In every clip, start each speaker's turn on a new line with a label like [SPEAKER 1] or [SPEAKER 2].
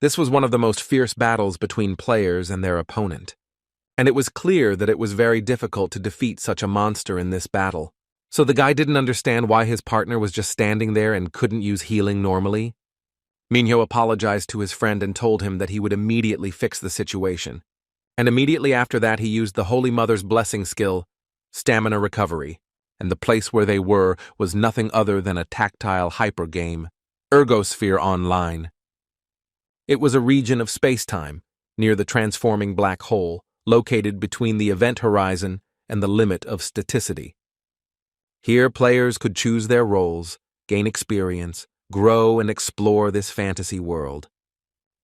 [SPEAKER 1] This was one of the most fierce battles between players and their opponent. And it was clear that it was very difficult to defeat such a monster in this battle. So the guy didn't understand why his partner was just standing there and couldn't use healing normally. Minho apologized to his friend and told him that he would immediately fix the situation. And immediately after that he used the Holy Mother's blessing skill, Stamina Recovery, and the place where they were was nothing other than a tactile hyper game, Ergosphere Online. It was a region of space-time, near the transforming black hole, located between the event horizon and the limit of staticity. Here players could choose their roles, gain experience, grow and explore this fantasy world.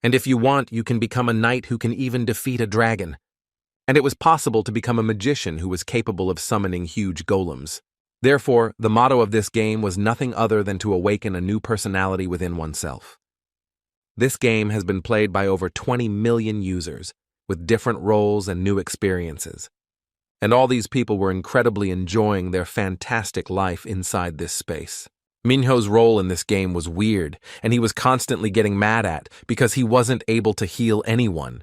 [SPEAKER 1] And if you want, you can become a knight who can even defeat a dragon. And it was possible to become a magician who was capable of summoning huge golems. Therefore, the motto of this game was nothing other than to awaken a new personality within oneself. This game has been played by over 20 million users, with different roles and new experiences. And all these people were incredibly enjoying their fantastic life inside this space. Minho's role in this game was weird, and he was constantly getting mad at because he wasn't able to heal anyone.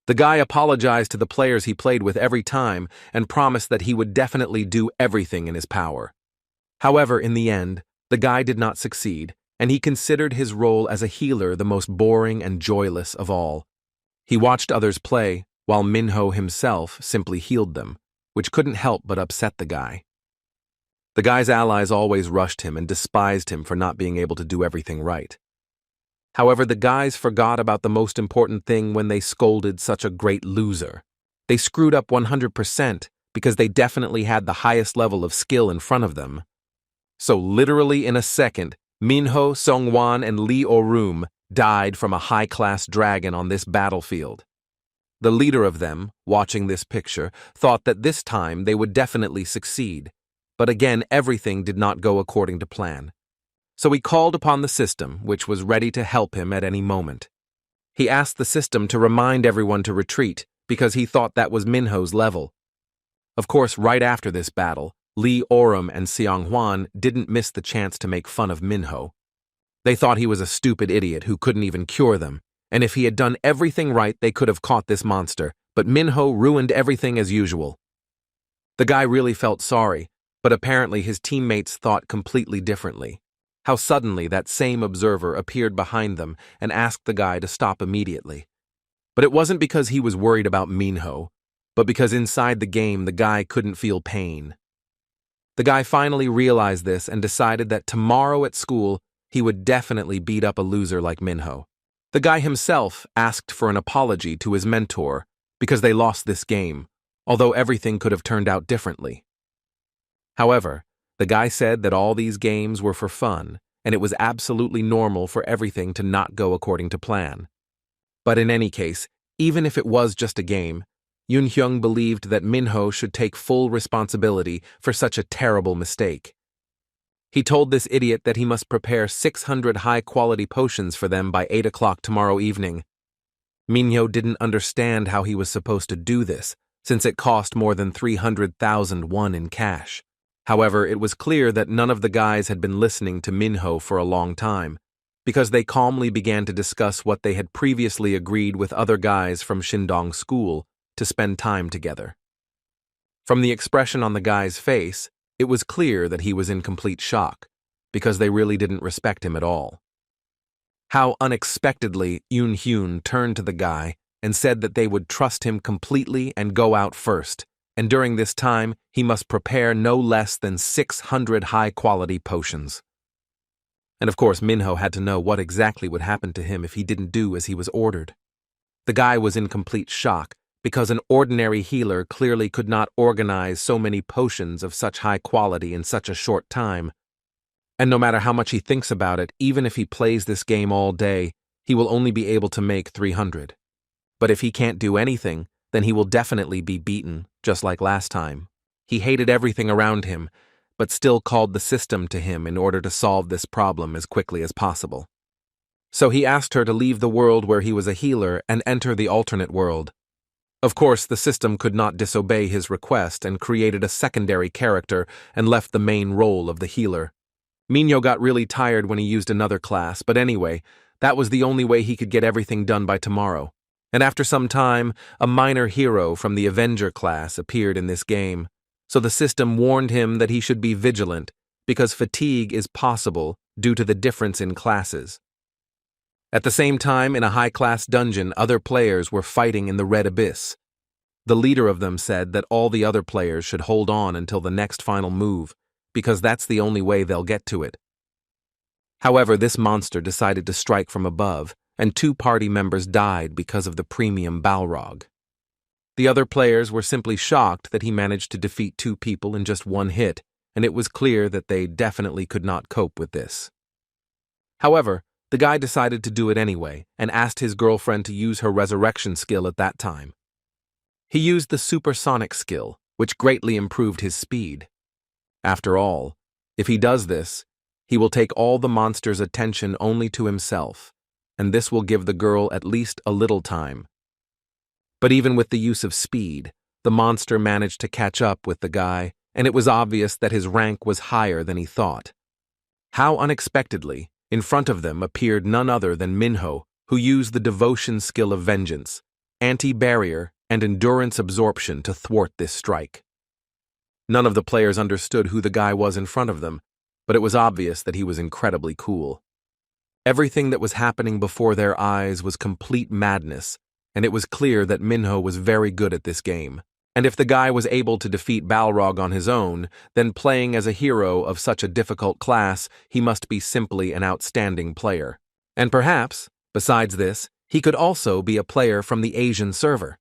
[SPEAKER 1] The guy apologized to the players he played with every time and promised that he would definitely do everything in his power. However, in the end, the guy did not succeed, and he considered his role as a healer the most boring and joyless of all. He watched others play, while Minho himself simply healed them, which couldn't help but upset the guy. The guy's allies always rushed him and despised him for not being able to do everything right. However, the guys forgot about the most important thing when they scolded such a great loser. They screwed up 100% because they definitely had the highest level of skill in front of them. So literally in a second, Minho, Songwan, and Lee Orum died from a high-class dragon on this battlefield. The leader of them, watching this picture, thought that this time they would definitely succeed. But again, everything did not go according to plan. So he called upon the system, which was ready to help him at any moment. He asked the system to remind everyone to retreat, because he thought that was Minho's level. Of course, right after this battle, Lee Orum and Seong Hwan didn't miss the chance to make fun of Minho. They thought he was a stupid idiot who couldn't even cure them, and if he had done everything right, they could have caught this monster, but Minho ruined everything as usual. The guy really felt sorry, but apparently his teammates thought completely differently. How suddenly that same observer appeared behind them and asked the guy to stop immediately. But it wasn't because he was worried about Minho, but because inside the game the guy couldn't feel pain. The guy finally realized this and decided that tomorrow at school he would definitely beat up a loser like Minho. The guy himself asked for an apology to his mentor because they lost this game, although everything could have turned out differently. However, the guy said that all these games were for fun, and it was absolutely normal for everything to not go according to plan. But in any case, even if it was just a game, Yun Hyung believed that Minho should take full responsibility for such a terrible mistake. He told this idiot that he must prepare 600 high-quality potions for them by 8 o'clock tomorrow evening. Minho didn't understand how he was supposed to do this, since it cost more than 300,000 won in cash. However, it was clear that none of the guys had been listening to Minho for a long time, because they calmly began to discuss what they had previously agreed with other guys from Shindong School to spend time together. From the expression on the guy's face, it was clear that he was in complete shock, because they really didn't respect him at all. How unexpectedly Yun Hyung turned to the guy and said that they would trust him completely and go out first, and during this time he must prepare no less than 600 high-quality potions. And of course Minho had to know what exactly would happen to him if he didn't do as he was ordered. The guy was in complete shock, because an ordinary healer clearly could not organize so many potions of such high quality in such a short time. And no matter how much he thinks about it, even if he plays this game all day, he will only be able to make 300. But if he can't do anything, then he will definitely be beaten, just like last time. He hated everything around him, but still called the system to him in order to solve this problem as quickly as possible. So he asked her to leave the world where he was a healer and enter the alternate world. Of course, the system could not disobey his request and created a secondary character and left the main role of the healer. Minho got really tired when he used another class, but anyway, That was the only way he could get everything done by tomorrow. And after some time, a minor hero from the Avenger class appeared in this game, so the system warned him that he should be vigilant because fatigue is possible due to the difference in classes. At the same time, in a high-class dungeon, other players were fighting in the Red Abyss. The leader of them said that all the other players should hold on until the next final move, because that's the only way they'll get to it. However, this monster decided to strike from above, and 2 party members died because of the premium Balrog. The other players were simply shocked that he managed to defeat 2 people in just 1 hit, and it was clear that they definitely could not cope with this. However, the guy decided to do it anyway, and asked his girlfriend to use her resurrection skill at that time. He used the supersonic skill, which greatly improved his speed. After all, if he does this, he will take all the monster's attention only to himself, and this will give the girl at least a little time. But even with the use of speed, the monster managed to catch up with the guy, and it was obvious that his rank was higher than he thought. How unexpectedly, in front of them appeared none other than Minho, who used the devotion skill of vengeance, anti-barrier, and endurance absorption to thwart this strike. None of the players understood who the guy was in front of them, but it was obvious that he was incredibly cool. Everything that was happening before their eyes was complete madness, and it was clear that Minho was very good at this game. And if the guy was able to defeat Balrog on his own, then playing as a hero of such a difficult class, he must be simply an outstanding player. And perhaps, besides this, he could also be a player from the Asian server.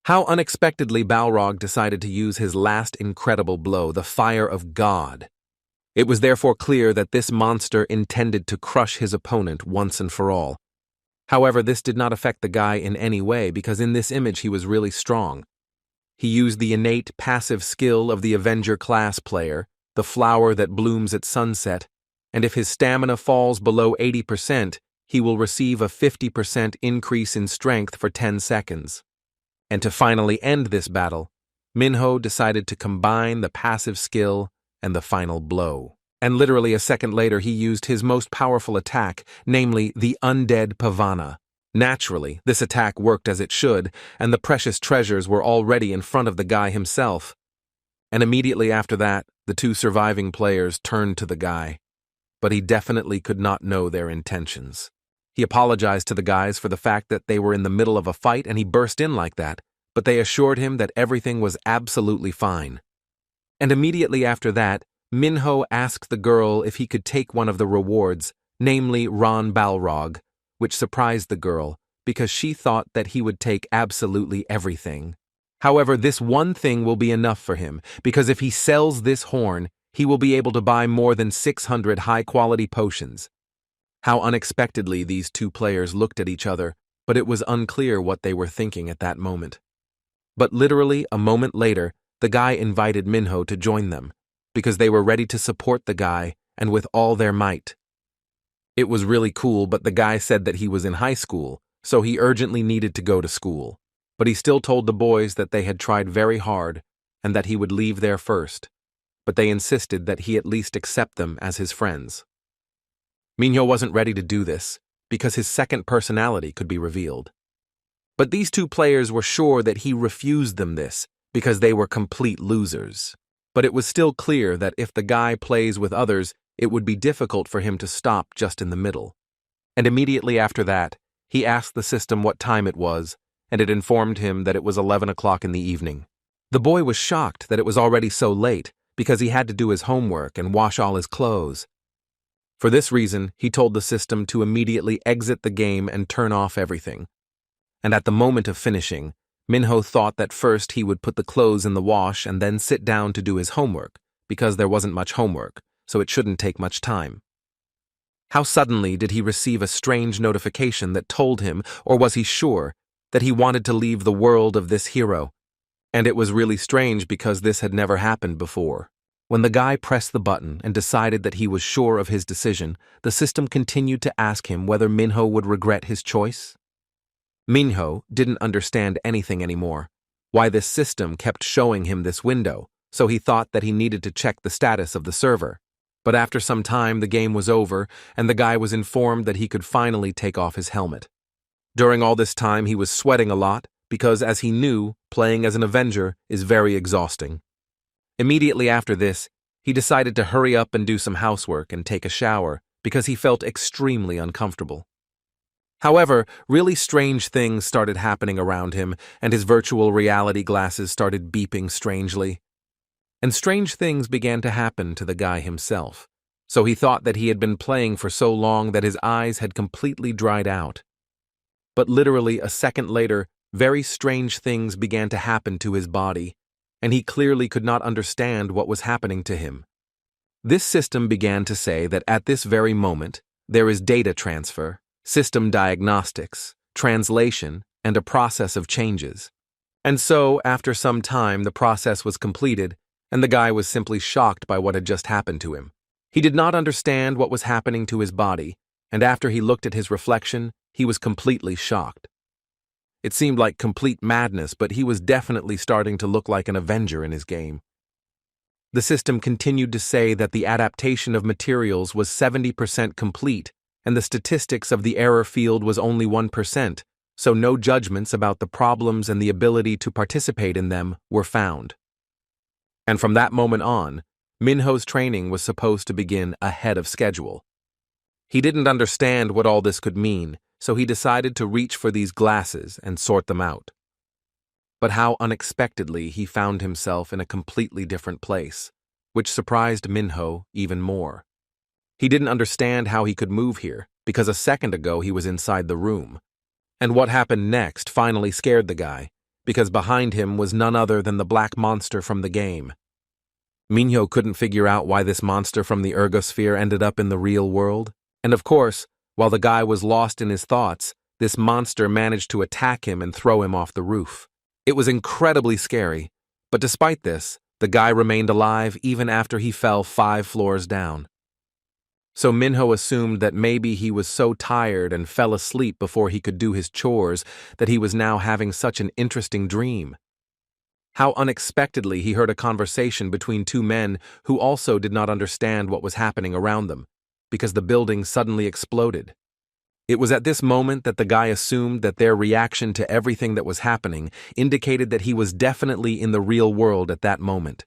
[SPEAKER 1] How unexpectedly Balrog decided to use his last incredible blow, the Fire of God. It was therefore clear that this monster intended to crush his opponent once and for all. However, this did not affect the guy in any way because in this image he was really strong. He used the innate passive skill of the Avenger class player, the flower that blooms at sunset, and if his stamina falls below 80%, he will receive a 50% increase in strength for 10 seconds. And to finally end this battle, Minho decided to combine the passive skill and the final blow. And literally a second later he used his most powerful attack, namely the Undead Pavana. Naturally, this attack worked as it should, and the precious treasures were already in front of the guy himself. And immediately after that, the 2 surviving players turned to the guy. But he definitely could not know their intentions. He apologized to the guys for the fact that they were in the middle of a fight and he burst in like that, but they assured him that everything was absolutely fine. And immediately after that, Minho asked the girl if he could take one of the rewards, namely Ron Balrog, which surprised the girl because she thought that he would take absolutely everything. However, this one thing will be enough for him because if he sells this horn, he will be able to buy more than 600 high-quality potions. How unexpectedly these 2 players looked at each other, but it was unclear what they were thinking at that moment. But literally a moment later, the guy invited Minho to join them, because they were ready to support the guy and with all their might. It was really cool, but the guy said that he was in high school, so he urgently needed to go to school. But he still told the boys that they had tried very hard and that he would leave there first, but they insisted that he at least accept them as his friends. Minho wasn't ready to do this, because his second personality could be revealed. But these 2 players were sure that he refused them this, because they were complete losers. But it was still clear that if the guy plays with others, it would be difficult for him to stop just in the middle. And immediately after that, he asked the system what time it was, and it informed him that it was 11 o'clock in the evening. The boy was shocked that it was already so late, because he had to do his homework and wash all his clothes. For this reason, he told the system to immediately exit the game and turn off everything. And at the moment of finishing, Minho thought that first he would put the clothes in the wash and then sit down to do his homework, because there wasn't much homework, so it shouldn't take much time. How suddenly did he receive a strange notification that told him, or was he sure, that he wanted to leave the world of this hero? And it was really strange because this had never happened before. When the guy pressed the button and decided that he was sure of his decision, the system continued to ask him whether Minho would regret his choice. Minho didn't understand anything anymore, why this system kept showing him this window, so he thought that he needed to check the status of the server. But after some time, the game was over, and the guy was informed that he could finally take off his helmet. During all this time, he was sweating a lot, because as he knew, playing as an avenger is very exhausting. Immediately after this, he decided to hurry up and do some housework and take a shower, because he felt extremely uncomfortable. However, really strange things started happening around him, and his virtual reality glasses started beeping strangely. And strange things began to happen to the guy himself, so he thought that he had been playing for so long that his eyes had completely dried out. But literally a second later, very strange things began to happen to his body, and he clearly could not understand what was happening to him. This system began to say that at this very moment, there is data transfer, system diagnostics, translation, and a process of changes. And so, after some time, the process was completed, and the guy was simply shocked by what had just happened to him. He did not understand what was happening to his body, and after he looked at his reflection, he was completely shocked. It seemed like complete madness, but he was definitely starting to look like an avenger in his game. The system continued to say that the adaptation of materials was 70% complete, and the statistics of the error field was only 1%, so no judgments about the problems and the ability to participate in them were found. And from that moment on, Minho's training was supposed to begin ahead of schedule. He didn't understand what all this could mean, so he decided to reach for these glasses and sort them out. But how unexpectedly he found himself in a completely different place, which surprised Minho even more. He didn't understand how he could move here, because a second ago he was inside the room. And what happened next finally scared the guy, because behind him was none other than the black monster from the game. Minho couldn't figure out why this monster from the ergosphere ended up in the real world, and of course, while the guy was lost in his thoughts, this monster managed to attack him and throw him off the roof. It was incredibly scary, but despite this, the guy remained alive even after he fell 5 floors down. So Minho assumed that maybe he was so tired and fell asleep before he could do his chores that he was now having such an interesting dream. How unexpectedly he heard a conversation between 2 men who also did not understand what was happening around them, because the building suddenly exploded. It was at this moment that the guy assumed that their reaction to everything that was happening indicated that he was definitely in the real world at that moment.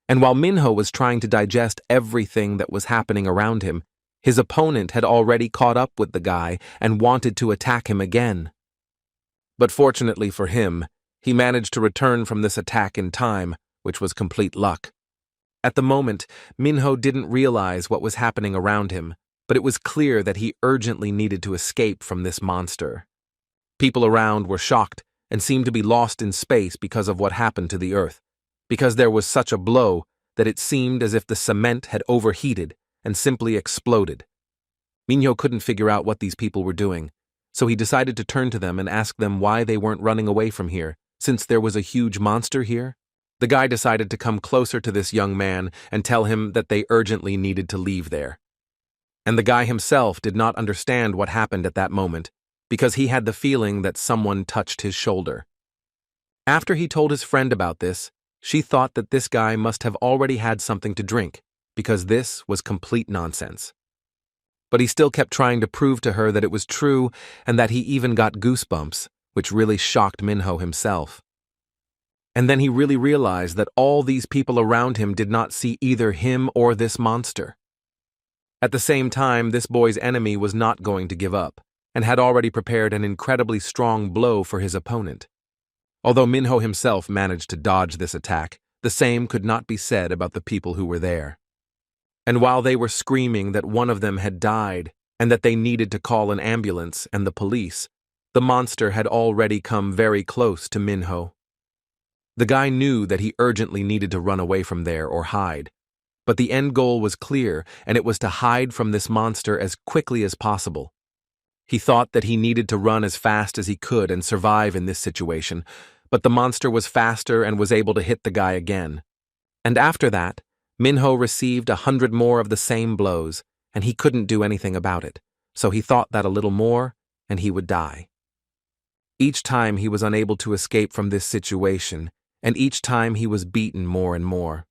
[SPEAKER 1] And while Minho was trying to digest everything that was happening around him, his opponent had already caught up with the guy and wanted to attack him again. But fortunately for him, he managed to return from this attack in time, which was complete luck. At the moment, Minho didn't realize what was happening around him, but it was clear that he urgently needed to escape from this monster. People around were shocked and seemed to be lost in space because of what happened to the Earth, because there was such a blow that it seemed as if the cement had overheated and simply exploded. Minho couldn't figure out what these people were doing, so he decided to turn to them and ask them why they weren't running away from here, since there was a huge monster here. The guy decided to come closer to this young man and tell him that they urgently needed to leave there. And the guy himself did not understand what happened at that moment, because he had the feeling that someone touched his shoulder. After he told his friend about this, she thought that this guy must have already had something to drink, because this was complete nonsense. But he still kept trying to prove to her that it was true and that he even got goosebumps, which really shocked Minho himself. And then he really realized that all these people around him did not see either him or this monster. At the same time, this boy's enemy was not going to give up, and had already prepared an incredibly strong blow for his opponent. Although Minho himself managed to dodge this attack, the same could not be said about the people who were there. And while they were screaming that one of them had died and that they needed to call an ambulance and the police, the monster had already come very close to Minho. The guy knew that he urgently needed to run away from there or hide, but the end goal was clear, and it was to hide from this monster as quickly as possible. He thought that he needed to run as fast as he could and survive in this situation, but the monster was faster and was able to hit the guy again. And after that, Minho received 100 more of the same blows, and he couldn't do anything about it, so he thought that a little more, and he would die. Each time he was unable to escape from this situation, and each time he was beaten more and more.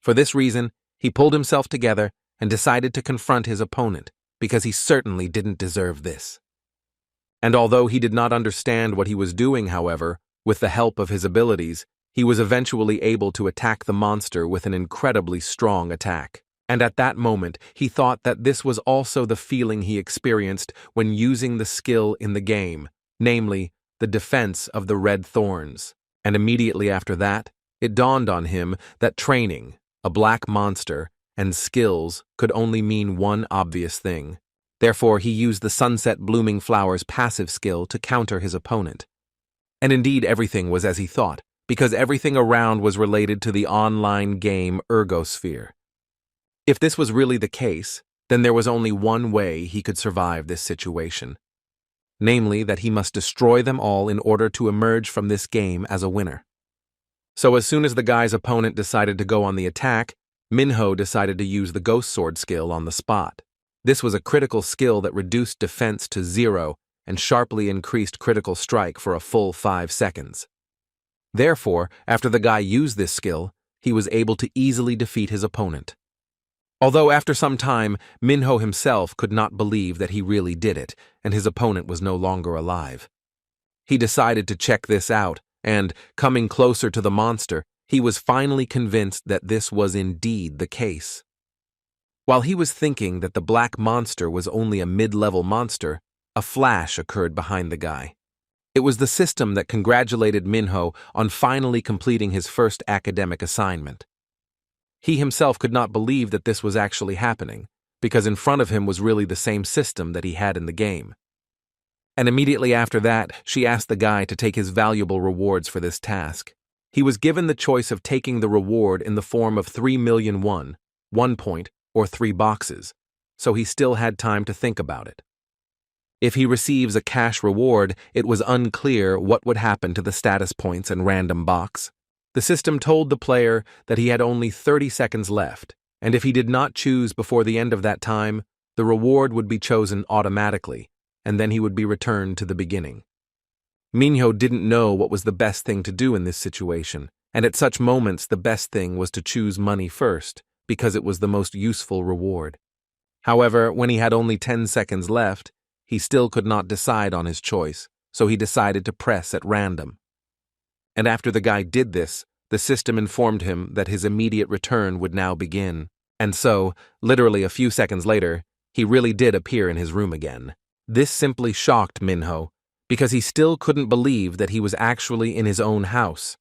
[SPEAKER 1] For this reason, He pulled himself together and decided to confront his opponent, because he certainly didn't deserve this. And although he did not understand what he was doing, however, with the help of his abilities, he was eventually able to attack the monster with an incredibly strong attack. And at that moment, he thought that this was also the feeling he experienced when using the skill in the game, namely, the defense of the red thorns. And immediately after that, it dawned on him that training, a black monster, and skills could only mean one obvious thing. Therefore, he used the Sunset Blooming Flower's passive skill to counter his opponent. And indeed, everything was as he thought, because everything around was related to the online game Ergosphere. If this was really the case, then there was only one way he could survive this situation. Namely, that he must destroy them all in order to emerge from this game as a winner. So as soon as the guy's opponent decided to go on the attack, Minho decided to use the Ghost Sword skill on the spot. This was a critical skill that reduced defense to 0 and sharply increased critical strike for a full 5 seconds. Therefore, after the guy used this skill, he was able to easily defeat his opponent. Although after some time, Minho himself could not believe that he really did it, and his opponent was no longer alive. He decided to check this out, and, coming closer to the monster, he was finally convinced that this was indeed the case. While he was thinking that the black monster was only a mid-level monster, a flash occurred behind the guy. It was the system that congratulated Minho on finally completing his first academic assignment. He himself could not believe that this was actually happening, because in front of him was really the same system that he had in the game. And immediately after that, she asked the guy to take his valuable rewards for this task. He was given the choice of taking the reward in the form of 3 million won, 1 point, or 3 boxes, so he still had time to think about it. If he receives a cash reward, it was unclear what would happen to the status points and random box. The system told the player that he had only 30 seconds left, and if he did not choose before the end of that time, the reward would be chosen automatically, and then he would be returned to the beginning. Minho didn't know what was the best thing to do in this situation, and at such moments the best thing was to choose money first, because it was the most useful reward. However, when he had only 10 seconds left, he still could not decide on his choice, so he decided to press at random. And after the guy did this, the system informed him that his immediate return would now begin. And so, literally a few seconds later, he really did appear in his room again. This simply shocked Minho, because he still couldn't believe that he was actually in his own house.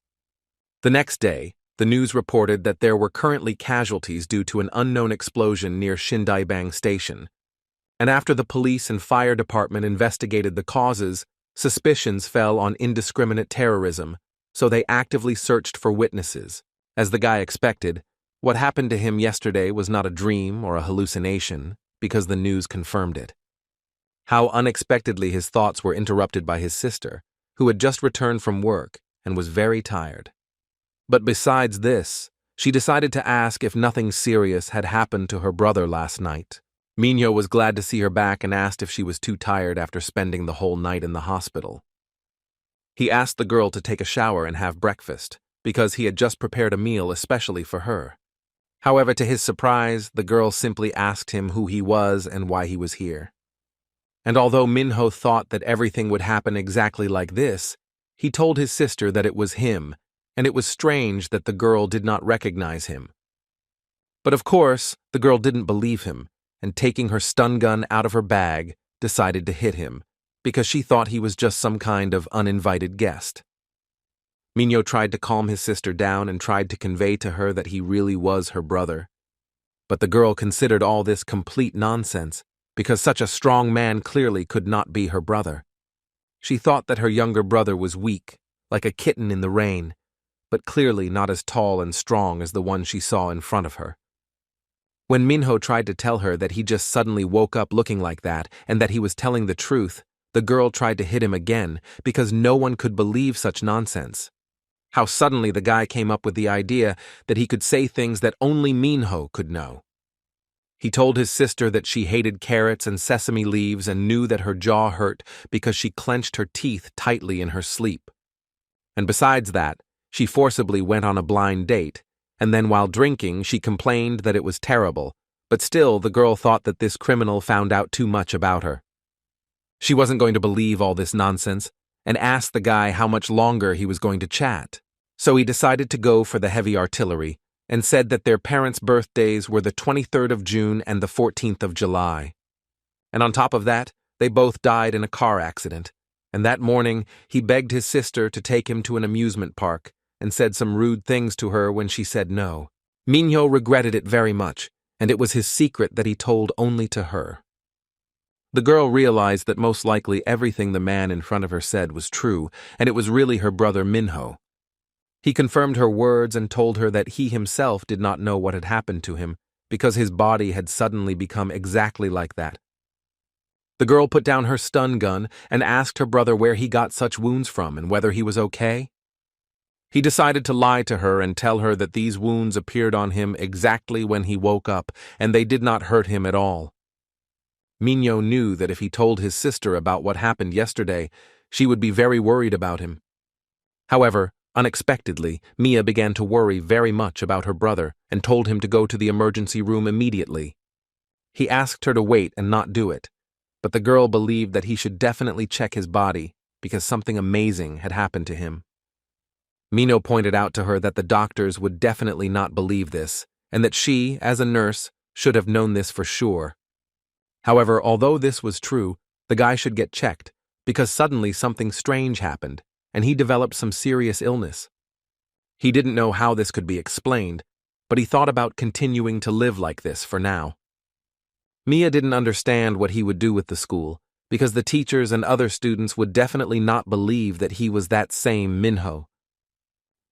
[SPEAKER 1] The next day, the news reported that there were currently casualties due to an unknown explosion near Xindaibang Station. And after the police and fire department investigated the causes, suspicions fell on indiscriminate terrorism, so they actively searched for witnesses. As the guy expected, what happened to him yesterday was not a dream or a hallucination, because the news confirmed it. How unexpectedly his thoughts were interrupted by his sister, who had just returned from work and was very tired. But besides this, she decided to ask if nothing serious had happened to her brother last night. Minho was glad to see her back and asked if she was too tired after spending the whole night in the hospital. He asked the girl to take a shower and have breakfast, because he had just prepared a meal especially for her. However, to his surprise, the girl simply asked him who he was and why he was here. And although Minho thought that everything would happen exactly like this, he told his sister that it was him, and it was strange that the girl did not recognize him. But of course, the girl didn't believe him, and taking her stun gun out of her bag, decided to hit him, because she thought he was just some kind of uninvited guest. Minho tried to calm his sister down and tried to convey to her that he really was her brother. But the girl considered all this complete nonsense, because such a strong man clearly could not be her brother. She thought that her younger brother was weak, like a kitten in the rain, but clearly not as tall and strong as the one she saw in front of her. When Minho tried to tell her that he just suddenly woke up looking like that and that he was telling the truth, the girl tried to hit him again because no one could believe such nonsense. How suddenly the guy came up with the idea that he could say things that only Minho could know. He told his sister that she hated carrots and sesame leaves and knew that her jaw hurt because she clenched her teeth tightly in her sleep. And besides that, she forcibly went on a blind date, and then while drinking, she complained that it was terrible, but still the girl thought that this criminal found out too much about her. She wasn't going to believe all this nonsense, and asked the guy how much longer he was going to chat. So he decided to go for the heavy artillery, and said that their parents' birthdays were the 23rd of June and the 14th of July. And on top of that, they both died in a car accident, and that morning he begged his sister to take him to an amusement park, and said some rude things to her when she said no. Minho regretted it very much, and it was his secret that he told only to her. The girl realized that most likely everything the man in front of her said was true, and it was really her brother Minho. He confirmed her words and told her that he himself did not know what had happened to him, because his body had suddenly become exactly like that. The girl put down her stun gun and asked her brother where he got such wounds from and whether he was okay. He decided to lie to her and tell her that these wounds appeared on him exactly when he woke up, and they did not hurt him at all. Minho knew that if he told his sister about what happened yesterday, she would be very worried about him. However, unexpectedly, Mia began to worry very much about her brother and told him to go to the emergency room immediately. He asked her to wait and not do it, but the girl believed that he should definitely check his body because something amazing had happened to him. Minho pointed out to her that the doctors would definitely not believe this, and that she, as a nurse, should have known this for sure. However, although this was true, the guy should get checked, because suddenly something strange happened, and he developed some serious illness. He didn't know how this could be explained, but he thought about continuing to live like this for now. Mia didn't understand what he would do with the school, because the teachers and other students would definitely not believe that he was that same Minho.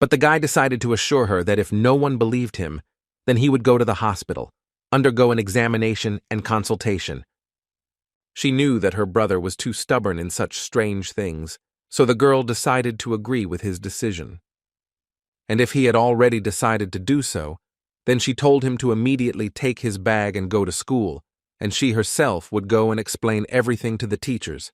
[SPEAKER 1] But the guy decided to assure her that if no one believed him, then he would go to the hospital, undergo an examination and consultation. She knew that her brother was too stubborn in such strange things, so the girl decided to agree with his decision. And if he had already decided to do so, then she told him to immediately take his bag and go to school, and she herself would go and explain everything to the teachers.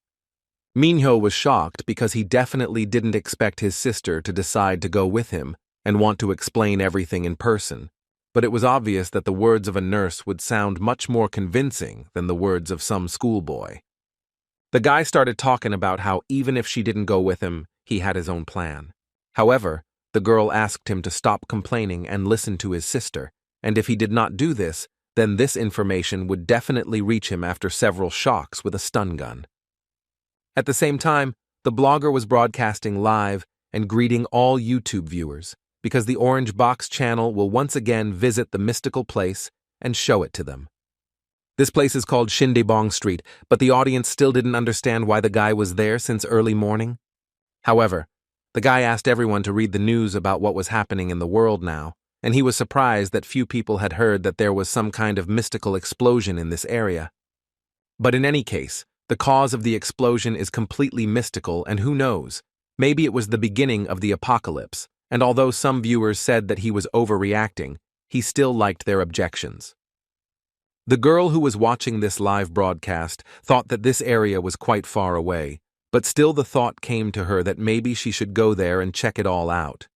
[SPEAKER 1] Minho was shocked because he definitely didn't expect his sister to decide to go with him and want to explain everything in person, but it was obvious that the words of a nurse would sound much more convincing than the words of some schoolboy. The guy started talking about how even if she didn't go with him, he had his own plan. However, the girl asked him to stop complaining and listen to his sister, and if he did not do this, then this information would definitely reach him after several shocks with a stun gun. At the same time, the blogger was broadcasting live and greeting all YouTube viewers, because the Orange Box channel will once again visit the mystical place and show it to them. This place is called Shindebong Street, but the audience still didn't understand why the guy was there since early morning. However, the guy asked everyone to read the news about what was happening in the world now, and he was surprised that few people had heard that there was some kind of mystical explosion in this area. But in any case, the cause of the explosion is completely mystical, and who knows, maybe it was the beginning of the apocalypse, and although some viewers said that he was overreacting, he still liked their objections. The girl who was watching this live broadcast thought that this area was quite far away, but still the thought came to her that maybe she should go there and check it all out.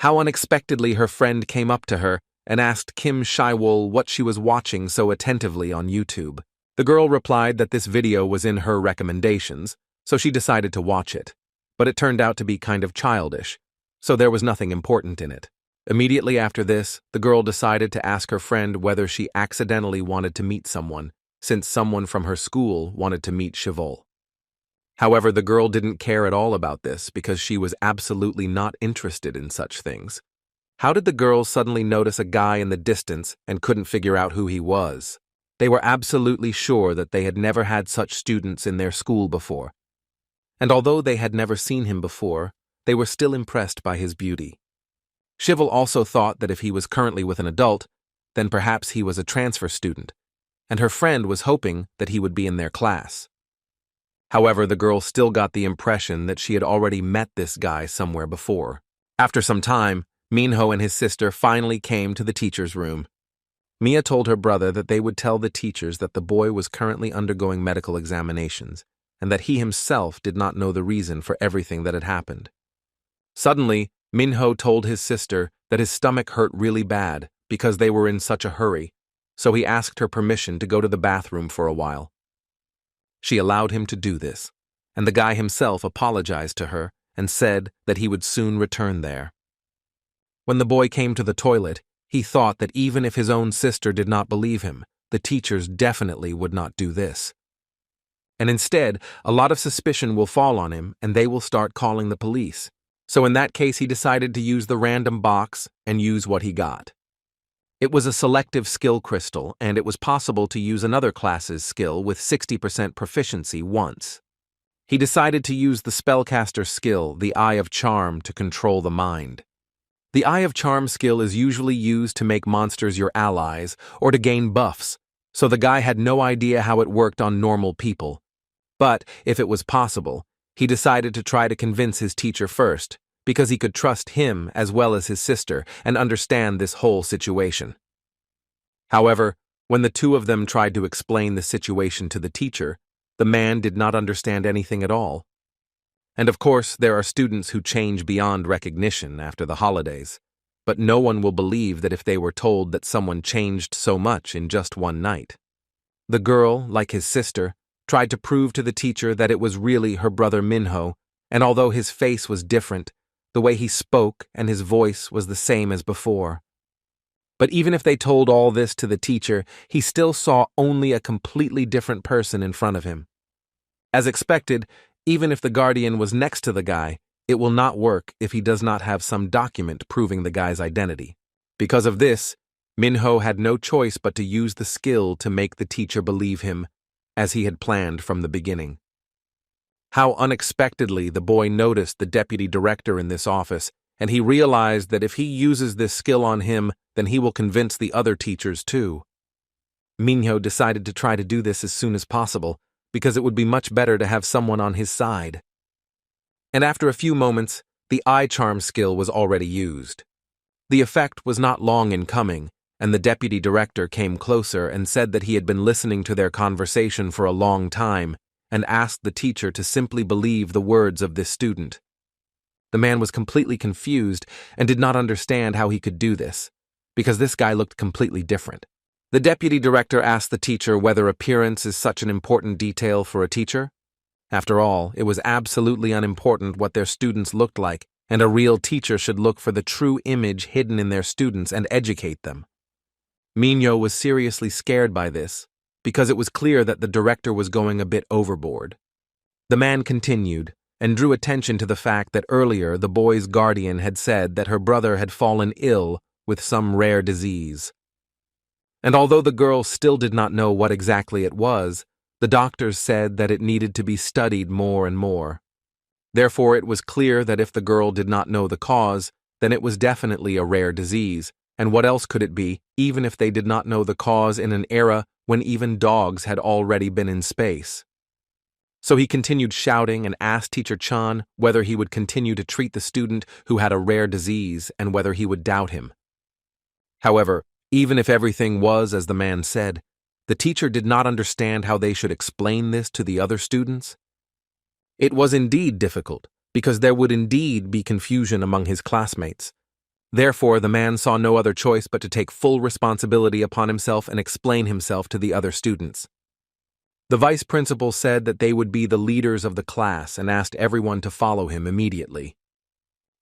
[SPEAKER 1] How unexpectedly her friend came up to her and asked Kim Shaiwol what she was watching so attentively on YouTube. The girl replied that this video was in her recommendations, so she decided to watch it. But it turned out to be kind of childish, so there was nothing important in it. Immediately after this, the girl decided to ask her friend whether she accidentally wanted to meet someone, since someone from her school wanted to meet Shivol. However, the girl didn't care at all about this because she was absolutely not interested in such things. How did the girls suddenly notice a guy in the distance and couldn't figure out who he was? They were absolutely sure that they had never had such students in their school before. And although they had never seen him before, they were still impressed by his beauty. Shivol also thought that if he was currently with an adult, then perhaps he was a transfer student, and her friend was hoping that he would be in their class. However, the girl still got the impression that she had already met this guy somewhere before. After some time, Minho and his sister finally came to the teacher's room. Mia told her brother that they would tell the teachers that the boy was currently undergoing medical examinations, and that he himself did not know the reason for everything that had happened. Suddenly, Minho told his sister that his stomach hurt really bad because they were in such a hurry, so he asked her permission to go to the bathroom for a while. She allowed him to do this, and the guy himself apologized to her and said that he would soon return there. When the boy came to the toilet, he thought that even if his own sister did not believe him, the teachers definitely would not do this. And instead, a lot of suspicion will fall on him and they will start calling the police. So in that case, he decided to use the random box and use what he got. It was a selective skill crystal, and it was possible to use another class's skill with 60% proficiency once. He decided to use the spellcaster skill, the Eye of Charm, to control the mind. The Eye of Charm skill is usually used to make monsters your allies or to gain buffs, so the guy had no idea how it worked on normal people. But, if it was possible, he decided to try to convince his teacher first, because he could trust him as well as his sister and understand this whole situation. However, when the two of them tried to explain the situation to the teacher, the man did not understand anything at all. And of course, there are students who change beyond recognition after the holidays, but no one will believe that if they were told that someone changed so much in just one night. The girl, like his sister, tried to prove to the teacher that it was really her brother Minho, and although his face was different, the way he spoke and his voice was the same as before. But even if they told all this to the teacher, he still saw only a completely different person in front of him. As expected, even if the guardian was next to the guy, it will not work if he does not have some document proving the guy's identity. Because of this, Minho had no choice but to use the skill to make the teacher believe him, as he had planned from the beginning. How unexpectedly the boy noticed the deputy director in this office, and he realized that if he uses this skill on him, then he will convince the other teachers too. Minho decided to try to do this as soon as possible, because it would be much better to have someone on his side. And after a few moments, the eye charm skill was already used. The effect was not long in coming, and the deputy director came closer and said that he had been listening to their conversation for a long time and asked the teacher to simply believe the words of this student. The man was completely confused and did not understand how he could do this, because this guy looked completely different. The deputy director asked the teacher whether appearance is such an important detail for a teacher. After all, it was absolutely unimportant what their students looked like, and a real teacher should look for the true image hidden in their students and educate them. Minho was seriously scared by this, because it was clear that the director was going a bit overboard. The man continued, and drew attention to the fact that earlier the boy's guardian had said that her brother had fallen ill with some rare disease. And although the girl still did not know what exactly it was, the doctors said that it needed to be studied more and more. Therefore, it was clear that if the girl did not know the cause, then it was definitely a rare disease, and what else could it be, even if they did not know the cause in an era when even dogs had already been in space? So he continued shouting and asked Teacher Chan whether he would continue to treat the student who had a rare disease and whether he would doubt him. However, even if everything was as the man said, the teacher did not understand how they should explain this to the other students. It was indeed difficult, because there would indeed be confusion among his classmates. Therefore, the man saw no other choice but to take full responsibility upon himself and explain himself to the other students. The vice principal said that they would be the leaders of the class and asked everyone to follow him immediately.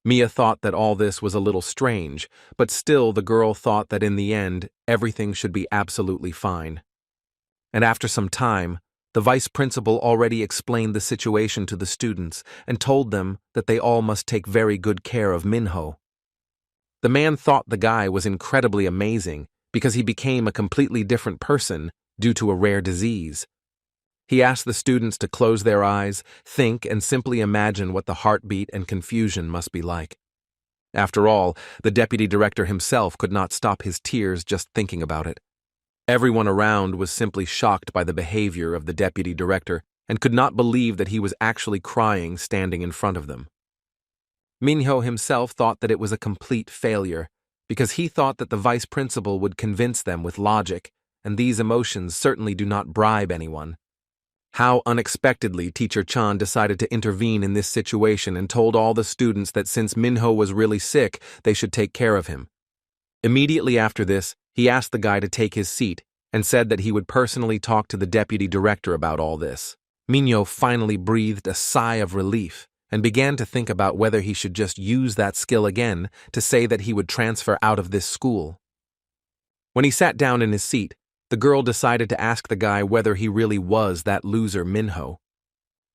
[SPEAKER 1] Mia thought that all this was a little strange, but still the girl thought that in the end, everything should be absolutely fine. And after some time, the vice principal already explained the situation to the students and told them that they all must take very good care of Minho. The man thought the guy was incredibly amazing because he became a completely different person due to a rare disease. He asked the students to close their eyes, think, and simply imagine what the heartbeat and confusion must be like. After all, the deputy director himself could not stop his tears just thinking about it. Everyone around was simply shocked by the behavior of the deputy director and could not believe that he was actually crying standing in front of them. Minho himself thought that it was a complete failure, because he thought that the vice principal would convince them with logic, and these emotions certainly do not bribe anyone. How unexpectedly Teacher Chan decided to intervene in this situation and told all the students that since Minho was really sick, they should take care of him. Immediately after this, he asked the guy to take his seat and said that he would personally talk to the deputy director about all this. Minho finally breathed a sigh of relief and began to think about whether he should just use that skill again to say that he would transfer out of this school. When he sat down in his seat, the girl decided to ask the guy whether he really was that loser Minho.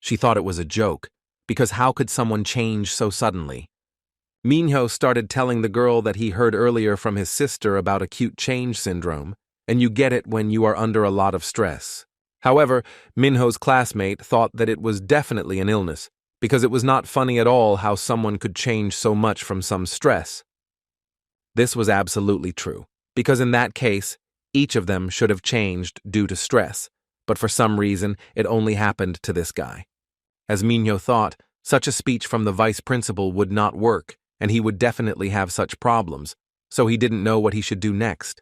[SPEAKER 1] She thought it was a joke, because how could someone change so suddenly? Minho started telling the girl that he heard earlier from his sister about acute change syndrome, and you get it when you are under a lot of stress. However, Minho's classmate thought that it was definitely an illness, because it was not funny at all how someone could change so much from some stress. This was absolutely true, because in that case, each of them should have changed due to stress, but for some reason, it only happened to this guy. As Minho thought, such a speech from the vice principal would not work, and he would definitely have such problems, so he didn't know what he should do next.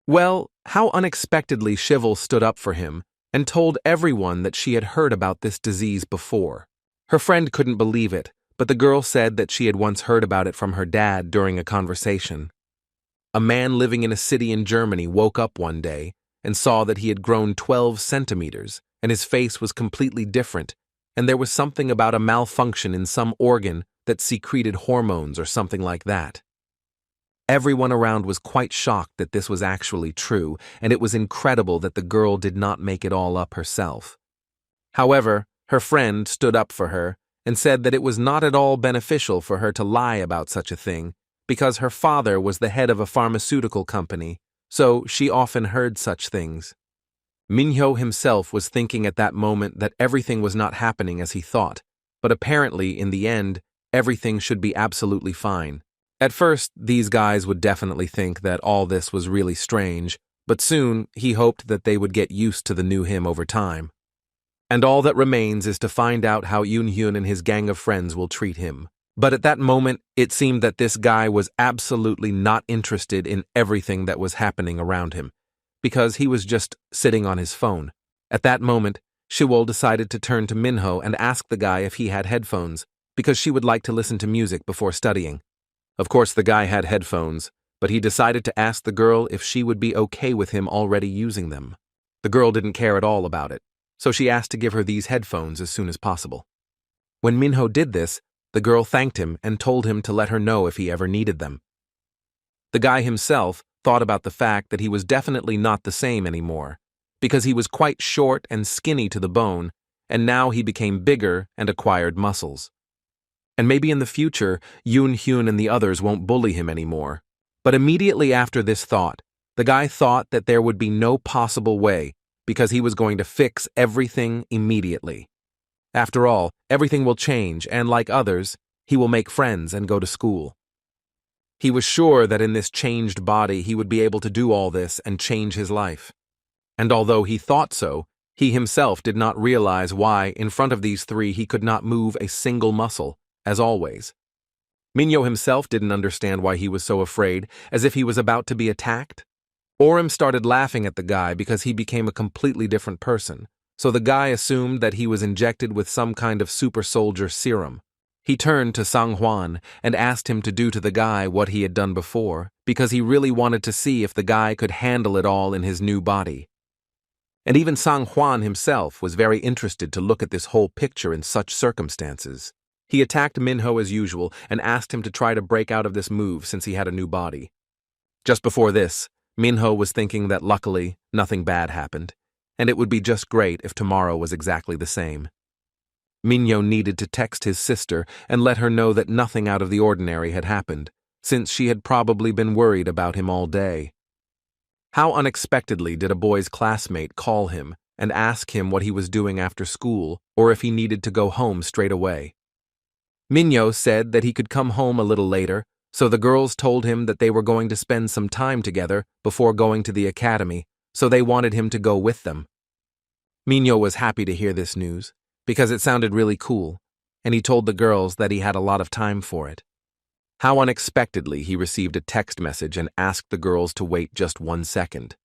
[SPEAKER 1] Well, how unexpectedly Shivel stood up for him and told everyone that she had heard about this disease before. Her friend couldn't believe it, but the girl said that she had once heard about it from her dad during a conversation. A man living in a city in Germany woke up one day and saw that he had grown 12 centimeters, and his face was completely different, and there was something about a malfunction in some organ that secreted hormones or something like that. Everyone around was quite shocked that this was actually true, and it was incredible that the girl did not make it all up herself. However, her friend stood up for her and said that it was not at all beneficial for her to lie about such a thing, because her father was the head of a pharmaceutical company, so she often heard such things. Minho himself was thinking at that moment that everything was not happening as he thought, but apparently, in the end, everything should be absolutely fine. At first, these guys would definitely think that all this was really strange, but soon he hoped that they would get used to the new him over time. And all that remains is to find out how Yun Hyung and his gang of friends will treat him. But at that moment, it seemed that this guy was absolutely not interested in everything that was happening around him, because he was just sitting on his phone. At that moment, Shiwol decided to turn to Minho and ask the guy if he had headphones, because she would like to listen to music before studying. Of course, the guy had headphones, but he decided to ask the girl if she would be okay with him already using them. The girl didn't care at all about it, so she asked to give her these headphones as soon as possible. When Minho did this, the girl thanked him and told him to let her know if he ever needed them. The guy himself thought about the fact that he was definitely not the same anymore, because he was quite short and skinny to the bone, and now he became bigger and acquired muscles. And maybe in the future, Yun Hyun and the others won't bully him anymore. But immediately after this thought, the guy thought that there would be no possible way, because he was going to fix everything immediately. After all, everything will change, and like others, he will make friends and go to school. He was sure that in this changed body he would be able to do all this and change his life. And although he thought so, he himself did not realize why, in front of these three, he could not move a single muscle, as always. Minho himself didn't understand why he was so afraid, as if he was about to be attacked. Orem started laughing at the guy because he became a completely different person. So the guy assumed that he was injected with some kind of super soldier serum. He turned to Sang Hwan and asked him to do to the guy what he had done before, because he really wanted to see if the guy could handle it all in his new body. And even Sang Hwan himself was very interested to look at this whole picture in such circumstances. He attacked Minho as usual and asked him to try to break out of this move since he had a new body. Just before this, Minho was thinking that luckily nothing bad happened, and it would be just great if tomorrow was exactly the same. Minho needed to text his sister and let her know that nothing out of the ordinary had happened, since she had probably been worried about him all day. How unexpectedly did a boy's classmate call him and ask him what he was doing after school or if he needed to go home straight away? Minho said that he could come home a little later, so the girls told him that they were going to spend some time together before going to the academy, so they wanted him to go with them. Minho was happy to hear this news, because it sounded really cool, and he told the girls that he had a lot of time for it. How unexpectedly he received a text message and asked the girls to wait just 1 second.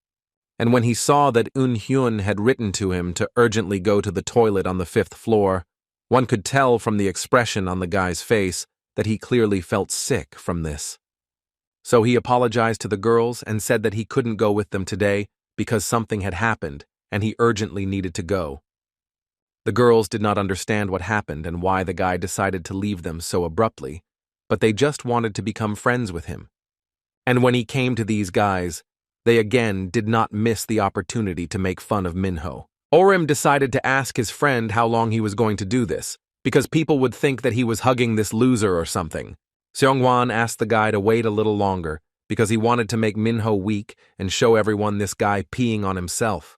[SPEAKER 1] And when he saw that Yun Hyung had written to him to urgently go to the toilet on the 5th floor, one could tell from the expression on the guy's face that he clearly felt sick from this. So he apologized to the girls and said that he couldn't go with them today because something had happened and he urgently needed to go. The girls did not understand what happened and why the guy decided to leave them so abruptly, but they just wanted to become friends with him. And when he came to these guys, they again did not miss the opportunity to make fun of Minho. Orem decided to ask his friend how long he was going to do this, because people would think that he was hugging this loser or something. Seongwon asked the guy to wait a little longer because he wanted to make Minho weak and show everyone this guy peeing on himself.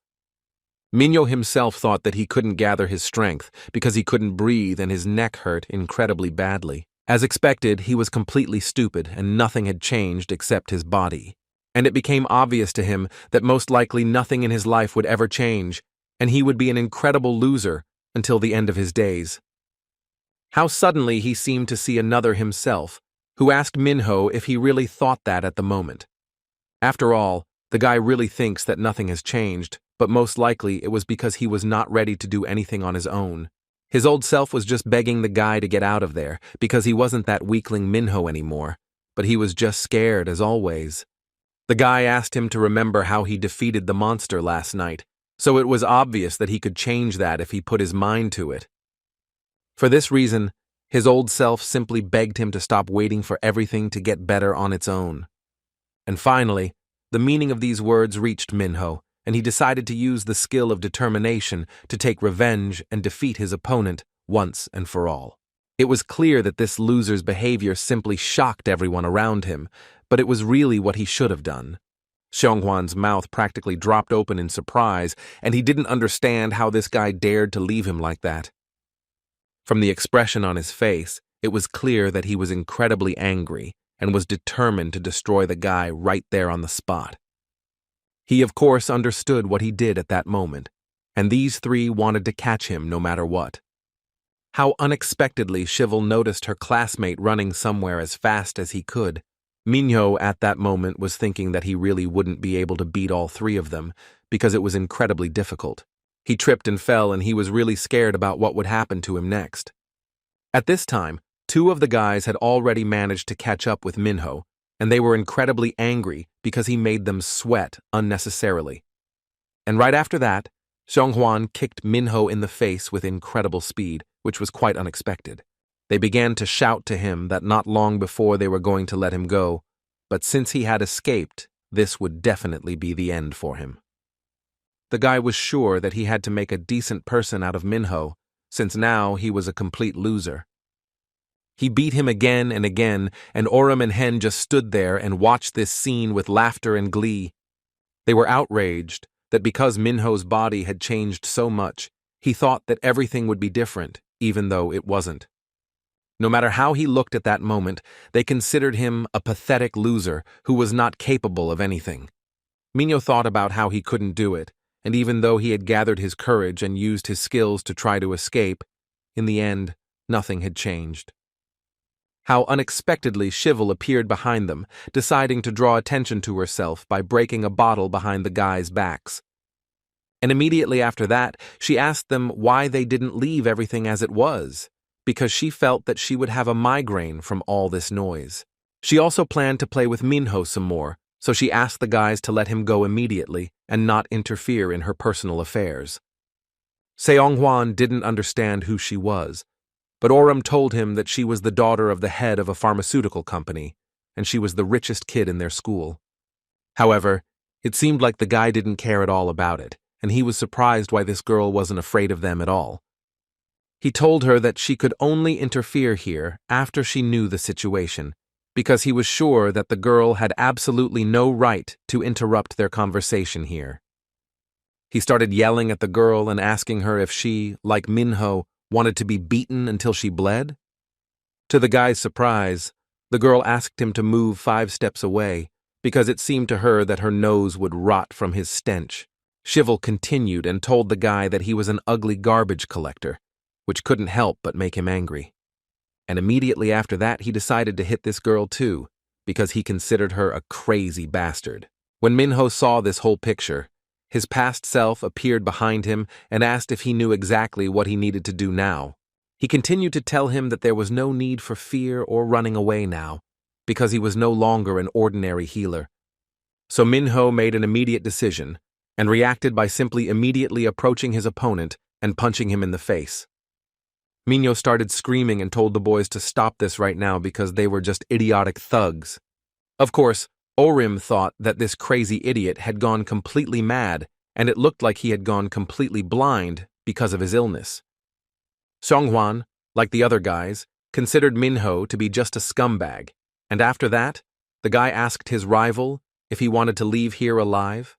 [SPEAKER 1] Minho himself thought that he couldn't gather his strength because he couldn't breathe and his neck hurt incredibly badly. As expected, he was completely stupid and nothing had changed except his body. And it became obvious to him that most likely nothing in his life would ever change, and he would be an incredible loser until the end of his days. How suddenly he seemed to see another himself, who asked Minho if he really thought that at the moment. After all, the guy really thinks that nothing has changed, but most likely it was because he was not ready to do anything on his own. His old self was just begging the guy to get out of there because he wasn't that weakling Minho anymore, but he was just scared as always. The guy asked him to remember how he defeated the monster last night, so it was obvious that he could change that if he put his mind to it. For this reason, his old self simply begged him to stop waiting for everything to get better on its own. And finally, the meaning of these words reached Minho, and he decided to use the skill of determination to take revenge and defeat his opponent once and for all. It was clear that this loser's behavior simply shocked everyone around him, but it was really what he should have done. Seonghwan's mouth practically dropped open in surprise, and he didn't understand how this guy dared to leave him like that. From the expression on his face, it was clear that he was incredibly angry and was determined to destroy the guy right there on the spot. He, of course, understood what he did at that moment, and these three wanted to catch him no matter what. How unexpectedly Shivel noticed her classmate running somewhere as fast as he could. Minho at that moment was thinking that he really wouldn't be able to beat all three of them because it was incredibly difficult. He tripped and fell, and he was really scared about what would happen to him next. At this time, two of the guys had already managed to catch up with Minho, and they were incredibly angry because he made them sweat unnecessarily. And right after that, Seonghwan kicked Minho in the face with incredible speed, which was quite unexpected. They began to shout to him that not long before they were going to let him go, but since he had escaped, this would definitely be the end for him. The guy was sure that he had to make a decent person out of Minho, since now he was a complete loser. He beat him again and again, and Orem and Hen just stood there and watched this scene with laughter and glee. They were outraged that because Minho's body had changed so much, he thought that everything would be different, even though it wasn't. No matter how he looked at that moment, they considered him a pathetic loser who was not capable of anything. Minho thought about how he couldn't do it, and even though he had gathered his courage and used his skills to try to escape, in the end, nothing had changed. How unexpectedly Shivel appeared behind them, deciding to draw attention to herself by breaking a bottle behind the guys' backs. And immediately after that, she asked them why they didn't leave everything as it was, because she felt that she would have a migraine from all this noise. She also planned to play with Minho some more, so she asked the guys to let him go immediately and not interfere in her personal affairs. Seonghwan didn't understand who she was, but Orem told him that she was the daughter of the head of a pharmaceutical company, and she was the richest kid in their school. However, it seemed like the guy didn't care at all about it, and he was surprised why this girl wasn't afraid of them at all. He told her that she could only interfere here after she knew the situation, because he was sure that the girl had absolutely no right to interrupt their conversation here. He started yelling at the girl and asking her if she, like Minho, wanted to be beaten until she bled. To the guy's surprise, the girl asked him to move 5 steps away, because it seemed to her that her nose would rot from his stench. Shivel continued and told the guy that he was an ugly garbage collector, which couldn't help but make him angry. And immediately after that, he decided to hit this girl too, because he considered her a crazy bastard. When Minho saw this whole picture, his past self appeared behind him and asked if he knew exactly what he needed to do now. He continued to tell him that there was no need for fear or running away now, because he was no longer an ordinary healer. So Minho made an immediate decision and reacted by simply immediately approaching his opponent and punching him in the face. Minho started screaming and told the boys to stop this right now because they were just idiotic thugs. Of course, Orim thought that this crazy idiot had gone completely mad, and it looked like he had gone completely blind because of his illness. Seonghwan, like the other guys, considered Minho to be just a scumbag, and after that, the guy asked his rival if he wanted to leave here alive.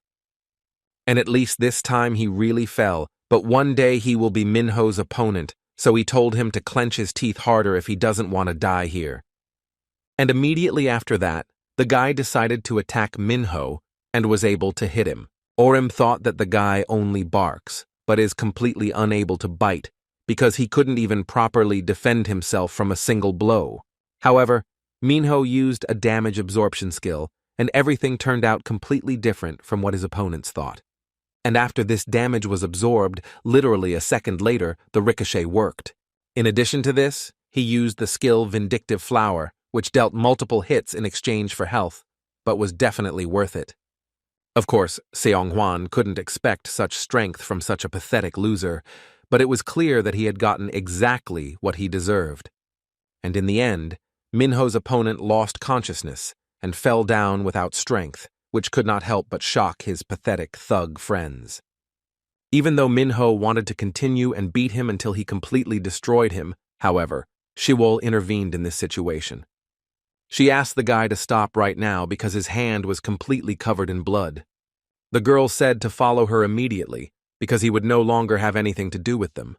[SPEAKER 1] And at least this time he really fell, but one day he will be Minho's opponent, so he told him to clench his teeth harder if he doesn't want to die here. And immediately after that, the guy decided to attack Minho and was able to hit him. Orim thought that the guy only barks, but is completely unable to bite, because he couldn't even properly defend himself from a single blow. However, Minho used a damage absorption skill, and everything turned out completely different from what his opponents thought. And after this damage was absorbed, literally a second later, the ricochet worked. In addition to this, he used the skill Vindictive Flower, which dealt multiple hits in exchange for health, but was definitely worth it. Of course, Seonghwan couldn't expect such strength from such a pathetic loser, but it was clear that he had gotten exactly what he deserved. And in the end, Minho's opponent lost consciousness and fell down without strength, which could not help but shock his pathetic thug friends. Even though Minho wanted to continue and beat him until he completely destroyed him, however, Shiwol intervened in this situation. She asked the guy to stop right now because his hand was completely covered in blood. The girl said to follow her immediately because he would no longer have anything to do with them.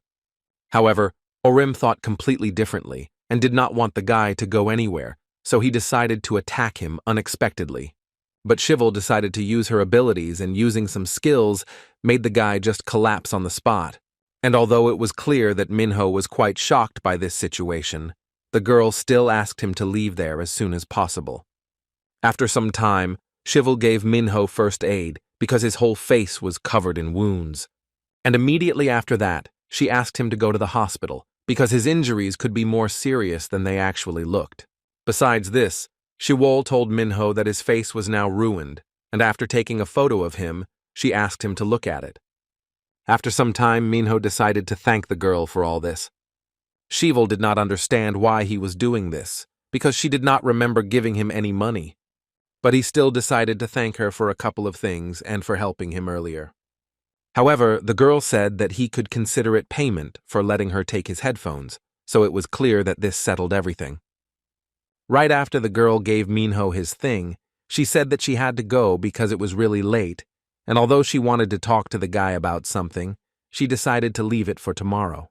[SPEAKER 1] However, Orim thought completely differently and did not want the guy to go anywhere, so he decided to attack him unexpectedly. But Shivel decided to use her abilities and using some skills made the guy just collapse on the spot. And although it was clear that Minho was quite shocked by this situation, the girl still asked him to leave there as soon as possible. After some time, Shivel gave Minho first aid because his whole face was covered in wounds. And immediately after that, she asked him to go to the hospital because his injuries could be more serious than they actually looked. Besides this, Shiwol told Minho that his face was now ruined, and after taking a photo of him, she asked him to look at it. After some time, Minho decided to thank the girl for all this. Shivel did not understand why he was doing this, because she did not remember giving him any money. But he still decided to thank her for a couple of things and for helping him earlier. However, the girl said that he could consider it payment for letting her take his headphones, so it was clear that this settled everything. Right after the girl gave Minho his thing, she said that she had to go because it was really late, and although she wanted to talk to the guy about something, she decided to leave it for tomorrow.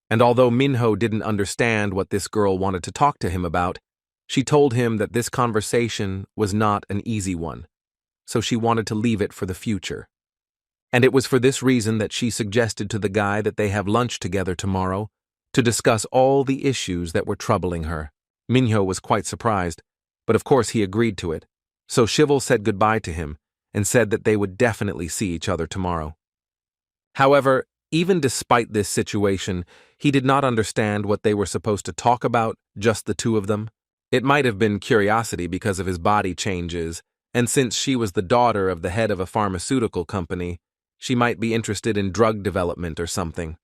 [SPEAKER 1] And although Minho didn't understand what this girl wanted to talk to him about, she told him that this conversation was not an easy one, so she wanted to leave it for the future. And it was for this reason that she suggested to the guy that they have lunch together tomorrow to discuss all the issues that were troubling her. Minho was quite surprised, but of course he agreed to it, so Shivel said goodbye to him and said that they would definitely see each other tomorrow. However, even despite this situation, he did not understand what they were supposed to talk about, just the two of them. It might have been curiosity because of his body changes, and since she was the daughter of the head of a pharmaceutical company, she might be interested in drug development or something.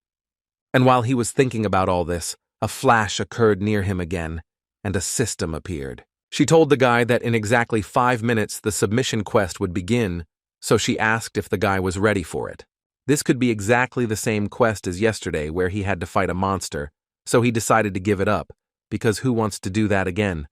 [SPEAKER 1] And while he was thinking about all this, a flash occurred near him again, and a system appeared. She told the guy that in exactly 5 minutes the submission quest would begin, so she asked if the guy was ready for it. This could be exactly the same quest as yesterday where he had to fight a monster, so he decided to give it up, because who wants to do that again?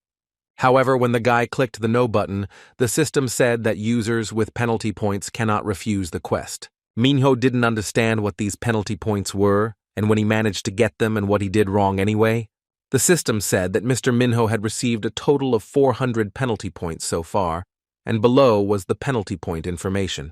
[SPEAKER 1] However, when the guy clicked the no button, the system said that users with penalty points cannot refuse the quest. Minho didn't understand what these penalty points were, and when he managed to get them and what he did wrong anyway. The system said that Mr. Minho had received a total of 400 penalty points so far, and below was the penalty point information.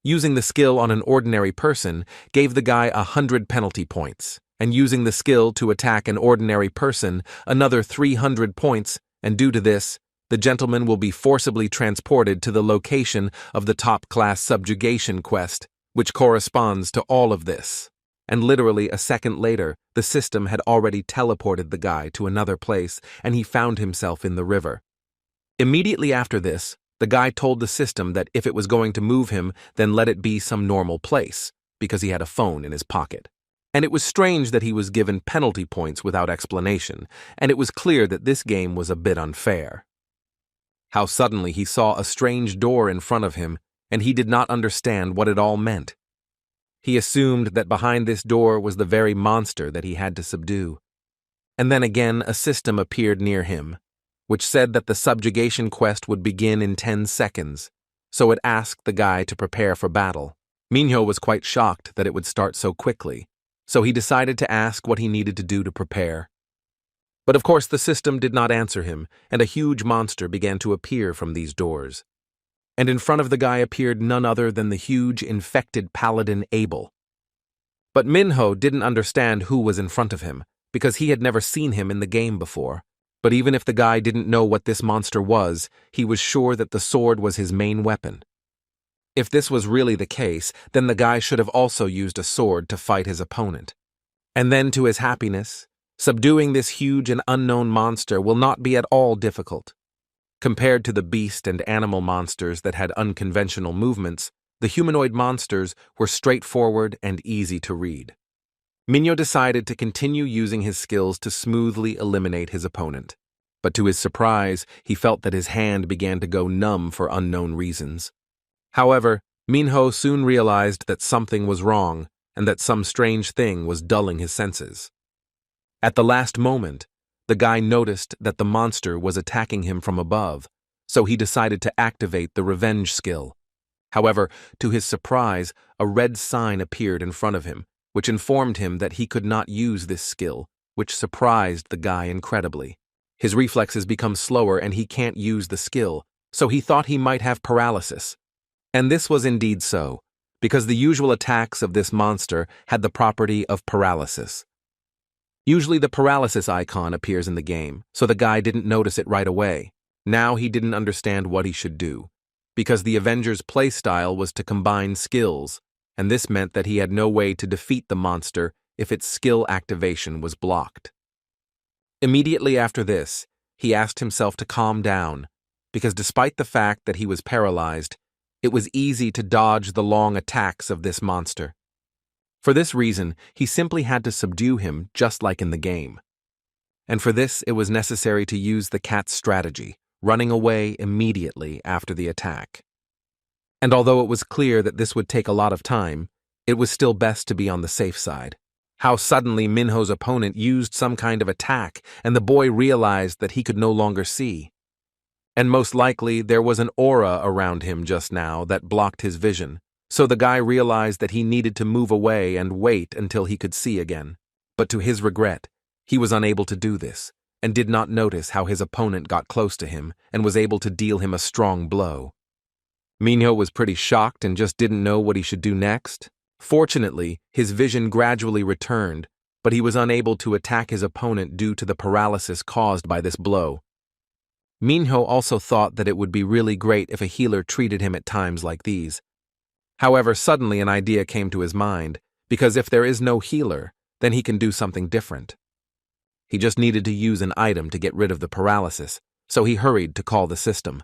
[SPEAKER 1] Using the skill on an ordinary person gave the guy 100 penalty points, and using the skill to attack an ordinary person another 300 points, and due to this, the gentleman will be forcibly transported to the location of the top-class subjugation quest, which corresponds to all of this. And literally a second later, the system had already teleported the guy to another place, and he found himself in the river. Immediately after this, the guy told the system that if it was going to move him, then let it be some normal place, because he had a phone in his pocket. And it was strange that he was given penalty points without explanation, and it was clear that this game was a bit unfair. How suddenly he saw a strange door in front of him, and he did not understand what it all meant. He assumed that behind this door was the very monster that he had to subdue. And then again a system appeared near him, which said that the subjugation quest would begin in 10 seconds, so it asked the guy to prepare for battle. Minho was quite shocked that it would start so quickly, so he decided to ask what he needed to do to prepare. But of course the system did not answer him, and a huge monster began to appear from these doors. And in front of the guy appeared none other than the huge infected paladin Abel. But Minho didn't understand who was in front of him, because he had never seen him in the game before. But even if the guy didn't know what this monster was, he was sure that the sword was his main weapon. If this was really the case, then the guy should have also used a sword to fight his opponent. And then to his happiness, subduing this huge and unknown monster will not be at all difficult. Compared to the beast and animal monsters that had unconventional movements, the humanoid monsters were straightforward and easy to read. Minho decided to continue using his skills to smoothly eliminate his opponent. But to his surprise, he felt that his hand began to go numb for unknown reasons. However, Minho soon realized that something was wrong and that some strange thing was dulling his senses. At the last moment, the guy noticed that the monster was attacking him from above, so he decided to activate the revenge skill. However, to his surprise, a red sign appeared in front of him, which informed him that he could not use this skill, which surprised the guy incredibly. His reflexes become slower and he can't use the skill, so he thought he might have paralysis. And this was indeed so, because the usual attacks of this monster had the property of paralysis. Usually the paralysis icon appears in the game, so the guy didn't notice it right away. Now he didn't understand what he should do, because the Avenger's playstyle was to combine skills, and this meant that he had no way to defeat the monster if its skill activation was blocked. Immediately after this, he asked himself to calm down, because despite the fact that he was paralyzed, it was easy to dodge the long attacks of this monster. For this reason, he simply had to subdue him just like in the game. And for this, it was necessary to use the cat's strategy, running away immediately after the attack. And although it was clear that this would take a lot of time, it was still best to be on the safe side. How suddenly Minho's opponent used some kind of attack, and the boy realized that he could no longer see. And most likely, there was an aura around him just now that blocked his vision. So the guy realized that he needed to move away and wait until he could see again. But to his regret, he was unable to do this, and did not notice how his opponent got close to him and was able to deal him a strong blow. Minho was pretty shocked and just didn't know what he should do next. Fortunately, his vision gradually returned, but he was unable to attack his opponent due to the paralysis caused by this blow. Minho also thought that it would be really great if a healer treated him at times like these. However, suddenly an idea came to his mind, because if there is no healer, then he can do something different. He just needed to use an item to get rid of the paralysis, so he hurried to call the system.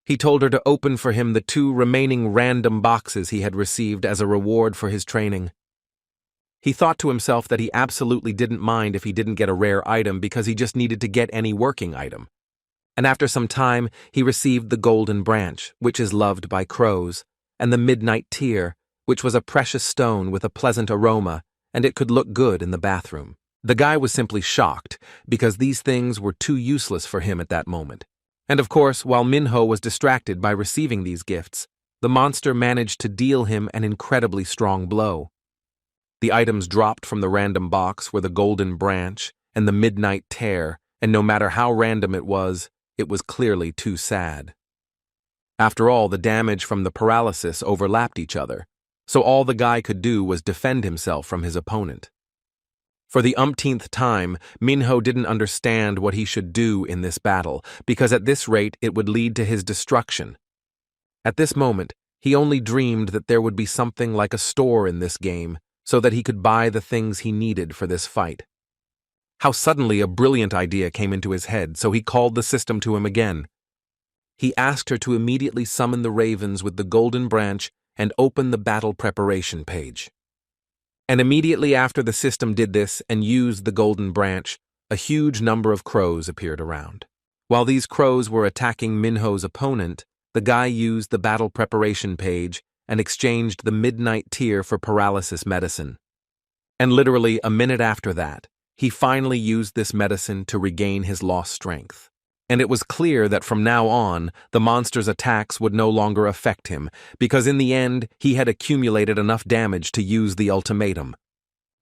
[SPEAKER 1] He told her to open for him the 2 remaining random boxes he had received as a reward for his training. He thought to himself that he absolutely didn't mind if he didn't get a rare item because he just needed to get any working item. And after some time, he received the golden branch, which is loved by crows, and the midnight tear, which was a precious stone with a pleasant aroma, and it could look good in the bathroom. The guy was simply shocked, because these things were too useless for him at that moment. And of course, while Minho was distracted by receiving these gifts, the monster managed to deal him an incredibly strong blow. The items dropped from the random box were the golden branch and the midnight tear, and no matter how random it was clearly too sad. After all, the damage from the paralysis overlapped each other, so all the guy could do was defend himself from his opponent. For the umpteenth time, Minho didn't understand what he should do in this battle, because at this rate it would lead to his destruction. At this moment, he only dreamed that there would be something like a store in this game, so that he could buy the things he needed for this fight. How suddenly a brilliant idea came into his head, so he called the system to him again. He asked her to immediately summon the ravens with the golden branch and open the battle preparation page. And immediately after the system did this and used the golden branch, a huge number of crows appeared around. While these crows were attacking Minho's opponent, the guy used the battle preparation page and exchanged the midnight tear for paralysis medicine. And literally a minute after that, he finally used this medicine to regain his lost strength. And it was clear that from now on, the monster's attacks would no longer affect him, because in the end, he had accumulated enough damage to use the ultimatum.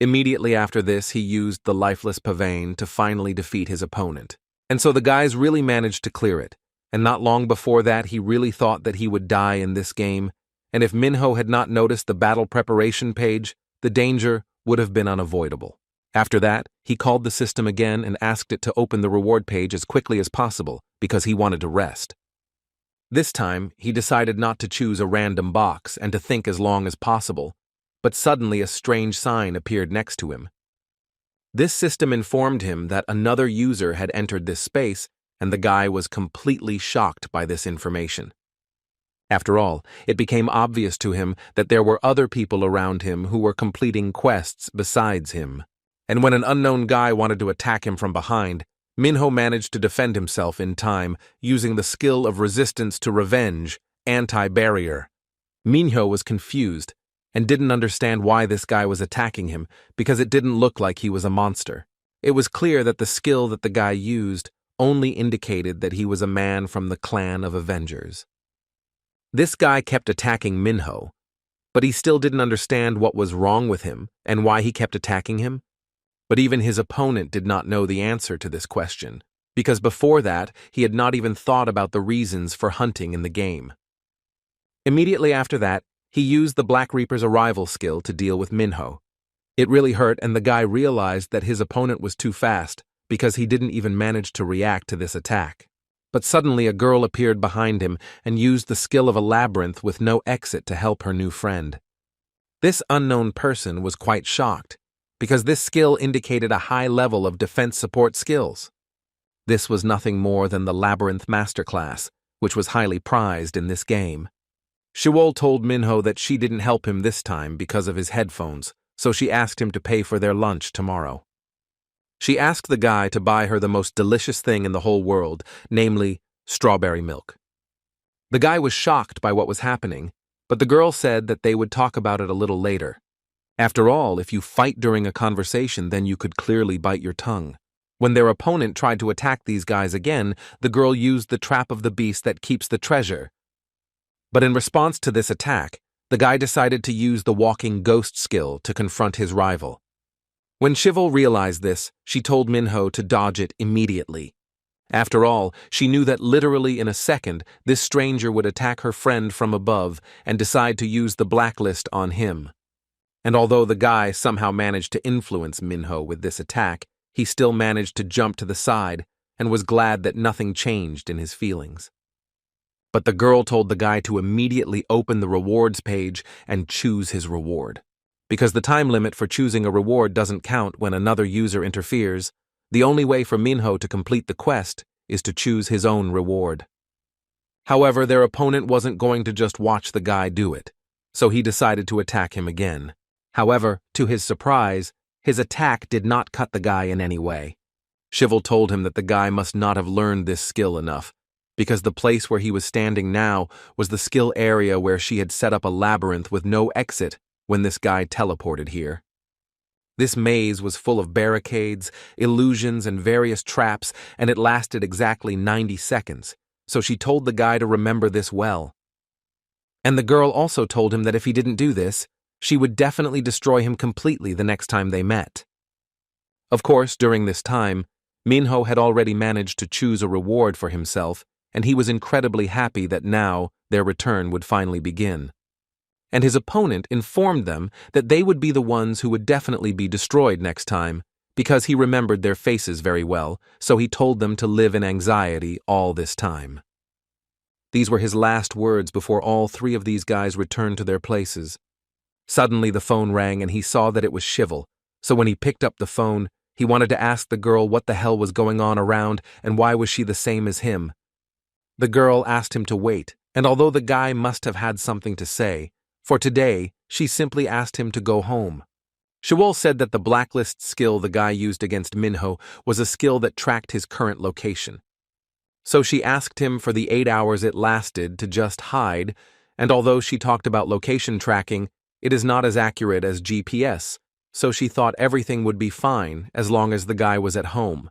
[SPEAKER 1] Immediately after this, he used the lifeless pavane to finally defeat his opponent. And so the guys really managed to clear it, and not long before that, he really thought that he would die in this game, and if Minho had not noticed the battle preparation page, the danger would have been unavoidable. After that, he called the system again and asked it to open the reward page as quickly as possible because he wanted to rest. This time, he decided not to choose a random box and to think as long as possible, but suddenly a strange sign appeared next to him. This system informed him that another user had entered this space, and the guy was completely shocked by this information. After all, it became obvious to him that there were other people around him who were completing quests besides him. And when an unknown guy wanted to attack him from behind, Minho managed to defend himself in time using the skill of resistance to revenge, anti-barrier. Minho was confused and didn't understand why this guy was attacking him because it didn't look like he was a monster. It was clear that the skill that the guy used only indicated that he was a man from the clan of avengers. This guy kept attacking Minho, but he still didn't understand what was wrong with him and why he kept attacking him. But even his opponent did not know the answer to this question, because before that, he had not even thought about the reasons for hunting in the game. Immediately after that, he used the Black Reaper's arrival skill to deal with Minho. It really hurt, and the guy realized that his opponent was too fast because he didn't even manage to react to this attack. But suddenly a girl appeared behind him and used the skill of a labyrinth with no exit to help her new friend. This unknown person was quite shocked, because this skill indicated a high level of defense support skills. This was nothing more than the Labyrinth Masterclass, which was highly prized in this game. Shiwol told Minho that she didn't help him this time because of his headphones, so she asked him to pay for their lunch tomorrow. She asked the guy to buy her the most delicious thing in the whole world, namely, strawberry milk. The guy was shocked by what was happening, but the girl said that they would talk about it a little later. After all, if you fight during a conversation, then you could clearly bite your tongue. When their opponent tried to attack these guys again, the girl used the trap of the beast that keeps the treasure. But in response to this attack, the guy decided to use the walking ghost skill to confront his rival. When Shivel realized this, she told Minho to dodge it immediately. After all, she knew that literally in a second, this stranger would attack her friend from above and decide to use the blacklist on him. And although the guy somehow managed to influence Minho with this attack, he still managed to jump to the side and was glad that nothing changed in his feelings. But the girl told the guy to immediately open the rewards page and choose his reward. Because the time limit for choosing a reward doesn't count when another user interferes, the only way for Minho to complete the quest is to choose his own reward. However, their opponent wasn't going to just watch the guy do it, so he decided to attack him again. However, to his surprise, his attack did not cut the guy in any way. Shivel told him that the guy must not have learned this skill enough, because the place where he was standing now was the skill area where she had set up a labyrinth with no exit when this guy teleported here. This maze was full of barricades, illusions, and various traps, and it lasted exactly 90 seconds, so she told the guy to remember this well. And the girl also told him that if he didn't do this, she would definitely destroy him completely the next time they met. Of course, during this time, Minho had already managed to choose a reward for himself, and he was incredibly happy that now their return would finally begin. And his opponent informed them that they would be the ones who would definitely be destroyed next time, because he remembered their faces very well, so he told them to live in anxiety all this time. These were his last words before all three of these guys returned to their places. Suddenly the phone rang and he saw that it was Shivel, so when he picked up the phone, he wanted to ask the girl what the hell was going on around and why was she the same as him. The girl asked him to wait, and although the guy must have had something to say, for today, she simply asked him to go home. Shivel said that the blacklist skill the guy used against Minho was a skill that tracked his current location. So she asked him for the 8 hours it lasted to just hide, and although she talked about location tracking, it is not as accurate as GPS, so she thought everything would be fine as long as the guy was at home.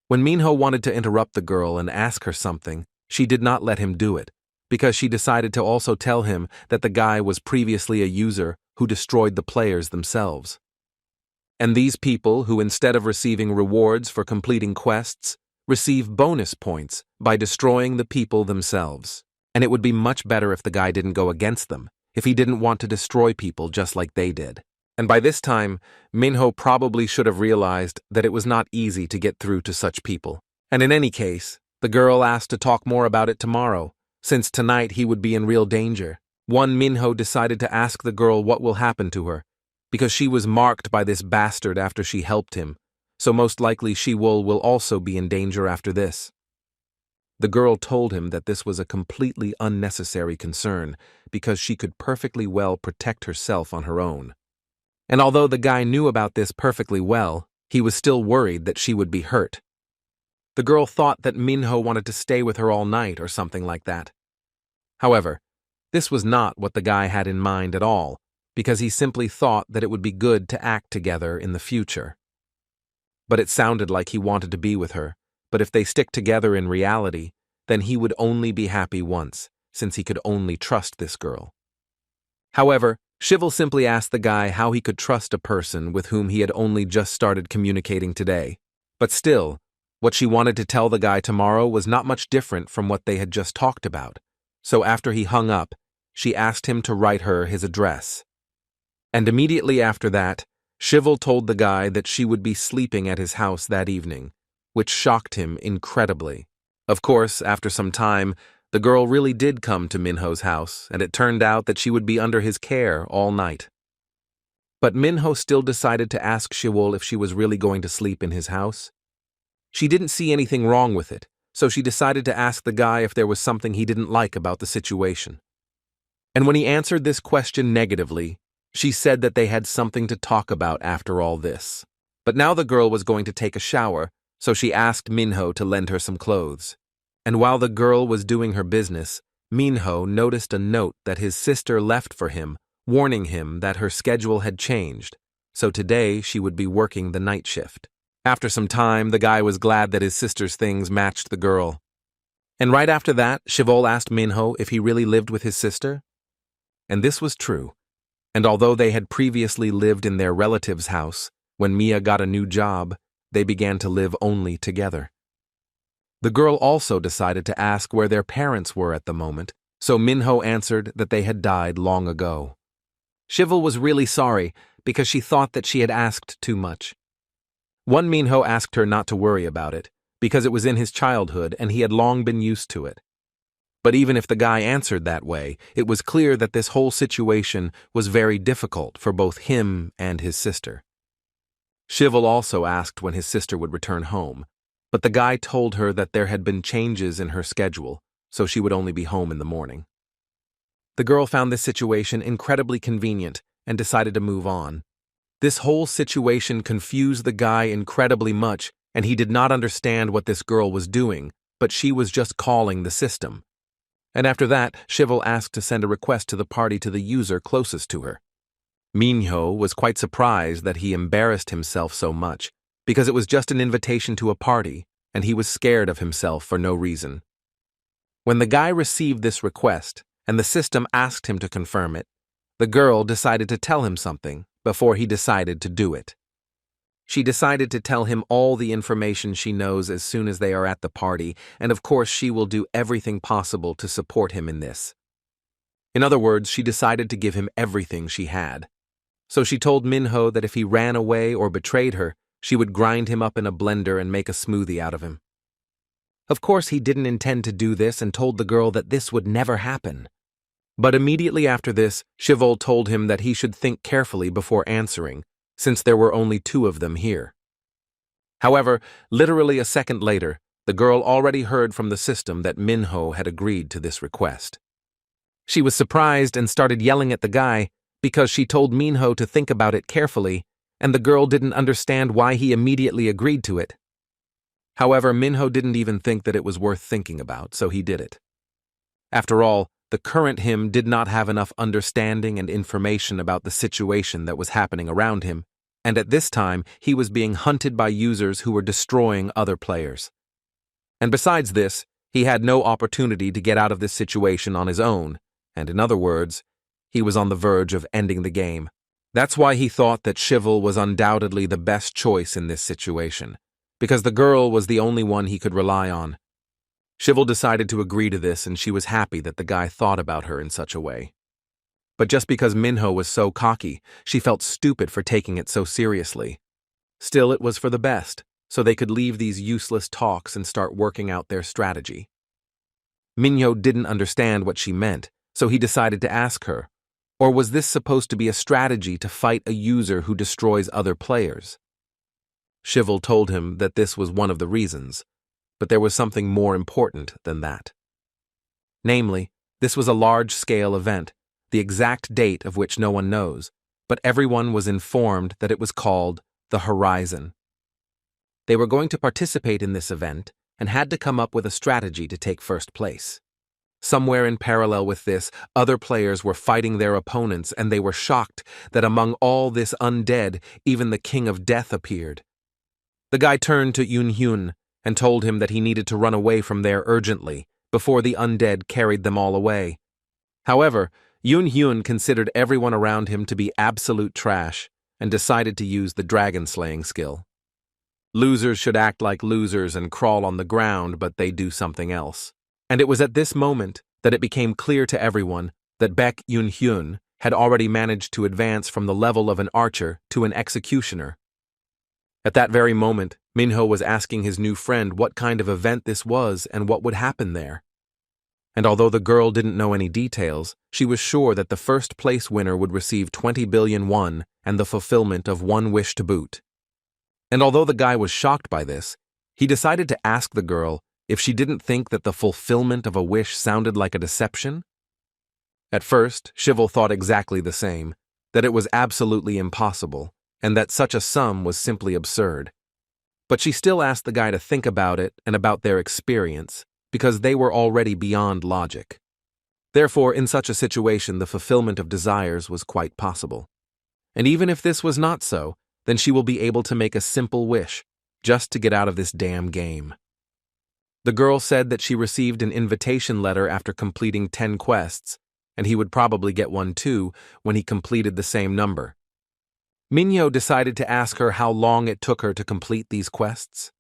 [SPEAKER 1] When Minho wanted to interrupt the girl and ask her something, she did not let him do it, because she decided to also tell him that the guy was previously a user who destroyed the players themselves. And these people who, instead of receiving rewards for completing quests, receive bonus points by destroying the people themselves. And it would be much better if the guy didn't go against them, if he didn't want to destroy people just like they did. And by this time, Minho probably should have realized that it was not easy to get through to such people. And in any case, the girl asked to talk more about it tomorrow, since tonight he would be in real danger. Minho decided to ask the girl what will happen to her, because she was marked by this bastard after she helped him, so most likely Shivel will also be in danger after this. The girl told him that this was a completely unnecessary concern, because she could perfectly well protect herself on her own. And although the guy knew about this perfectly well, he was still worried that she would be hurt. The girl thought that Minho wanted to stay with her all night or something like that. However, this was not what the guy had in mind at all, because he simply thought that it would be good to act together in the future. But it sounded like he wanted to be with her, but if they stick together in reality, then he would only be happy once, since he could only trust this girl. However, Shivel simply asked the guy how he could trust a person with whom he had only just started communicating today. But still, what she wanted to tell the guy tomorrow was not much different from what they had just talked about. So after he hung up, she asked him to write her his address. And immediately after that, Shivel told the guy that she would be sleeping at his house that evening, which shocked him incredibly. Of course, after some time, the girl really did come to Minho's house, and it turned out that she would be under his care all night. But Minho still decided to ask Shivel if she was really going to sleep in his house. She didn't see anything wrong with it, so she decided to ask the guy if there was something he didn't like about the situation. And when he answered this question negatively, she said that they had something to talk about after all this. But now the girl was going to take a shower, so she asked Minho to lend her some clothes. And while the girl was doing her business, Minho noticed a note that his sister left for him, warning him that her schedule had changed, so today she would be working the night shift. After some time, the guy was glad that his sister's things matched the girl. And right after that, Shivel asked Minho if he really lived with his sister. And this was true. And although they had previously lived in their relative's house, when Mia got a new job, they began to live only together. The girl also decided to ask where their parents were at the moment, so Minho answered that they had died long ago. Shivel was really sorry because she thought that she had asked too much. Minho asked her not to worry about it, because it was in his childhood and he had long been used to it. But even if the guy answered that way, it was clear that this whole situation was very difficult for both him and his sister. Shivel also asked when his sister would return home, but the guy told her that there had been changes in her schedule, so she would only be home in the morning. The girl found this situation incredibly convenient and decided to move on. This whole situation confused the guy incredibly much, and he did not understand what this girl was doing, but she was just calling the system. And after that, Shivel asked to send a request to the party to the user closest to her. Minho was quite surprised that he embarrassed himself so much, because it was just an invitation to a party, and he was scared of himself for no reason. When the guy received this request, and the system asked him to confirm it, the girl decided to tell him something before he decided to do it. She decided to tell him all the information she knows as soon as they are at the party, and of course she will do everything possible to support him in this. In other words, she decided to give him everything she had. So she told Minho that if he ran away or betrayed her, she would grind him up in a blender and make a smoothie out of him. Of course, he didn't intend to do this and told the girl that this would never happen. But immediately after this, Shivol told him that he should think carefully before answering, since there were only two of them here. However, literally a second later, the girl already heard from the system that Minho had agreed to this request. She was surprised and started yelling at the guy because she told Minho to think about it carefully, and the girl didn't understand why he immediately agreed to it. However, Minho didn't even think that it was worth thinking about, so he did it. After all, the current him did not have enough understanding and information about the situation that was happening around him, and at this time he was being hunted by users who were destroying other players. And besides this, he had no opportunity to get out of this situation on his own, and in other words, he was on the verge of ending the game. That's why he thought that Shivol was undoubtedly the best choice in this situation, because the girl was the only one he could rely on. Shivol decided to agree to this, and she was happy that the guy thought about her in such a way. But just because Minho was so cocky, she felt stupid for taking it so seriously. Still, it was for the best, so they could leave these useless talks and start working out their strategy. Minho didn't understand what she meant, so he decided to ask her, or was this supposed to be a strategy to fight a user who destroys other players? Shivol told him that this was one of the reasons, but there was something more important than that. Namely, this was a large-scale event, the exact date of which no one knows, but everyone was informed that it was called the Horizon. They were going to participate in this event and had to come up with a strategy to take first place. Somewhere in parallel with this, other players were fighting their opponents, and they were shocked that among all this undead, even the King of Death appeared. The guy turned to Yun Hyung and told him that he needed to run away from there urgently, before the undead carried them all away. However, Yun Hyung considered everyone around him to be absolute trash, and decided to use the dragon-slaying skill. Losers should act like losers and crawl on the ground, but they do something else. And it was at this moment that it became clear to everyone that Yun Hyung had already managed to advance from the level of an archer to an executioner. At that very moment, Minho was asking his new friend what kind of event this was and what would happen there. And although the girl didn't know any details, she was sure that the first place winner would receive 20 billion won and the fulfillment of one wish to boot. And although the guy was shocked by this, he decided to ask the girl if she didn't think that the fulfillment of a wish sounded like a deception. At first, Shivol thought exactly the same, that it was absolutely impossible, and that such a sum was simply absurd. But she still asked the guy to think about it and about their experience, because they were already beyond logic. Therefore, in such a situation, the fulfillment of desires was quite possible. And even if this was not so, then she will be able to make a simple wish, just to get out of this damn game. The girl said that she received an invitation letter after completing 10 quests, and he would probably get one too when he completed the same number. Minho decided to ask her how long it took her to complete these quests.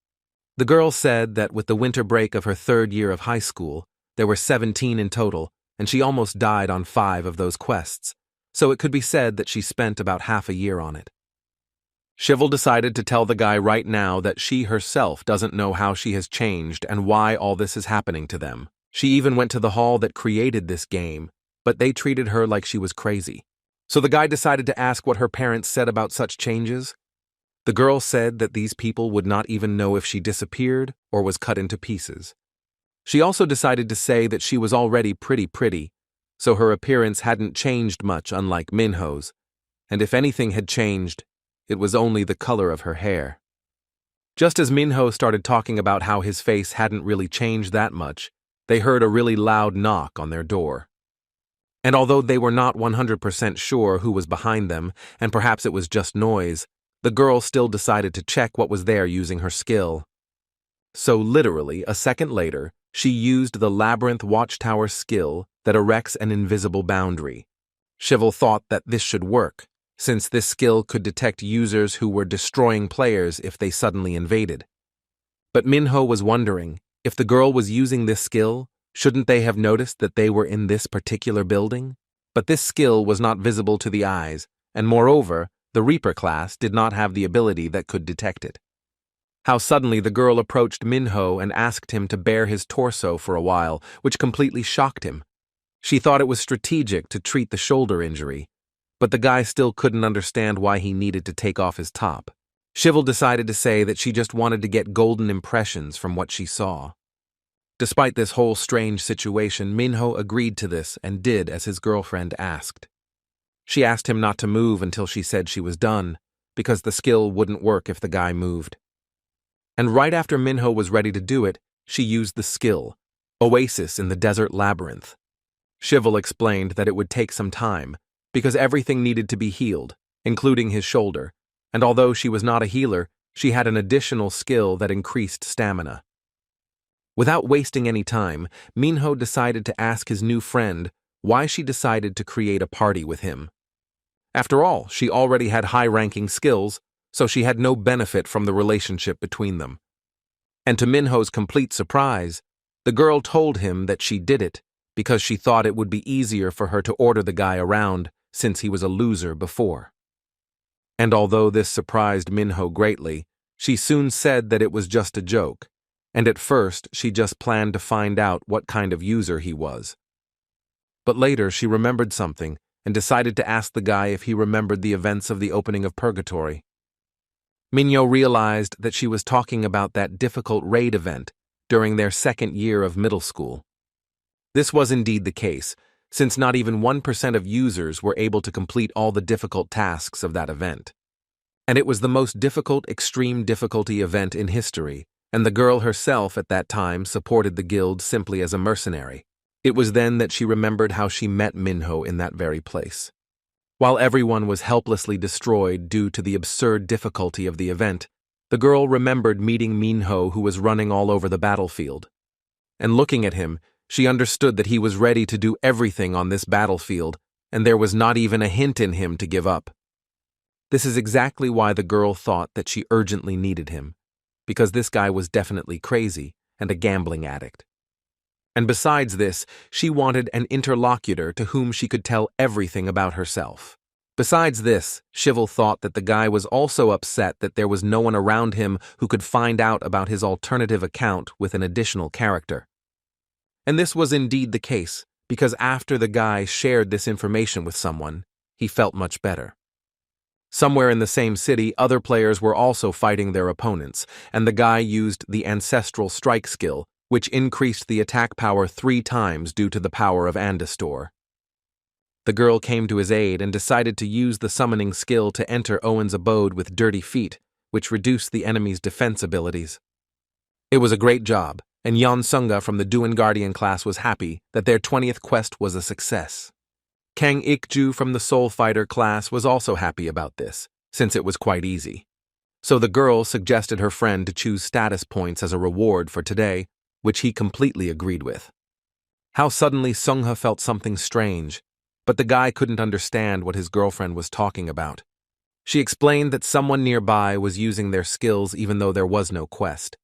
[SPEAKER 1] The girl said that with the winter break of her 3rd year of high school, there were 17 in total, and she almost died on 5 of those quests, so it could be said that she spent about half a year on it. Shivol decided to tell the guy right now that she herself doesn't know how she has changed and why all this is happening to them. She even went to the hall that created this game, but they treated her like she was crazy. So the guy decided to ask what her parents said about such changes. The girl said that these people would not even know if she disappeared or was cut into pieces. She also decided to say that she was already pretty, so her appearance hadn't changed much, unlike Minho's, and if anything had changed, it was only the color of her hair. Just as Minho started talking about how his face hadn't really changed that much, they heard a really loud knock on their door. And although they were not 100% sure who was behind them, and perhaps it was just noise, the girl still decided to check what was there using her skill. So literally, a second later, she used the labyrinth watchtower skill that erects an invisible boundary. Shivol thought that this should work, since this skill could detect users who were destroying players if they suddenly invaded. But Minho was wondering, if the girl was using this skill, shouldn't they have noticed that they were in this particular building? But this skill was not visible to the eyes, and moreover, The Reaper class did not have the ability that could detect it. How suddenly the girl approached Minho and asked him to bare his torso for a while, which completely shocked him. She thought it was strategic to treat the shoulder injury, but the guy still couldn't understand why he needed to take off his top. Shivel decided to say that she just wanted to get golden impressions from what she saw. Despite this whole strange situation, Minho agreed to this and did as his girlfriend asked. She asked him not to move until she said she was done, because the skill wouldn't work if the guy moved. And right after Minho was ready to do it, she used the skill, Oasis in the Desert Labyrinth. Shivel explained that it would take some time, because everything needed to be healed, including his shoulder, and although she was not a healer, she had an additional skill that increased stamina. Without wasting any time, Minho decided to ask his new friend why she decided to create a party with him. After all, she already had high-ranking skills, so she had no benefit from the relationship between them. And to Minho's complete surprise, the girl told him that she did it because she thought it would be easier for her to order the guy around since he was a loser before. And although this surprised Minho greatly, she soon said that it was just a joke, and at first she just planned to find out what kind of user he was. But later she remembered something and decided to ask the guy if he remembered the events of the opening of Purgatory. Minho realized that she was talking about that difficult raid event during their second year of middle school. This was indeed the case, since not even 1% of users were able to complete all the difficult tasks of that event. And it was the most difficult extreme difficulty event in history, and the girl herself at that time supported the guild simply as a mercenary. It was then that she remembered how she met Minho in that very place. While everyone was helplessly destroyed due to the absurd difficulty of the event, the girl remembered meeting Minho, who was running all over the battlefield. And looking at him, she understood that he was ready to do everything on this battlefield, and there was not even a hint in him to give up. This is exactly why the girl thought that she urgently needed him, because this guy was definitely crazy and a gambling addict. And besides this, she wanted an interlocutor to whom she could tell everything about herself. Besides this, Shivel thought that the guy was also upset that there was no one around him who could find out about his alternative account with an additional character. And this was indeed the case, because after the guy shared this information with someone, he felt much better. Somewhere in the same city, other players were also fighting their opponents, and the guy used the Ancestral Strike skill, which increased the attack power 3 times due to the power of Andastor. The girl came to his aid and decided to use the summoning skill to enter Owen's abode with dirty feet, which reduced the enemy's defense abilities. It was a great job, and Yun Hyung from the Duan Guardian class was happy that their 20th quest was a success. Kang Ik-ju from the Soul Fighter class was also happy about this, since it was quite easy. So the girl suggested her friend to choose status points as a reward for today, which he completely agreed with. How suddenly Sungha felt something strange, but the guy couldn't understand what his girlfriend was talking about. She explained that someone nearby was using their skills even though there was no quest.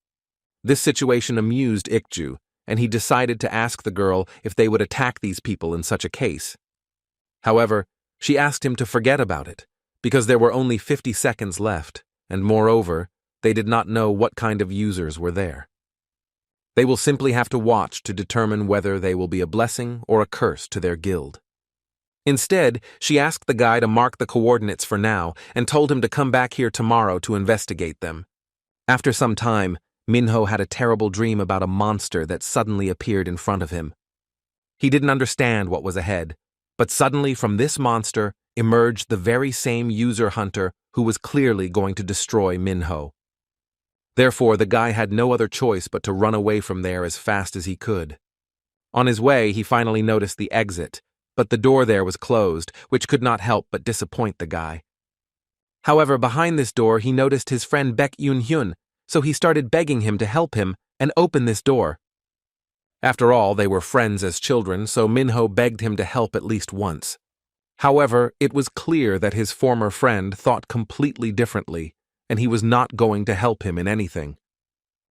[SPEAKER 1] This situation amused Ik-ju, and he decided to ask the girl if they would attack these people in such a case. However, she asked him to forget about it, because there were only 50 seconds left, and moreover, they did not know what kind of users were there. They will simply have to watch to determine whether they will be a blessing or a curse to their guild. Instead, she asked the guy to mark the coordinates for now and told him to come back here tomorrow to investigate them. After some time, Minho had a terrible dream about a monster that suddenly appeared in front of him. He didn't understand what was ahead, but suddenly from this monster emerged the very same user hunter who was clearly going to destroy Minho. Therefore, the guy had no other choice but to run away from there as fast as he could. On his way, he finally noticed the exit, but the door there was closed, which could not help but disappoint the guy. However, behind this door, he noticed his friend Yun Hyung, so he started begging him to help him and open this door. After all, they were friends as children, so Minho begged him to help at least once. However, it was clear that his former friend thought completely differently, and he was not going to help him in anything.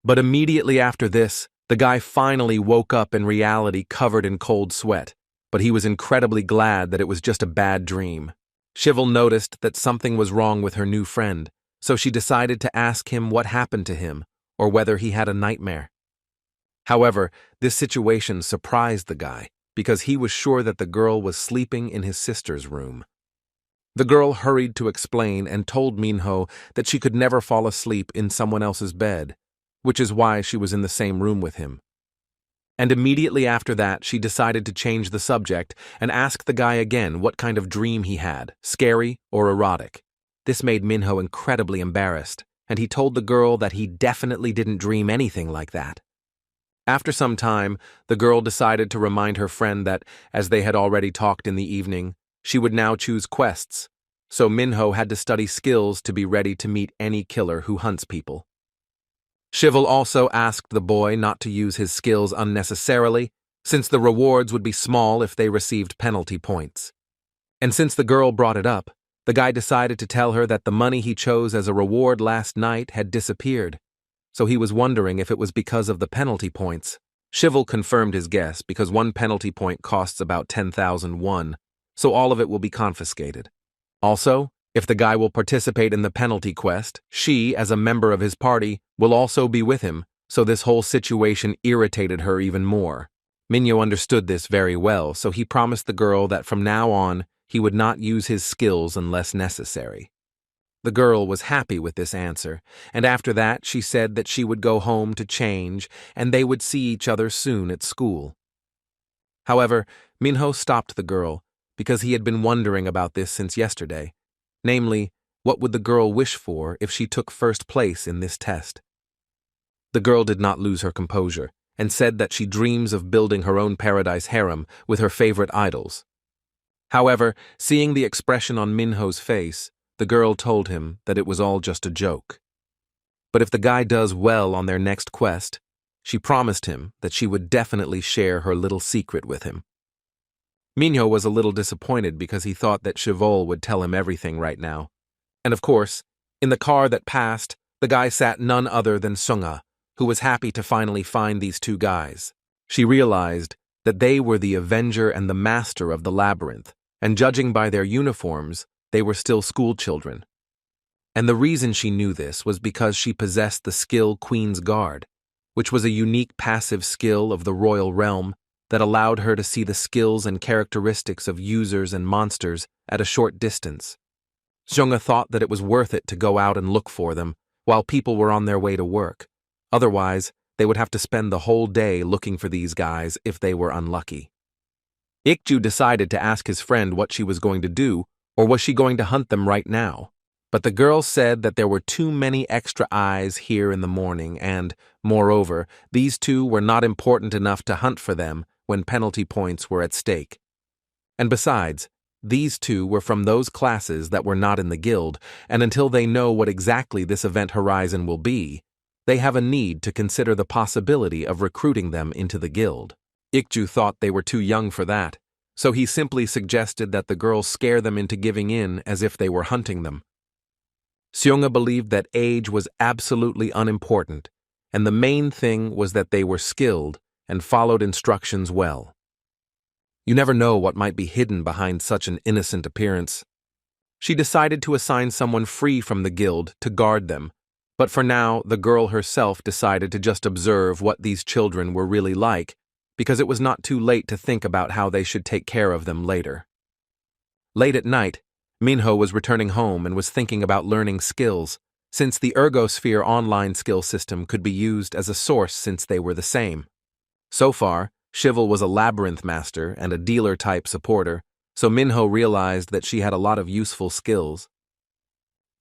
[SPEAKER 1] But immediately after this, the guy finally woke up in reality covered in cold sweat, but he was incredibly glad that it was just a bad dream. Shivel noticed that something was wrong with her new friend, so she decided to ask him what happened to him or whether he had a nightmare. However, this situation surprised the guy because he was sure that the girl was sleeping in his sister's room. The girl hurried to explain and told Minho that she could never fall asleep in someone else's bed, which is why she was in the same room with him. And immediately after that, she decided to change the subject and ask the guy again what kind of dream he had, scary or erotic. This made Minho incredibly embarrassed, and he told the girl that he definitely didn't dream anything like that. After some time, the girl decided to remind her friend that, as they had already talked in the evening, she would now choose quests, so Minho had to study skills to be ready to meet any killer who hunts people. Shivel also asked the boy not to use his skills unnecessarily, since the rewards would be small if they received penalty points. And since the girl brought it up, the guy decided to tell her that the money he chose as a reward last night had disappeared, so he was wondering if it was because of the penalty points. Shivel confirmed his guess because one penalty point costs about 10,000 won, so all of it will be confiscated. Also, if the guy will participate in the penalty quest, she, as a member of his party, will also be with him, so this whole situation irritated her even more. Minho understood this very well, so he promised the girl that from now on, he would not use his skills unless necessary. The girl was happy with this answer, and after that she said that she would go home to change and they would see each other soon at school. However, Minho stopped the girl because he had been wondering about this since yesterday. Namely, what would the girl wish for if she took first place in this test? The girl did not lose her composure and said that she dreams of building her own paradise harem with her favorite idols. However, seeing the expression on Minho's face, the girl told him that it was all just a joke. But if the guy does well on their next quest, she promised him that she would definitely share her little secret with him. Minho was a little disappointed because he thought that Shivel would tell him everything right now. And of course, in the car that passed, the guy sat none other than Sunga, who was happy to finally find these two guys. She realized that they were the avenger and the master of the labyrinth, and judging by their uniforms, they were still school children. And the reason she knew this was because she possessed the skill Queen's Guard, which was a unique passive skill of the royal realm that allowed her to see the skills and characteristics of users and monsters at a short distance. Sunga thought that it was worth it to go out and look for them while people were on their way to work. Otherwise, they would have to spend the whole day looking for these guys if they were unlucky. Ikju decided to ask his friend what she was going to do, or was she going to hunt them right now? But the girl said that there were too many extra eyes here in the morning and, moreover, these two were not important enough to hunt for them when penalty points were at stake. And besides, these two were from those classes that were not in the guild, and until they know what exactly this event horizon will be, they have a need to consider the possibility of recruiting them into the guild. Ikju thought they were too young for that, so he simply suggested that the girls scare them into giving in as if they were hunting them. Sunga believed that age was absolutely unimportant, and the main thing was that they were skilled and followed instructions well. You never know what might be hidden behind such an innocent appearance. She decided to assign someone free from the guild to guard them, but for now the girl herself decided to just observe what these children were really like, because it was not too late to think about how they should take care of them later. Late at night, Minho was returning home and was thinking about learning skills, since the Ergosphere online skill system could be used as a source since they were the same. So far, Shivel was a labyrinth master and a dealer-type supporter, so Minho realized that she had a lot of useful skills.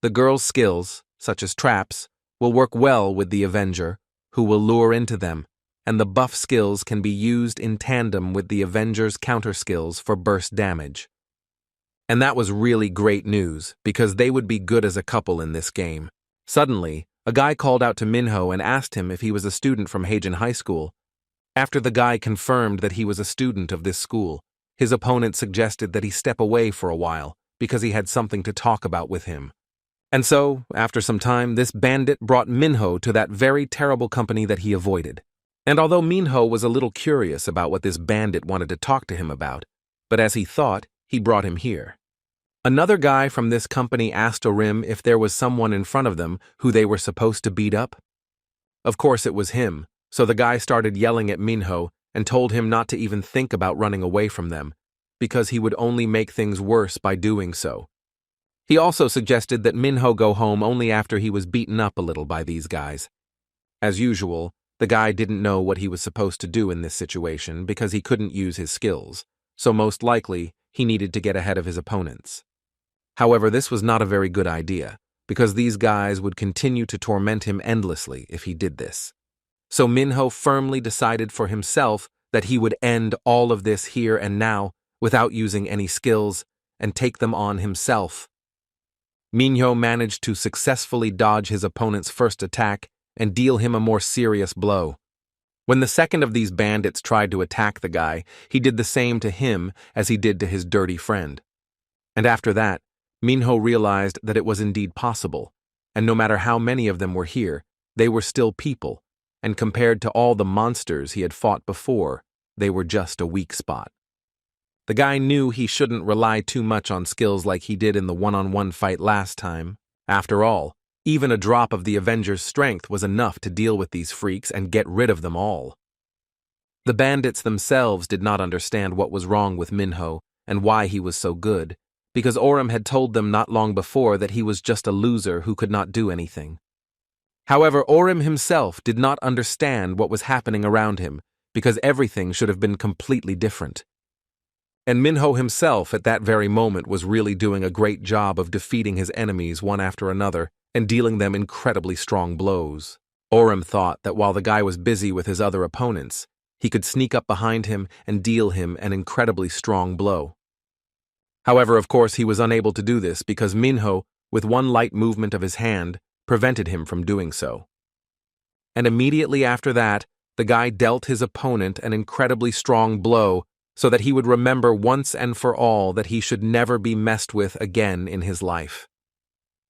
[SPEAKER 1] The girl's skills, such as traps, will work well with the avenger, who will lure into them, and the buff skills can be used in tandem with the avenger's counter skills for burst damage. And that was really great news, because they would be good as a couple in this game. Suddenly, a guy called out to Minho and asked him if he was a student from Heijin High School. After the guy confirmed that he was a student of this school, his opponent suggested that he step away for a while, because he had something to talk about with him. And so, after some time, this bandit brought Minho to that very terrible company that he avoided. And although Minho was a little curious about what this bandit wanted to talk to him about, but as he thought, he brought him here. Another guy from this company asked Orim if there was someone in front of them who they were supposed to beat up. Of course it was him, so the guy started yelling at Minho and told him not to even think about running away from them, because he would only make things worse by doing so. He also suggested that Minho go home only after he was beaten up a little by these guys. As usual, the guy didn't know what he was supposed to do in this situation because he couldn't use his skills, so most likely he needed to get ahead of his opponents. However, this was not a very good idea, because these guys would continue to torment him endlessly if he did this. So Minho firmly decided for himself that he would end all of this here and now without using any skills and take them on himself. Minho managed to successfully dodge his opponent's first attack and deal him a more serious blow. When the second of these bandits tried to attack the guy, he did the same to him as he did to his dirty friend. And after that, Minho realized that it was indeed possible, and no matter how many of them were here, they were still people, and compared to all the monsters he had fought before, they were just a weak spot. The guy knew he shouldn't rely too much on skills like he did in the one-on-one fight last time. After all, even a drop of the Avenger's strength was enough to deal with these freaks and get rid of them all. The bandits themselves did not understand what was wrong with Minho and why he was so good, because Orim had told them not long before that he was just a loser who could not do anything. However, Orim himself did not understand what was happening around him, because everything should have been completely different. And Minho himself at that very moment was really doing a great job of defeating his enemies one after another and dealing them incredibly strong blows. Orim thought that while the guy was busy with his other opponents, he could sneak up behind him and deal him an incredibly strong blow. However, of course, he was unable to do this because Minho, with one light movement of his hand, prevented him from doing so. And immediately after that, the guy dealt his opponent an incredibly strong blow so that he would remember once and for all that he should never be messed with again in his life.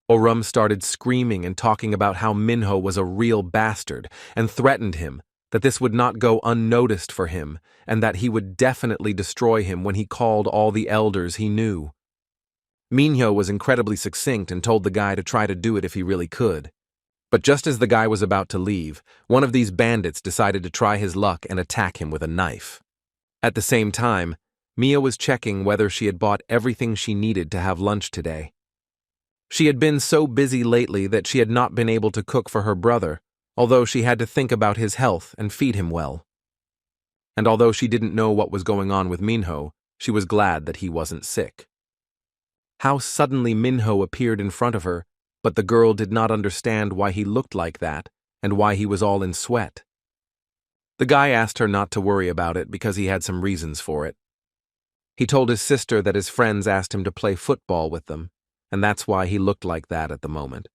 [SPEAKER 1] Orim started screaming and talking about how Minho was a real bastard and threatened him that this would not go unnoticed for him and that he would definitely destroy him when he called all the elders he knew. Minho was incredibly succinct and told the guy to try to do it if he really could. But just as the guy was about to leave, one of these bandits decided to try his luck and attack him with a knife. At the same time, Mia was checking whether she had bought everything she needed to have lunch today. She had been so busy lately that she had not been able to cook for her brother, although she had to think about his health and feed him well. And although she didn't know what was going on with Minho, she was glad that he wasn't sick. How suddenly Minho appeared in front of her, but the girl did not understand why he looked like that and why he was all in sweat. The guy asked her not to worry about it because he had some reasons for it. He told his sister that his friends asked him to play football with them, and that's why he looked like that at the moment.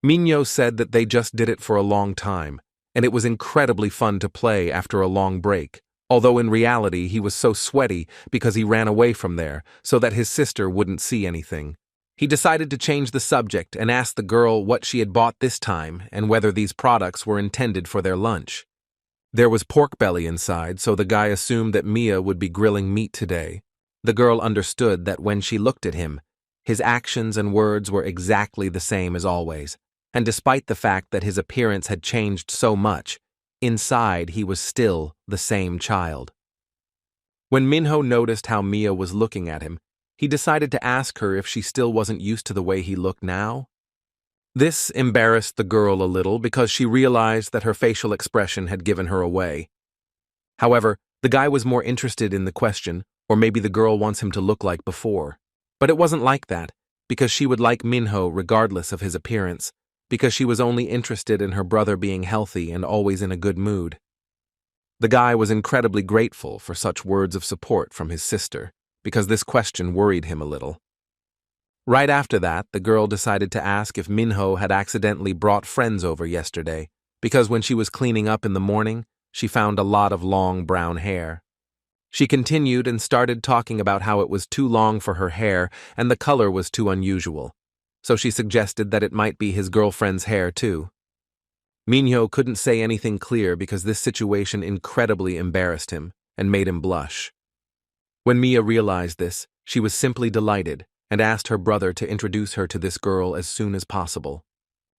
[SPEAKER 1] Minho said that they just did it for a long time, and it was incredibly fun to play after a long break, although in reality he was so sweaty because he ran away from there so that his sister wouldn't see anything. He decided to change the subject and ask the girl what she had bought this time and whether these products were intended for their lunch. There was pork belly inside, so the guy assumed that Mia would be grilling meat today. The girl understood that when she looked at him, his actions and words were exactly the same as always, and despite the fact that his appearance had changed so much, inside he was still the same child. When Minho noticed how Mia was looking at him, he decided to ask her if she still wasn't used to the way he looked now. This embarrassed the girl a little because she realized that her facial expression had given her away. However, the guy was more interested in the question, or maybe the girl wants him to look like before. But it wasn't like that, because she would like Minho regardless of his appearance, because she was only interested in her brother being healthy and always in a good mood. The guy was incredibly grateful for such words of support from his sister, because this question worried him a little. Right after that, the girl decided to ask if Minho had accidentally brought friends over yesterday, because when she was cleaning up in the morning, she found a lot of long brown hair. She continued and started talking about how it was too long for her hair and the color was too unusual, so she suggested that it might be his girlfriend's hair too. Minho couldn't say anything clear because this situation incredibly embarrassed him and made him blush. When Mia realized this, she was simply delighted and asked her brother to introduce her to this girl as soon as possible.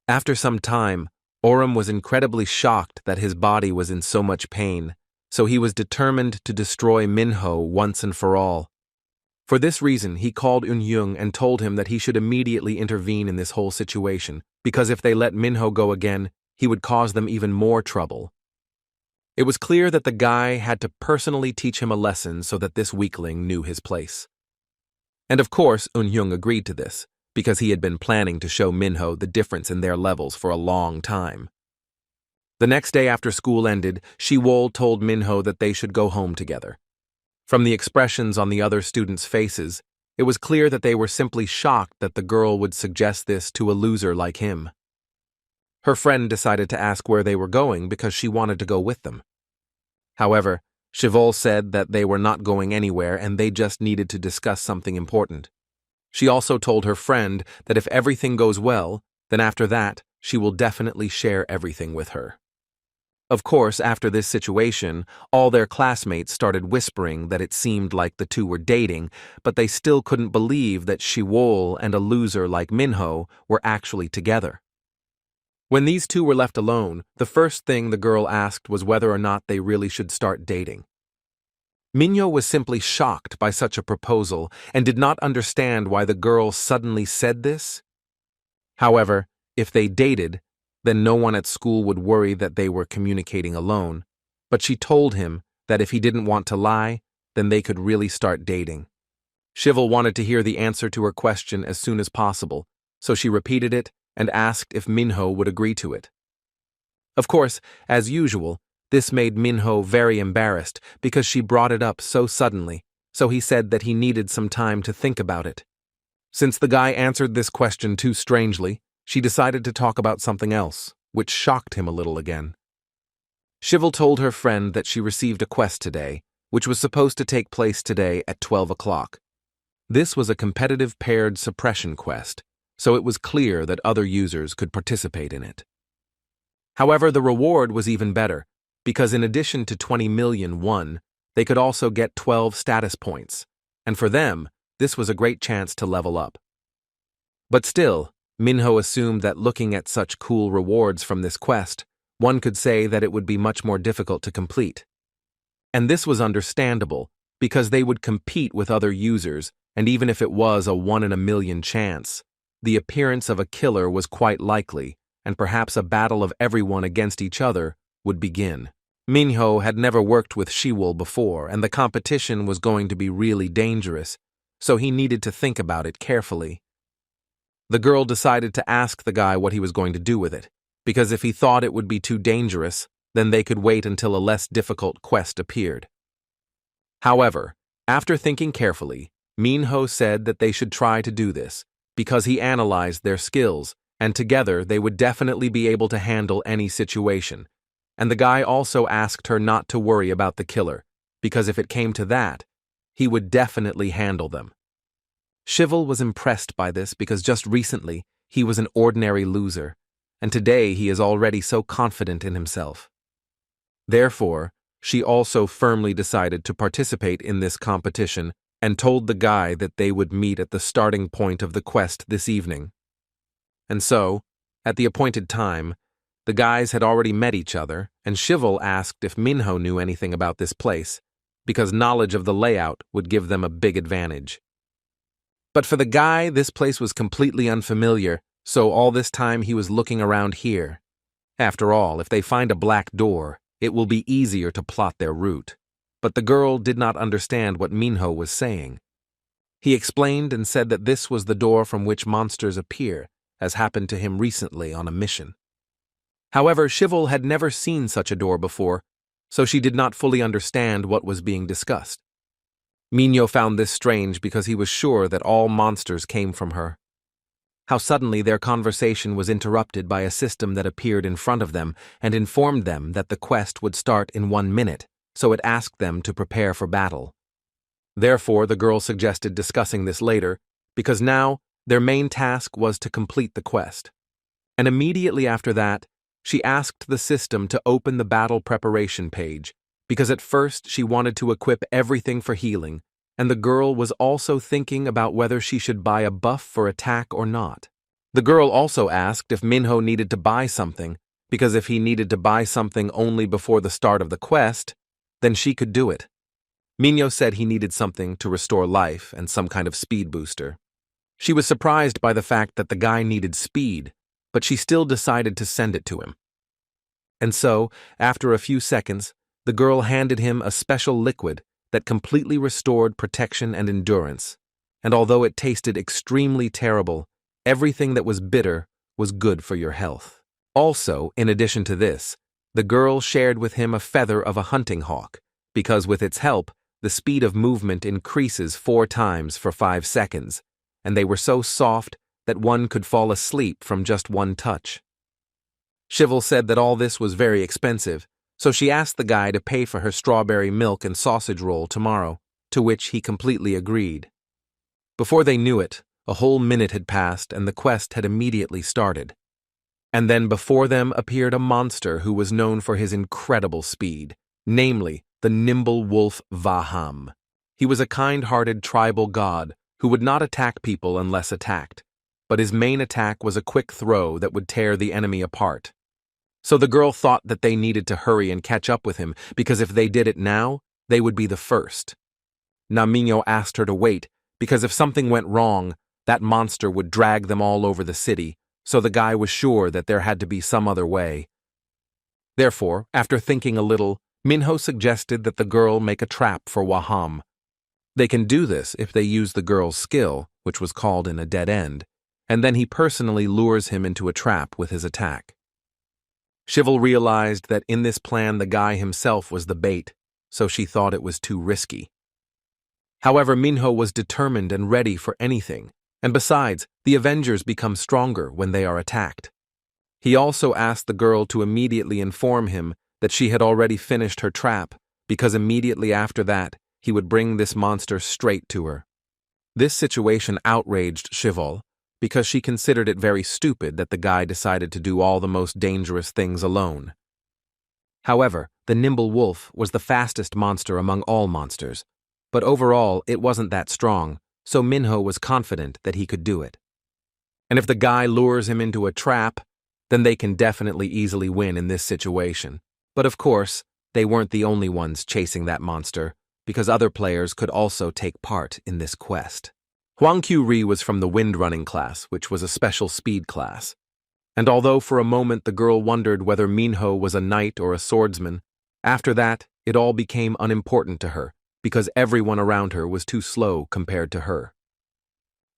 [SPEAKER 1] After some time, Orem was incredibly shocked that his body was in so much pain, so he was determined to destroy Minho once and for all. For this reason, he called Yun Hyung and told him that he should immediately intervene in this whole situation, because if they let Minho go again, he would cause them even more trouble. It was clear that the guy had to personally teach him a lesson so that this weakling knew his place. And of course, Yun Hyung agreed to this, because he had been planning to show Minho the difference in their levels for a long time. The next day after school ended, Shiwol told Minho that they should go home together. From the expressions on the other students' faces, it was clear that they were simply shocked that the girl would suggest this to a loser like him. Her friend decided to ask where they were going because she wanted to go with them. However, Shiwol said that they were not going anywhere and they just needed to discuss something important. She also told her friend that if everything goes well, then after that, she will definitely share everything with her. Of course, after this situation, all their classmates started whispering that it seemed like the two were dating, but they still couldn't believe that Shiwol and a loser like Minho were actually together. When these two were left alone, the first thing the girl asked was whether or not they really should start dating. Minho was simply shocked by such a proposal and did not understand why the girl suddenly said this. However, if they dated, then no one at school would worry that they were communicating alone, but she told him that if he didn't want to lie, then they could really start dating. Shivel wanted to hear the answer to her question as soon as possible, so she repeated it and asked if Minho would agree to it. Of course, as usual, this made Minho very embarrassed because she brought it up so suddenly, so he said that he needed some time to think about it. Since the guy answered this question too strangely, she decided to talk about something else, which shocked him a little again. Shivel told her friend that she received a quest today, which was supposed to take place today at 12 o'clock. This was a competitive paired suppression quest, so it was clear that other users could participate in it. However, the reward was even better, because in addition to 20 million won, they could also get 12 status points, and for them, this was a great chance to level up. But still, Minho assumed that looking at such cool rewards from this quest, one could say that it would be much more difficult to complete. And this was understandable, because they would compete with other users, and even if it was a 1 in a million chance, the appearance of a killer was quite likely, and perhaps a battle of everyone against each other would begin. Minho had never worked with Shiwol before, and the competition was going to be really dangerous, so he needed to think about it carefully. The girl decided to ask the guy what he was going to do with it, because if he thought it would be too dangerous, then they could wait until a less difficult quest appeared. However, after thinking carefully, Minho said that they should try to do this, because he analyzed their skills, and together they would definitely be able to handle any situation. And the guy also asked her not to worry about the killer, because if it came to that, he would definitely handle them. Shivel was impressed by this because just recently he was an ordinary loser, and today he is already so confident in himself. Therefore, she also firmly decided to participate in this competition and told the guy that they would meet at the starting point of the quest this evening. And so, at the appointed time, the guys had already met each other, and Shivel asked if Minho knew anything about this place, because knowledge of the layout would give them a big advantage. But for the guy, this place was completely unfamiliar, so all this time he was looking around here. After all, if they find a black door, it will be easier to plot their route. But the girl did not understand what Minho was saying. He explained and said that this was the door from which monsters appear, as happened to him recently on a mission. However, Shivel had never seen such a door before, so she did not fully understand what was being discussed. Minho found this strange because he was sure that all monsters came from her. How suddenly their conversation was interrupted by a system that appeared in front of them and informed them that the quest would start in 1 minute, so it asked them to prepare for battle. Therefore, the girl suggested discussing this later, because now their main task was to complete the quest. And immediately after that, she asked the system to open the battle preparation page, because at first she wanted to equip everything for healing, and the girl was also thinking about whether she should buy a buff for attack or not. The girl also asked if Minho needed to buy something, because if he needed to buy something only before the start of the quest, then she could do it. Minho said he needed something to restore life and some kind of speed booster. She was surprised by the fact that the guy needed speed, but she still decided to send it to him. And so, after a few seconds, the girl handed him a special liquid that completely restored protection and endurance, and although it tasted extremely terrible, everything that was bitter was good for your health. Also, in addition to this, the girl shared with him a feather of a hunting hawk, because with its help, the speed of movement increases 4 times for 5 seconds, and they were so soft that one could fall asleep from just one touch. Shivel said that all this was very expensive, so she asked the guy to pay for her strawberry milk and sausage roll tomorrow, to which he completely agreed. Before they knew it, a whole minute had passed and the quest had immediately started. And then before them appeared a monster who was known for his incredible speed, namely the nimble wolf Vaham. He was a kind-hearted tribal god who would not attack people unless attacked, but his main attack was a quick throw that would tear the enemy apart. So the girl thought that they needed to hurry and catch up with him, because if they did it now, they would be the first. Minho asked her to wait, because if something went wrong, that monster would drag them all over the city, so the guy was sure that there had to be some other way. Therefore, after thinking a little, Minho suggested that the girl make a trap for Waham. They can do this if they use the girl's skill, which was called in a dead end, and then he personally lures him into a trap with his attack. Shivel realized that in this plan the guy himself was the bait, so she thought it was too risky. However, Minho was determined and ready for anything, and besides, the avengers become stronger when they are attacked. He also asked the girl to immediately inform him that she had already finished her trap, because immediately after that, he would bring this monster straight to her. This situation outraged Shivel, because she considered it very stupid that the guy decided to do all the most dangerous things alone. However, the nimble wolf was the fastest monster among all monsters, but overall it wasn't that strong, so Minho was confident that he could do it. And if the guy lures him into a trap, then they can definitely easily win in this situation. But of course, they weren't the only ones chasing that monster, because other players could also take part in this quest. Huang Q-ri was from the wind running class, which was a special speed class. And although for a moment the girl wondered whether Minho was a knight or a swordsman, after that it all became unimportant to her, because everyone around her was too slow compared to her.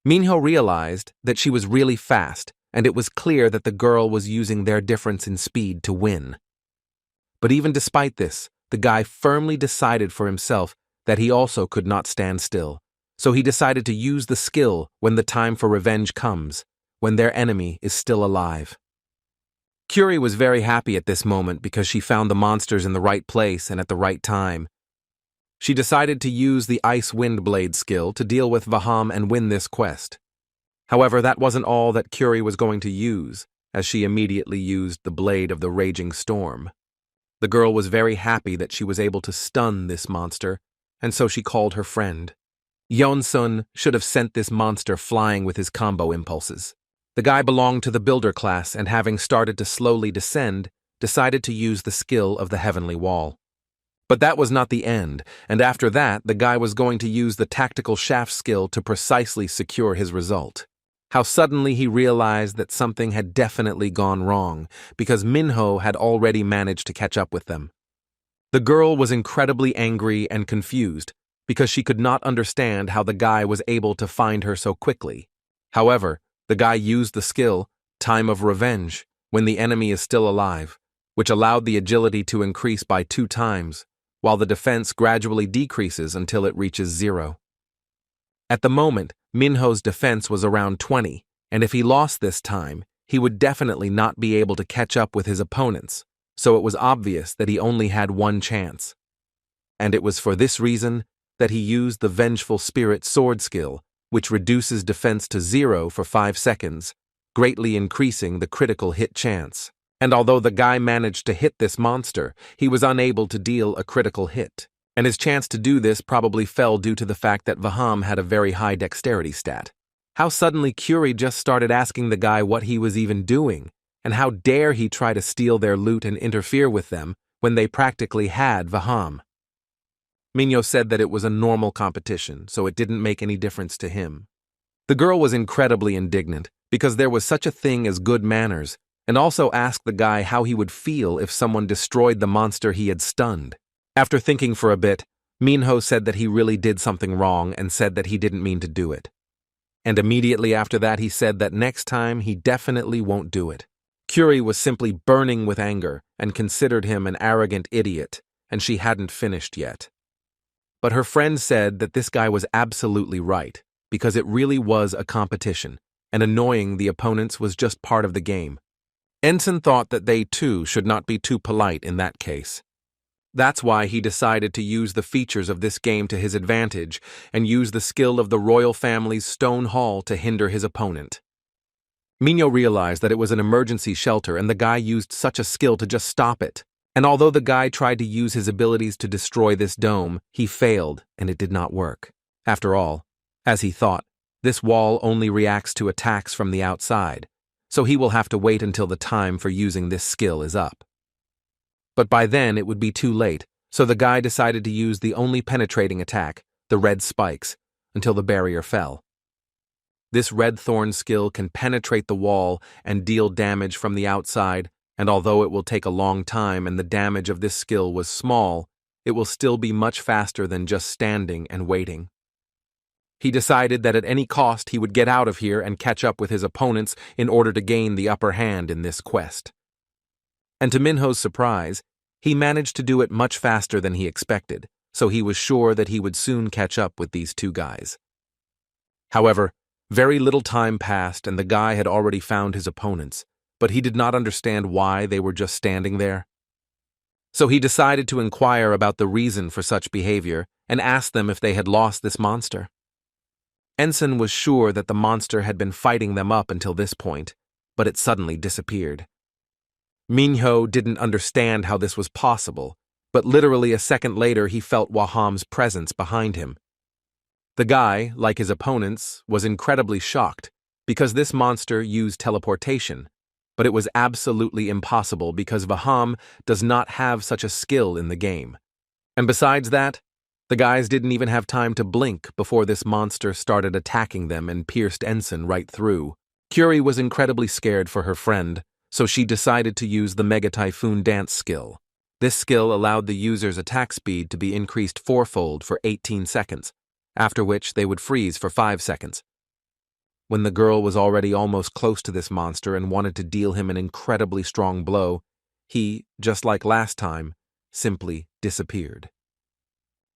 [SPEAKER 1] Minho realized that she was really fast, and it was clear that the girl was using their difference in speed to win. But even despite this, the guy firmly decided for himself that he also could not stand still, so he decided to use the skill when the time for revenge comes, when their enemy is still alive. Curie was very happy at this moment because she found the monsters in the right place and at the right time. She decided to use the Ice Wind Blade skill to deal with Vaham and win this quest. However, that wasn't all that Curie was going to use, as she immediately used the Blade of the Raging Storm. The girl was very happy that she was able to stun this monster, and so she called her friend. Yeon-sun should have sent this monster flying with his combo impulses. The guy belonged to the builder class and having started to slowly descend, decided to use the skill of the Heavenly Wall. But that was not the end, and after that, the guy was going to use the tactical shaft skill to precisely secure his result. How suddenly he realized that something had definitely gone wrong, because Minho had already managed to catch up with them. The girl was incredibly angry and confused, because she could not understand how the guy was able to find her so quickly. However, the guy used the skill, Time of Revenge, when the enemy is still alive, which allowed the agility to increase by 2 times, while the defense gradually decreases until it reaches 0. At the moment, Minho's defense was around 20, and if he lost this time, he would definitely not be able to catch up with his opponents, so it was obvious that he only had one chance. And it was for this reason that he used the Vengeful Spirit sword skill, which reduces defense to 0 for 5 seconds, greatly increasing the critical hit chance. And although the guy managed to hit this monster, he was unable to deal a critical hit. and his chance to do this probably fell due to the fact that Vaham had a very high dexterity stat. How suddenly Curie just started asking the guy what he was even doing, and how dare he try to steal their loot and interfere with them when they practically had Vaham. Minho said that it was a normal competition, so it didn't make any difference to him. The girl was incredibly indignant because there was such a thing as good manners, and also asked the guy how he would feel if someone destroyed the monster he had stunned. After thinking for a bit, Minho said that he really did something wrong and said that he didn't mean to do it. And immediately after that he said that next time he definitely won't do it. Curie was simply burning with anger and considered him an arrogant idiot, and she hadn't finished yet. But her friend said that this guy was absolutely right, because it really was a competition, and annoying the opponents was just part of the game. Ensign thought that they too should not be too polite in that case. That's why he decided to use the features of this game to his advantage and use the skill of the royal family's stone hall to hinder his opponent. Minho realized that it was an emergency shelter and the guy used such a skill to just stop it. And although the guy tried to use his abilities to destroy this dome, he failed and it did not work. After all, as he thought, this wall only reacts to attacks from the outside, so he will have to wait until the time for using this skill is up. But by then it would be too late, so the guy decided to use the only penetrating attack, the red spikes, until the barrier fell. This red thorn skill can penetrate the wall and deal damage from the outside, and although it will take a long time and the damage of this skill was small, it will still be much faster than just standing and waiting. He decided that at any cost he would get out of here and catch up with his opponents in order to gain the upper hand in this quest. And to Minho's surprise, he managed to do it much faster than he expected, so he was sure that he would soon catch up with these two guys. However, very little time passed and the guy had already found his opponents, but he did not understand why they were just standing there. So he decided to inquire about the reason for such behavior and asked them if they had lost this monster. Ensign was sure that the monster had been fighting them up until this point, but it suddenly disappeared. Minho didn't understand how this was possible, but literally a second later he felt Waham's presence behind him. The guy, like his opponents, was incredibly shocked because this monster used teleportation, but it was absolutely impossible because Vaham does not have such a skill in the game. And besides that, the guys didn't even have time to blink before this monster started attacking them and pierced Ensign right through. Curie was incredibly scared for her friend, so she decided to use the Mega Typhoon Dance skill. This skill allowed the user's attack speed to be increased fourfold for 18 seconds, after which they would freeze for 5 seconds. When the girl was already almost close to this monster and wanted to deal him an incredibly strong blow, he, just like last time, simply disappeared.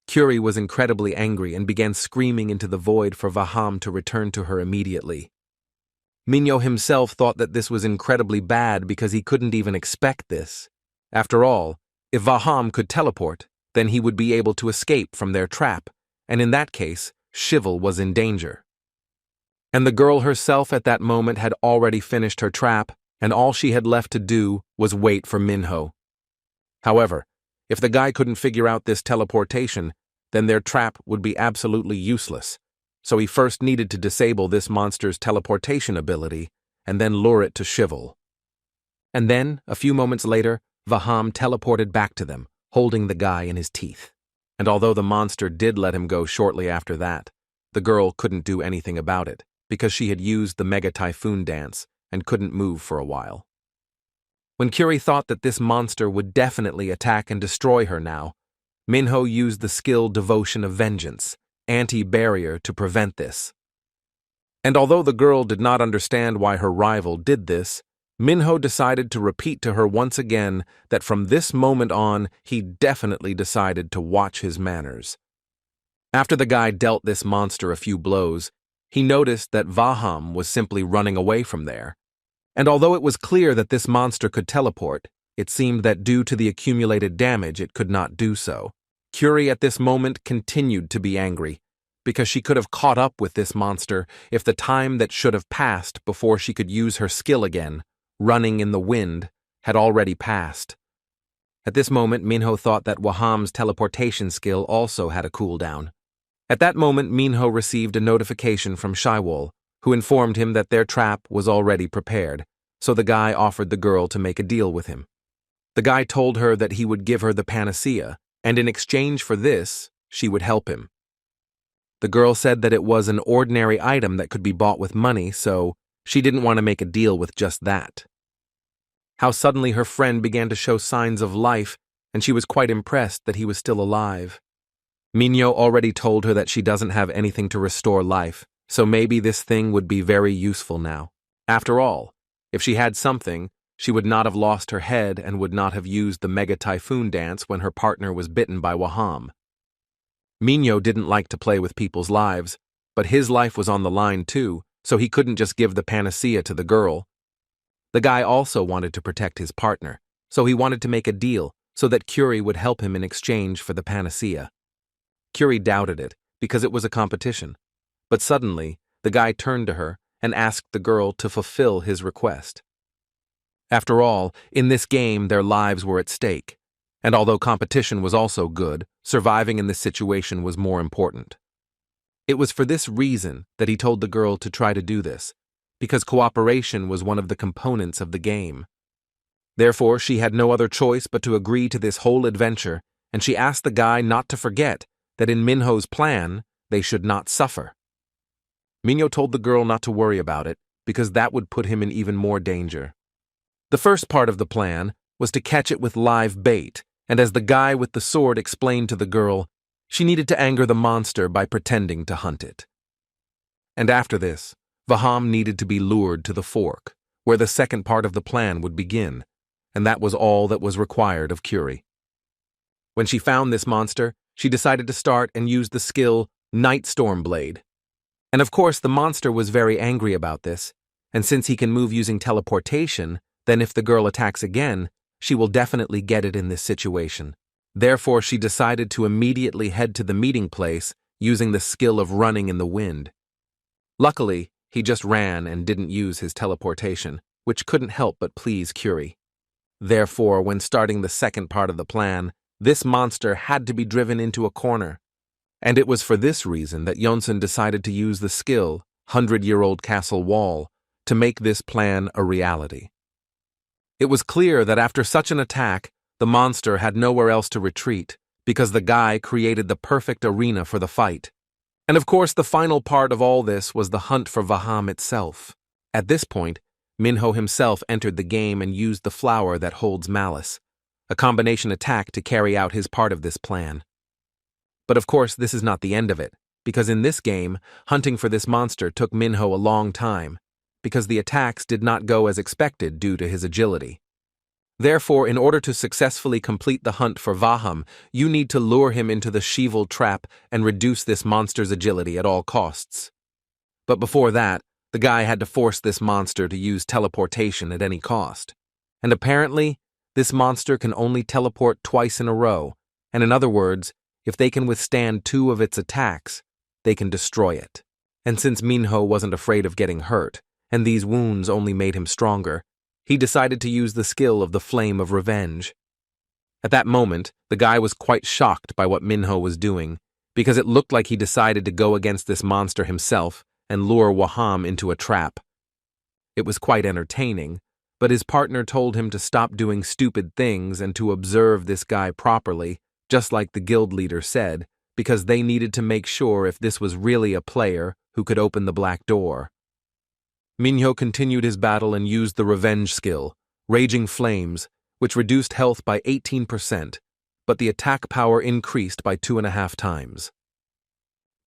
[SPEAKER 1] Curie was incredibly angry and began screaming into the void for Vaham to return to her immediately. Minho himself thought that this was incredibly bad because he couldn't even expect this. After all, if Vaham could teleport, then he would be able to escape from their trap, and in that case, Shivel was in danger. And the girl herself at that moment had already finished her trap, and all she had left to do was wait for Minho. However, if the guy couldn't figure out this teleportation, then their trap would be absolutely useless, so he first needed to disable this monster's teleportation ability and then lure it to Shivel. And then, a few moments later, Vaham teleported back to them, holding the guy in his teeth. And although the monster did let him go shortly after that, the girl couldn't do anything about it because she had used the Mega Typhoon Dance and couldn't move for a while. When Curie thought that this monster would definitely attack and destroy her now, Minho used the skill Devotion of Vengeance, anti-barrier, to prevent this. And although the girl did not understand why her rival did this, Minho decided to repeat to her once again that from this moment on, he definitely decided to watch his manners. After the guy dealt this monster a few blows, he noticed that Vaham was simply running away from there. And although it was clear that this monster could teleport, it seemed that due to the accumulated damage it could not do so. Curie at this moment continued to be angry, because she could have caught up with this monster if the time that should have passed before she could use her skill again, running in the wind, had already passed. At this moment, Minho thought that Waham's teleportation skill also had a cooldown. At that moment, Minho received a notification from Shaiwol, who informed him that their trap was already prepared, so the guy offered the girl to make a deal with him. The guy told her that he would give her the panacea, and in exchange for this, she would help him. The girl said that it was an ordinary item that could be bought with money, so she didn't want to make a deal with just that. How suddenly her friend began to show signs of life, and she was quite impressed that he was still alive. Minho already told her that she doesn't have anything to restore life, so maybe this thing would be very useful now. After all, if she had something, she would not have lost her head and would not have used the Mega Typhoon dance when her partner was bitten by Waham. Minho didn't like to play with people's lives, but his life was on the line too, so he couldn't just give the panacea to the girl. The guy also wanted to protect his partner, so he wanted to make a deal so that Curie would help him in exchange for the panacea. Curie doubted it because it was a competition, but suddenly the guy turned to her and asked the girl to fulfill his request. After all, in this game their lives were at stake, and although competition was also good, surviving in this situation was more important. It was for this reason that he told the girl to try to do this, because cooperation was one of the components of the game. Therefore, she had no other choice but to agree to this whole adventure, and she asked the guy not to forget that in Minho's plan, they should not suffer. Minho told the girl not to worry about it, because that would put him in even more danger. The first part of the plan was to catch it with live bait, and as the guy with the sword explained to the girl, she needed to anger the monster by pretending to hunt it. And after this, Vaham needed to be lured to the fork, where the second part of the plan would begin, and that was all that was required of Curie. When she found this monster, she decided to start and use the skill Night Storm Blade. And of course, the monster was very angry about this, and since he can move using teleportation, then if the girl attacks again, she will definitely get it in this situation. Therefore, she decided to immediately head to the meeting place using the skill of running in the wind. Luckily, he just ran and didn't use his teleportation, which couldn't help but please Curie. Therefore, when starting the second part of the plan, this monster had to be driven into a corner. And it was for this reason that Yonsun decided to use the skill, 100-Year-Old Castle Wall, to make this plan a reality. It was clear that after such an attack, the monster had nowhere else to retreat, because the guy created the perfect arena for the fight. And of course, the final part of all this was the hunt for Vaham itself. At this point, Minho himself entered the game and used the flower that holds malice, a combination attack to carry out his part of this plan. But of course, this is not the end of it, because in this game, hunting for this monster took Minho a long time, because the attacks did not go as expected due to his agility. Therefore, in order to successfully complete the hunt for Vaham, you need to lure him into the Sheevil trap and reduce this monster's agility at all costs. But before that, the guy had to force this monster to use teleportation at any cost. And apparently, this monster can only teleport twice in a row, and in other words, if they can withstand 2 of its attacks, they can destroy it. And since Minho wasn't afraid of getting hurt, and these wounds only made him stronger, he decided to use the skill of the Flame of Revenge. At that moment, the guy was quite shocked by what Minho was doing, because it looked like he decided to go against this monster himself and lure Waham into a trap. It was quite entertaining, but his partner told him to stop doing stupid things and to observe this guy properly, just like the guild leader said, because they needed to make sure if this was really a player who could open the black door. Minho continued his battle and used the revenge skill, Raging Flames, which reduced health by 18%, but the attack power increased by 2.5 times.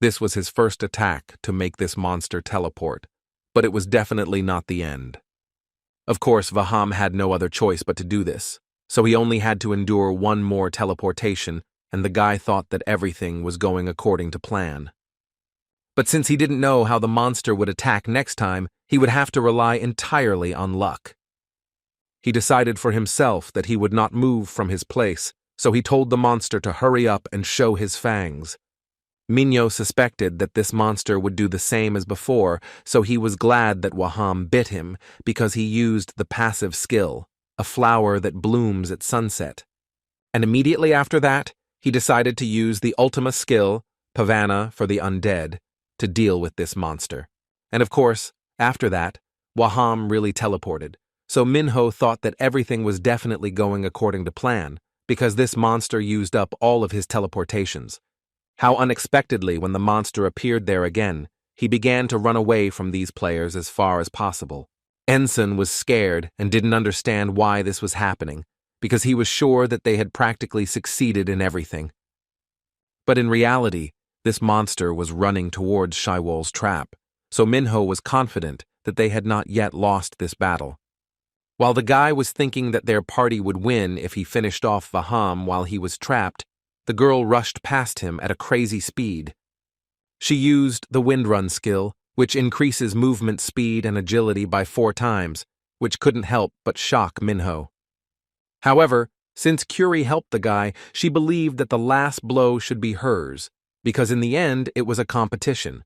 [SPEAKER 1] This was his first attack to make this monster teleport, but it was definitely not the end. Of course, Vaham had no other choice but to do this, so he only had to endure 1 more teleportation, and the guy thought that everything was going according to plan. But since he didn't know how the monster would attack next time, he would have to rely entirely on luck. He decided for himself that he would not move from his place, so he told the monster to hurry up and show his fangs. Minho suspected that this monster would do the same as before, so he was glad that Waham bit him, because he used the passive skill, a flower that blooms at sunset. And immediately after that, he decided to use the Ultima skill, Pavana for the undead, to deal with this monster. And of course, after that, Waham really teleported, so Minho thought that everything was definitely going according to plan, because this monster used up all of his teleportations. How unexpectedly, when the monster appeared there again, he began to run away from these players as far as possible. Ensign was scared and didn't understand why this was happening, because he was sure that they had practically succeeded in everything. But in reality, this monster was running towards Shaiwol's trap, so Minho was confident that they had not yet lost this battle. While the guy was thinking that their party would win if he finished off Vaham while he was trapped, the girl rushed past him at a crazy speed. She used the Windrun skill, which increases movement speed and agility by 4 times, which couldn't help but shock Minho. However, since Curie helped the guy, she believed that the last blow should be hers, because in the end it was a competition.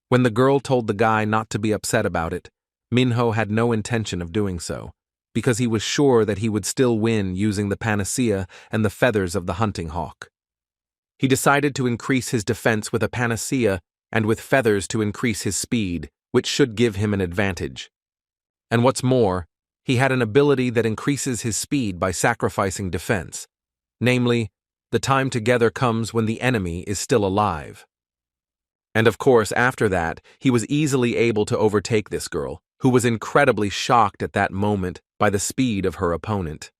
[SPEAKER 1] When the girl told the guy not to be upset about it, Minho had no intention of doing so, because he was sure that he would still win using the panacea and the feathers of the hunting hawk. He decided to increase his defense with a panacea and with feathers to increase his speed, which should give him an advantage. And what's more, he had an ability that increases his speed by sacrificing defense. Namely, the time together comes when the enemy is still alive. And of course, after that, he was easily able to overtake this girl, who was incredibly shocked at that moment by the speed of her opponent.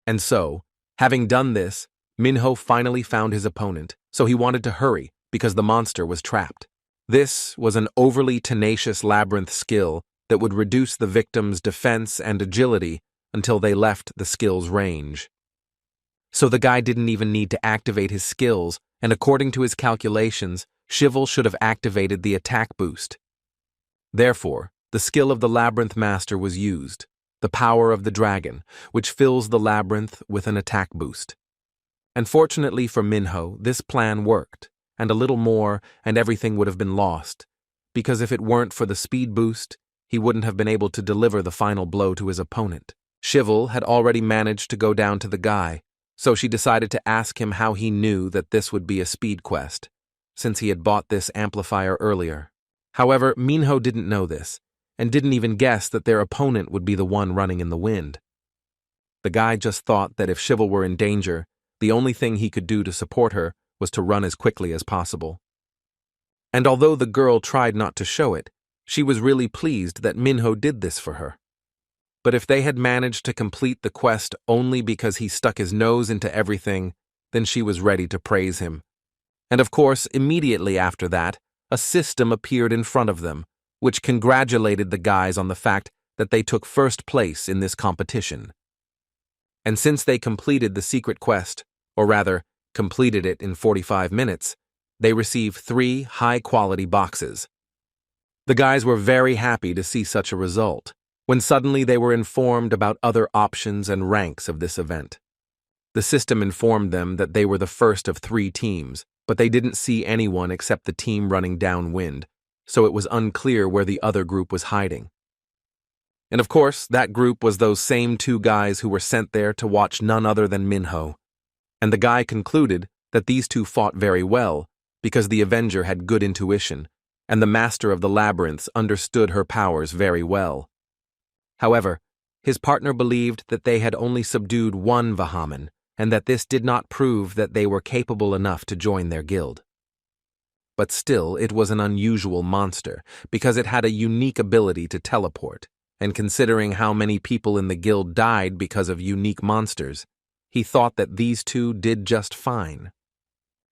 [SPEAKER 1] And so, having done this, Minho finally found his opponent, so he wanted to hurry because the monster was trapped. This was an overly tenacious labyrinth skill that would reduce the victim's defense and agility until they left the skill's range. So the guy didn't even need to activate his skills, and according to his calculations, Shivel should have activated the attack boost. Therefore, the skill of the labyrinth master was used, the power of the dragon, which fills the labyrinth with an attack boost. And fortunately for Minho, this plan worked, and a little more and everything would have been lost, because if it weren't for the speed boost, he wouldn't have been able to deliver the final blow to his opponent. Shivel had already managed to go down to the guy, so she decided to ask him how he knew that this would be a speed quest, since he had bought this amplifier earlier. However, Minho didn't know this, and didn't even guess that their opponent would be the one running in the wind. The guy just thought that if Shivel were in danger, the only thing he could do to support her was to run as quickly as possible. And although the girl tried not to show it, she was really pleased that Minho did this for her. But if they had managed to complete the quest only because he stuck his nose into everything, then she was ready to praise him. And of course, immediately after that, a system appeared in front of them, which congratulated the guys on the fact that they took first place in this competition. And since they completed the secret quest, or rather, completed it in 45 minutes, they received 3 high-quality boxes. The guys were very happy to see such a result, when suddenly they were informed about other options and ranks of this event. The system informed them that they were the first of 3 teams, but they didn't see anyone except the team running downwind, so it was unclear where the other group was hiding. And of course, that group was those same 2 guys who were sent there to watch none other than Minho. And the guy concluded that these 2 fought very well, because the Avenger had good intuition, and the Master of the Labyrinths understood her powers very well. However, his partner believed that they had only subdued 1 Vahaman, and that this did not prove that they were capable enough to join their guild. But still, it was an unusual monster, because it had a unique ability to teleport, and considering how many people in the guild died because of unique monsters, he thought that these 2 did just fine.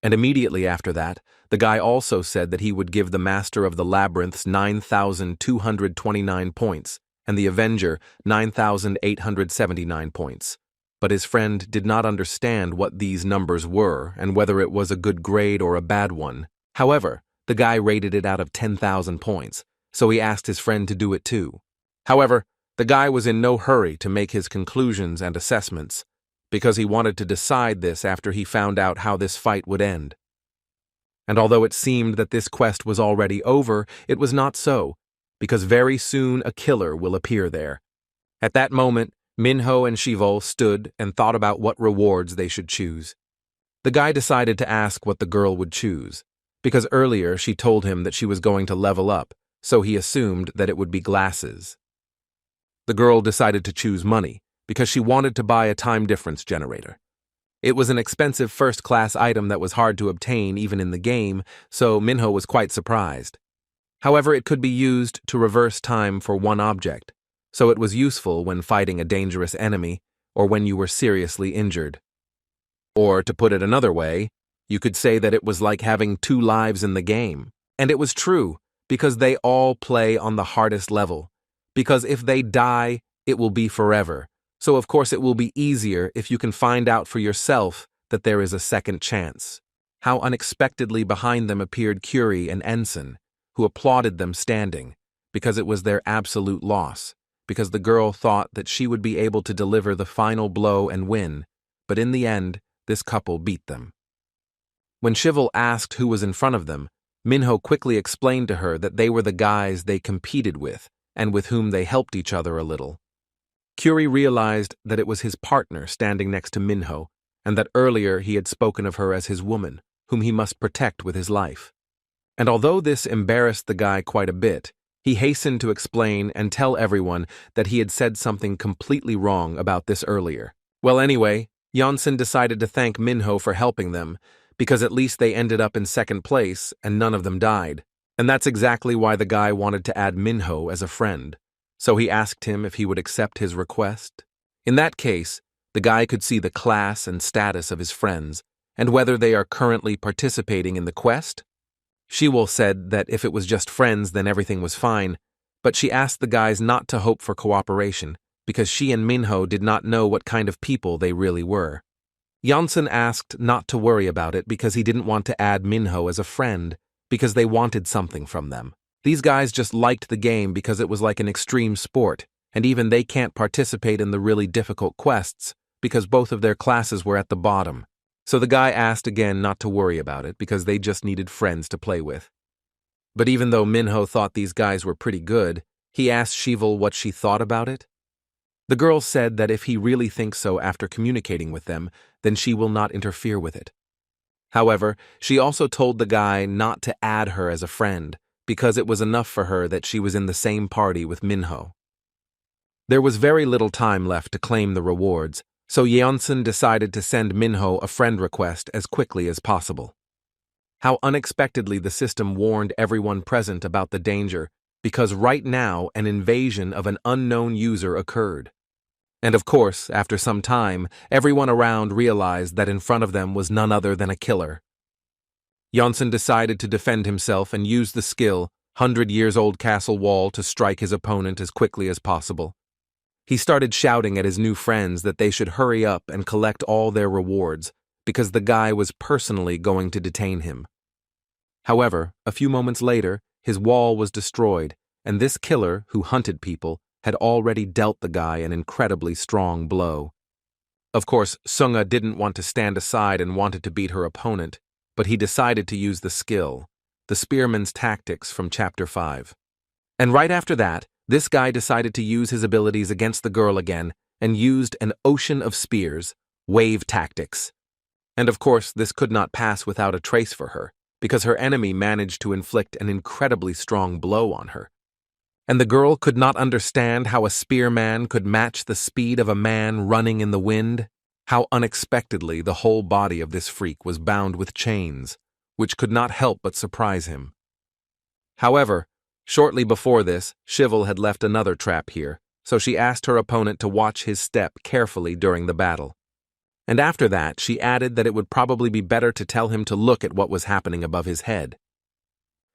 [SPEAKER 1] And immediately after that, the guy also said that he would give the Master of the Labyrinths 9,229 points, and the Avenger 9,879 points. But his friend did not understand what these numbers were and whether it was a good grade or a bad one. However, the guy rated it out of 10,000 points, so he asked his friend to do it too. However, the guy was in no hurry to make his conclusions and assessments, because he wanted to decide this after he found out how this fight would end. And although it seemed that this quest was already over, it was not so, because very soon a killer will appear there. At that moment, Minho and Shivol stood and thought about what rewards they should choose. The guy decided to ask what the girl would choose, because earlier she told him that she was going to level up, so he assumed that it would be glasses. The girl decided to choose money, because she wanted to buy a time difference generator. It was an expensive first-class item that was hard to obtain even in the game, so Minho was quite surprised. However, it could be used to reverse time for one object, so it was useful when fighting a dangerous enemy or when you were seriously injured. Or, to put it another way, you could say that it was like having 2 lives in the game. And it was true, because they all play on the hardest level. Because if they die, it will be forever. So of course it will be easier if you can find out for yourself that there is a second chance. How unexpectedly behind them appeared Curie and Ensign, who applauded them standing, because it was their absolute loss, because the girl thought that she would be able to deliver the final blow and win, but in the end, this couple beat them. When Shivol asked who was in front of them, Minho quickly explained to her that they were the guys they competed with and with whom they helped each other a little. Curie realized that it was his partner standing next to Minho, and that earlier he had spoken of her as his woman, whom he must protect with his life. And although this embarrassed the guy quite a bit, he hastened to explain and tell everyone that he had said something completely wrong about this earlier. Well, anyway, Janssen decided to thank Minho for helping them, because at least they ended up in second place and none of them died. And that's exactly why the guy wanted to add Minho as a friend. So he asked him if he would accept his request. In that case, the guy could see the class and status of his friends, and whether they are currently participating in the quest. Shivol said that if it was just friends then everything was fine, but she asked the guys not to hope for cooperation, because she and Minho did not know what kind of people they really were. Janssen asked not to worry about it because he didn't want to add Minho as a friend, because they wanted something from them. These guys just liked the game because it was like an extreme sport, and even they can't participate in the really difficult quests because both of their classes were at the bottom. So the guy asked again not to worry about it because they just needed friends to play with. But even though Minho thought these guys were pretty good, he asked Shivol what she thought about it. The girl said that if he really thinks so after communicating with them, then she will not interfere with it. However, she also told the guy not to add her as a friend, because it was enough for her that she was in the same party with Minho. There was very little time left to claim the rewards, so Yeonsun decided to send Minho a friend request as quickly as possible. How unexpectedly the system warned everyone present about the danger, because right now an invasion of an unknown user occurred. And of course, after some time, everyone around realized that in front of them was none other than a killer. Janssen decided to defend himself and use the skill, 100-years-old castle wall, to strike his opponent as quickly as possible. He started shouting at his new friends that they should hurry up and collect all their rewards, because the guy was personally going to detain him. However, a few moments later, his wall was destroyed, and this killer, who hunted people, had already dealt the guy an incredibly strong blow. Of course, Sunga didn't want to stand aside and wanted to beat her opponent, but he decided to use the skill, the spearman's tactics from Chapter 5. And right after that, this guy decided to use his abilities against the girl again and used an ocean of spears, wave tactics. And of course, this could not pass without a trace for her, because her enemy managed to inflict an incredibly strong blow on her. And the girl could not understand how a spearman could match the speed of a man running in the wind, how unexpectedly the whole body of this freak was bound with chains, which could not help but surprise him. However, shortly before this, Shivol had left another trap here, so she asked her opponent to watch his step carefully during the battle. And after that, she added that it would probably be better to tell him to look at what was happening above his head.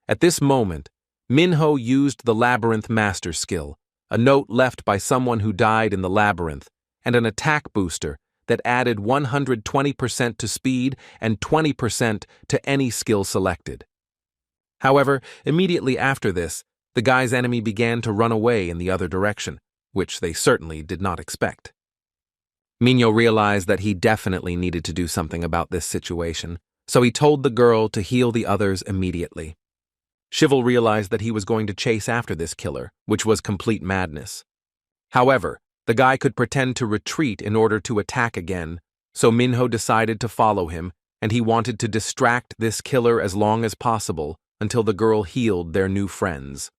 [SPEAKER 1] At this moment, Minho used the labyrinth master skill, a note left by someone who died in the labyrinth, and an attack booster that added 120% to speed and 20% to any skill selected. However, immediately after this, the guy's enemy began to run away in the other direction, which they certainly did not expect. Minho realized that he definitely needed to do something about this situation, so he told the girl to heal the others immediately. Shivol realized that he was going to chase after this killer, which was complete madness. However, The guy could pretend to retreat in order to attack again, so Minho decided to follow him, and he wanted to distract this killer as long as possible until the girl healed their new friends.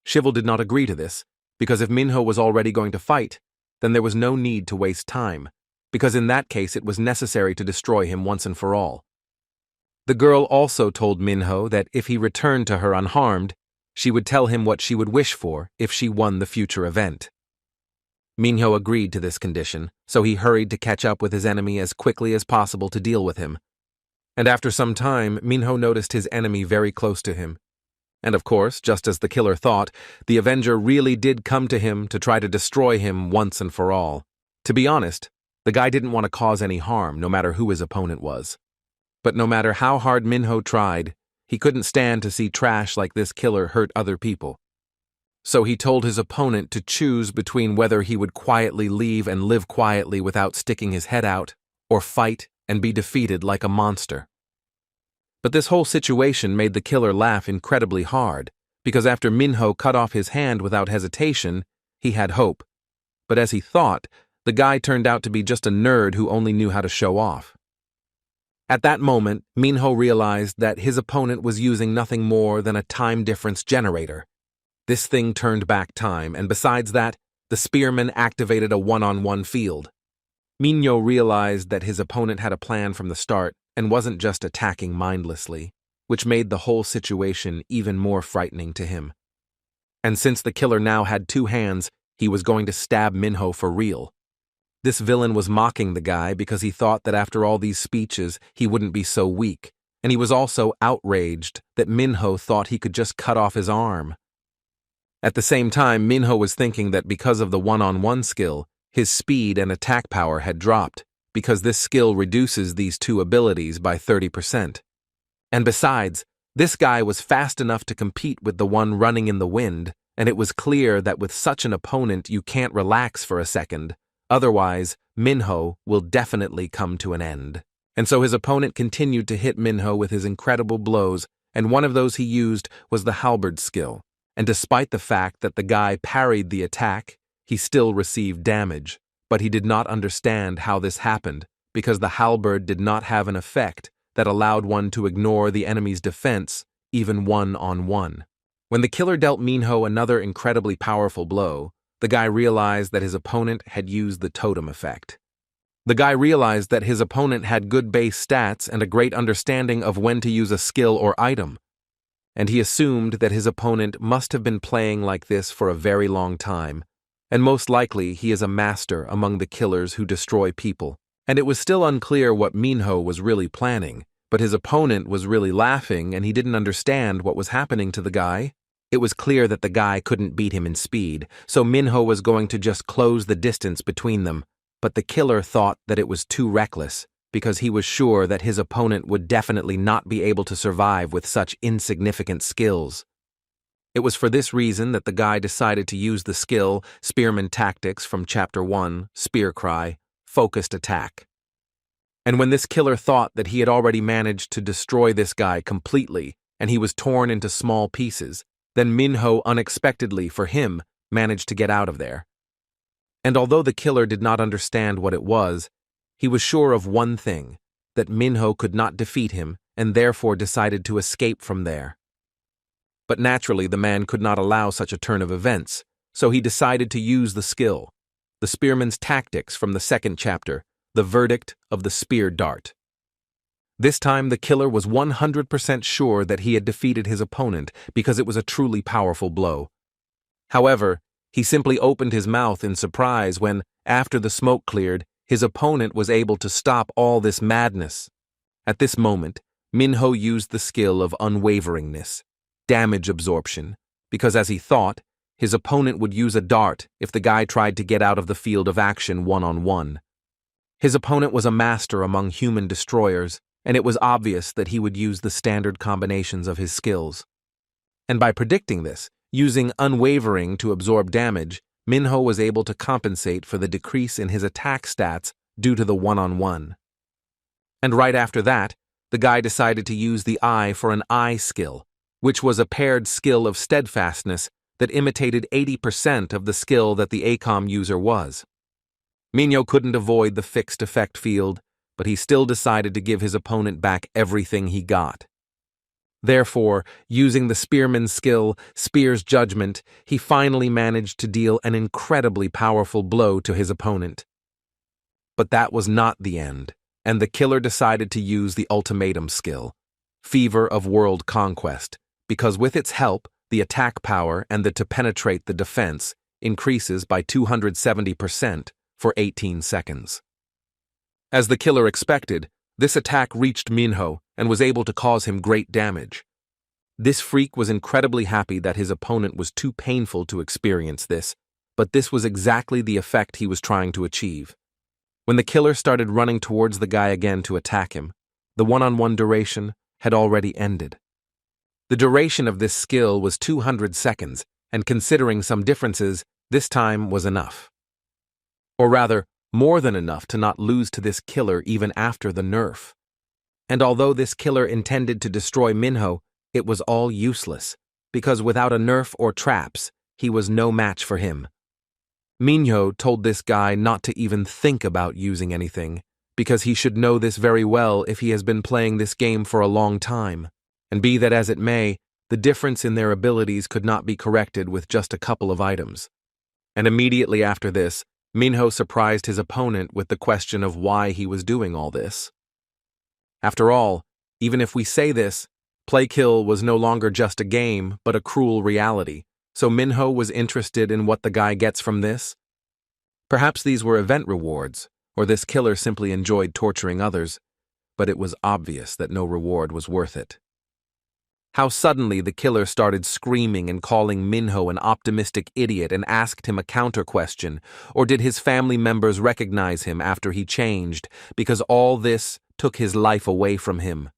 [SPEAKER 1] Shivel did not agree to this, because if Minho was already going to fight, then there was no need to waste time, because in that case it was necessary to destroy him once and for all. The girl also told Minho that if he returned to her unharmed, she would tell him what she would wish for if she won the future event. Minho agreed to this condition, so he hurried to catch up with his enemy as quickly as possible to deal with him. And after some time, Minho noticed his enemy very close to him. And of course, just as the killer thought, the avenger really did come to him to try to destroy him once and for all. To be honest, the guy didn't want to cause any harm, no matter who his opponent was. But no matter how hard Minho tried, he couldn't stand to see trash like this killer hurt other people. So he told his opponent to choose between whether he would quietly leave and live quietly without sticking his head out, or fight and be defeated like a monster. But this whole situation made the killer laugh incredibly hard, because after Minho cut off his hand without hesitation, he had hope. But as he thought, the guy turned out to be just a nerd who only knew how to show off. At that moment, Minho realized that his opponent was using nothing more than a time difference generator. This thing turned back time, and besides that, the spearman activated a one-on-one field. Minho realized that his opponent had a plan from the start and wasn't just attacking mindlessly, which made the whole situation even more frightening to him. And since the killer now had two hands, he was going to stab Minho for real. This villain was mocking the guy because he thought that after all these speeches, he wouldn't be so weak, and he was also outraged that Minho thought he could just cut off his arm. At the same time, Minho was thinking that because of the one-on-one skill, his speed and attack power had dropped, because this skill reduces these two abilities by 30%. And besides, this guy was fast enough to compete with the one running in the wind, and it was clear that with such an opponent you can't relax for a second, otherwise Minho will definitely come to an end. And so his opponent continued to hit Minho with his incredible blows, and one of those he used was the halberd skill. And despite the fact that the guy parried the attack, he still received damage, but he did not understand how this happened, because the halberd did not have an effect that allowed one to ignore the enemy's defense, even one-on-one. When the killer dealt Minho another incredibly powerful blow, the guy realized that his opponent had used the totem effect. The guy realized that his opponent had good base stats and a great understanding of when to use a skill or item, and he assumed that his opponent must have been playing like this for a very long time, and most likely he is a master among the killers who destroy people. And it was still unclear what Minho was really planning, but his opponent was really laughing and he didn't understand what was happening to the guy. It was clear that the guy couldn't beat him in speed, so Minho was going to just close the distance between them, but the killer thought that it was too reckless, because he was sure that his opponent would definitely not be able to survive with such insignificant skills. It was for this reason that the guy decided to use the skill Spearman Tactics from Chapter 1, Spear Cry, Focused Attack. And when this killer thought that he had already managed to destroy this guy completely, and he was torn into small pieces, then Minho unexpectedly, for him, managed to get out of there. And although the killer did not understand what it was, he was sure of one thing, that Minho could not defeat him and therefore decided to escape from there. But naturally the man could not allow such a turn of events, so he decided to use the skill, the Spearman's Tactics from the second chapter, the verdict of the spear dart. This time the killer was 100% sure that he had defeated his opponent because it was a truly powerful blow. However, he simply opened his mouth in surprise when, after the smoke cleared, his opponent was able to stop all this madness. At this moment, Minho used the skill of unwaveringness, damage absorption, because as he thought, his opponent would use a dart if the guy tried to get out of the field of action one-on-one. His opponent was a master among human destroyers, and it was obvious that he would use the standard combinations of his skills. And by predicting this, using unwavering to absorb damage, Minho was able to compensate for the decrease in his attack stats due to the one-on-one. And right after that, the guy decided to use the eye for an eye skill, which was a paired skill of steadfastness that imitated 80% of the skill that the ACOM user was. Minho couldn't avoid the fixed effect field, but he still decided to give his opponent back everything he got. Therefore, using the spearman's skill, Spear's Judgment, he finally managed to deal an incredibly powerful blow to his opponent. But that was not the end, and the killer decided to use the ultimatum skill, Fever of World Conquest, because with its help, the attack power and the to penetrate the defense increases by 270% for 18 seconds. As the killer expected, this attack reached Minho and was able to cause him great damage. This freak was incredibly happy that his opponent was too painful to experience this, but this was exactly the effect he was trying to achieve. When the killer started running towards the guy again to attack him, the one-on-one duration had already ended. The duration of this skill was 200 seconds, and considering some differences, this time was enough. Or rather, more than enough to not lose to this killer even after the nerf. And although this killer intended to destroy Minho, it was all useless, because without a nerf or traps, he was no match for him. Minho told this guy not to even think about using anything, because he should know this very well if he has been playing this game for a long time. And be that as it may, the difference in their abilities could not be corrected with just a couple of items. And immediately after this, Minho surprised his opponent with the question of why he was doing all this. After all, even if we say this, Play-Kill was no longer just a game, but a cruel reality, so Minho was interested in what the guy gets from this. Perhaps these were event rewards, or this killer simply enjoyed torturing others, but it was obvious that no reward was worth it. How suddenly the killer started screaming and calling Minho an optimistic idiot and asked him a counter question, or did his family members recognize him after he changed, because all this took his life away from him?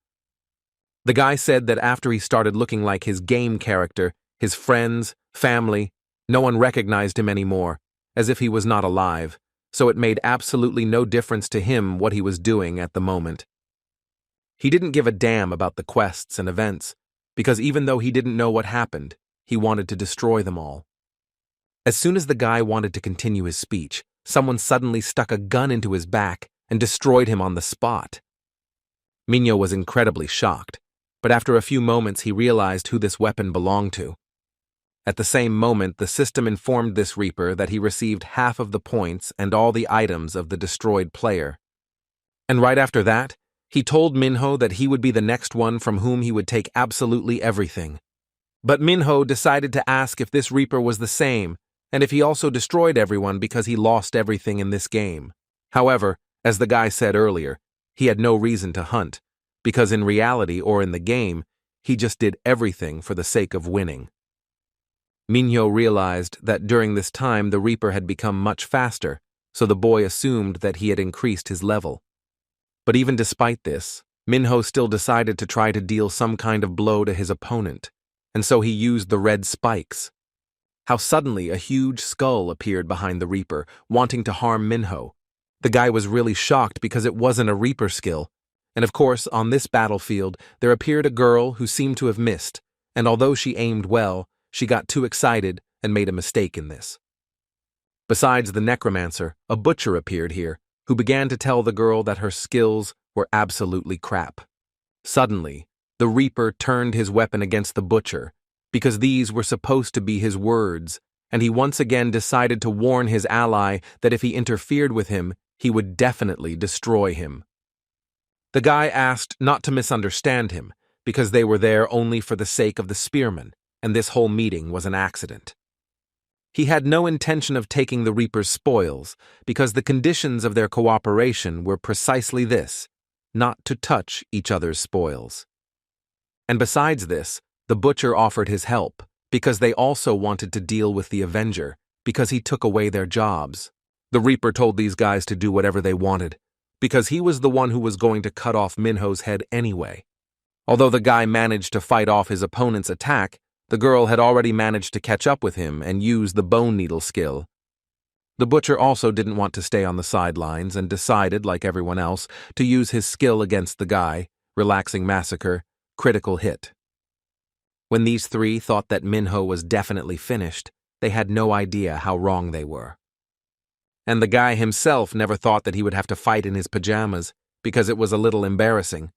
[SPEAKER 1] The guy said that after he started looking like his game character, his friends, family, no one recognized him anymore, as if he was not alive, so it made absolutely no difference to him what he was doing at the moment. He didn't give a damn about the quests and events, because even though he didn't know what happened, he wanted to destroy them all. As soon as the guy wanted to continue his speech, someone suddenly stuck a gun into his back and destroyed him on the spot. Minho was incredibly shocked, but after a few moments he realized who this weapon belonged to. At the same moment, the system informed this Reaper that he received half of the points and all the items of the destroyed player. And right after that, he told Minho that he would be the next one from whom he would take absolutely everything. But Minho decided to ask if this Reaper was the same, and if he also destroyed everyone because he lost everything in this game. However, as the guy said earlier, he had no reason to hunt, because in reality or in the game, he just did everything for the sake of winning. Minho realized that during this time the Reaper had become much faster, so the boy assumed that he had increased his level. But even despite this, Minho still decided to try to deal some kind of blow to his opponent, and so he used the red spikes. How suddenly a huge skull appeared behind the Reaper, wanting to harm Minho. The guy was really shocked because it wasn't a Reaper skill, and of course, on this battlefield, there appeared a girl who seemed to have missed, and although she aimed well, she got too excited and made a mistake in this. Besides the necromancer, a butcher appeared here, who began to tell the girl that her skills were absolutely crap. Suddenly, the Reaper turned his weapon against the butcher, because these were supposed to be his words, and he once again decided to warn his ally that if he interfered with him, he would definitely destroy him. The guy asked not to misunderstand him, because they were there only for the sake of the spearman, and this whole meeting was an accident. He had no intention of taking the Reaper's spoils, because the conditions of their cooperation were precisely this, not to touch each other's spoils. And besides this, the butcher offered his help, because they also wanted to deal with the avenger, because he took away their jobs. The Reaper told these guys to do whatever they wanted, because he was the one who was going to cut off Minho's head anyway. Although the guy managed to fight off his opponent's attack, the girl had already managed to catch up with him and use the bone needle skill. The butcher also didn't want to stay on the sidelines and decided, like everyone else, to use his skill against the guy, relaxing massacre, critical hit. When these three thought that Minho was definitely finished, they had no idea how wrong they were. And the guy himself never thought that he would have to fight in his pajamas, because it was a little embarrassing.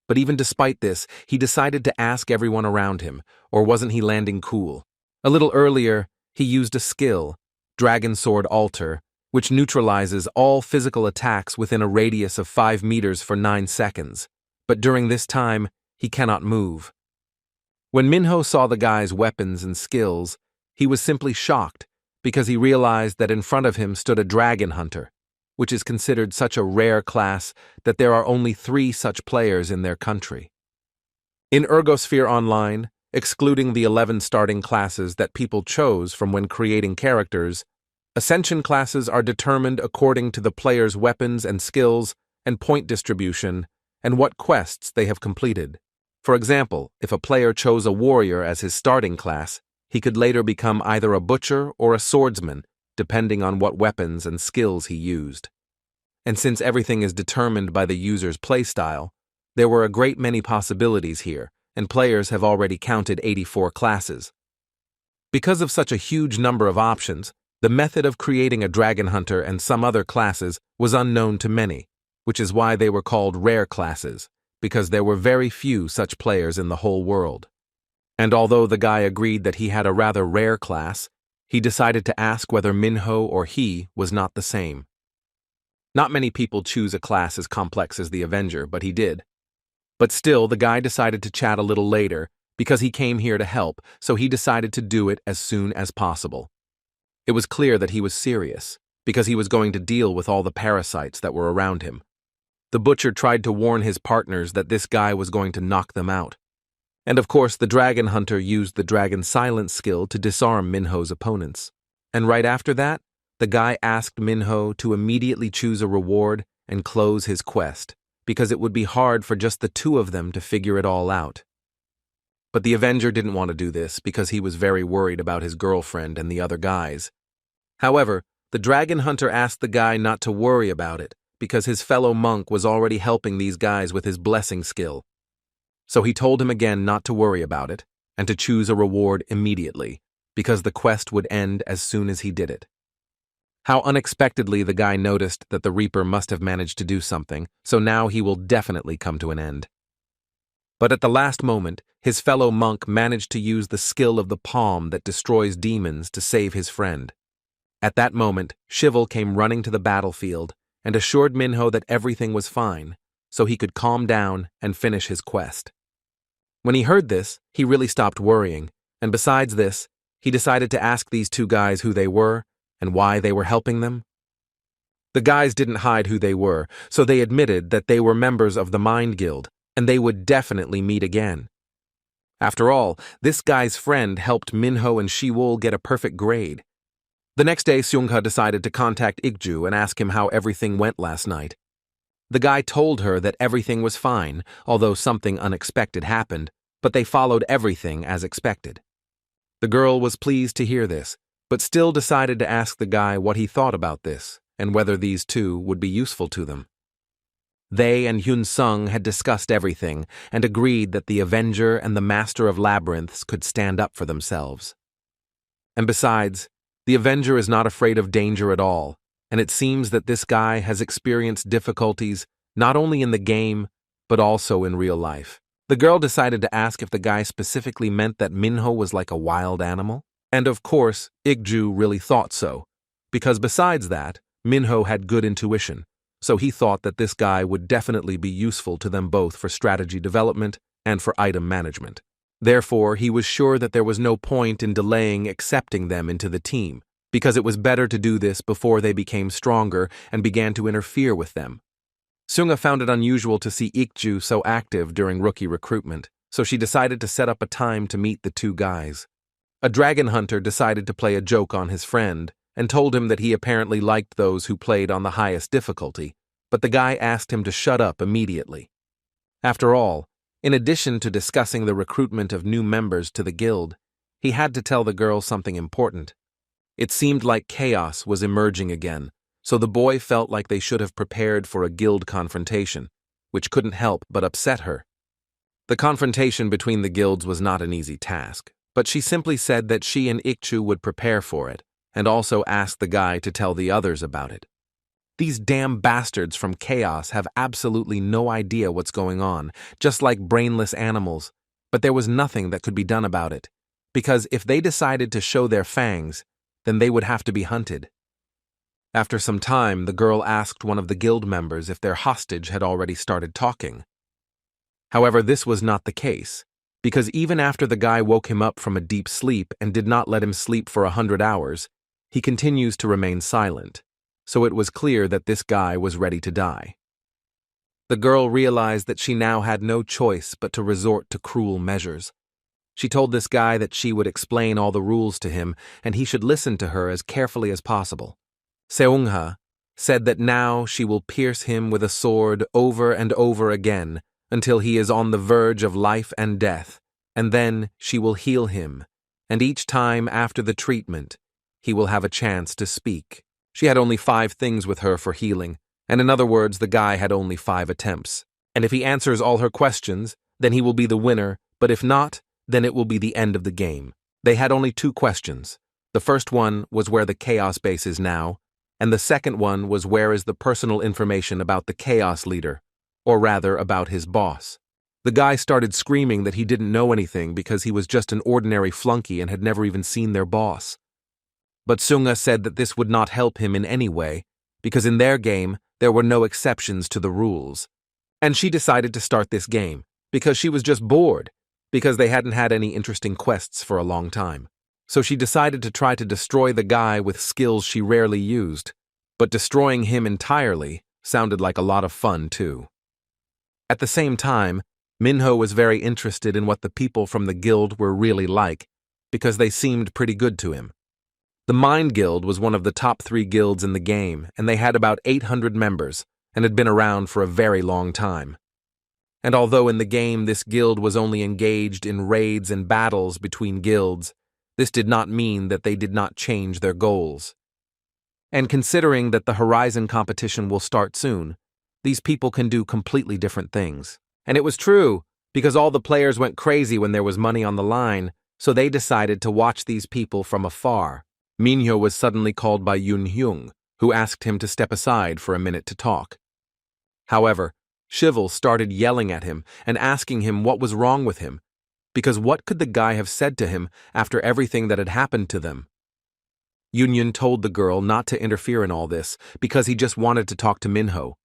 [SPEAKER 1] But even despite this, he decided to ask everyone around him, or wasn't he landing cool? A little earlier, he used a skill, Dragon Sword Alter, which neutralizes all physical attacks within a radius of 5 meters for 9 seconds. But during this time, he cannot move. When Minho saw the guy's weapons and skills, he was simply shocked because he realized that in front of him stood a dragon hunter, which is considered such a rare class that there are only 3 such players in their country. In Ergosphere Online, excluding the 11 starting classes that people chose from when creating characters, Ascension classes are determined according to the player's weapons and skills and point distribution and what quests they have completed. For example, if a player chose a warrior as his starting class, he could later become either a butcher or a swordsman, depending on what weapons and skills he used. And since everything is determined by the user's playstyle, there were a great many possibilities here, and players have already counted 84 classes. Because of such a huge number of options, the method of creating a dragon hunter and some other classes was unknown to many, which is why they were called rare classes, because there were very few such players in the whole world. And although the guy agreed that he had a rather rare class, he decided to ask whether Minho or he was not the same. Not many people choose a class as complex as the Avenger, but he did. But still, the guy decided to chat a little later because he came here to help, so he decided to do it as soon as possible. It was clear that he was serious, because he was going to deal with all the parasites that were around him. The butcher tried to warn his partners that this guy was going to knock them out. And of course, the dragon hunter used the dragon silence skill to disarm Minho's opponents. And right after that, the guy asked Minho to immediately choose a reward and close his quest, because it would be hard for just the 2 of them to figure it all out. But the Avenger didn't want to do this because he was very worried about his girlfriend and the other guys. However, the dragon hunter asked the guy not to worry about it because his fellow monk was already helping these guys with his blessing skill. So he told him again not to worry about it and to choose a reward immediately because the quest would end as soon as he did it. How unexpectedly the guy noticed that the Reaper must have managed to do something, so now he will definitely come to an end. But at the last moment, his fellow monk managed to use the skill of the palm that destroys demons to save his friend. At that moment, Shivel came running to the battlefield and assured Minho that everything was fine, so he could calm down and finish his quest. When he heard this, he really stopped worrying, and besides this, he decided to ask these 2 guys who they were and why they were helping them. The guys didn't hide who they were, so they admitted that they were members of the Mind Guild, and they would definitely meet again. After all, this guy's friend helped Minho and Shiwol get a perfect grade. The next day, Seungha decided to contact Ikju and ask him how everything went last night. The guy told her that everything was fine, although something unexpected happened, but they followed everything as expected. The girl was pleased to hear this, but still decided to ask the guy what he thought about this and whether these 2 would be useful to them. They and Hyun Sung had discussed everything and agreed that the Avenger and the Master of Labyrinths could stand up for themselves. And besides, the Avenger is not afraid of danger at all, and it seems that this guy has experienced difficulties not only in the game, but also in real life. The girl decided to ask if the guy specifically meant that Minho was like a wild animal. And of course, Ikju really thought so, because besides that, Minho had good intuition. So he thought that this guy would definitely be useful to them both for strategy development and for item management. Therefore, he was sure that there was no point in delaying accepting them into the team, because it was better to do this before they became stronger and began to interfere with them. Seungha found it unusual to see Ikju so active during rookie recruitment, so she decided to set up a time to meet the 2 guys. A dragon hunter decided to play a joke on his friend, and told him that he apparently liked those who played on the highest difficulty, but the guy asked him to shut up immediately. After all, in addition to discussing the recruitment of new members to the guild, he had to tell the girl something important. It seemed like chaos was emerging again, so the boy felt like they should have prepared for a guild confrontation, which couldn't help but upset her. The confrontation between the guilds was not an easy task, but she simply said that she and Ikchu would prepare for it, and also asked the guy to tell the others about it. These damn bastards from Chaos have absolutely no idea what's going on, just like brainless animals, but there was nothing that could be done about it, because if they decided to show their fangs, then they would have to be hunted. After some time, the girl asked one of the guild members if their hostage had already started talking. However, this was not the case, because even after the guy woke him up from a deep sleep and did not let him sleep for 100 hours, he continues to remain silent, so it was clear that this guy was ready to die. The girl realized that she now had no choice but to resort to cruel measures. She told this guy that she would explain all the rules to him and he should listen to her as carefully as possible. Seungha said that now she will pierce him with a sword over and over again until he is on the verge of life and death, and then she will heal him, and each time after the treatment, he will have a chance to speak. She had only 5 things with her for healing, and in other words, the guy had only 5 attempts. And if he answers all her questions, then he will be the winner, but if not, then it will be the end of the game. They had only 2 questions. The first one was where the Chaos base is now, and the second one was where is the personal information about the Chaos leader, or rather about his boss. The guy started screaming that he didn't know anything because he was just an ordinary flunky and had never even seen their boss. But Seungha said that this would not help him in any way, because in their game, there were no exceptions to the rules. And she decided to start this game, because she was just bored, because they hadn't had any interesting quests for a long time. So she decided to try to destroy the guy with skills she rarely used, but destroying him entirely sounded like a lot of fun too. At the same time, Minho was very interested in what the people from the guild were really like, because they seemed pretty good to him. The Mind Guild was one of the top 3 guilds in the game, and they had about 800 members, and had been around for a very long time. And although in the game this guild was only engaged in raids and battles between guilds, this did not mean that they did not change their goals. And considering that the Horizon competition will start soon, these people can do completely different things. And it was true, because all the players went crazy when there was money on the line, so they decided to watch these people from afar. Minho was suddenly called by Yun Hyung, who asked him to step aside for a minute to talk. However, Shivel started yelling at him and asking him what was wrong with him, because what could the guy have said to him after everything that had happened to them? Yun told the girl not to interfere in all this because he just wanted to talk to Minho.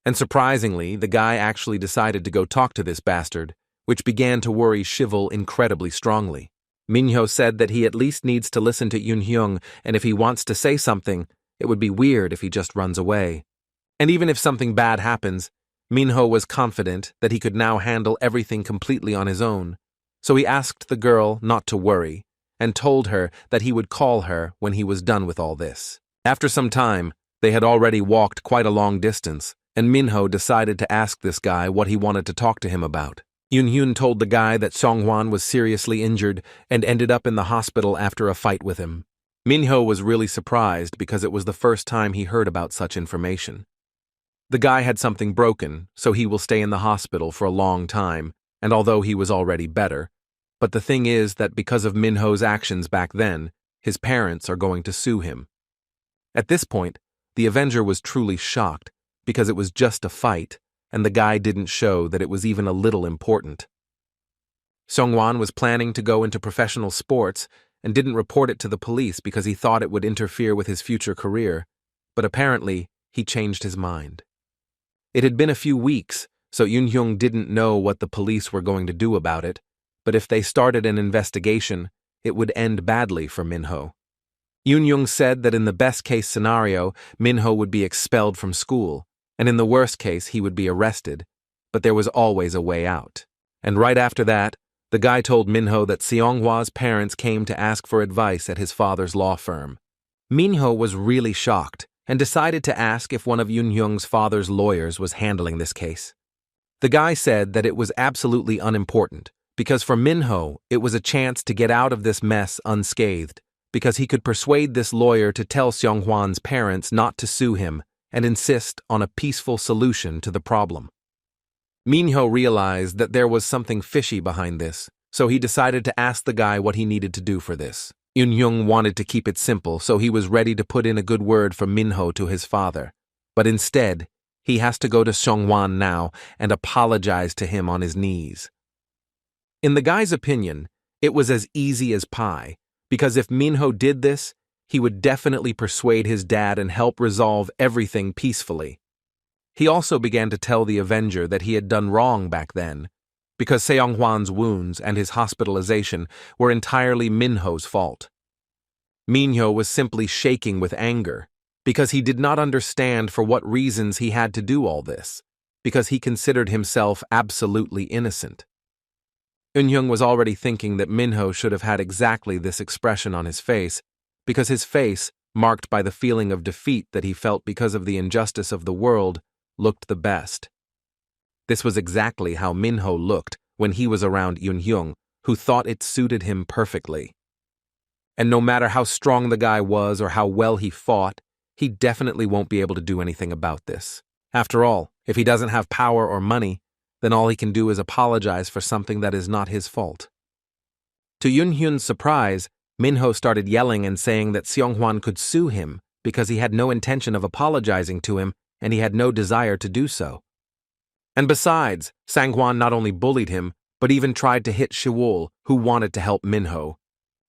[SPEAKER 1] And surprisingly, the guy actually decided to go talk to this bastard, which began to worry Shivel incredibly strongly. Minho said that he at least needs to listen to Yun Hyung, and if he wants to say something, it would be weird if he just runs away. And even if something bad happens, Minho was confident that he could now handle everything completely on his own, so he asked the girl not to worry, and told her that he would call her when he was done with all this. After some time, they had already walked quite a long distance, and Minho decided to ask this guy what he wanted to talk to him about. Yun Hyun told the guy that Seonghwan was seriously injured and ended up in the hospital after a fight with him. Minho was really surprised because it was the first time he heard about such information. The guy had something broken, so he will stay in the hospital for a long time, and although he was already better, but the thing is that because of Minho's actions back then, his parents are going to sue him. At this point, the Avenger was truly shocked, because it was just a fight, and the guy didn't show that it was even a little important. Seongwan was planning to go into professional sports and didn't report it to the police because he thought it would interfere with his future career, but apparently he changed his mind. It had been a few weeks, so Yun Hyung didn't know what the police were going to do about it, but if they started an investigation, it would end badly for Minho. Yun Hyung said that in the best-case scenario, Minho would be expelled from school, and in the worst case, he would be arrested, but there was always a way out. And right after that, the guy told Minho that Seonghwa's parents came to ask for advice at his father's law firm. Minho was really shocked and decided to ask if one of Yun Hyung's father's lawyers was handling this case. The guy said that it was absolutely unimportant, because for Minho, it was a chance to get out of this mess unscathed, because he could persuade this lawyer to tell Seonghwan's parents not to sue him and insist on a peaceful solution to the problem. Minho realized that there was something fishy behind this, so he decided to ask the guy what he needed to do for this. Yun Hyung wanted to keep it simple, so he was ready to put in a good word for Minho to his father. But instead, he has to go to Seongwon now and apologize to him on his knees. In the guy's opinion, it was as easy as pie, because if Minho did this, he would definitely persuade his dad and help resolve everything peacefully. He also began to tell the Avenger that he had done wrong back then, because Seonghwan's wounds and his hospitalization were entirely Minho's fault. Minho was simply shaking with anger, because he did not understand for what reasons he had to do all this, because he considered himself absolutely innocent. Yun Hyung was already thinking that Minho should have had exactly this expression on his face, because his face, marked by the feeling of defeat that he felt because of the injustice of the world, looked the best. This was exactly how Minho looked when he was around Yun Hyung, who thought it suited him perfectly. And no matter how strong the guy was or how well he fought, he definitely won't be able to do anything about this. After all, if he doesn't have power or money, then all he can do is apologize for something that is not his fault. To Yun Hyun's surprise, Minho started yelling and saying that Seonghwan could sue him because he had no intention of apologizing to him and he had no desire to do so. And besides, Seonghwan not only bullied him, but even tried to hit Shewol, who wanted to help Minho.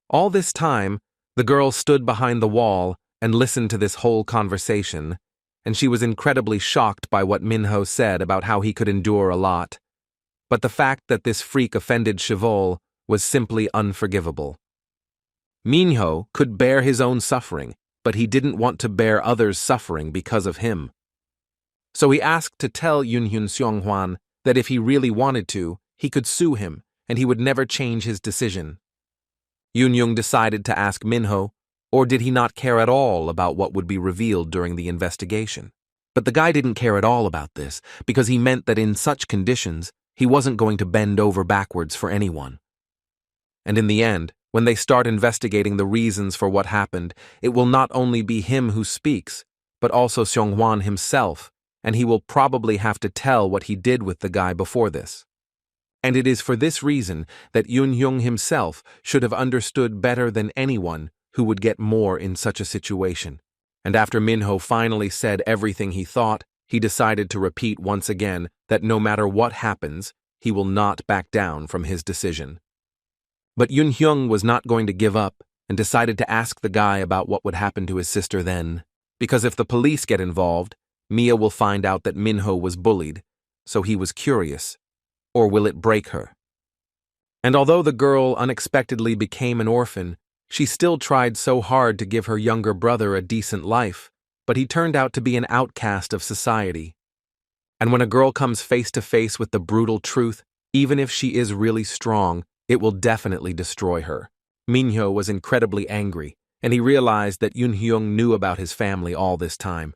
[SPEAKER 1] All this time, the girl stood behind the wall and listened to this whole conversation, and she was incredibly shocked by what Minho said about how he could endure a lot. But the fact that this freak offended Shewol was simply unforgivable. Minho could bear his own suffering, but he didn't want to bear others' suffering because of him. So he asked to tell Yun Hyun Seonghwan that if he really wanted to, he could sue him, and he would never change his decision. Yun Hyung decided to ask Minho, or did he not care at all about what would be revealed during the investigation? But the guy didn't care at all about this, because he meant that in such conditions, he wasn't going to bend over backwards for anyone. And in the end, when they start investigating the reasons for what happened, it will not only be him who speaks, but also Seonghwan himself, and he will probably have to tell what he did with the guy before this. And it is for this reason that Yun Hyung himself should have understood better than anyone who would get more in such a situation. And after Minho finally said everything he thought, he decided to repeat once again that no matter what happens, he will not back down from his decision. But Yun Hyung was not going to give up and decided to ask the guy about what would happen to his sister then, because if the police get involved, Mia will find out that Minho was bullied, so he was curious. Or will it break her? And although the girl unexpectedly became an orphan, she still tried so hard to give her younger brother a decent life, but he turned out to be an outcast of society. And when a girl comes face to face with the brutal truth, even if she is really strong, it will definitely destroy her. Minho was incredibly angry, and he realized that Yun Hyung knew about his family all this time.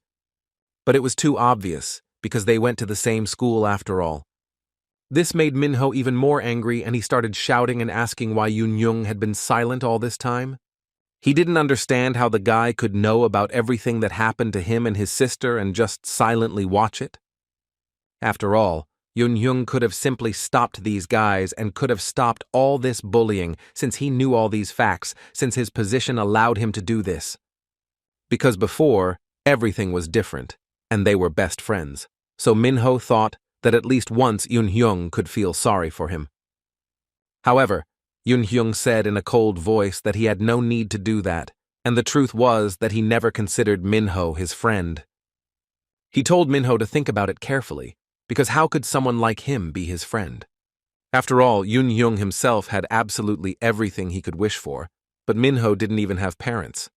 [SPEAKER 1] But it was too obvious, because they went to the same school after all. This made Minho even more angry, and he started shouting and asking why Yun Hyung had been silent all this time. He didn't understand how the guy could know about everything that happened to him and his sister and just silently watch it. After all, Yun Hyung could have simply stopped these guys and could have stopped all this bullying since he knew all these facts, since his position allowed him to do this. Because before, everything was different, and they were best friends. So Minho thought that at least once Yun Hyung could feel sorry for him. However, Yun Hyung said in a cold voice that he had no need to do that, and the truth was that he never considered Minho his friend. He told Minho to think about it carefully, because how could someone like him be his friend? After all, Yun Hyung himself had absolutely everything he could wish for, but Minho didn't even have parents.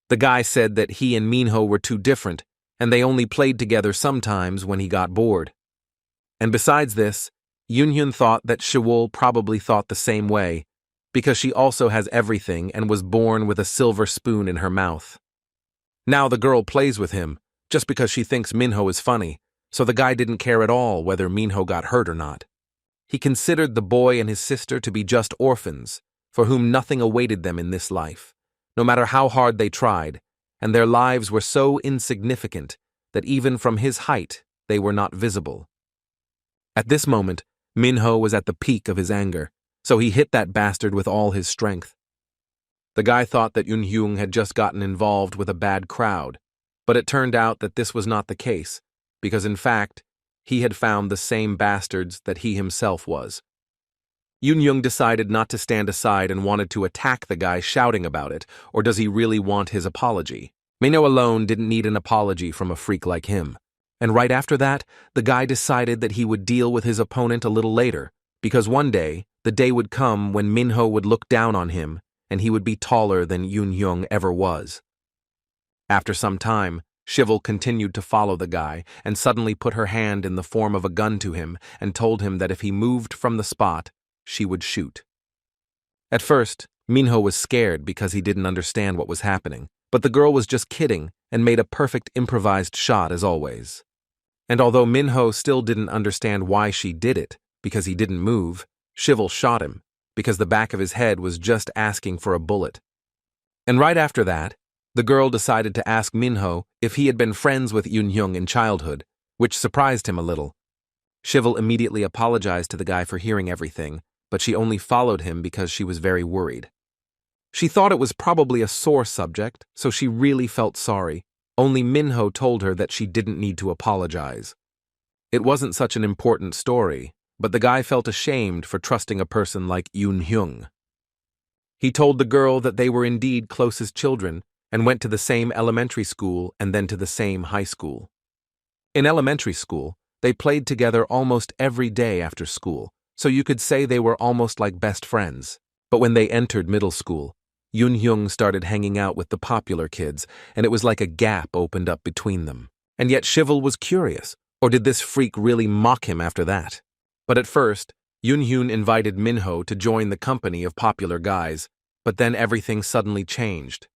[SPEAKER 1] The guy said that he and Minho were too different, and they only played together sometimes when he got bored. And besides this, Yun Hyun thought that Shewol probably thought the same way, because she also has everything and was born with a silver spoon in her mouth. Now the girl plays with him, just because she thinks Minho is funny, so the guy didn't care at all whether Minho got hurt or not. He considered the boy and his sister to be just orphans, for whom nothing awaited them in this life, no matter how hard they tried, and their lives were so insignificant that even from his height they were not visible. At this moment, Minho was at the peak of his anger, so he hit that bastard with all his strength. The guy thought that Yun Hyung had just gotten involved with a bad crowd, but it turned out that this was not the case, because in fact, he had found the same bastards that he himself was. Yun Hyung decided not to stand aside and wanted to attack the guy shouting about it, or does he really want his apology? Minho alone didn't need an apology from a freak like him. And right after that, the guy decided that he would deal with his opponent a little later, because one day, the day would come when Minho would look down on him, and he would be taller than Yun Hyung ever was. After some time, Shivel continued to follow the guy and suddenly put her hand in the form of a gun to him and told him that if he moved from the spot, she would shoot. At first, Minho was scared because he didn't understand what was happening, but the girl was just kidding and made a perfect improvised shot as always. And although Minho still didn't understand why she did it, because he didn't move, Shivel shot him, because the back of his head was just asking for a bullet. And right after that, the girl decided to ask Minho if he had been friends with Yun Hyung in childhood, which surprised him a little. Shivel immediately apologized to the guy for hearing everything, but she only followed him because she was very worried. She thought it was probably a sore subject, so she really felt sorry. Only Minho told her that she didn't need to apologize. It wasn't such an important story, but the guy felt ashamed for trusting a person like Yun Hyung. He told the girl that they were indeed close as children and went to the same elementary school and then to the same high school. In elementary school, they played together almost every day after school, so you could say they were almost like best friends. But when they entered middle school, Yun Hyung started hanging out with the popular kids, and it was like a gap opened up between them. And yet Shivel was curious, or did this freak really mock him after that? But at first, Yun Hyun invited Minho to join the company of popular guys, but then everything suddenly changed.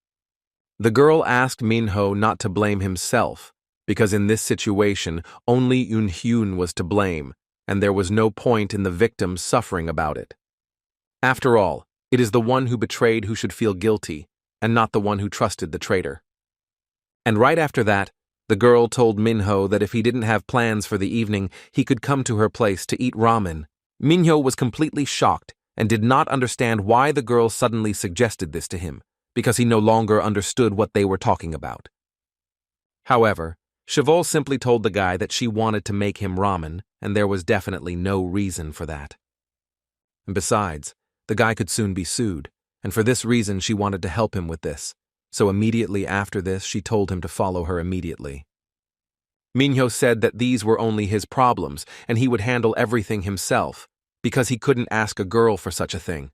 [SPEAKER 1] The girl asked Minho not to blame himself, because in this situation, only Yun Hyun was to blame, and there was no point in the victim suffering about it. After all, it is the one who betrayed who should feel guilty, and not the one who trusted the traitor. And right after that, the girl told Minho that if he didn't have plans for the evening, he could come to her place to eat ramen. Minho was completely shocked and did not understand why the girl suddenly suggested this to him, because he no longer understood what they were talking about. However, Shivel simply told the guy that she wanted to make him ramen, and there was definitely no reason for that. And besides, the guy could soon be sued, and for this reason she wanted to help him with this, so immediately after this she told him to follow her immediately. Minho said that these were only his problems, and he would handle everything himself, because he couldn't ask a girl for such a thing.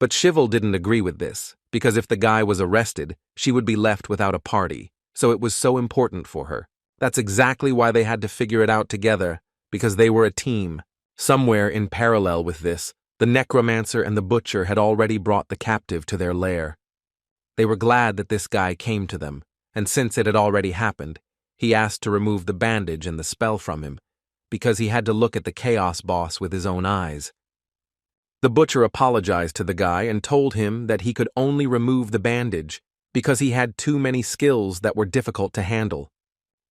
[SPEAKER 1] But Shivel didn't agree with this, because if the guy was arrested, she would be left without a party, so it was so important for her. That's exactly why they had to figure it out together, because they were a team. Somewhere in parallel with this, the necromancer and the butcher had already brought the captive to their lair. They were glad that this guy came to them, and since it had already happened, he asked to remove the bandage and the spell from him, because he had to look at the Chaos Boss with his own eyes. The butcher apologized to the guy and told him that he could only remove the bandage because he had too many skills that were difficult to handle.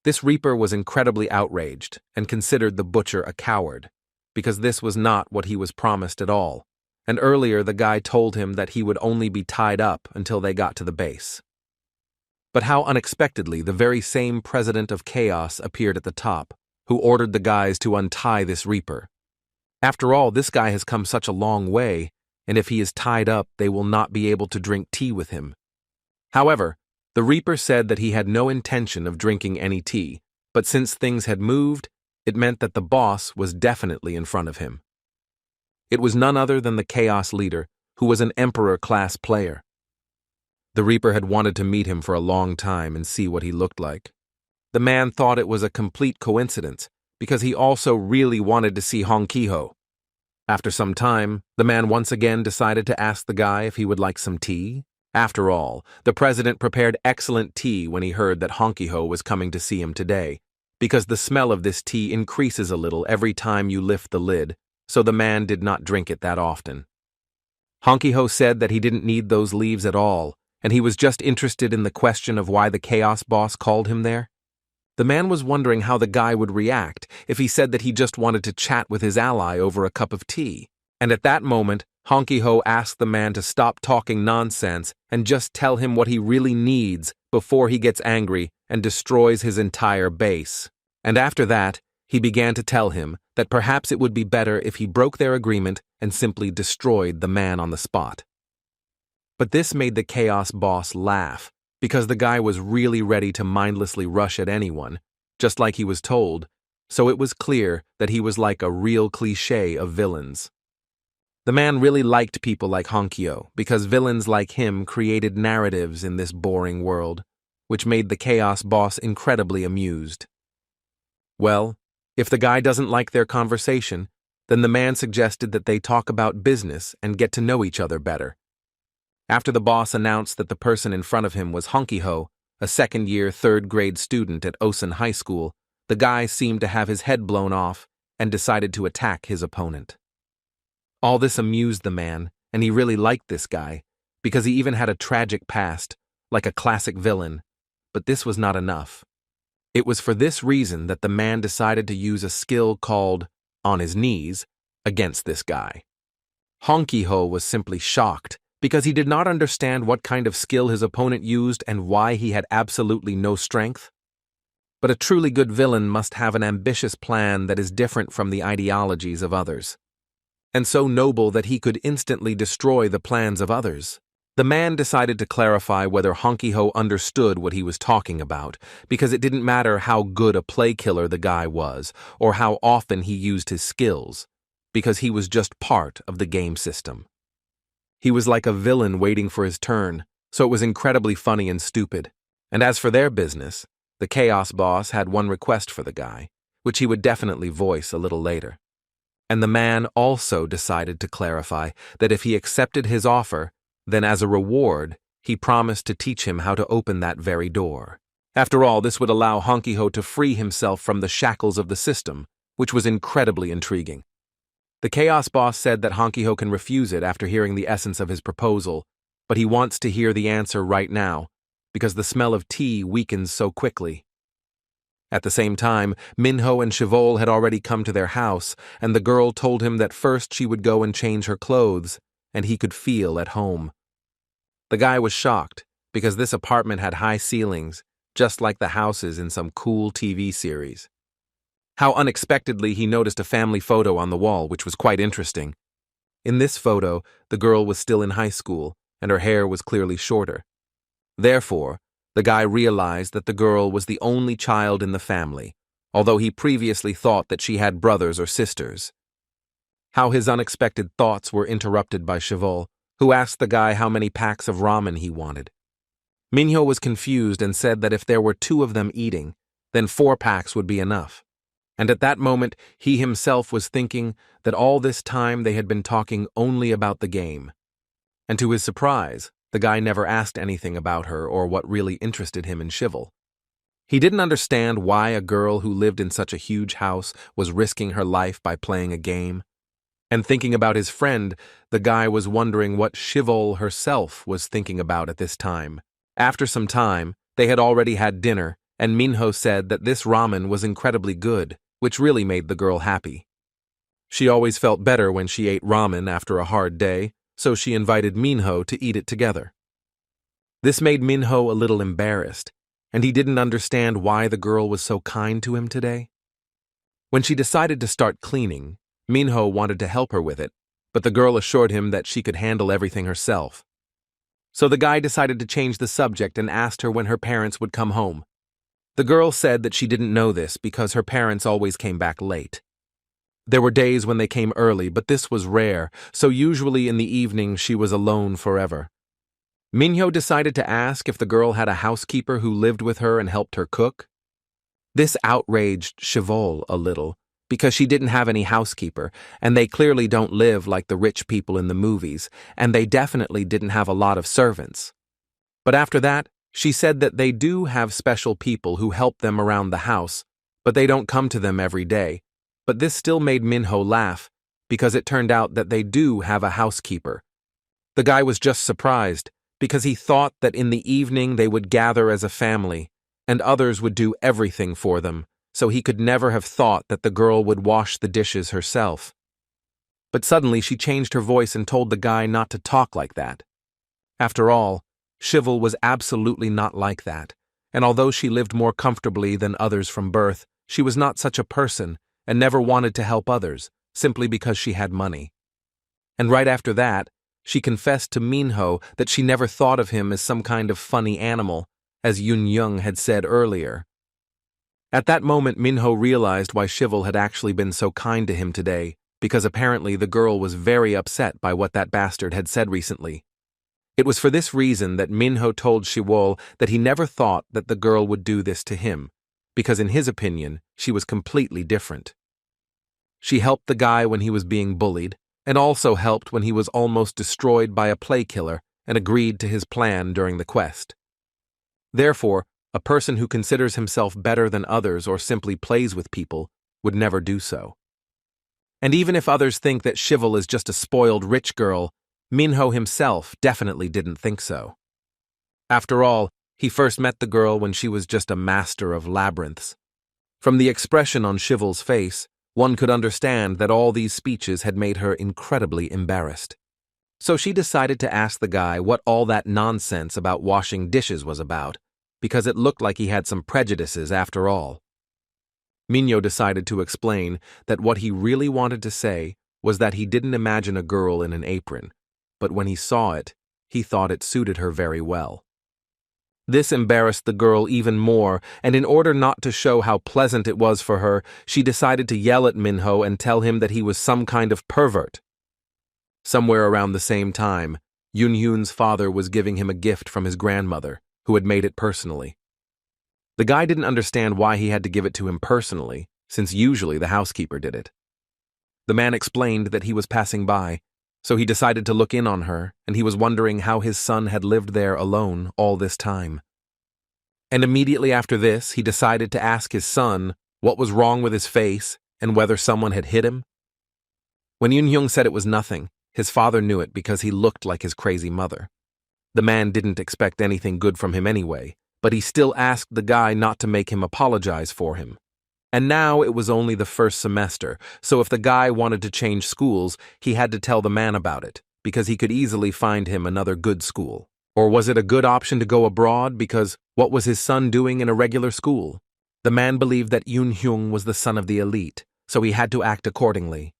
[SPEAKER 1] This Reaper was incredibly outraged and considered the butcher a coward, because this was not what he was promised at all, and earlier the guy told him that he would only be tied up until they got to the base. But how unexpectedly the very same President of Chaos appeared at the top, who ordered the guys to untie this Reaper. After all, this guy has come such a long way, and if he is tied up, they will not be able to drink tea with him. However, the Reaper said that he had no intention of drinking any tea, but since things had moved, it meant that the boss was definitely in front of him. It was none other than the Chaos leader, who was an Emperor-class player. The Reaper had wanted to meet him for a long time and see what he looked like. The man thought it was a complete coincidence, because he also really wanted to see Hong Ki-ho. After some time, the man once again decided to ask the guy if he would like some tea. After all, the president prepared excellent tea when he heard that Hong Ki-ho was coming to see him today, because the smell of this tea increases a little every time you lift the lid, so the man did not drink it that often. Hong Ki-ho said that he didn't need those leaves at all, and he was just interested in the question of why the Chaos Boss called him there. The man was wondering how the guy would react if he said that he just wanted to chat with his ally over a cup of tea. And at that moment, Honky-Ho asked the man to stop talking nonsense and just tell him what he really needs before he gets angry and destroys his entire base. And after that, he began to tell him that perhaps it would be better if he broke their agreement and simply destroyed the man on the spot. But this made the Chaos Boss laugh, because the guy was really ready to mindlessly rush at anyone, just like he was told, so it was clear that he was like a real cliché of villains. The man really liked people like Honkyo, because villains like him created narratives in this boring world, which made the Chaos Boss incredibly amused. Well, if the guy doesn't like their conversation, then the man suggested that they talk about business and get to know each other better. After the boss announced that the person in front of him was Honky-Ho, a second-year, third-grade student at Osen High School, the guy seemed to have his head blown off and decided to attack his opponent. All this amused the man, and he really liked this guy, because he even had a tragic past, like a classic villain, but this was not enough. It was for this reason that the man decided to use a skill called on his knees against this guy. Honky-Ho was simply shocked, because he did not understand what kind of skill his opponent used and why he had absolutely no strength. But a truly good villain must have an ambitious plan that is different from the ideologies of others, and so noble that he could instantly destroy the plans of others. The man decided to clarify whether Honky-Ho understood what he was talking about, because it didn't matter how good a play killer the guy was, or how often he used his skills, because he was just part of the game system. He was like a villain waiting for his turn, so it was incredibly funny and stupid. And as for their business, the Chaos Boss had one request for the guy, which he would definitely voice a little later. And the man also decided to clarify that if he accepted his offer, then as a reward, he promised to teach him how to open that very door. After all, this would allow Honky-Ho to free himself from the shackles of the system, which was incredibly intriguing. The Chaos Boss said that Honky-Ho can refuse it after hearing the essence of his proposal, but he wants to hear the answer right now, because the smell of tea weakens so quickly. At the same time, Minho and Chivol had already come to their house, and the girl told him that first she would go and change her clothes, and he could feel at home. The guy was shocked, because this apartment had high ceilings, just like the houses in some cool TV series. How unexpectedly he noticed a family photo on the wall, which was quite interesting. In this photo, the girl was still in high school, and her hair was clearly shorter. Therefore, the guy realized that the girl was the only child in the family, although he previously thought that she had brothers or sisters. How his unexpected thoughts were interrupted by Chivol, who asked the guy how many packs of ramen he wanted. Minho was confused and said that if there were 2 of them eating, then 4 packs would be enough. And at that moment, he himself was thinking that all this time they had been talking only about the game. And to his surprise, the guy never asked anything about her or what really interested him in Chivol. He didn't understand why a girl who lived in such a huge house was risking her life by playing a game. And thinking about his friend, the guy was wondering what Chivol herself was thinking about at this time. After some time, they had already had dinner, and Minho said that this ramen was incredibly good, which really made the girl happy. She always felt better when she ate ramen after a hard day, so she invited Minho to eat it together. This made Minho a little embarrassed, and he didn't understand why the girl was so kind to him today. When she decided to start cleaning, Minho wanted to help her with it, but the girl assured him that she could handle everything herself. So the guy decided to change the subject and asked her when her parents would come home. The girl said that she didn't know this because her parents always came back late. There were days when they came early, but this was rare, so usually in the evening she was alone forever. Minho decided to ask if the girl had a housekeeper who lived with her and helped her cook. This outraged Chivol a little, because she didn't have any housekeeper, and they clearly don't live like the rich people in the movies, and they definitely didn't have a lot of servants. But after that, she said that they do have special people who help them around the house, but they don't come to them every day. But this still made Minho laugh, because it turned out that they do have a housekeeper. The guy was just surprised, because he thought that in the evening they would gather as a family, and others would do everything for them, so he could never have thought that the girl would wash the dishes herself. But suddenly she changed her voice and told the guy not to talk like that. After all, Shivel was absolutely not like that, and although she lived more comfortably than others from birth, she was not such a person and never wanted to help others, simply because she had money. And right after that, she confessed to Minho that she never thought of him as some kind of funny animal, as Yun Hyung had said earlier. At that moment, Minho realized why Shivel had actually been so kind to him today, because apparently the girl was very upset by what that bastard had said recently. It was for this reason that Minho told Shiwol that he never thought that the girl would do this to him, because in his opinion, she was completely different. She helped the guy when he was being bullied, and also helped when he was almost destroyed by a play killer and agreed to his plan during the quest. Therefore, a person who considers himself better than others or simply plays with people would never do so. And even if others think that Shivel is just a spoiled rich girl, Minho himself definitely didn't think so. After all, he first met the girl when she was just a master of labyrinths. From the expression on Shivel's face, one could understand that all these speeches had made her incredibly embarrassed. So she decided to ask the guy what all that nonsense about washing dishes was about, because it looked like he had some prejudices after all. Minho decided to explain that what he really wanted to say was that he didn't imagine a girl in an apron, but when he saw it, he thought it suited her very well. This embarrassed the girl even more, and in order not to show how pleasant it was for her, she decided to yell at Minho and tell him that he was some kind of pervert. Somewhere around the same time, Yun Hyung's father was giving him a gift from his grandmother, who had made it personally. The guy didn't understand why he had to give it to him personally, since usually the housekeeper did it. The man explained that he was passing by, so he decided to look in on her, and he was wondering how his son had lived there alone all this time. And immediately after this, he decided to ask his son what was wrong with his face and whether someone had hit him. When Yun Hyung said it was nothing, his father knew it because he looked like his crazy mother. The man didn't expect anything good from him anyway, but he still asked the guy not to make him apologize for him. And now it was only the first semester, so if the guy wanted to change schools, he had to tell the man about it, because he could easily find him another good school. Or was it a good option to go abroad, because what was his son doing in a regular school? The man believed that Yun Hyung was the son of the elite, so he had to act accordingly.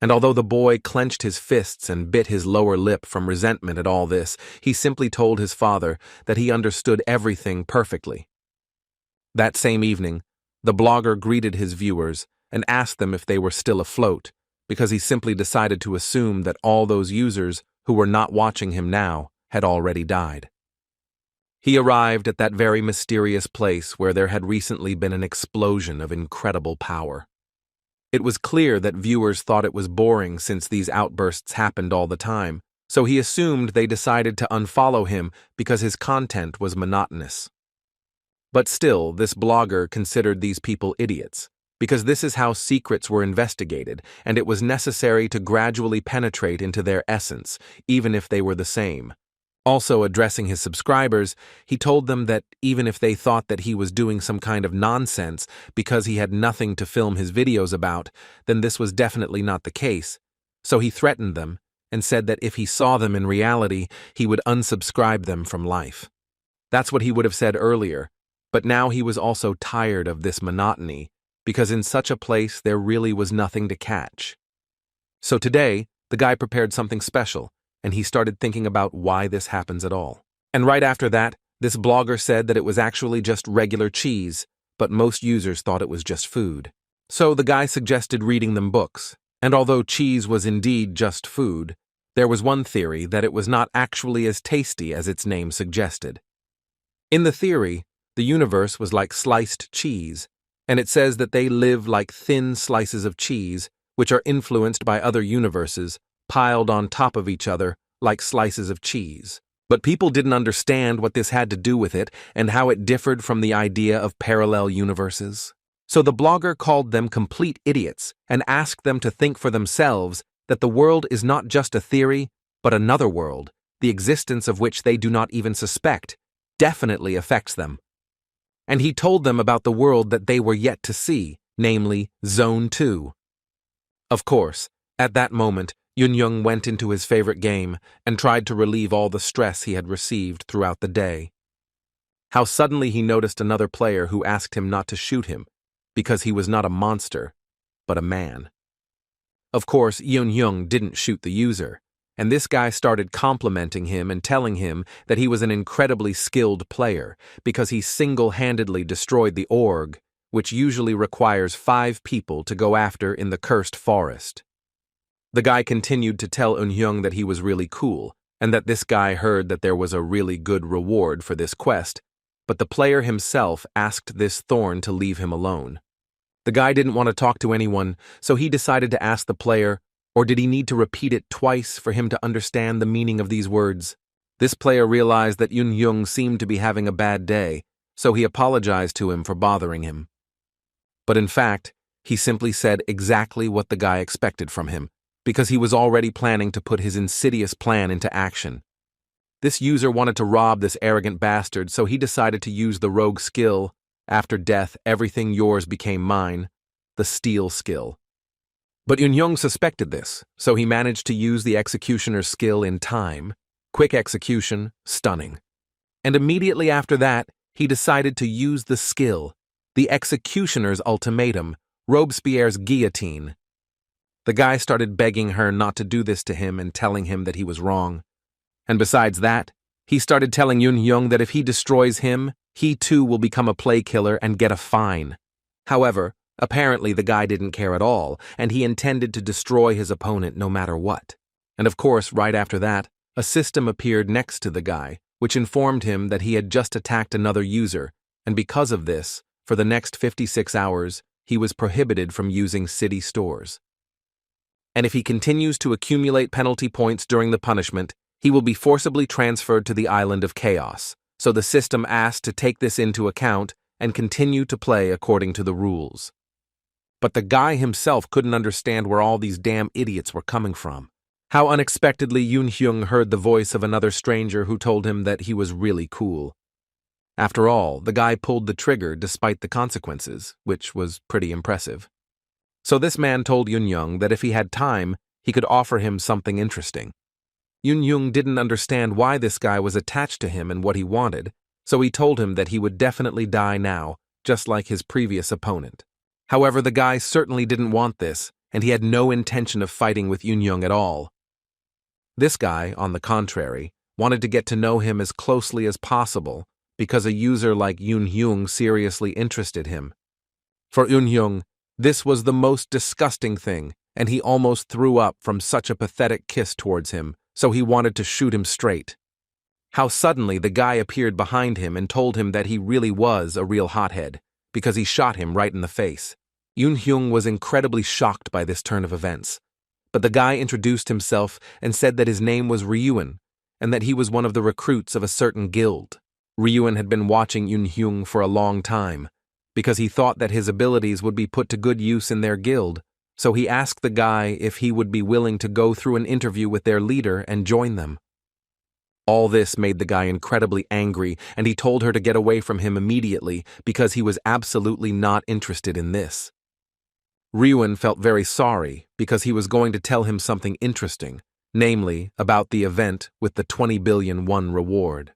[SPEAKER 1] And although the boy clenched his fists and bit his lower lip from resentment at all this, he simply told his father that he understood everything perfectly. That same evening, the blogger greeted his viewers and asked them if they were still afloat, because he simply decided to assume that all those users who were not watching him now had already died. He arrived at that very mysterious place where there had recently been an explosion of incredible power. It was clear that viewers thought it was boring since these outbursts happened all the time, so he assumed they decided to unfollow him because his content was monotonous. But still, this blogger considered these people idiots, because this is how secrets were investigated, and it was necessary to gradually penetrate into their essence, even if they were the same. Also, addressing his subscribers, he told them that even if they thought that he was doing some kind of nonsense because he had nothing to film his videos about, then this was definitely not the case. So he threatened them and said that if he saw them in reality, he would unsubscribe them from life. That's what he would have said earlier. But now he was also tired of this monotony, because in such a place there really was nothing to catch. So today, the guy prepared something special, and he started thinking about why this happens at all. And right after that, this blogger said that it was actually just regular cheese, but most users thought it was just food. So the guy suggested reading them books, and although cheese was indeed just food, there was one theory that it was not actually as tasty as its name suggested. In the theory, the universe was like sliced cheese, and it says that they live like thin slices of cheese, which are influenced by other universes, piled on top of each other like slices of cheese. But people didn't understand what this had to do with it and how it differed from the idea of parallel universes. So the blogger called them complete idiots and asked them to think for themselves that the world is not just a theory, but another world, the existence of which they do not even suspect, definitely affects them. and he told them about the world that they were yet to see, namely Zone 2. Of course, at that moment, Yun Hyung went into his favorite game and tried to relieve all the stress he had received throughout the day. How suddenly he noticed another player who asked him not to shoot him, because he was not a monster, but a man. Of course, Yun Hyung didn't shoot the user, and this guy started complimenting him and telling him that he was an incredibly skilled player because he single-handedly destroyed the org, which usually requires 5 people to go after in the cursed forest. The guy continued to tell Yun Hyung that he was really cool, and that this guy heard that there was a really good reward for this quest, but the player himself asked this thorn to leave him alone. The guy didn't want to talk to anyone, so he decided to ask the player, or did he need to repeat it twice for him to understand the meaning of these words? This player realized that Yun Hyung seemed to be having a bad day, so he apologized to him for bothering him. But in fact, he simply said exactly what the guy expected from him, because he was already planning to put his insidious plan into action. This user wanted to rob this arrogant bastard, so he decided to use the rogue skill, after death everything yours became mine, the steal skill. But Yun Hyung suspected this, so he managed to use the executioner's skill in time, quick execution, stunning. And immediately after that, he decided to use the skill, the executioner's ultimatum, Robespierre's guillotine. The guy started begging her not to do this to him and telling him that he was wrong. And besides that, he started telling Yun Hyung that if he destroys him, he too will become a play killer and get a fine. However, apparently the guy didn't care at all, and he intended to destroy his opponent no matter what. And of course, right after that, a system appeared next to the guy, which informed him that he had just attacked another user, and because of this, for the next 56 hours, he was prohibited from using city stores. And if he continues to accumulate penalty points during the punishment, he will be forcibly transferred to the island of chaos, so the system asked to take this into account and continue to play according to the rules. But the guy himself couldn't understand where all these damn idiots were coming from. How unexpectedly Yun Hyung heard the voice of another stranger who told him that he was really cool. After all, the guy pulled the trigger despite the consequences, which was pretty impressive. So this man told Yun Hyung that if he had time, he could offer him something interesting. Yun Hyung didn't understand why this guy was attached to him and what he wanted, so he told him that he would definitely die now, just like his previous opponent. However, the guy certainly didn't want this, and he had no intention of fighting with Yun Hyung at all. This guy, on the contrary, wanted to get to know him as closely as possible because a user like Yun Hyung seriously interested him. For Yun Hyung, this was the most disgusting thing, and he almost threw up from such a pathetic kiss towards him, so he wanted to shoot him straight. How suddenly the guy appeared behind him and told him that he really was a real hothead, because he shot him right in the face. Yun Hyung was incredibly shocked by this turn of events, but the guy introduced himself and said that his name was Ryuan, and that he was one of the recruits of a certain guild. Ryuan had been watching Yun Hyung for a long time, because he thought that his abilities would be put to good use in their guild, so he asked the guy if he would be willing to go through an interview with their leader and join them. All this made the guy incredibly angry, and he told her to get away from him immediately because he was absolutely not interested in this. Ryuan felt very sorry because he was going to tell him something interesting, namely about the event with the 20 billion won reward.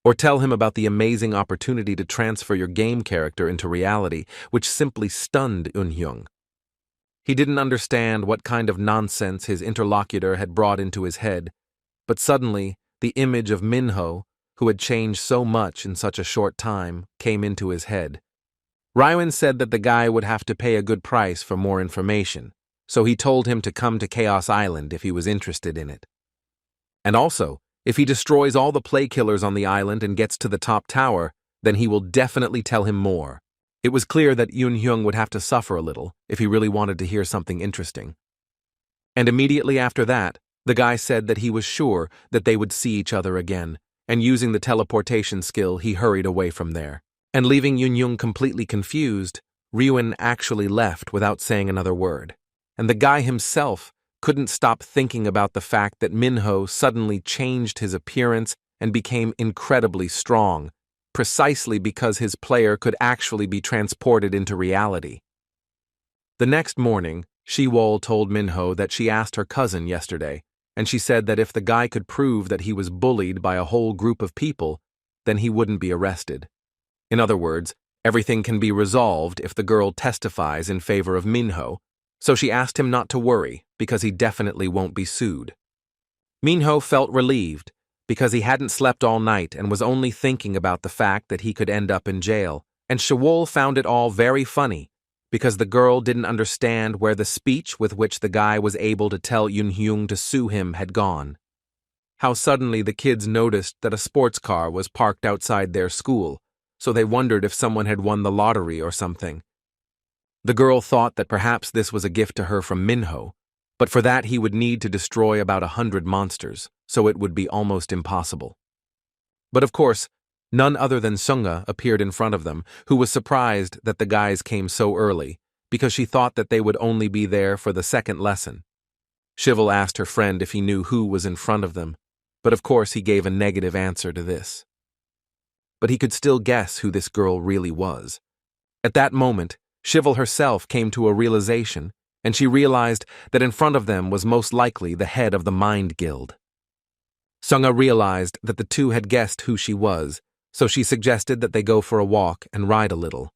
[SPEAKER 1] Or tell him about the amazing opportunity to transfer your game character into reality, which simply stunned Yun Hyung. He didn't understand what kind of nonsense his interlocutor had brought into his head, but suddenly the image of Minho, who had changed so much in such a short time, came into his head. Ryuan said that the guy would have to pay a good price for more information, so he told him to come to Chaos Island if he was interested in it. And also, if he destroys all the play killers on the island and gets to the top tower, then he will definitely tell him more. It was clear that Yun Hyung would have to suffer a little if he really wanted to hear something interesting. And immediately after that, the guy said that he was sure that they would see each other again, and using the teleportation skill, he hurried away from there. And leaving Yun Hyung completely confused, Ryuan actually left without saying another word. And the guy himself couldn't stop thinking about the fact that Minho suddenly changed his appearance and became incredibly strong, precisely because his player could actually be transported into reality. The next morning, Shiwol told Minho that she asked her cousin yesterday, and she said that if the guy could prove that he was bullied by a whole group of people, then he wouldn't be arrested. In other words, everything can be resolved if the girl testifies in favor of Minho, so she asked him not to worry because he definitely won't be sued. Minho felt relieved because he hadn't slept all night and was only thinking about the fact that he could end up in jail, and Shiwol found it all very funny because the girl didn't understand where the speech with which the guy was able to tell Yun Hyung to sue him had gone. How suddenly the kids noticed that a sports car was parked outside their school, so they wondered if someone had won the lottery or something. The girl thought that perhaps this was a gift to her from Minho, but for that he would need to destroy about 100 monsters, so it would be almost impossible. But of course, none other than Sunga appeared in front of them, who was surprised that the guys came so early, because she thought that they would only be there for the second lesson. Shivel asked her friend if he knew who was in front of them, but of course he gave a negative answer to this. But he could still guess who this girl really was. At that moment, Shivel herself came to a realization, and she realized that in front of them was most likely the head of the Mind Guild. Sunga realized that the two had guessed who she was, so she suggested that they go for a walk and ride a little.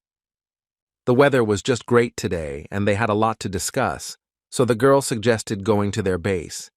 [SPEAKER 1] The weather was just great today, and they had a lot to discuss, so the girl suggested going to their base.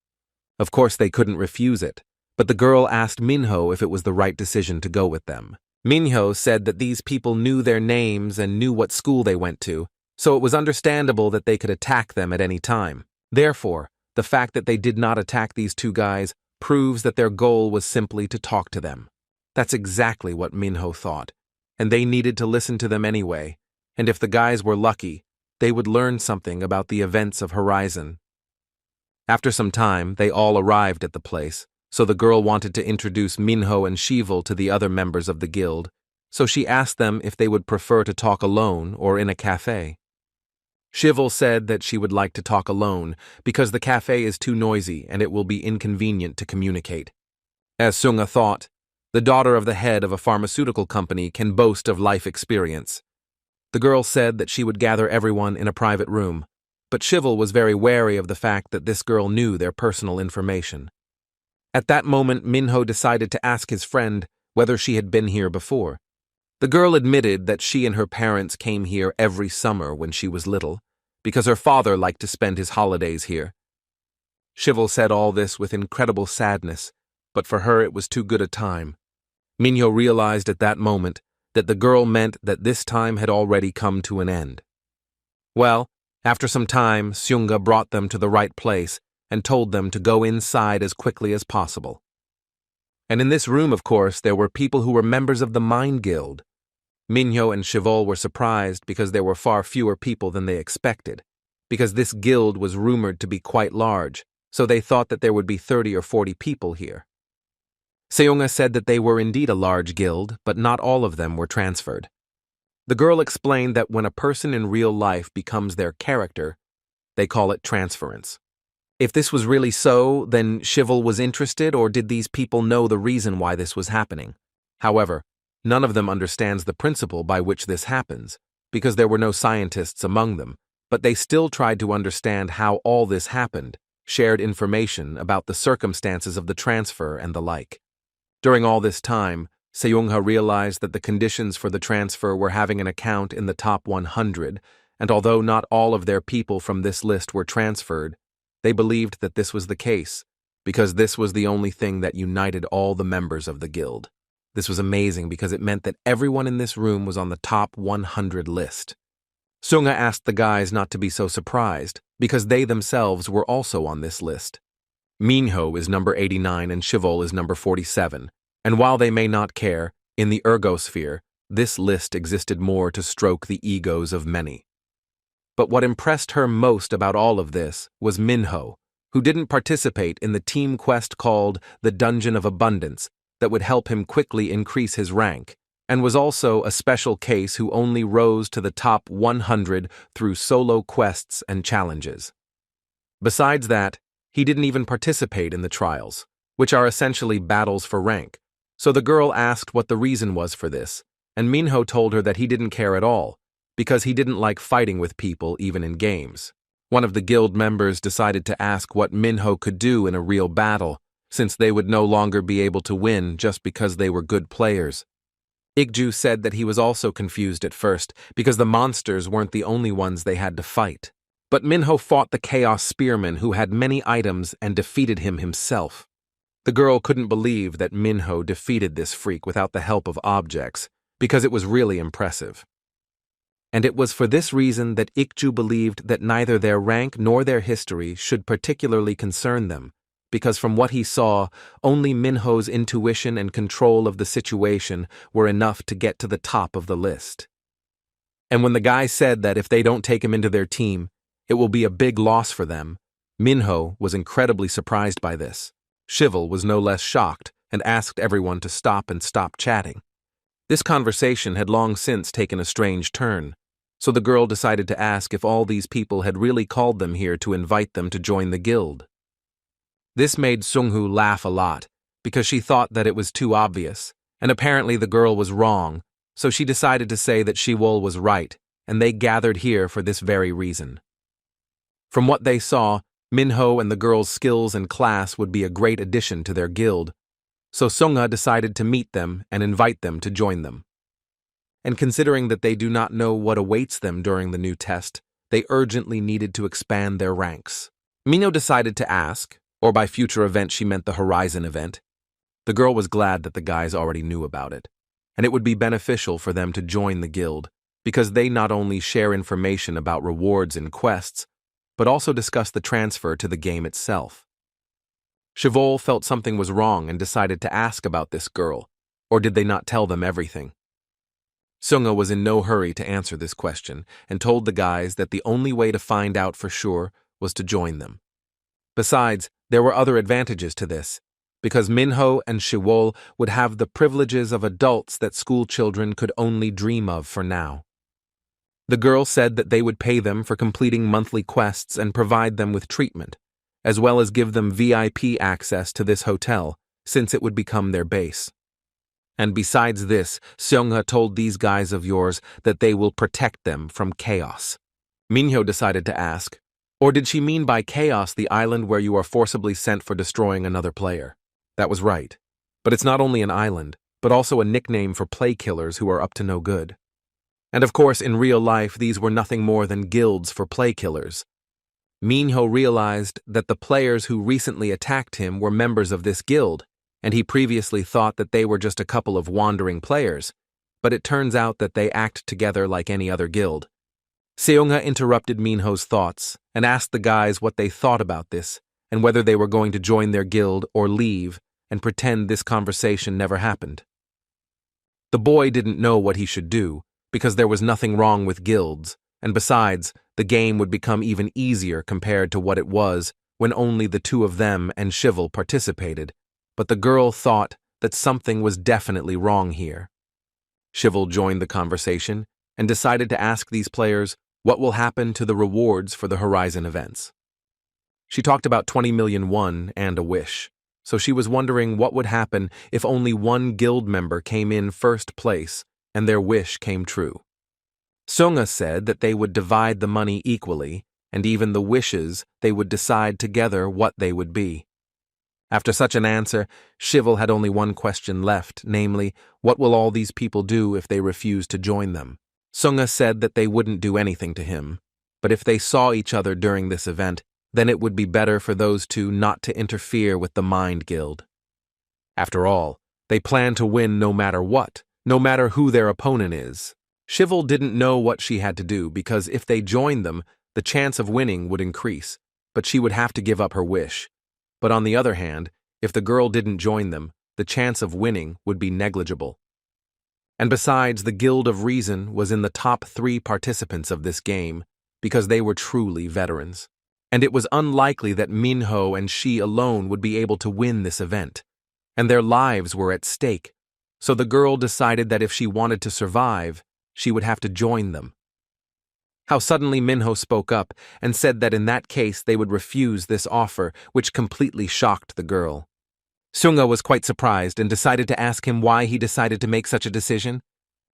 [SPEAKER 1] Of course they couldn't refuse it, but the girl asked Minho if it was the right decision to go with them. Minho said that these people knew their names and knew what school they went to, so it was understandable that they could attack them at any time. Therefore, the fact that they did not attack these two guys proves that their goal was simply to talk to them. That's exactly what Minho thought, and they needed to listen to them anyway, and if the guys were lucky, they would learn something about the events of Horizon. After some time, they all arrived at the place, so the girl wanted to introduce Minho and Shivel to the other members of the guild, so she asked them if they would prefer to talk alone or in a cafe. Shivel said that she would like to talk alone because the cafe is too noisy and it will be inconvenient to communicate. As Sunga thought, the daughter of the head of a pharmaceutical company can boast of life experience. The girl said that she would gather everyone in a private room, but Shivel was very wary of the fact that this girl knew their personal information. At that moment, Minho decided to ask his friend whether she had been here before. The girl admitted that she and her parents came here every summer when she was little, because her father liked to spend his holidays here. Shivel said all this with incredible sadness, but for her it was too good a time. Minho realized at that moment that the girl meant that this time had already come to an end. Well, after some time, Sunga brought them to the right place and told them to go inside as quickly as possible. And in this room, of course, there were people who were members of the Mind Guild. Minho and Shivel were surprised because there were far fewer people than they expected, because this guild was rumored to be quite large, so they thought that there would be 30 or 40 people here. Seonga said that they were indeed a large guild, but not all of them were transferred. The girl explained that when a person in real life becomes their character, they call it transference. If this was really so, then Shivel was interested, or did these people know the reason why this was happening? However, none of them understands the principle by which this happens, because there were no scientists among them, but they still tried to understand how all this happened, shared information about the circumstances of the transfer and the like. During all this time, Seungha realized that the conditions for the transfer were having an account in the top 100, and although not all of their people from this list were transferred, they believed that this was the case, because this was the only thing that united all the members of the guild. This was amazing because it meant that everyone in this room was on the top 100 list. Sunga asked the guys not to be so surprised, because they themselves were also on this list. Minho is number 89 and Shivel is number 47, and while they may not care, in the ergosphere, this list existed more to stroke the egos of many. But what impressed her most about all of this was Minho, who didn't participate in the team quest called the Dungeon of Abundance that would help him quickly increase his rank, and was also a special case who only rose to the top 100 through solo quests and challenges. Besides that, he didn't even participate in the trials, which are essentially battles for rank, So the girl asked what the reason was for this, and Minho told her that he didn't care at all, because he didn't like fighting with people even in games. One of the guild members decided to ask what Minho could do in a real battle, since they would no longer be able to win just because they were good players. Ikju said that he was also confused at first, because the monsters weren't the only ones they had to fight. But Minho fought the Chaos Spearman who had many items and defeated him himself. The girl couldn't believe that Minho defeated this freak without the help of objects, because it was really impressive. And it was for this reason that Ikju believed that neither their rank nor their history should particularly concern them, because from what he saw, only Minho's intuition and control of the situation were enough to get to the top of the list. And when the guy said that if they don't take him into their team, it will be a big loss for them, Minho was incredibly surprised by this. Shivel was no less shocked and asked everyone to stop chatting. This conversation had long since taken a strange turn, so the girl decided to ask if all these people had really called them here to invite them to join the guild. This made Sunghu laugh a lot, because she thought that it was too obvious, and apparently the girl was wrong, so she decided to say that Shiwol was right, and they gathered here for this very reason. From what they saw, Minho and the girl's skills and class would be a great addition to their guild, so Sungha decided to meet them and invite them to join them. And considering that they do not know what awaits them during the new test, they urgently needed to expand their ranks. Minho decided to ask, or by future event she meant the Horizon event. The girl was glad that the guys already knew about it, and it would be beneficial for them to join the guild, because they not only share information about rewards and quests, but also discuss the transfer to the game itself. Chevol felt something was wrong and decided to ask about this girl, or did they not tell them everything? Sungha was in no hurry to answer this question and told the guys that the only way to find out for sure was to join them. Besides, there were other advantages to this, because Minho and Chewol would have the privileges of adults that school children could only dream of for now. The girl said that they would pay them for completing monthly quests and provide them with treatment, as well as give them VIP access to this hotel, since it would become their base. And besides this, Seongha told these guys of yours that they will protect them from chaos. Minho decided to ask, or did she mean by chaos the island where you are forcibly sent for destroying another player? That was right. But it's not only an island, but also a nickname for play killers who are up to no good. And of course, in real life, these were nothing more than guilds for play killers. Minho realized that the players who recently attacked him were members of this guild, and he previously thought that they were just a couple of wandering players, but it turns out that they act together like any other guild. Seongha interrupted Minho's thoughts and asked the guys what they thought about this and whether they were going to join their guild or leave and pretend this conversation never happened. The boy didn't know what he should do, because there was nothing wrong with guilds, and besides, the game would become even easier compared to what it was when only the two of them and Shivel participated, but the girl thought that something was definitely wrong here. Shivel joined the conversation and decided to ask these players what will happen to the rewards for the Horizon events. She talked about 20 million won and a wish, so she was wondering what would happen if only one guild member came in first place and their wish came true. Sungha said that they would divide the money equally, and even the wishes they would decide together what they would be. After such an answer, Shivel had only one question left, namely, what will all these people do if they refuse to join them? Sungha said that they wouldn't do anything to him, but if they saw each other during this event, then it would be better for those two not to interfere with the Mind Guild. After all, they plan to win no matter what, no matter who their opponent is. Shivel didn't know what she had to do because if they joined them, the chance of winning would increase, but she would have to give up her wish. But on the other hand, if the girl didn't join them, the chance of winning would be negligible. And besides, the Guild of Reason was in the top 3 participants of this game because they were truly veterans. And it was unlikely that Minho and she alone would be able to win this event, and their lives were at stake. So the girl decided that if she wanted to survive, she would have to join them. How suddenly Minho spoke up and said that in that case they would refuse this offer, which completely shocked the girl. Sunga was quite surprised and decided to ask him why he decided to make such a decision.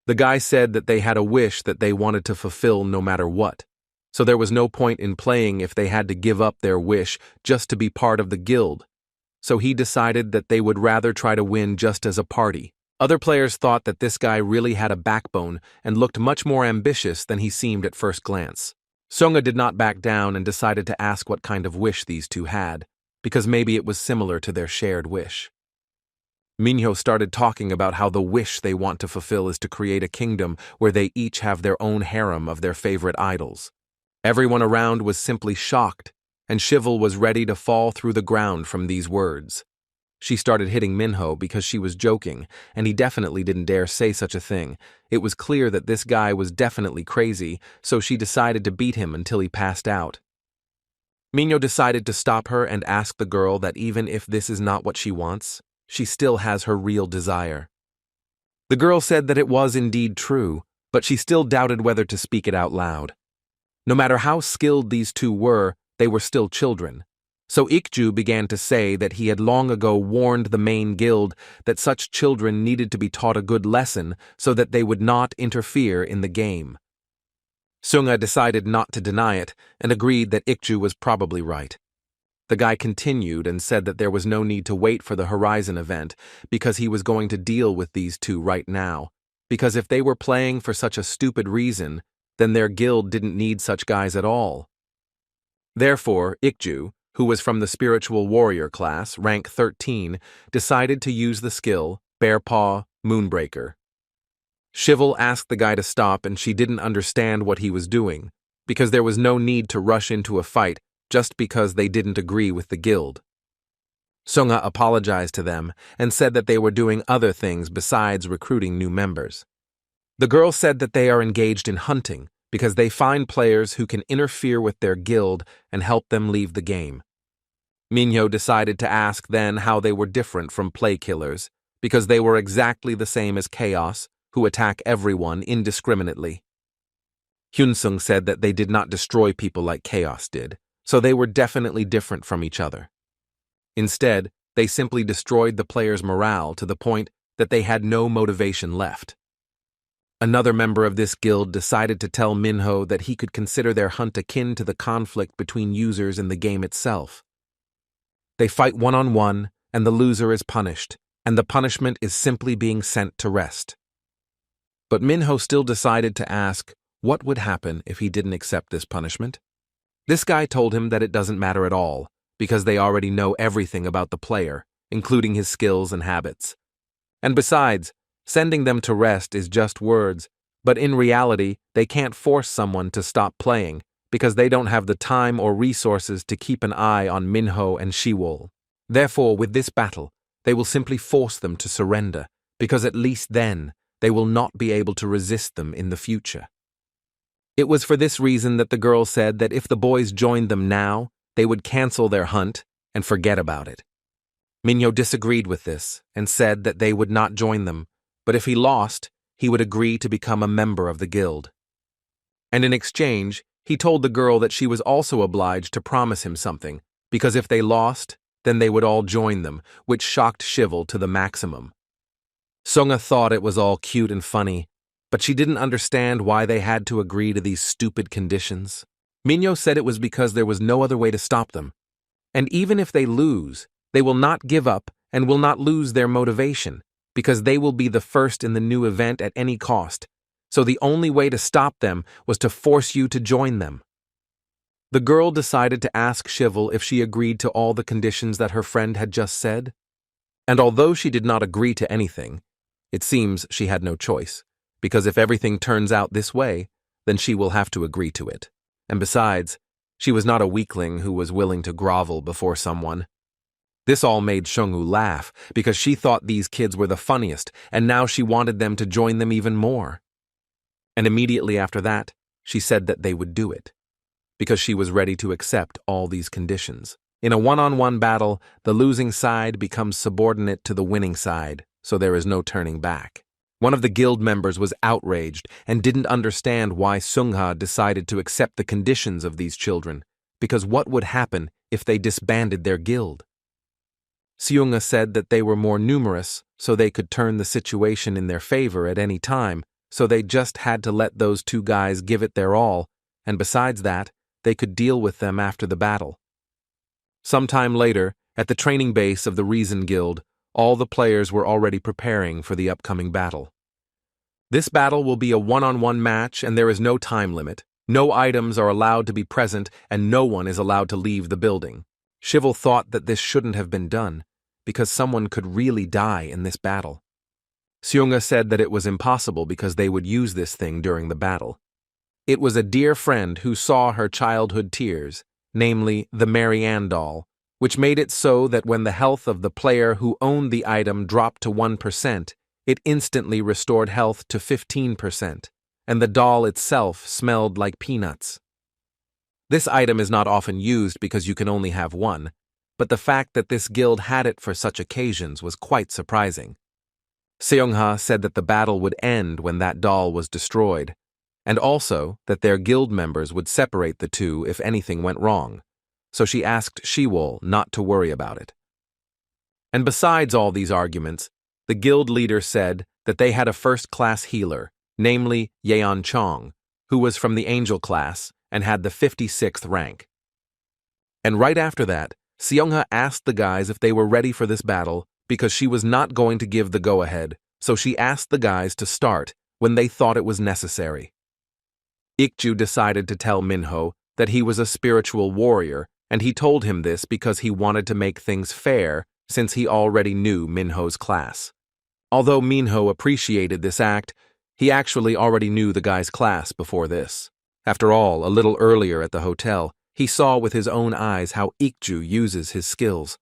[SPEAKER 1] The guy said that they had a wish that they wanted to fulfill no matter what, so there was no point in playing if they had to give up their wish just to be part of the guild. So he decided that they would rather try to win just as a party. Other players thought that this guy really had a backbone and looked much more ambitious than he seemed at first glance. Sunga did not back down and decided to ask what kind of wish these two had, because maybe it was similar to their shared wish. Minho started talking about how the wish they want to fulfill is to create a kingdom where they each have their own harem of their favorite idols. Everyone around was simply shocked, and Shivel was ready to fall through the ground from these words. She started hitting Minho because she was joking, and he definitely didn't dare say such a thing. It was clear that this guy was definitely crazy, so she decided to beat him until he passed out. Minho decided to stop her and ask the girl that even if this is not what she wants, she still has her real desire. The girl said that it was indeed true, but she still doubted whether to speak it out loud. No matter how skilled these two were, they were still children. So Ikju began to say that he had long ago warned the main guild that such children needed to be taught a good lesson so that they would not interfere in the game. Sunga decided not to deny it and agreed that Ikju was probably right. The guy continued and said that there was no need to wait for the Horizon event because he was going to deal with these two right now, because if they were playing for such a stupid reason, then their guild didn't need such guys at all. Therefore, Ikju, who was from the Spiritual Warrior class, rank 13, decided to use the skill, Bear Paw, Moonbreaker. Shivel asked the guy to stop and she didn't understand what he was doing, because there was no need to rush into a fight just because they didn't agree with the guild. Sunga apologized to them and said that they were doing other things besides recruiting new members. The girl said that they are engaged in hunting because they find players who can interfere with their guild and help them leave the game. Minho decided to ask then how they were different from play killers, because they were exactly the same as Chaos, who attack everyone indiscriminately. Hyun said that they did not destroy people like Chaos did, so they were definitely different from each other. Instead, they simply destroyed the players' morale to the point that they had no motivation left. Another member of this guild decided to tell Minho that he could consider their hunt akin to the conflict between users in the game itself. They fight one-on-one, and the loser is punished, and the punishment is simply being sent to rest. But Minho still decided to ask what would happen if he didn't accept this punishment. This guy told him that it doesn't matter at all, because they already know everything about the player, including his skills and habits. And besides, sending them to rest is just words, but in reality, they can't force someone to stop playing, because they don't have the time or resources to keep an eye on Minho and Shiwol. Therefore, with this battle, they will simply force them to surrender, because at least then, they will not be able to resist them in the future. It was for this reason that the girl said that if the boys joined them now, they would cancel their hunt and forget about it. Minho disagreed with this and said that they would not join them, but if he lost, he would agree to become a member of the guild. And in exchange, he told the girl that she was also obliged to promise him something, because if they lost, then they would all join them, which shocked Shivel to the maximum. Sunga thought it was all cute and funny, but she didn't understand why they had to agree to these stupid conditions. Minho said it was because there was no other way to stop them. And even if they lose, they will not give up and will not lose their motivation, because they will be the first in the new event at any cost. So the only way to stop them was to force you to join them. The girl decided to ask Shivel if she agreed to all the conditions that her friend had just said. And although she did not agree to anything, it seems she had no choice, because if everything turns out this way, then she will have to agree to it. And besides, she was not a weakling who was willing to grovel before someone. This all made Shungu laugh, because she thought these kids were the funniest, and now she wanted them to join them even more. And immediately after that, she said that they would do it, because she was ready to accept all these conditions. In a one-on-one battle, the losing side becomes subordinate to the winning side, so there is no turning back. One of the guild members was outraged and didn't understand why Sungha decided to accept the conditions of these children, because what would happen if they disbanded their guild? Seung-ha said that they were more numerous, so they could turn the situation in their favor at any time, so they just had to let those two guys give it their all, and besides that, they could deal with them after the battle. Sometime later, at the training base of the Reason Guild, all the players were already preparing for the upcoming battle. This battle will be a one-on-one match and there is no time limit. No items are allowed to be present and no one is allowed to leave the building. Shivel thought that this shouldn't have been done, because someone could really die in this battle. Seung-ha said that it was impossible because they would use this thing during the battle. It was a dear friend who saw her childhood tears, namely the Marianne doll, which made it so that when the health of the player who owned the item dropped to 1%, it instantly restored health to 15%, and the doll itself smelled like peanuts. This item is not often used because you can only have one, but the fact that this guild had it for such occasions was quite surprising. Seung-ha said that the battle would end when that doll was destroyed, and also that their guild members would separate the two if anything went wrong, so she asked Shiwol not to worry about it. And besides all these arguments, the guild leader said that they had a first-class healer, namely Yeon Chong, who was from the Angel class and had the 56th rank. And right after that, Seung-ha asked the guys if they were ready for this battle because she was not going to give the go-ahead, so she asked the guys to start when they thought it was necessary. Ik-ju decided to tell Minho that he was a spiritual warrior, and he told him this because he wanted to make things fair since he already knew Minho's class. Although Minho appreciated this act, he actually already knew the guy's class before this. After all, a little earlier at the hotel, he saw with his own eyes how Ik-ju uses his skills.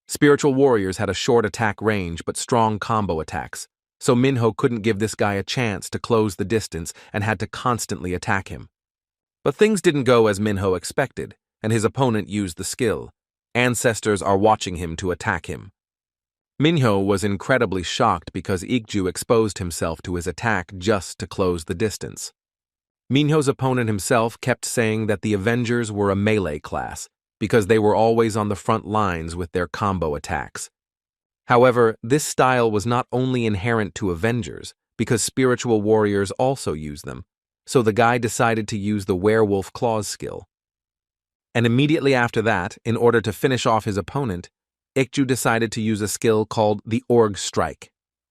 [SPEAKER 1] Spiritual warriors had a short attack range but strong combo attacks, so Minho couldn't give this guy a chance to close the distance and had to constantly attack him. But things didn't go as Minho expected, and his opponent used the skill. Ancestors are watching him to attack him. Minho was incredibly shocked because Ik-ju exposed himself to his attack just to close the distance. Minho's opponent himself kept saying that the Avengers were a melee class because they were always on the front lines with their combo attacks. However, this style was not only inherent to Avengers because spiritual warriors also use them, so the guy decided to use the Werewolf Claws skill. And immediately after that, in order to finish off his opponent, Ik-ju decided to use a skill called the Org Strike.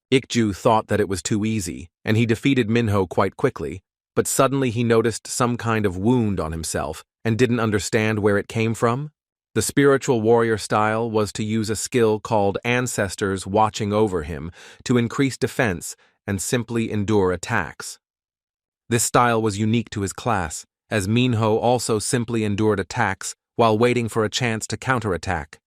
[SPEAKER 1] Ik-ju thought that it was too easy, and he defeated Minho quite quickly, but suddenly he noticed some kind of wound on himself and didn't understand where it came from. The spiritual warrior style was to use a skill called Ancestors Watching Over him to increase defense and simply endure attacks. This style was unique to his class, as Minho also simply endured attacks while waiting for a chance to counterattack.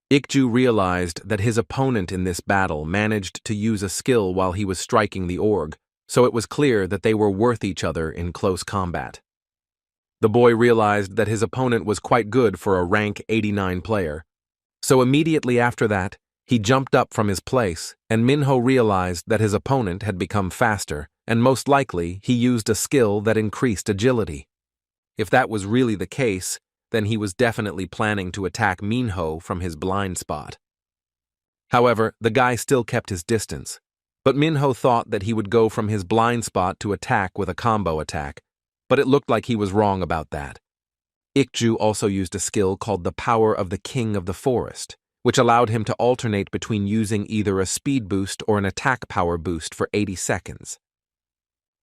[SPEAKER 1] Ik-ju realized that his opponent in this battle managed to use a skill while he was striking the org, so it was clear that they were worth each other in close combat. The boy realized that his opponent was quite good for a rank 89 player. So immediately after that, he jumped up from his place, and Minho realized that his opponent had become faster, and most likely he used a skill that increased agility. If that was really the case, then he was definitely planning to attack Minho from his blind spot. However, the guy still kept his distance, but Minho thought that he would go from his blind spot to attack with a combo attack, but it looked like he was wrong about that. Ik-ju also used a skill called the Power of the King of the Forest, which allowed him to alternate between using either a speed boost or an attack power boost for 80 seconds.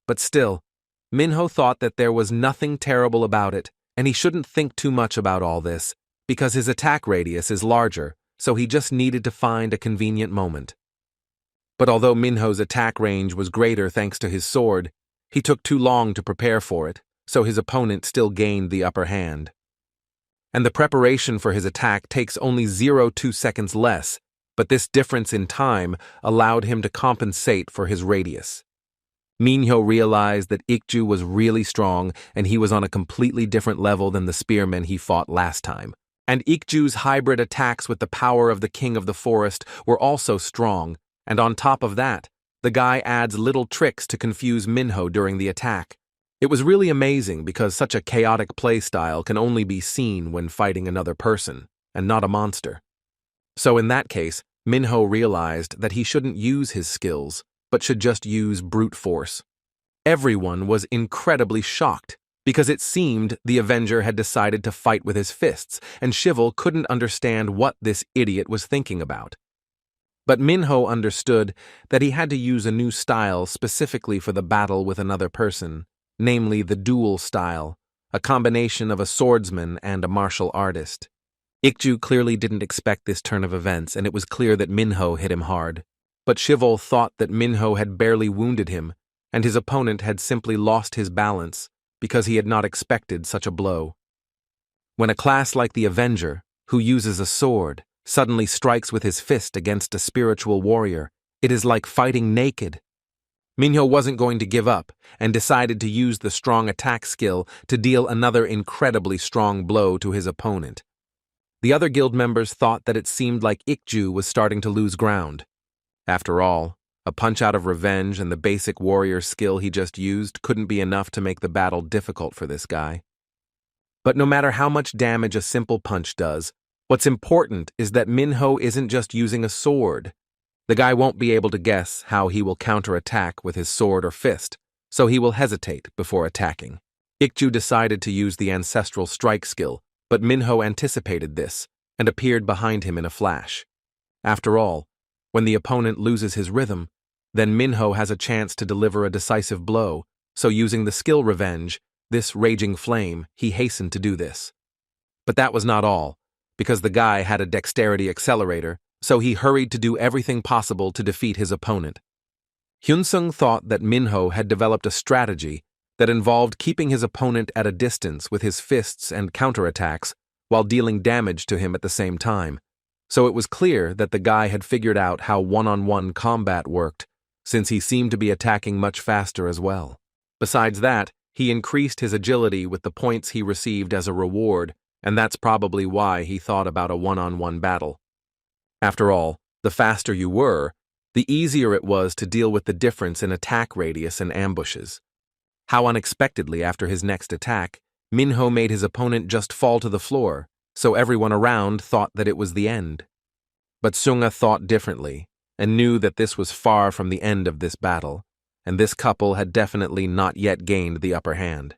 [SPEAKER 1] But still, Minho thought that there was nothing terrible about it, and he shouldn't think too much about all this, because his attack radius is larger, so he just needed to find a convenient moment. But although Minho's attack range was greater thanks to his sword, he took too long to prepare for it, so his opponent still gained the upper hand. And the preparation for his attack takes only 0.2 seconds less, but this difference in time allowed him to compensate for his radius. Minho realized that Ik-ju was really strong and he was on a completely different level than the spearmen he fought last time. And Ik-ju's hybrid attacks with the power of the King of the Forest were also strong, and on top of that, the guy adds little tricks to confuse Minho during the attack. It was really amazing because such a chaotic playstyle can only be seen when fighting another person, and not a monster. So in that case, Minho realized that he shouldn't use his skills, but should just use brute force. Everyone was incredibly shocked, because it seemed the Avenger had decided to fight with his fists, and Shivel couldn't understand what this idiot was thinking about. But Minho understood that he had to use a new style specifically for the battle with another person, namely the duel style, a combination of a swordsman and a martial artist. Ikju clearly didn't expect this turn of events, and it was clear that Minho hit him hard. But Shivel thought that Minho had barely wounded him, and his opponent had simply lost his balance because he had not expected such a blow. When a class like the Avenger, who uses a sword, suddenly strikes with his fist against a spiritual warrior, it is like fighting naked. Minho wasn't going to give up and decided to use the strong attack skill to deal another incredibly strong blow to his opponent. The other guild members thought that it seemed like Ikju was starting to lose ground. After all, a punch out of revenge and the basic warrior skill he just used couldn't be enough to make the battle difficult for this guy. But no matter how much damage a simple punch does, what's important is that Minho isn't just using a sword. The guy won't be able to guess how he will counterattack with his sword or fist, so he will hesitate before attacking. Ikju decided to use the ancestral strike skill, but Minho anticipated this and appeared behind him in a flash. After all, when the opponent loses his rhythm, then Minho has a chance to deliver a decisive blow, so using the skill Revenge, this raging flame, he hastened to do this. But that was not all, because the guy had a dexterity accelerator, so he hurried to do everything possible to defeat his opponent. Yun Hyung thought that Minho had developed a strategy that involved keeping his opponent at a distance with his fists and counterattacks while dealing damage to him at the same time, so it was clear that the guy had figured out how one-on-one combat worked, since he seemed to be attacking much faster as well. Besides that, he increased his agility with the points he received as a reward, and that's probably why he thought about a one-on-one battle. After all, the faster you were, the easier it was to deal with the difference in attack radius and ambushes. How unexpectedly, after his next attack, Minho made his opponent just fall to the floor, so everyone around thought that it was the end. But Sunga thought differently, and knew that this was far from the end of this battle, and this couple had definitely not yet gained the upper hand.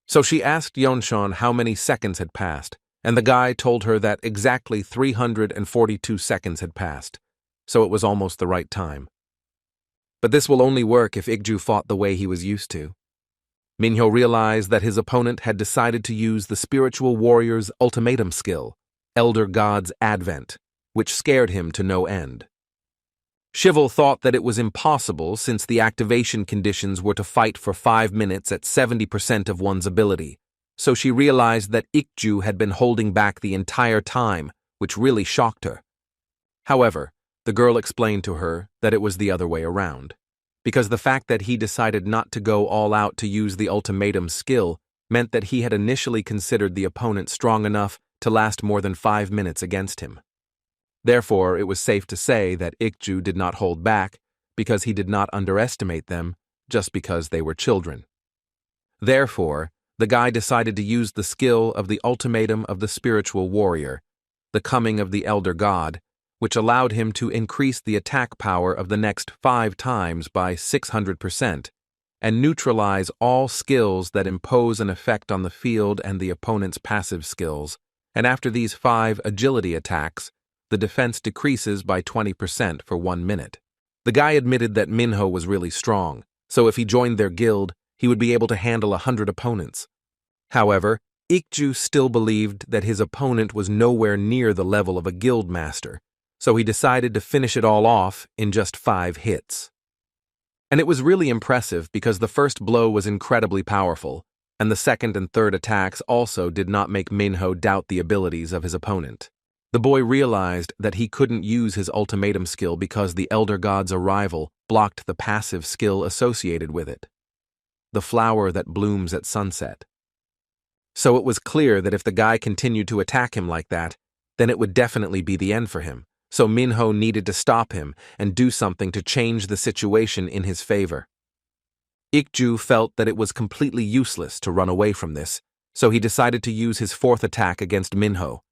[SPEAKER 1] So she asked Yeonshon how many seconds had passed, and the guy told her that exactly 342 seconds had passed, so it was almost the right time. But this will only work if Ikju fought the way he was used to. Minho realized that his opponent had decided to use the spiritual warrior's ultimatum skill, Elder God's Advent, which scared him to no end. Shivel thought that it was impossible since the activation conditions were to fight for 5 minutes at 70% of one's ability, so she realized that Ikju had been holding back the entire time, which really shocked her. However, the girl explained to her that it was the other way around, because the fact that he decided not to go all out to use the ultimatum skill meant that he had initially considered the opponent strong enough to last more than 5 minutes against him. Therefore, it was safe to say that Ikju did not hold back because he did not underestimate them just because they were children. Therefore, the guy decided to use the skill of the ultimatum of the spiritual warrior, the coming of the elder god, which allowed him to increase the attack power of the next 5 times by 600% and neutralize all skills that impose an effect on the field and the opponent's passive skills. And after these 5 agility attacks, the defense decreases by 20% for 1 minute. The guy admitted that Minho was really strong, so if he joined their guild, he would be able to handle 100 opponents. However, Ikju still believed that his opponent was nowhere near the level of a guild master, so he decided to finish it all off in just 5 hits. And it was really impressive because the first blow was incredibly powerful, and the second and third attacks also did not make Minho doubt the abilities of his opponent. The boy realized that he couldn't use his ultimatum skill because the Elder God's arrival blocked the passive skill associated with it, the flower that blooms at sunset. So it was clear that if the guy continued to attack him like that, then it would definitely be the end for him, so Minho needed to stop him and do something to change the situation in his favor. Ikju felt that it was completely useless to run away from this, so he decided to use his 4th attack against Minho.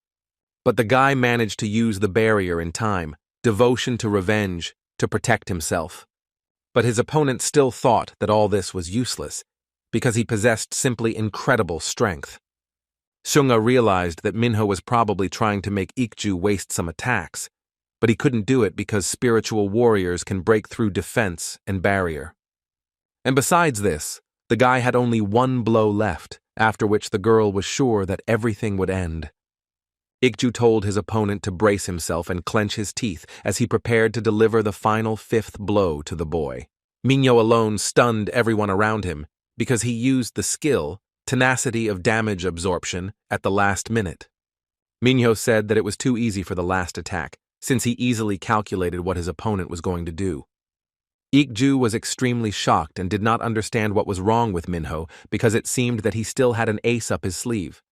[SPEAKER 1] But the guy managed to use the barrier in time, devotion to revenge, to protect himself. But his opponent still thought that all this was useless, because he possessed simply incredible strength. Sunga realized that Minho was probably trying to make Ikju waste some attacks, but he couldn't do it because spiritual warriors can break through defense and barrier. And besides this, the guy had only one blow left, after which the girl was sure that everything would end. Ikju told his opponent to brace himself and clench his teeth as he prepared to deliver the final fifth blow to the boy. Minho alone stunned everyone around him because he used the skill, tenacity of damage absorption, at the last minute. Minho said that it was too easy for the last attack, since he easily calculated what his opponent was going to do. Ikju was extremely shocked and did not understand what was wrong with Minho because it seemed that he still had an ace up his sleeve.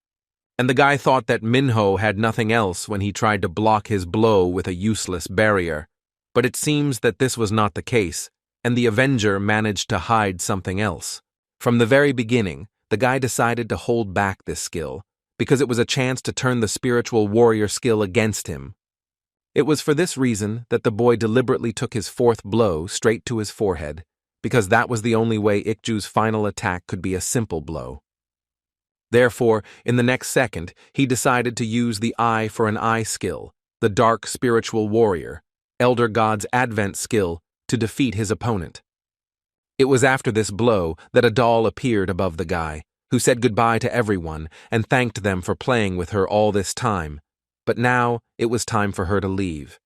[SPEAKER 1] And the guy thought that Minho had nothing else when he tried to block his blow with a useless barrier. But it seems that this was not the case, and the avenger managed to hide something else. From the very beginning, the guy decided to hold back this skill, because it was a chance to turn the spiritual warrior skill against him. It was for this reason that the boy deliberately took his fourth blow straight to his forehead, because that was the only way Ikju's final attack could be a simple blow. Therefore, in the next second, he decided to use the eye for an eye skill, the dark spiritual warrior, Elder God's Advent skill, to defeat his opponent. It was after this blow that a doll appeared above the guy, who said goodbye to everyone and thanked them for playing with her all this time, but now it was time for her to leave.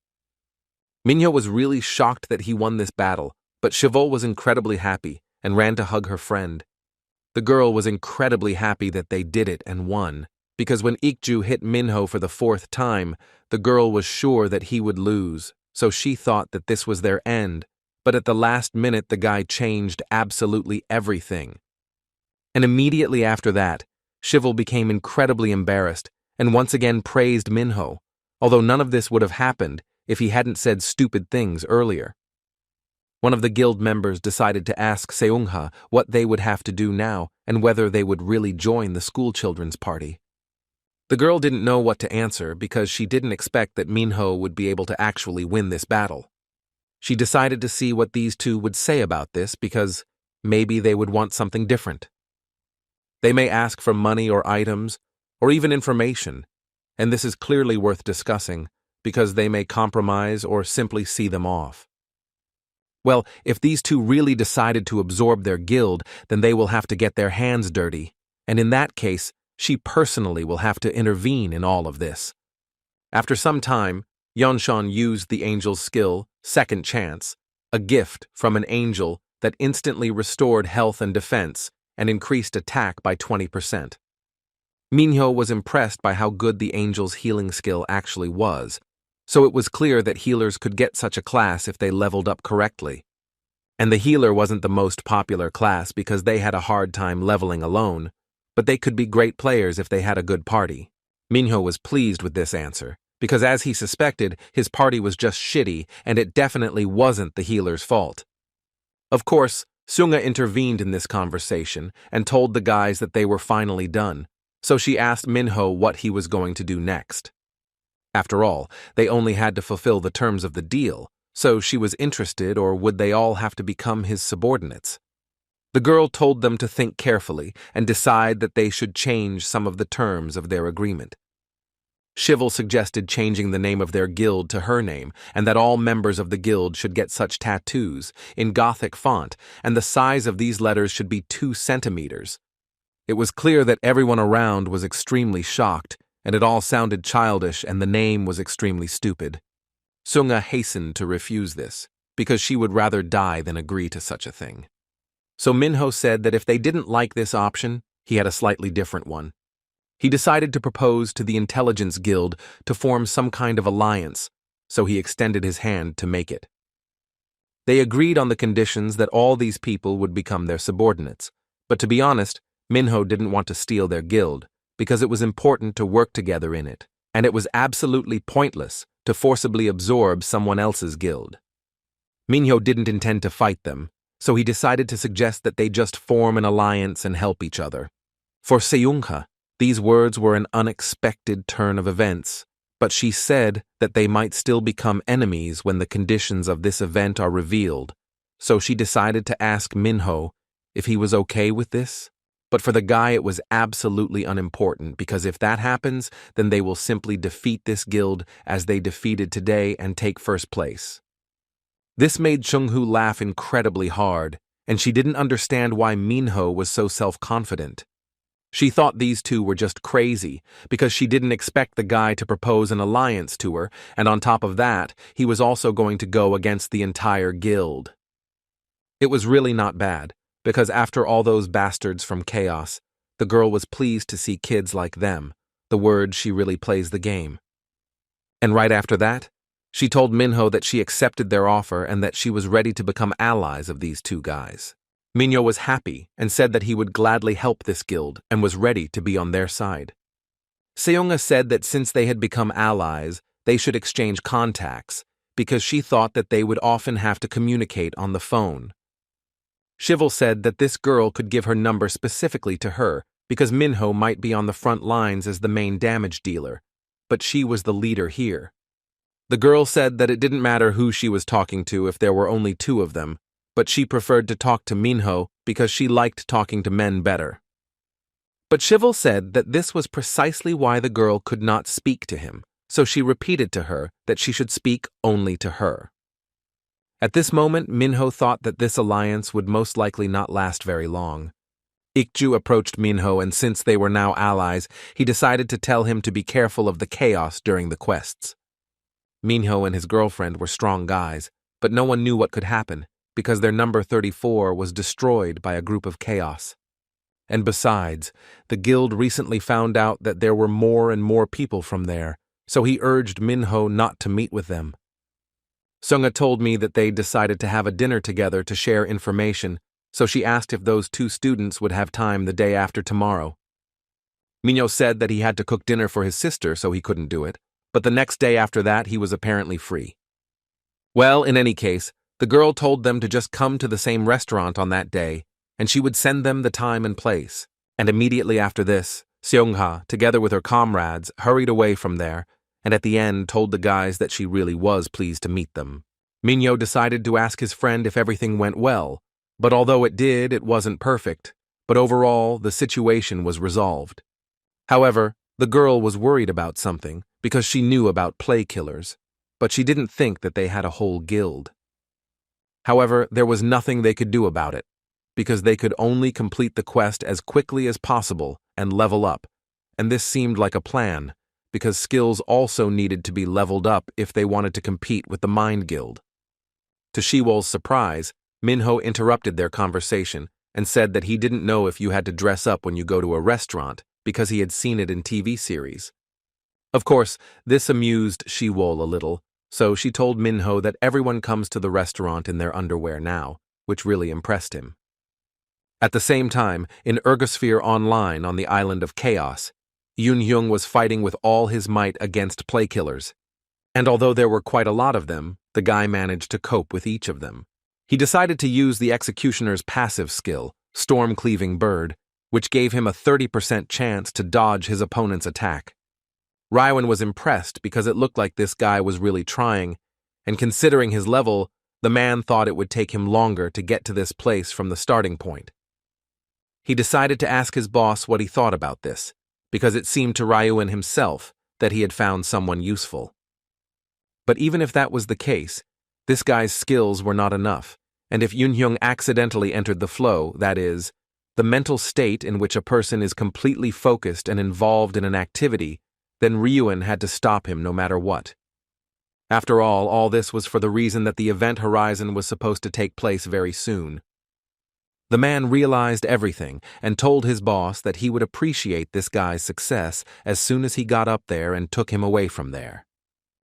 [SPEAKER 1] Minho was really shocked that he won this battle, but Chevaux was incredibly happy and ran to hug her friend. The girl was incredibly happy that they did it and won, because when Ikju hit Minho for the fourth time, the girl was sure that he would lose, so she thought that this was their end, but at the last minute the guy changed absolutely everything. And immediately after that, Chevaux became incredibly embarrassed and once again praised Minho, although none of this would have happened if he hadn't said stupid things earlier. One of the guild members decided to ask Seungha what they would have to do now and whether they would really join the school children's party. The girl didn't know what to answer because she didn't expect that Minho would be able to actually win this battle. She decided to see what these two would say about this because maybe they would want something different. They may ask for money or items or even information, and this is clearly worth discussing because they may compromise or simply see them off. Well, if these two really decided to absorb their guild, then they will have to get their hands dirty, and in that case, she personally will have to intervene in all of this. After some time, Yeonshan used the angel's skill, Second Chance, a gift from an angel that instantly restored health and defense and increased attack by 20%. Minho was impressed by how good the angel's healing skill actually was, so it was clear that healers could get such a class if they leveled up correctly. And the healer wasn't the most popular class because they had a hard time leveling alone, but they could be great players if they had a good party. Minho was pleased with this answer, because as he suspected, his party was just shitty and it definitely wasn't the healer's fault. Of course, Sunga intervened in this conversation and told the guys that they were finally done, so she asked Minho what he was going to do next. After all, they only had to fulfill the terms of the deal, so she was interested, or would they all have to become his subordinates? The girl told them to think carefully and decide that they should change some of the terms of their agreement. Shivel suggested changing the name of their guild to her name, and that all members of the guild should get such tattoos, in Gothic font, and the size of these letters should be 2 centimeters. It was clear that everyone around was extremely shocked, and it all sounded childish and the name was extremely stupid. Sunga hastened to refuse this, because she would rather die than agree to such a thing. So Minho said that if they didn't like this option, he had a slightly different one. He decided to propose to the Intelligence Guild to form some kind of alliance, so he extended his hand to make it. They agreed on the conditions that all these people would become their subordinates, but to be honest, Minho didn't want to steal their guild, because it was important to work together in it, and it was absolutely pointless to forcibly absorb someone else's guild. Minho didn't intend to fight them, so he decided to suggest that they just form an alliance and help each other. For Seungha, these words were an unexpected turn of events, but she said that they might still become enemies when the conditions of this event are revealed, so she decided to ask Minho if he was okay with this. But for the guy it was absolutely unimportant, because if that happens, then they will simply defeat this guild as they defeated today and take first place. This made Chung-hoo laugh incredibly hard, and she didn't understand why Minho was so self-confident. She thought these two were just crazy, because she didn't expect the guy to propose an alliance to her, and on top of that, he was also going to go against the entire guild. It was really not bad, because after all those bastards from Chaos, the girl was pleased to see kids like them, the word she really plays the game. And right after that, she told Minho that she accepted their offer and that she was ready to become allies of these two guys. Minho was happy and said that he would gladly help this guild and was ready to be on their side. Seonga said that since they had become allies, they should exchange contacts, because she thought that they would often have to communicate on the phone. Shivel said that this girl could give her number specifically to her because Minho might be on the front lines as the main damage dealer, but she was the leader here. The girl said that it didn't matter who she was talking to if there were only two of them, but she preferred to talk to Minho because she liked talking to men better. But Shivel said that this was precisely why the girl could not speak to him, so she repeated to her that she should speak only to her. At this moment, Minho thought that this alliance would most likely not last very long. Ikju approached Minho, and since they were now allies, he decided to tell him to be careful of the chaos during the quests. Minho and his girlfriend were strong guys, but no one knew what could happen, because their number 34 was destroyed by a group of chaos. And besides, the guild recently found out that there were more and more people from there, so he urged Minho not to meet with them. Sunga told me that they decided to have a dinner together to share information, so she asked if those two students would have time the day after tomorrow. Minho said that he had to cook dinner for his sister, so he couldn't do it, but the next day after that he was apparently free. Well, in any case, the girl told them to just come to the same restaurant on that day, and she would send them the time and place. And immediately after this, Seongha, together with her comrades, hurried away from there, and at the end told the guys that she really was pleased to meet them. Minho decided to ask his friend if everything went well, but although it did, it wasn't perfect, but overall, the situation was resolved. However, the girl was worried about something, because she knew about play killers, but she didn't think that they had a whole guild. However, there was nothing they could do about it, because they could only complete the quest as quickly as possible and level up, and this seemed like a plan, because skills also needed to be leveled up if they wanted to compete with the Mind Guild. To Shiwol's surprise, Minho interrupted their conversation and said that he didn't know if you had to dress up when you go to a restaurant because he had seen it in TV series. Of course, this amused Shiwol a little, so she told Minho that everyone comes to the restaurant in their underwear now, which really impressed him. At the same time, in Ergosphere Online on the island of Chaos, Yun Hyung was fighting with all his might against playkillers, and although there were quite a lot of them, the guy managed to cope with each of them. He decided to use the executioner's passive skill, Storm Cleaving Bird, which gave him a 30% chance to dodge his opponent's attack. Rywin was impressed because it looked like this guy was really trying, and considering his level, the man thought it would take him longer to get to this place from the starting point. He decided to ask his boss what he thought about this, because it seemed to Rywin himself that he had found someone useful. But even if that was the case, this guy's skills were not enough, and if Yun Hyung accidentally entered the flow, that is, the mental state in which a person is completely focused and involved in an activity, then Ryuin had to stop him no matter what. After all this was for the reason that the event horizon was supposed to take place very soon. The man realized everything and told his boss that he would appreciate this guy's success as soon as he got up there and took him away from there.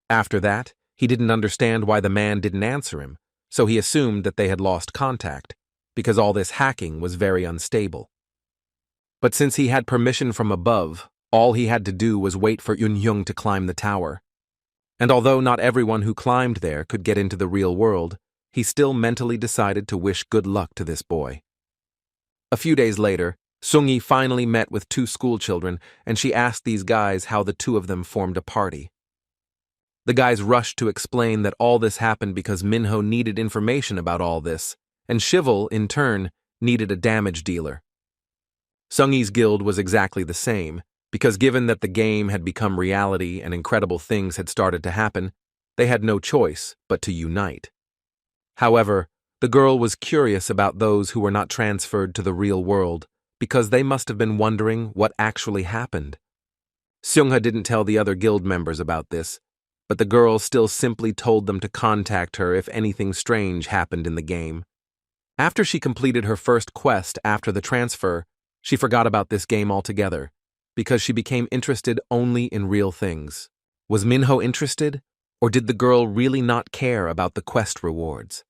[SPEAKER 1] After that, he didn't understand why the man didn't answer him, so he assumed that they had lost contact, because all this hacking was very unstable. But since he had permission from above, all he had to do was wait for Yun Hyung to climb the tower. And although not everyone who climbed there could get into the real world, he still mentally decided to wish good luck to this boy. A few days later, Sung-yi finally met with two schoolchildren, and she asked these guys how the two of them formed a party. The guys rushed to explain that all this happened because Minho needed information about all this, and Shivel, in turn, needed a damage dealer. Sungyi's guild was exactly the same, because given that the game had become reality and incredible things had started to happen, they had no choice but to unite. However, the girl was curious about those who were not transferred to the real world, because they must have been wondering what actually happened. Seungha didn't tell the other guild members about this, but the girl still simply told them to contact her if anything strange happened in the game. After she completed her first quest after the transfer, she forgot about this game altogether, because she became interested only in real things. Was Minho interested, or did the girl really not care about the quest rewards?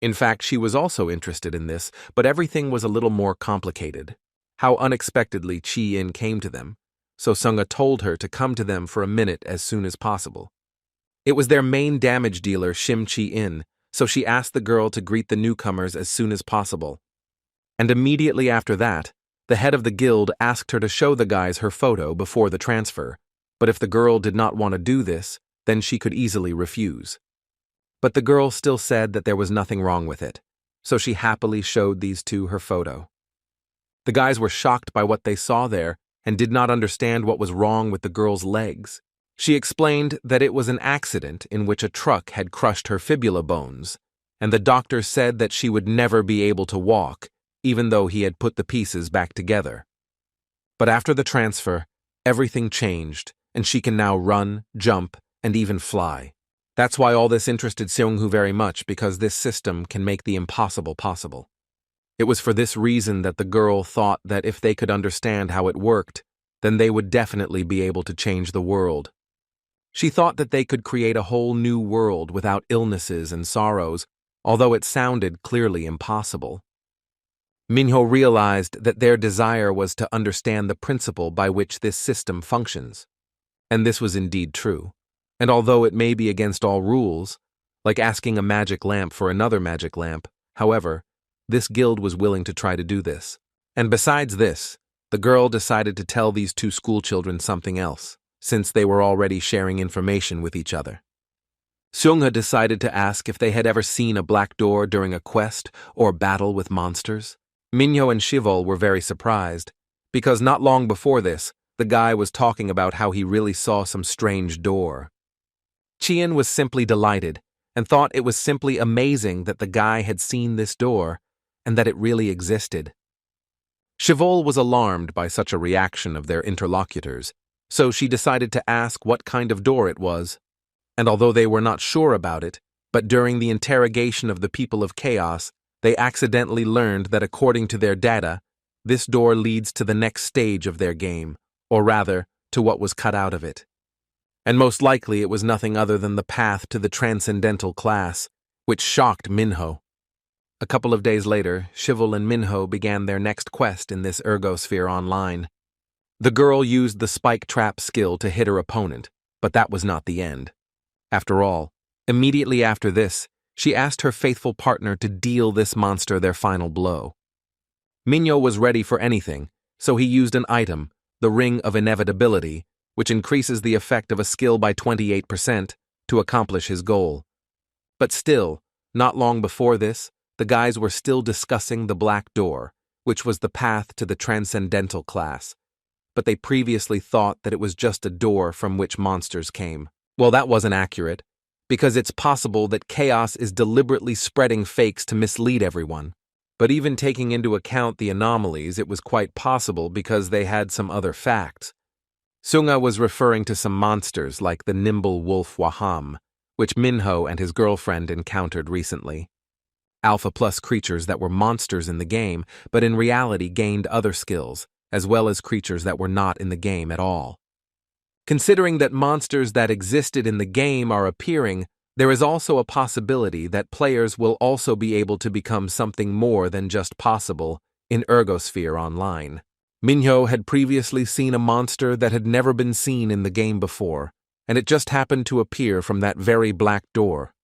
[SPEAKER 1] In fact, she was also interested in this, but everything was a little more complicated. How unexpectedly Chi-In came to them, so Seungha told her to come to them for a minute as soon as possible. It was their main damage dealer, Shim Chi-In, so she asked the girl to greet the newcomers as soon as possible. And immediately after that, the head of the guild asked her to show the guys her photo before the transfer, but if the girl did not want to do this, then she could easily refuse. But the girl still said that there was nothing wrong with it, so she happily showed these two her photo. The guys were shocked by what they saw there and did not understand what was wrong with the girl's legs. She explained that it was an accident in which a truck had crushed her fibula bones, and the doctor said that she would never be able to walk, even though he had put the pieces back together. But after the transfer, everything changed, and she can now run, jump, and even fly. That's why all this interested Seungho very much, because this system can make the impossible possible. It was for this reason that the girl thought that if they could understand how it worked, then they would definitely be able to change the world. She thought that they could create a whole new world without illnesses and sorrows, although it sounded clearly impossible. Minho realized that their desire was to understand the principle by which this system functions. And this was indeed true. And although it may be against all rules, like asking a magic lamp for another magic lamp, however, this guild was willing to try to do this. And besides this, the girl decided to tell these two schoolchildren something else, since they were already sharing information with each other. Seungha decided to ask if they had ever seen a black door during a quest or battle with monsters. Minho and Shivol were very surprised, because not long before this, the guy was talking about how he really saw some strange door. Chien was simply delighted and thought it was simply amazing that the guy had seen this door and that it really existed. Shivol was alarmed by such a reaction of their interlocutors, so she decided to ask what kind of door it was. And although they were not sure about it, but during the interrogation of the people of Chaos, they accidentally learned that according to their data, this door leads to the next stage of their game, or rather, to what was cut out of it. And most likely it was nothing other than the path to the transcendental class, which shocked Minho. A couple of days later, Shivol and Minho began their next quest in this ergosphere online. The girl used the spike trap skill to hit her opponent, but that was not the end. After all, immediately after this, she asked her faithful partner to deal this monster their final blow. Minho was ready for anything, so he used an item, the Ring of Inevitability, which increases the effect of a skill by 28%, to accomplish his goal. But still, not long before this, the guys were still discussing the Black Door, which was the path to the Transcendental class, but they previously thought that it was just a door from which monsters came. Well, that wasn't accurate, because it's possible that Chaos is deliberately spreading fakes to mislead everyone. But even taking into account the anomalies, it was quite possible because they had some other facts. Seungha was referring to some monsters like the nimble wolf Waham, which Minho and his girlfriend encountered recently. Alpha Plus creatures that were monsters in the game, but in reality gained other skills, as well as creatures that were not in the game at all. Considering that monsters that existed in the game are appearing, there is also a possibility that players will also be able to become something more than just possible in Ergosphere Online. Minho had previously seen a monster that had never been seen in the game before, and it just happened to appear from that very black door.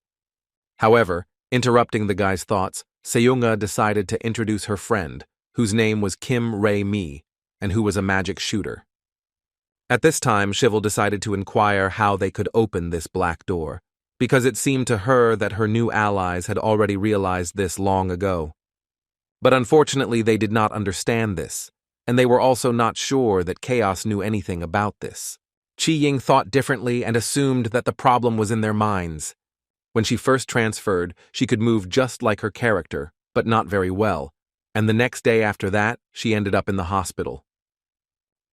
[SPEAKER 1] However, interrupting the guy's thoughts, Seungha decided to introduce her friend, whose name was Kim Rae Mi, and who was a magic shooter. At this time, Shivel decided to inquire how they could open this black door, because it seemed to her that her new allies had already realized this long ago. But unfortunately, they did not understand this, and they were also not sure that Chaos knew anything about this. Chi Ying thought differently and assumed that the problem was in their minds. When she first transferred, she could move just like her character, but not very well, and the next day after that, she ended up in the hospital.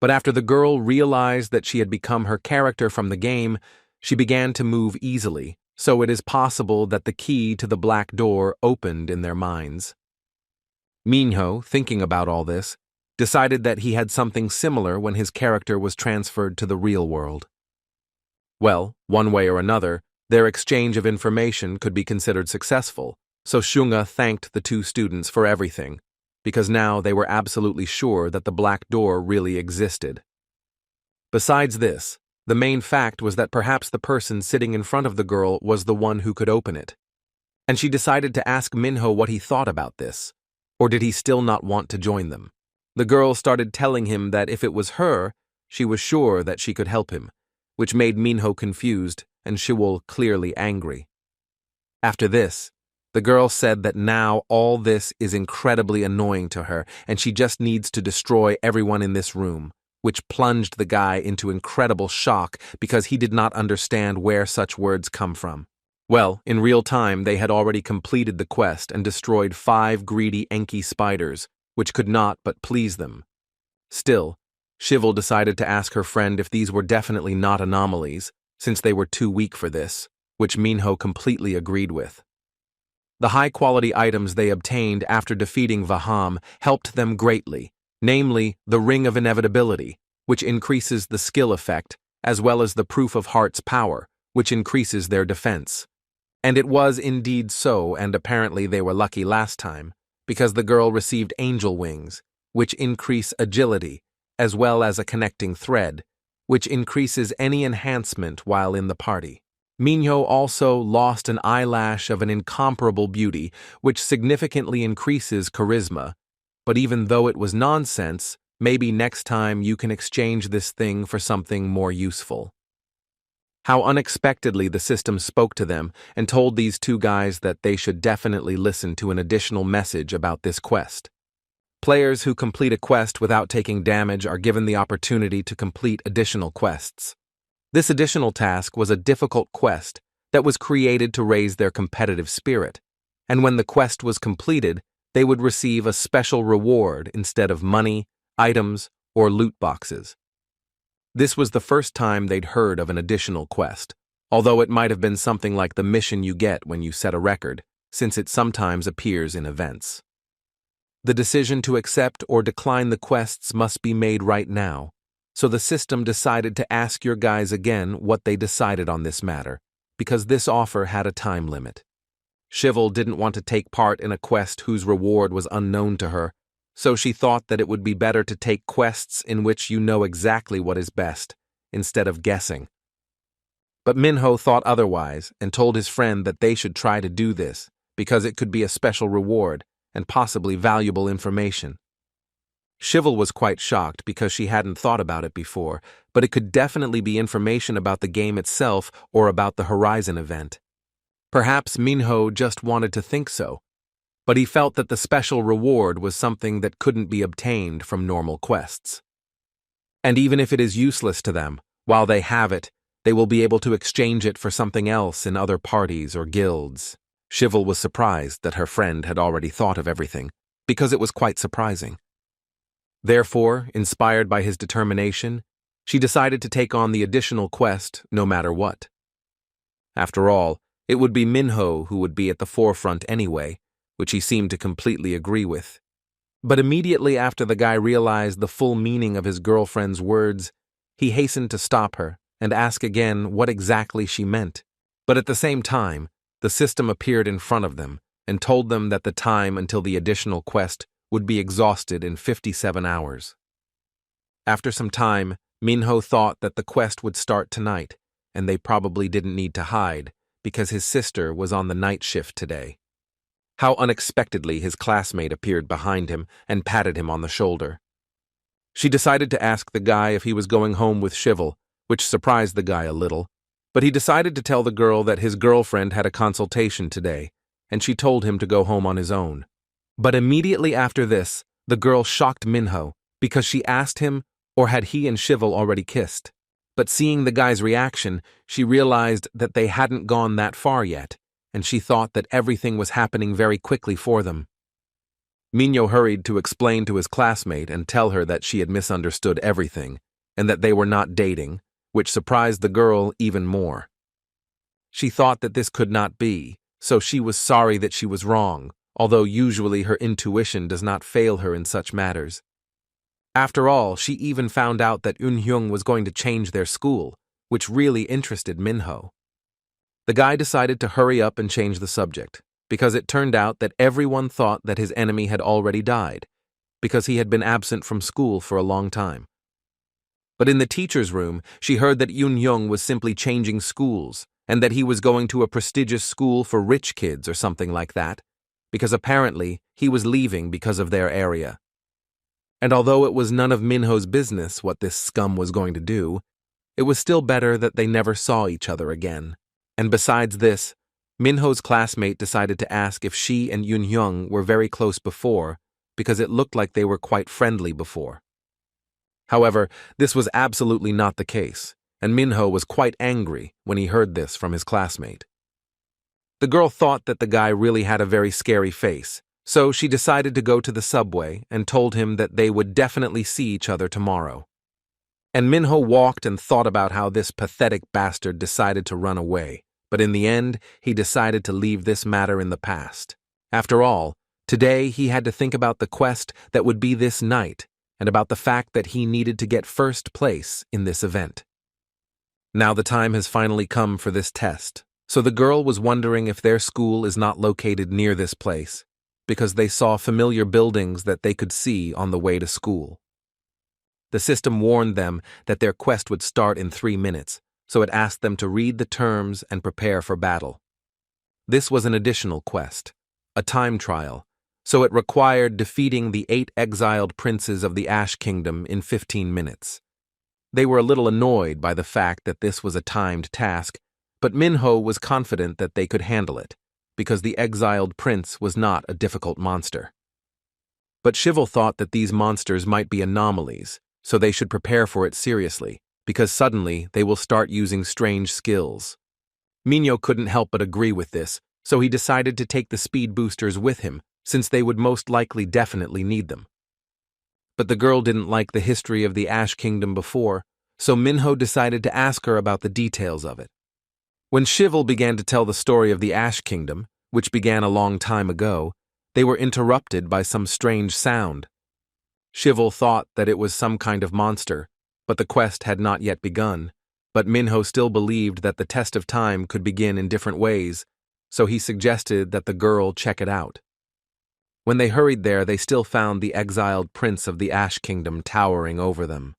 [SPEAKER 1] But after the girl realized that she had become her character from the game, she began to move easily, so it is possible that the key to the black door opened in their minds. Minho, thinking about all this, decided that he had something similar when his character was transferred to the real world. Well, one way or another, their exchange of information could be considered successful, so Shunga thanked the two students for everything, because now they were absolutely sure that the black door really existed. Besides this, the main fact was that perhaps the person sitting in front of the girl was the one who could open it. And she decided to ask Minho what he thought about this, or did he still not want to join them? The girl started telling him that if it was her, she was sure that she could help him, which made Minho confused and Shiwol clearly angry. After this, the girl said that now all this is incredibly annoying to her and she just needs to destroy everyone in this room, which plunged the guy into incredible shock because he did not understand where such words come from. Well, in real time, they had already completed the quest and destroyed 5 greedy Enki spiders, which could not but please them. Still, Shivel decided to ask her friend if these were definitely not anomalies, since they were too weak for this, which Minho completely agreed with. The high-quality items they obtained after defeating Vaham helped them greatly, namely the Ring of Inevitability, which increases the skill effect, as well as the Proof of Heart's power, which increases their defense. And it was indeed so, and apparently they were lucky last time, because the girl received angel wings, which increase agility, as well as a connecting thread, which increases any enhancement while in the party. Minho also lost an eyelash of an incomparable beauty, which significantly increases charisma, but even though it was nonsense, maybe next time you can exchange this thing for something more useful. How unexpectedly the system spoke to them and told these two guys that they should definitely listen to an additional message about this quest. Players who complete a quest without taking damage are given the opportunity to complete additional quests. This additional task was a difficult quest that was created to raise their competitive spirit, and when the quest was completed, they would receive a special reward instead of money, items, or loot boxes. This was the first time they'd heard of an additional quest, although it might have been something like the mission you get when you set a record, since it sometimes appears in events. The decision to accept or decline the quests must be made right now, so the system decided to ask your guys again what they decided on this matter, because this offer had a time limit. Shivel didn't want to take part in a quest whose reward was unknown to her, so she thought that it would be better to take quests in which you know exactly what is best, instead of guessing. But Minho thought otherwise and told his friend that they should try to do this, because it could be a special reward and possibly valuable information. Shivel was quite shocked because she hadn't thought about it before, but it could definitely be information about the game itself or about the Horizon event. Perhaps Minho just wanted to think so, but he felt that the special reward was something that couldn't be obtained from normal quests. And even if it is useless to them, while they have it, they will be able to exchange it for something else in other parties or guilds. Shivel was surprised that her friend had already thought of everything, because it was quite surprising. Therefore, inspired by his determination, she decided to take on the additional quest no matter what. After all, it would be Minho who would be at the forefront anyway, which he seemed to completely agree with. But immediately after the guy realized the full meaning of his girlfriend's words, he hastened to stop her and ask again what exactly she meant. But at the same time, the system appeared in front of them and told them that the time until the additional quest would be exhausted in 57 hours. After some time, Minho thought that the quest would start tonight, and they probably didn't need to hide because his sister was on the night shift today. How unexpectedly his classmate appeared behind him and patted him on the shoulder. She decided to ask the guy if he was going home with Shivel, which surprised the guy a little, but he decided to tell the girl that his girlfriend had a consultation today, and she told him to go home on his own. But immediately after this, the girl shocked Minho because she asked him, or had he and Shivel already kissed? But seeing the guy's reaction, she realized that they hadn't gone that far yet, and she thought that everything was happening very quickly for them. Minho hurried to explain to his classmate and tell her that she had misunderstood everything, and that they were not dating, which surprised the girl even more. She thought that this could not be, so she was sorry that she was wrong, although usually her intuition does not fail her in such matters. After all, she even found out that Yun Hyung was going to change their school, which really interested Minho. The guy decided to hurry up and change the subject, because it turned out that everyone thought that his enemy had already died, because he had been absent from school for a long time. But in the teacher's room, she heard that Yun Hyung was simply changing schools, and that he was going to a prestigious school for rich kids or something like that, because apparently he was leaving because of their area. And although it was none of Minho's business what this scum was going to do, it was still better that they never saw each other again. And besides this, Minho's classmate decided to ask if she and Yun Hyung were very close before, because it looked like they were quite friendly before. However, this was absolutely not the case, and Minho was quite angry when he heard this from his classmate. The girl thought that the guy really had a very scary face, so she decided to go to the subway and told him that they would definitely see each other tomorrow. And Minho walked and thought about how this pathetic bastard decided to run away, but in the end, he decided to leave this matter in the past. After all, today he had to think about the quest that would be this night, and about the fact that he needed to get first place in this event. Now the time has finally come for this test, so the girl was wondering if their school is not located near this place, because they saw familiar buildings that they could see on the way to school. The system warned them that their quest would start in 3 minutes, so it asked them to read the terms and prepare for battle. This was an additional quest, a time trial, so it required defeating the 8 exiled princes of the Ash Kingdom in 15 minutes. They were a little annoyed by the fact that this was a timed task, but Minho was confident that they could handle it, because the exiled prince was not a difficult monster. But Shivel thought that these monsters might be anomalies, so they should prepare for it seriously, because suddenly they will start using strange skills. Minho couldn't help but agree with this, so he decided to take the speed boosters with him, since they would most likely definitely need them. But the girl didn't like the history of the Ash Kingdom before, so Minho decided to ask her about the details of it. When Shivel began to tell the story of the Ash Kingdom, which began a long time ago, they were interrupted by some strange sound. Shivel thought that it was some kind of monster, but the quest had not yet begun. But Minho still believed that the test of time could begin in different ways, so he suggested that the girl check it out. When they hurried there, they still found the exiled prince of the Ash Kingdom towering over them.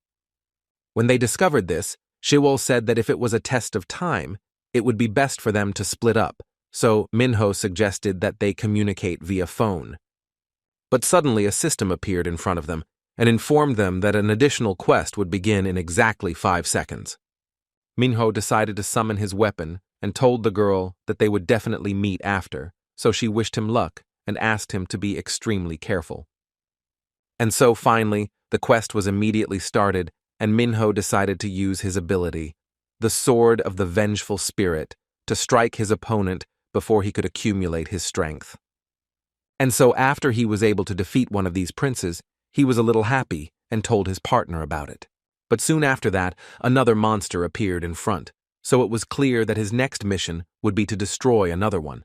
[SPEAKER 1] When they discovered this, Shivel said that if it was a test of time, it would be best for them to split up, so Minho suggested that they communicate via phone. But suddenly a system appeared in front of them and informed them that an additional quest would begin in exactly 5 seconds. Minho decided to summon his weapon and told the girl that they would definitely meet after, so she wished him luck and asked him to be extremely careful. And so finally, the quest was immediately started, and Minho decided to use his ability, the Sword of the Vengeful Spirit, to strike his opponent before he could accumulate his strength. And so after he was able to defeat one of these princes, he was a little happy and told his partner about it. But soon after that, another monster appeared in front, so it was clear that his next mission would be to destroy another one.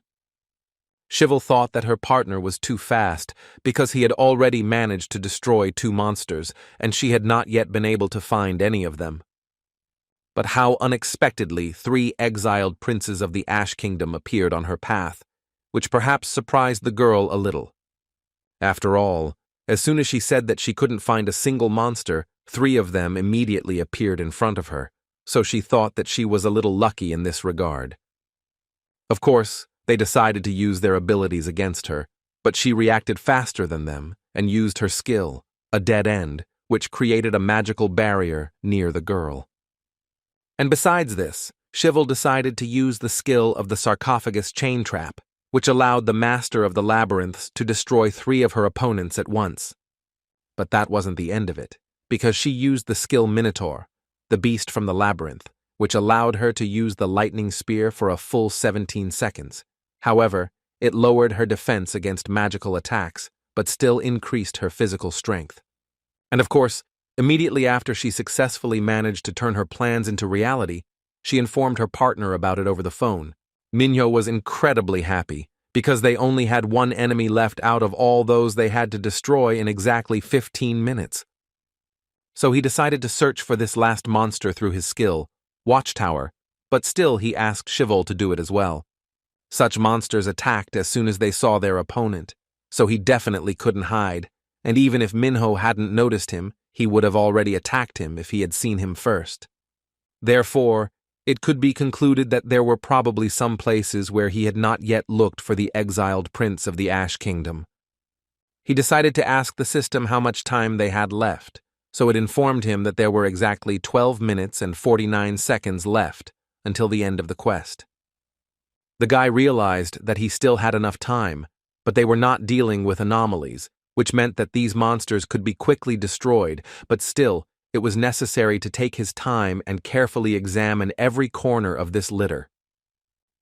[SPEAKER 1] Shivel thought that her partner was too fast because he had already managed to destroy 2 monsters, and she had not yet been able to find any of them. But how unexpectedly 3 exiled princes of the Ash Kingdom appeared on her path, which perhaps surprised the girl a little. After all, as soon as she said that she couldn't find a single monster, 3 of them immediately appeared in front of her, so she thought that she was a little lucky in this regard. Of course, they decided to use their abilities against her, but she reacted faster than them and used her skill, a dead end, which created a magical barrier near the girl. And besides this, Shivel decided to use the skill of the sarcophagus chain trap, which allowed the master of the labyrinths to destroy 3 of her opponents at once. But that wasn't the end of it, because she used the skill Minotaur, the beast from the labyrinth, which allowed her to use the lightning spear for a full 17 seconds. However, it lowered her defense against magical attacks, but still increased her physical strength. And of course, immediately after she successfully managed to turn her plans into reality, she informed her partner about it over the phone. Minho was incredibly happy, because they only had 1 enemy left out of all those they had to destroy in exactly 15 minutes. So he decided to search for this last monster through his skill, Watchtower, but still he asked Shivel to do it as well. Such monsters attacked as soon as they saw their opponent, so he definitely couldn't hide, and even if Minho hadn't noticed him, he would have already attacked him if he had seen him first. Therefore, it could be concluded that there were probably some places where he had not yet looked for the exiled prince of the Ash Kingdom. He decided to ask the system how much time they had left, so it informed him that there were exactly 12 minutes and 49 seconds left until the end of the quest. The guy realized that he still had enough time, but they were not dealing with anomalies, which meant that these monsters could be quickly destroyed, but still, it was necessary to take his time and carefully examine every corner of this litter.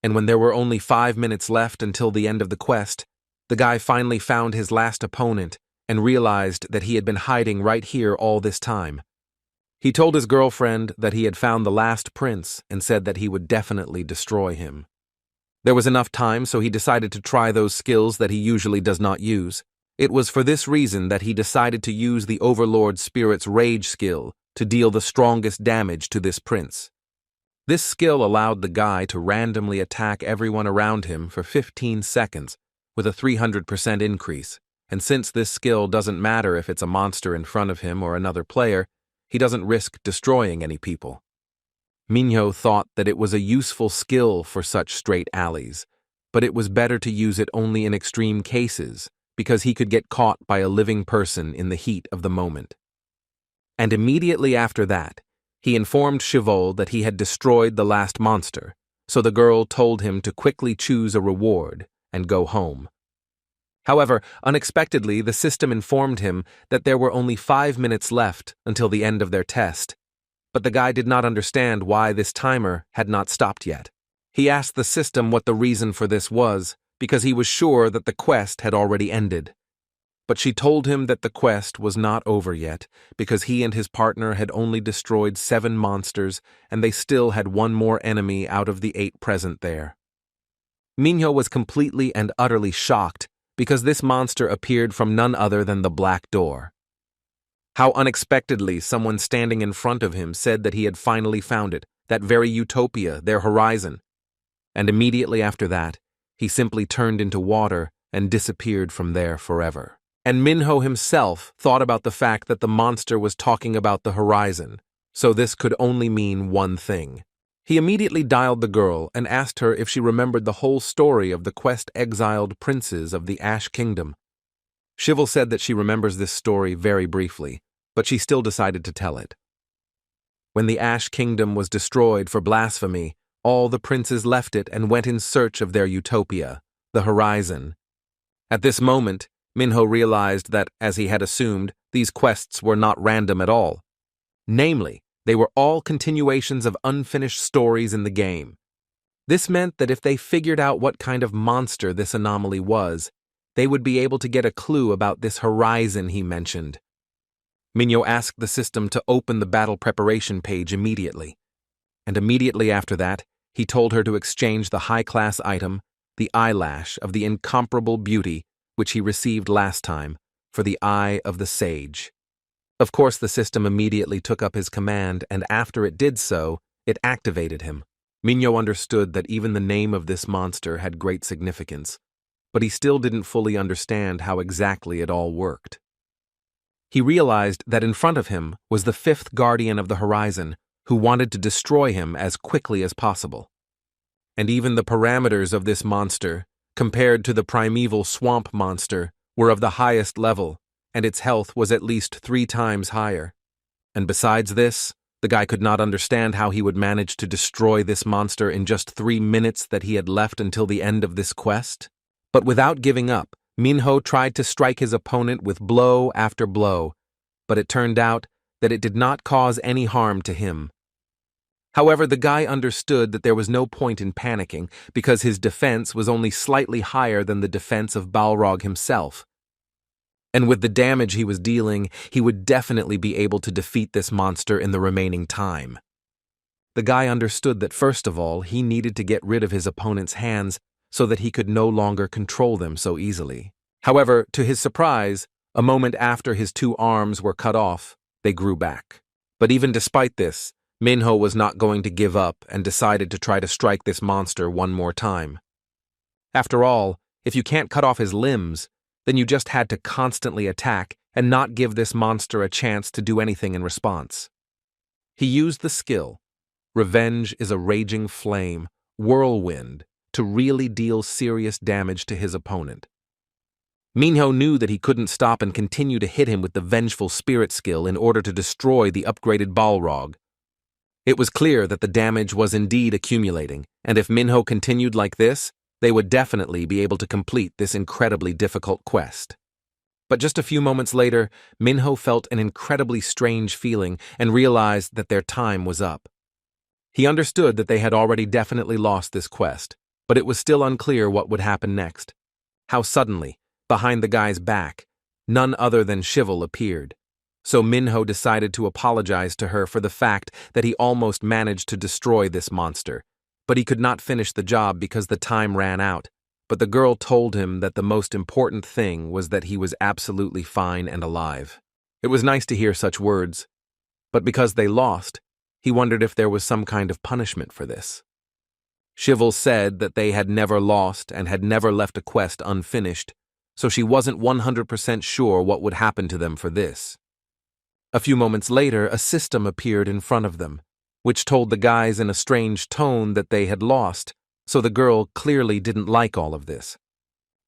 [SPEAKER 1] And when there were only 5 minutes left until the end of the quest, the guy finally found his last opponent and realized that he had been hiding right here all this time. He told his girlfriend that he had found the last prince and said that he would definitely destroy him. There was enough time, so he decided to try those skills that he usually does not use. It was for this reason that he decided to use the Overlord Spirit's Rage skill to deal the strongest damage to this prince. This skill allowed the guy to randomly attack everyone around him for 15 seconds with a 300% increase, and since this skill doesn't matter if it's a monster in front of him or another player, he doesn't risk destroying any people. Minho thought that it was a useful skill for such straight alleys, but it was better to use it only in extreme cases, because he could get caught by a living person in the heat of the moment. And immediately after that, he informed Shivel that he had destroyed the last monster, so the girl told him to quickly choose a reward and go home. However, unexpectedly, the system informed him that there were only 5 minutes left until the end of their test, but the guy did not understand why this timer had not stopped yet. He asked the system what the reason for this was, because he was sure that the quest had already ended. But she told him that the quest was not over yet, because he and his partner had only destroyed 7 monsters, and they still had 1 more enemy out of the 8 present there. Minho was completely and utterly shocked, because this monster appeared from none other than the Black Door. How unexpectedly someone standing in front of him said that he had finally found it, that very utopia, their horizon. And immediately after that, he simply turned into water and disappeared from there forever. And Minho himself thought about the fact that the monster was talking about the horizon, so this could only mean one thing. He immediately dialed the girl and asked her if she remembered the whole story of the quest-exiled princes of the Ash Kingdom. Shivel said that she remembers this story very briefly, but she still decided to tell it. When the Ash Kingdom was destroyed for blasphemy, all the princes left it and went in search of their utopia, the horizon. At this moment, Minho realized that, as he had assumed, these quests were not random at all. Namely, they were all continuations of unfinished stories in the game. This meant that if they figured out what kind of monster this anomaly was, they would be able to get a clue about this horizon he mentioned. Minho asked the system to open the battle preparation page immediately. And immediately after that, he told her to exchange the high-class item, the eyelash of the incomparable beauty, which he received last time, for the Eye of the Sage. Of course, the system immediately took up his command, and after it did so, it activated him. Minho understood that even the name of this monster had great significance, but he still didn't fully understand how exactly it all worked. He realized that in front of him was the 5th guardian of the horizon, who wanted to destroy him as quickly as possible. And even the parameters of this monster, compared to the primeval swamp monster, were of the highest level, and its health was at least 3 times higher. And besides this, the guy could not understand how he would manage to destroy this monster in just 3 minutes that he had left until the end of this quest. But without giving up, Minho tried to strike his opponent with blow after blow, but it turned out that it did not cause any harm to him. However, the guy understood that there was no point in panicking because his defense was only slightly higher than the defense of Balrog himself. And with the damage he was dealing, he would definitely be able to defeat this monster in the remaining time. The guy understood that first of all, he needed to get rid of his opponent's hands so that he could no longer control them so easily. However, to his surprise, a moment after his 2 arms were cut off, they grew back. But even despite this, Minho was not going to give up and decided to try to strike this monster one more time. After all, if you can't cut off his limbs, then you just had to constantly attack and not give this monster a chance to do anything in response. He used the skill, Revenge is a Raging Flame, Whirlwind, to really deal serious damage to his opponent. Minho knew that he couldn't stop and continue to hit him with the Vengeful Spirit skill in order to destroy the upgraded Balrog. It was clear that the damage was indeed accumulating, and if Minho continued like this, they would definitely be able to complete this incredibly difficult quest. But just a few moments later, Minho felt an incredibly strange feeling and realized that their time was up. He understood that they had already definitely lost this quest, but it was still unclear what would happen next. How suddenly, behind the guy's back, none other than Shivel appeared. So Minho decided to apologize to her for the fact that he almost managed to destroy this monster, but he could not finish the job because the time ran out. But the girl told him that the most important thing was that he was absolutely fine and alive. It was nice to hear such words, but because they lost, he wondered if there was some kind of punishment for this. Shivel said that they had never lost and had never left a quest unfinished, so she wasn't 100% sure what would happen to them for this. A few moments later, a system appeared in front of them, which told the guys in a strange tone that they had lost, so the girl clearly didn't like all of this.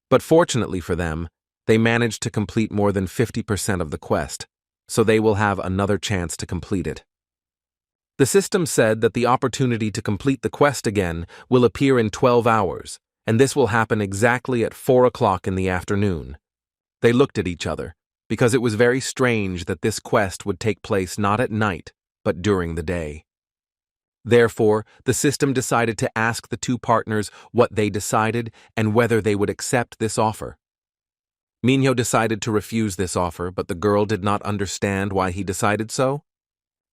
[SPEAKER 1] But fortunately for them, they managed to complete more than 50% of the quest, so they will have another chance to complete it. The system said that the opportunity to complete the quest again will appear in 12 hours, and this will happen exactly at 4 o'clock in the afternoon. They looked at each other, because it was very strange that this quest would take place not at night, but during the day. Therefore, the system decided to ask the 2 partners what they decided and whether they would accept this offer. Minho decided to refuse this offer, but the girl did not understand why he decided so.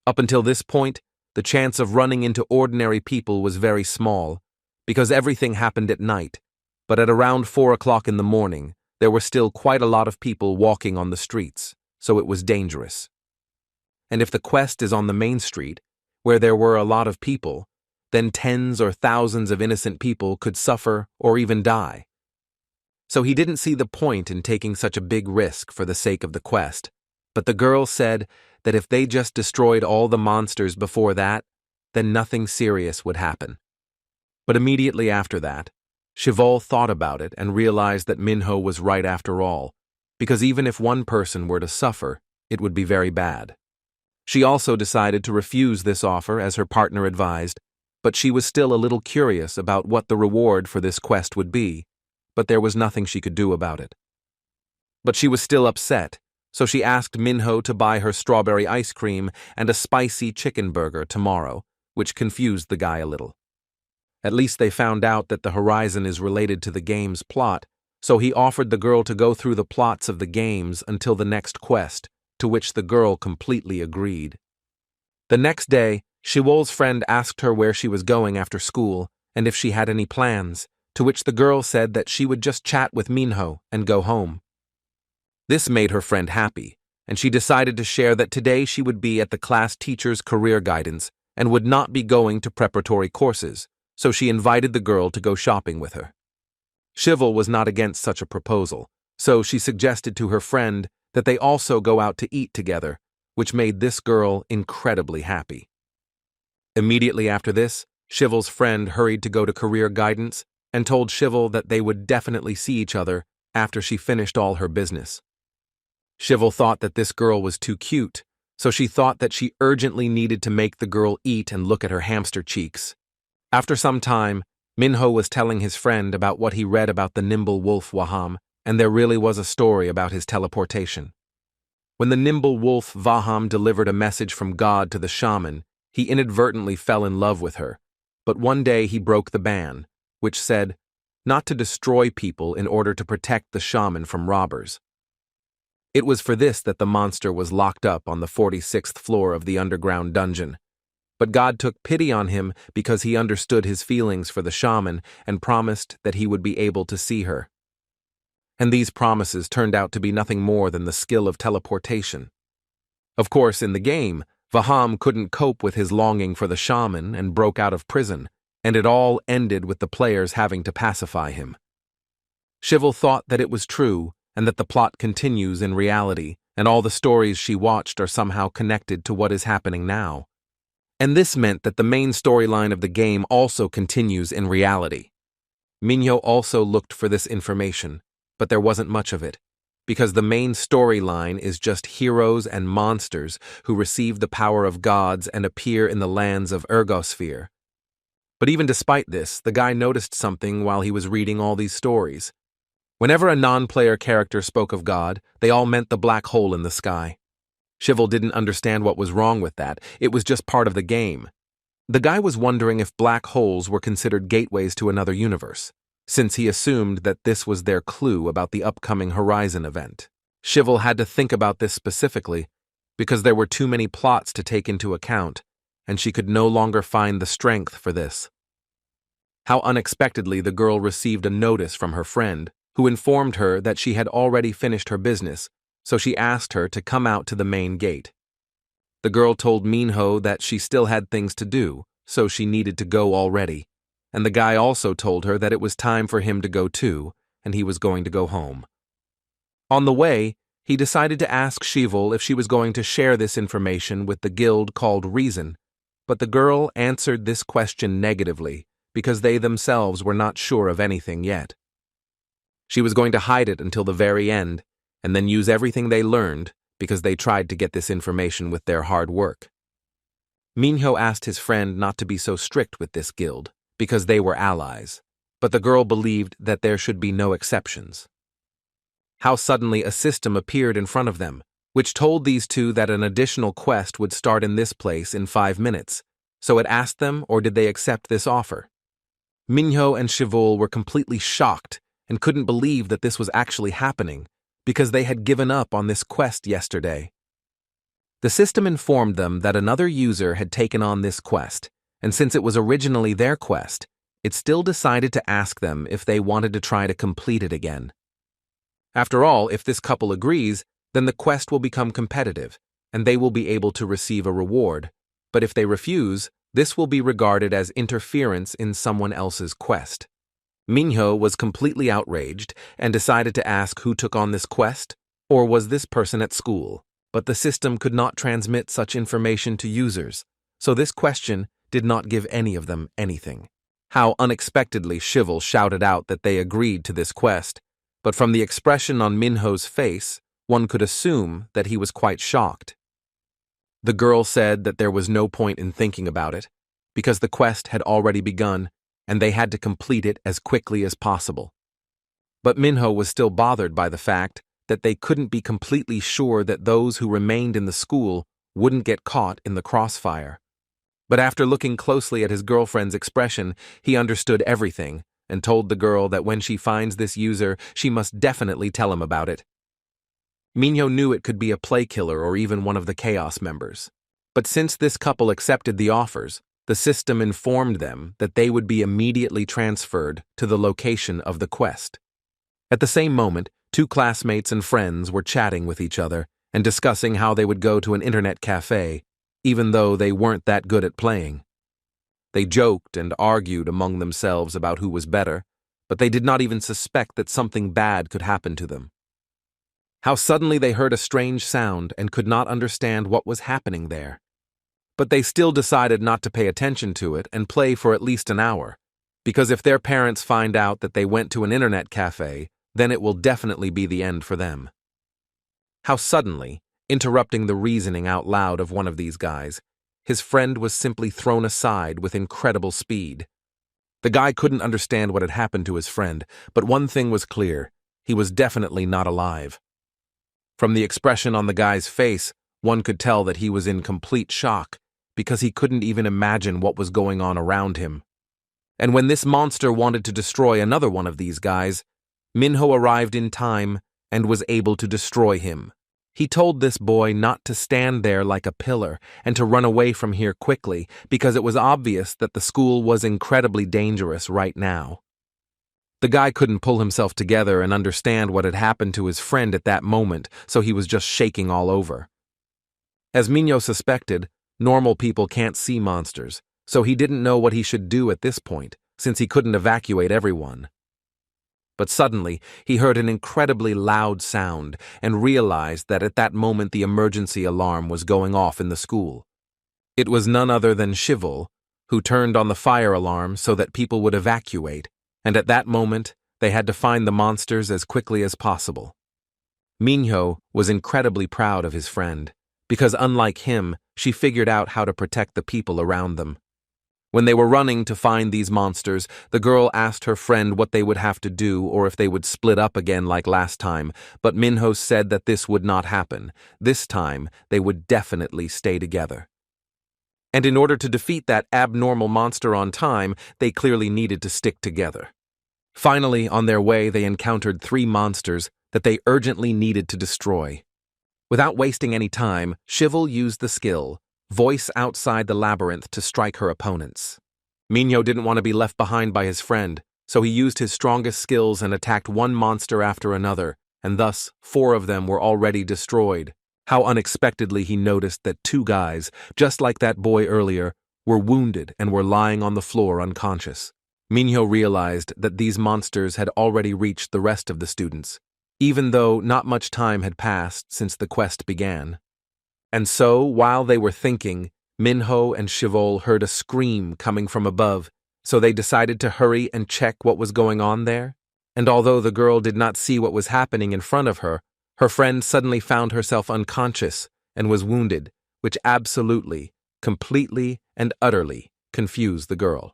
[SPEAKER 1] Up until this point, the chance of running into ordinary people was very small, because everything happened at night, but at around 4 o'clock in the morning, there were still quite a lot of people walking on the streets, so it was dangerous. And if the quest is on the main street, where there were a lot of people, then tens or thousands of innocent people could suffer or even die. So he didn't see the point in taking such a big risk for the sake of the quest, but the girl said that if they just destroyed all the monsters before that, then nothing serious would happen. But immediately after that, Shivel thought about it and realized that Minho was right after all, because even if one person were to suffer, it would be very bad. She also decided to refuse this offer as her partner advised, but she was still a little curious about what the reward for this quest would be, but there was nothing she could do about it. But she was still upset, so she asked Minho to buy her strawberry ice cream and a spicy chicken burger tomorrow, which confused the guy a little. At least they found out that the horizon is related to the game's plot, so he offered the girl to go through the plots of the games until the next quest, to which the girl completely agreed. The next day, Shiwol's friend asked her where she was going after school and if she had any plans, to which the girl said that she would just chat with Minho and go home. This made her friend happy, and she decided to share that today she would be at the class teacher's career guidance and would not be going to preparatory courses, so she invited the girl to go shopping with her. Shivel was not against such a proposal, so she suggested to her friend that they also go out to eat together, which made this girl incredibly happy. Immediately after this, Shivel's friend hurried to go to career guidance and told Shivel that they would definitely see each other after she finished all her business. Shivel thought that this girl was too cute, so she thought that she urgently needed to make the girl eat and look at her hamster cheeks. After some time, Minho was telling his friend about what he read about the nimble wolf Waham, and there really was a story about his teleportation. When the nimble wolf Vaham delivered a message from God to the shaman, he inadvertently fell in love with her, but one day he broke the ban, which said not to destroy people in order to protect the shaman from robbers. It was for this that the monster was locked up on the 46th floor of the underground dungeon. But God took pity on him because he understood his feelings for the shaman and promised that he would be able to see her. And these promises turned out to be nothing more than the skill of teleportation. Of course, in the game, Vaham couldn't cope with his longing for the shaman and broke out of prison, and it all ended with the players having to pacify him. Shivel thought that it was true and that the plot continues in reality, and all the stories she watched are somehow connected to what is happening now. And this meant that the main storyline of the game also continues in reality. Minho also looked for this information, but there wasn't much of it, because the main storyline is just heroes and monsters who receive the power of gods and appear in the lands of Ergosphere. But even despite this, the guy noticed something while he was reading all these stories. Whenever a non-player character spoke of God, they all meant the black hole in the sky. Shivel didn't understand what was wrong with that. It was just part of the game. The guy was wondering if black holes were considered gateways to another universe, since he assumed that this was their clue about the upcoming Horizon event. Shivel had to think about this specifically, because there were too many plots to take into account, and she could no longer find the strength for this. How unexpectedly the girl received a notice from her friend, who informed her that she had already finished her business, so she asked her to come out to the main gate. The girl told Minho that she still had things to do, so she needed to go already, and the guy also told her that it was time for him to go too, and he was going to go home. On the way, he decided to ask Shivel if she was going to share this information with the guild called Reason, but the girl answered this question negatively because they themselves were not sure of anything yet. She was going to hide it until the very end, and then use everything they learned because they tried to get this information with their hard work. Minho asked his friend not to be so strict with this guild, because they were allies, but the girl believed that there should be no exceptions. How suddenly a system appeared in front of them, which told these two that an additional quest would start in this place in 5 minutes, so it asked them or did they accept this offer. Minho and Shivel were completely shocked and couldn't believe that this was actually happening, because they had given up on this quest yesterday. The system informed them that another user had taken on this quest, and since it was originally their quest, it still decided to ask them if they wanted to try to complete it again. After all, if this couple agrees, then the quest will become competitive, and they will be able to receive a reward, but if they refuse, this will be regarded as interference in someone else's quest. Minho was completely outraged and decided to ask who took on this quest, or was this person at school, but the system could not transmit such information to users, so this question did not give any of them anything. How unexpectedly Shivel shouted out that they agreed to this quest, but from the expression on Minho's face, one could assume that he was quite shocked. The girl said that there was no point in thinking about it, because the quest had already begun and they had to complete it as quickly as possible. But Minho was still bothered by the fact that they couldn't be completely sure that those who remained in the school wouldn't get caught in the crossfire. But after looking closely at his girlfriend's expression, he understood everything and told the girl that when she finds this user, she must definitely tell him about it. Minho knew it could be a play killer or even one of the Chaos members. But since this couple accepted the offers, the system informed them that they would be immediately transferred to the location of the quest. At the same moment, 2 classmates and friends were chatting with each other and discussing how they would go to an internet cafe, even though they weren't that good at playing. They joked and argued among themselves about who was better, but they did not even suspect that something bad could happen to them. How suddenly they heard a strange sound and could not understand what was happening there. But they still decided not to pay attention to it and play for at least an hour, because if their parents find out that they went to an internet cafe, then it will definitely be the end for them. how suddenly, interrupting the reasoning out loud of one of these guys, his friend was simply thrown aside with incredible speed. The guy couldn't understand what had happened to his friend, but one thing was clear: he was definitely not alive. From the expression on the guy's face, one could tell that he was in complete shock, because he couldn't even imagine what was going on around him. And when this monster wanted to destroy another one of these guys, Minho arrived in time and was able to destroy him. He told this boy not to stand there like a pillar and to run away from here quickly, because it was obvious that the school was incredibly dangerous right now. The guy couldn't pull himself together and understand what had happened to his friend at that moment, so he was just shaking all over. As Minho suspected, normal people can't see monsters, so he didn't know what he should do at this point, since he couldn't evacuate everyone. But suddenly, he heard an incredibly loud sound and realized that at that moment the emergency alarm was going off in the school. It was none other than Shivul, who turned on the fire alarm so that people would evacuate, and at that moment, they had to find the monsters as quickly as possible. Minho was incredibly proud of his friend, because unlike him, she figured out how to protect the people around them. When they were running to find these monsters, the girl asked her friend what they would have to do or if they would split up again like last time, but Minho said that this would not happen. This time, they would definitely stay together. And in order to defeat that abnormal monster on time, they clearly needed to stick together. Finally, on their way, they encountered 3 monsters that they urgently needed to destroy. Without wasting any time, Shivul used the skill Voice outside the labyrinth to strike her opponents. Minho didn't want to be left behind by his friend, so he used his strongest skills and attacked one monster after another, and thus 4 of them were already destroyed. How unexpectedly he noticed that 2 guys, just like that boy earlier, were wounded and were lying on the floor unconscious. Minho realized that these monsters had already reached the rest of the students, even though not much time had passed since the quest began. And so, while they were thinking, Minho and Shivul heard a scream coming from above, so they decided to hurry and check what was going on there. And although the girl did not see what was happening in front of her, her friend suddenly found herself unconscious and was wounded, which absolutely, completely, and utterly confused the girl.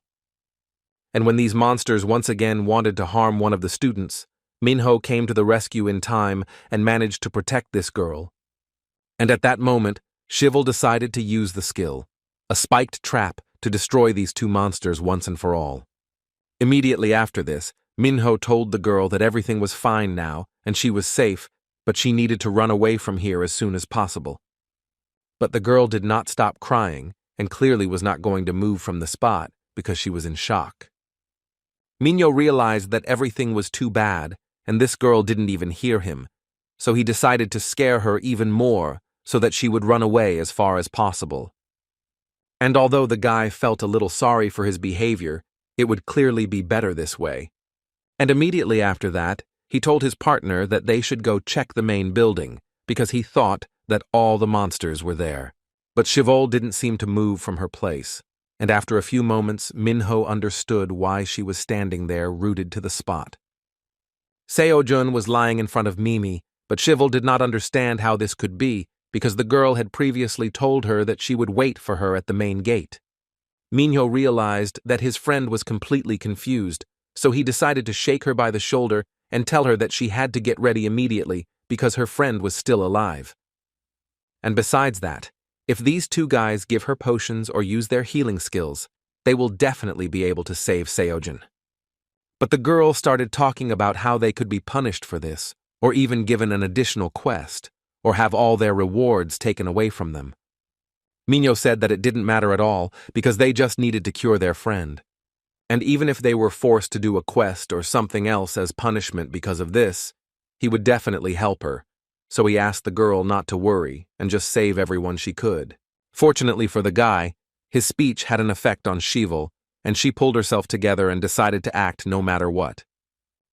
[SPEAKER 1] And when these monsters once again wanted to harm one of the students, Minho came to the rescue in time and managed to protect this girl. And at that moment, Shivul decided to use the skill, a spiked trap, to destroy these 2 monsters once and for all. Immediately after this, Minho told the girl that everything was fine now and she was safe, but she needed to run away from here as soon as possible. But the girl did not stop crying and clearly was not going to move from the spot because she was in shock. Minho realized that everything was too bad and this girl didn't even hear him, so he decided to scare her even more so that she would run away as far as possible. And although the guy felt a little sorry for his behavior, it would clearly be better this way. And immediately after that, he told his partner that they should go check the main building, because he thought that all the monsters were there. But Shivul didn't seem to move from her place, and after a few moments, Minho understood why she was standing there rooted to the spot. Seojun was lying in front of Mimi, but Shivul did not understand how this could be, because the girl had previously told her that she would wait for her at the main gate. Minho realized that his friend was completely confused, so he decided to shake her by the shoulder and tell her that she had to get ready immediately because her friend was still alive. And besides that, if these 2 guys give her potions or use their healing skills, they will definitely be able to save Seojun. But the girl started talking about how they could be punished for this, or even given an additional quest, or have all their rewards taken away from them. Minho said that it didn't matter at all because they just needed to cure their friend. And even if they were forced to do a quest or something else as punishment because of this, he would definitely help her, so he asked the girl not to worry and just save everyone she could. Fortunately for the guy, his speech had an effect on Shivul, and she pulled herself together and decided to act no matter what.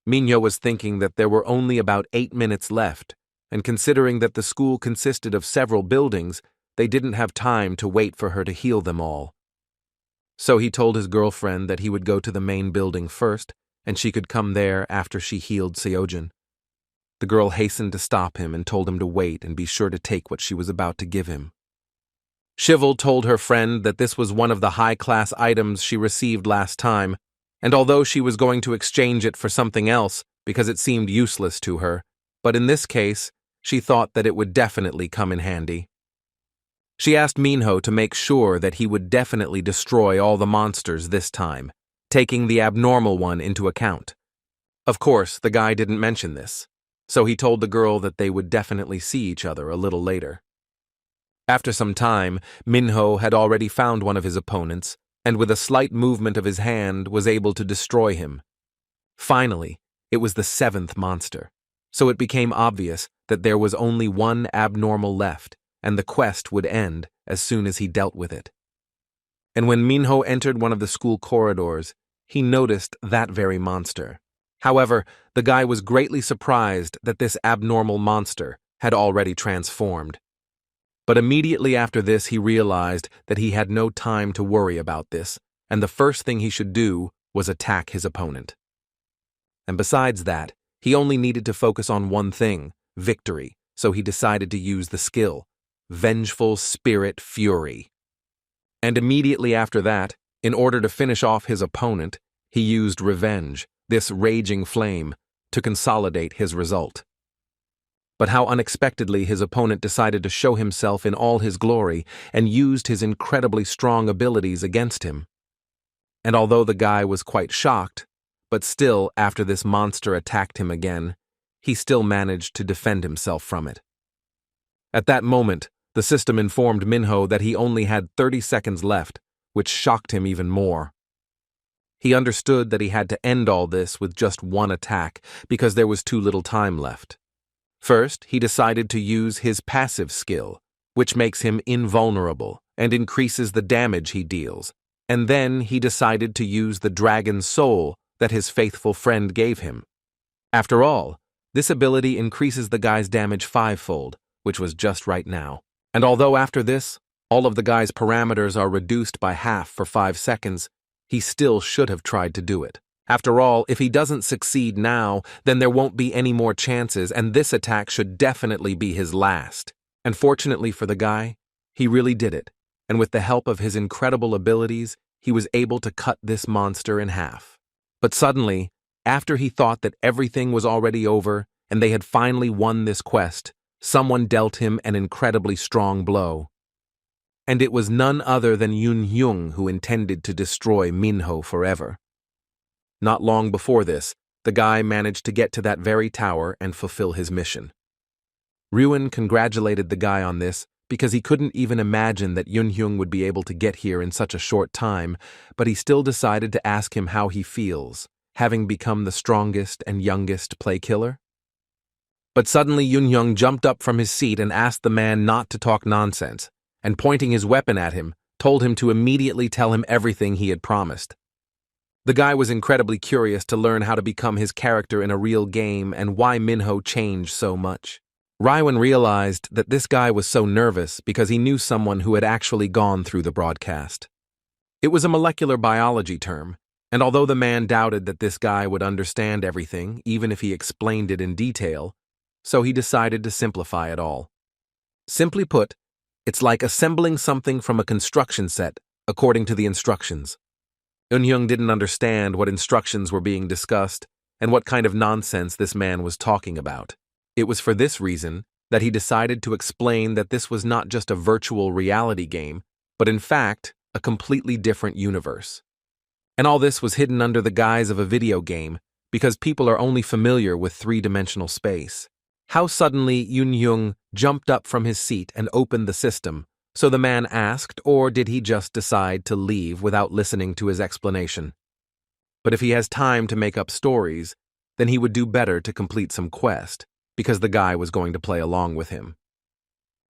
[SPEAKER 1] Minho was thinking that there were only about 8 minutes left, and considering that the school consisted of several buildings, they didn't have time to wait for her to heal them all. So he told his girlfriend that he would go to the main building first, and she could come there after she healed Seojun. The girl hastened to stop him and told him to wait and be sure to take what she was about to give him. Shivel told her friend that this was one of the high-class items she received last time, and although she was going to exchange it for something else because it seemed useless to her, but in this case, she thought that it would definitely come in handy. She asked Minho to make sure that he would definitely destroy all the monsters this time, taking the abnormal one into account. Of course, the guy didn't mention this, so he told the girl that they would definitely see each other a little later. After some time, Minho had already found one of his opponents, and with a slight movement of his hand was able to destroy him. Finally, it was the 7th monster, so it became obvious that there was only one abnormal left, and the quest would end as soon as he dealt with it. And when Minho entered one of the school corridors, he noticed that very monster. However, the guy was greatly surprised that this abnormal monster had already transformed. But immediately after this, he realized that he had no time to worry about this, and the first thing he should do was attack his opponent. And besides that, he only needed to focus on one thing, victory, so he decided to use the skill, Vengeful Spirit Fury. And immediately after that, in order to finish off his opponent, he used Revenge, this raging flame, to consolidate his result. But how unexpectedly his opponent decided to show himself in all his glory and used his incredibly strong abilities against him. And although the guy was quite shocked, but still, after this monster attacked him again, he still managed to defend himself from it. At that moment, the system informed Minho that he only had 30 seconds left, which shocked him even more. He understood that he had to end all this with just one attack because there was too little time left. First, he decided to use his passive skill, which makes him invulnerable and increases the damage he deals, and then he decided to use the dragon's soul that his faithful friend gave him. After all, this ability increases the guy's damage 5-fold, which was just right now. And although after this, all of the guy's parameters are reduced by half for 5 seconds, he still should have tried to do it. After all, if he doesn't succeed now, then there won't be any more chances, and this attack should definitely be his last. And fortunately for the guy, he really did it, and with the help of his incredible abilities, he was able to cut this monster in half. But suddenly, after he thought that everything was already over, and they had finally won this quest, someone dealt him an incredibly strong blow. And it was none other than Yun Hyung who intended to destroy Minho forever. Not long before this, the guy managed to get to that very tower and fulfill his mission. Ryuen congratulated the guy on this because he couldn't even imagine that Yun Hyung would be able to get here in such a short time, but he still decided to ask him how he feels, having become the strongest and youngest play killer. But suddenly Yun Hyung jumped up from his seat and asked the man not to talk nonsense, and pointing his weapon at him, told him to immediately tell him everything he had promised. The guy was incredibly curious to learn how to become his character in a real game and why Minho changed so much. Ryuen realized that this guy was so nervous because he knew someone who had actually gone through the broadcast. It was a molecular biology term, and although the man doubted that this guy would understand everything, even if he explained it in detail, so he decided to simplify it all. Simply put, it's like assembling something from a construction set according to the instructions. Yun Hyung didn't understand what instructions were being discussed and what kind of nonsense this man was talking about. It was for this reason that he decided to explain that this was not just a virtual reality game, but in fact, a completely different universe. And all this was hidden under the guise of a video game because people are only familiar with 3-dimensional space. How suddenly Yun Hyung jumped up from his seat and opened the system. So the man asked, or did he just decide to leave without listening to his explanation? But if he has time to make up stories, then he would do better to complete some quest, because the guy was going to play along with him.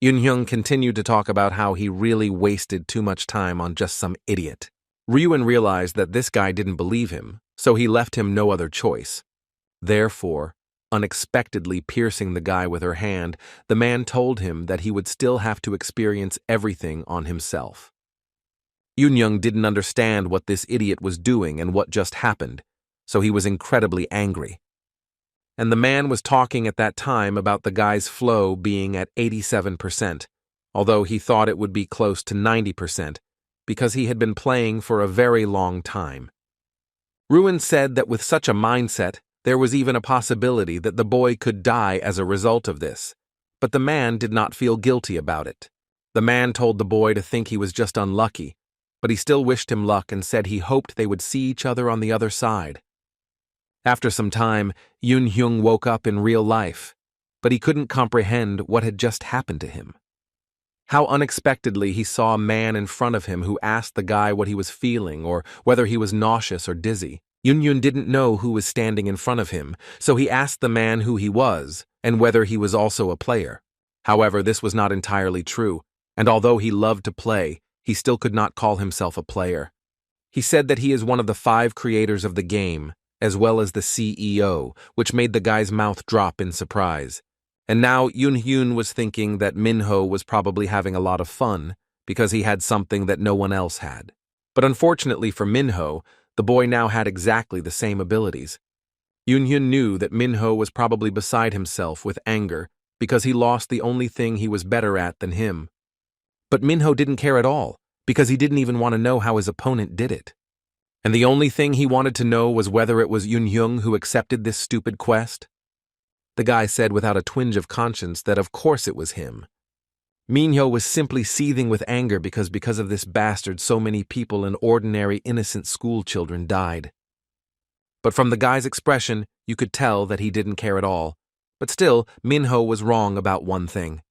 [SPEAKER 1] Yun Hyung continued to talk about how he really wasted too much time on just some idiot. Ryuen realized that this guy didn't believe him, so he left him no other choice. Therefore, unexpectedly piercing the guy with her hand, the man told him that he would still have to experience everything on himself. Yun Hyung didn't understand what this idiot was doing and what just happened, so he was incredibly angry. and the man was talking at that time about the guy's flow being at 87%, although he thought it would be close to 90%, because he had been playing for a very long time. Ruin said that with such a mindset, there was even a possibility that the boy could die as a result of this, but the man did not feel guilty about it. The man told the boy to think he was just unlucky, but he still wished him luck and said he hoped they would see each other on the other side. After some time, Yun Hyung woke up in real life, but he couldn't comprehend what had just happened to him. How unexpectedly he saw a man in front of him who asked the guy what he was feeling or whether he was nauseous or dizzy. Yun didn't know who was standing in front of him, so he asked the man who he was and whether he was also a player. However, this was not entirely true, and although he loved to play, he still could not call himself a player. He said that he is one of the 5 creators of the game, as well as the CEO, which made the guy's mouth drop in surprise. And now Yun Hyun was thinking that Minho was probably having a lot of fun because he had something that no one else had. But unfortunately for Minho, the boy now had exactly the same abilities. Yun Hyun knew that Minho was probably beside himself with anger because he lost the only thing he was better at than him. But Minho didn't care at all because he didn't even want to know how his opponent did it. And the only thing he wanted to know was whether it was Yun Hyung who accepted this stupid quest. The guy said without a twinge of conscience that of course it was him. Minho was simply seething with anger because of this bastard so many people and ordinary innocent school children died. But from the guy's expression, you could tell that he didn't care at all. But still, Minho was wrong about one thing.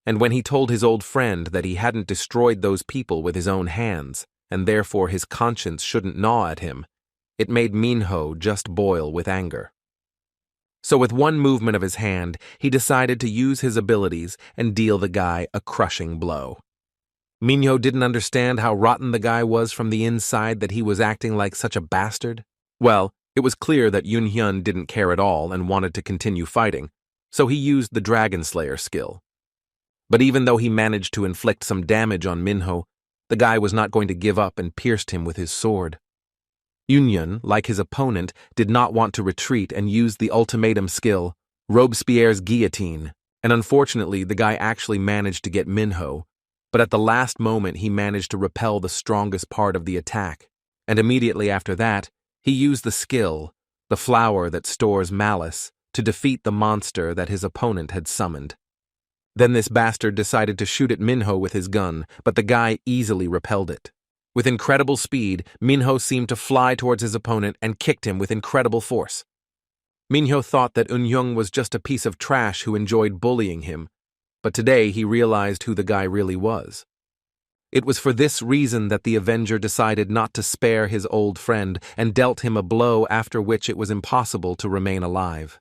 [SPEAKER 1] And when he told his old friend that he hadn't destroyed those people with his own hands, and therefore his conscience shouldn't gnaw at him, it made Minho just boil with anger. So with one movement of his hand, he decided to use his abilities and deal the guy a crushing blow. Minho didn't understand how rotten the guy was from the inside that he was acting like such a bastard. Well, it was clear that Yun Hyun didn't care at all and wanted to continue fighting, so he used the Dragon Slayer skill. But even though he managed to inflict some damage on Minho, the guy was not going to give up and pierced him with his sword. Yun Hyun, like his opponent, did not want to retreat and used the ultimatum skill, Robespierre's guillotine, and unfortunately the guy actually managed to get Minho, but at the last moment he managed to repel the strongest part of the attack, and immediately after that, he used the skill, the flower that stores malice, to defeat the monster that his opponent had summoned. Then this bastard decided to shoot at Minho with his gun, but the guy easily repelled it. With incredible speed, Minho seemed to fly towards his opponent and kicked him with incredible force. Minho thought that Yun Hyung was just a piece of trash who enjoyed bullying him, but today he realized who the guy really was. It was for this reason that the Avenger decided not to spare his old friend and dealt him a blow after which it was impossible to remain alive.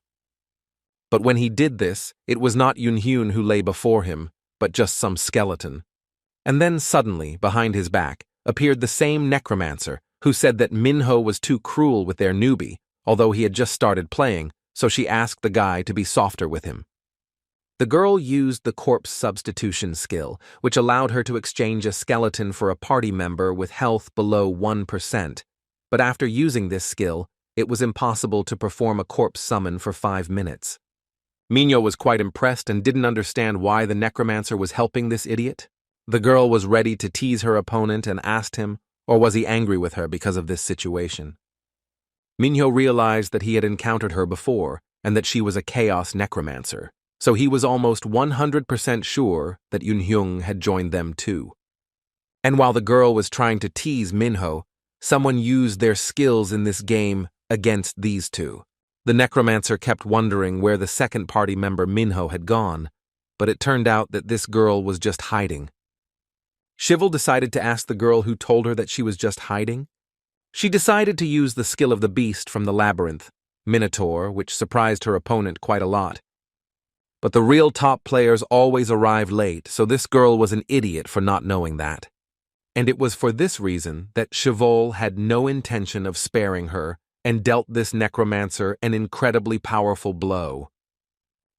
[SPEAKER 1] But when he did this, it was not Yun Hyun who lay before him, but just some skeleton. And then suddenly, behind his back, appeared the same necromancer who said that Minho was too cruel with their newbie, although he had just started playing, so she asked the guy to be softer with him. The girl used the corpse substitution skill, which allowed her to exchange a skeleton for a party member with health below 1%, but after using this skill, it was impossible to perform a corpse summon for 5 minutes. Minho was quite impressed and didn't understand why the necromancer was helping this idiot. The girl was ready to tease her opponent and asked him, or was he angry with her because of this situation? Minho realized that he had encountered her before and that she was a chaos necromancer, so he was almost 100% sure that Yun Hyung had joined them too. And while the girl was trying to tease Minho, someone used their skills in this game against these two. The necromancer kept wondering where the second party member Minho had gone, but it turned out that this girl was just hiding. Shivel decided to ask the girl who told her that she was just hiding. She decided to use the skill of the beast from the labyrinth, Minotaur, which surprised her opponent quite a lot. But the real top players always arrive late, so this girl was an idiot for not knowing that. And it was for this reason that Shivel had no intention of sparing her and dealt this necromancer an incredibly powerful blow.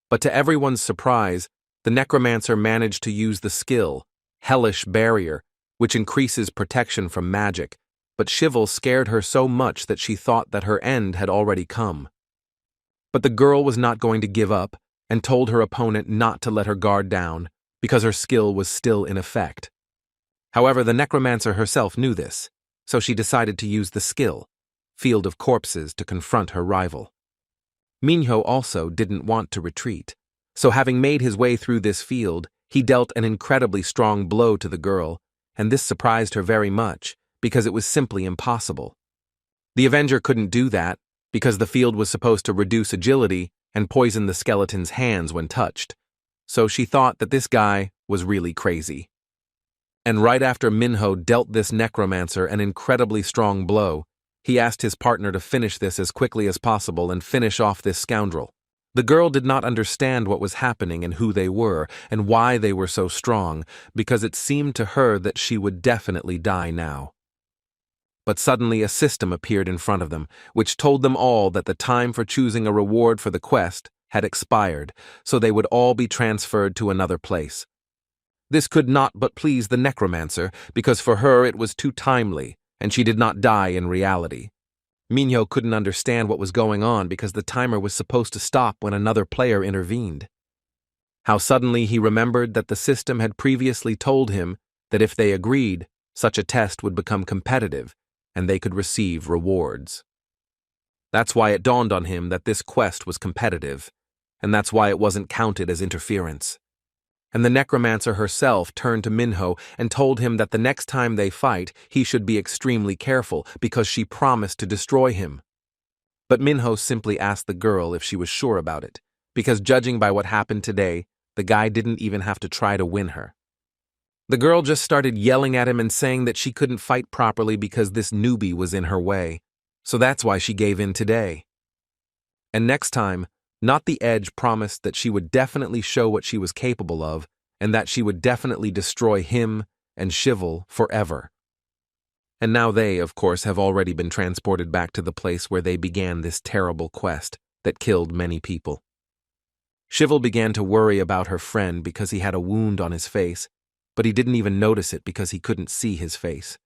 [SPEAKER 1] But to everyone's surprise, the necromancer managed to use the skill, Hellish Barrier, which increases protection from magic, but Shivel scared her so much that she thought that her end had already come. But the girl was not going to give up and told her opponent not to let her guard down because her skill was still in effect. However, the necromancer herself knew this, so she decided to use the skill, Field of Corpses, to confront her rival. Minho also didn't want to retreat, so having made his way through this field, he dealt an incredibly strong blow to the girl, and this surprised her very much because it was simply impossible. The avenger couldn't do that because the field was supposed to reduce agility and poison the skeleton's hands when touched, so she thought that this guy was really crazy. And right after Minho dealt this necromancer an incredibly strong blow, he asked his partner to finish this as quickly as possible and finish off this scoundrel. The girl did not understand what was happening and who they were and why they were so strong, because it seemed to her that she would definitely die now. But suddenly a system appeared in front of them, which told them all that the time for choosing a reward for the quest had expired, so they would all be transferred to another place. This could not but please the necromancer, because for her it was too timely, and she did not die in reality. Minho couldn't understand what was going on because the timer was supposed to stop when another player intervened. How suddenly he remembered that the system had previously told him that if they agreed, such a test would become competitive, and they could receive rewards. That's why it dawned on him that this quest was competitive, and that's why it wasn't counted as interference. And the necromancer herself turned to Minho and told him that the next time they fight, he should be extremely careful because she promised to destroy him. But Minho simply asked the girl if she was sure about it, because judging by what happened today, the guy didn't even have to try to win her. The girl just started yelling at him and saying that she couldn't fight properly because this newbie was in her way, so that's why she gave in today. And next time, Not the Edge promised that she would definitely show what she was capable of, and that she would definitely destroy him and Shivel forever. And now they, of course, have already been transported back to the place where they began this terrible quest that killed many people. Shivel began to worry about her friend because he had a wound on his face, but he didn't even notice it because he couldn't see his face.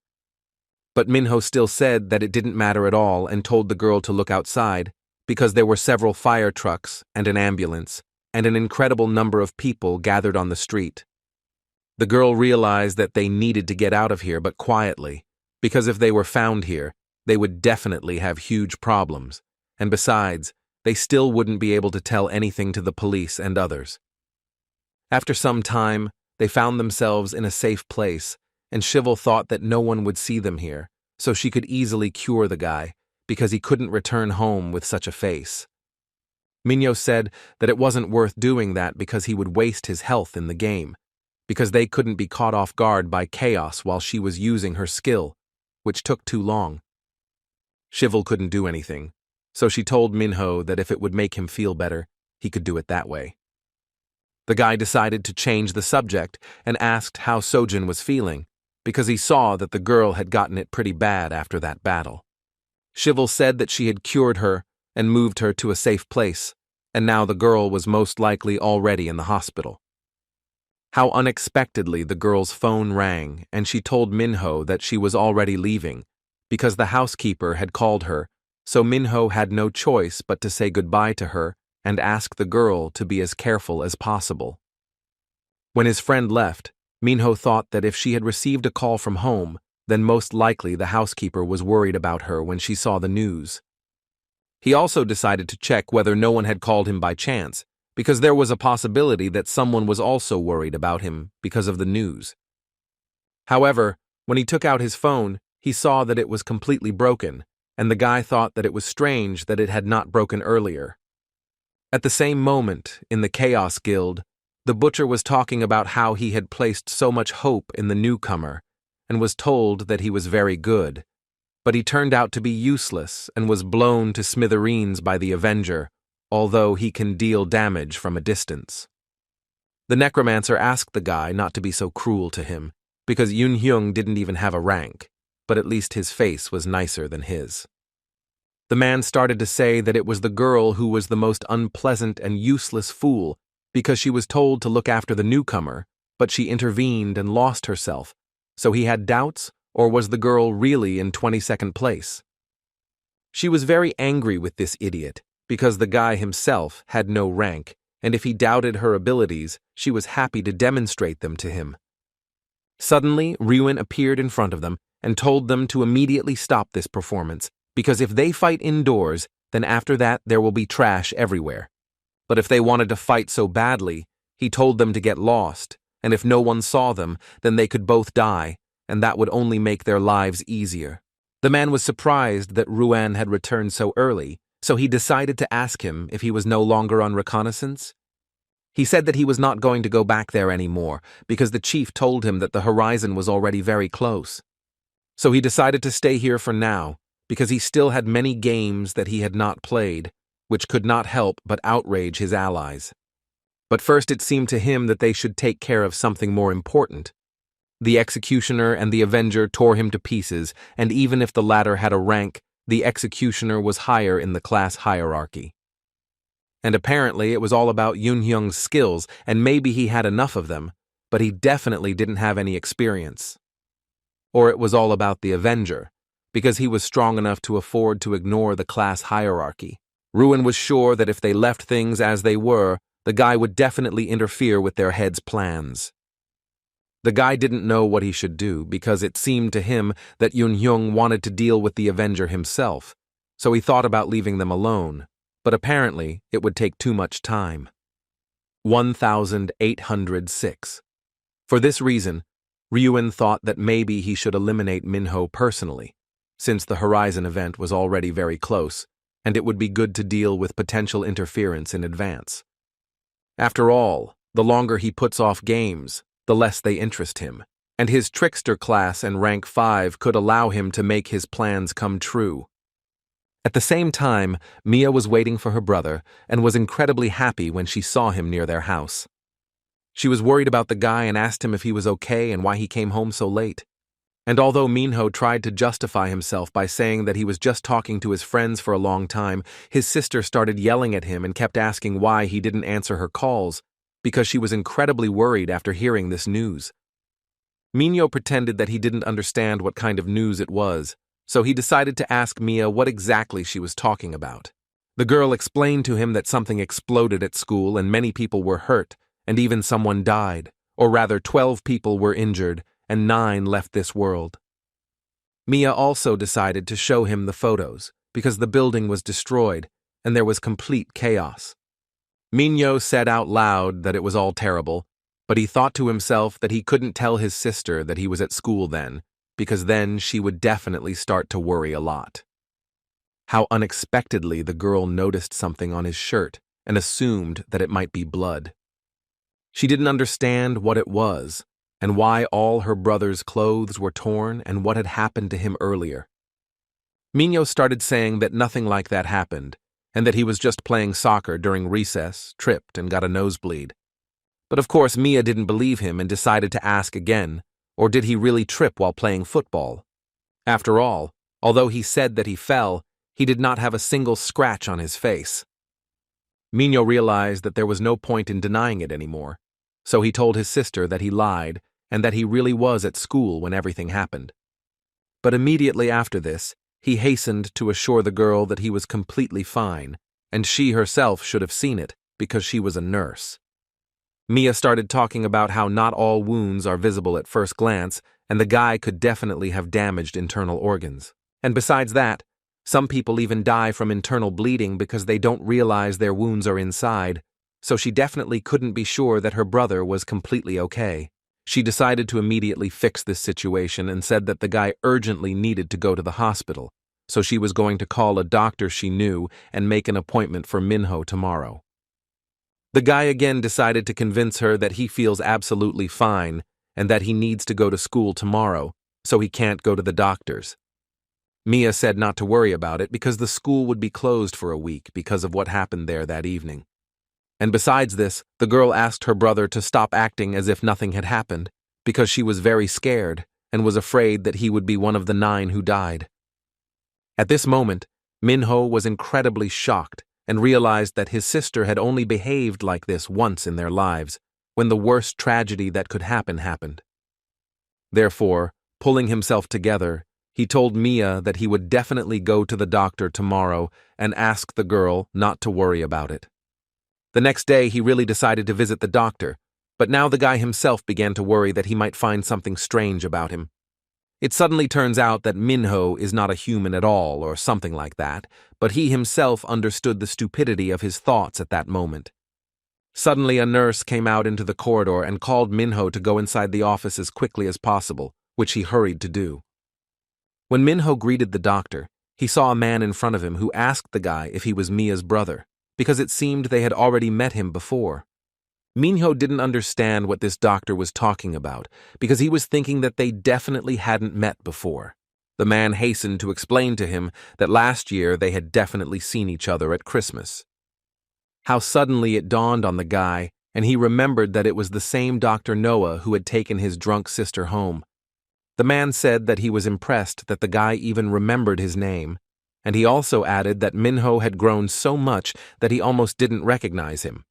[SPEAKER 1] But Minho still said that it didn't matter at all and told the girl to look outside, because there were several fire trucks and an ambulance, and an incredible number of people gathered on the street. The girl realized that they needed to get out of here, but quietly, because if they were found here, they would definitely have huge problems, and besides, they still wouldn't be able to tell anything to the police and others. After some time, they found themselves in a safe place, and Shivel thought that no one would see them here, so she could easily cure the guy, because he couldn't return home with such a face. Minho said that it wasn't worth doing that because he would waste his health in the game, because they couldn't be caught off guard by chaos while she was using her skill, which took too long. Shivel couldn't do anything, so she told Minho that if it would make him feel better, he could do it that way. The guy decided to change the subject and asked how Sojin was feeling, because he saw that the girl had gotten it pretty bad after that battle. Shivel said that she had cured her and moved her to a safe place, and now the girl was most likely already in the hospital. How unexpectedly the girl's phone rang, and she told Minho that she was already leaving, because the housekeeper had called her, so Minho had no choice but to say goodbye to her and ask the girl to be as careful as possible. When his friend left, Minho thought that if she had received a call from home, then most likely the housekeeper was worried about her when she saw the news. He also decided to check whether no one had called him by chance, because there was a possibility that someone was also worried about him because of the news. However, when he took out his phone, he saw that it was completely broken, and the guy thought that it was strange that it had not broken earlier. At the same moment, in the Chaos Guild, the butcher was talking about how he had placed so much hope in the newcomer, and was told that he was very good, but he turned out to be useless and was blown to smithereens by the Avenger, although he can deal damage from a distance. The necromancer asked the guy not to be so cruel to him, because Yun Hyung didn't even have a rank, but at least his face was nicer than his. The man started to say that it was the girl who was the most unpleasant and useless fool because she was told to look after the newcomer, but she intervened and lost herself, so he had doubts, or was the girl really in 22nd place? She was very angry with this idiot, because the guy himself had no rank, and if he doubted her abilities, she was happy to demonstrate them to him. Suddenly, Ryuen appeared in front of them and told them to immediately stop this performance, because if they fight indoors, then after that there will be trash everywhere. But if they wanted to fight so badly, he told them to get lost, and if no one saw them, then they could both die, and that would only make their lives easier. The man was surprised that Ryuen had returned so early, so he decided to ask him if he was no longer on reconnaissance. He said that he was not going to go back there anymore, because the chief told him that the horizon was already very close. So he decided to stay here for now, because he still had many games that he had not played, which could not help but outrage his allies. But first it seemed to him that they should take care of something more important. The executioner and the avenger tore him to pieces, and even if the latter had a rank, the executioner was higher in the class hierarchy. And apparently it was all about Yun Hyung's skills, and maybe he had enough of them, but he definitely didn't have any experience. Or it was all about the avenger, because he was strong enough to afford to ignore the class hierarchy. Ryuen was sure that if they left things as they were, the guy would definitely interfere with their head's plans. The guy didn't know what he should do, because it seemed to him that Yun Hyung wanted to deal with the avenger himself, so he thought about leaving them alone, but apparently it would take too much time. 1806. For this reason, Ryuen thought that maybe he should eliminate Minho personally, since the Horizon event was already very close, and it would be good to deal with potential interference in advance. After all, the longer he puts off games, the less they interest him, and his trickster class and rank 5 could allow him to make his plans come true. At the same time, Mia was waiting for her brother and was incredibly happy when she saw him near their house. She was worried about the guy and asked him if he was okay and why he came home so late. And although Minho tried to justify himself by saying that he was just talking to his friends for a long time, his sister started yelling at him and kept asking why he didn't answer her calls, because she was incredibly worried after hearing this news. Minho pretended that he didn't understand what kind of news it was, so he decided to ask Mia what exactly she was talking about. The girl explained to him that something exploded at school and many people were hurt, and even someone died, or rather 12 people were injured, and 9 left this world. Mia also decided to show him the photos, because the building was destroyed, and there was complete chaos. Minho said out loud that it was all terrible, but he thought to himself that he couldn't tell his sister that he was at school then, because then she would definitely start to worry a lot. How unexpectedly the girl noticed something on his shirt and assumed that it might be blood. She didn't understand what it was, and why all her brother's clothes were torn and what had happened to him earlier. Minho started saying that nothing like that happened, and that he was just playing soccer during recess, tripped, and got a nosebleed. But of course Mia didn't believe him and decided to ask again, or did he really trip while playing football? After all, although he said that he fell, he did not have a single scratch on his face. Minho realized that there was no point in denying it anymore, so he told his sister that he lied and that he really was at school when everything happened. But immediately after this, he hastened to assure the girl that he was completely fine, and she herself should have seen it because she was a nurse. Mia started talking about how not all wounds are visible at first glance, and the guy could definitely have damaged internal organs. And besides that, some people even die from internal bleeding because they don't realize their wounds are inside, so she definitely couldn't be sure that her brother was completely okay. She decided to immediately fix this situation and said that the guy urgently needed to go to the hospital, so she was going to call a doctor she knew and make an appointment for Minho tomorrow. The guy again decided to convince her that he feels absolutely fine and that he needs to go to school tomorrow, so he can't go to the doctor's. Mia said not to worry about it because the school would be closed for a week because of what happened there that evening. And besides this, the girl asked her brother to stop acting as if nothing had happened, because she was very scared and was afraid that he would be one of the 9 who died. At this moment, Minho was incredibly shocked and realized that his sister had only behaved like this once in their lives, when the worst tragedy that could happen happened. Therefore, pulling himself together, He told Mia that he would definitely go to the doctor tomorrow and ask the girl not to worry about it. The next day, he really decided to visit the doctor, but now the guy himself began to worry that he might find something strange about him. It suddenly turns out that Minho is not a human at all or something like that, but he himself understood the stupidity of his thoughts at that moment. Suddenly, a nurse came out into the corridor and called Minho to go inside the office as quickly as possible, which he hurried to do. When Minho greeted the doctor, he saw a man in front of him who asked the guy if he was Mia's brother, because it seemed they had already met him before. Minho didn't understand what this doctor was talking about, because he was thinking that they definitely hadn't met before. The man hastened to explain to him that last year they had definitely seen each other at Christmas. How suddenly it dawned on the guy, and he remembered that it was the same Dr. Noah who had taken his drunk sister home. The man said that he was impressed that the guy even remembered his name, and he also added that Minho had grown so much that he almost didn't recognize him.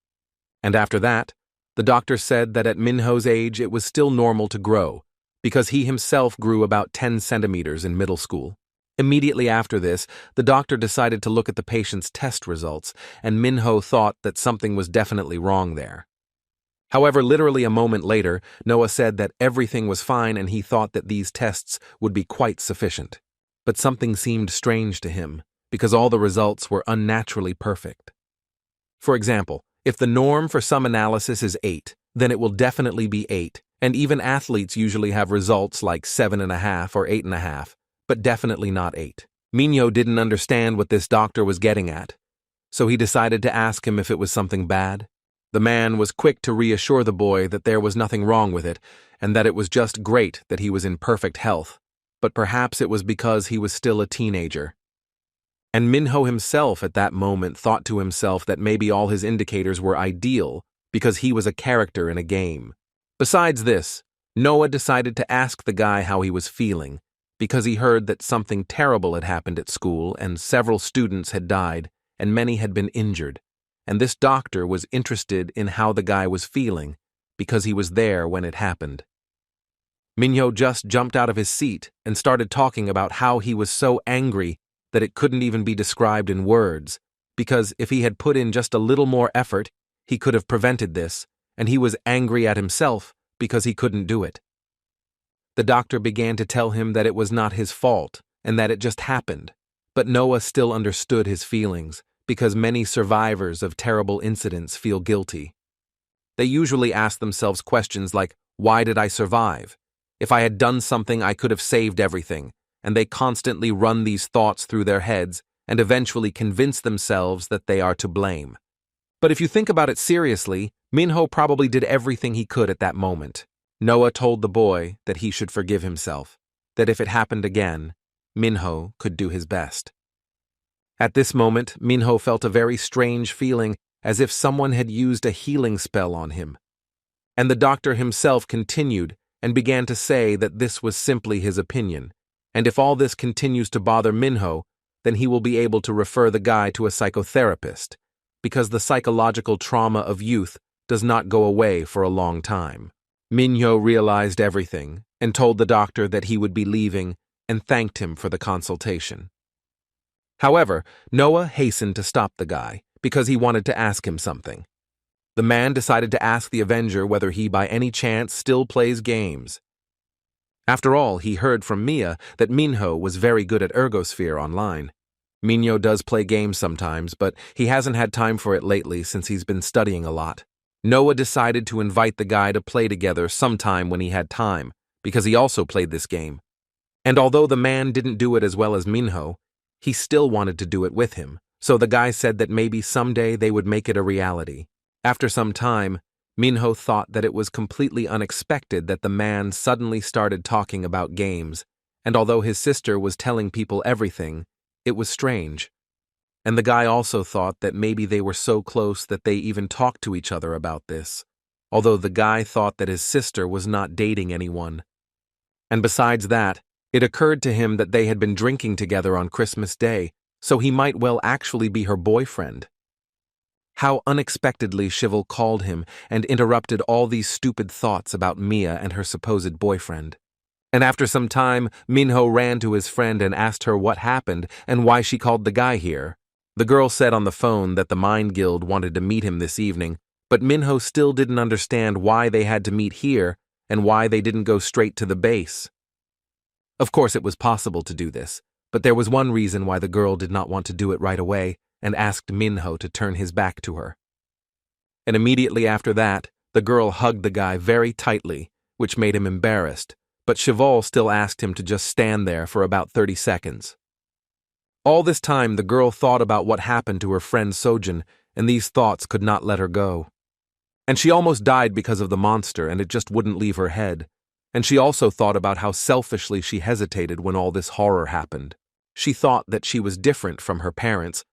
[SPEAKER 1] And after that, the doctor said that at Minho's age it was still normal to grow, because he himself grew about 10 centimeters in middle school. Immediately after this, the doctor decided to look at the patient's test results, and Minho thought that something was definitely wrong there. However, literally a moment later, Noah said that everything was fine and he thought that these tests would be quite sufficient. But something seemed strange to him, because all the results were unnaturally perfect. For example, if the norm for some analysis is 8, then it will definitely be 8, and even athletes usually have results like 7.5 or 8.5, but definitely not 8. Minho didn't understand what this doctor was getting at, so he decided to ask him if it was something bad. The man was quick to reassure the boy that there was nothing wrong with it, and that it was just great that he was in perfect health, but perhaps it was because he was still a teenager. And Minho himself at that moment thought to himself that maybe all his indicators were ideal because he was a character in a game. Besides this, Noah decided to ask the guy how he was feeling, because he heard that something terrible had happened at school and several students had died and many had been injured, and this doctor was interested in how the guy was feeling because he was there when it happened. Minho just jumped out of his seat and started talking about how he was so angry that it couldn't even be described in words, because if he had put in just a little more effort, he could have prevented this, and he was angry at himself because he couldn't do it. The doctor began to tell him that it was not his fault and that it just happened, but Noah still understood his feelings because many survivors of terrible incidents feel guilty. They usually ask themselves questions like, "Why did I survive? If I had done something, I could have saved everything," and they constantly run these thoughts through their heads and eventually convince themselves that they are to blame. But if you think about it seriously, Minho probably did everything he could at that moment. Noah told the boy that he should forgive himself, that if it happened again, Minho could do his best. At this moment, Minho felt a very strange feeling, as if someone had used a healing spell on him. And the doctor himself continued and began to say that this was simply his opinion, and if all this continues to bother Minho, then he will be able to refer the guy to a psychotherapist, because the psychological trauma of youth does not go away for a long time. Minho realized everything and told the doctor that he would be leaving and thanked him for the consultation. However, Noah hastened to stop the guy because he wanted to ask him something. The man decided to ask the Avenger whether he by any chance still plays games. After all, he heard from Mia that Minho was very good at Ergosphere online. Minho does play games sometimes, but he hasn't had time for it lately since he's been studying a lot. Noah decided to invite the guy to play together sometime when he had time, because he also played this game. And although the man didn't do it as well as Minho, he still wanted to do it with him, so the guy said that maybe someday they would make it a reality. After some time, Minho thought that it was completely unexpected that the man suddenly started talking about games, and although his sister was telling people everything, it was strange. And the guy also thought that maybe they were so close that they even talked to each other about this, although the guy thought that his sister was not dating anyone. And besides that, it occurred to him that they had been drinking together on Christmas Day, so he might well actually be her boyfriend. How unexpectedly Shivel called him and interrupted all these stupid thoughts about Mia and her supposed boyfriend. And after some time, Minho ran to his friend and asked her what happened and why she called the guy here. The girl said on the phone that the Mind Guild wanted to meet him this evening, but Minho still didn't understand why they had to meet here and why they didn't go straight to the base. Of course, it was possible to do this, but there was one reason why the girl did not want to do it right away and asked Minho to turn his back to her. And immediately after that, the girl hugged the guy very tightly, which made him embarrassed, but Cheval still asked him to just stand there for about 30 seconds. All this time, the girl thought about what happened to her friend Sojin, and these thoughts could not let her go. And she almost died because of the monster, and it just wouldn't leave her head. And she also thought about how selfishly she hesitated when all this horror happened. She thought that she was different from her parents,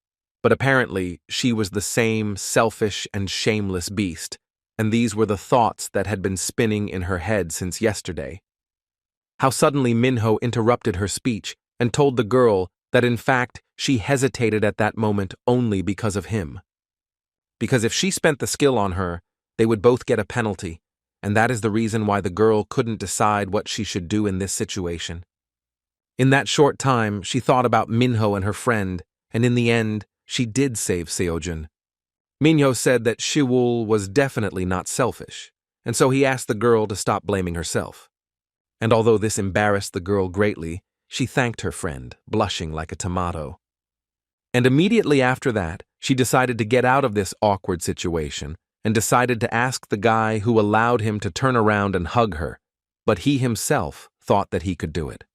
[SPEAKER 1] but apparently she was the same selfish and shameless beast, and these were the thoughts that had been spinning in her head since yesterday. How suddenly Minho interrupted her speech and told the girl that in fact she hesitated at that moment only because of him. Because if she spent the skill on her, they would both get a penalty, and that is the reason why the girl couldn't decide what she should do in this situation. In that short time, she thought about Minho and her friend, and in the end, she did save Seojin. Minho said that Shiwul was definitely not selfish, and so he asked the girl to stop blaming herself. And although this embarrassed the girl greatly, she thanked her friend, blushing like a tomato. And immediately after that, she decided to get out of this awkward situation and decided to ask the guy who allowed him to turn around and hug her, but he himself thought that he could do it.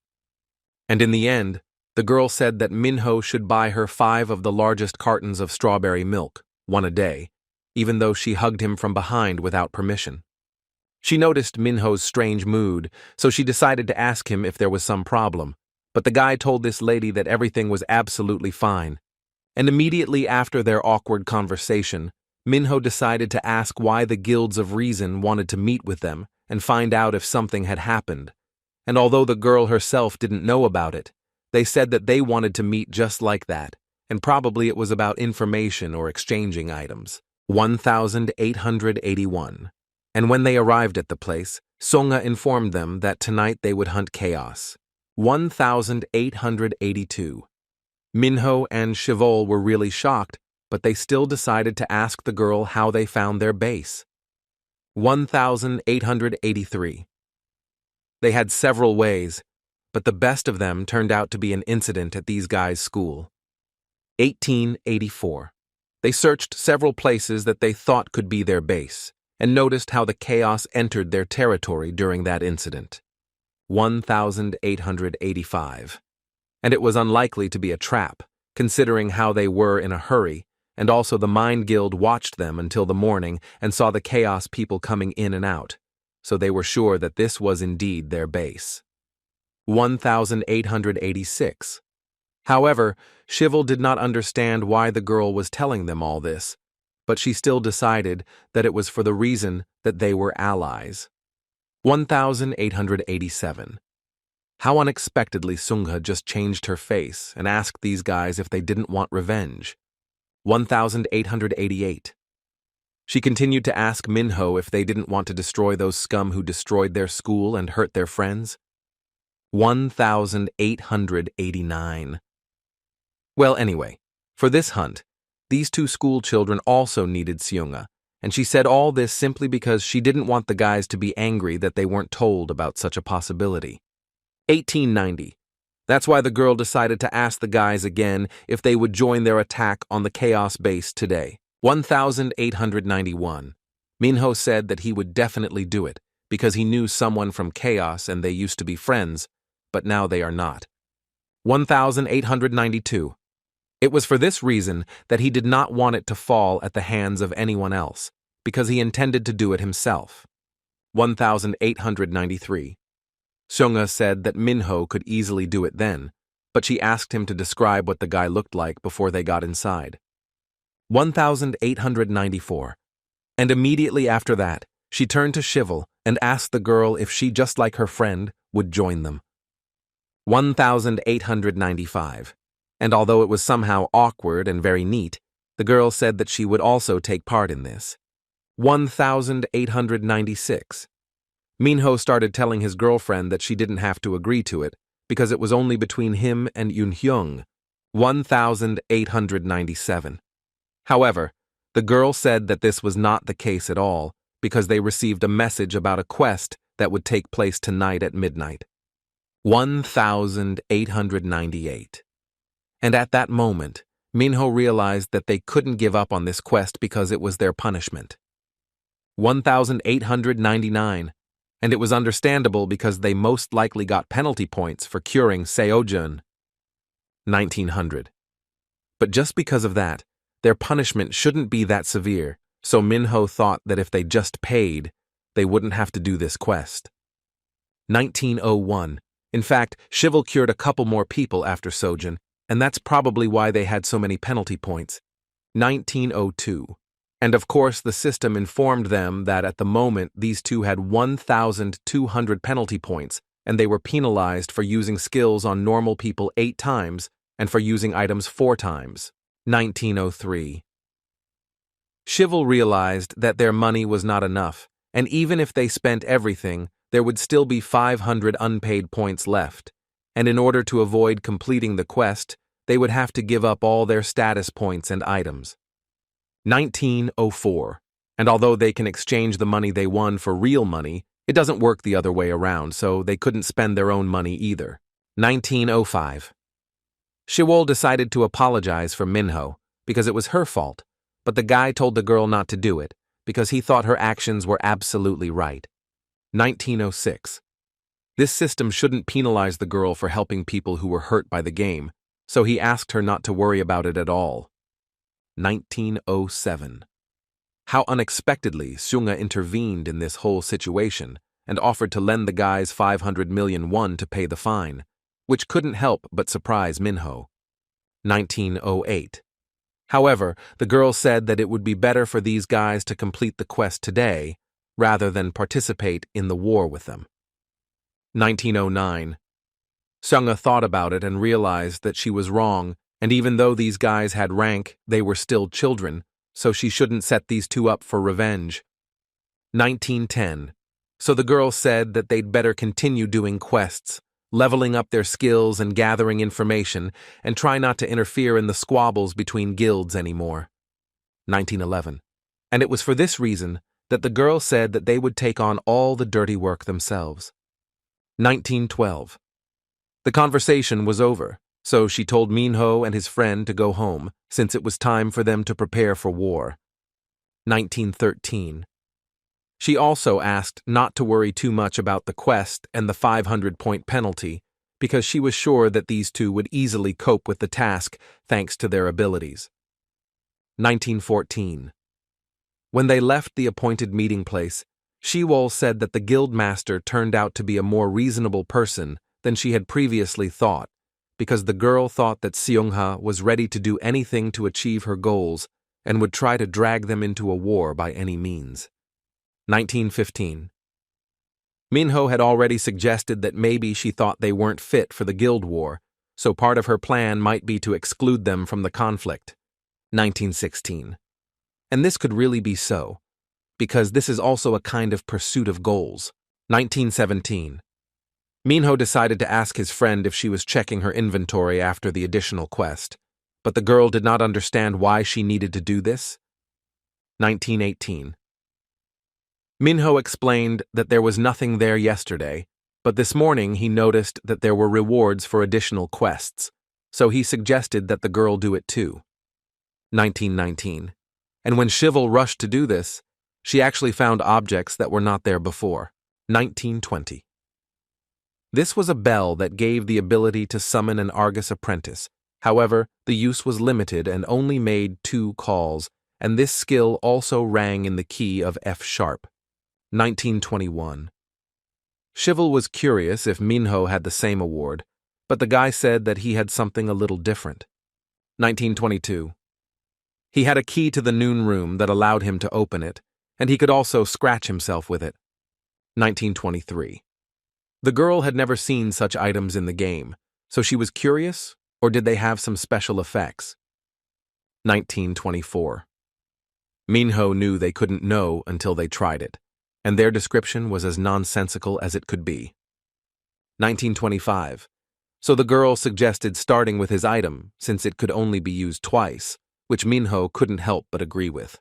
[SPEAKER 1] And in the end, the girl said that Minho should buy her 5 of the largest cartons of strawberry milk, 1 a day, even though she hugged him from behind without permission. She noticed Minho's strange mood, so she decided to ask him if there was some problem, but the guy told this lady that everything was absolutely fine. And immediately after their awkward conversation, Minho decided to ask why the Guilds of Reason wanted to meet with them and find out if something had happened. And although the girl herself didn't know about it, they said that they wanted to meet just like that, and probably it was about information or exchanging items. 1881. And when they arrived at the place, Songa informed them that tonight they would hunt chaos. 1882. Minho and Cheval were really shocked, but they still decided to ask the girl how they found their base. 1883. They had several ways, but the best of them turned out to be an incident at these guys' school. 1884. They searched several places that they thought could be their base, and noticed how the chaos entered their territory during that incident. 1885. And it was unlikely to be a trap, considering how they were in a hurry, and also the Mind Guild watched them until the morning and saw the chaos people coming in and out, so they were sure that this was indeed their base. 1886. However, Shivel did not understand why the girl was telling them all this, but she still decided that it was for the reason that they were allies. 1887. How unexpectedly Sungha just changed her face and asked these guys if they didn't want revenge. 1888. She continued to ask Minho if they didn't want to destroy those scum who destroyed their school and hurt their friends. 1889. Well, anyway, for this hunt, these 2 school children also needed Seonga, and she said all this simply because she didn't want the guys to be angry that they weren't told about such a possibility. 1890. That's why the girl decided to ask the guys again if they would join their attack on the Chaos base today. 1891. Minho said that he would definitely do it because he knew someone from Chaos and they used to be friends, but now they are not. 1892. It was for this reason that he did not want it to fall at the hands of anyone else, because he intended to do it himself. 1893. Seonga said that Minho could easily do it then, but she asked him to describe what the guy looked like before they got inside. 1894. And immediately after that, she turned to Shivel and asked the girl if she, just like her friend, would join them. 1895. And although it was somehow awkward and very neat, the girl said that she would also take part in this. 1896. Minho started telling his girlfriend that she didn't have to agree to it, because it was only between him and Yun Hyung, 1,897. However, the girl said that this was not the case at all, because they received a message about a quest that would take place tonight at midnight. 1,898. And at that moment, Minho realized that they couldn't give up on this quest because it was their punishment. 1,899. And it was understandable because they most likely got penalty points for curing Seojun. 1,900. But just because of that, their punishment shouldn't be that severe, so Minho thought that if they just paid, they wouldn't have to do this quest. 1901. In fact, Shivel cured a couple more people after Sojun, and that's probably why they had so many penalty points. 1902. And of course, the system informed them that at the moment these two had 1,200 penalty points, and they were penalized for using skills on normal people 8 times and for using items 4 times. 1903. Shivel realized that their money was not enough, and even if they spent everything, there would still be 500 unpaid points left, and in order to avoid completing the quest, they would have to give up all their status points and items. 1904. And although they can exchange the money they won for real money, it doesn't work the other way around, so they couldn't spend their own money either. 1905. Shiwol decided to apologize for Minho, because it was her fault, but the guy told the girl not to do it, because he thought her actions were absolutely right. 1906. This system shouldn't penalize the girl for helping people who were hurt by the game, so he asked her not to worry about it at all. 1907. How unexpectedly Sunga intervened in this whole situation and offered to lend the guys 500 million won to pay the fine, which couldn't help but surprise Minho. 1908. However, the girl said that it would be better for these guys to complete the quest today rather than participate in the war with them. 1909. Sunga thought about it and realized that she was wrong, and even though these guys had rank, they were still children, so she shouldn't set these two up for revenge. 1910. So the girl said that they'd better continue doing quests, leveling up their skills and gathering information, and try not to interfere in the squabbles between guilds anymore. 1911. And it was for this reason that the girl said that they would take on all the dirty work themselves. 1912. The conversation was over, so she told Minho and his friend to go home, since it was time for them to prepare for war. 1913. She also asked not to worry too much about the quest and the 500-point penalty, because she was sure that these two would easily cope with the task thanks to their abilities. 1914. When they left the appointed meeting place, Shiwol said that the guildmaster turned out to be a more reasonable person than she had previously thought, because the girl thought that Seongha was ready to do anything to achieve her goals and would try to drag them into a war by any means. 1915. Minho had already suggested that maybe she thought they weren't fit for the guild war, so part of her plan might be to exclude them from the conflict. 1916. And this could really be so, because this is also a kind of pursuit of goals. 1917. Minho decided to ask his friend if she was checking her inventory after the additional quest, but the girl did not understand why she needed to do this. 1918. Minho explained that there was nothing there yesterday, but this morning he noticed that there were rewards for additional quests, so he suggested that the girl do it too. 1919. And when Shivel rushed to do this, she actually found objects that were not there before. 1920. This was a bell that gave the ability to summon an Argus apprentice. However, the use was limited and only made 2 calls, and this skill also rang in the key of F-sharp. 1921. Shivel was curious if Minho had the same award, but the guy said that he had something a little different. 1922. He had a key to the noon room that allowed him to open it, and he could also scratch himself with it. 1923. The girl had never seen such items in the game, so she was curious, or did they have some special effects? 1924. Minho knew they couldn't know until they tried it, and their description was as nonsensical as it could be. 1925. So the girl suggested starting with his item, since it could only be used twice, which Minho couldn't help but agree with.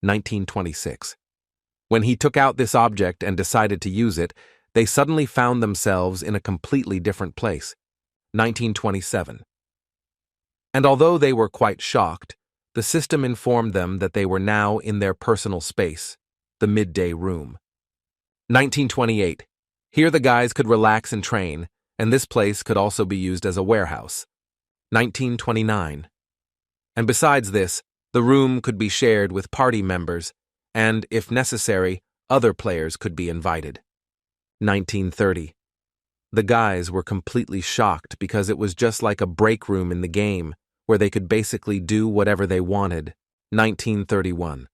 [SPEAKER 1] 1926. When he took out this object and decided to use it, they suddenly found themselves in a completely different place. 1927. And although they were quite shocked, the system informed them that they were now in their personal space, the midday room. 1928. Here the guys could relax and train, and this place could also be used as a warehouse. 1929. And besides this, the room could be shared with party members, and, if necessary, other players could be invited. 1930. The guys were completely shocked because it was just like a break room in the game, where they could basically do whatever they wanted. 1931.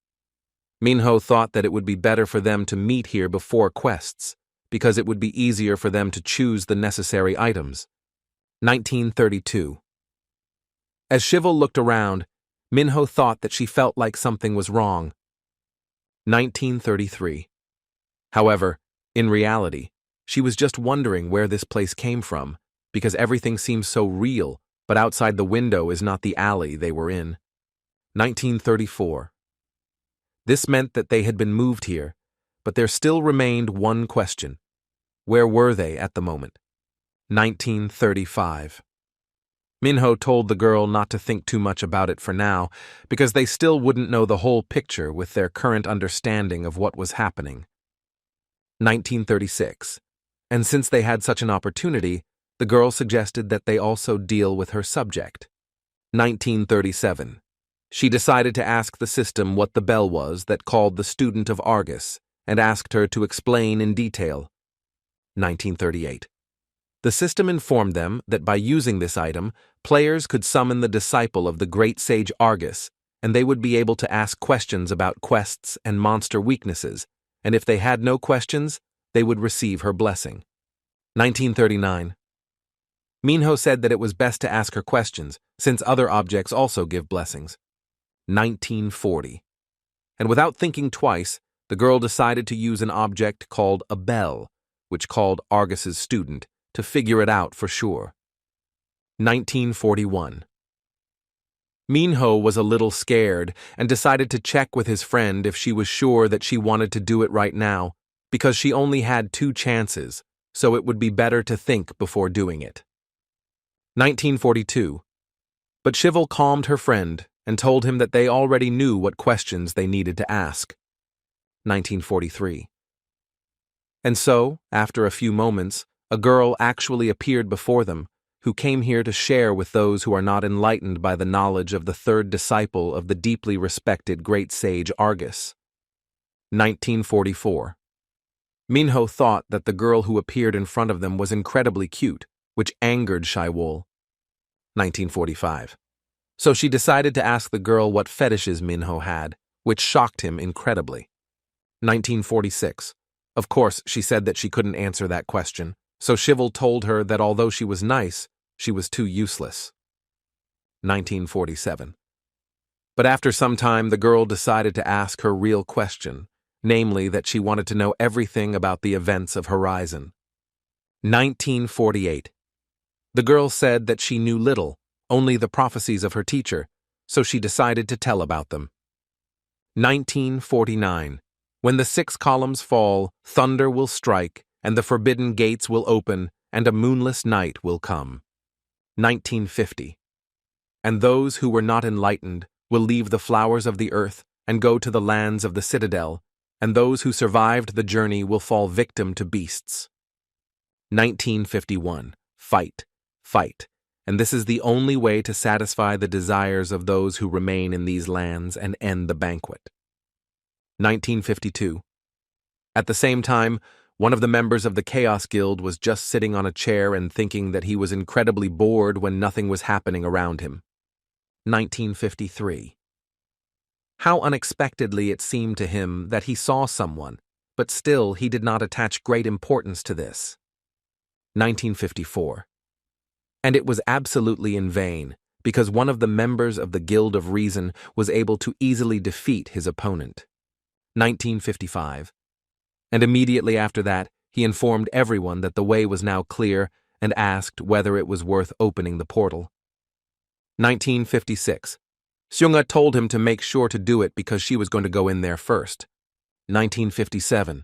[SPEAKER 1] Minho thought that it would be better for them to meet here before quests, because it would be easier for them to choose the necessary items. 1932. As Shivel looked around, Minho thought that she felt like something was wrong. 1933. However, in reality, she was just wondering where this place came from, because everything seems so real, but outside the window is not the alley they were in. 1934. This meant that they had been moved here, but there still remained one question. Where were they at the moment? 1935. Minho told the girl not to think too much about it for now, because they still wouldn't know the whole picture with their current understanding of what was happening. 1936. And since they had such an opportunity, the girl suggested that they also deal with her subject. 1937. She decided to ask the system what the bell was that called the student of Argus, and asked her to explain in detail. 1938. The system informed them that by using this item, players could summon the disciple of the great sage Argus, and they would be able to ask questions about quests and monster weaknesses, and if they had no questions, they would receive her blessing. 1939. Minho said that it was best to ask her questions, since other objects also give blessings. 1940. And without thinking twice, the girl decided to use an object called a bell, which called Argus's student, to figure it out for sure. 1941. Minho was a little scared and decided to check with his friend if she was sure that she wanted to do it right now, because she only had 2 chances, so it would be better to think before doing it. 1942. But Shivel calmed her friend and told him that they already knew what questions they needed to ask. 1943. And so, after a few moments, a girl actually appeared before them, who came here to share with those who are not enlightened by the knowledge of the third disciple of the deeply respected great sage Argus. 1944. Minho thought that the girl who appeared in front of them was incredibly cute, which angered Shaiwol. 1945. So she decided to ask the girl what fetishes Minho had, which shocked him incredibly. 1946. Of course, she said that she couldn't answer that question, so Shivel told her that although she was nice, she was too useless. 1947. But after some time, the girl decided to ask her real question, namely that she wanted to know everything about the events of Horizon. 1948. The girl said that she knew little, only the prophecies of her teacher, so she decided to tell about them. 1949. When the 6 columns fall, thunder will strike, and the forbidden gates will open, and a moonless night will come. 1950. And those who were not enlightened will leave the flowers of the earth and go to the lands of the citadel, and those who survived the journey will fall victim to beasts. 1951. Fight, fight, and this is the only way to satisfy the desires of those who remain in these lands and end the banquet. 1952. At the same time, one of the members of the Chaos Guild was just sitting on a chair and thinking that he was incredibly bored when nothing was happening around him. 1953. How unexpectedly it seemed to him that he saw someone, but still he did not attach great importance to this. 1954. And it was absolutely in vain, because one of the members of the Guild of Reason was able to easily defeat his opponent. 1955. and immediately after that, he informed everyone that the way was now clear and asked whether it was worth opening the portal. 1956. Seung-ah told him to make sure to do it because she was going to go in there first. 1957.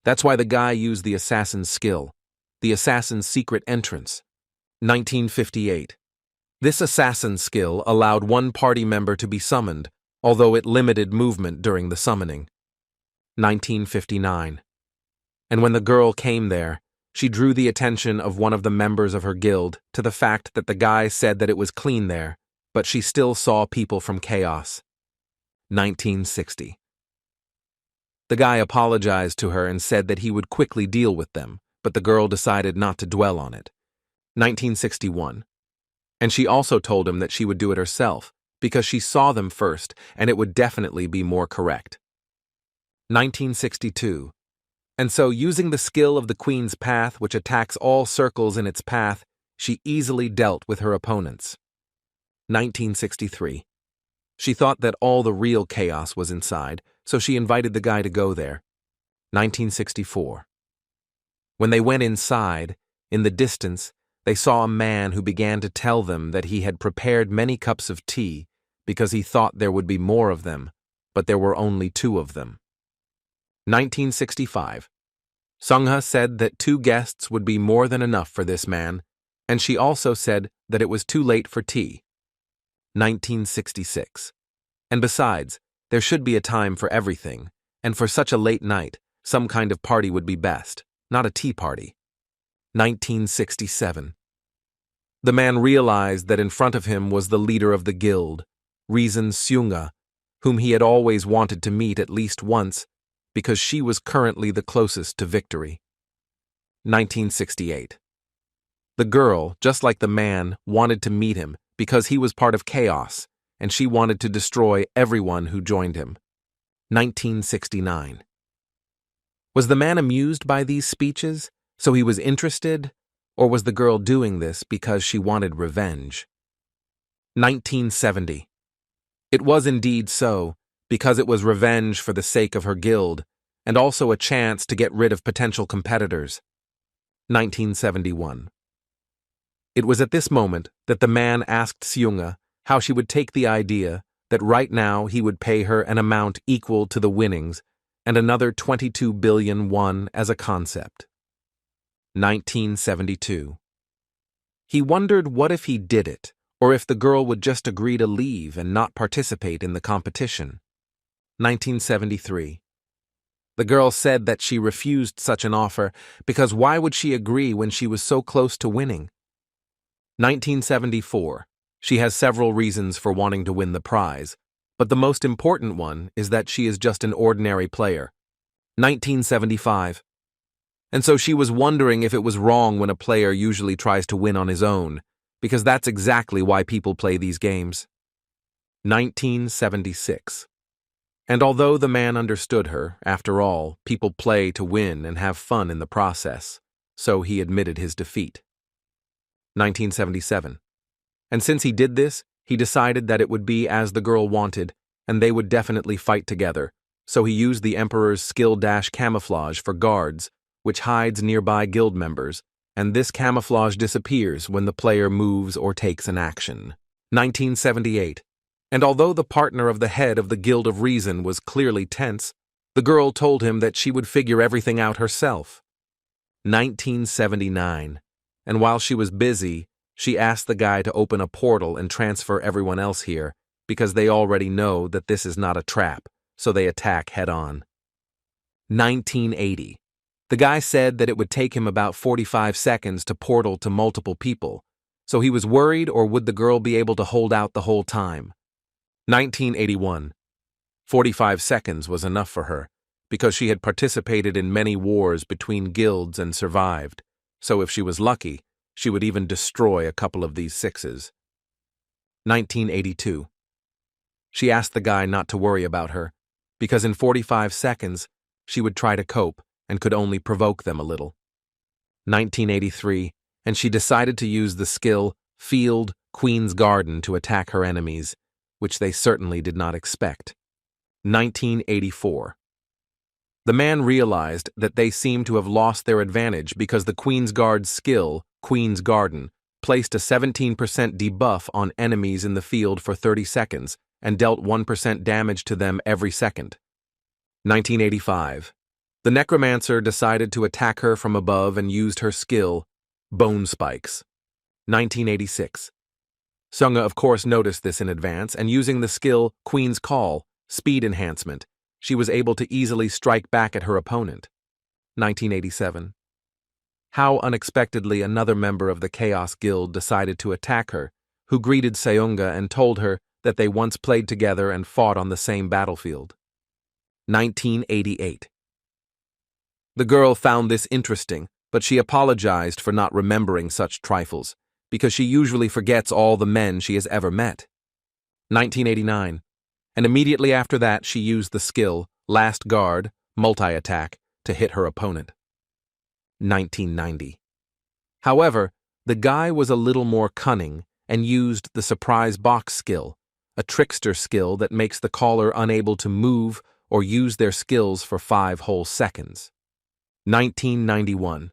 [SPEAKER 1] That's why the guy used the assassin's skill, the assassin's secret entrance. 1958. This assassin's skill allowed one party member to be summoned, although it limited movement during the summoning. 1959. And when the girl came there, she drew the attention of one of the members of her guild to the fact that the guy said that it was clean there, but she still saw people from chaos. 1960. The guy apologized to her and said that he would quickly deal with them, but the girl decided not to dwell on it. 1961. And she also told him that she would do it herself, because she saw them first and it would definitely be more correct. 1962. And so, using the skill of the Queen's Path, which attacks all circles in its path, she easily dealt with her opponents. 1963. She thought that all the real chaos was inside, so she invited the guy to go there. 1964. When they went inside, in the distance, they saw a man who began to tell them that he had prepared many cups of tea because he thought there would be more of them, but there were only 2 of them. 1965. Seung-ah said that 2 guests would be more than enough for this man, and she also said that it was too late for tea. 1966. And besides, there should be a time for everything, and for such a late night, some kind of party would be best, not a tea party. 1967. The man realized that in front of him was the leader of the guild, Reason Seung-ah, whom he had always wanted to meet at least once, because she was currently the closest to victory. 1968. The girl, just like the man, wanted to meet him because he was part of chaos, and she wanted to destroy everyone who joined him. 1969. Was the man amused by these speeches, so he was interested, or was the girl doing this because she wanted revenge? 1970. It was indeed so, because it was revenge for the sake of her guild, and also a chance to get rid of potential competitors. 1971. It was at this moment that the man asked Seung-ah how she would take the idea that right now he would pay her an amount equal to the winnings and another 22 billion won as a concept. 1972. He wondered what if he did it, or if the girl would just agree to leave and not participate in the competition. 1973. The girl said that she refused such an offer because why would she agree when she was so close to winning? 1974. She has several reasons for wanting to win the prize, but the most important one is that she is just an ordinary player. 1975. And so she was wondering if it was wrong when a player usually tries to win on his own, because that's exactly why people play these games. 1976. And although the man understood her, after all, people play to win and have fun in the process, so he admitted his defeat. 1977. And since he did this, he decided that it would be as the girl wanted, and they would definitely fight together, so he used the Emperor's skill-camouflage for guards, which hides nearby guild members, and this camouflage disappears when the player moves or takes an action. 1978. And although the partner of the head of the Guild of Reason was clearly tense, the girl told him that she would figure everything out herself. 1979. And while she was busy, she asked the guy to open a portal and transfer everyone else here, because they already know that this is not a trap, so they attack head-on. 1980. The guy said that it would take him about 45 seconds to portal to multiple people, so he was worried, or would the girl be able to hold out the whole time? 1981. 45 seconds was enough for her, because she had participated in many wars between guilds and survived, so if she was lucky, she would even destroy a couple of these 6s. 1982. She asked the guy not to worry about her, because in 45 seconds, she would try to cope and could only provoke them a little. 1983, and she decided to use the skill Field Queen's Garden to attack her enemies, which they certainly did not expect. 1984. The man realized that they seemed to have lost their advantage because the Queen's Guard's skill, Queen's Garden, placed a 17% debuff on enemies in the field for 30 seconds and dealt 1% damage to them every second. 1985. The necromancer decided to attack her from above and used her skill, Bone Spikes. 1986. Sunga of course noticed this in advance, and using the skill Queen's Call, Speed Enhancement, she was able to easily strike back at her opponent. 1987. How unexpectedly another member of the Chaos Guild decided to attack her, who greeted Seonga and told her that they once played together and fought on the same battlefield. 1988. The girl found this interesting, but she apologized for not remembering such trifles, because she usually forgets all the men she has ever met. 1989. And immediately after that she used the skill, Last Guard, multi-attack, to hit her opponent. 1990. However, the guy was a little more cunning and used the Surprise Box skill, a trickster skill that makes the caller unable to move or use their skills for 5 whole seconds. 1991.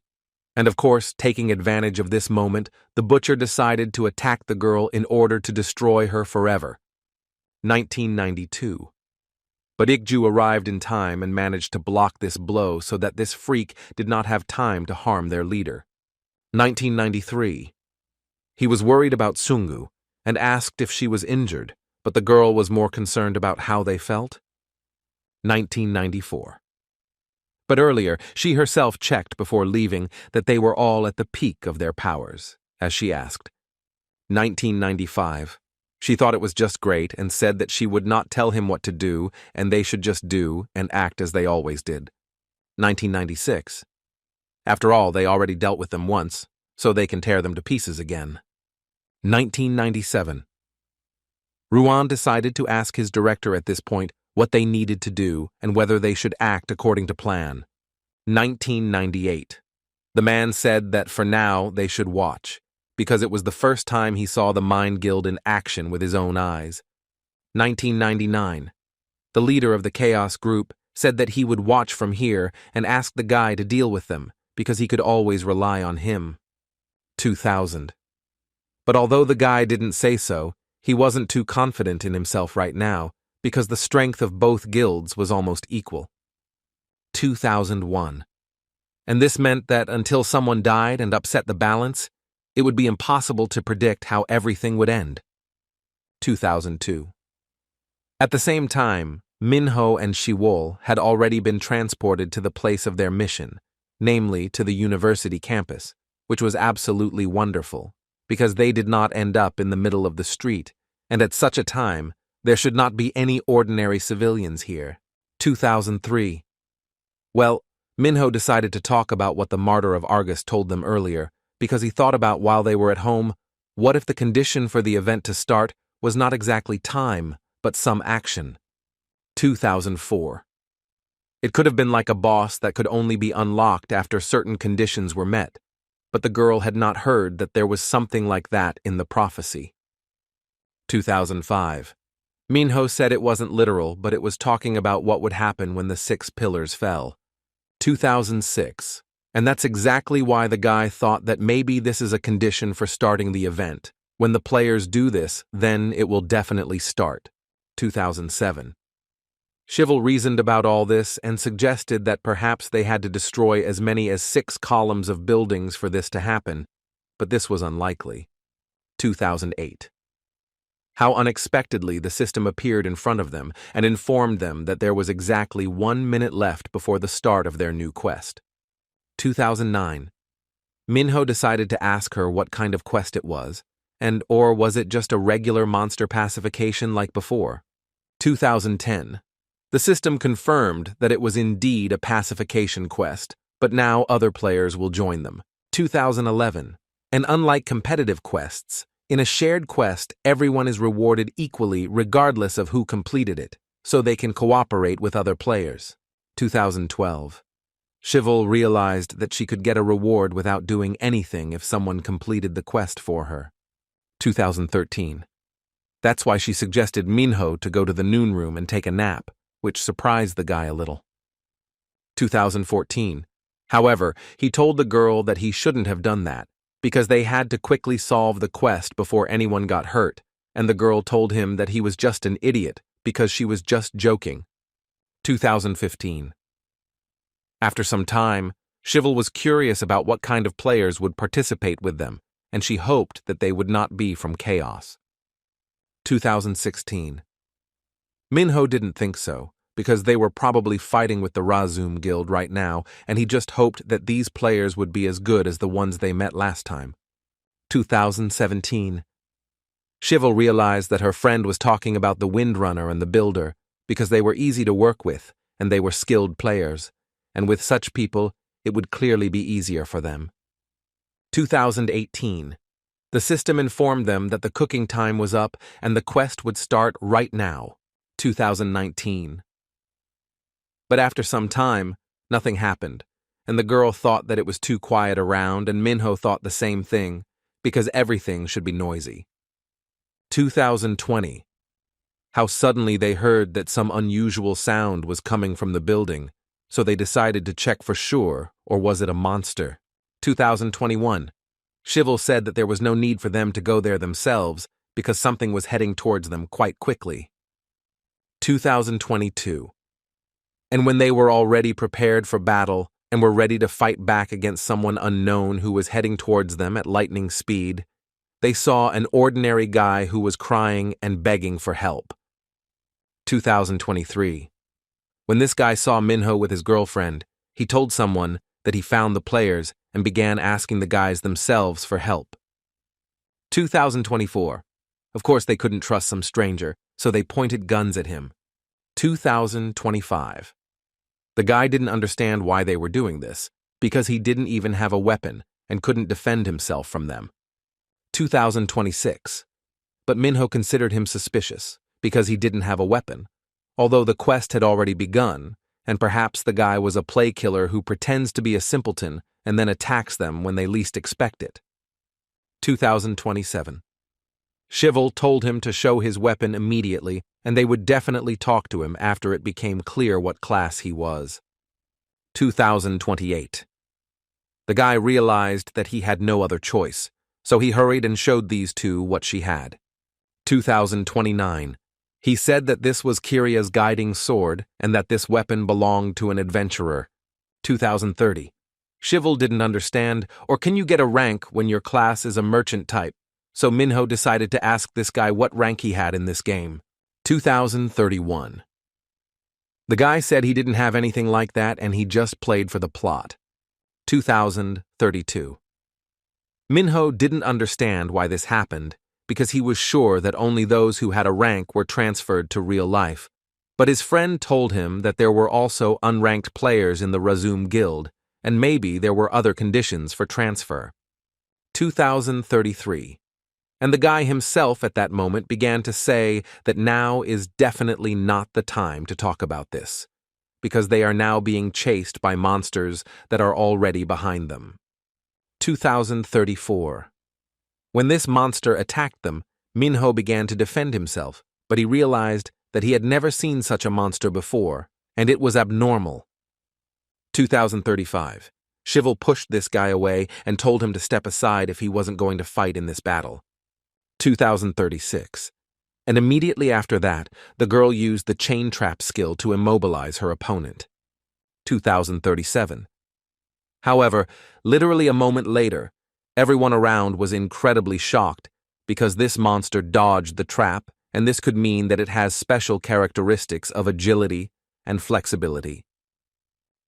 [SPEAKER 1] And of course, taking advantage of this moment, the butcher decided to attack the girl in order to destroy her forever. 1992. But Ikju arrived in time and managed to block this blow so that this freak did not have time to harm their leader. 1993. He was worried about Sungu and asked if she was injured, but the girl was more concerned about how they felt. 1994. But earlier, she herself checked before leaving that they were all at the peak of their powers, as she asked. 1995. She thought it was just great and said that she would not tell him what to do and they should just do and act as they always did. 1996. After all, they already dealt with them once, so they can tear them to pieces again. 1997. Ruan decided to ask his director at this point what they needed to do and whether they should act according to plan. 1998. The man said that for now they should watch, because it was the first time he saw the Mind Guild in action with his own eyes. 1999. The leader of the Chaos group said that he would watch from here and ask the guy to deal with them, because he could always rely on him. 2000. But although the guy didn't say so, he wasn't too confident in himself right now, because the strength of both guilds was almost equal. 2001. And this meant that until someone died and upset the balance, it would be impossible to predict how everything would end. 2002. At the same time, Minho and Shiwol had already been transported to the place of their mission, namely to the university campus, which was absolutely wonderful, because they did not end up in the middle of the street, and at such a time, there should not be any ordinary civilians here. 2003. Well, Minho decided to talk about what the martyr of Argus told them earlier, because he thought about while they were at home, what if the condition for the event to start was not exactly time, but some action? 2004. It could have been like a boss that could only be unlocked after certain conditions were met, but the girl had not heard that there was something like that in the prophecy. 2005. Minho said it wasn't literal, but it was talking about what would happen when the 6 pillars fell. 2006. And that's exactly why the guy thought that maybe this is a condition for starting the event. When the players do this, then it will definitely start. 2007. Shivel reasoned about all this and suggested that perhaps they had to destroy as many as 6 columns of buildings for this to happen, but this was unlikely. 2008. How unexpectedly the system appeared in front of them and informed them that there was exactly 1 minute left before the start of their new quest. 2009. Minho decided to ask her what kind of quest it was, or was it just a regular monster pacification like before? 2010. The system confirmed that it was indeed a pacification quest, but now other players will join them. 2011. And unlike competitive quests, in a shared quest, everyone is rewarded equally regardless of who completed it, so they can cooperate with other players. 2012. Shivel realized that she could get a reward without doing anything if someone completed the quest for her. 2013. That's why she suggested Minho to go to the noon room and take a nap, which surprised the guy a little. 2014. However, he told the girl that he shouldn't have done that, because they had to quickly solve the quest before anyone got hurt, and the girl told him that he was just an idiot because she was just joking. 2015. After some time, Shivel was curious about what kind of players would participate with them, and she hoped that they would not be from chaos. 2016. Minho didn't think so, because they were probably fighting with the Razum Guild right now, and he just hoped that these players would be as good as the ones they met last time. 2017. Shivel realized that her friend was talking about the Windrunner and the Builder, because they were easy to work with, and they were skilled players, and with such people, it would clearly be easier for them. 2018. The system informed them that the cooking time was up and the quest would start right now. 2019. But after some time, nothing happened, and the girl thought that it was too quiet around, and Minho thought the same thing, because everything should be noisy. 2020. How suddenly they heard that some unusual sound was coming from the building, so they decided to check for sure, or was it a monster? 2021. Shivel said that there was no need for them to go there themselves, because something was heading towards them quite quickly. 2022. And when they were already prepared for battle and were ready to fight back against someone unknown who was heading towards them at lightning speed, they saw an ordinary guy who was crying and begging for help. 2023. When this guy saw Minho with his girlfriend, he told someone that he found the players and began asking the guys themselves for help. 2024. Of course, they couldn't trust some stranger, so they pointed guns at him. 2025. The guy didn't understand why they were doing this, because he didn't even have a weapon and couldn't defend himself from them. 2026. But Minho considered him suspicious, because he didn't have a weapon, although the quest had already begun, and perhaps the guy was a play killer who pretends to be a simpleton and then attacks them when they least expect it. 2027. Shivel told him to show his weapon immediately, and they would definitely talk to him after it became clear what class he was. 2028. The guy realized that he had no other choice, so he hurried and showed these two what she had. 2029. He said that this was Kiria's guiding sword and that this weapon belonged to an adventurer. 2030. Shivel didn't understand, or can you get a rank when your class is a merchant type? So Minho decided to ask this guy what rank he had in this game. 2031. The guy said he didn't have anything like that and he just played for the plot. 2032. Minho didn't understand why this happened because he was sure that only those who had a rank were transferred to real life, but his friend told him that there were also unranked players in the Razum Guild, and maybe there were other conditions for transfer. 2033. And the guy himself at that moment began to say that now is definitely not the time to talk about this, because they are now being chased by monsters that are already behind them. 2034. When this monster attacked them, Minho began to defend himself, but he realized that he had never seen such a monster before, and it was abnormal. 2035. Shivel pushed this guy away and told him to step aside if he wasn't going to fight in this battle. 2036. And immediately after that, the girl used the chain trap skill to immobilize her opponent. 2037. However, literally a moment later, everyone around was incredibly shocked because this monster dodged the trap, and this could mean that it has special characteristics of agility and flexibility.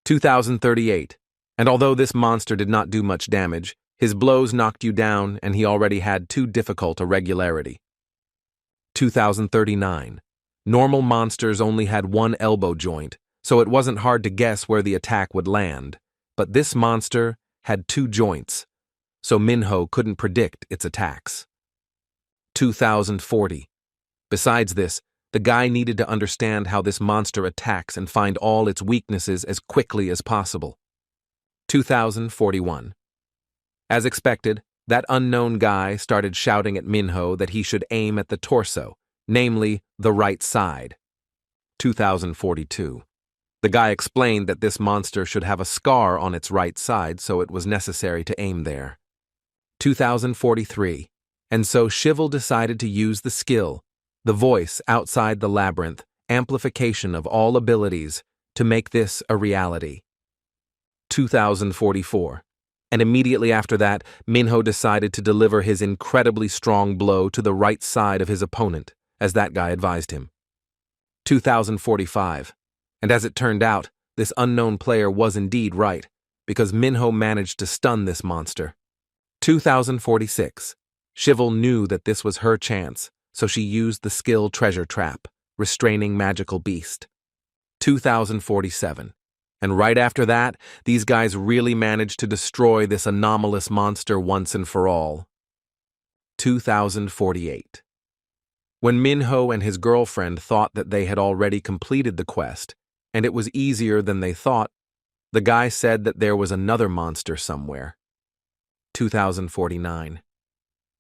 [SPEAKER 1] 2038. And although this monster did not do much damage, his blows knocked you down and he already had too difficult a regularity. 2039. Normal monsters only had one elbow joint, so it wasn't hard to guess where the attack would land, but this monster had two joints, so Minho couldn't predict its attacks. 2040. Besides this, the guy needed to understand how this monster attacks and find all its weaknesses as quickly as possible. 2041. As expected, that unknown guy started shouting at Minho that he should aim at the torso, namely, the right side. 2042. The guy explained that this monster should have a scar on its right side, so it was necessary to aim there. 2043. And so Shivel decided to use the skill, the voice outside the labyrinth, amplification of all abilities, to make this a reality. 2044. And immediately after that, Minho decided to deliver his incredibly strong blow to the right side of his opponent, as that guy advised him. 2045. And as it turned out, this unknown player was indeed right, because Minho managed to stun this monster. 2046. Shivel knew that this was her chance, so she used the skill Treasure Trap, restraining magical beast. 2047. And right after that, these guys really managed to destroy this anomalous monster once and for all. 2048. When Minho and his girlfriend thought that they had already completed the quest, and it was easier than they thought, the guy said that there was another monster somewhere. 2049.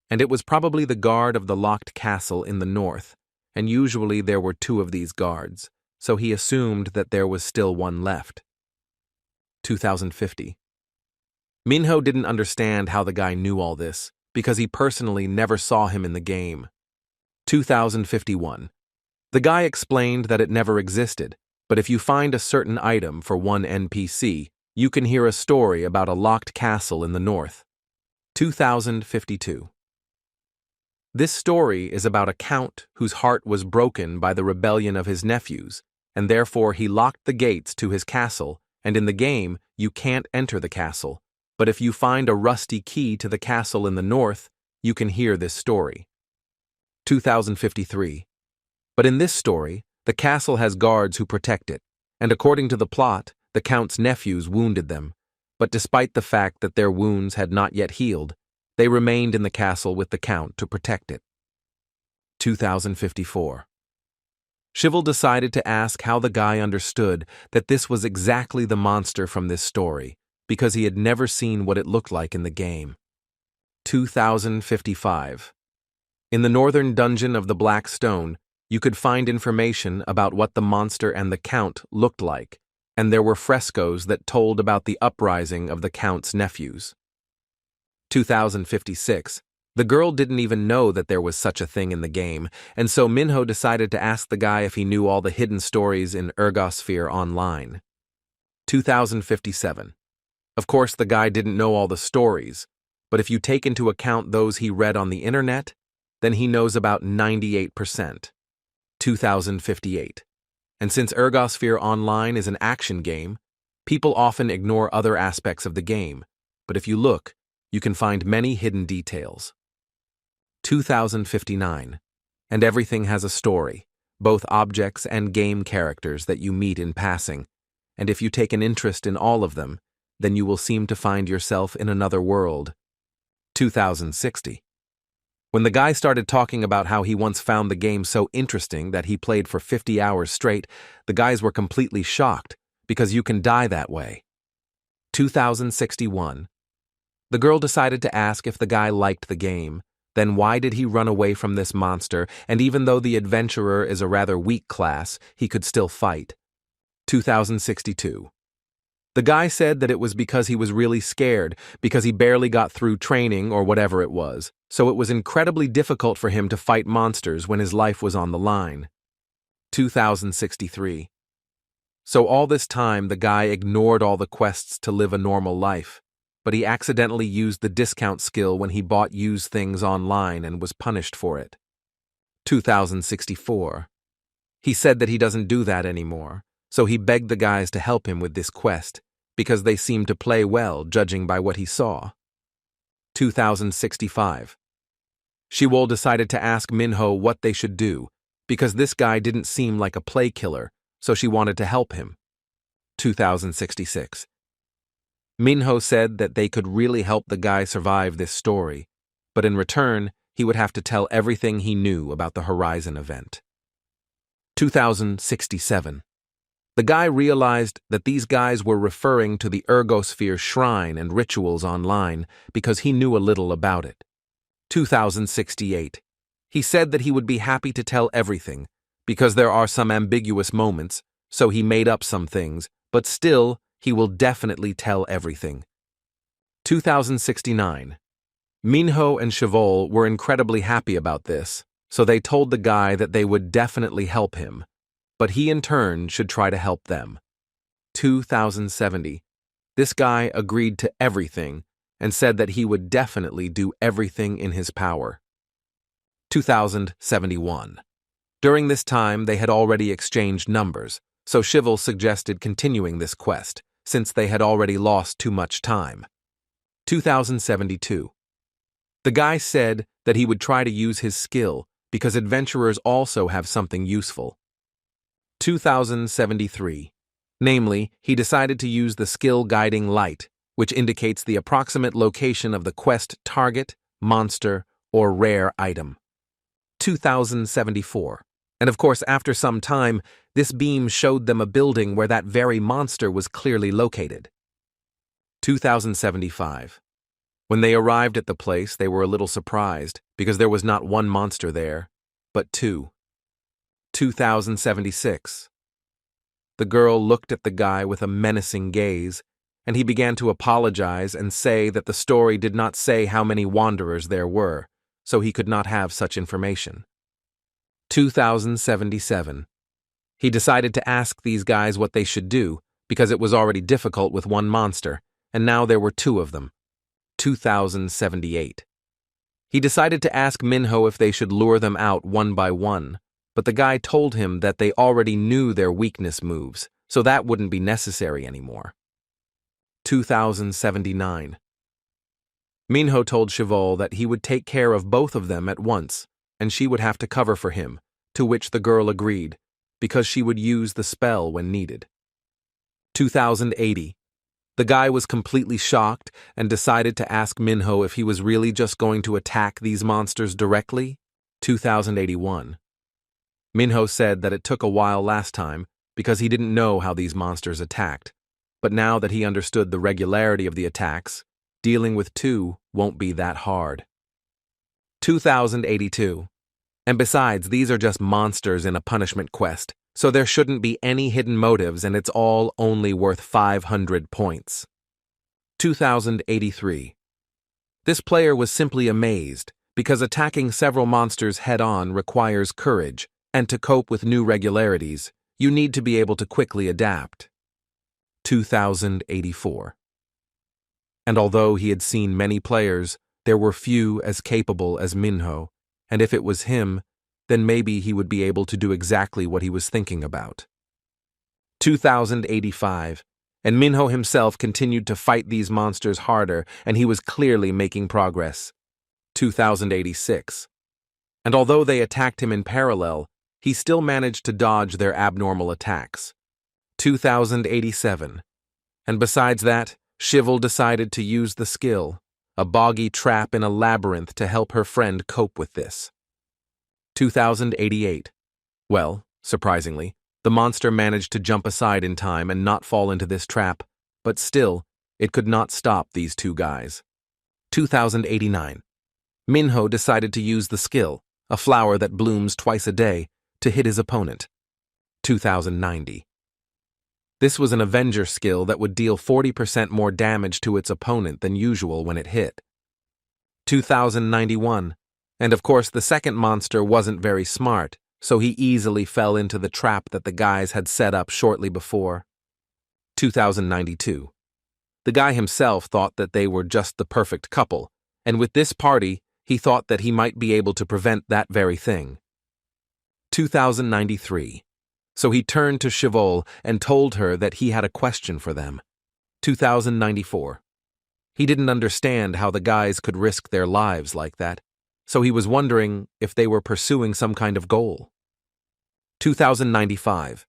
[SPEAKER 1] And it was probably the guard of the locked castle in the north, and usually there were 2 of these guards, so he assumed that there was still one left. 2050. Minho didn't understand how the guy knew all this, because he personally never saw him in the game. 2051. The guy explained that it never existed, but if you find a certain item for one NPC, you can hear a story about a locked castle in the north. 2052. This story is about a count whose heart was broken by the rebellion of his nephews, and therefore he locked the gates to his castle, and in the game, you can't enter the castle, but if you find a rusty key to the castle in the north, you can hear this story. 2053. But in this story, the castle has guards who protect it, and according to the plot, the Count's nephews wounded them, but despite the fact that their wounds had not yet healed, they remained in the castle with the Count to protect it. 2054. Shivel decided to ask how the guy understood that this was exactly the monster from this story, because he had never seen what it looked like in the game. 2055. In the northern dungeon of the Black Stone, you could find information about what the monster and the Count looked like, and there were frescoes that told about the uprising of the Count's nephews. 2056. The girl didn't even know that there was such a thing in the game, and so Minho decided to ask the guy if he knew all the hidden stories in Ergosphere Online. 2057. Of course, the guy didn't know all the stories, but if you take into account those he read on the internet, then he knows about 98%. 2058. And since Ergosphere Online is an action game, people often ignore other aspects of the game, but if you look, you can find many hidden details. 2059. And everything has a story, both objects and game characters that you meet in passing, and if you take an interest in all of them, then you will seem to find yourself in another world. 2060. When the guy started talking about how he once found the game so interesting that he played for 50 hours straight, the guys were completely shocked, because you can die that way. 2061. The girl decided to ask if the guy liked the game, then why did he run away from this monster, and even though the adventurer is a rather weak class, he could still fight. 2062. The guy said that it was because he was really scared, because he barely got through training or whatever it was, so it was incredibly difficult for him to fight monsters when his life was on the line. 2063. So all this time the guy ignored all the quests to live a normal life, but he accidentally used the discount skill when he bought used things online and was punished for it. 2064. He said that he doesn't do that anymore, so he begged the guys to help him with this quest, because they seemed to play well judging by what he saw. 2065. Shiwol decided to ask Minho what they should do, because this guy didn't seem like a play killer, so she wanted to help him. 2066. Minho said that they could really help the guy survive this story, but in return, he would have to tell everything he knew about the Horizon event. 2067. The guy realized that these guys were referring to the Ergosphere shrine and rituals online because he knew a little about it. 2068. He said that he would be happy to tell everything because there are some ambiguous moments, so he made up some things, but still, he will definitely tell everything. 2069. Minho and Chevol were incredibly happy about this, so they told the guy that they would definitely help him, but he in turn should try to help them. 2070. This guy agreed to everything and said that he would definitely do everything in his power. 2071. During this time, they had already exchanged numbers, so Chevol suggested continuing this quest, since they had already lost too much time. 2072. The guy said that he would try to use his skill because adventurers also have something useful. 2073. Namely, he decided to use the skill Guiding Light, which indicates the approximate location of the quest target, monster, or rare item. 2074. And of course, after some time, this beam showed them a building where that very monster was clearly located. 2075. When they arrived at the place, they were a little surprised because there was not one monster there, but two. 2076. The girl looked at the guy with a menacing gaze, and he began to apologize and say that the story did not say how many wanderers there were, so he could not have such information. 2077. He decided to ask these guys what they should do, because it was already difficult with one monster, and now there were two of them. 2078. He decided to ask Minho if they should lure them out one by one, but the guy told him that they already knew their weakness moves, so that wouldn't be necessary anymore. 2079. Minho told Chevol that he would take care of both of them at once, and she would have to cover for him, to which the girl agreed, because she would use the spell when needed. 2080. The guy was completely shocked and decided to ask Minho if he was really just going to attack these monsters directly. 2081. Minho said that it took a while last time because he didn't know how these monsters attacked, but now that he understood the regularity of the attacks, dealing with two won't be that hard. 2082. And besides, these are just monsters in a punishment quest, so there shouldn't be any hidden motives and it's all only worth 500 points. 2083. This player was simply amazed, because attacking several monsters head-on requires courage, and to cope with new regularities, you need to be able to quickly adapt. 2084. And although he had seen many players, there were few as capable as Minho, and if it was him, then maybe he would be able to do exactly what he was thinking about. 2085. And Minho himself continued to fight these monsters harder, and he was clearly making progress. 2086. And although they attacked him in parallel, he still managed to dodge their abnormal attacks. 2087. And besides that, Chevol decided to use the skill, a boggy trap in a labyrinth, to help her friend cope with this. 2088. Well, surprisingly, the monster managed to jump aside in time and not fall into this trap, but still, it could not stop these two guys. 2089. Minho decided to use the skill, a flower that blooms twice a day, to hit his opponent. 2090. This was an avenger skill that would deal 40% more damage to its opponent than usual when it hit. 2091. And of course the second monster wasn't very smart, so he easily fell into the trap that the guys had set up shortly before. 2092. The guy himself thought that they were just the perfect couple, and with this party, he thought that he might be able to prevent that very thing. 2093. So he turned to Chevol and told her that he had a question for them. 2094. He didn't understand how the guys could risk their lives like that, so he was wondering if they were pursuing some kind of goal. 2095.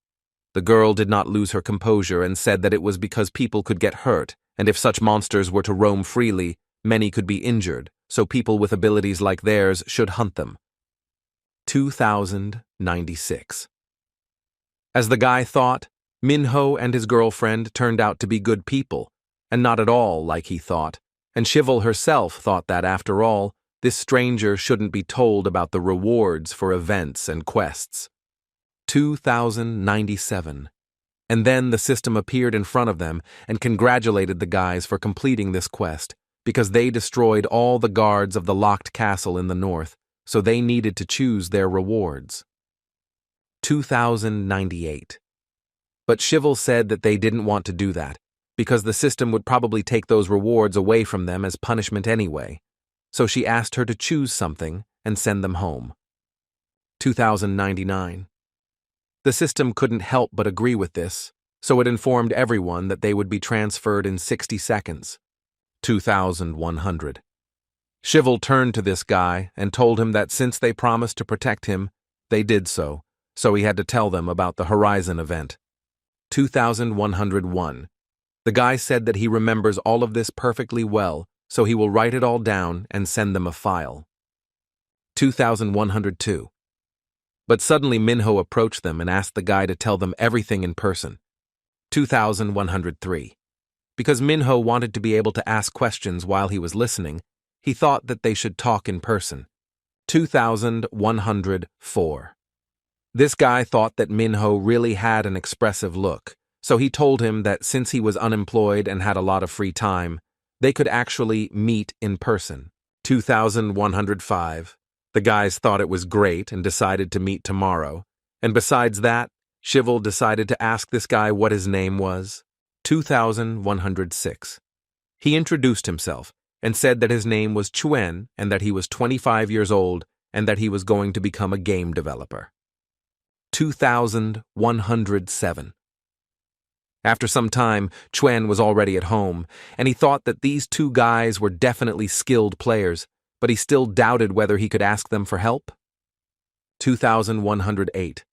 [SPEAKER 1] The girl did not lose her composure and said that it was because people could get hurt, and if such monsters were to roam freely, many could be injured, so people with abilities like theirs should hunt them. 2096. As the guy thought, Minho and his girlfriend turned out to be good people, and not at all like he thought, and Chevol herself thought that, after all, this stranger shouldn't be told about the rewards for events and quests. 2097. And then the system appeared in front of them and congratulated the guys for completing this quest, because they destroyed all the guards of the locked castle in the north, so they needed to choose their rewards. 2098. But Shivel said that they didn't want to do that, because the system would probably take those rewards away from them as punishment anyway, so she asked her to choose something and send them home. 2099. The system couldn't help but agree with this, so it informed everyone that they would be transferred in 60 seconds. 2100. Shivel turned to this guy and told him that since they promised to protect him, they did so he had to tell them about the Horizon event. 2101. The guy said that he remembers all of this perfectly well, so he will write it all down and send them a file. 2102. But suddenly Minho approached them and asked the guy to tell them everything in person. 2103. Because Minho wanted to be able to ask questions while he was listening, he thought that they should talk in person. 2104. This guy thought that Minho really had an expressive look, so he told him that since he was unemployed and had a lot of free time, they could actually meet in person. 2105. The guys thought it was great and decided to meet tomorrow, and besides that, Shivel decided to ask this guy what his name was. 2106. He introduced himself and said that his name was Chuen and that he was 25 years old and that he was going to become a game developer. 2107. After some time, Chuen was already at home, and he thought that these two guys were definitely skilled players, but he still doubted whether he could ask them for help. 2108.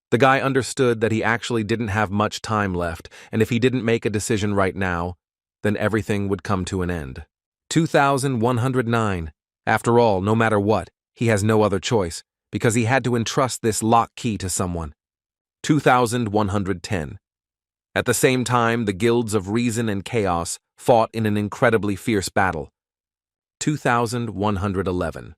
[SPEAKER 1] The guy understood that he actually didn't have much time left, and if he didn't make a decision right now, then everything would come to an end. 2109. After all, no matter what, he has no other choice, because he had to entrust this lock key to someone. 2110. At the same time, the guilds of Reason and Chaos fought in an incredibly fierce battle. 2111.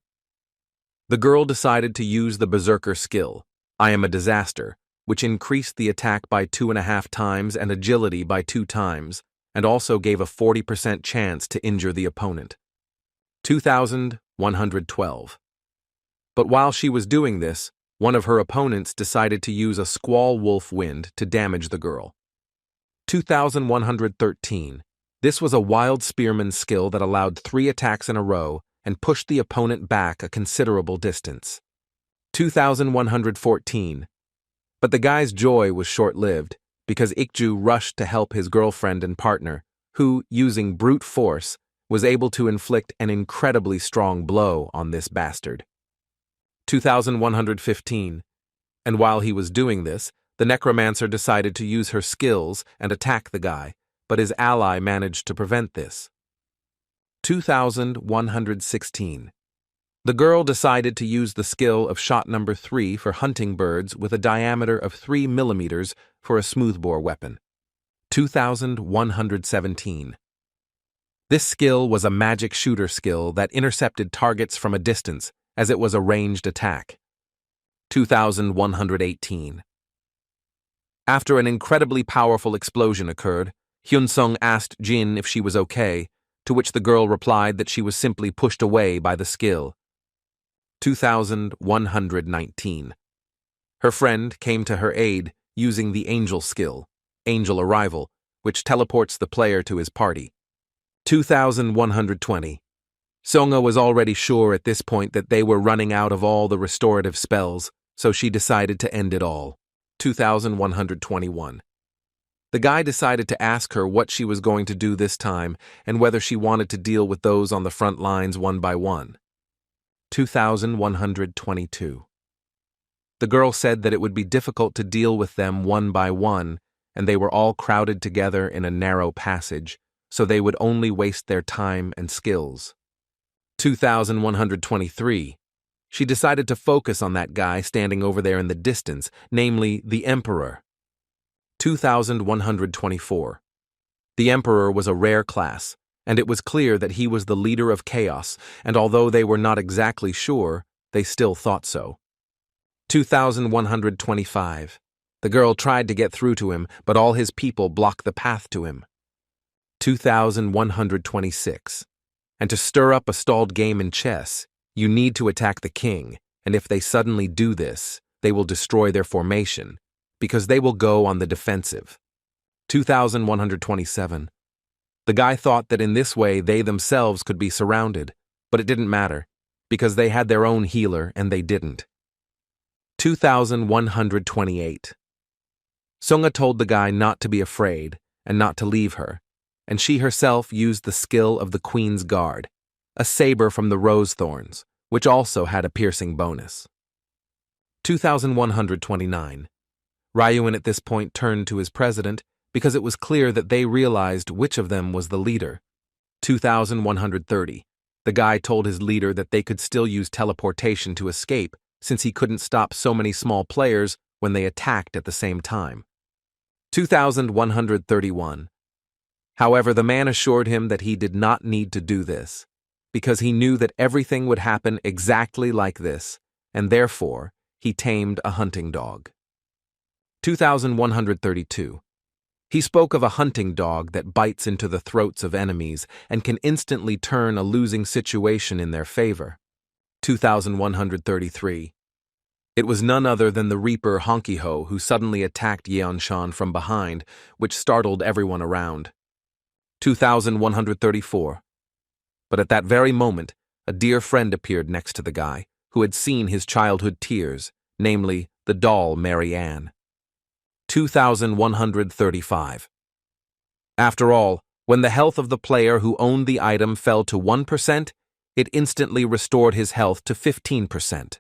[SPEAKER 1] The girl decided to use the Berserker skill, I am a disaster, which increased the attack by 2.5 times and agility by 2 times, and also gave a 40% chance to injure the opponent. 2112. But while she was doing this, one of her opponents decided to use a Squall Wolf Wind to damage the girl. 2113. This was a Wild Spearman skill that allowed 3 attacks in a row and pushed the opponent back a considerable distance. 2114. But the guy's joy was short-lived, because Ikju rushed to help his girlfriend and partner, who, using brute force, was able to inflict an incredibly strong blow on this bastard. 2115. And while he was doing this, the necromancer decided to use her skills and attack the guy, but his ally managed to prevent this. 2116. The girl decided to use the skill of shot number 3 for hunting birds with a diameter of 3 millimeters for a smoothbore weapon. 2117. This skill was a magic shooter skill that intercepted targets from a distance, as it was a ranged attack. 2118. After an incredibly powerful explosion occurred, Hyun Sung asked Jin if she was okay, to which the girl replied that she was simply pushed away by the skill. 2119. Her friend came to her aid using the Angel skill, Angel Arrival, which teleports the player to his party. 2120. Songa was already sure at this point that they were running out of all the restorative spells, so she decided to end it all. 2121. The guy decided to ask her what she was going to do this time and whether she wanted to deal with those on the front lines one by one. 2122. The girl said that it would be difficult to deal with them one by one, and they were all crowded together in a narrow passage, so they would only waste their time and skills. 2123. She decided to focus on that guy standing over there in the distance, namely the Emperor. 2124. The Emperor was a rare class, and it was clear that he was the leader of chaos, and although they were not exactly sure, they still thought so. 2125. The girl tried to get through to him, but all his people blocked the path to him. 2126. And to stir up a stalled game in chess, you need to attack the king, and if they suddenly do this, they will destroy their formation, because they will go on the defensive. 2127. The guy thought that in this way they themselves could be surrounded, but it didn't matter, because they had their own healer and they didn't. 2128. Sunga told the guy not to be afraid and not to leave her, and she herself used the skill of the Queen's Guard, a saber from the rose thorns, which also had a piercing bonus. 2129. Ryuin at this point turned to his president because it was clear that they realized which of them was the leader. 2130. The guy told his leader that they could still use teleportation to escape since he couldn't stop so many small players when they attacked at the same time. 2131. However, the man assured him that he did not need to do this, because he knew that everything would happen exactly like this, and therefore he tamed a hunting dog. 2132. He spoke of a hunting dog that bites into the throats of enemies and can instantly turn a losing situation in their favor. 2133. It was none other than the Reaper Honky-Ho who suddenly attacked Yeon-shan from behind, which startled everyone around. 2134. But at that very moment, a dear friend appeared next to the guy, who had seen his childhood tears, namely, the doll Mary Ann. 2135. After all, when the health of the player who owned the item fell to 1%, it instantly restored his health to 15%.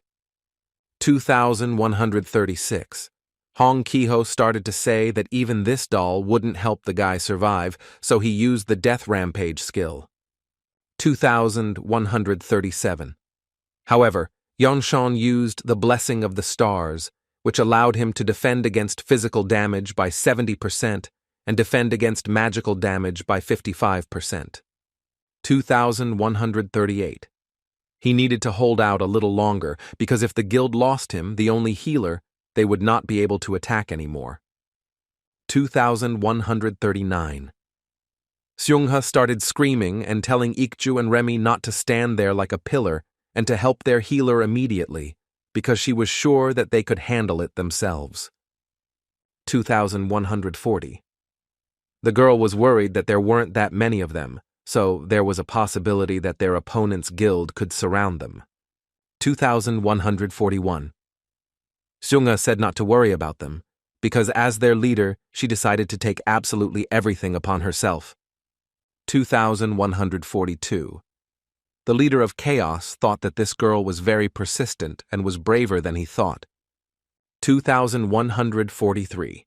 [SPEAKER 1] 2136. Hong Ki-ho started to say that even this doll wouldn't help the guy survive, so he used the Death Rampage skill. 2137. However, Yeon-shan used the Blessing of the Stars, which allowed him to defend against physical damage by 70% and defend against magical damage by 55%. 2138. He needed to hold out a little longer because if the guild lost him, the only healer, they would not be able to attack anymore. 2139. Seung-ha started screaming and telling Ikju and Remy not to stand there like a pillar and to help their healer immediately, because she was sure that they could handle it themselves. 2140. The girl was worried that there weren't that many of them, so there was a possibility that their opponent's guild could surround them. 2141. Seung-ha said not to worry about them, because as their leader, she decided to take absolutely everything upon herself. 2142. The leader of Chaos thought that this girl was very persistent and was braver than he thought. 2143.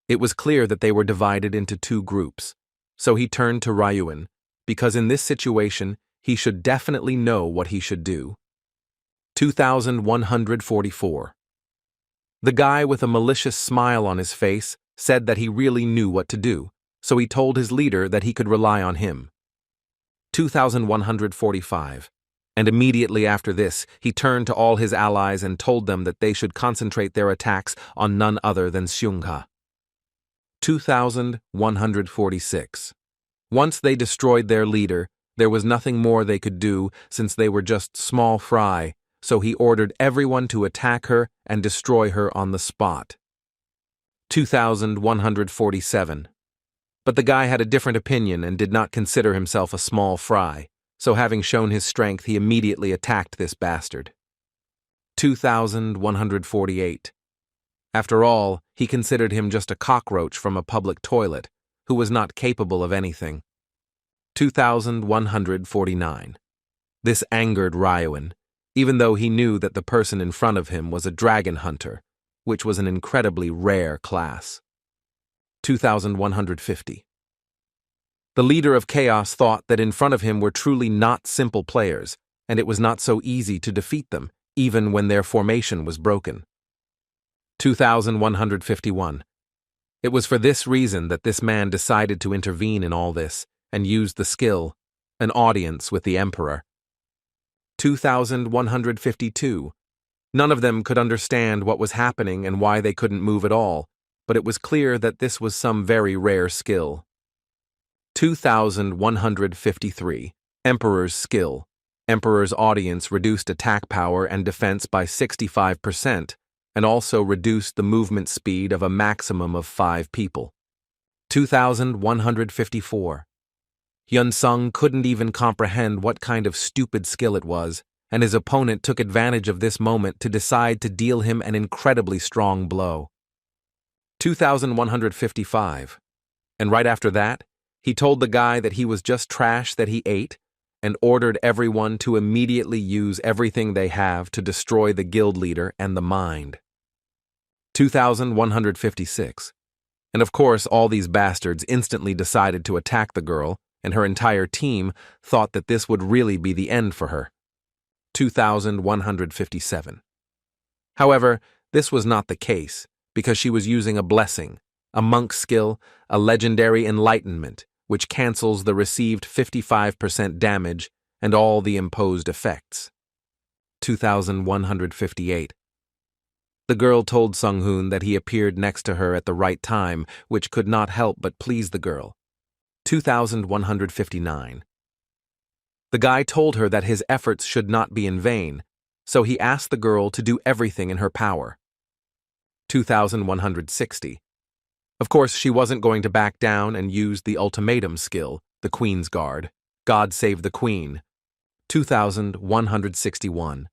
[SPEAKER 1] It was clear that they were divided into two groups, so he turned to Ryuin, because in this situation, he should definitely know what he should do. 2144. The guy with a malicious smile on his face said that he really knew what to do, so he told his leader that he could rely on him. 2145. And immediately after this, he turned to all his allies and told them that they should concentrate their attacks on none other than Seung-ha. 2146. Once they destroyed their leader, there was nothing more they could do since they were just small fry, so he ordered everyone to attack her and destroy her on the spot. 2147. But the guy had a different opinion and did not consider himself a small fry, so having shown his strength, he immediately attacked this bastard. 2148. After all, he considered him just a cockroach from a public toilet, who was not capable of anything. 2149. This angered Ryuin, even though he knew that the person in front of him was a dragon hunter, which was an incredibly rare class. 2150. The leader of Chaos thought that in front of him were truly not simple players, and it was not so easy to defeat them, even when their formation was broken. 2151. It was for this reason that this man decided to intervene in all this, and used the skill, an audience with the Emperor. 2152. None of them could understand what was happening and why they couldn't move at all, but it was clear that this was some very rare skill. 2153. Emperor's Skill. Emperor's Audience reduced attack power and defense by 65%, and also reduced the movement speed of a maximum of 5 people. 2154. Yun Hyung couldn't even comprehend what kind of stupid skill it was, and his opponent took advantage of this moment to decide to deal him an incredibly strong blow. 2155. And right after that, he told the guy that he was just trash that he ate, and ordered everyone to immediately use everything they have to destroy the guild leader and the mind. 2156. And of course, all these bastards instantly decided to attack the girl, and her entire team thought that this would really be the end for her. 2157. However, this was not the case, because she was using a blessing, a monk skill, a legendary enlightenment, which cancels the received 55% damage and all the imposed effects. 2158. The girl told Sung-hoon that he appeared next to her at the right time, which could not help but please the girl. 2159. The guy told her that his efforts should not be in vain, so he asked the girl to do everything in her power. 2160. Of course, she wasn't going to back down and use the ultimatum skill, the Queen's Guard. God save the Queen. 2161.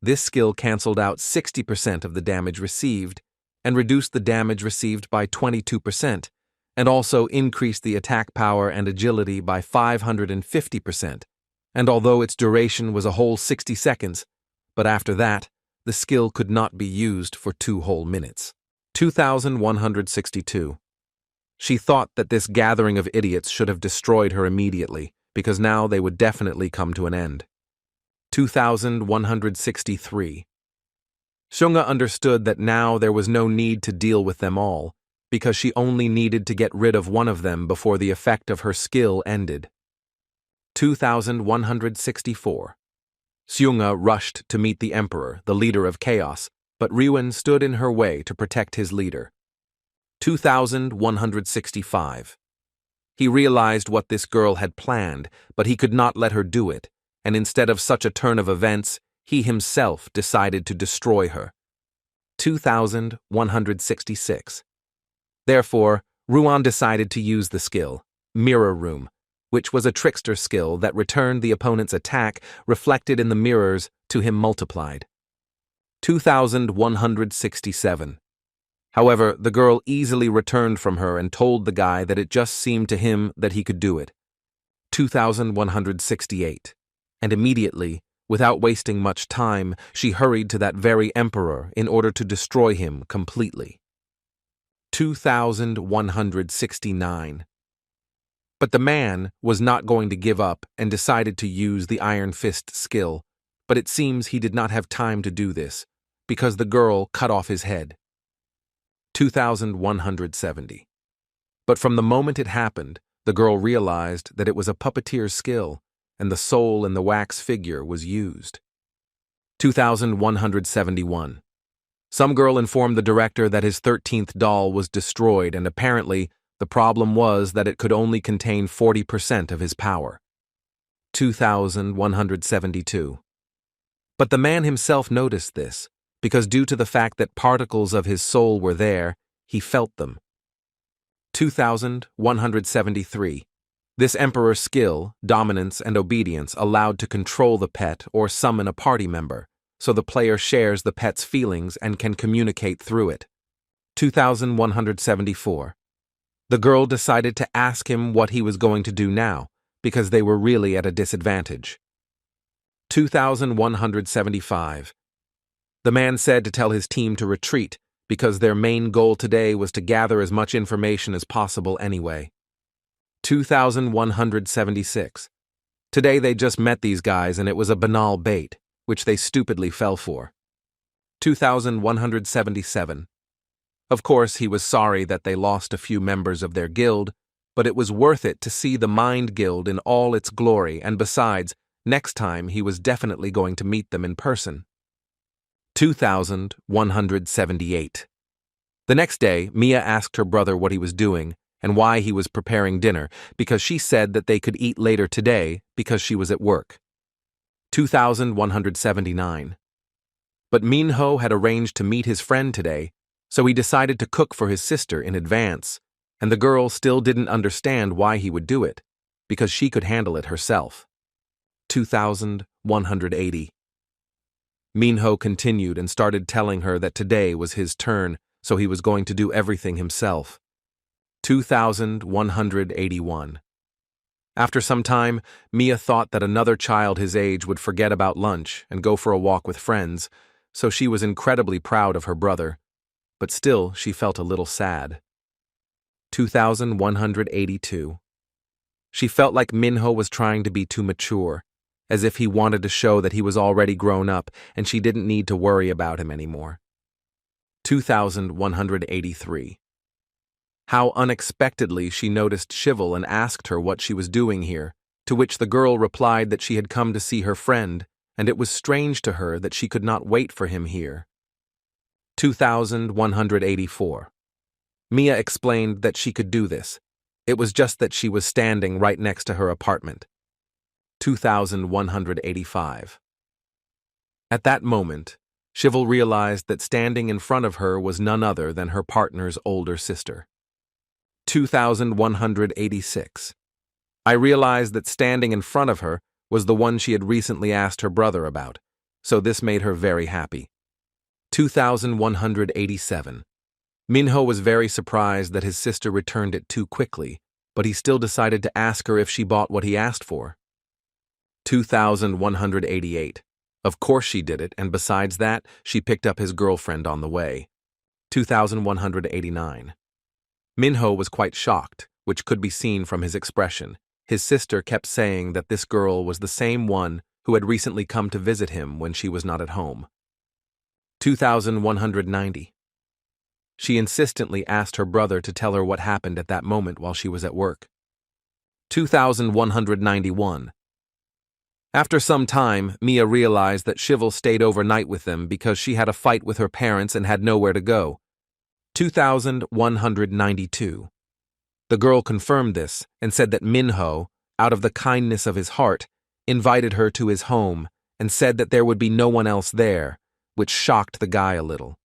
[SPEAKER 1] This skill canceled out 60% of the damage received, and reduced the damage received by 22%, and also increased the attack power and agility by 550%, and although its duration was a whole 60 seconds, but after that, the skill could not be used for 2 whole minutes. 2162. She thought that this gathering of idiots should have destroyed her immediately, because now they would definitely come to an end. 2163. Shunga understood that now there was no need to deal with them all, because she only needed to get rid of one of them before the effect of her skill ended. 2164. Seunga rushed to meet the Emperor, the leader of chaos, but Ryuan stood in her way to protect his leader. 2165. He realized what this girl had planned, but he could not let her do it, and instead of such a turn of events, he himself decided to destroy her. 2166. Therefore, Ruan decided to use the skill, Mirror Room, which was a trickster skill that returned the opponent's attack reflected in the mirrors to him multiplied. 2167. However, the girl easily returned from her and told the guy that it just seemed to him that he could do it. 2168. And immediately, without wasting much time, she hurried to that very emperor in order to destroy him completely. 2169. But the man was not going to give up and decided to use the Iron Fist skill, but it seems he did not have time to do this, because the girl cut off his head. 2170. But from the moment it happened, the girl realized that it was a puppeteer's skill, and the soul in the wax figure was used. 2171. Some girl informed the director that his 13th doll was destroyed, and apparently the problem was that it could only contain 40% of his power. 2172. But the man himself noticed this, because due to the fact that particles of his soul were there, he felt them. 2173. This emperor's skill, dominance, and obedience allowed to control the pet or summon a party member, so the player shares the pet's feelings and can communicate through it. 2174. The girl decided to ask him what he was going to do now, because they were really at a disadvantage. 2175. The man said to tell his team to retreat, because their main goal today was to gather as much information as possible anyway. 2176. Today they just met these guys and it was a banal bait, which they stupidly fell for. 2177. Of course, he was sorry that they lost a few members of their guild, but it was worth it to see the Mind Guild in all its glory, and besides, next time he was definitely going to meet them in person. 2178. The next day, Mia asked her brother what he was doing and why he was preparing dinner, because she said that they could eat later today because she was at work. 2179. But Minho had arranged to meet his friend today, so he decided to cook for his sister in advance, and the girl still didn't understand why he would do it, because she could handle it herself. 2180. Minho continued and started telling her that today was his turn, so he was going to do everything himself. 2181. After some time, Mia thought that another child his age would forget about lunch and go for a walk with friends, so she was incredibly proud of her brother, but still she felt a little sad. 2182. She felt like Minho was trying to be too mature, as if he wanted to show that he was already grown up and she didn't need to worry about him anymore. 2183. How unexpectedly she noticed Shivel and asked her what she was doing here, to which the girl replied that she had come to see her friend, and it was strange to her that she could not wait for him here. 2184. Mia explained that she could do this. It was just that she was standing right next to her apartment. 2185. At that moment, Shivel realized that standing in front of her was none other than her partner's older sister. 2186. I realized that standing in front of her was the one she had recently asked her brother about, so this made her very happy. 2187. Minho was very surprised that his sister returned it too quickly, but he still decided to ask her if she bought what he asked for. 2188. Of course she did it, and besides that, she picked up his girlfriend on the way. 2189. Minho was quite shocked, which could be seen from his expression. His sister kept saying that this girl was the same one who had recently come to visit him when she was not at home. 2190. She insistently asked her brother to tell her what happened at that moment while she was at work. 2191. After some time, Mia realized that Shivel stayed overnight with them because she had a fight with her parents and had nowhere to go. 2192. The girl confirmed this and said that Minho, out of the kindness of his heart, invited her to his home and said that there would be no one else there, which shocked the guy a little.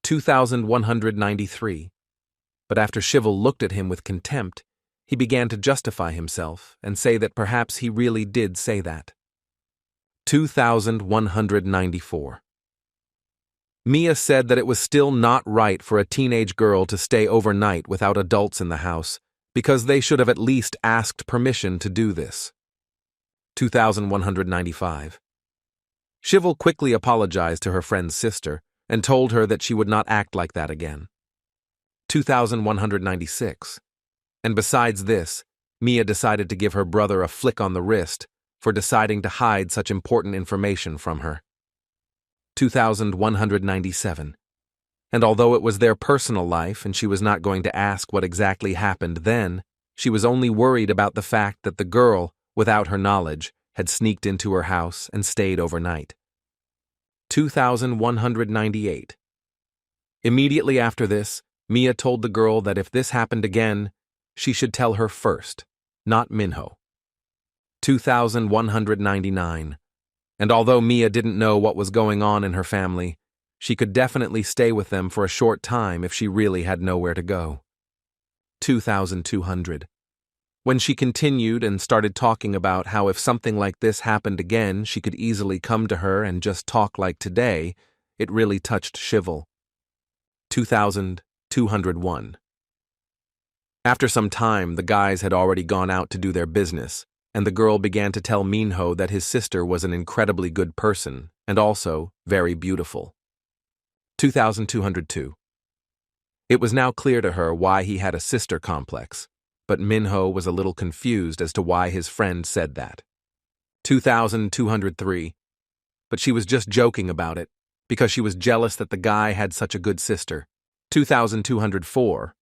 [SPEAKER 1] 2193. But after Shivel looked at him with contempt, he began to justify himself and say that perhaps he really did say that. 2194. Mia said that it was still not right for a teenage girl to stay overnight without adults in the house, because they should have at least asked permission to do this. 2195. Shivel quickly apologized to her friend's sister and told her that she would not act like that again. 2196. And besides this, Mia decided to give her brother a flick on the wrist for deciding to hide such important information from her. 2197. And although it was their personal life and she was not going to ask what exactly happened then, she was only worried about the fact that the girl, without her knowledge, had sneaked into her house and stayed overnight. 2198. Immediately after this, Mia told the girl that if this happened again, she should tell her first, not Minho. 2199. And although Mia didn't know what was going on in her family, she could definitely stay with them for a short time if she really had nowhere to go. 2200. When she continued and started talking about how if something like this happened again, she could easily come to her and just talk like today, it really touched Shivel. 2201. After some time, the guys had already gone out to do their business, and the girl began to tell Minho that his sister was an incredibly good person and also very beautiful. 2202. It was now clear to her why he had a sister complex, but Minho was a little confused as to why his friend said that. 2203. But she was just joking about it, because she was jealous that the guy had such a good sister. 2204.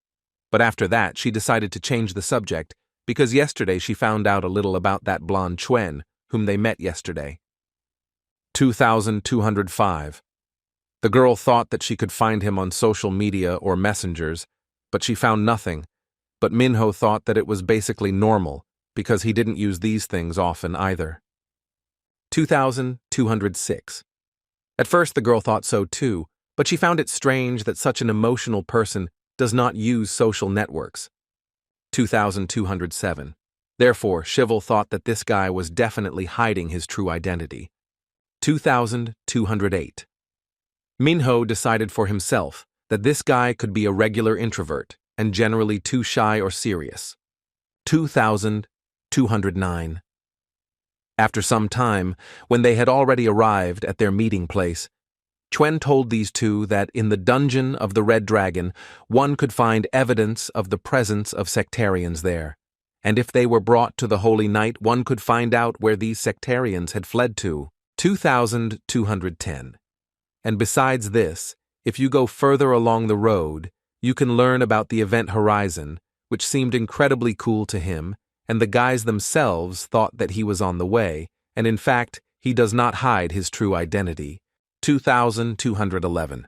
[SPEAKER 1] But after that, she decided to change the subject, because yesterday she found out a little about that blonde Chuen, whom they met yesterday. 2205. The girl thought that she could find him on social media or messengers, but she found nothing. But Minho thought that it was basically normal, because he didn't use these things often either. 2206. At first the girl thought so too, but she found it strange that such an emotional person does not use social networks. 2207. Therefore, Shivel thought that this guy was definitely hiding his true identity. 2208. Minho decided for himself that this guy could be a regular introvert and generally too shy or serious. 2209. After some time, when they had already arrived at their meeting place, Chuen told these two that in the dungeon of the Red Dragon, one could find evidence of the presence of sectarians there, and if they were brought to the Holy Night, one could find out where these sectarians had fled to. 2210. And besides this, if you go further along the road, you can learn about the event horizon, which seemed incredibly cool to him, and the guys themselves thought that he was on the way, and in fact, he does not hide his true identity. 2211.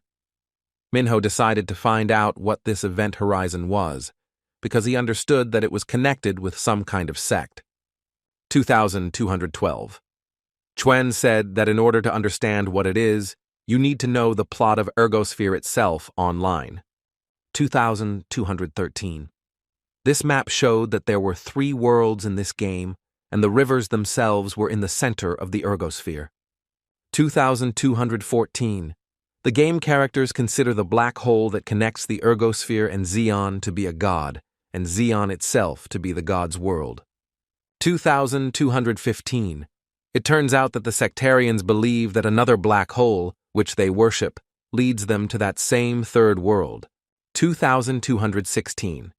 [SPEAKER 1] Minho decided to find out what this event horizon was, because he understood that it was connected with some kind of sect. 2212. Chuen said that in order to understand what it is, you need to know the plot of Ergosphere itself online. 2213. This map showed that there were 3 worlds in this game, and the rivers themselves were in the center of the Ergosphere. 2214. The game characters consider the black hole that connects the Ergosphere and Zeon to be a god, and Zeon itself to be the god's world. 2215. It turns out that the sectarians believe that another black hole, which they worship, leads them to that same third world. 2216.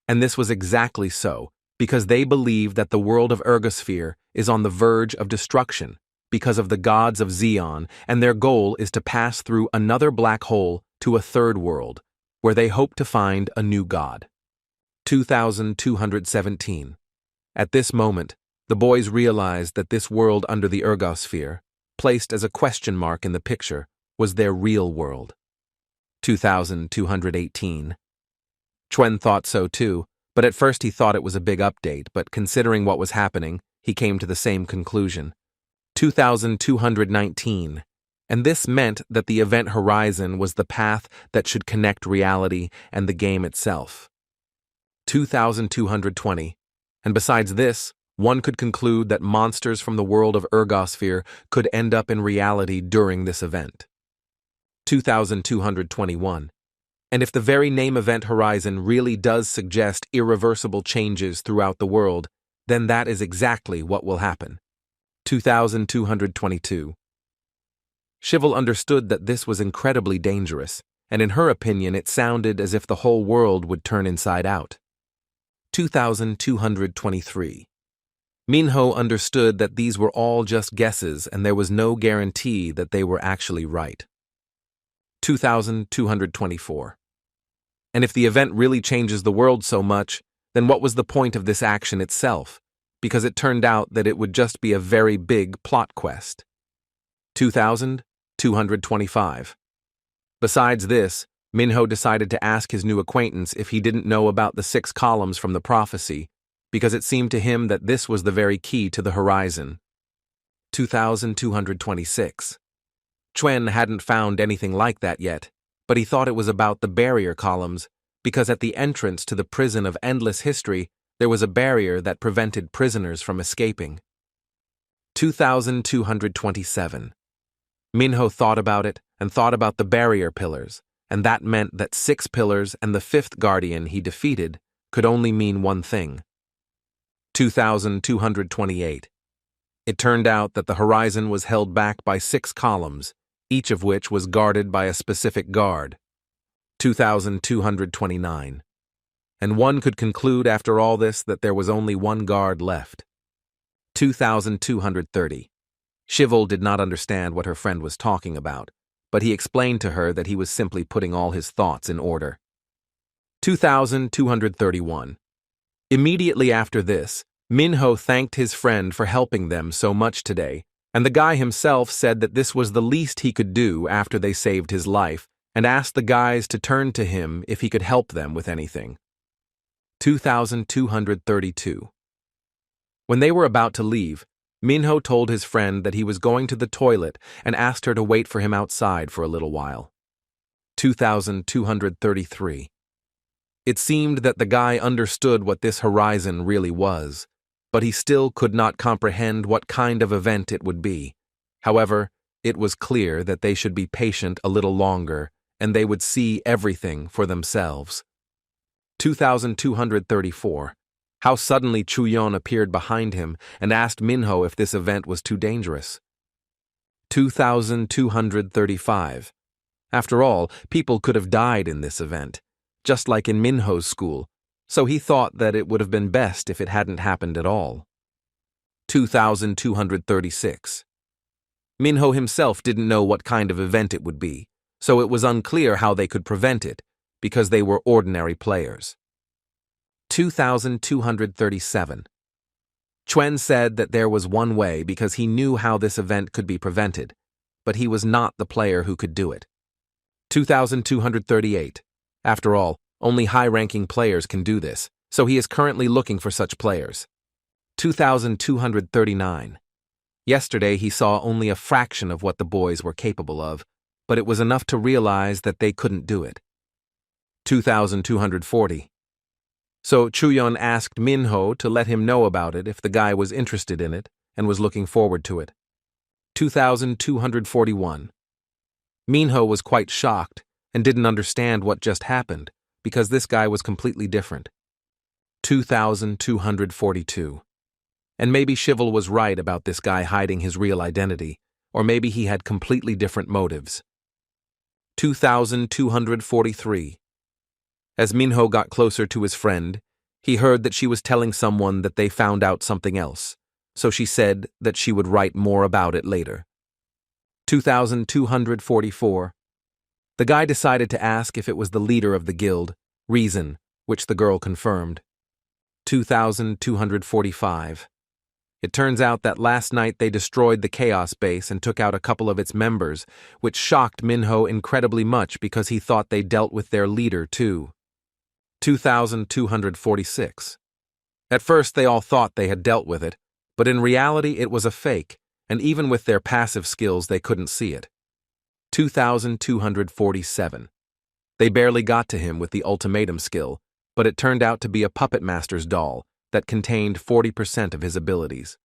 [SPEAKER 1] And this was exactly so, because they believe that the world of Ergosphere is on the verge of destruction because of the gods of Zeon, and their goal is to pass through another black hole to a third world, where they hope to find a new god. 2217. At this moment, the boys realized that this world under the Ergosphere, placed as a question mark in the picture, was their real world. 2218. Chuen thought so too, but at first he thought it was a big update, but considering what was happening, he came to the same conclusion. 2219. And this meant that the event horizon was the path that should connect reality and the game itself. 2220. And besides this, one could conclude that monsters from the world of Ergosphere could end up in reality during this event. 2221. And if the very name Event Horizon really does suggest irreversible changes throughout the world, then that is exactly what will happen. 2222. Shivel understood that this was incredibly dangerous, and in her opinion it sounded as if the whole world would turn inside out. 2223. Minho understood that these were all just guesses and there was no guarantee that they were actually right. 2224. And if the event really changes the world so much, then what was the point of this action itself? Because it turned out that it would just be a very big plot quest. 2225. Besides this, Minho decided to ask his new acquaintance if he didn't know about the 6 columns from the prophecy, because it seemed to him that this was the very key to the horizon. 2226. Chuen hadn't found anything like that yet, but he thought it was about the barrier columns, because at the entrance to the prison of endless history, there was a barrier that prevented prisoners from escaping. 2227. Minho thought about it and thought about the barrier pillars, and that meant that 6 pillars and the 5th guardian he defeated could only mean one thing. 2228. It turned out that the horizon was held back by 6 columns, each of which was guarded by a specific guard. 2229. And one could conclude after all this that there was only one guard left. 2230. Shivel did not understand what her friend was talking about, but he explained to her that he was simply putting all his thoughts in order. 2231. Immediately after this, Minho thanked his friend for helping them so much today, And the guy himself said that this was the least he could do after they saved his life, and asked the guys to turn to him if he could help them with anything. 2232. When they were about to leave, Minho told his friend that he was going to the toilet and asked her to wait for him outside for a little while. 2233. It seemed that the guy understood what this horizon really was, but he still could not comprehend what kind of event it would be. However, it was clear that they should be patient a little longer, and they would see everything for themselves. 2234. How suddenly Chuyeon appeared behind him and asked Minho if this event was too dangerous. 2235. After all, people could have died in this event, just like in Minho's school, so he thought that it would have been best if it hadn't happened at all. 2236. Minho himself didn't know what kind of event it would be, so it was unclear how they could prevent it, because they were ordinary players. 2237. Chuen said that there was one way because he knew how this event could be prevented, but he was not the player who could do it. 2238. After all, only high-ranking players can do this, so he is currently looking for such players. 2239. Yesterday he saw only a fraction of what the boys were capable of, but it was enough to realize that they couldn't do it. 2240. So Chuyeon asked Minho to let him know about it if the guy was interested in it and was looking forward to it. 2241. Minho was quite shocked and didn't understand what just happened, because this guy was completely different. 2242. And maybe Shivel was right about this guy hiding his real identity, or maybe he had completely different motives. 2243. As Minho got closer to his friend, he heard that she was telling someone that they found out something else, so she said that she would write more about it later. 2244. The guy decided to ask if it was the leader of the guild, Reason, which the girl confirmed. 2245. It turns out that last night they destroyed the Chaos base and took out a couple of its members, which shocked Minho incredibly much because he thought they dealt with their leader too. 2246. At first they all thought they had dealt with it, but in reality it was a fake, and even with their passive skills they couldn't see it. 2247. They barely got to him with the ultimatum skill, but it turned out to be a puppet master's doll that contained 40% of his abilities.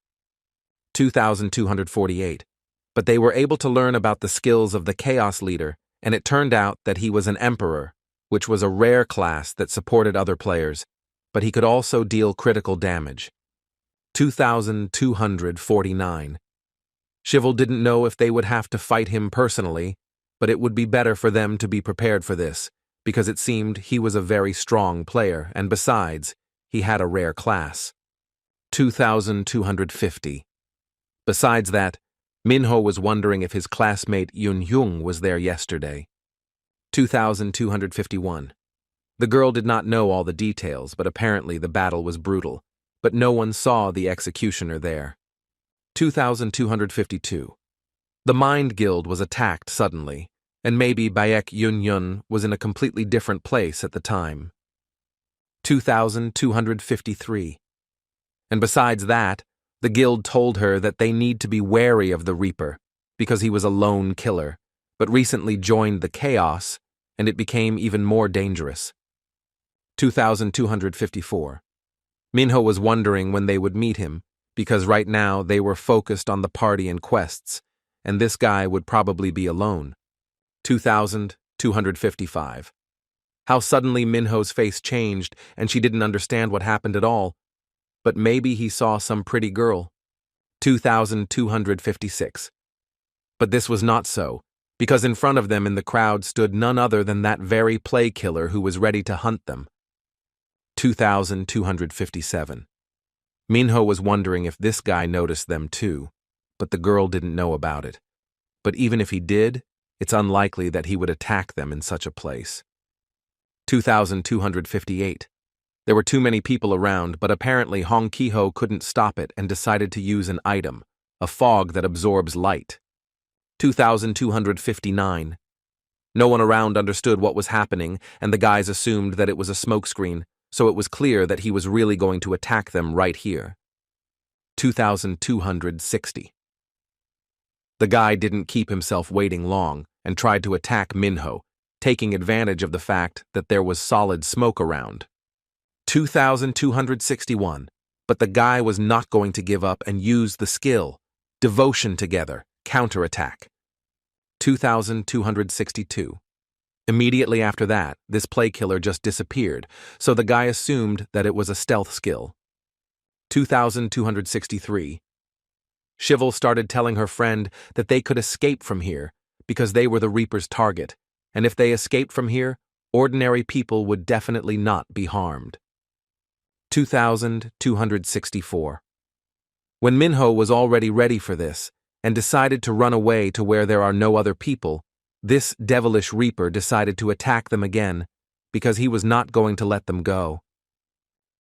[SPEAKER 1] 2248. But they were able to learn about the skills of the Chaos leader, and it turned out that he was an emperor, which was a rare class that supported other players, but he could also deal critical damage. 2249. Shivel didn't know if they would have to fight him personally, but it would be better for them to be prepared for this, because it seemed he was a very strong player, and besides, he had a rare class. 2250. Besides that, Minho was wondering if his classmate Yun Hyung was there yesterday. 2251. The girl did not know all the details, but apparently the battle was brutal, but no one saw the executioner there. 2252. The Mind Guild was attacked suddenly, and maybe Baek Yun was in a completely different place at the time. 2253. And besides that, the guild told her that they need to be wary of the Reaper, because he was a lone killer, but recently joined the Chaos, and it became even more dangerous. 2254. Minho was wondering when they would meet him, because right now they were focused on the party and quests, and this guy would probably be alone. 2255. How suddenly Minho's face changed, and she didn't understand what happened at all. But maybe he saw some pretty girl. 2256. But this was not so, because in front of them in the crowd stood none other than that very play killer who was ready to hunt them. 2257. Minho was wondering if this guy noticed them too, but the girl didn't know about it. But even if he did, it's unlikely that he would attack them in such a place. 2258. There were too many people around, but apparently Hong Ki-ho couldn't stop it and decided to use an item, a fog that absorbs light. 2259. No one around understood what was happening, and the guys assumed that it was a smokescreen, so it was clear that he was really going to attack them right here. 2260. The guy didn't keep himself waiting long and tried to attack Minho, taking advantage of the fact that there was solid smoke around. 2261. But the guy was not going to give up and use the skill, devotion together, counterattack. 2262. Immediately after that, this play killer just disappeared, so the guy assumed that it was a stealth skill. 2263. Shivel started telling her friend that they could escape from here because they were the Reaper's target, and if they escaped from here, ordinary people would definitely not be harmed. 2264. When Minho was already ready for this and decided to run away to where there are no other people, this devilish Reaper decided to attack them again because he was not going to let them go.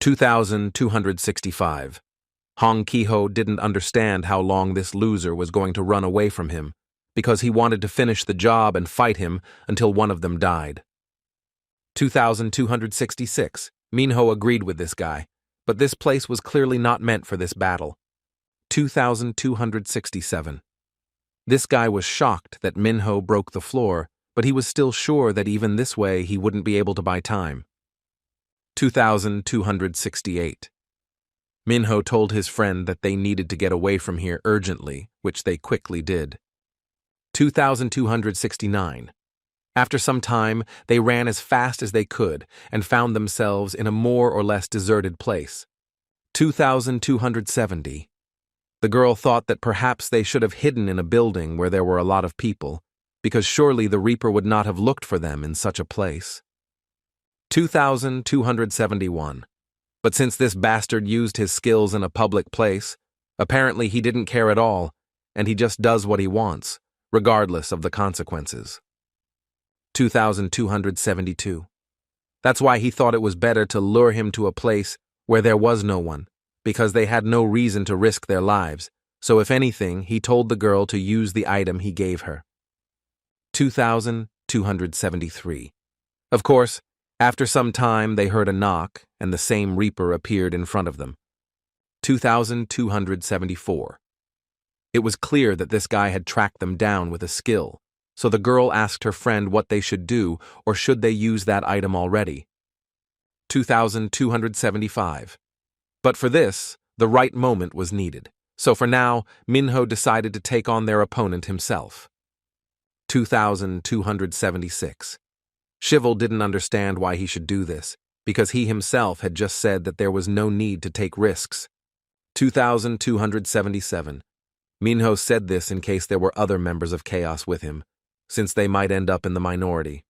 [SPEAKER 1] 2265. Hong Ki-ho didn't understand how long this loser was going to run away from him because he wanted to finish the job and fight him until one of them died. 2266. Minho agreed with this guy, but this place was clearly not meant for this battle. 2267. This guy was shocked that Minho broke the floor, but he was still sure that even this way he wouldn't be able to buy time. 2268. Minho told his friend that they needed to get away from here urgently, which they quickly did. 2269. After some time, they ran as fast as they could and found themselves in a more or less deserted place. 2270. The girl thought that perhaps they should have hidden in a building where there were a lot of people, because surely the Reaper would not have looked for them in such a place. 2271. But since this bastard used his skills in a public place, apparently he didn't care at all, and he just does what he wants, regardless of the consequences. 2272. That's why he thought it was better to lure him to a place where there was no one, because they had no reason to risk their lives, so if anything, he told the girl to use the item he gave her. 2273. Of course, after some time they heard a knock, and the same Reaper appeared in front of them. 2274. It was clear that this guy had tracked them down with a skill, so the girl asked her friend what they should do, or should they use that item already. 2275. But for this, the right moment was needed, so for now, Minho decided to take on their opponent himself. 2276. Shivel didn't understand why he should do this, because he himself had just said that there was no need to take risks. 2277. Minho said this in case there were other members of Chaos with him, since they might end up in the minority.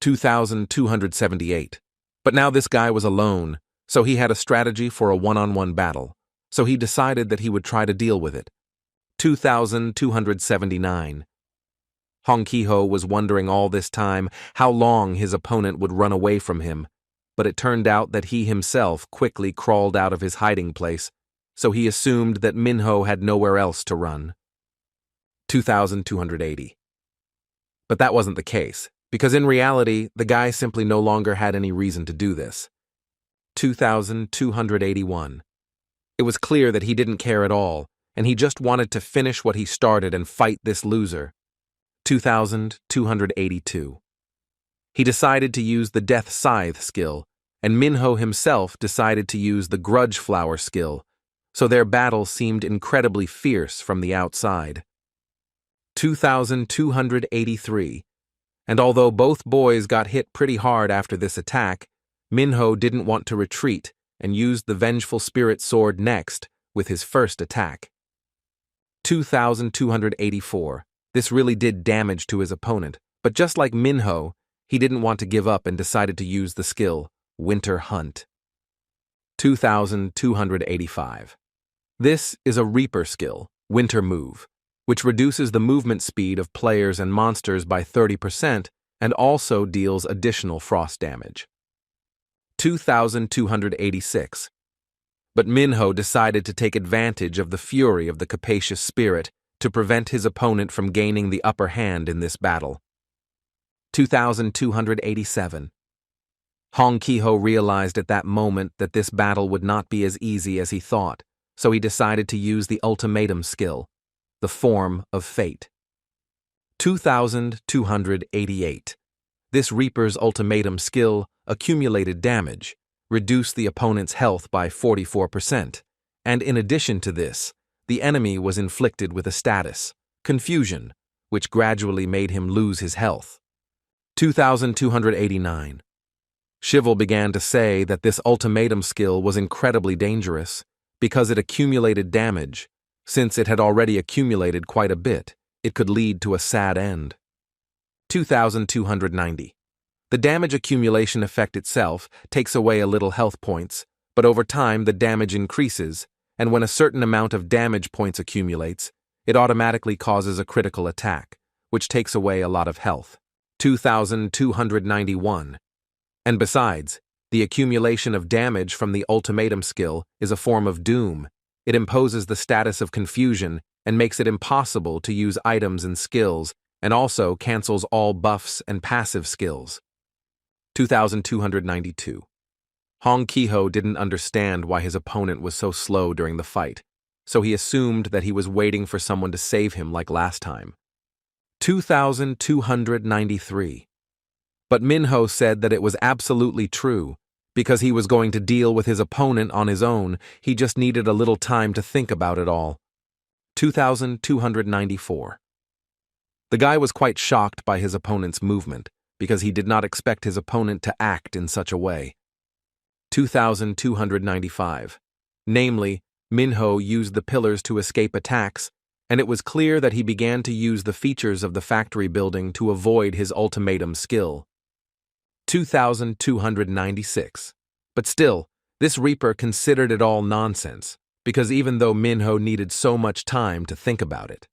[SPEAKER 1] 2278. But now this guy was alone, so he had a strategy for a one-on-one battle, so he decided that he would try to deal with it. 2279. Hong Ki-ho was wondering all this time how long his opponent would run away from him, but it turned out that he himself quickly crawled out of his hiding place, so he assumed that Minho had nowhere else to run. 2280. But that wasn't the case, because in reality, the guy simply no longer had any reason to do this. 2281. It was clear that he didn't care at all, and he just wanted to finish what he started and fight this loser. 2282. He decided to use the Death Scythe skill, and Minho himself decided to use the Grudge Flower skill, so their battle seemed incredibly fierce from the outside. 2283. And although both boys got hit pretty hard after this attack, Minho didn't want to retreat and used the Vengeful Spirit Sword next with his first attack. 2284. This really did damage to his opponent, but just like Minho, he didn't want to give up and decided to use the skill, Winter Hunt. 2285. This is a Reaper skill, Winter Move, which reduces the movement speed of players and monsters by 30% and also deals additional frost damage. 2286. But Minho decided to take advantage of the fury of the capacious spirit to prevent his opponent from gaining the upper hand in this battle. 2287. Hong Ki-ho realized at that moment that this battle would not be as easy as he thought, so he decided to use the ultimatum skill, the form of fate. 2288. This Reaper's ultimatum skill accumulated damage, reduced the opponent's health by 44%, and in addition to this, the enemy was inflicted with a status, confusion, which gradually made him lose his health. 2289. Shivel began to say that this ultimatum skill was incredibly dangerous because it accumulated damage. Since it had already accumulated quite a bit, it could lead to a sad end. 2290. The damage accumulation effect itself takes away a little health points, but over time the damage increases, and when a certain amount of damage points accumulates, it automatically causes a critical attack, which takes away a lot of health. 2291. And besides, the accumulation of damage from the ultimatum skill is a form of doom. It imposes the status of confusion and makes it impossible to use items and skills, and also cancels all buffs and passive skills. 2292. Hong Ki-ho didn't understand why his opponent was so slow during the fight, so he assumed that he was waiting for someone to save him like last time. 2293. But Minho said that it was absolutely true. Because he was going to deal with his opponent on his own, he just needed a little time to think about it all. 2294. The guy was quite shocked by his opponent's movement, because he did not expect his opponent to act in such a way. 2295. Namely, Minho used the pillars to escape attacks, and it was clear that he began to use the features of the factory building to avoid his ultimatum skill. 2296. But still, this Reaper considered it all nonsense, because even though Minho needed so much time to think about it.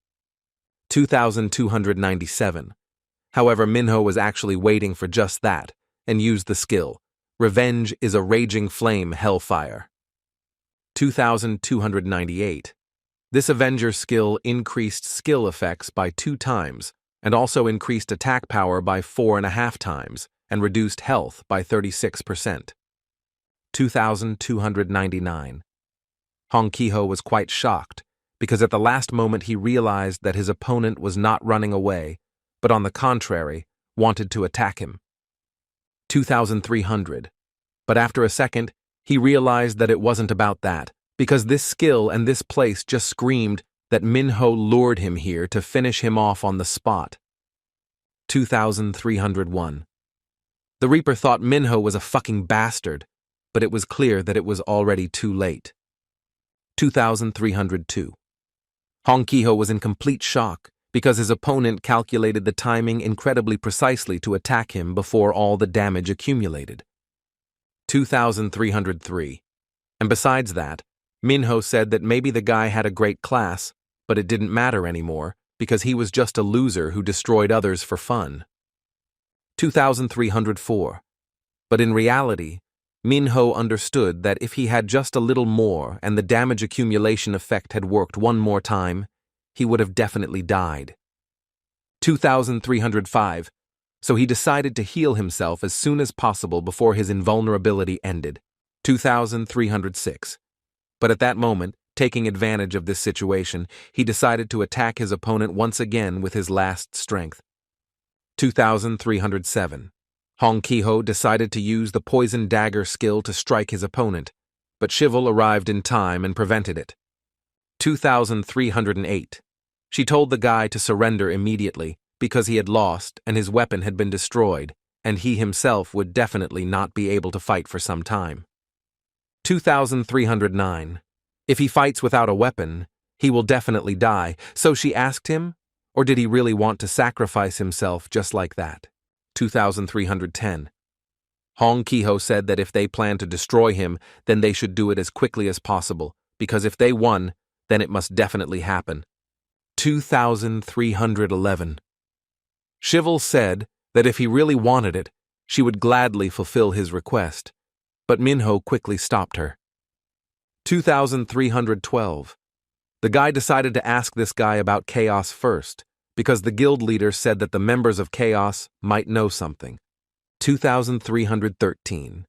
[SPEAKER 1] 2297. However, Minho was actually waiting for just that, and used the skill. Revenge is a raging flame hellfire. 2298. This Avenger skill increased skill effects by 2 times, and also increased attack power by 4.5 times, and reduced health by 36%. 2299. Hong Ki-ho was quite shocked, because at the last moment he realized that his opponent was not running away, but on the contrary, wanted to attack him. 2300. But after a second, he realized that it wasn't about that, because this skill and this place just screamed that Minho lured him here to finish him off on the spot. 2301. The Reaper thought Minho was a fucking bastard, but it was clear that it was already too late. 2302. Hong Ki-ho was in complete shock, because his opponent calculated the timing incredibly precisely to attack him before all the damage accumulated. 2303. And besides that, Minho said that maybe the guy had a great class, but it didn't matter anymore, because he was just a loser who destroyed others for fun. 2304. But in reality, Minho understood that if he had just a little more and the damage accumulation effect had worked one more time, he would have definitely died. 2305. So he decided to heal himself as soon as possible before his invulnerability ended. 2306. But at that moment, taking advantage of this situation, he decided to attack his opponent once again with his last strength. 2307. Hong Ki-ho decided to use the poison dagger skill to strike his opponent, but Shivel arrived in time and prevented it. 2308. She told the guy to surrender immediately because he had lost and his weapon had been destroyed, and he himself would definitely not be able to fight for some time. 2309. If he fights without a weapon, he will definitely die, so she asked him, or did he really want to sacrifice himself just like that? 2310. Hong Ki-ho said that if they planned to destroy him, then they should do it as quickly as possible, because if they won, then it must definitely happen. 2311. Shivel said that if he really wanted it, she would gladly fulfill his request, but Minho quickly stopped her. 2312. The guy decided to ask this guy about chaos first, because the guild leader said that the members of chaos might know something. 2313.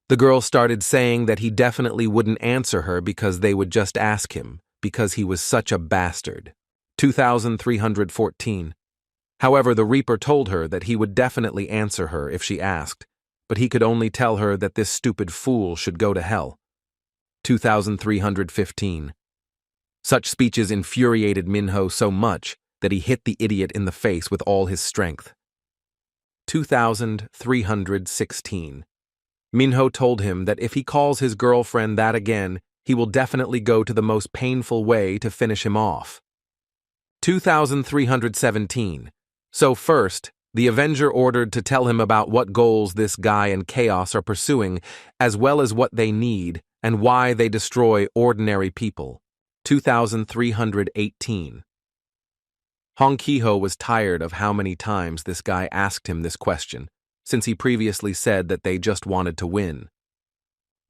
[SPEAKER 1] The girl started saying that he definitely wouldn't answer her because they would just ask him, because he was such a bastard. 2314. However, the Reaper told her that he would definitely answer her if she asked, but he could only tell her that this stupid fool should go to hell. 2315. Such speeches infuriated Minho so much that he hit the idiot in the face with all his strength. 2316. Minho told him that if he calls his girlfriend that again, he will definitely go to the most painful way to finish him off. 2317. So first, the Avenger ordered to tell him about what goals this guy and Chaos are pursuing, as well as what they need and why they destroy ordinary people. 2318. Hong Ki-ho was tired of how many times this guy asked him this question, since he previously said that they just wanted to win.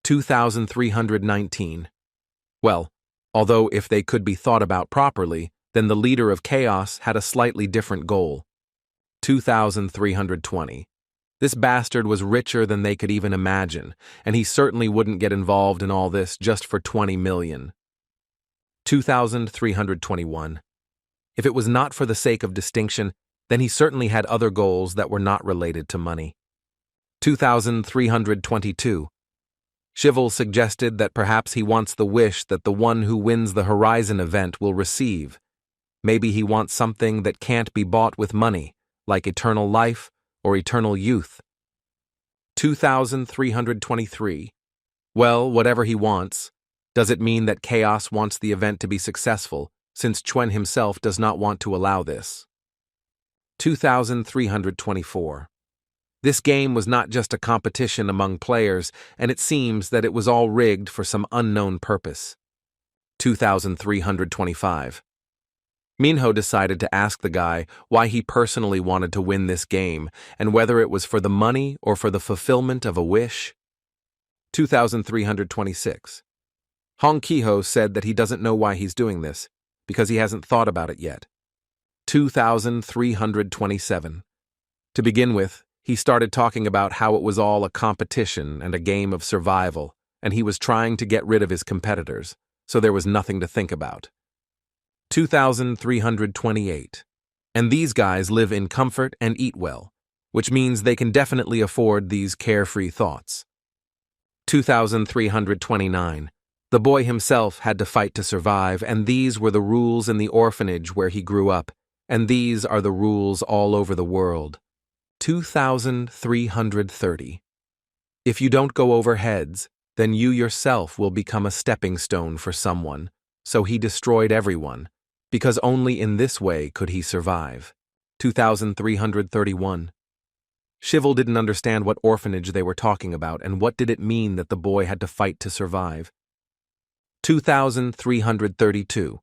[SPEAKER 1] 2319. Well, although if they could be thought about properly, then the leader of Chaos had a slightly different goal. 2320. This bastard was richer than they could even imagine, and he certainly wouldn't get involved in all this just for 20 million. 2321. If it was not for the sake of distinction, then he certainly had other goals that were not related to money. 2322. Shivel suggested that perhaps he wants the wish that the one who wins the Horizon event will receive. Maybe he wants something that can't be bought with money, like eternal life or eternal youth. 2323. Well, whatever he wants. Does it mean that Chaos wants the event to be successful, since Chuen himself does not want to allow this? 2324. This game was not just a competition among players, and it seems that it was all rigged for some unknown purpose. 2325. Minho decided to ask the guy why he personally wanted to win this game, and whether it was for the money or for the fulfillment of a wish. 2326. Hong Ki-ho said that he doesn't know why he's doing this, because he hasn't thought about it yet. 2327. To begin with, he started talking about how it was all a competition and a game of survival, and he was trying to get rid of his competitors, so there was nothing to think about. 2328. And these guys live in comfort and eat well, which means they can definitely afford these carefree thoughts. 2329. The boy himself had to fight to survive, and these were the rules in the orphanage where he grew up, and these are the rules all over the world. 2330. If you don't go over heads, then you yourself will become a stepping stone for someone, so he destroyed everyone, because only in this way could he survive. 2331. Shivel didn't understand what orphanage they were talking about, and what did it mean that the boy had to fight to survive. 2332.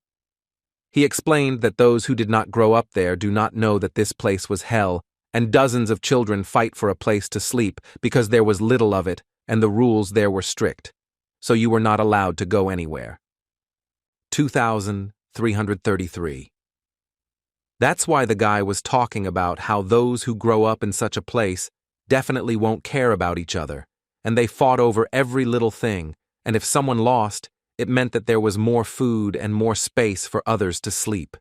[SPEAKER 1] He explained that those who did not grow up there do not know that this place was hell, and dozens of children fight for a place to sleep because there was little of it and the rules there were strict, so you were not allowed to go anywhere. 2333. That's why the guy was talking about how those who grow up in such a place definitely won't care about each other, and they fought over every little thing, and if someone lost, it meant that there was more food and more space for others to sleep.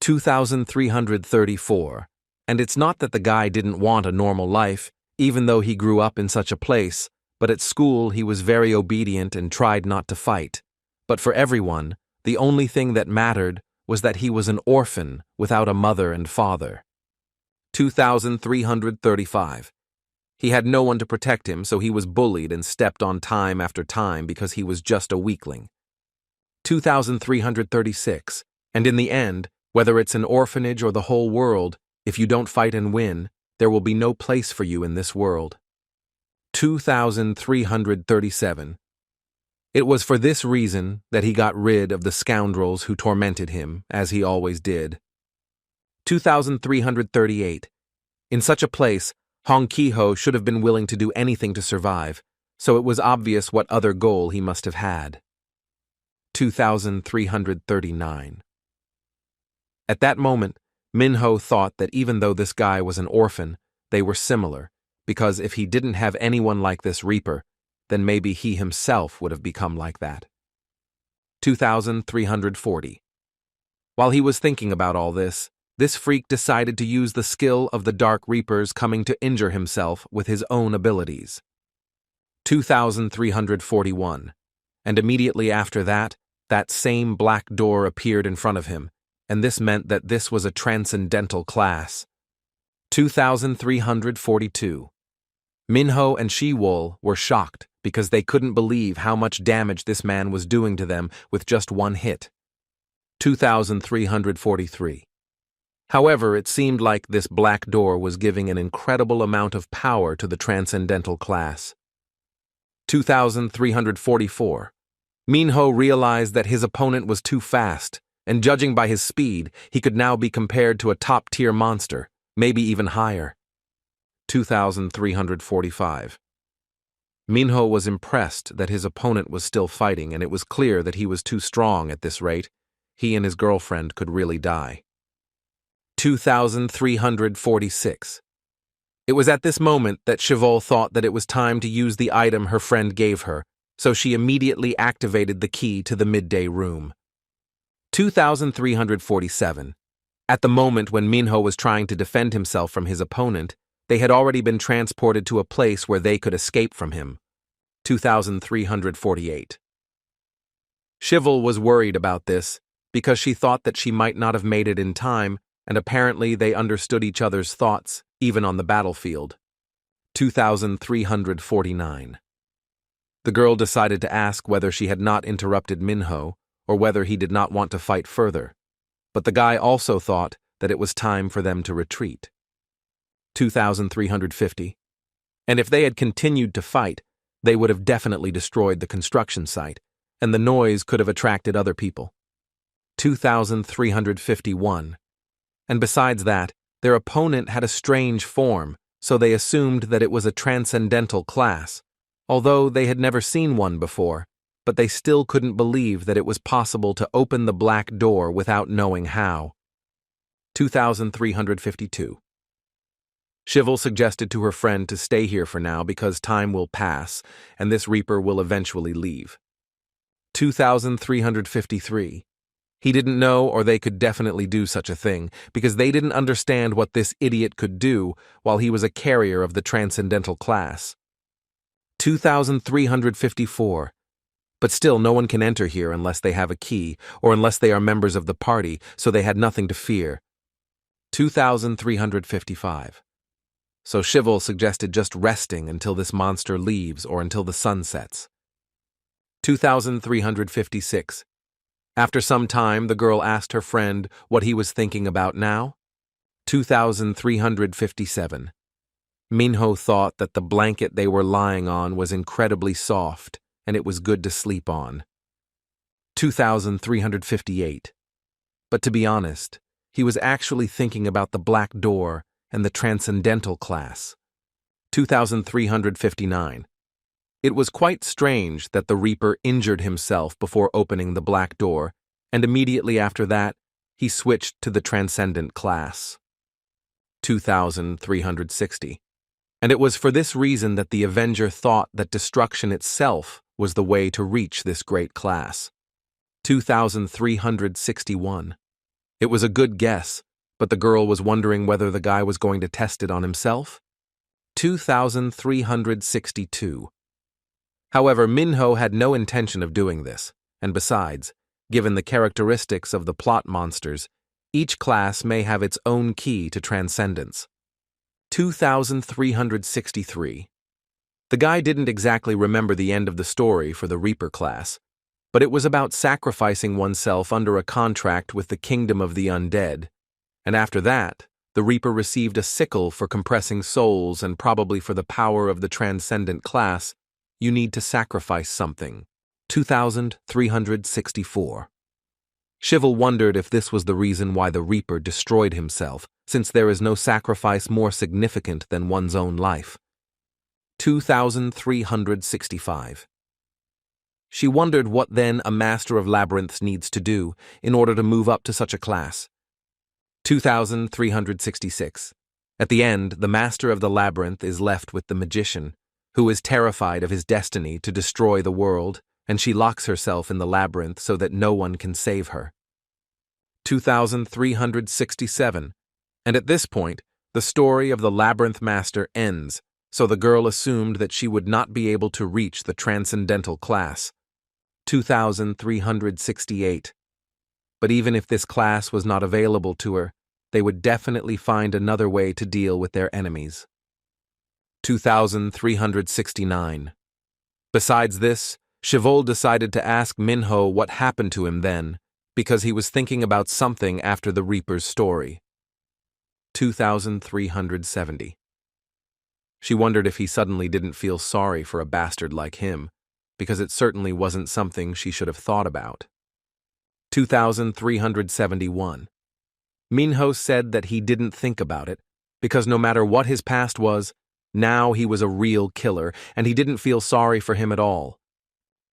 [SPEAKER 1] 2334. And it's not that the guy didn't want a normal life, even though he grew up in such a place, but at school he was very obedient and tried not to fight. But for everyone, the only thing that mattered was that he was an orphan without a mother and father. 2335. He had no one to protect him, so he was bullied and stepped on time after time because he was just a weakling. 2336. And in the end, whether it's an orphanage or the whole world, if you don't fight and win, there will be no place for you in this world. 2337. It was for this reason that he got rid of the scoundrels who tormented him, as he always did. 2338. In such a place, Hong Ki-ho should have been willing to do anything to survive, so it was obvious what other goal he must have had. 2339. At that moment, Minho thought that even though this guy was an orphan, they were similar, because if he didn't have anyone like this Reaper, then maybe he himself would have become like that. 2340. While he was thinking about all this freak decided to use the skill of the Dark Reapers coming to injure himself with his own abilities. 2341. And immediately after that same black door appeared in front of him, and this meant that this was a transcendental class. 2342. Minho and She-Wolf were shocked because they couldn't believe how much damage this man was doing to them with just one hit. 2343. However, it seemed like this black door was giving an incredible amount of power to the transcendental class. 2344. Minho realized that his opponent was too fast, and judging by his speed, he could now be compared to a top-tier monster, maybe even higher. 2345. Minho was impressed that his opponent was still fighting, and it was clear that he was too strong at this rate. He and his girlfriend could really die. 2346. It was at this moment that She-Wolf thought that it was time to use the item her friend gave her, so she immediately activated the key to the midday room. 2347. At the moment when Minho was trying to defend himself from his opponent, they had already been transported to a place where they could escape from him. 2348. She-Wolf was worried about this because she thought that she might not have made it in time, and apparently they understood each other's thoughts, even on the battlefield. 2349. The girl decided to ask whether she had not interrupted Minho, or whether he did not want to fight further, but the guy also thought that it was time for them to retreat. 2350. And if they had continued to fight, they would have definitely destroyed the construction site, and the noise could have attracted other people. 2351. And besides that, their opponent had a strange form, so they assumed that it was a transcendental class, although they had never seen one before, but they still couldn't believe that it was possible to open the black door without knowing how. 2352. She-Wolf suggested to her friend to stay here for now because time will pass, and this Reaper will eventually leave. 2353. He didn't know, or they could definitely do such a thing, because they didn't understand what this idiot could do while he was a carrier of the transcendental class. 2354. But still, no one can enter here unless they have a key, or unless they are members of the party, so they had nothing to fear. 2355. So She-Wolf suggested just resting until this monster leaves or until the sun sets. 2356. After some time, the girl asked her friend what he was thinking about now. 2357. Minho thought that the blanket they were lying on was incredibly soft, and it was good to sleep on. 2358. But to be honest, he was actually thinking about the black door and the transcendental class. 2359. It was quite strange that the Reaper injured himself before opening the black door, and immediately after that, he switched to the transcendent class. 2360. And it was for this reason that the Avenger thought that destruction itself was the way to reach this great class. 2361. It was a good guess, but the girl was wondering whether the guy was going to test it on himself. 2362. However, Minho had no intention of doing this, and besides, given the characteristics of the plot monsters, each class may have its own key to transcendence. 2363. The guy didn't exactly remember the end of the story for the Reaper class, but it was about sacrificing oneself under a contract with the Kingdom of the Undead, and after that, the Reaper received a sickle for compressing souls, and probably for the power of the transcendent class, you need to sacrifice something. 2364. She-Wolf wondered if this was the reason why the Reaper destroyed himself, since there is no sacrifice more significant than one's own life. 2365. She wondered what then a master of labyrinths needs to do in order to move up to such a class. 2366. At the end, the master of the labyrinth is left with the magician, who is terrified of his destiny to destroy the world, and she locks herself in the labyrinth so that no one can save her. 2367. And at this point, the story of the labyrinth master ends, so the girl assumed that she would not be able to reach the transcendental class. 2368. But even if this class was not available to her, they would definitely find another way to deal with their enemies. 2369. Besides this, Chevol decided to ask Minho what happened to him then, because he was thinking about something after the Reaper's story. 2370. She wondered if he suddenly didn't feel sorry for a bastard like him, because it certainly wasn't something she should have thought about. 2371. Minho said that he didn't think about it, because no matter what his past was, now he was a real killer, and he didn't feel sorry for him at all.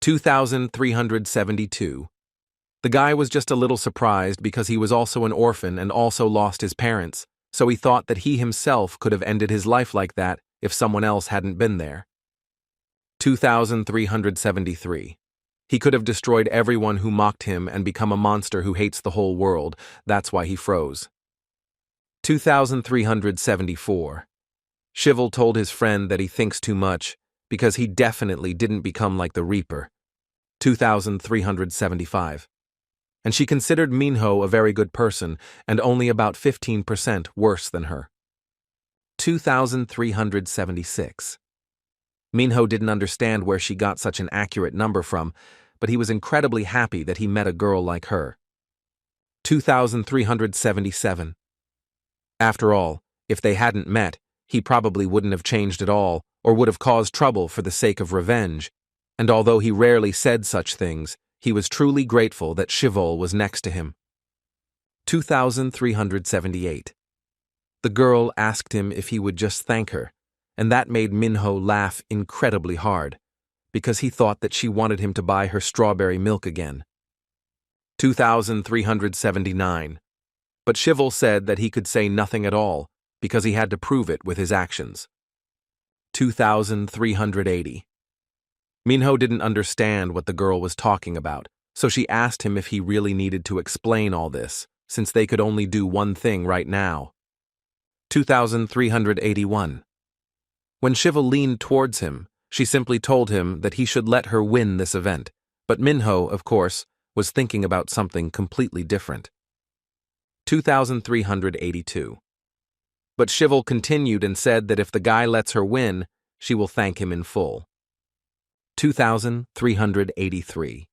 [SPEAKER 1] 2372. The guy was just a little surprised because he was also an orphan and also lost his parents, so he thought that he himself could have ended his life like that if someone else hadn't been there. 2373. He could have destroyed everyone who mocked him and become a monster who hates the whole world. That's why he froze. 2374. Chevol told his friend that he thinks too much because he definitely didn't become like the Reaper. 2375. And she considered Minho a very good person and only about 15% worse than her. 2376. Minho didn't understand where she got such an accurate number from, but he was incredibly happy that he met a girl like her. 2377. After all, if they hadn't met, he probably wouldn't have changed at all or would have caused trouble for the sake of revenge, and although he rarely said such things, he was truly grateful that Chevol was next to him. 2378. The girl asked him if he would just thank her, and that made Minho laugh incredibly hard, because he thought that she wanted him to buy her strawberry milk again. 2379. But Chevol said that he could say nothing at all, because he had to prove it with his actions. 2380. Minho didn't understand what the girl was talking about, so she asked him if he really needed to explain all this, since they could only do one thing right now. 2381. When Chevol leaned towards him, she simply told him that he should let her win this event, but Minho, of course, was thinking about something completely different. 2382. But Chevol continued and said that if the guy lets her win, she will thank him in full. 2383.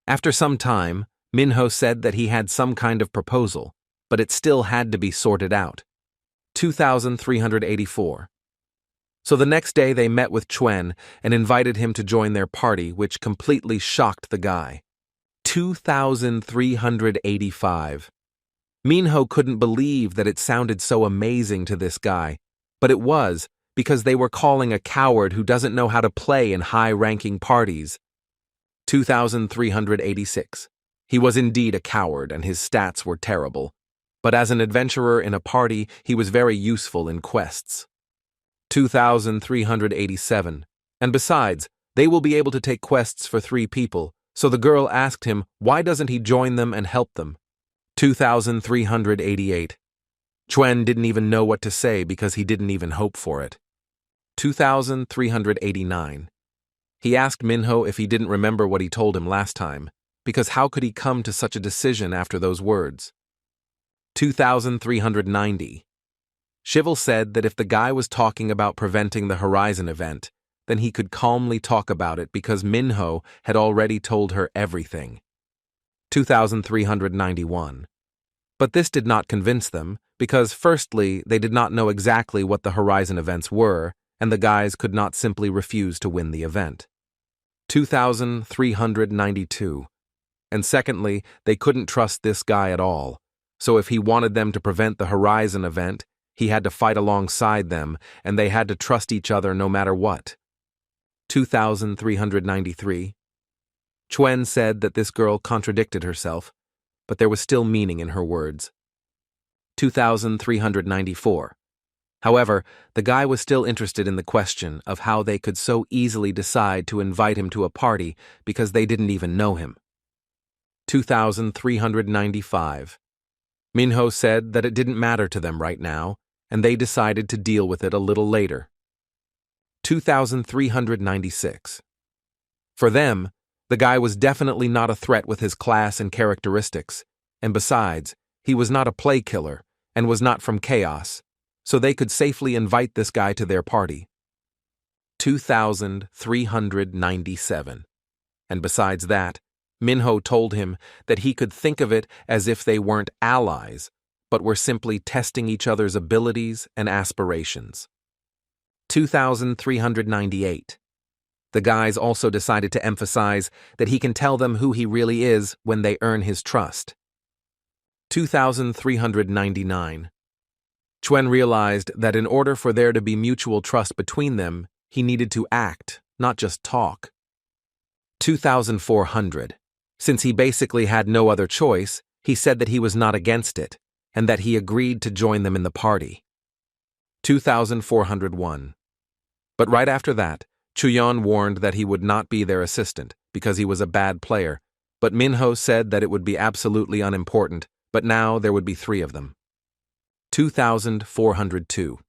[SPEAKER 1] After some time, Minho said that he had some kind of proposal, but it still had to be sorted out. 2384. So the next day they met with Chuen and invited him to join their party, which completely shocked the guy. 2385. Minho couldn't believe that it sounded so amazing to this guy, but it was, because they were calling a coward who doesn't know how to play in high-ranking parties. 2386. He was indeed a coward and his stats were terrible, but as an adventurer in a party, he was very useful in quests. 2387. And besides, they will be able to take quests for 3 people, so the girl asked him why doesn't he join them and help them. 2388. Chuen didn't even know what to say because he didn't even hope for it. 2389. He asked Minho if he didn't remember what he told him last time, because how could he come to such a decision after those words? 2390. Chevol said that if the guy was talking about preventing the Horizon event, then he could calmly talk about it because Minho had already told her everything. 2391. But this did not convince them, because firstly, they did not know exactly what the Horizon events were, and the guys could not simply refuse to win the event. 2392. And secondly, they couldn't trust this guy at all, so if he wanted them to prevent the Horizon event, he had to fight alongside them, and they had to trust each other no matter what. 2393. Chuen said that this girl contradicted herself, but there was still meaning in her words. 2,394. However, the guy was still interested in the question of how they could so easily decide to invite him to a party because they didn't even know him. 2,395. Minho said that it didn't matter to them right now, and they decided to deal with it a little later. 2,396. For them, the guy was definitely not a threat with his class and characteristics, and besides, he was not a play killer and was not from chaos, so they could safely invite this guy to their party. 2,397. And besides that, Minho told him that he could think of it as if they weren't allies, but were simply testing each other's abilities and aspirations. 2,398. The guys also decided to emphasize that he can tell them who he really is when they earn his trust. 2,399. Chuen realized that in order for there to be mutual trust between them, he needed to act, not just talk. 2,400. Since he basically had no other choice, he said that he was not against it, and that he agreed to join them in the party. 2,401. But right after that, Chuyon warned that he would not be their assistant because he was a bad player, but Minho said that it would be absolutely unimportant, but now there would be 3 of them. 2,402.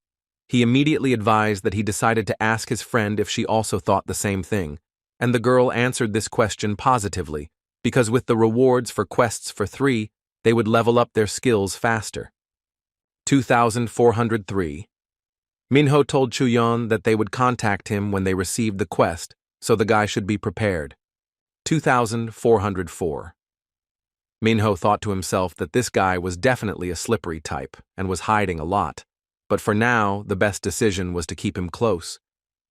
[SPEAKER 1] He immediately advised that he decided to ask his friend if she also thought the same thing, and the girl answered this question positively, because with the rewards for quests for 3, they would level up their skills faster. 2,403. Minho told Chuyon that they would contact him when they received the quest, so the guy should be prepared. 2,404. Minho thought to himself that this guy was definitely a slippery type and was hiding a lot, but for now the best decision was to keep him close,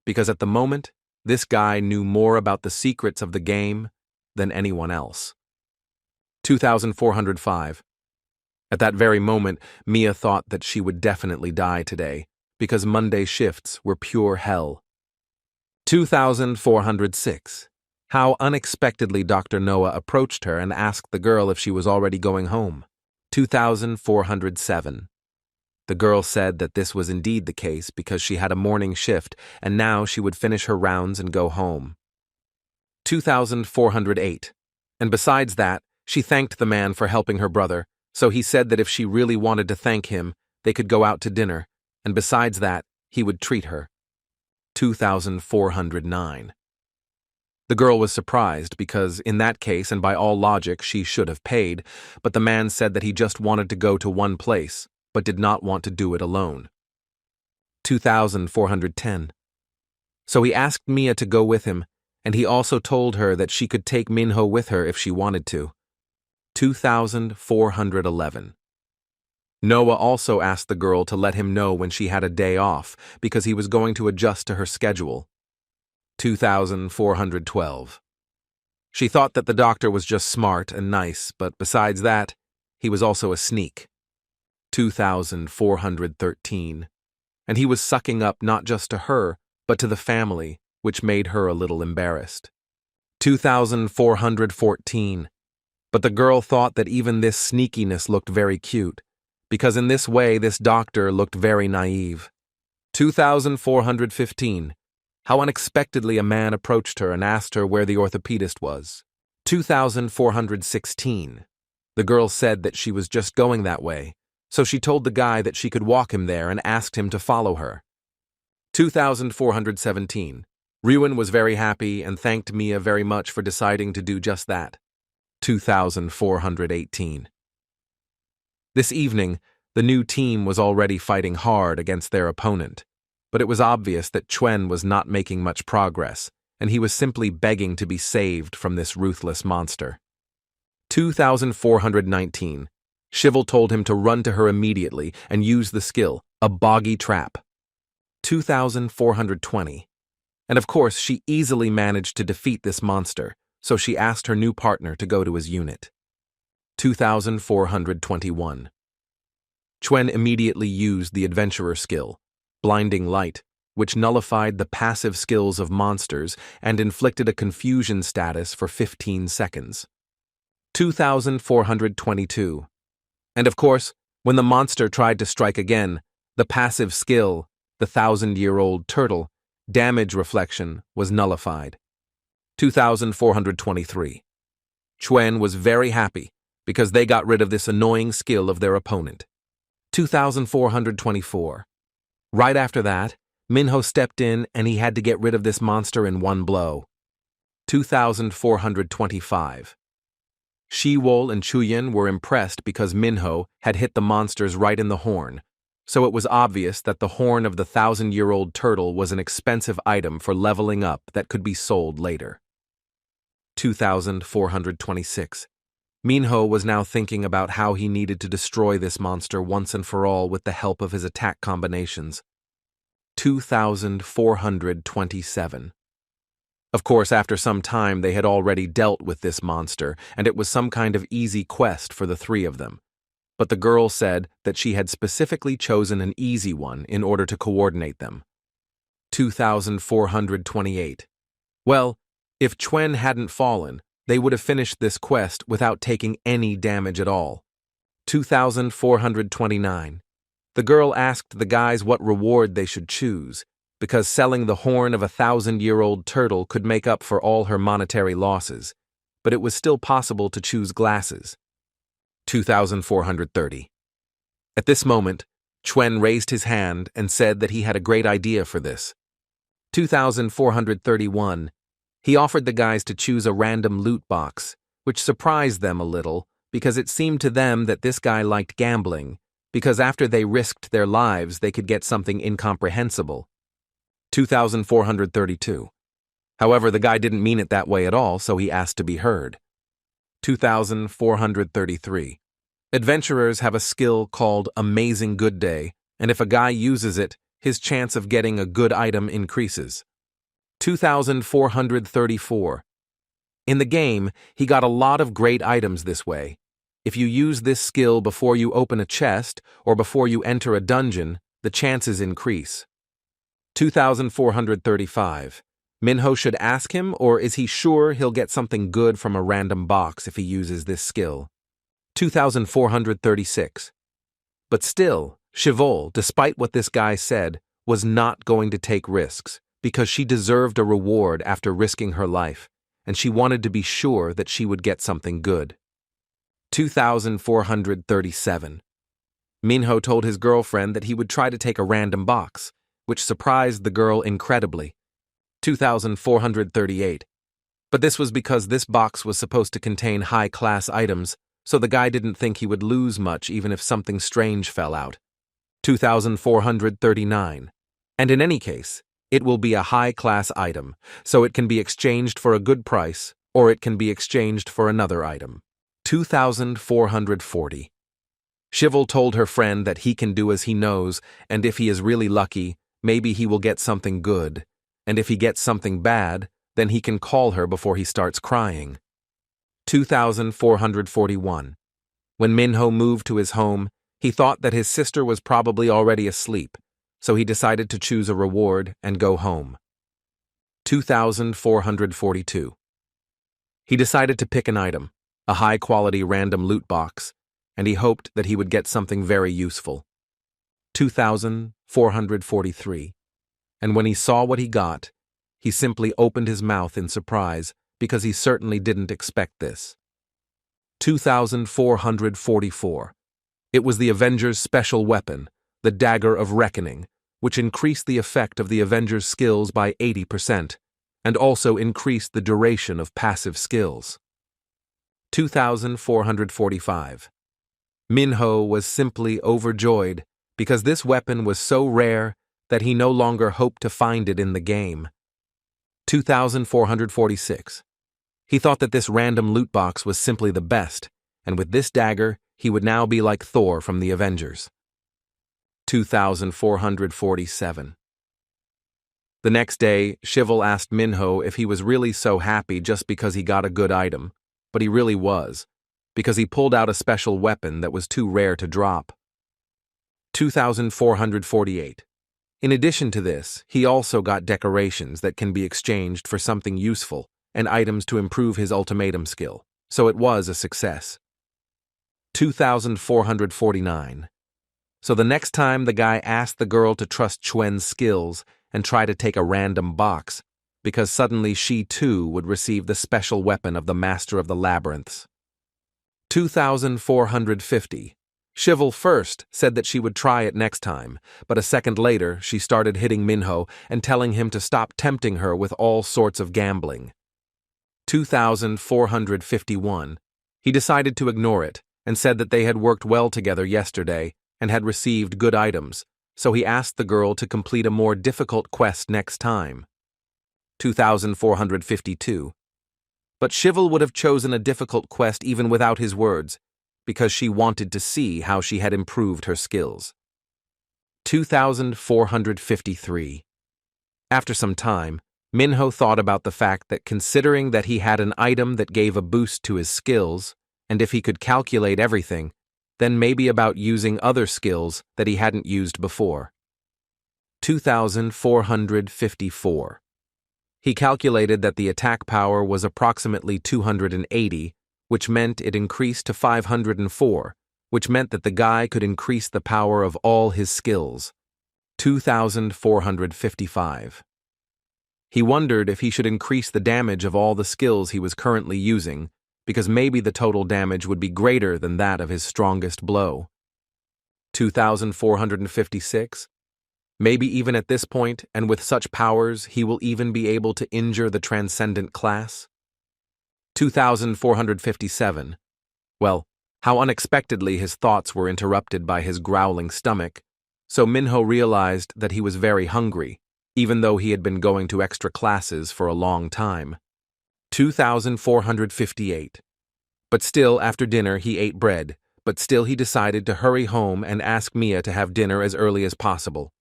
[SPEAKER 1] because at the moment, this guy knew more about the secrets of the game than anyone else. 2,405. At that very moment, Mia thought that she would definitely die today, because Monday shifts were pure hell. 2,406. How unexpectedly Dr. Noah approached her and asked the girl if she was already going home. 2,407. The girl said that this was indeed the case because she had a morning shift and now she would finish her rounds and go home. 2,408. And besides that, she thanked the man for helping her brother, so he said that if she really wanted to thank him, they could go out to dinner, and besides that, he would treat her. 2,409. The girl was surprised because, in that case and by all logic, she should have paid, but the man said that he just wanted to go to one place, but did not want to do it alone. 2,410. So he asked Mia to go with him, and he also told her that she could take Minho with her if she wanted to. 2,411. Noah also asked the girl to let him know when she had a day off because he was going to adjust to her schedule. 2,412. She thought that the doctor was just smart and nice, but besides that, he was also a sneak. 2,413. And he was sucking up not just to her, but to the family, which made her a little embarrassed. 2,414. But the girl thought that even this sneakiness looked very cute, because in this way this doctor looked very naive. 2,415. How unexpectedly a man approached her and asked her where the orthopedist was. 2,416. The girl said that she was just going that way, so she told the guy that she could walk him there and asked him to follow her. 2,417. Ryun was very happy and thanked Mia very much for deciding to do just that. 2,418. This evening, the new team was already fighting hard against their opponent, but it was obvious that Chuen was not making much progress, and he was simply begging to be saved from this ruthless monster. 2,419. Shivel told him to run to her immediately and use the skill, a boggy trap. 2,420. And of course, she easily managed to defeat this monster, so she asked her new partner to go to his unit. 2,421. Chuen immediately used the adventurer skill, blinding light, which nullified the passive skills of monsters and inflicted a confusion status for 15 seconds. 2422. And of course, when the monster tried to strike again, the passive skill, the 1,000-year-old turtle, damage reflection was nullified. 2423. Chuen was very happy because they got rid of this annoying skill of their opponent. 2424. Right after that, Minho stepped in and he had to get rid of this monster in one blow. 2425. Shiwol and Chuyin were impressed because Minho had hit the monsters right in the horn, so it was obvious that the horn of the 1,000-year-old turtle was an expensive item for leveling up that could be sold later. 2426. Minho was now thinking about how he needed to destroy this monster once and for all with the help of his attack combinations. 2427. Of course, after some time they had already dealt with this monster, and it was some kind of easy quest for the three of them. But the girl said that she had specifically chosen an easy one in order to coordinate them. 2428. Well, if Chuen hadn't fallen, they would have finished this quest without taking any damage at all. 2429. The girl asked the guys what reward they should choose, because selling the horn of a 1,000-year-old turtle could make up for all her monetary losses, but it was still possible to choose glasses. 2430. At this moment, Chuen raised his hand and said that he had a great idea for this. 2431. He offered the guys to choose a random loot box, which surprised them a little because it seemed to them that this guy liked gambling, because after they risked their lives they could get something incomprehensible. 2432. However, the guy didn't mean it that way at all, so he asked to be heard. 2433. Adventurers have a skill called Amazing Good Day, and if a guy uses it, his chance of getting a good item increases. 2434. In the game, he got a lot of great items this way. If you use this skill before you open a chest or before you enter a dungeon, the chances increase. 2435. Minho should ask him, or is he sure he'll get something good from a random box if he uses this skill? 2436. But still, Chivol, despite what this guy said, was not going to take risks, because she deserved a reward after risking her life, and she wanted to be sure that she would get something good. 2437. Minho told his girlfriend that he would try to take a random box, which surprised the girl incredibly. 2438. But this was because this box was supposed to contain high-class items, so the guy didn't think he would lose much even if something strange fell out. 2439. And in any case, it will be a high-class item, so it can be exchanged for a good price, or it can be exchanged for another item. 2440. Chivol told her friend that he can do as he knows, and if he is really lucky, maybe he will get something good, and if he gets something bad, then he can call her before he starts crying. 2441. When Minho moved to his home, he thought that his sister was probably already asleep, so he decided to choose a reward and go home. 2442. He decided to pick an item, a high-quality random loot box, and he hoped that he would get something very useful. 2443. And when he saw what he got, he simply opened his mouth in surprise because he certainly didn't expect this. 2444. It was the Avenger's special weapon, the Dagger of Reckoning, which increased the effect of the Avenger's skills by 80%, and also increased the duration of passive skills. 2445. Minho was simply overjoyed because this weapon was so rare that he no longer hoped to find it in the game. 2446. He thought that this random loot box was simply the best, and with this dagger, he would now be like Thor from the Avengers. 2447. The next day, Chivol asked Minho if he was really so happy just because he got a good item, but he really was, because he pulled out a special weapon that was too rare to drop. 2448. In addition to this, he also got decorations that can be exchanged for something useful and items to improve his ultimatum skill, so it was a success. 2,449. So the next time the guy asked the girl to trust Chuen's skills and try to take a random box, because suddenly she too would receive the special weapon of the master of the labyrinths. 2,450. Shivel first said that she would try it next time, but a second later she started hitting Minho and telling him to stop tempting her with all sorts of gambling. 2,451. He decided to ignore it and said that they had worked well together yesterday and had received good items, so he asked the girl to complete a more difficult quest next time. 2,452. But Shivel would have chosen a difficult quest even without his words, because she wanted to see how she had improved her skills. 2,453. After some time, Minho thought about the fact that considering that he had an item that gave a boost to his skills, and if he could calculate everything, then maybe about using other skills that he hadn't used before. 2,454. He calculated that the attack power was approximately 280, which meant it increased to 504, which meant that the guy could increase the power of all his skills. 2,455. He wondered if he should increase the damage of all the skills he was currently using, because maybe the total damage would be greater than that of his strongest blow. 2,456. Maybe even at this point, and with such powers, he will even be able to injure the transcendent class. 2,457. Well, how unexpectedly his thoughts were interrupted by his growling stomach, so Minho realized that he was very hungry, even though he had been going to extra classes for a long time. 2,458. But still, after dinner, he ate bread, but still he decided to hurry home and ask Mia to have dinner as early as possible.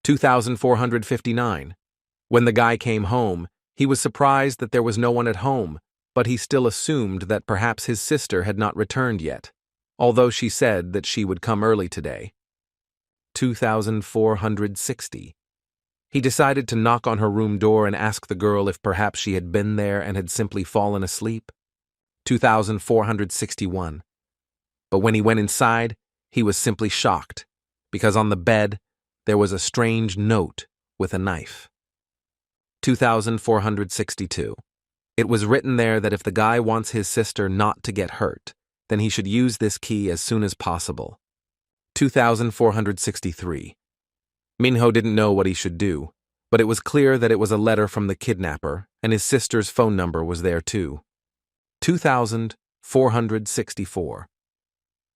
[SPEAKER 1] 2,459. When the guy came home, he was surprised that there was no one at home, but he still assumed that perhaps his sister had not returned yet, although she said that she would come early today. 2,460. He decided to knock on her room door and ask the girl if perhaps she had been there and had simply fallen asleep. 2,461. But when he went inside, he was simply shocked, because on the bed there was a strange note with a knife. 2,462. It was written there that if the guy wants his sister not to get hurt, then he should use this key as soon as possible. 2,463. Minho didn't know what he should do, but it was clear that it was a letter from the kidnapper, and his sister's phone number was there too. 2,464.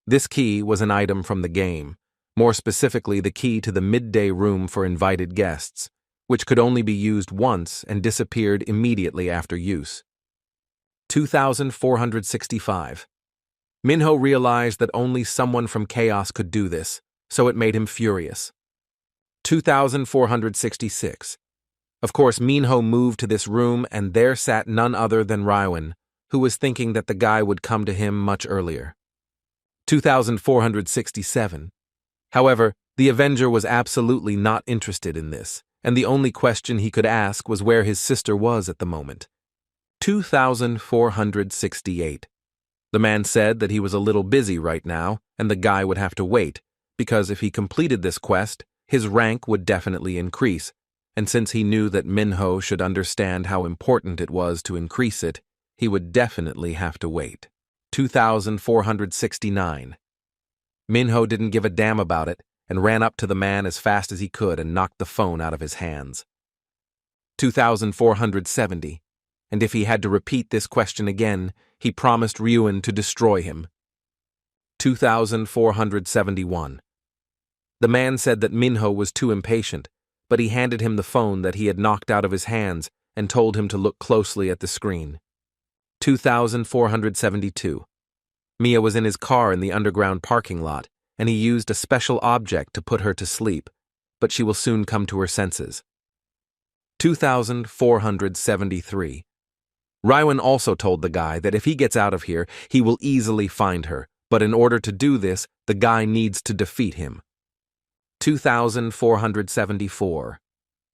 [SPEAKER 1] This key was an item from the game, more specifically the key to the midday room for invited guests, which could only be used once and disappeared immediately after use. 2,465. Minho realized that only someone from Chaos could do this, so it made him furious. 2,466. Of course, Minho moved to this room, and there sat none other than Raiwan, who was thinking that the guy would come to him much earlier. 2,467. However, the Avenger was absolutely not interested in this, and the only question he could ask was where his sister was at the moment. 2,468. The man said that he was a little busy right now, and the guy would have to wait, because if he completed this quest, his rank would definitely increase, and since he knew that Minho should understand how important it was to increase it, he would definitely have to wait. 2,469. Minho didn't give a damn about it and ran up to the man as fast as he could and knocked the phone out of his hands. 2,470. And if he had to repeat this question again, he promised Ryuan to destroy him. 2,471. The man said that Minho was too impatient, but he handed him the phone that he had knocked out of his hands and told him to look closely at the screen. 2,472. Mia was in his car in the underground parking lot, and he used a special object to put her to sleep, but she will soon come to her senses. 2,473. Raiwan also told the guy that if he gets out of here, he will easily find her, but in order to do this, the guy needs to defeat him. 2474.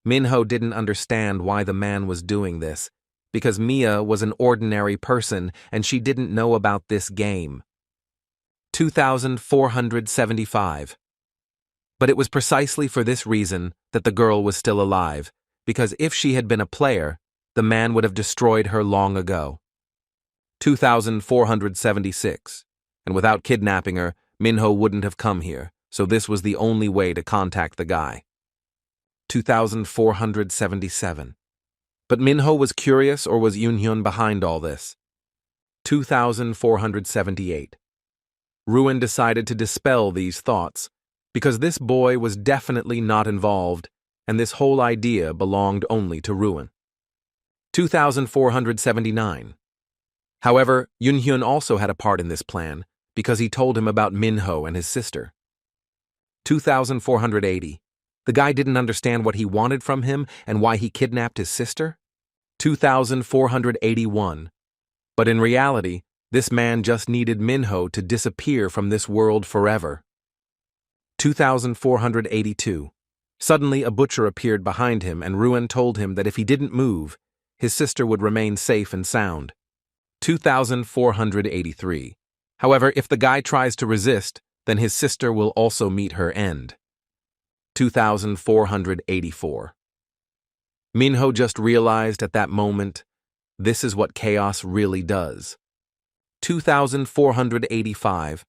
[SPEAKER 1] Minho didn't understand why the man was doing this, because Mia was an ordinary person and she didn't know about this game. 2475. But it was precisely for this reason that the girl was still alive, because if she had been a player, the man would have destroyed her long ago. 2476. And without kidnapping her, Minho wouldn't have come here, so this was the only way to contact the guy. 2477. But Minho was curious, or was Yun Hyung behind all this? 2478. Ruin decided to dispel these thoughts, because this boy was definitely not involved, and this whole idea belonged only to Ruin. 2479. However, Yun Hyung also had a part in this plan, because he told him about Minho and his sister. 2480. The guy didn't understand what he wanted from him and why he kidnapped his sister? 2481. But in reality, this man just needed Minho to disappear from this world forever. 2482. Suddenly, a butcher appeared behind him, and Ruin told him that if he didn't move, his sister would remain safe and sound. 2483. However, if the guy tries to resist, then his sister will also meet her end. 2484. Minho just realized at that moment, this is what chaos really does. 2485.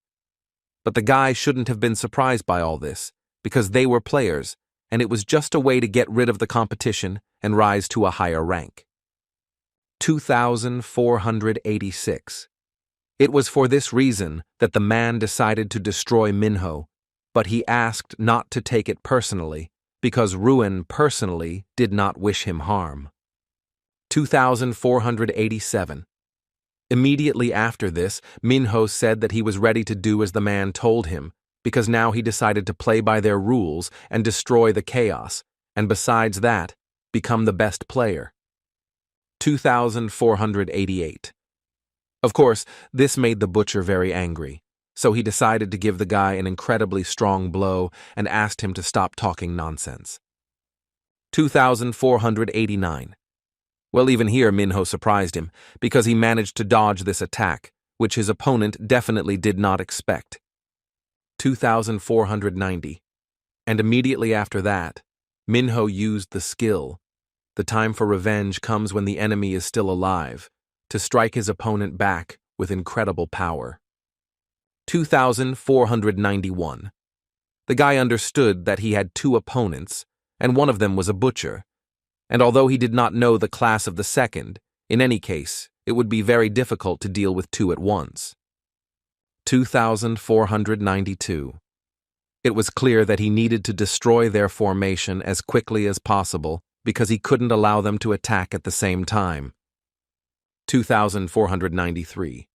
[SPEAKER 1] But the guy shouldn't have been surprised by all this, because they were players, and it was just a way to get rid of the competition and rise to a higher rank. 2486. It was for this reason that the man decided to destroy Minho, but he asked not to take it personally, because Ruin personally did not wish him harm. 2487. Immediately after this, Minho said that he was ready to do as the man told him, because now he decided to play by their rules and destroy the chaos, and besides that, become the best player. 2488. Of course, this made the butcher very angry, so he decided to give the guy an incredibly strong blow and asked him to stop talking nonsense. 2489. Well, even here Minho surprised him, because he managed to dodge this attack, which his opponent definitely did not expect. 2490. And immediately after that, Minho used the skill. The time for revenge comes when the enemy is still alive, to strike his opponent back with incredible power. 2491. The guy understood that he had two opponents, and one of them was a butcher, and although he did not know the class of the second, in any case, it would be very difficult to deal with two at once. 2492. It was clear that he needed to destroy their formation as quickly as possible because he couldn't allow them to attack at the same time. 2493.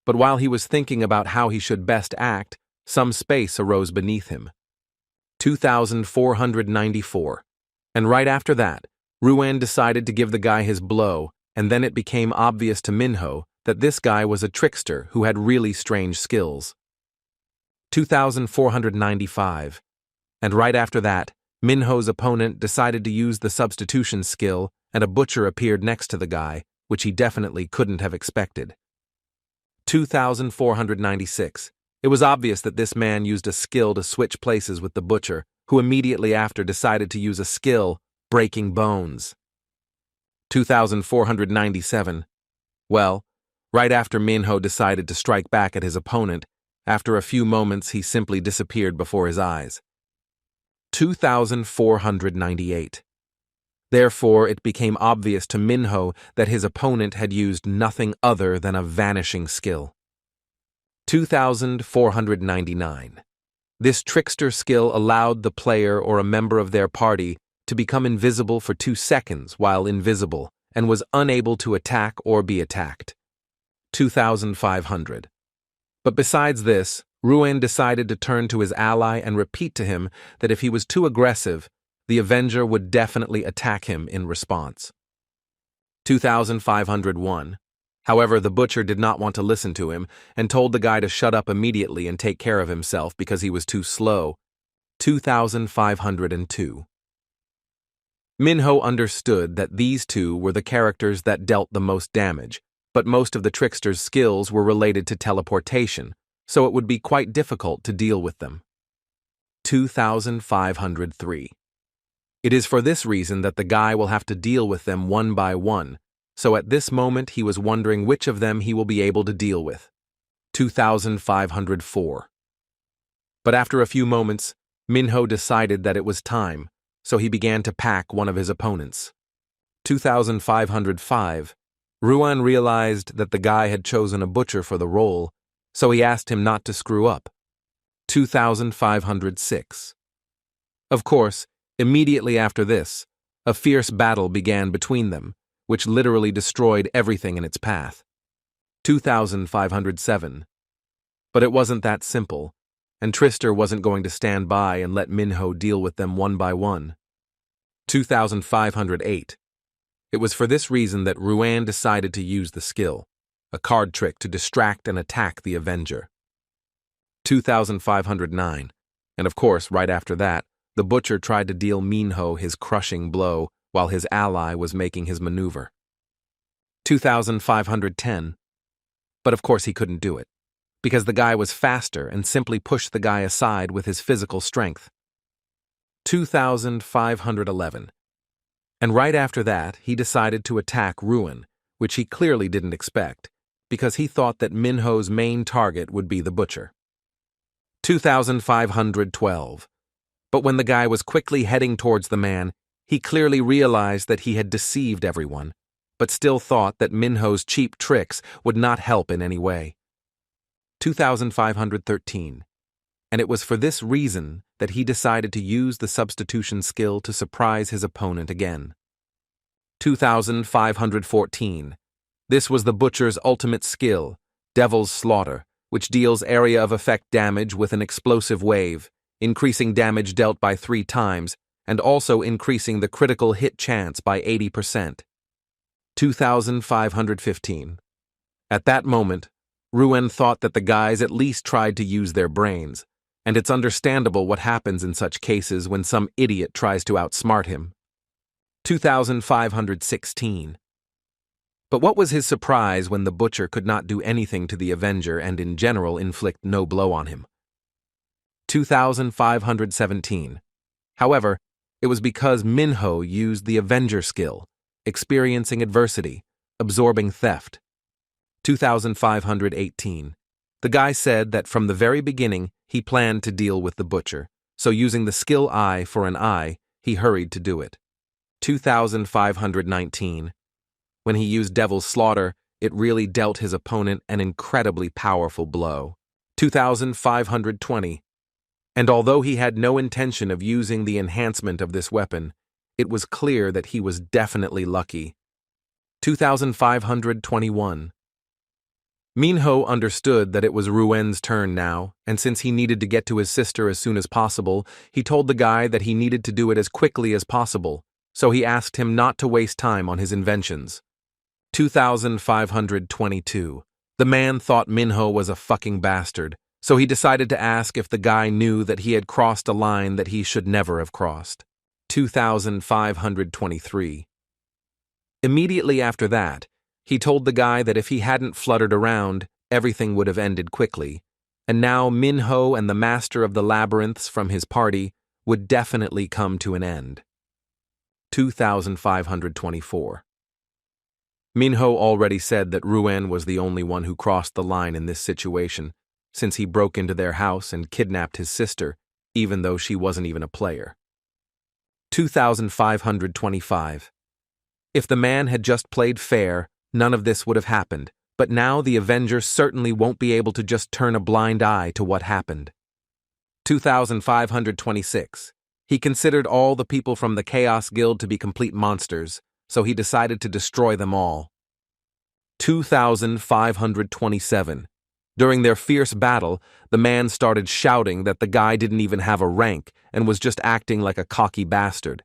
[SPEAKER 1] But while he was thinking about how he should best act, some space arose beneath him. 2494. And right after that, Ruin decided to give the guy his blow, and then it became obvious to Minho that this guy was a trickster who had really strange skills. 2495. And right after that, Minho's opponent decided to use the substitution skill, and a butcher appeared next to the guy, which he definitely couldn't have expected. 2496. It was obvious that this man used a skill to switch places with the butcher, who immediately after decided to use a skill, breaking bones. 2497. Well, right after Minho decided to strike back at his opponent, after a few moments he simply disappeared before his eyes. 2498. Therefore, it became obvious to Minho that his opponent had used nothing other than a vanishing skill. 2499. This trickster skill allowed the player or a member of their party to become invisible for 2 seconds while invisible and was unable to attack or be attacked. 2500. But besides this, Ruin decided to turn to his ally and repeat to him that if he was too aggressive, the avenger would definitely attack him in response. 2501. However, the butcher did not want to listen to him and told the guy to shut up immediately and take care of himself because he was too slow. 2502. Minho understood that these two were the characters that dealt the most damage, but most of the trickster's skills were related to teleportation, so it would be quite difficult to deal with them. 2503. It is for this reason that the guy will have to deal with them one by one, so at this moment he was wondering which of them he will be able to deal with. 2504. But after a few moments, Minho decided that it was time, so he began to pack one of his opponents. 2505. Ruan realized that the guy had chosen a butcher for the role, so he asked him not to screw up. 2506. Of course, immediately after this, a fierce battle began between them, which literally destroyed everything in its path. 2507. But it wasn't that simple, and Trister wasn't going to stand by and let Minho deal with them one by one. 2508. It was for this reason that Ruan decided to use the skill, a card trick to distract and attack the avenger. 2509. And of course, right after that, the butcher tried to deal Minho his crushing blow while his ally was making his maneuver. 2510. But of course he couldn't do it, because the guy was faster and simply pushed the guy aside with his physical strength. 2511. And right after that, he decided to attack Ruan, which he clearly didn't expect, because he thought that Minho's main target would be the butcher. 2512. But when the guy was quickly heading towards the man, he clearly realized that he had deceived everyone, but still thought that Minho's cheap tricks would not help in any way. 2513. And it was for this reason that he decided to use the substitution skill to surprise his opponent again. 2514. This was the butcher's ultimate skill, Devil's Slaughter, which deals area of effect damage with an explosive wave, increasing damage dealt by 3 times, and also increasing the critical hit chance by 80%. 2515. At that moment, Ruan thought that the guys at least tried to use their brains, and it's understandable what happens in such cases when some idiot tries to outsmart him. 2516. But what was his surprise when the butcher could not do anything to the avenger and in general inflict no blow on him? 2517. However, it was because Minho used the avenger skill, experiencing adversity, absorbing theft. 2518. The guy said that from the very beginning he planned to deal with the butcher, so using the skill eye for an eye, he hurried to do it. 2519. When he used Devil's Slaughter, it really dealt his opponent an incredibly powerful blow. 2520. And although he had no intention of using the enhancement of this weapon, it was clear that he was definitely lucky. 2521. Minho understood that it was Ruan's turn now, and since he needed to get to his sister as soon as possible, he told the guy that he needed to do it as quickly as possible, so he asked him not to waste time on his inventions. 2522. The man thought Minho was a fucking bastard, so he decided to ask if the guy knew that he had crossed a line that he should never have crossed. 2523. Immediately after that, he told the guy that if he hadn't fluttered around, everything would have ended quickly, and now Minho and the master of the labyrinths from his party would definitely come to an end. 2524. Minho already said that Ruan was the only one who crossed the line in this situation, since he broke into their house and kidnapped his sister, even though she wasn't even a player. 2525. If the man had just played fair, none of this would have happened, but now the Avenger certainly won't be able to just turn a blind eye to what happened. 2526. He considered all the people from the Chaos Guild to be complete monsters, so he decided to destroy them all. 2527. During their fierce battle, the man started shouting that the guy didn't even have a rank and was just acting like a cocky bastard.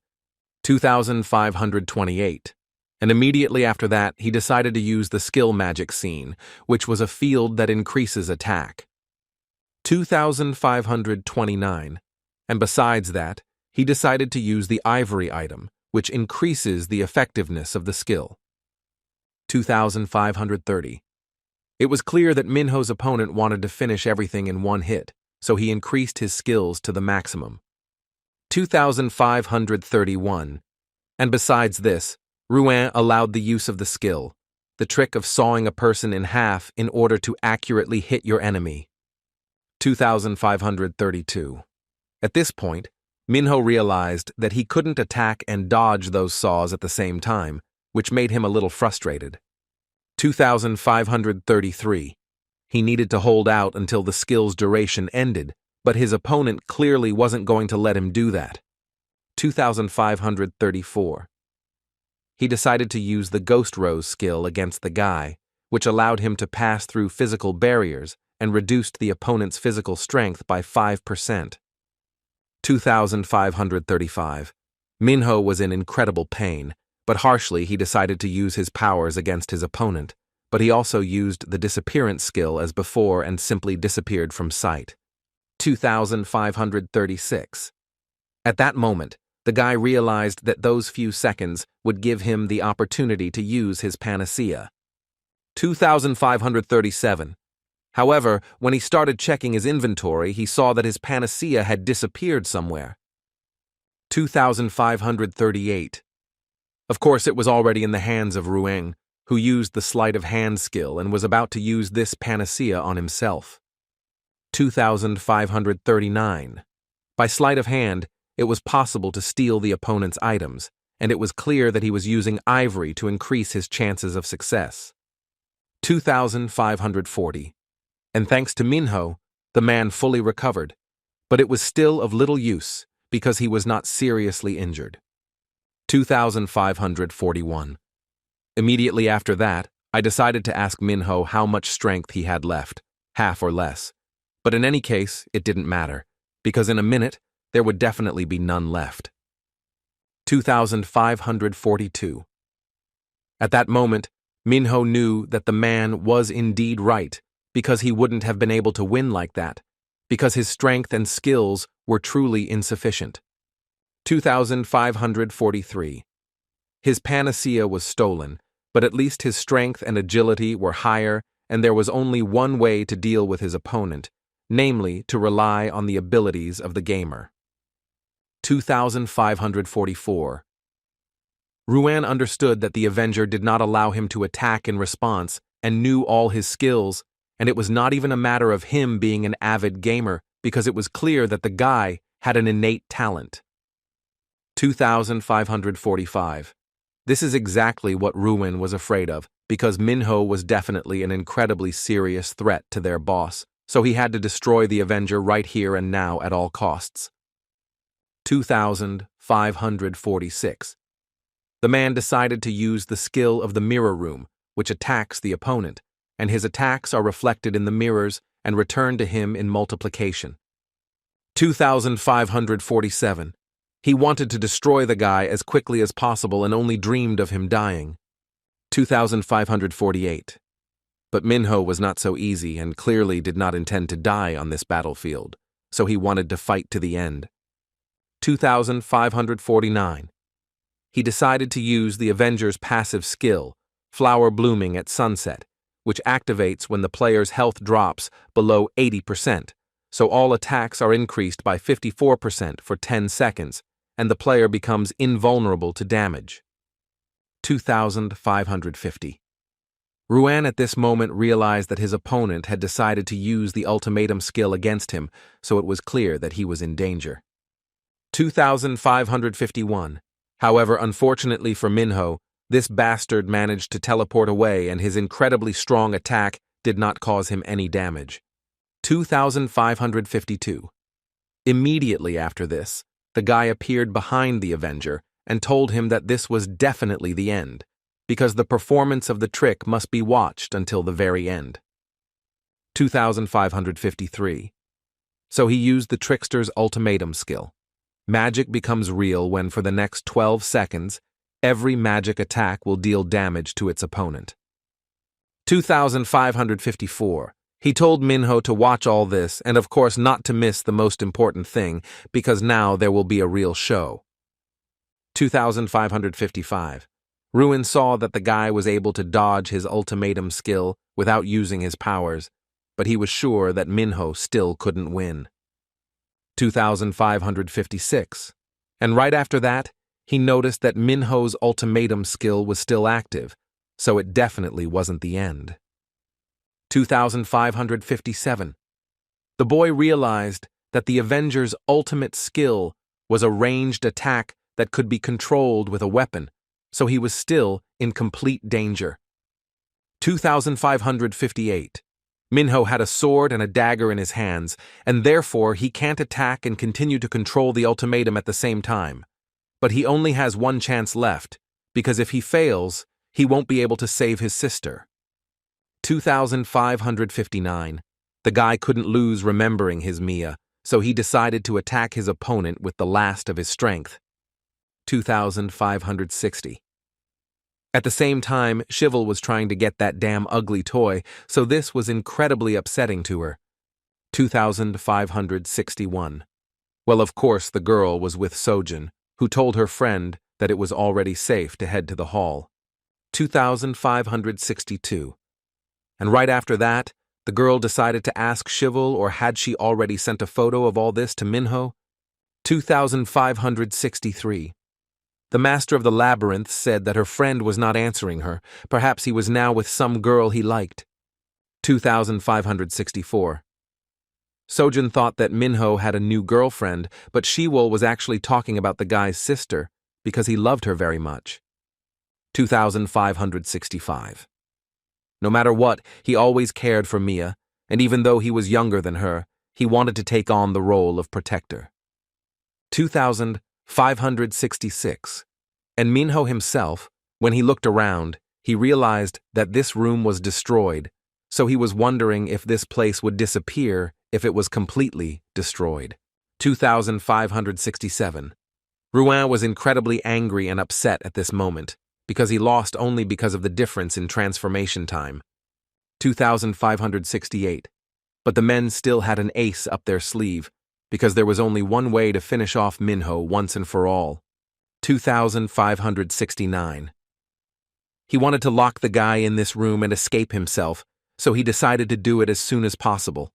[SPEAKER 1] 2528. And immediately after that, he decided to use the skill magic scene, which was a field that increases attack. 2529. And besides that, he decided to use the ivory item, which increases the effectiveness of the skill. 2,530. It was clear that Minho's opponent wanted to finish everything in one hit, so he increased his skills to the maximum. 2,531. And besides this, Ruan allowed the use of the skill, the trick of sawing a person in half in order to accurately hit your enemy. 2,532. At this point, Minho realized that he couldn't attack and dodge those saws at the same time, which made him a little frustrated. 2,533. He needed to hold out until the skill's duration ended, but his opponent clearly wasn't going to let him do that. 2,534. He decided to use the Ghost Rose skill against the guy, which allowed him to pass through physical barriers and reduced the opponent's physical strength by 5%. 2,535. Minho was in incredible pain, but harshly he decided to use his powers against his opponent, but he also used the disappearance skill as before and simply disappeared from sight. 2,536. At that moment, the guy realized that those few seconds would give him the opportunity to use his panacea. 2,537. However, when he started checking his inventory, he saw that his panacea had disappeared somewhere. 2,538. Of course, it was already in the hands of Ruang, who used the sleight of hand skill and was about to use this panacea on himself. 2,539. By sleight of hand, it was possible to steal the opponent's items, and it was clear that he was using ivory to increase his chances of success. 2,540. And thanks to Minho, the man fully recovered, but it was still of little use because he was not seriously injured. 2,541. Immediately after that, I decided to ask Minho how much strength he had left, half or less. But in any case, it didn't matter, because in a minute, there would definitely be none left. 2,542. At that moment, Minho knew that the man was indeed right, because he wouldn't have been able to win like that, because his strength and skills were truly insufficient. 2,543. His panacea was stolen, but at least his strength and agility were higher, and there was only one way to deal with his opponent, namely to rely on the abilities of the gamer. 2,544. Ruan understood that the Avenger did not allow him to attack in response and knew all his skills, and it was not even a matter of him being an avid gamer because it was clear that the guy had an innate talent. 2,545. This is exactly what Ruan was afraid of, because Minho was definitely an incredibly serious threat to their boss, so he had to destroy the Avenger right here and now at all costs. 2,546. The man decided to use the skill of the mirror room, which attacks the opponent, and his attacks are reflected in the mirrors and return to him in multiplication. 2,547. He wanted to destroy the guy as quickly as possible and only dreamed of him dying. 2,548. But Minho was not so easy and clearly did not intend to die on this battlefield, so he wanted to fight to the end. 2,549. He decided to use the Avenger's passive skill, Flower Blooming at Sunset, which activates when the player's health drops below 80%, so all attacks are increased by 54% for 10 seconds, and the player becomes invulnerable to damage. 2,550. Ruan at this moment realized that his opponent had decided to use the ultimatum skill against him, so it was clear that he was in danger. 2,551. However, unfortunately for Minho, this bastard managed to teleport away and his incredibly strong attack did not cause him any damage. 2,552. Immediately after this, the guy appeared behind the Avenger and told him that this was definitely the end, because the performance of the trick must be watched until the very end. 2,553. So he used the trickster's ultimatum skill. Magic becomes real when for the next 12 seconds, every magic attack will deal damage to its opponent. 2,554. He told Minho to watch all this and of course not to miss the most important thing, because now there will be a real show. 2555. Ruin saw that the guy was able to dodge his ultimatum skill without using his powers, but he was sure that Minho still couldn't win. 2556. And right after that, he noticed that Minho's ultimatum skill was still active, so it definitely wasn't the end. 2557. The boy realized that the Avenger's ultimate skill was a ranged attack that could be controlled with a weapon, so he was still in complete danger. 2558. Minho had a sword and a dagger in his hands, and therefore he can't attack and continue to control the ultimatum at the same time. But he only has one chance left, because if he fails, he won't be able to save his sister. 2559. The guy couldn't lose remembering his Mia, so he decided to attack his opponent with the last of his strength. 2560. At the same time, Shivel was trying to get that damn ugly toy, so this was incredibly upsetting to her. 2561. Well, of course, the girl was with Sojin, who told her friend that it was already safe to head to the hall. 2562. And right after that, the girl decided to ask Shivel, or had she already sent a photo of all this to Minho? 2563. The master of the labyrinth said that her friend was not answering her. Perhaps he was now with some girl he liked. 2564. Sojin thought that Minho had a new girlfriend, but Shiwol was actually talking about the guy's sister because he loved her very much. 2565. No matter what, he always cared for Mia, and even though he was younger than her, he wanted to take on the role of protector. 2566. And Minho himself, when he looked around, he realized that this room was destroyed, so he was wondering if this place would disappear if it was completely destroyed. 2567. Ruin was incredibly angry and upset at this moment, because he lost only because of the difference in transformation time. 2568. But the men still had an ace up their sleeve, because there was only one way to finish off Minho once and for all. 2569. He wanted to lock the guy in this room and escape himself, so he decided to do it as soon as possible.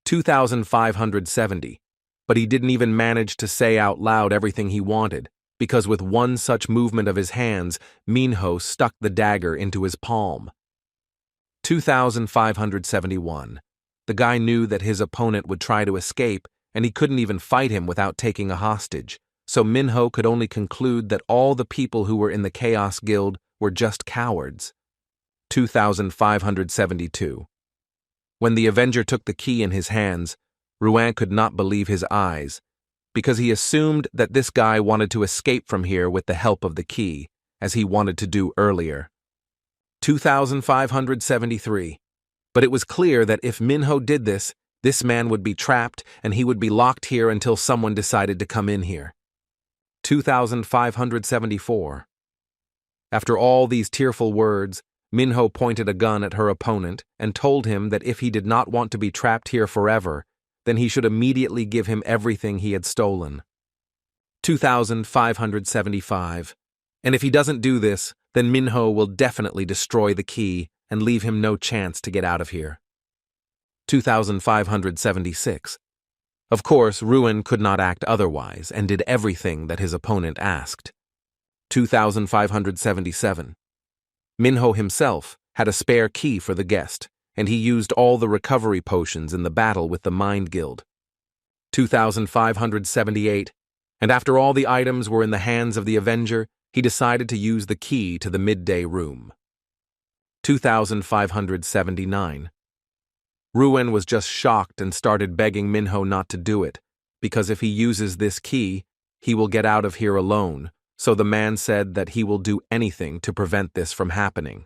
[SPEAKER 1] 2570. But he didn't even manage to say out loud everything he wanted, because with one such movement of his hands, Minho stuck the dagger into his palm. 2571. The guy knew that his opponent would try to escape, and he couldn't even fight him without taking a hostage, so Minho could only conclude that all the people who were in the Chaos Guild were just cowards. 2572. When the Avenger took the key in his hands, Ruin could not believe his eyes, because he assumed that this guy wanted to escape from here with the help of the key, as he wanted to do earlier. 2573. But it was clear that if Minho did this, this man would be trapped and he would be locked here until someone decided to come in here. 2574. After all these tearful words, Minho pointed a gun at her opponent and told him that if he did not want to be trapped here forever, then he should immediately give him everything he had stolen. 2575. And if he doesn't do this, then Minho will definitely destroy the key and leave him no chance to get out of here. 2576. Of course, Ruin could not act otherwise and did everything that his opponent asked. 2577. Minho himself had a spare key for the guest, and he used all the recovery potions in the battle with the Mind Guild. 2578. And after all the items were in the hands of the Avenger, he decided to use the key to the midday room. 2579. Ruin was just shocked and started begging Minho not to do it, because if he uses this key, he will get out of here alone, so the man said that he will do anything to prevent this from happening.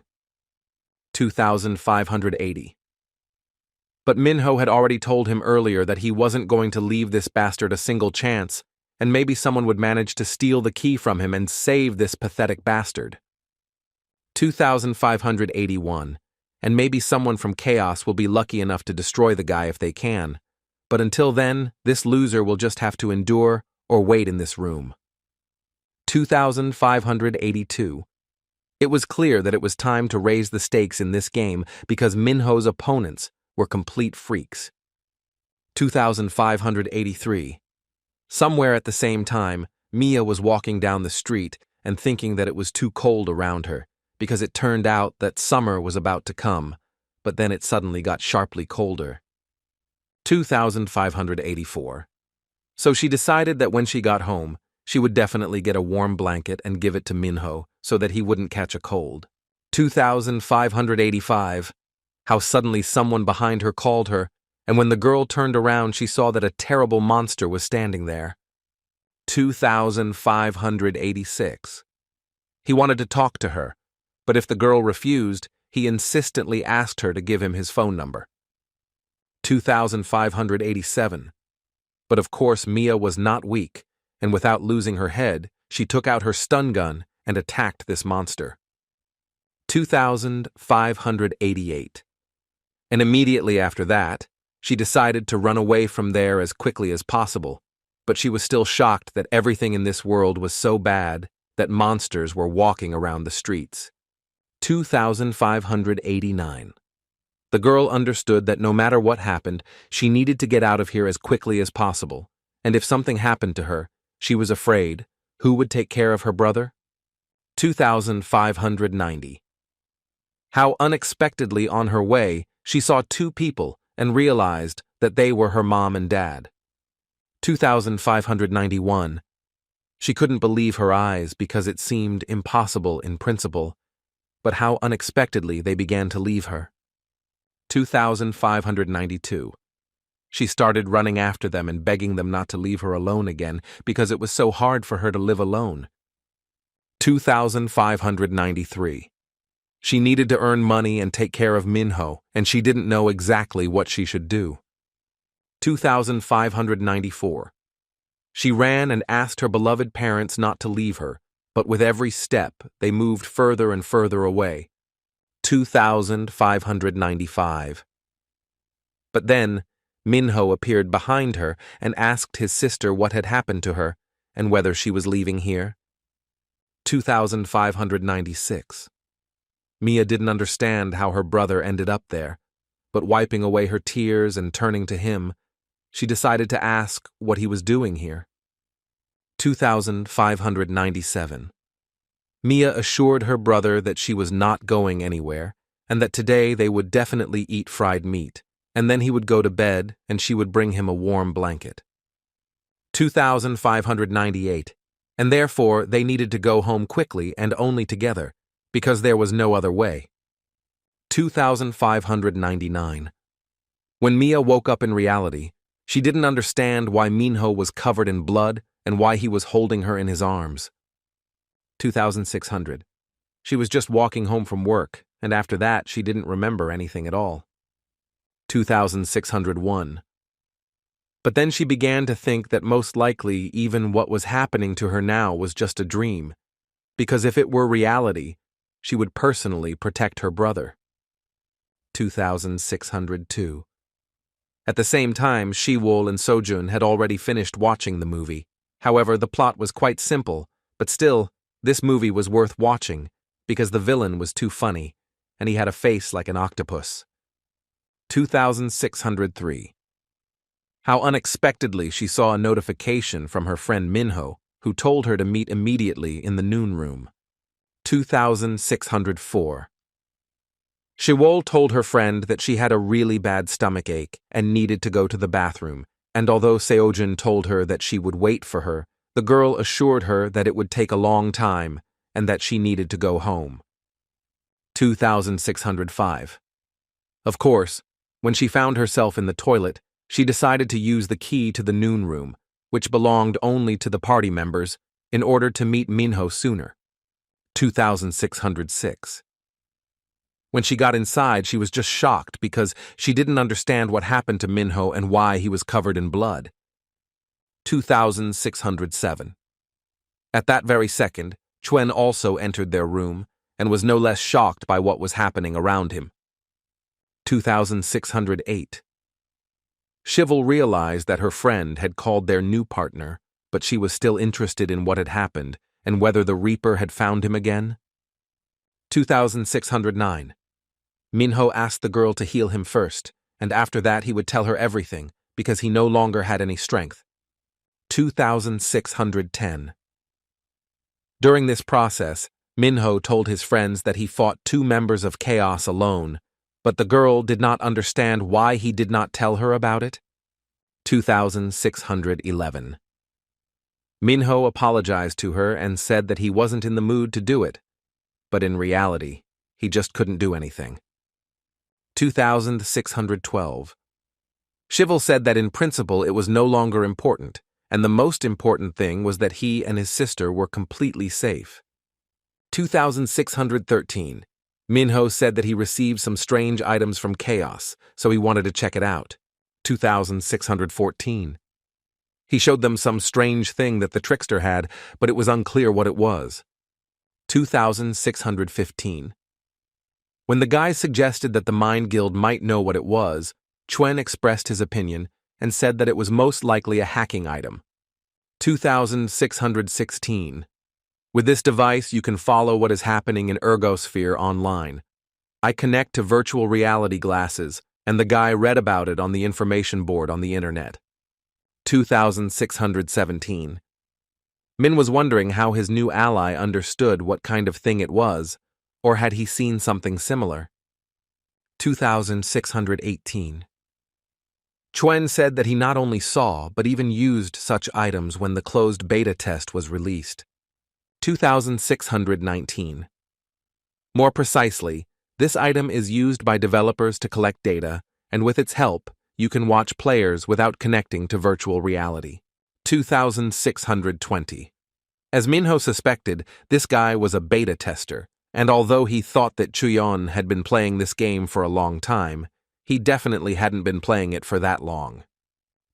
[SPEAKER 1] 2580. But Minho had already told him earlier that he wasn't going to leave this bastard a single chance, and maybe someone would manage to steal the key from him and save this pathetic bastard. 2581. and maybe someone from Chaos will be lucky enough to destroy the guy if they can. But until then, this loser will just have to endure or wait in this room. 2582. It was clear that it was time to raise the stakes in this game because Minho's opponents were complete freaks. 2583. Somewhere at the same time, Mia was walking down the street and thinking that it was too cold around her, because it turned out that summer was about to come, but then it suddenly got sharply colder. 2584. So she decided that when she got home, she would definitely get a warm blanket and give it to Minho so that he wouldn't catch a cold. 2585. How suddenly someone behind her called her, and when the girl turned around, she saw that a terrible monster was standing there. 2586. He wanted to talk to her, but if the girl refused, he insistently asked her to give him his phone number. 2587. But of course Mia was not weak, and without losing her head, she took out her stun gun and attacked this monster. 2588. And immediately after that, she decided to run away from there as quickly as possible, but she was still shocked that everything in this world was so bad that monsters were walking around the streets. 2589. The girl understood that no matter what happened, she needed to get out of here as quickly as possible, and if something happened to her, she was afraid, who would take care of her brother? 2590. How unexpectedly on her way, she saw two people and realized that they were her mom and dad. 2591. She couldn't believe her eyes because it seemed impossible in principle, but how unexpectedly they began to leave her. 2592. She started running after them and begging them not to leave her alone again because it was so hard for her to live alone. 2593. She needed to earn money and take care of Minho, and she didn't know exactly what she should do. 2594. She ran and asked her beloved parents not to leave her, but with every step, they moved further and further away. 2595. But then, Minho appeared behind her and asked his sister what had happened to her and whether she was leaving here. 2596. Mia didn't understand how her brother ended up there, but wiping away her tears and turning to him, she decided to ask what he was doing here. 2597. Mia assured her brother that she was not going anywhere, and that today they would definitely eat fried meat, and then he would go to bed and she would bring him a warm blanket. 2598. And therefore they needed to go home quickly and only together, because there was no other way. 2599. When Mia woke up in reality, she didn't understand why Minho was covered in blood and why he was holding her in his arms. 2600. She was just walking home from work, and after that she didn't remember anything at all. 2601. But then she began to think that most likely even what was happening to her now was just a dream, because if it were reality, she would personally protect her brother. 2602. At the same time, Shiwol and Sojun had already finished watching the movie. However, the plot was quite simple, but still, this movie was worth watching because the villain was too funny, and he had a face like an octopus. 2603. How unexpectedly she saw a notification from her friend Minho, who told her to meet immediately in the noon room. 2604. Shiwol told her friend that she had a really bad stomach ache and needed to go to the bathroom, and although Seojin told her that she would wait for her, the girl assured her that it would take a long time and that she needed to go home. 2605. Of course, when she found herself in the toilet, she decided to use the key to the noon room, which belonged only to the party members, in order to meet Minho sooner. 2606. When she got inside, she was just shocked because she didn't understand what happened to Minho and why he was covered in blood. 2607. At that very second, Chuen also entered their room and was no less shocked by what was happening around him. 2608. Shivel realized that her friend had called their new partner, but she was still interested in what had happened and whether the Reaper had found him again. 2609. Minho asked the girl to heal him first, and after that he would tell her everything, because he no longer had any strength. 2610. During this process, Minho told his friends that he fought 2 members of Chaos alone, but the girl did not understand why he did not tell her about it. 2611. Minho apologized to her and said that he wasn't in the mood to do it, but in reality, he just couldn't do anything. 2612. Shivel said that in principle it was no longer important, and the most important thing was that he and his sister were completely safe. 2613. Minho said that he received some strange items from Chaos, so he wanted to check it out. 2614. He showed them some strange thing that the trickster had, but it was unclear what it was. 2615. When the guy suggested that the Mind Guild might know what it was, Chuen expressed his opinion and said that it was most likely a hacking item. 2616. With this device, you can follow what is happening in Ergosphere online. I connect to virtual reality glasses, and the guy read about it on the information board on the internet. 2617. Min was wondering how his new ally understood what kind of thing it was, or had he seen something similar? 2618. Chuen said that he not only saw, but even used such items when the closed beta test was released. 2619. More precisely, this item is used by developers to collect data, and with its help, you can watch players without connecting to virtual reality. 2620. As Minho suspected, this guy was a beta tester, and although he thought that Chuyeon had been playing this game for a long time, he definitely hadn't been playing it for that long.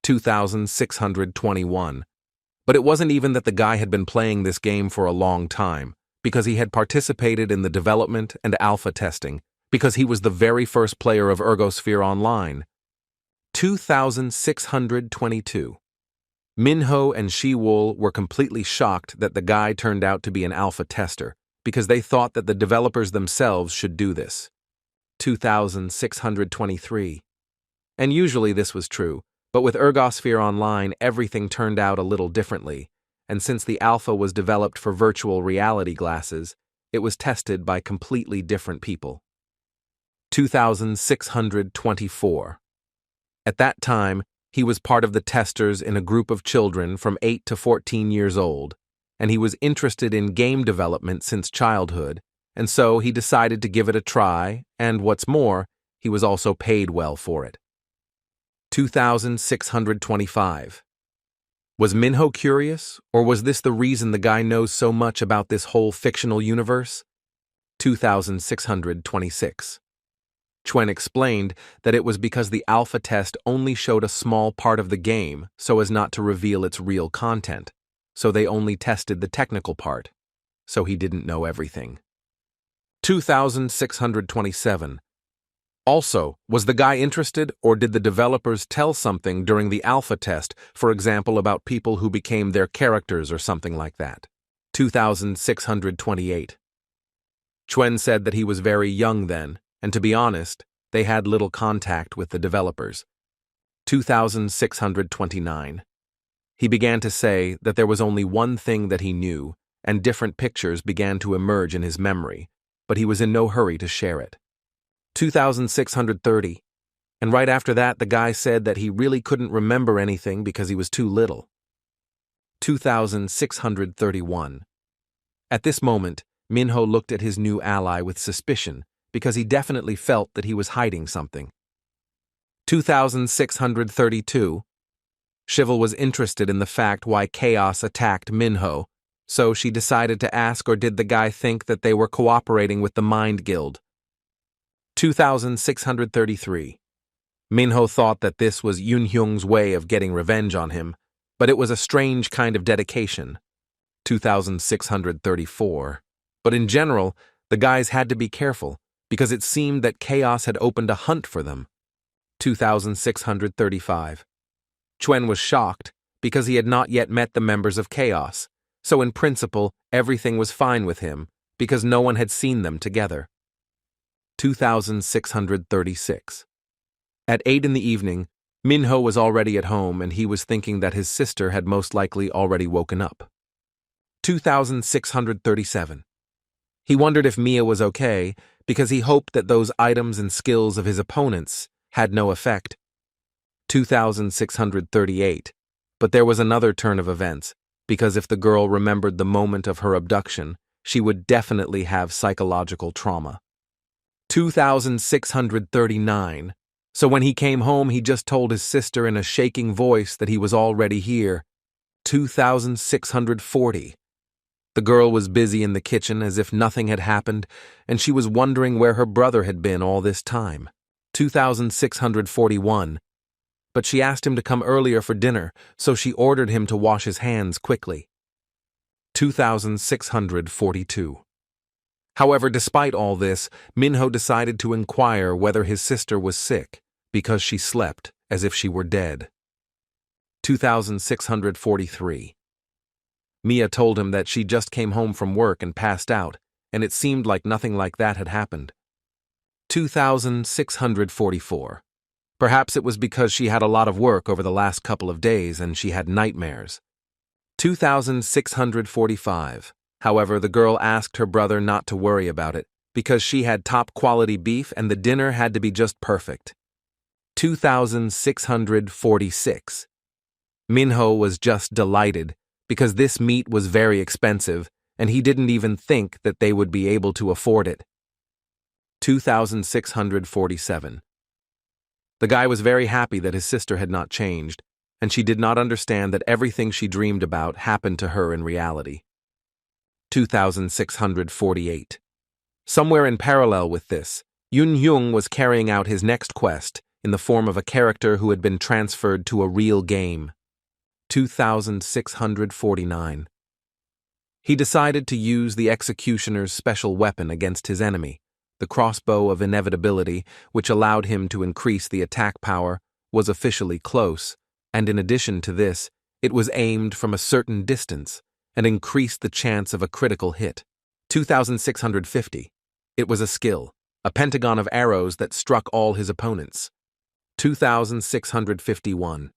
[SPEAKER 1] 2621. But it wasn't even that the guy had been playing this game for a long time, because he had participated in the development and alpha testing, because he was the very first player of Ergosphere Online. 2622. Minho and Shiwol were completely shocked that the guy turned out to be an alpha tester, because they thought that the developers themselves should do this. 2623. And usually this was true, but with Ergosphere Online everything turned out a little differently, and since the alpha was developed for virtual reality glasses, it was tested by completely different people. 2624. At that time, he was part of the testers in a group of children from 8 to 14 years old, and he was interested in game development since childhood, and so he decided to give it a try, and what's more, he was also paid well for it. 2625. Was Minho curious, or was this the reason the guy knows so much about this whole fictional universe? 2626. Chuen explained that it was because the alpha test only showed a small part of the game so as not to reveal its real content, so they only tested the technical part, so he didn't know everything. 2627. Also, was the guy interested, or did the developers tell something during the alpha test, for example about people who became their characters or something like that? 2628. Chuen said that he was very young then, and to be honest, they had little contact with the developers. 2629. He began to say that there was only one thing that he knew, and different pictures began to emerge in his memory, but he was in no hurry to share it. 2630. And right after that, the guy said that he really couldn't remember anything because he was too little. 2631. At this moment, Minho looked at his new ally with suspicion, because he definitely felt that he was hiding something. 2632. Shivel was interested in the fact why Chaos attacked Minho, so she decided to ask, or did the guy think that they were cooperating with the Mind Guild? 2633. Minho thought that this was Yun Hyung's way of getting revenge on him, but it was a strange kind of dedication. 2634. But in general, the guys had to be careful, because it seemed that Chaos had opened a hunt for them. 2635. Chuen was shocked because he had not yet met the members of Chaos, so in principle, everything was fine with him because no one had seen them together. 2636. At 8 in the evening, Minho was already at home and he was thinking that his sister had most likely already woken up. 2637. He wondered if Mia was okay because he hoped that those items and skills of his opponents had no effect. 2638. But there was another turn of events, because if the girl remembered the moment of her abduction, she would definitely have psychological trauma. 2639. So when he came home, he just told his sister in a shaking voice that he was already here. 2640. The girl was busy in the kitchen as if nothing had happened, and she was wondering where her brother had been all this time. 2641. But she asked him to come earlier for dinner, so she ordered him to wash his hands quickly. 2642. However, despite all this, Minho decided to inquire whether his sister was sick, because she slept as if she were dead. 2643. Mia told him that she just came home from work and passed out, and it seemed like nothing like that had happened. 2644. Perhaps it was because she had a lot of work over the last couple of days and she had nightmares. 2645. However, the girl asked her brother not to worry about it, because she had top-quality beef and the dinner had to be just perfect. 2646. Minho was just delighted, because this meat was very expensive, and he didn't even think that they would be able to afford it. 2647. The guy was very happy that his sister had not changed, and she did not understand that everything she dreamed about happened to her in reality. 2648. Somewhere in parallel with this, Yun Hyung was carrying out his next quest in the form of a character who had been transferred to a real game. 2649. He decided to use the executioner's special weapon against his enemy. The crossbow of inevitability, which allowed him to increase the attack power, was officially close, and in addition to this, it was aimed from a certain distance and increased the chance of a critical hit. 2650. It was a skill, a pentagon of arrows that struck all his opponents. 2651.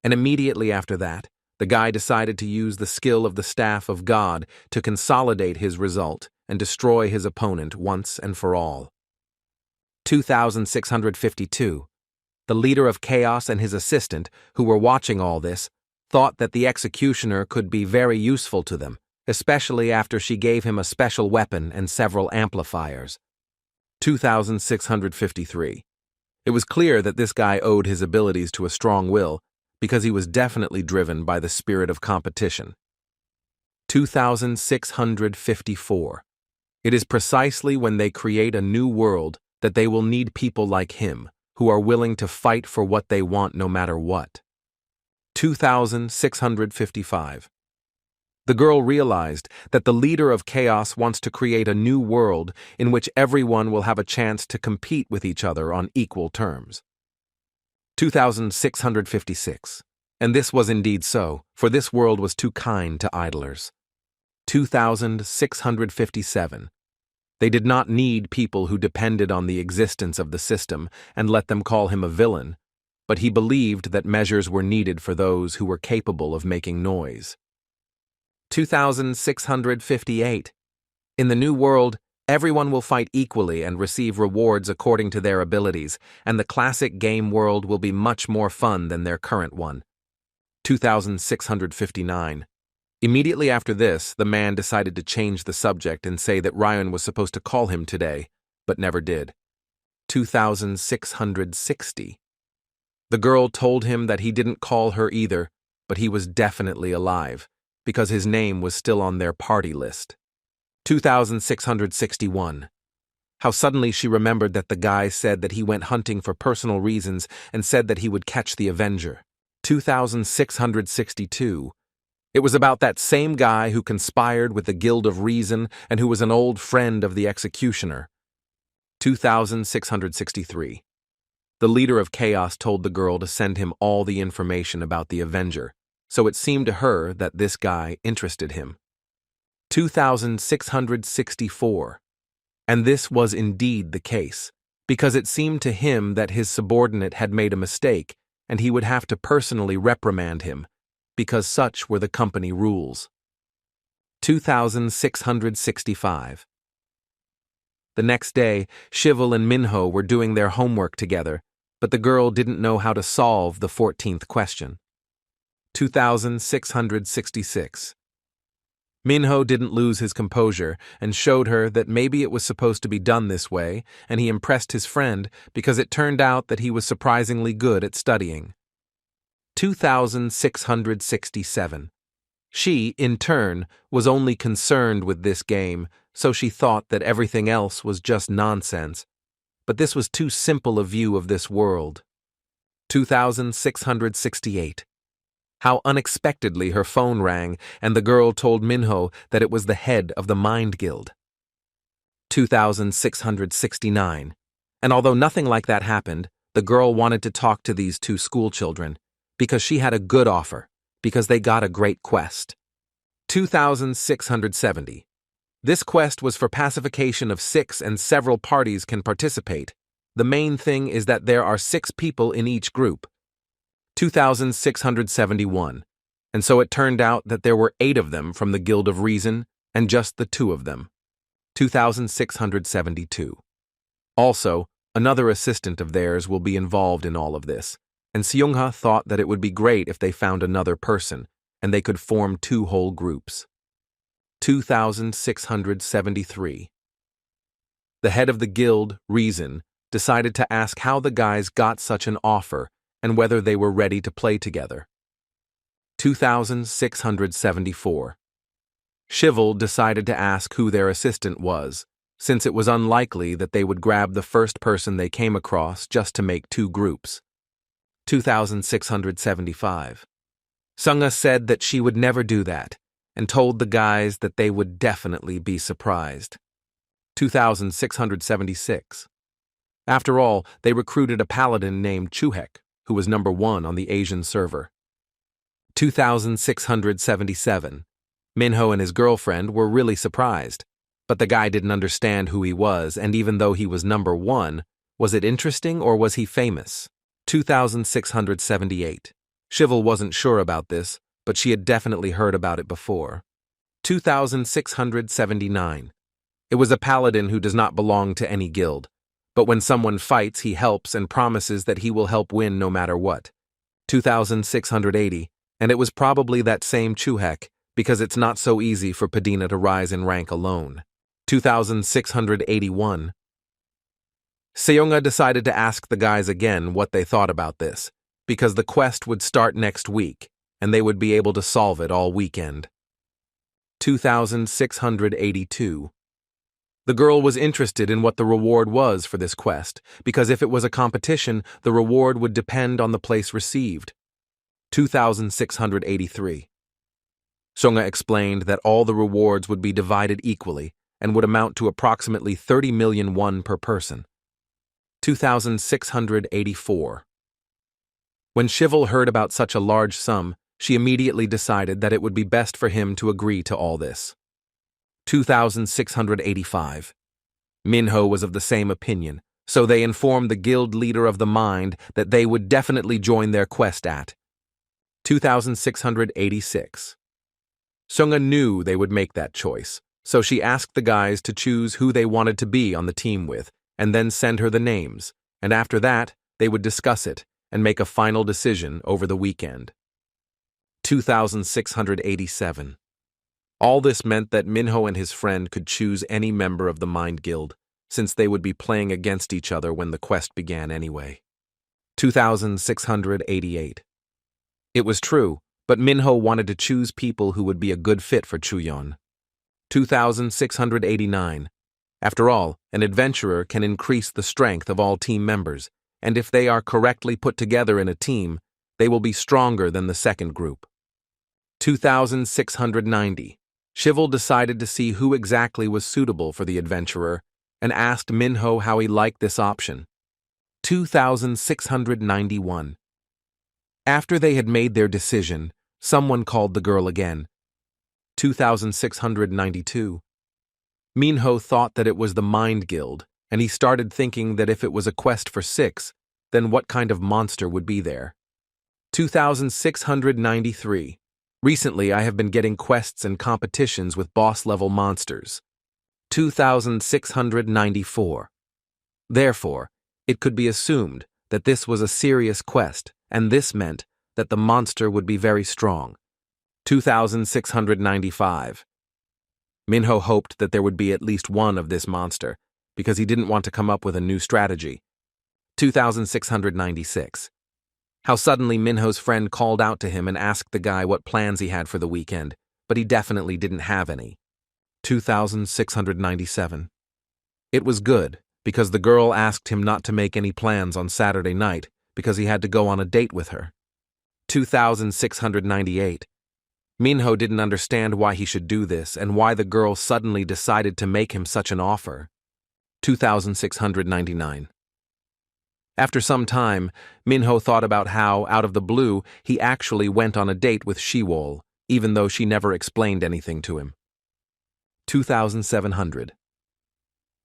[SPEAKER 1] And immediately after that, the guy decided to use the skill of the Staff of God to consolidate his result and destroy his opponent once and for all. 2652. The leader of Chaos and his assistant, who were watching all this, thought that the executioner could be very useful to them, especially after she gave him a special weapon and several amplifiers. 2653. It was clear that this guy owed his abilities to a strong will, because he was definitely driven by the spirit of competition. 2654. It is precisely when they create a new world that they will need people like him, who are willing to fight for what they want no matter what. 2655. The girl realized that the leader of Chaos wants to create a new world in which everyone will have a chance to compete with each other on equal terms. 2656. And this was indeed so, for this world was too kind to idlers. 2657. They did not need people who depended on the existence of the system and let them call him a villain, but he believed that measures were needed for those who were capable of making noise. 2658. In the new world, everyone will fight equally and receive rewards according to their abilities, and the classic game world will be much more fun than their current one. 2659. Immediately after this, the man decided to change the subject and say that Ryan was supposed to call him today, but never did. 2660. The girl told him that he didn't call her either, but he was definitely alive, because his name was still on their party list. 2661. How suddenly she remembered that the guy said that he went hunting for personal reasons and said that he would catch the Avenger. 2662. It was about that same guy who conspired with the Guild of Reason and who was an old friend of the executioner. 2663. The leader of Chaos told the girl to send him all the information about the Avenger, so it seemed to her that this guy interested him. 2664. And this was indeed the case, because it seemed to him that his subordinate had made a mistake and he would have to personally reprimand him, because such were the company rules. 2665. The next day, Shivel and Minho were doing their homework together, but the girl didn't know how to solve the 14th question. 2666. Minho didn't lose his composure and showed her that maybe it was supposed to be done this way, and he impressed his friend because it turned out that he was surprisingly good at studying. 2667. She, in turn, was only concerned with this game, so she thought that everything else was just nonsense. But this was too simple a view of this world. 2668. How unexpectedly her phone rang, and the girl told Minho that it was the head of the Mind Guild. 2669. And although nothing like that happened, the girl wanted to talk to these two schoolchildren, because she had a good offer, because they got a great quest. 2670. This quest was for pacification of 6 and several parties can participate. The main thing is that there are 6 people in each group. 2671. And so it turned out that there were 8 of them from the Guild of Reason and just the 2 of them. 2672. Also, another assistant of theirs will be involved in all of this, and Seungha thought that it would be great if they found another person, and they could form 2 whole groups. 2673. The head of the Guild, Reason, decided to ask how the guys got such an offer and whether they were ready to play together. 2674. Shivel decided to ask who their assistant was, since it was unlikely that they would grab the first person they came across just to make 2 groups. 2675. Seungha said that she would never do that, and told the guys that they would definitely be surprised. 2676. After all, they recruited a paladin named Chuhek, who was number 1 on the Asian server. 2677. Minho and his girlfriend were really surprised, but the guy didn't understand who he was, and even though he was number 1, was it interesting or was he famous? 2678. Shivel wasn't sure about this, but she had definitely heard about it before. 2679. It was a paladin who does not belong to any guild, but when someone fights, he helps and promises that he will help win no matter what. 2680. And it was probably that same Chuhek, because it's not so easy for Padina to rise in rank alone. 2681. Seungha decided to ask the guys again what they thought about this, because the quest would start next week, and they would be able to solve it all weekend. 2682. The girl was interested in what the reward was for this quest, because if it was a competition, the reward would depend on the place received. 2683. Seungha explained that all the rewards would be divided equally and would amount to approximately 30 million won per person. 2684. When Shivel heard about such a large sum, she immediately decided that it would be best for him to agree to all this. 2685. Minho was of the same opinion, so they informed the guild leader of the Mind that they would definitely join their quest at 2686. Seungha knew they would make that choice, so she asked the guys to choose who they wanted to be on the team with, and then send her the names, and after that, they would discuss it and make a final decision over the weekend. 2687. All this meant that Minho and his friend could choose any member of the Mind Guild, since they would be playing against each other when the quest began anyway. 2688. It was true, but Minho wanted to choose people who would be a good fit for Chuyeon. 2689. After all, an adventurer can increase the strength of all team members, and if they are correctly put together in a team, they will be stronger than the second group. 2690. Shivel decided to see who exactly was suitable for the adventurer, and asked Minho how he liked this option. 2691. After they had made their decision, someone called the girl again. 2692. Minho thought that it was the Mind Guild, and he started thinking that if it was a quest for 6, then what kind of monster would be there? 2693. Recently, I have been getting quests and competitions with boss-level monsters. 2694. Therefore, it could be assumed that this was a serious quest, and this meant that the monster would be very strong. 2695. Minho hoped that there would be at least one of this monster, because he didn't want to come up with a new strategy. 2696. How suddenly Minho's friend called out to him and asked the guy what plans he had for the weekend, but he definitely didn't have any. 2697. It was good, because the girl asked him not to make any plans on Saturday night because he had to go on a date with her. 2698. Minho didn't understand why he should do this and why the girl suddenly decided to make him such an offer. 2699. After some time, Minho thought about how, out of the blue, he actually went on a date with Shiwol, even though she never explained anything to him. 2700.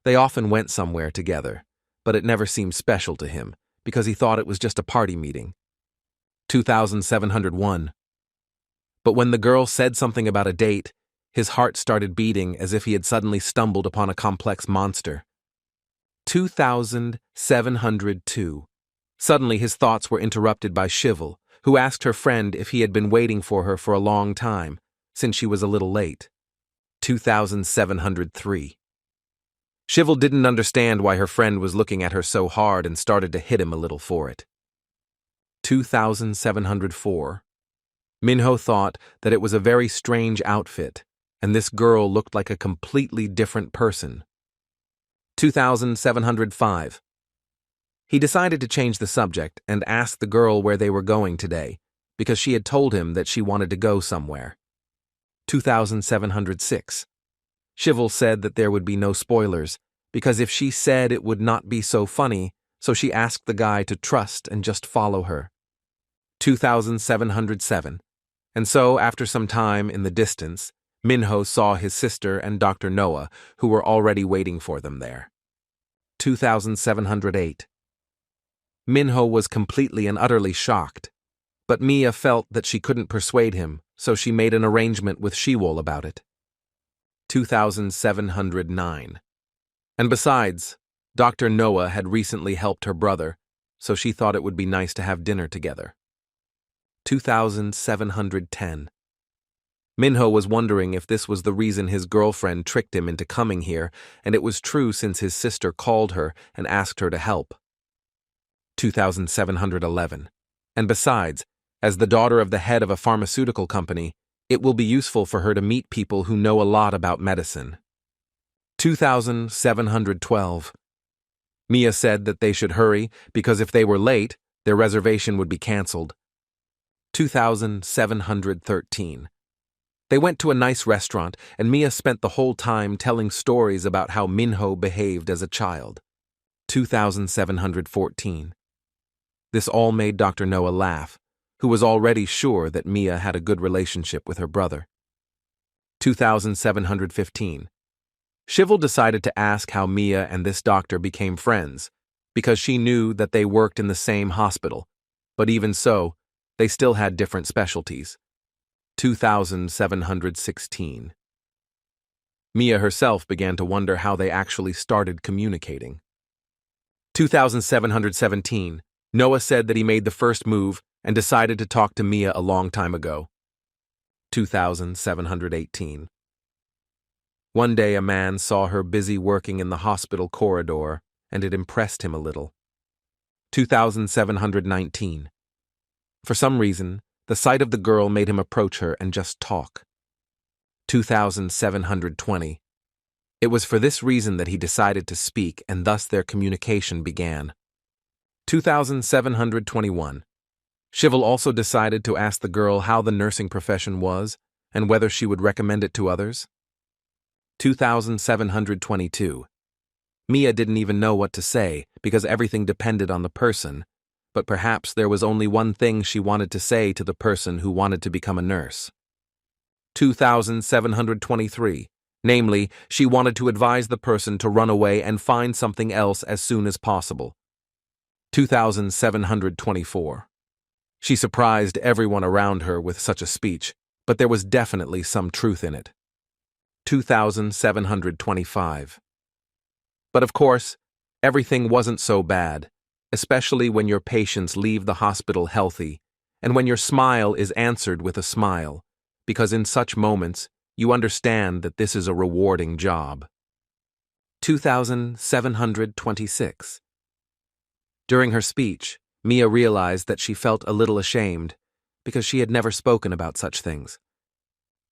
[SPEAKER 1] They often went somewhere together, but it never seemed special to him, because he thought it was just a party meeting. 2701. But when the girl said something about a date, his heart started beating as if he had suddenly stumbled upon a complex monster. 2702. Suddenly his thoughts were interrupted by Shivel, who asked her friend if he had been waiting for her for a long time, since she was a little late. 2703. Shivel didn't understand why her friend was looking at her so hard and started to hit him a little for it. 2704. Minho thought that it was a very strange outfit, and this girl looked like a completely different person. 2705. He decided to change the subject and asked the girl where they were going today, because she had told him that she wanted to go somewhere. 2706. Shivel said that there would be no spoilers, because if she said it would not be so funny, so she asked the guy to trust and just follow her. 2707. And so, after some time in the distance, Minho saw his sister and Dr. Noah, who were already waiting for them there. 2708. Minho was completely and utterly shocked, but Mia felt that she couldn't persuade him, so she made an arrangement with Shiwol about it. 2709. And besides, Dr. Noah had recently helped her brother, so she thought it would be nice to have dinner together. 2710. Minho was wondering if this was the reason his girlfriend tricked him into coming here, and it was true since his sister called her and asked her to help. 2711. And besides, as the daughter of the head of a pharmaceutical company, it will be useful for her to meet people who know a lot about medicine. 2712. Mia said that they should hurry because if they were late, their reservation would be canceled. 2713. They went to a nice restaurant, and Mia spent the whole time telling stories about how Minho behaved as a child. 2714. This all made Dr. Noah laugh, who was already sure that Mia had a good relationship with her brother. 2715. Shivel decided to ask how Mia and this doctor became friends, because she knew that they worked in the same hospital, but even so, they still had different specialties. 2716. Mia herself began to wonder how they actually started communicating. 2717. Noah said that he made the first move and decided to talk to Mia a long time ago. 2718. One day a man saw her busy working in the hospital corridor, and it impressed him a little. 2719. For some reason, the sight of the girl made him approach her and just talk. 2720. It was for this reason that he decided to speak, and thus their communication began. 2721. Shivel also decided to ask the girl how the nursing profession was and whether she would recommend it to others. 2722. Mia didn't even know what to say because everything depended on the person, but perhaps there was only one thing she wanted to say to the person who wanted to become a nurse. 2723. Namely, she wanted to advise the person to run away and find something else as soon as possible. 2724. She surprised everyone around her with such a speech, but there was definitely some truth in it. 2725. But of course, everything wasn't so bad, especially when your patients leave the hospital healthy, and when your smile is answered with a smile, because in such moments, you understand that this is a rewarding job. 2726. During her speech, Mia realized that she felt a little ashamed, because she had never spoken about such things.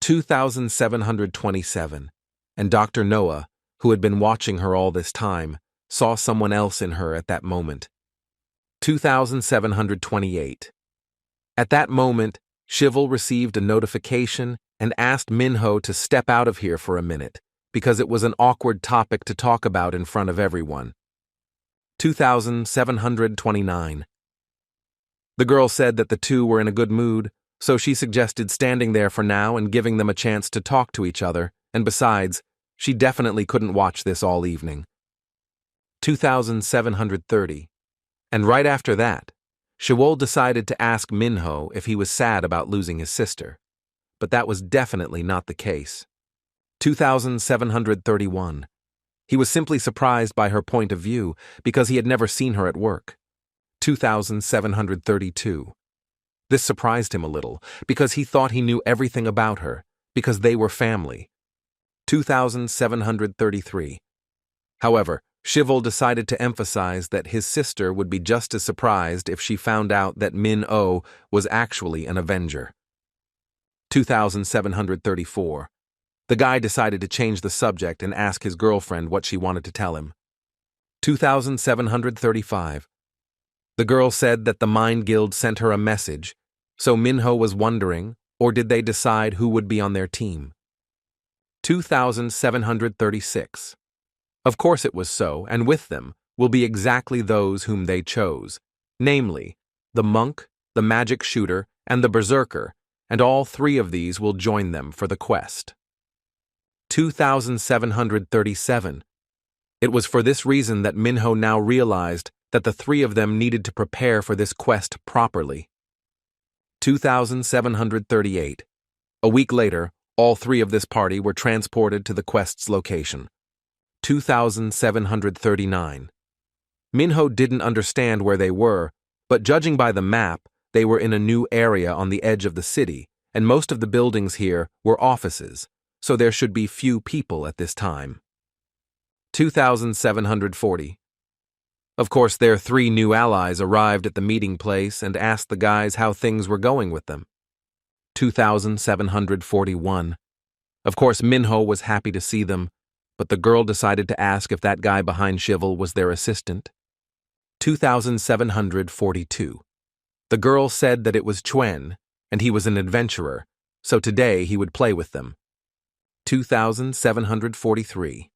[SPEAKER 1] 2727. And Dr. Noah, who had been watching her all this time, saw someone else in her at that moment. 2728. At that moment, Shivel received a notification and asked Minho to step out of here for a minute, because it was an awkward topic to talk about in front of everyone. 2729. The girl said that the two were in a good mood, so she suggested standing there for now and giving them a chance to talk to each other, and besides, she definitely couldn't watch this all evening. 2730. And right after that, Shivel decided to ask Minho if he was sad about losing his sister. But that was definitely not the case. 2731. He was simply surprised by her point of view because he had never seen her at work. 2732. This surprised him a little because he thought he knew everything about her, because they were family. 2733. However, Shivel decided to emphasize that his sister would be just as surprised if she found out that Minho was actually an avenger. 2734. The guy decided to change the subject and ask his girlfriend what she wanted to tell him. 2735. The girl said that the Mind Guild sent her a message, so Minho was wondering, or did they decide who would be on their team? 2736. Of course it was so, and with them will be exactly those whom they chose, namely, the monk, the magic shooter, and the berserker, and all three of these will join them for the quest. 2737. It was for this reason that Minho now realized that the three of them needed to prepare for this quest properly. 2738. A week later, all three of this party were transported to the quest's location. 2739. Minho didn't understand where they were, but judging by the map, they were in a new area on the edge of the city, and most of the buildings here were offices, so there should be few people at this time. 2740. Of course, their three new allies arrived at the meeting place and asked the guys how things were going with them. 2741. Of course, Minho was happy to see them, but the girl decided to ask if that guy behind Shivel was their assistant. 2742. The girl said that it was Chuen, and he was an adventurer, so today he would play with them. 2743.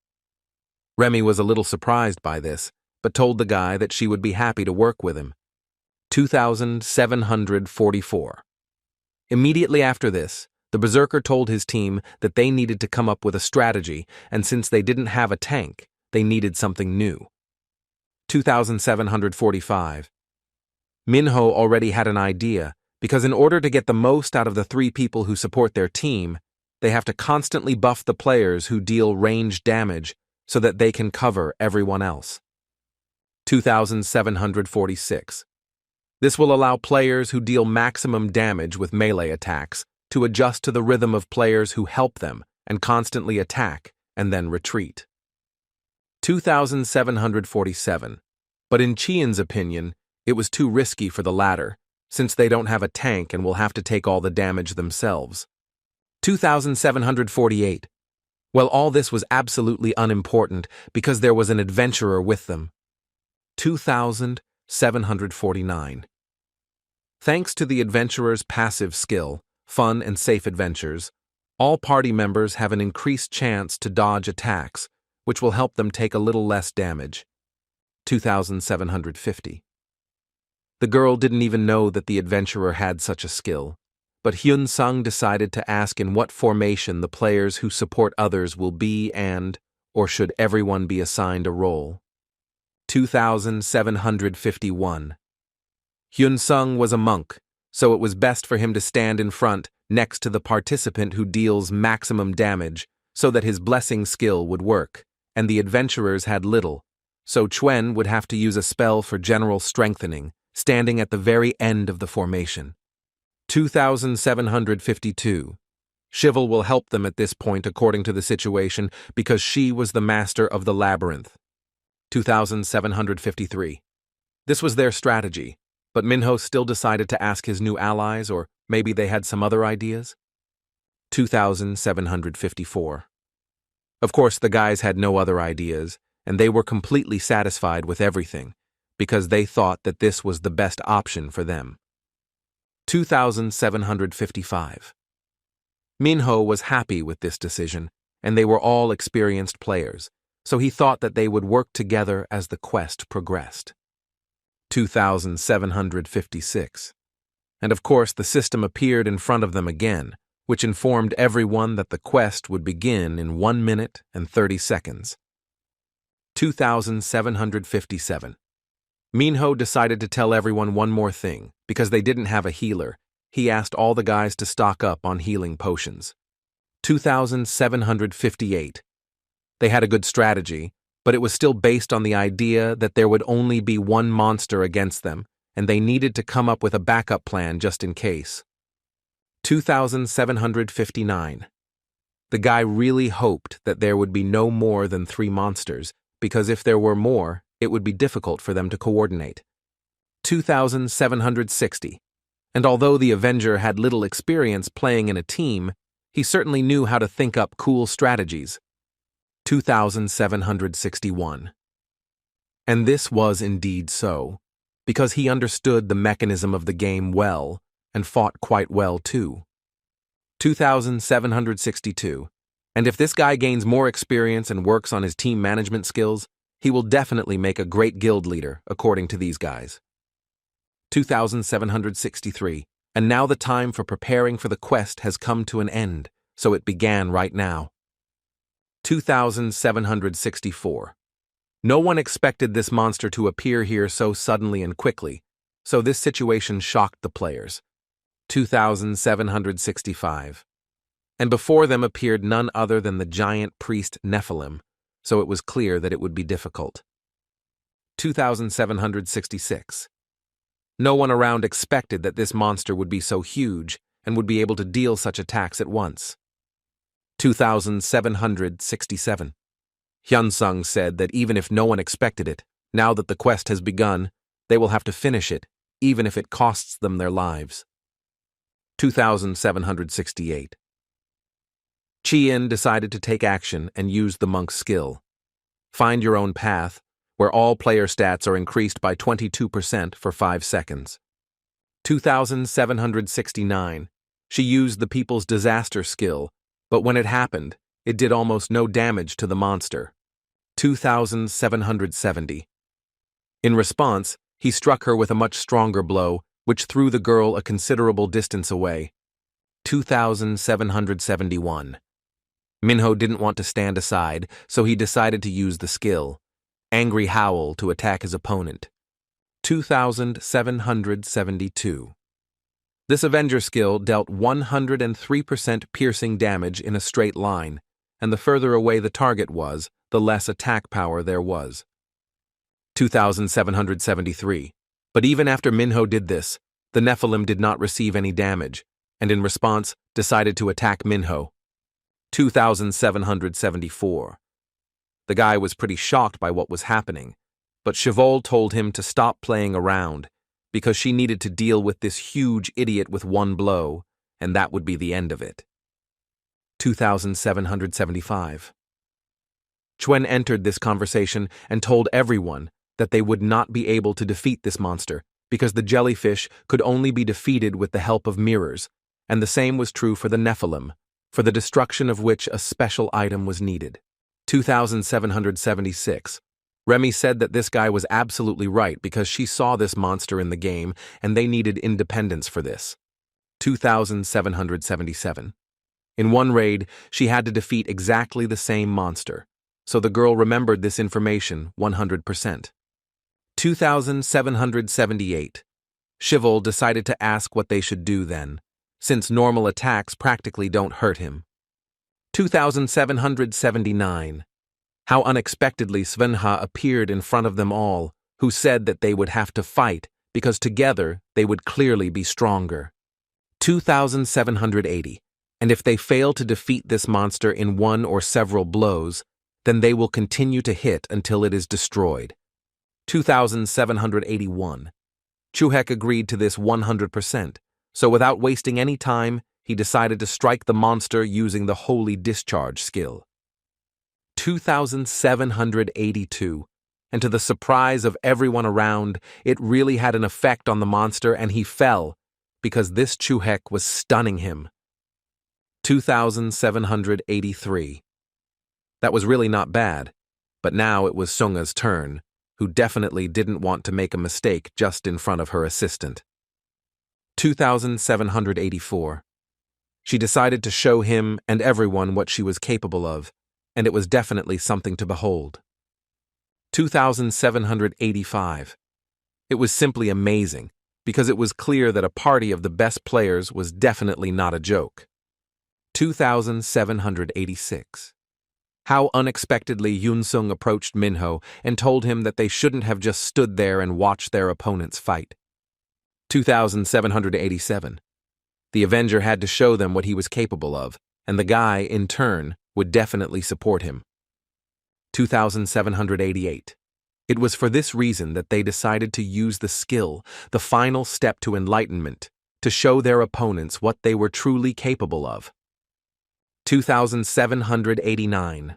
[SPEAKER 1] Remy was a little surprised by this, but told the guy that she would be happy to work with him. 2744. Immediately after this, the berserker told his team that they needed to come up with a strategy, and since they didn't have a tank, they needed something new. 2745. Minho already had an idea, because in order to get the most out of the three people who support their team, they have to constantly buff the players who deal ranged damage so that they can cover everyone else. 2746. This will allow players who deal maximum damage with melee attacks to adjust to the rhythm of players who help them and constantly attack and then retreat. 2747. But in Chien's opinion, it was too risky for the latter, since they don't have a tank and will have to take all the damage themselves. 2748. Well, all this was absolutely unimportant because there was an adventurer with them. 2749. Thanks to the adventurer's passive skill, fun and safe adventures, all party members have an increased chance to dodge attacks, which will help them take a little less damage. 2,750. The girl didn't even know that the adventurer had such a skill, but Yun Hyung decided to ask in what formation the players who support others will be or should everyone be assigned a role. 2,751. Yun Hyung was a monk, so it was best for him to stand in front next to the participant who deals maximum damage so that his blessing skill would work, and the adventurers had little, so Chuen would have to use a spell for general strengthening, standing at the very end of the formation. 2,752. Shivel will help them at this point according to the situation because she was the master of the labyrinth. 2,753. This was their strategy, but Minho still decided to ask his new allies, or maybe they had some other ideas? 2,754. Of course, the guys had no other ideas, and they were completely satisfied with everything, because they thought that this was the best option for them. 2,755. Minho was happy with this decision, and they were all experienced players, so he thought that they would work together as the quest progressed. 2,756. And of course the system appeared in front of them again, which informed everyone that the quest would begin in 1 minute and 30 seconds. 2,757. Minho decided to tell everyone one more thing, because they didn't have a healer. He asked all the guys to stock up on healing potions. 2,758. They had a good strategy, but it was still based on the idea that there would only be one monster against them, and they needed to come up with a backup plan just in case. 2,759. The guy really hoped that there would be no more than 3 monsters, because if there were more, it would be difficult for them to coordinate. 2,760. And although the Avenger had little experience playing in a team, he certainly knew how to think up cool strategies. 2,761. And this was indeed so, because he understood the mechanism of the game well, and fought quite well too. 2,762. And if this guy gains more experience and works on his team management skills, he will definitely make a great guild leader, according to these guys. 2,763. And now the time for preparing for the quest has come to an end, so it began right now. 2,764. No one expected this monster to appear here so suddenly and quickly, so this situation shocked the players. 2,765. And before them appeared none other than the giant priest Nephilim, so it was clear that it would be difficult. 2,766. No one around expected that this monster would be so huge and would be able to deal such attacks at once. 2,767. Yun Hyung said that even if no one expected it, now that the quest has begun, they will have to finish it, even if it costs them their lives. 2,768. Chien decided to take action and use the monk's skill. Find your own path, where all player stats are increased by 22% for 5 seconds. 2,769. She used the people's disaster skill, but when it happened, it did almost no damage to the monster. 2,770. In response, he struck her with a much stronger blow, which threw the girl a considerable distance away. 2,771. Minho didn't want to stand aside, so he decided to use the skill, Angry Howl, to attack his opponent. 2,772. This Avenger skill dealt 103% piercing damage in a straight line, and the further away the target was, the less attack power there was. 2,773. But even after Minho did this, the Nephilim did not receive any damage, and in response decided to attack Minho. 2,774. The guy was pretty shocked by what was happening, but Cheval told him to stop playing around, because she needed to deal with this huge idiot with one blow, and that would be the end of it. 2,775. Chuen entered this conversation and told everyone that they would not be able to defeat this monster, because the jellyfish could only be defeated with the help of mirrors, and the same was true for the Nephilim, for the destruction of which a special item was needed. 2,776. Remy said that this guy was absolutely right because she saw this monster in the game and they needed independence for this. 2,777. In one raid, she had to defeat exactly the same monster, so the girl remembered this information 100%. 2,778. Chival decided to ask what they should do then, since normal attacks practically don't hurt him. 2,779. How unexpectedly Svenha appeared in front of them all, who said that they would have to fight because together they would clearly be stronger. 2,780. And if they fail to defeat this monster in one or several blows, then they will continue to hit until it is destroyed. 2,781. Chuhek agreed to this 100%, so without wasting any time, he decided to strike the monster using the Holy Discharge skill. 2,782. And to the surprise of everyone around, it really had an effect on the monster and he fell, because this Chuhek was stunning him. 2,783. That was really not bad, but now it was Sunga's turn, who definitely didn't want to make a mistake just in front of her assistant. 2,784. She decided to show him and everyone what she was capable of, and it was definitely something to behold. 2,785. It was simply amazing, because it was clear that a party of the best players was definitely not a joke. 2,786. How unexpectedly Yun Hyung approached Minho and told him that they shouldn't have just stood there and watched their opponents fight. 2,787. The Avenger had to show them what he was capable of, and the guy, in turn, would definitely support him. 2,788. It was for this reason that they decided to use the skill, the final step to enlightenment, to show their opponents what they were truly capable of. 2,789.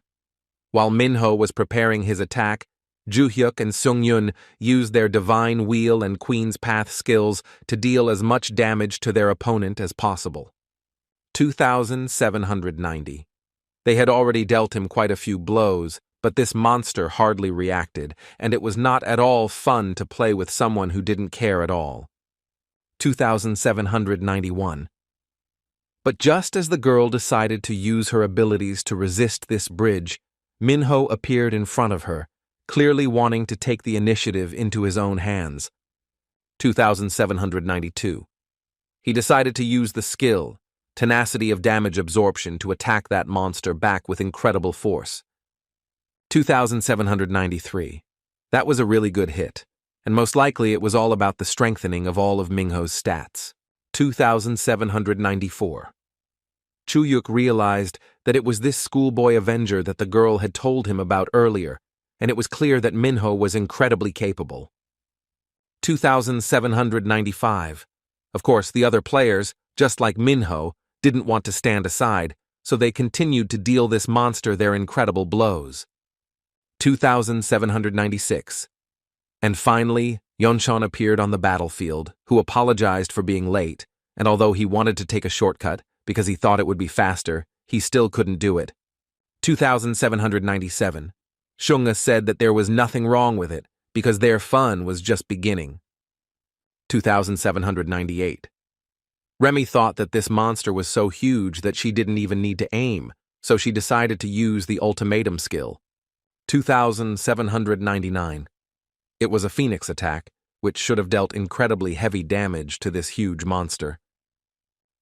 [SPEAKER 1] While Minho was preparing his attack, Juhyuk and Sungyun used their Divine Wheel and Queen's Path skills to deal as much damage to their opponent as possible. 2,790. They had already dealt him quite a few blows, but this monster hardly reacted, and it was not at all fun to play with someone who didn't care at all. 2,791. But just as the girl decided to use her abilities to resist this bridge, Minho appeared in front of her, clearly wanting to take the initiative into his own hands. 2,792. He decided to use the skill, tenacity of damage absorption, to attack that monster back with incredible force. 2,793. That was a really good hit, and most likely it was all about the strengthening of all of Minho's stats. 2,794. Chuyuk realized that it was this schoolboy Avenger that the girl had told him about earlier, and it was clear that Minho was incredibly capable. 2,795. Of course, the other players, just like Minho, didn't want to stand aside, so they continued to deal this monster their incredible blows. 2,796. And finally, Yonshan appeared on the battlefield, who apologized for being late, and although he wanted to take a shortcut because he thought it would be faster, he still couldn't do it. 2,797. Shunga said that there was nothing wrong with it, because their fun was just beginning. 2,798. Remy thought that this monster was so huge that she didn't even need to aim, so she decided to use the ultimatum skill. 2,799. It was a phoenix attack, which should have dealt incredibly heavy damage to this huge monster.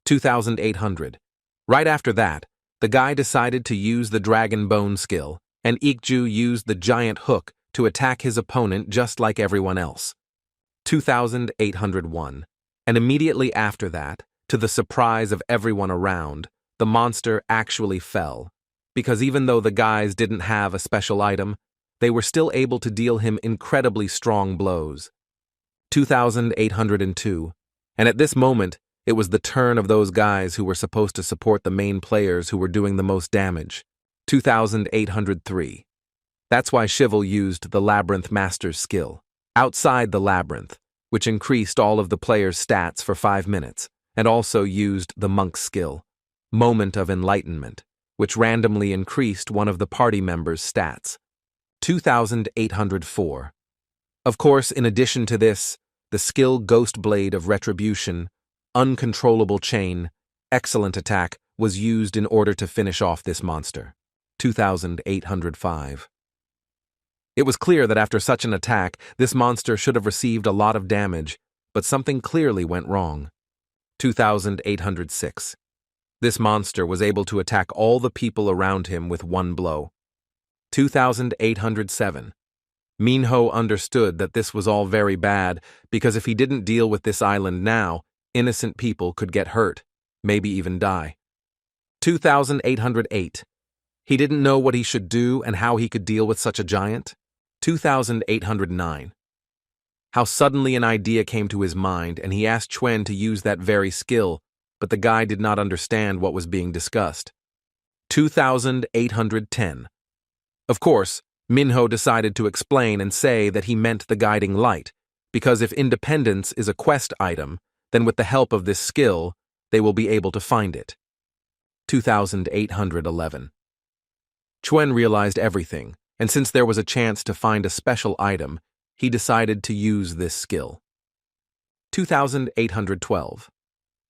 [SPEAKER 1] 2,800. Right after that, the guy decided to use the dragon bone skill, and Ikju used the giant hook to attack his opponent just like everyone else. 2,801. And immediately after that, to the surprise of everyone around, the monster actually fell, because even though the guys didn't have a special item, they were still able to deal him incredibly strong blows. 2,802. And at this moment, it was the turn of those guys who were supposed to support the main players who were doing the most damage. 2,803. That's why Chival used the Labyrinth Master's skill, outside the Labyrinth, which increased all of the players' stats for 5 minutes, and also used the Monk's skill, Moment of Enlightenment, which randomly increased one of the party members' stats. 2,804. Of course, in addition to this, the skill Ghost Blade of Retribution, Uncontrollable Chain, Excellent Attack was used in order to finish off this monster. 2,805. It was clear that after such an attack, this monster should have received a lot of damage, but something clearly went wrong. 2,806. This monster was able to attack all the people around him with one blow. 2,807. Minho understood that this was all very bad because if he didn't deal with this island now, innocent people could get hurt, maybe even die. 2,808. He didn't know what he should do and how he could deal with such a giant. 2,809. How suddenly an idea came to his mind and he asked Chuen to use that very skill, but the guy did not understand what was being discussed. 2,810. Of course, Minho decided to explain and say that he meant the guiding light, because if independence is a quest item, then with the help of this skill, they will be able to find it. 2,811. Chuen realized everything, and since there was a chance to find a special item, he decided to use this skill. 2,812.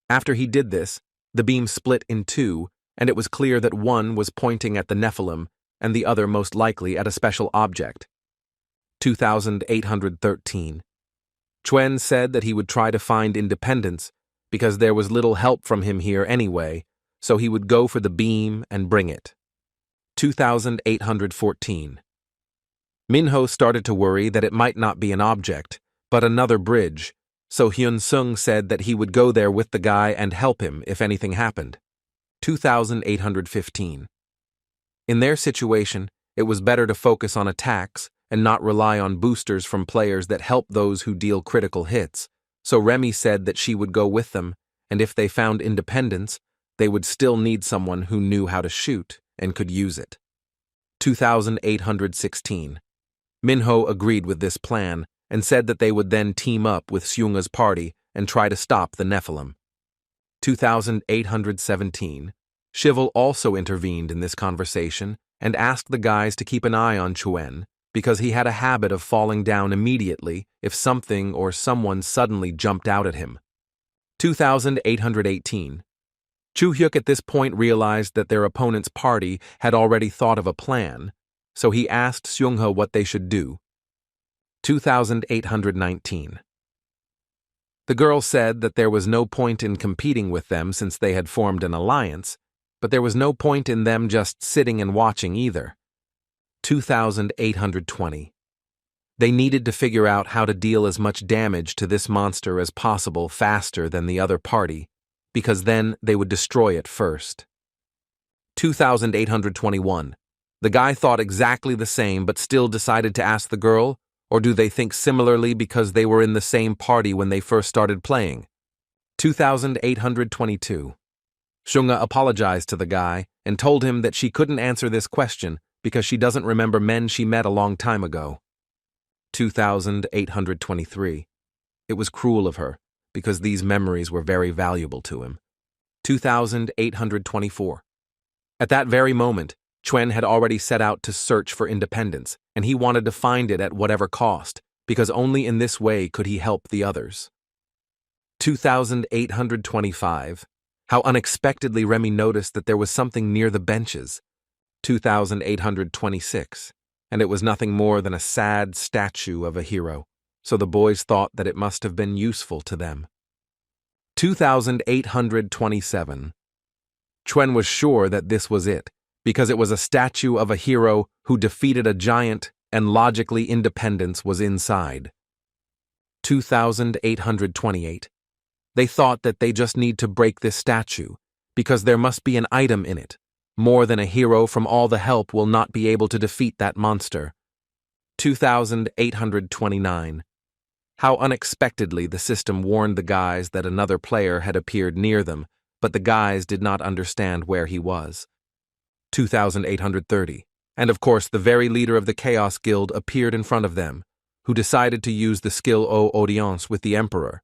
[SPEAKER 1] After he did this, the beam split in two, and it was clear that one was pointing at the Nephilim and the other most likely at a special object. 2,813. Chuen said that he would try to find independence because there was little help from him here anyway, so he would go for the beam and bring it. 2,814. Minho started to worry that it might not be an object, but another bridge, so Yun Hyung said that he would go there with the guy and help him if anything happened. 2,815. In their situation, it was better to focus on attacks and not rely on boosters from players that help those who deal critical hits, so Remy said that she would go with them, and if they found independence, they would still need someone who knew how to shoot and could use it. 2,816. Minho agreed with this plan and said that they would then team up with Seungga's party and try to stop the Nephilim. 2,817. Shivel also intervened in this conversation and asked the guys to keep an eye on Chuen because he had a habit of falling down immediately if something or someone suddenly jumped out at him. 2,818. Chu Hyuk at this point realized that their opponent's party had already thought of a plan, so he asked Seungga what they should do. 2,819. The girl said that there was no point in competing with them since they had formed an alliance, but there was no point in them just sitting and watching either. 2,820. They needed to figure out how to deal as much damage to this monster as possible faster than the other party, because then they would destroy it first. 2,821. The guy thought exactly the same but still decided to ask the girl, or do they think similarly because they were in the same party when they first started playing? 2,822. Seungga apologized to the guy and told him that she couldn't answer this question because she doesn't remember men she met a long time ago. 2,823. It was cruel of her, because these memories were very valuable to him. 2,824. At that very moment, Chuen had already set out to search for independence, and he wanted to find it at whatever cost, because only in this way could he help the others. 2,825. How unexpectedly Remy noticed that there was something near the benches. 2,826. And it was nothing more than a sad statue of a hero, so the boys thought that it must have been useful to them. 2,827. Chuen was sure that this was it, because it was a statue of a hero who defeated a giant and logically independence was inside. 2,828. They thought that they just need to break this statue, because there must be an item in it. More than a hero from all the help will not be able to defeat that monster. 2,829. How unexpectedly the system warned the guys that another player had appeared near them, but the guys did not understand where he was. 2,830. And of course the very leader of the Chaos Guild appeared in front of them, who decided to use the skill au audience with the Emperor.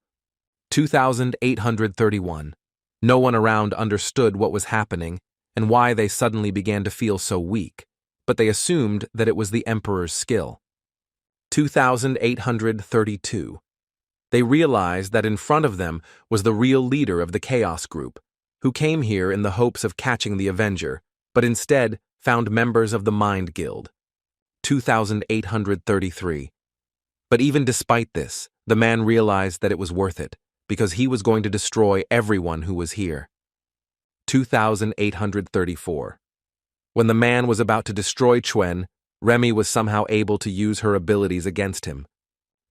[SPEAKER 1] 2,831. No one around understood what was happening, and why they suddenly began to feel so weak, but they assumed that it was the Emperor's skill. 2832. They realized that in front of them was the real leader of the Chaos Group, who came here in the hopes of catching the Avenger, but instead found members of the Mind Guild. 2833. But even despite this, the man realized that it was worth it, because he was going to destroy everyone who was here. 2834. When the man was about to destroy Chuen, Remy was somehow able to use her abilities against him.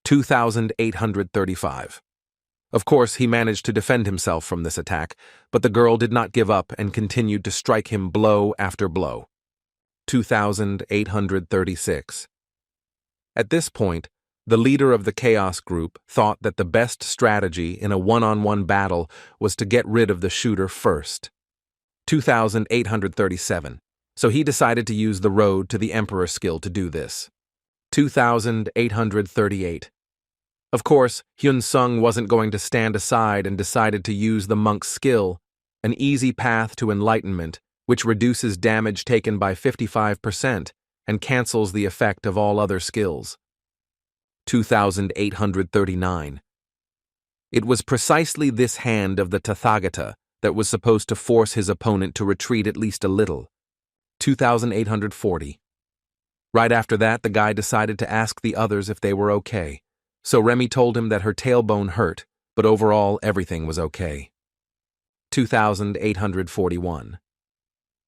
[SPEAKER 1] 2835. Of course, he managed to defend himself from this attack, but the girl did not give up and continued to strike him blow after blow. 2836. At this point, the leader of the Chaos Group thought that the best strategy in a one-on-one battle was to get rid of the shooter first. 2837. So he decided to use the road to the Emperor skill to do this. 2838. Of course, Yun Hyung wasn't going to stand aside and decided to use the monk's skill, an easy path to enlightenment, which reduces damage taken by 55% and cancels the effect of all other skills. 2839. It was precisely this hand of the Tathagata that was supposed to force his opponent to retreat at least a little. 2840. Right after that, the guy decided to ask the others if they were okay. So Remy told him that her tailbone hurt, but overall everything was okay. 2841.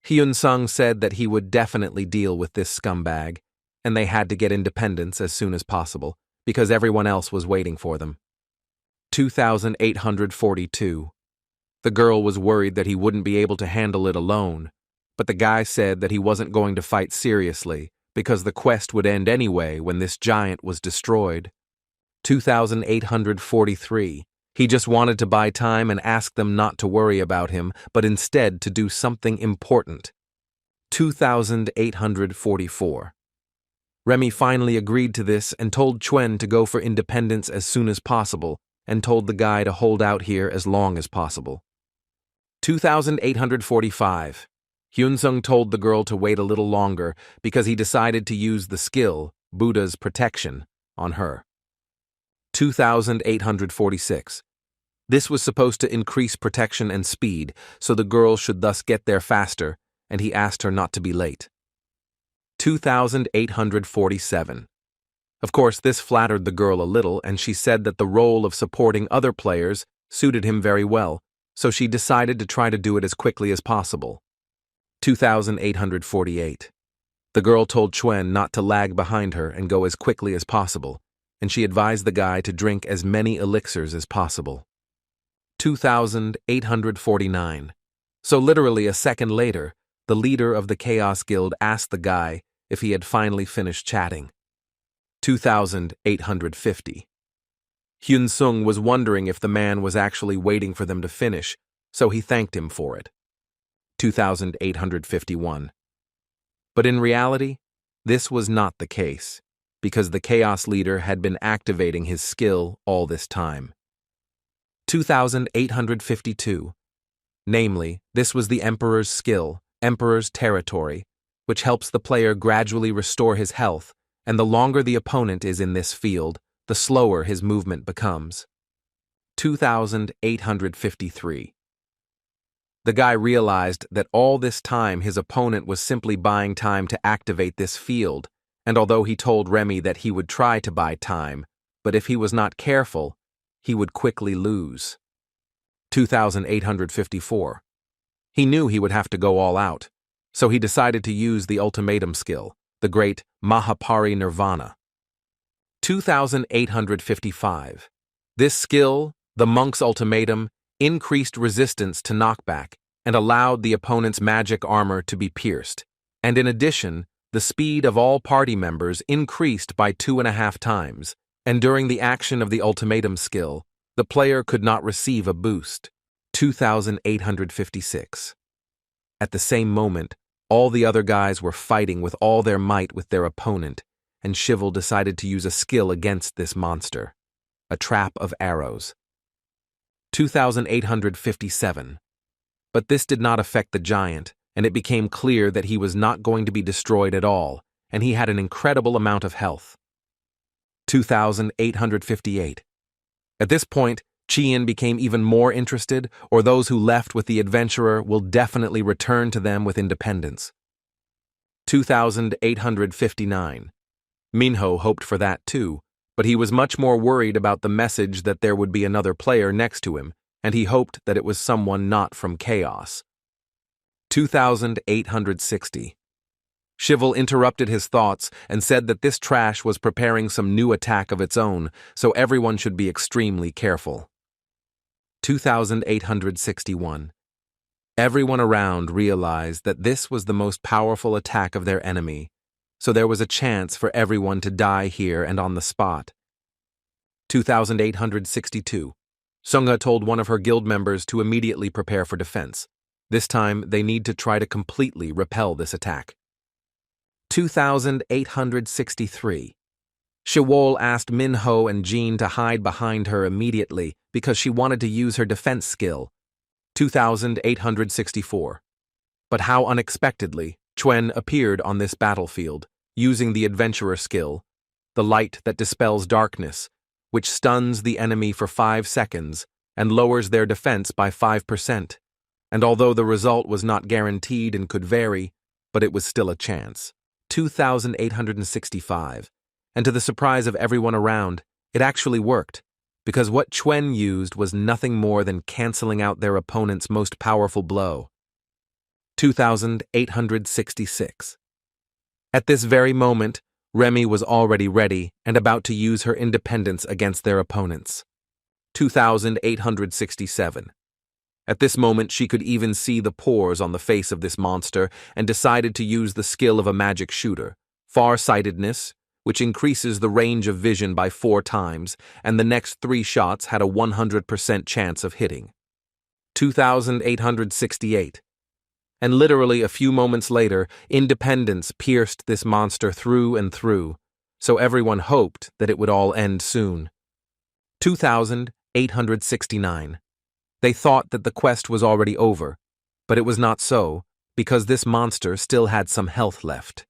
[SPEAKER 1] Hyun Sung said that he would definitely deal with this scumbag, and they had to get independence as soon as possible, because everyone else was waiting for them. 2842. The girl was worried that he wouldn't be able to handle it alone, but the guy said that he wasn't going to fight seriously, because the quest would end anyway when this giant was destroyed. 2843. He just wanted to buy time and ask them not to worry about him, but instead to do something important. 2844. Remy finally agreed to this and told Chuen to go for independence as soon as possible, and told the guy to hold out here as long as possible. 2845. Hyun Sung told the girl to wait a little longer because he decided to use the skill, Buddha's protection, on her. 2846. This was supposed to increase protection and speed, so the girl should thus get there faster, and he asked her not to be late. 2847. Of course, this flattered the girl a little, and she said that the role of supporting other players suited him very well, so she decided to try to do it as quickly as possible. 2848. The girl told Chuen not to lag behind her and go as quickly as possible, and she advised the guy to drink as many elixirs as possible. 2849. So literally a second later, the leader of the Chaos Guild asked the guy if he had finally finished chatting. 2850. Hyun Sung was wondering if the man was actually waiting for them to finish, so he thanked him for it. 2851. But in reality, this was not the case, because the Chaos Leader had been activating his skill all this time. 2852. Namely, this was the Emperor's skill, Emperor's Territory, which helps the player gradually restore his health, and the longer the opponent is in this field, the slower his movement becomes. 2853. The guy realized that all this time his opponent was simply buying time to activate this field, and although he told Remy that he would try to buy time, but if he was not careful, he would quickly lose. 2854. He knew he would have to go all out, so he decided to use the ultimatum skill, the great Mahapari Nirvana. 2855. This skill, the monk's ultimatum, increased resistance to knockback and allowed the opponent's magic armor to be pierced, and in addition, the speed of all party members increased by 2.5 times, and during the action of the ultimatum skill, the player could not receive a boost. 2856. At the same moment, all the other guys were fighting with all their might with their opponent, and Shivel decided to use a skill against this monster, a trap of arrows. 2857. But this did not affect the giant, and it became clear that he was not going to be destroyed at all, and he had an incredible amount of health. 2,858. At this point, Chien became even more interested, or those who left with the adventurer will definitely return to them with independence. 2,859. Minho hoped for that too, but he was much more worried about the message that there would be another player next to him, and he hoped that it was someone not from Chaos. 2,860. Shivel interrupted his thoughts and said that this trash was preparing some new attack of its own, so everyone should be extremely careful. 2,861. Everyone around realized that this was the most powerful attack of their enemy, so there was a chance for everyone to die here and on the spot. 2,862. Sunga told one of her guild members to immediately prepare for defense. This time, they need to try to completely repel this attack. 2,863. Shiwol asked Minho and Jean to hide behind her immediately because she wanted to use her defense skill. 2,864. But how unexpectedly, Chuen appeared on this battlefield, using the adventurer skill, the light that dispels darkness, which stuns the enemy for 5 seconds and lowers their defense by 5%. And although the result was not guaranteed and could vary, but it was still a chance. 2,865. And to the surprise of everyone around, it actually worked, because what Chuen used was nothing more than canceling out their opponent's most powerful blow. 2,866. At this very moment, Remy was already ready and about to use her independence against their opponents. 2,867. At this moment, she could even see the pores on the face of this monster and decided to use the skill of a magic shooter, far-sightedness, which increases the range of vision by 4 times, and the next 3 shots had a 100% chance of hitting. 2,868. And literally a few moments later, independence pierced this monster through and through, so everyone hoped that it would all end soon. 2,869. They thought that the quest was already over, but it was not so, because this monster still had some health left.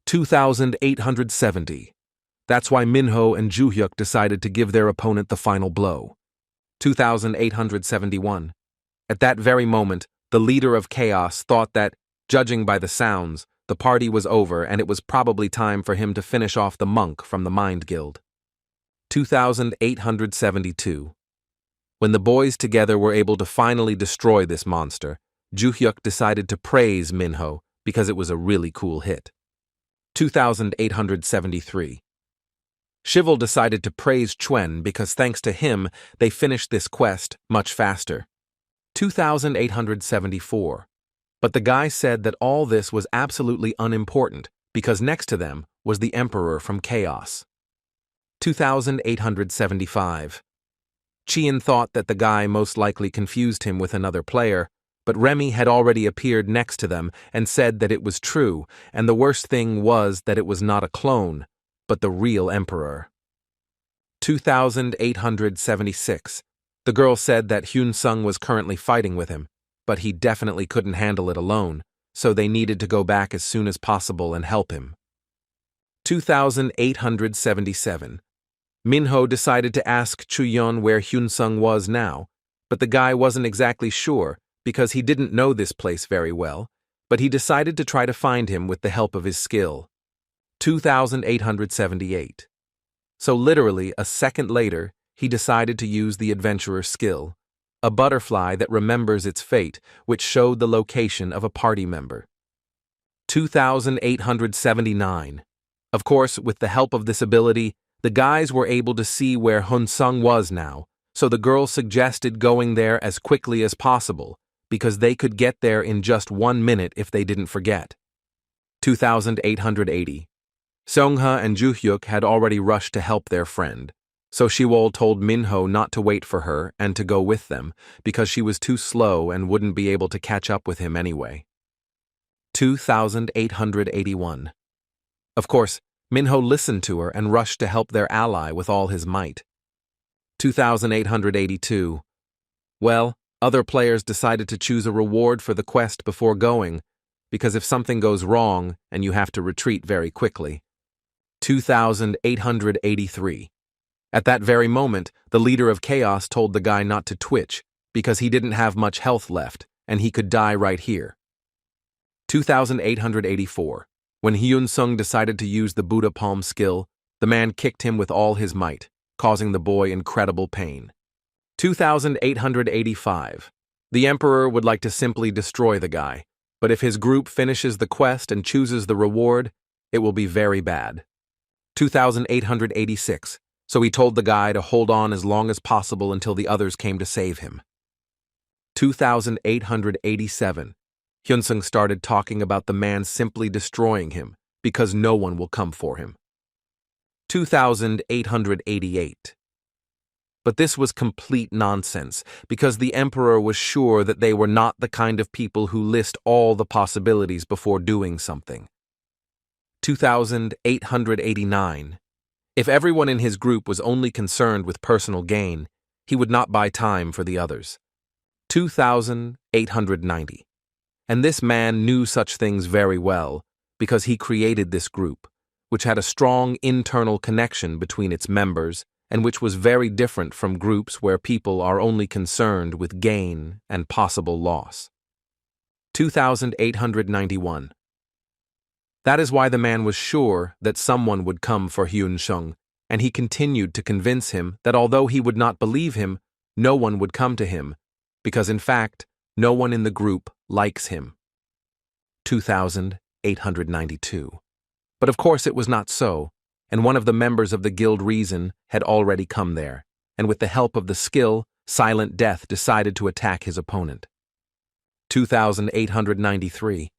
[SPEAKER 1] 2,870. That's why Minho and Juhyuk decided to give their opponent the final blow. 2,871. At that very moment, the leader of Chaos thought that, judging by the sounds, the party was over and it was probably time for him to finish off the monk from the Mind Guild. 2,872. When the boys together were able to finally destroy this monster, Juhyuk decided to praise Minho because it was a really cool hit. 2,873. Shivel decided to praise Chuen because thanks to him, they finished this quest much faster. 2,874. But the guy said that all this was absolutely unimportant because next to them was the Emperor from Chaos. 2,875. Chien thought that the guy most likely confused him with another player, but Remy had already appeared next to them and said that it was true, and the worst thing was that it was not a clone, but the real Emperor. 2,876. The girl said that Yun Hyung was currently fighting with him, but he definitely couldn't handle it alone, so they needed to go back as soon as possible and help him. 2,877. Minho decided to ask Chuyeon where Yun Hyung was now, but the guy wasn't exactly sure because he didn't know this place very well, but he decided to try to find him with the help of his skill. 2,878. So literally a second later, he decided to use the adventurer's skill, a butterfly that remembers its fate, which showed the location of a party member. 2,879. Of course, with the help of this ability, the guys were able to see where Yun Hyung was now, so the girl suggested going there as quickly as possible, because they could get there in just 1 minute if they didn't forget. 2,880. Seongha and Juhyuk had already rushed to help their friend, so Shiwol told Minho not to wait for her and to go with them, because she was too slow and wouldn't be able to catch up with him anyway. 2,881. Of course, Minho listened to her and rushed to help their ally with all his might. 2,882. Well, Other players decided to choose a reward for the quest before going, because if something goes wrong and you have to retreat very quickly. 2,883. At that very moment, the leader of Chaos told the guy not to twitch because he didn't have much health left and he could die right here. 2,884. When Yun Hyung decided to use the Buddha palm skill, the man kicked him with all his might, causing the boy incredible pain. 2,885. The Emperor would like to simply destroy the guy, but if his group finishes the quest and chooses the reward, it will be very bad. 2,886. So he told the guy to hold on as long as possible until the others came to save him. 2,887. Yun Hyung started talking about the man simply destroying him because no one will come for him. 2,888. But this was complete nonsense because the Emperor was sure that they were not the kind of people who list all the possibilities before doing something. 2,889. If everyone in his group was only concerned with personal gain, he would not buy time for the others. 2,890. And this man knew such things very well because he created this group, which had a strong internal connection between its members and which was very different from groups where people are only concerned with gain and possible loss. 2,891. That is why the man was sure that someone would come for Yun Hyung, and he continued to convince him that although he would not believe him, no one would come to him, because in fact, no one in the group likes him. 2,892. But of course it was not so, and one of the members of the Guild Reason had already come there, and with the help of the skill, Silent Death decided to attack his opponent. 2,893.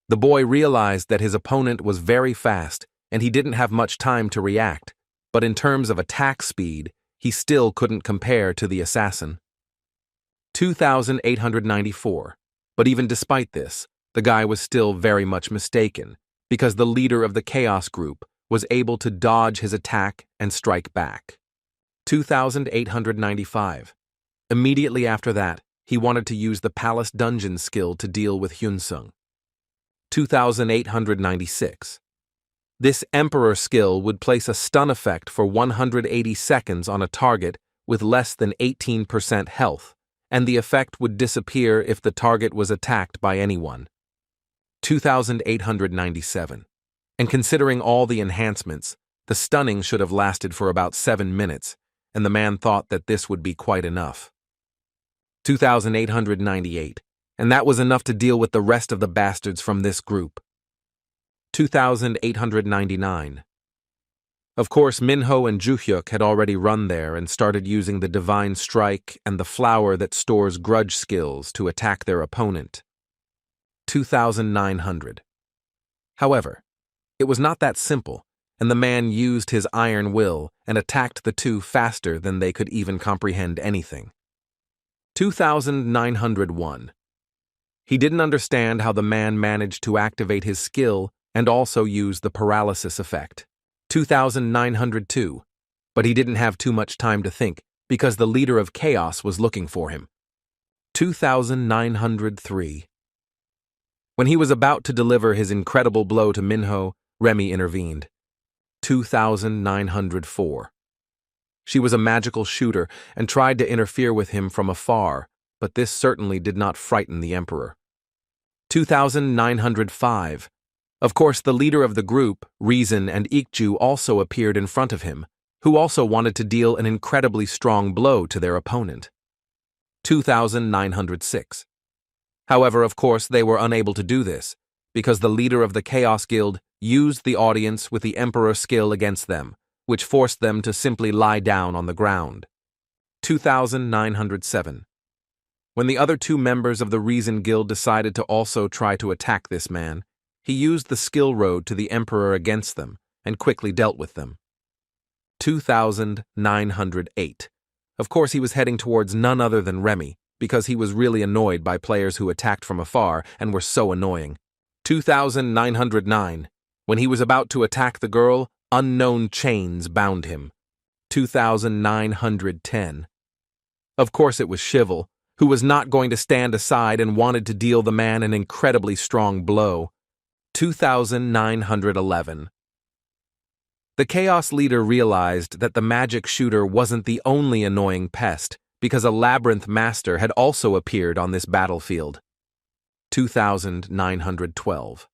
[SPEAKER 1] The boy realized that his opponent was very fast, and he didn't have much time to react, but in terms of attack speed, he still couldn't compare to the assassin. 2,894. But even despite this, the guy was still very much mistaken, because the leader of the Chaos group was able to dodge his attack and strike back. 2,895. Immediately after that, he wanted to use the Palace Dungeon skill to deal with Yun Hyung. 2,896. This Emperor skill would place a stun effect for 180 seconds on a target with less than 18% health, and the effect would disappear if the target was attacked by anyone. 2,897. And considering all the enhancements, the stunning should have lasted for about 7 minutes, and the man thought that this would be quite enough. 2,898. And that was enough to deal with the rest of the bastards from this group. 2,899. Of course, Minho and Juhyuk had already run there and started using the Divine Strike and the flower that stores grudge skills to attack their opponent. 2,900. However, it was not that simple, and the man used his iron will and attacked the two faster than they could even comprehend anything. 2,901. He didn't understand how the man managed to activate his skill and also use the paralysis effect. 2,902. But he didn't have too much time to think because the leader of Chaos was looking for him. 2,903. When he was about to deliver his incredible blow to Minho, Remy intervened. 2,904. She was a magical shooter and tried to interfere with him from afar, but this certainly did not frighten the Emperor. 2,905. Of course, the leader of the group, Reason and Ikju, also appeared in front of him, who also wanted to deal an incredibly strong blow to their opponent. 2,906. However, of course, they were unable to do this, because the leader of the Chaos Guild used the audience with the Emperor skill against them, which forced them to simply lie down on the ground. 2,907. When the other two members of the Reason Guild decided to also try to attack this man, he used the skill road to the Emperor against them and quickly dealt with them. 2,908. Of course, he was heading towards none other than Remy, because he was really annoyed by players who attacked from afar and were so annoying. 2,909. When he was about to attack the girl, unknown chains bound him. 2,910. Of course it was Shivel, who was not going to stand aside and wanted to deal the man an incredibly strong blow. 2911. The Chaos leader realized that the magic shooter wasn't the only annoying pest, because a labyrinth master had also appeared on this battlefield. 2912.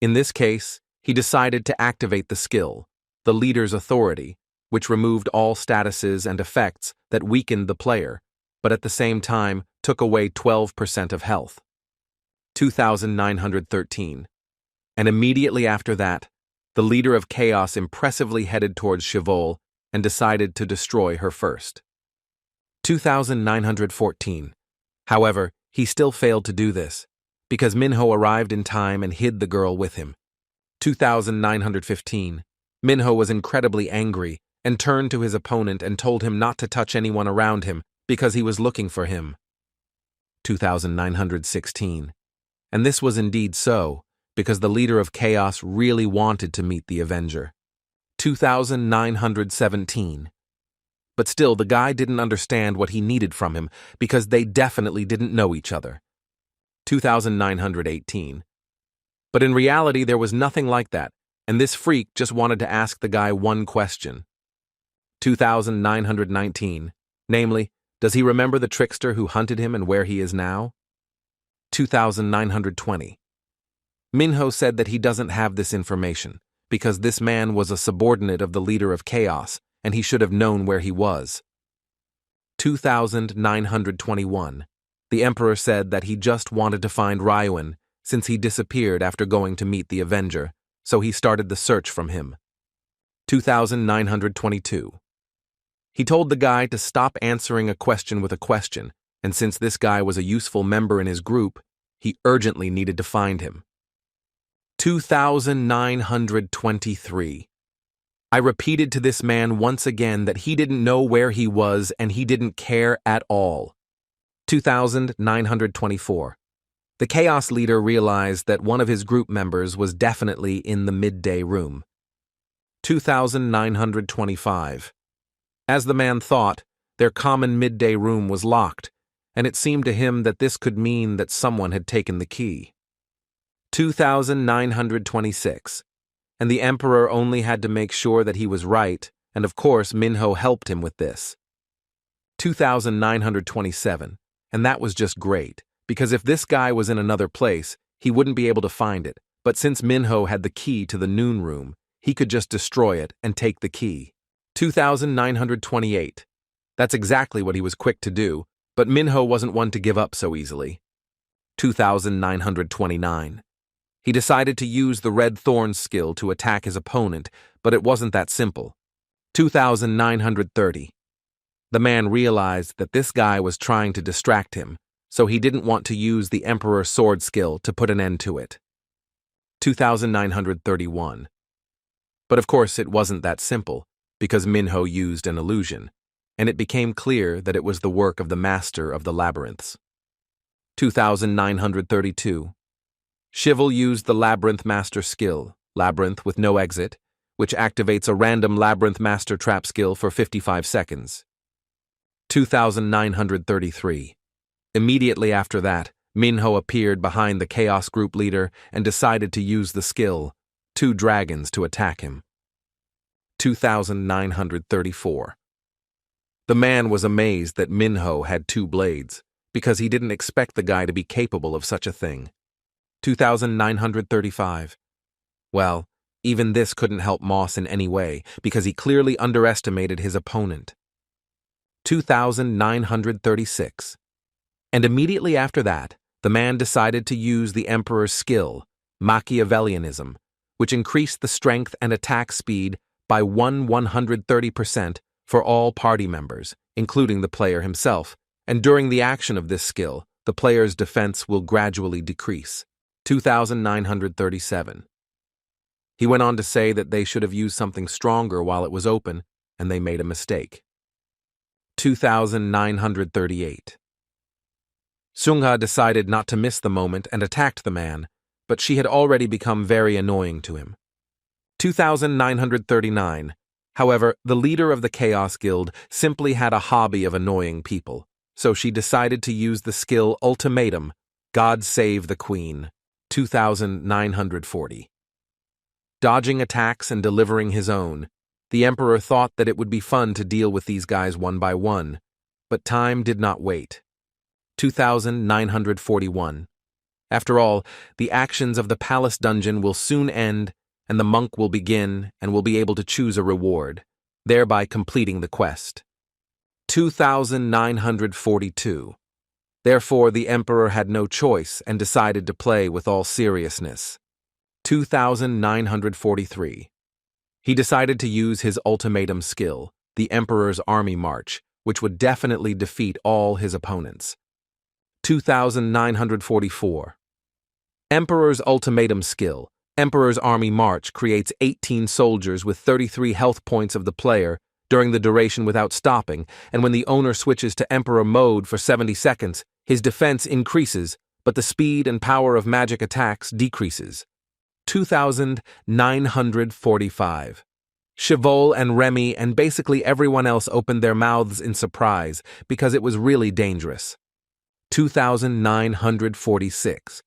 [SPEAKER 1] In this case, he decided to activate the skill, the leader's authority, which removed all statuses and effects that weakened the player, but at the same time took away 12% of health. 2913. And immediately after that, the leader of Chaos impressively headed towards Chevol and decided to destroy her first. 2914. However, he still failed to do this, because Minho arrived in time and hid the girl with him. 2915. Minho was incredibly angry and turned to his opponent and told him not to touch anyone around him because he was looking for him. 2916. And this was indeed so, because the leader of Chaos really wanted to meet the Avenger. 2917. But still, the guy didn't understand what he needed from him because they definitely didn't know each other. 2918. But in reality, there was nothing like that, and this freak just wanted to ask the guy one question. 2919. Namely, does he remember the trickster who hunted him and where he is now? 2920. Minho said that he doesn't have this information, because this man was a subordinate of the leader of Chaos, and he should have known where he was. 2921. The Emperor said that he just wanted to find Ryuan, since he disappeared after going to meet the Avenger, so he started the search from him. 2922. He told the guy to stop answering a question with a question, and since this guy was a useful member in his group, he urgently needed to find him. 2923. I repeated to this man once again that he didn't know where he was and he didn't care at all. 2924. The Chaos leader realized that one of his group members was definitely in the midday room. 2925. As the man thought, their common midday room was locked, and it seemed to him that this could mean that someone had taken the key. 2926. And the Emperor only had to make sure that he was right, and of course Minho helped him with this. 2927. And that was just great, because if this guy was in another place, he wouldn't be able to find it, but since Minho had the key to the noon room, he could just destroy it and take the key. 2928. That's exactly what he was quick to do, but Minho wasn't one to give up so easily. 2929. He decided to use the Red Thorn skill to attack his opponent, but it wasn't that simple. 2930. The man realized that this guy was trying to distract him, so he didn't want to use the Emperor's sword skill to put an end to it. 2931. But of course it wasn't that simple, because Minho used an illusion, and it became clear that it was the work of the master of the labyrinths. 2932. Chevol used the Labyrinth Master skill, Labyrinth with no exit, which activates a random Labyrinth Master trap skill for 55 seconds. 2933. Immediately after that, Minho appeared behind the Chaos Group leader and decided to use the skill, Two Dragons, to attack him. 2934. The man was amazed that Minho had two blades, because he didn't expect the guy to be capable of such a thing. 2935. Well, even this couldn't help Moss in any way, because he clearly underestimated his opponent. 2936. And immediately after that, the man decided to use the Emperor's skill, Machiavellianism, which increased the strength and attack speed by 130% for all party members, including the player himself, and during the action of this skill, the player's defense will gradually decrease. 2937. He went on to say that they should have used something stronger while it was open, and they made a mistake. 2938. Sungha decided not to miss the moment and attacked the man, but she had already become very annoying to him. 2939. However, the leader of the Chaos Guild simply had a hobby of annoying people, so she decided to use the skill Ultimatum, God Save the Queen, 2940. Dodging attacks and delivering his own, the Emperor thought that it would be fun to deal with these guys one by one, but time did not wait. 2941. After all, the actions of the palace dungeon will soon end, and the monk will begin and will be able to choose a reward, thereby completing the quest. 2942. Therefore, the Emperor had no choice and decided to play with all seriousness. 2943. He decided to use his ultimatum skill, the Emperor's Army March, which would definitely defeat all his opponents. 2944. Emperor's ultimatum skill, Emperor's Army March, creates 18 soldiers with 33 health points of the player during the duration without stopping, and when the owner switches to Emperor mode for 70 seconds, his defense increases, but the speed and power of magic attacks decreases. 2945. Chevol and Remy and basically everyone else opened their mouths in surprise because it was really dangerous. 2946.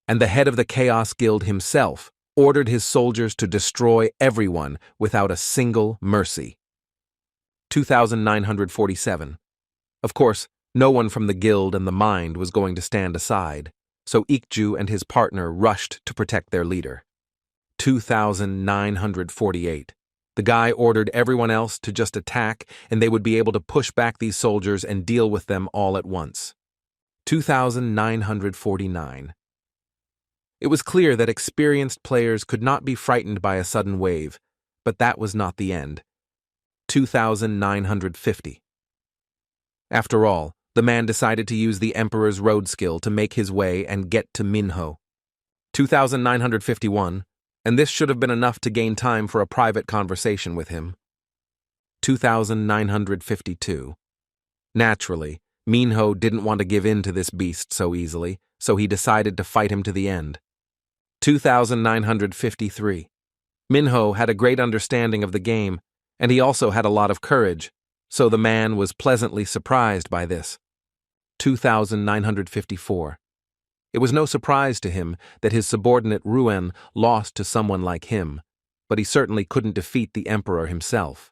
[SPEAKER 1] And the head of the Chaos Guild himself ordered his soldiers to destroy everyone without a single mercy. 2947. Of course, no one from the guild and the mind was going to stand aside, so Ikju and his partner rushed to protect their leader. 2948. The guy ordered everyone else to just attack, and they would be able to push back these soldiers and deal with them all at once. 2949. It was clear that experienced players could not be frightened by a sudden wave, but that was not the end. 2950. After all, the man decided to use the Emperor's road skill to make his way and get to Minho. 2951, and this should have been enough to gain time for a private conversation with him. 2952. Naturally, Minho didn't want to give in to this beast so easily, so he decided to fight him to the end. 2953. Minho had a great understanding of the game, and he also had a lot of courage, so the man was pleasantly surprised by this. 2954. It was no surprise to him that his subordinate Ruen lost to someone like him, but he certainly couldn't defeat the Emperor himself.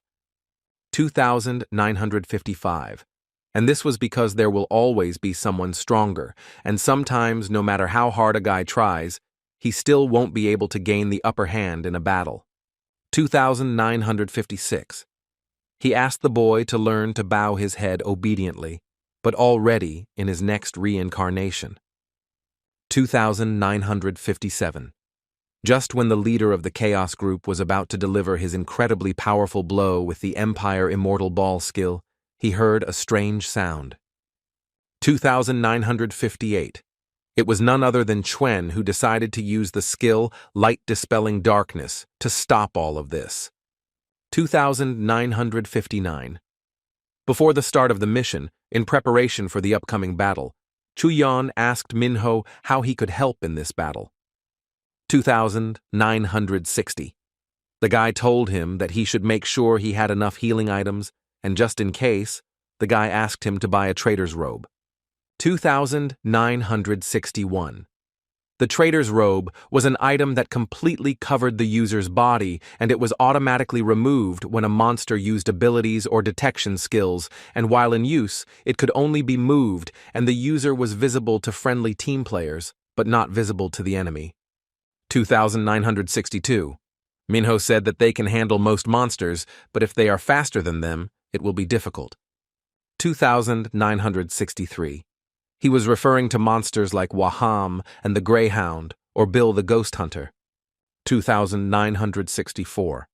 [SPEAKER 1] 2955. And this was because there will always be someone stronger, and sometimes, no matter how hard a guy tries, he still won't be able to gain the upper hand in a battle. 2956. He asked the boy to learn to bow his head obediently, but already in his next reincarnation. 2957. Just when the leader of the Chaos Group was about to deliver his incredibly powerful blow with the Empire Immortal Ball skill, he heard a strange sound. 2958. It was none other than Chuen who decided to use the skill Light Dispelling Darkness to stop all of this. 2959. Before the start of the mission, in preparation for the upcoming battle, Chuyon asked Minho how he could help in this battle. 2960. The guy told him that he should make sure he had enough healing items, and just in case, the guy asked him to buy a trader's robe. 2961. The trader's robe was an item that completely covered the user's body, and it was automatically removed when a monster used abilities or detection skills, and while in use, it could only be moved, and the user was visible to friendly team players, but not visible to the enemy. 2962. Minho said that they can handle most monsters, but if they are faster than them, it will be difficult. 2963. He was referring to monsters like Waham and the Greyhound, or Bill the Ghost Hunter. 2964.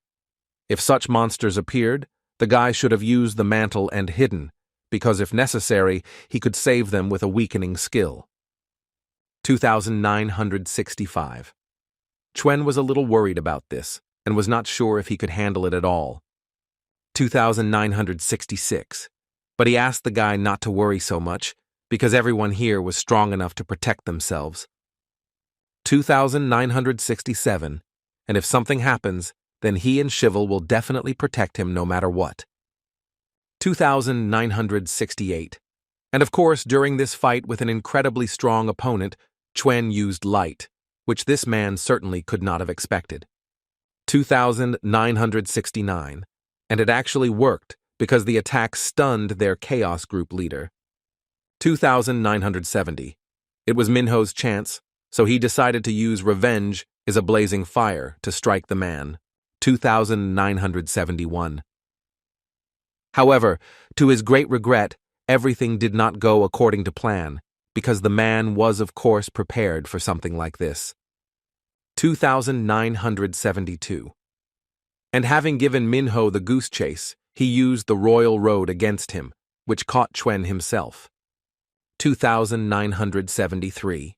[SPEAKER 1] If such monsters appeared, the guy should have used the mantle and hidden, because if necessary, he could save them with a weakening skill. 2965. Chuen was a little worried about this, and was not sure if he could handle it at all. 2966. But he asked the guy not to worry so much, because everyone here was strong enough to protect themselves. 2967, and if something happens, then he and Shivel will definitely protect him no matter what. 2968. And of course, during this fight with an incredibly strong opponent, Chuen used light, which this man certainly could not have expected. 2,969. And it actually worked, because the attack stunned their Chaos Group leader. 2,970. It was Minho's chance, so he decided to use Revenge is a Blazing Fire to strike the man. 2,971. However, to his great regret, everything did not go according to plan, because the man was of course prepared for something like this. 2,972. And having given Minho the goose chase, he used the royal road against him, which caught Chuen himself. 2,973.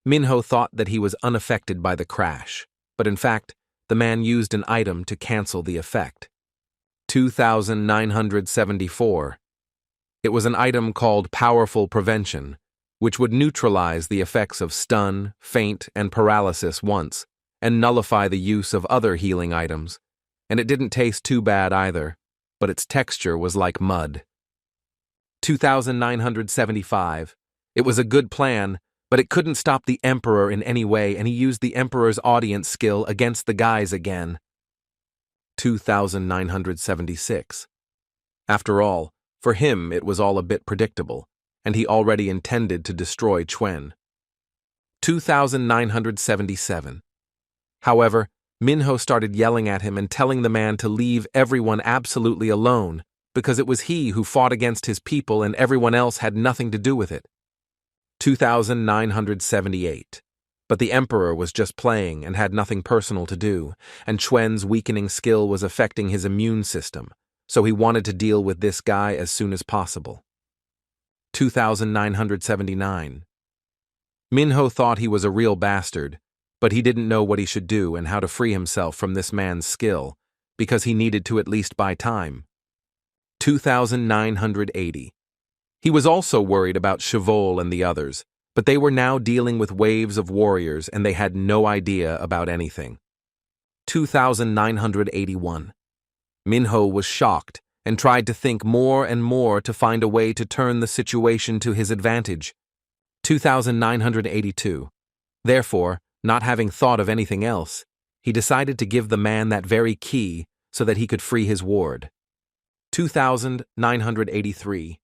[SPEAKER 1] Minho thought that he was unaffected by the crash, but in fact, the man used an item to cancel the effect. 2,974. It was an item called Powerful Prevention, which would neutralize the effects of stun, faint, and paralysis once, and nullify the use of other healing items. And it didn't taste too bad either, but its texture was like mud. 2,975. It was a good plan, but it couldn't stop the Emperor in any way, and he used the Emperor's audience skill against the guys again. 2,976. After all, for him it was all a bit predictable, and he already intended to destroy Chuen. 2,977. However, Minho started yelling at him and telling the man to leave everyone absolutely alone, because it was he who fought against his people and everyone else had nothing to do with it. 2,978. But the Emperor was just playing and had nothing personal to do, and Chuen's weakening skill was affecting his immune system, so he wanted to deal with this guy as soon as possible. 2,979. Minho thought he was a real bastard, but he didn't know what he should do and how to free himself from this man's skill, because he needed to at least buy time. 2,980. He was also worried about Chevol and the others, but they were now dealing with waves of warriors and they had no idea about anything. 2,981. Minho was shocked and tried to think more and more to find a way to turn the situation to his advantage. 2,982. Therefore, not having thought of anything else, he decided to give the man that very key so that he could free his ward. 2,983.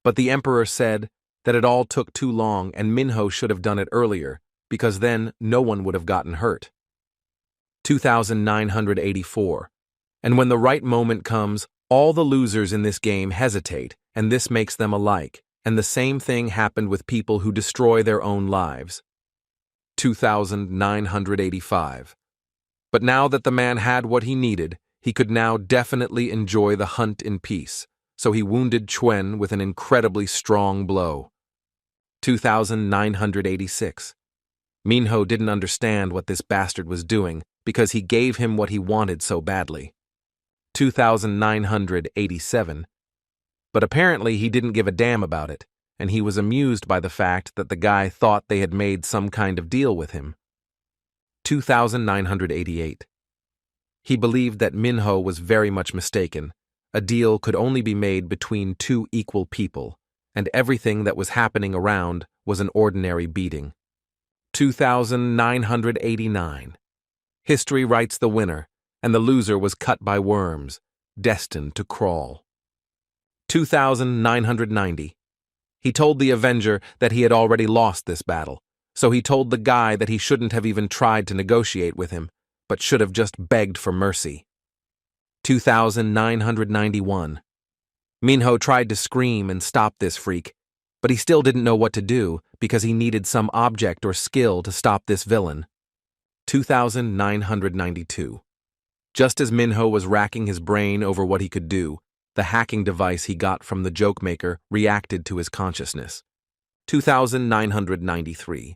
[SPEAKER 1] But the Emperor said that it all took too long and Minho should have done it earlier, because then no one would have gotten hurt. 2,984. And when the right moment comes, all the losers in this game hesitate, and this makes them alike, and the same thing happened with people who destroy their own lives. 2,985. But now that the man had what he needed, he could now definitely enjoy the hunt in peace, so he wounded Chuen with an incredibly strong blow. 2,986. Minho didn't understand what this bastard was doing because he gave him what he wanted so badly. 2,987. But apparently he didn't give a damn about it, and he was amused by the fact that the guy thought they had made some kind of deal with him. 2,988. He believed that Minho was very much mistaken. A deal could only be made between two equal people, and everything that was happening around was an ordinary beating. 2,989. History writes the winner, and the loser was cut by worms, destined to crawl. 2,990. He told the Avenger that he had already lost this battle, so he told the guy that he shouldn't have even tried to negotiate with him, but should have just begged for mercy. 2,991. Minho tried to scream and stop this freak, but he still didn't know what to do because he needed some object or skill to stop this villain. 2,992. Just as Minho was racking his brain over what he could do, the hacking device he got from the joke maker reacted to his consciousness. 2,993.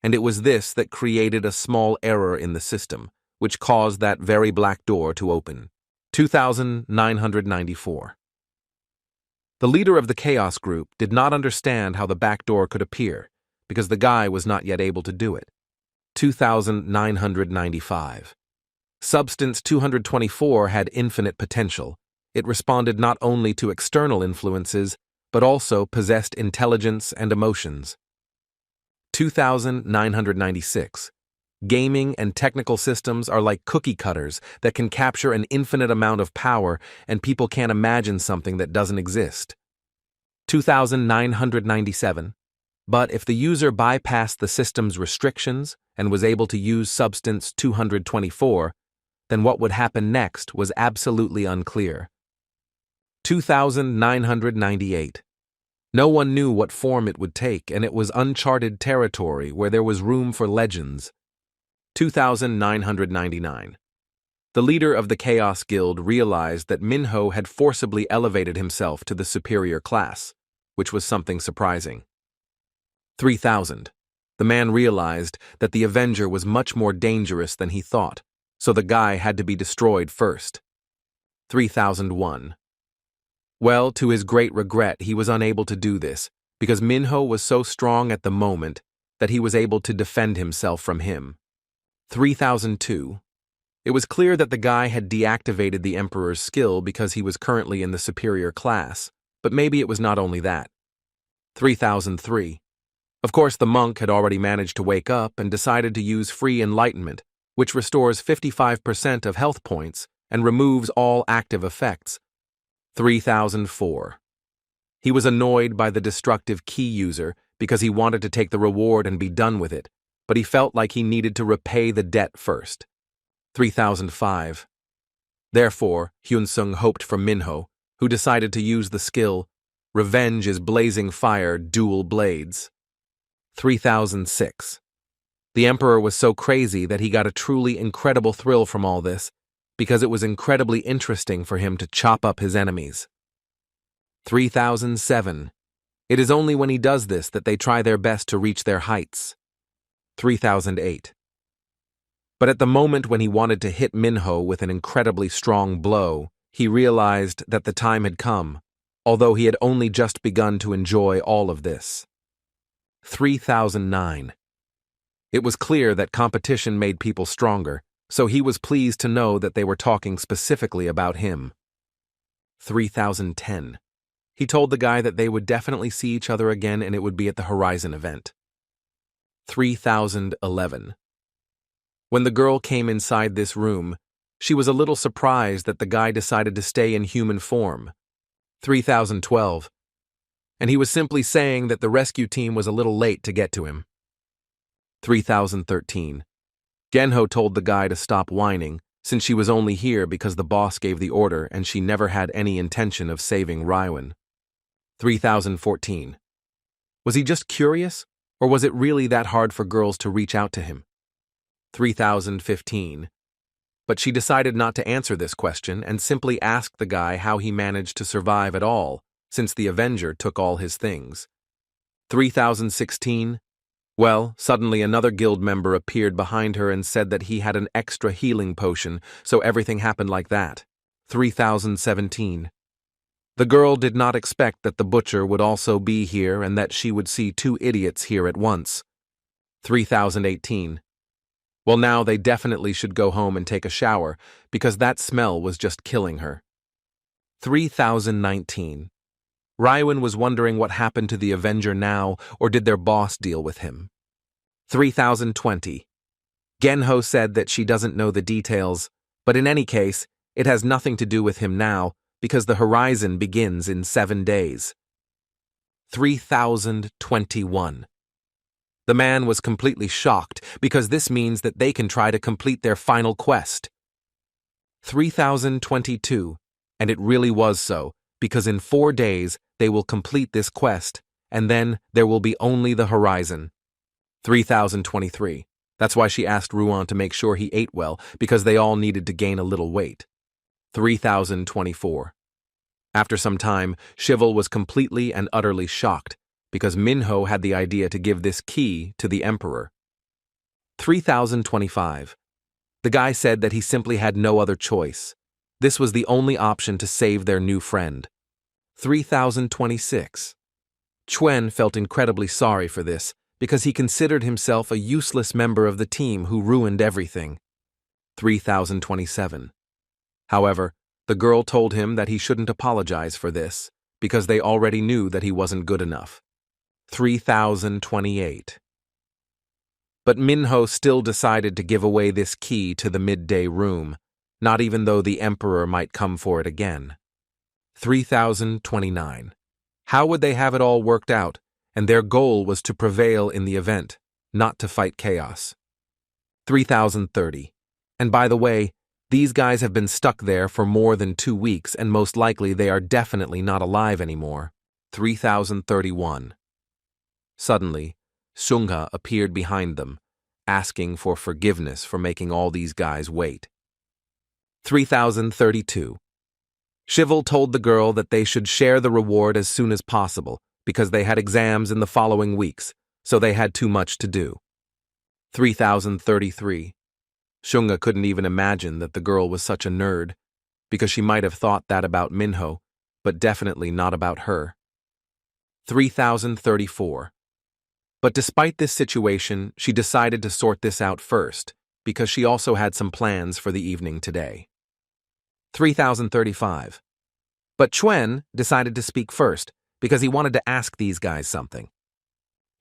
[SPEAKER 1] And it was this that created a small error in the system, which caused that very black door to open. 2,994. The leader of the Chaos Group did not understand how the back door could appear, because the guy was not yet able to do it. 2,995. Substance 224 had infinite potential. It responded not only to external influences, but also possessed intelligence and emotions. 2996. Gaming and technical systems are like cookie cutters that can capture an infinite amount of power, and people can't imagine something that doesn't exist. 2997. But if the user bypassed the system's restrictions and was able to use Substance 224, then what would happen next was absolutely unclear. 2998. No one knew what form it would take, and it was uncharted territory where there was room for legends. 2999. The leader of the Chaos Guild realized that Minho had forcibly elevated himself to the superior class, which was something surprising. 3000. The man realized that the Avenger was much more dangerous than he thought, so the guy had to be destroyed first. 3001. Well, to his great regret, he was unable to do this, because Minho was so strong at the moment that he was able to defend himself from him. 3002. It was clear that the guy had deactivated the Emperor's skill because he was currently in the superior class, but maybe it was not only that. 3003. Of course, the monk had already managed to wake up and decided to use free enlightenment, which restores 55% of health points and removes all active effects. 3004. He was annoyed by the destructive key user because he wanted to take the reward and be done with it, but he felt like he needed to repay the debt first. 3005. Therefore, Yun Hyung hoped for Minho, who decided to use the skill Revenge is Blazing Fire Dual Blades. 3006. The Emperor was so crazy that he got a truly incredible thrill from all this, because it was incredibly interesting for him to chop up his enemies. 3007. It is only when he does this that they try their best to reach their heights. 3008. But at the moment when he wanted to hit Minho with an incredibly strong blow, he realized that the time had come, although he had only just begun to enjoy all of this. 3009. It was clear that competition made people stronger, so he was pleased to know that they were talking specifically about him. 3010. He told the guy that they would definitely see each other again and it would be at the Horizon event. 3011. When the girl came inside this room, she was a little surprised that the guy decided to stay in human form. 3012. And he was simply saying that the rescue team was a little late to get to him. 3013. Genho told the guy to stop whining, since she was only here because the boss gave the order and she never had any intention of saving Rywin. 3014. Was he just curious, or was it really that hard for girls to reach out to him? 3015. But she decided not to answer this question and simply asked the guy how he managed to survive at all, since the Avenger took all his things. 3016. Well, suddenly another guild member appeared behind her and said that he had an extra healing potion, so everything happened like that. 3017. The girl did not expect that the butcher would also be here and that she would see two idiots here at once. 3018. Well, now they definitely should go home and take a shower, because that smell was just killing her. 3019. Rywin was wondering what happened to the Avenger now, or did their boss deal with him? 3020. Genho said that she doesn't know the details, but in any case, it has nothing to do with him now, because the Horizon begins in 7 days. 3021. The man was completely shocked, because this means that they can try to complete their final quest. 3022. And it really was so, because in 4 days, they will complete this quest, and then there will be only the Horizon. 3023. That's why she asked Ruan to make sure he ate well, because they all needed to gain a little weight. 3024. After some time, Shivel was completely and utterly shocked, because Minho had the idea to give this key to the Emperor. 3025. The guy said that he simply had no other choice. This was the only option to save their new friend. 3026. Chuen felt incredibly sorry for this, because he considered himself a useless member of the team who ruined everything. 3027. However, the girl told him that he shouldn't apologize for this, because they already knew that he wasn't good enough. 3028. But Minho still decided to give away this key to the midday room, not even though the Emperor might come for it again. 3029. How would they have it all worked out? And their goal was to prevail in the event, not to fight chaos. 3030. And by the way, these guys have been stuck there for more than 2 weeks, and most likely they are definitely not alive anymore. 3031. Suddenly, Shunga appeared behind them, asking for forgiveness for making all these guys wait. 3032. Shivel told the girl that they should share the reward as soon as possible because they had exams in the following weeks, so they had too much to do. 3033. Shunga couldn't even imagine that the girl was such a nerd, because she might have thought that about Minho, but definitely not about her. 3034. But despite this situation, she decided to sort this out first, because she also had some plans for the evening today. 3035. But Chuen decided to speak first, because he wanted to ask these guys something.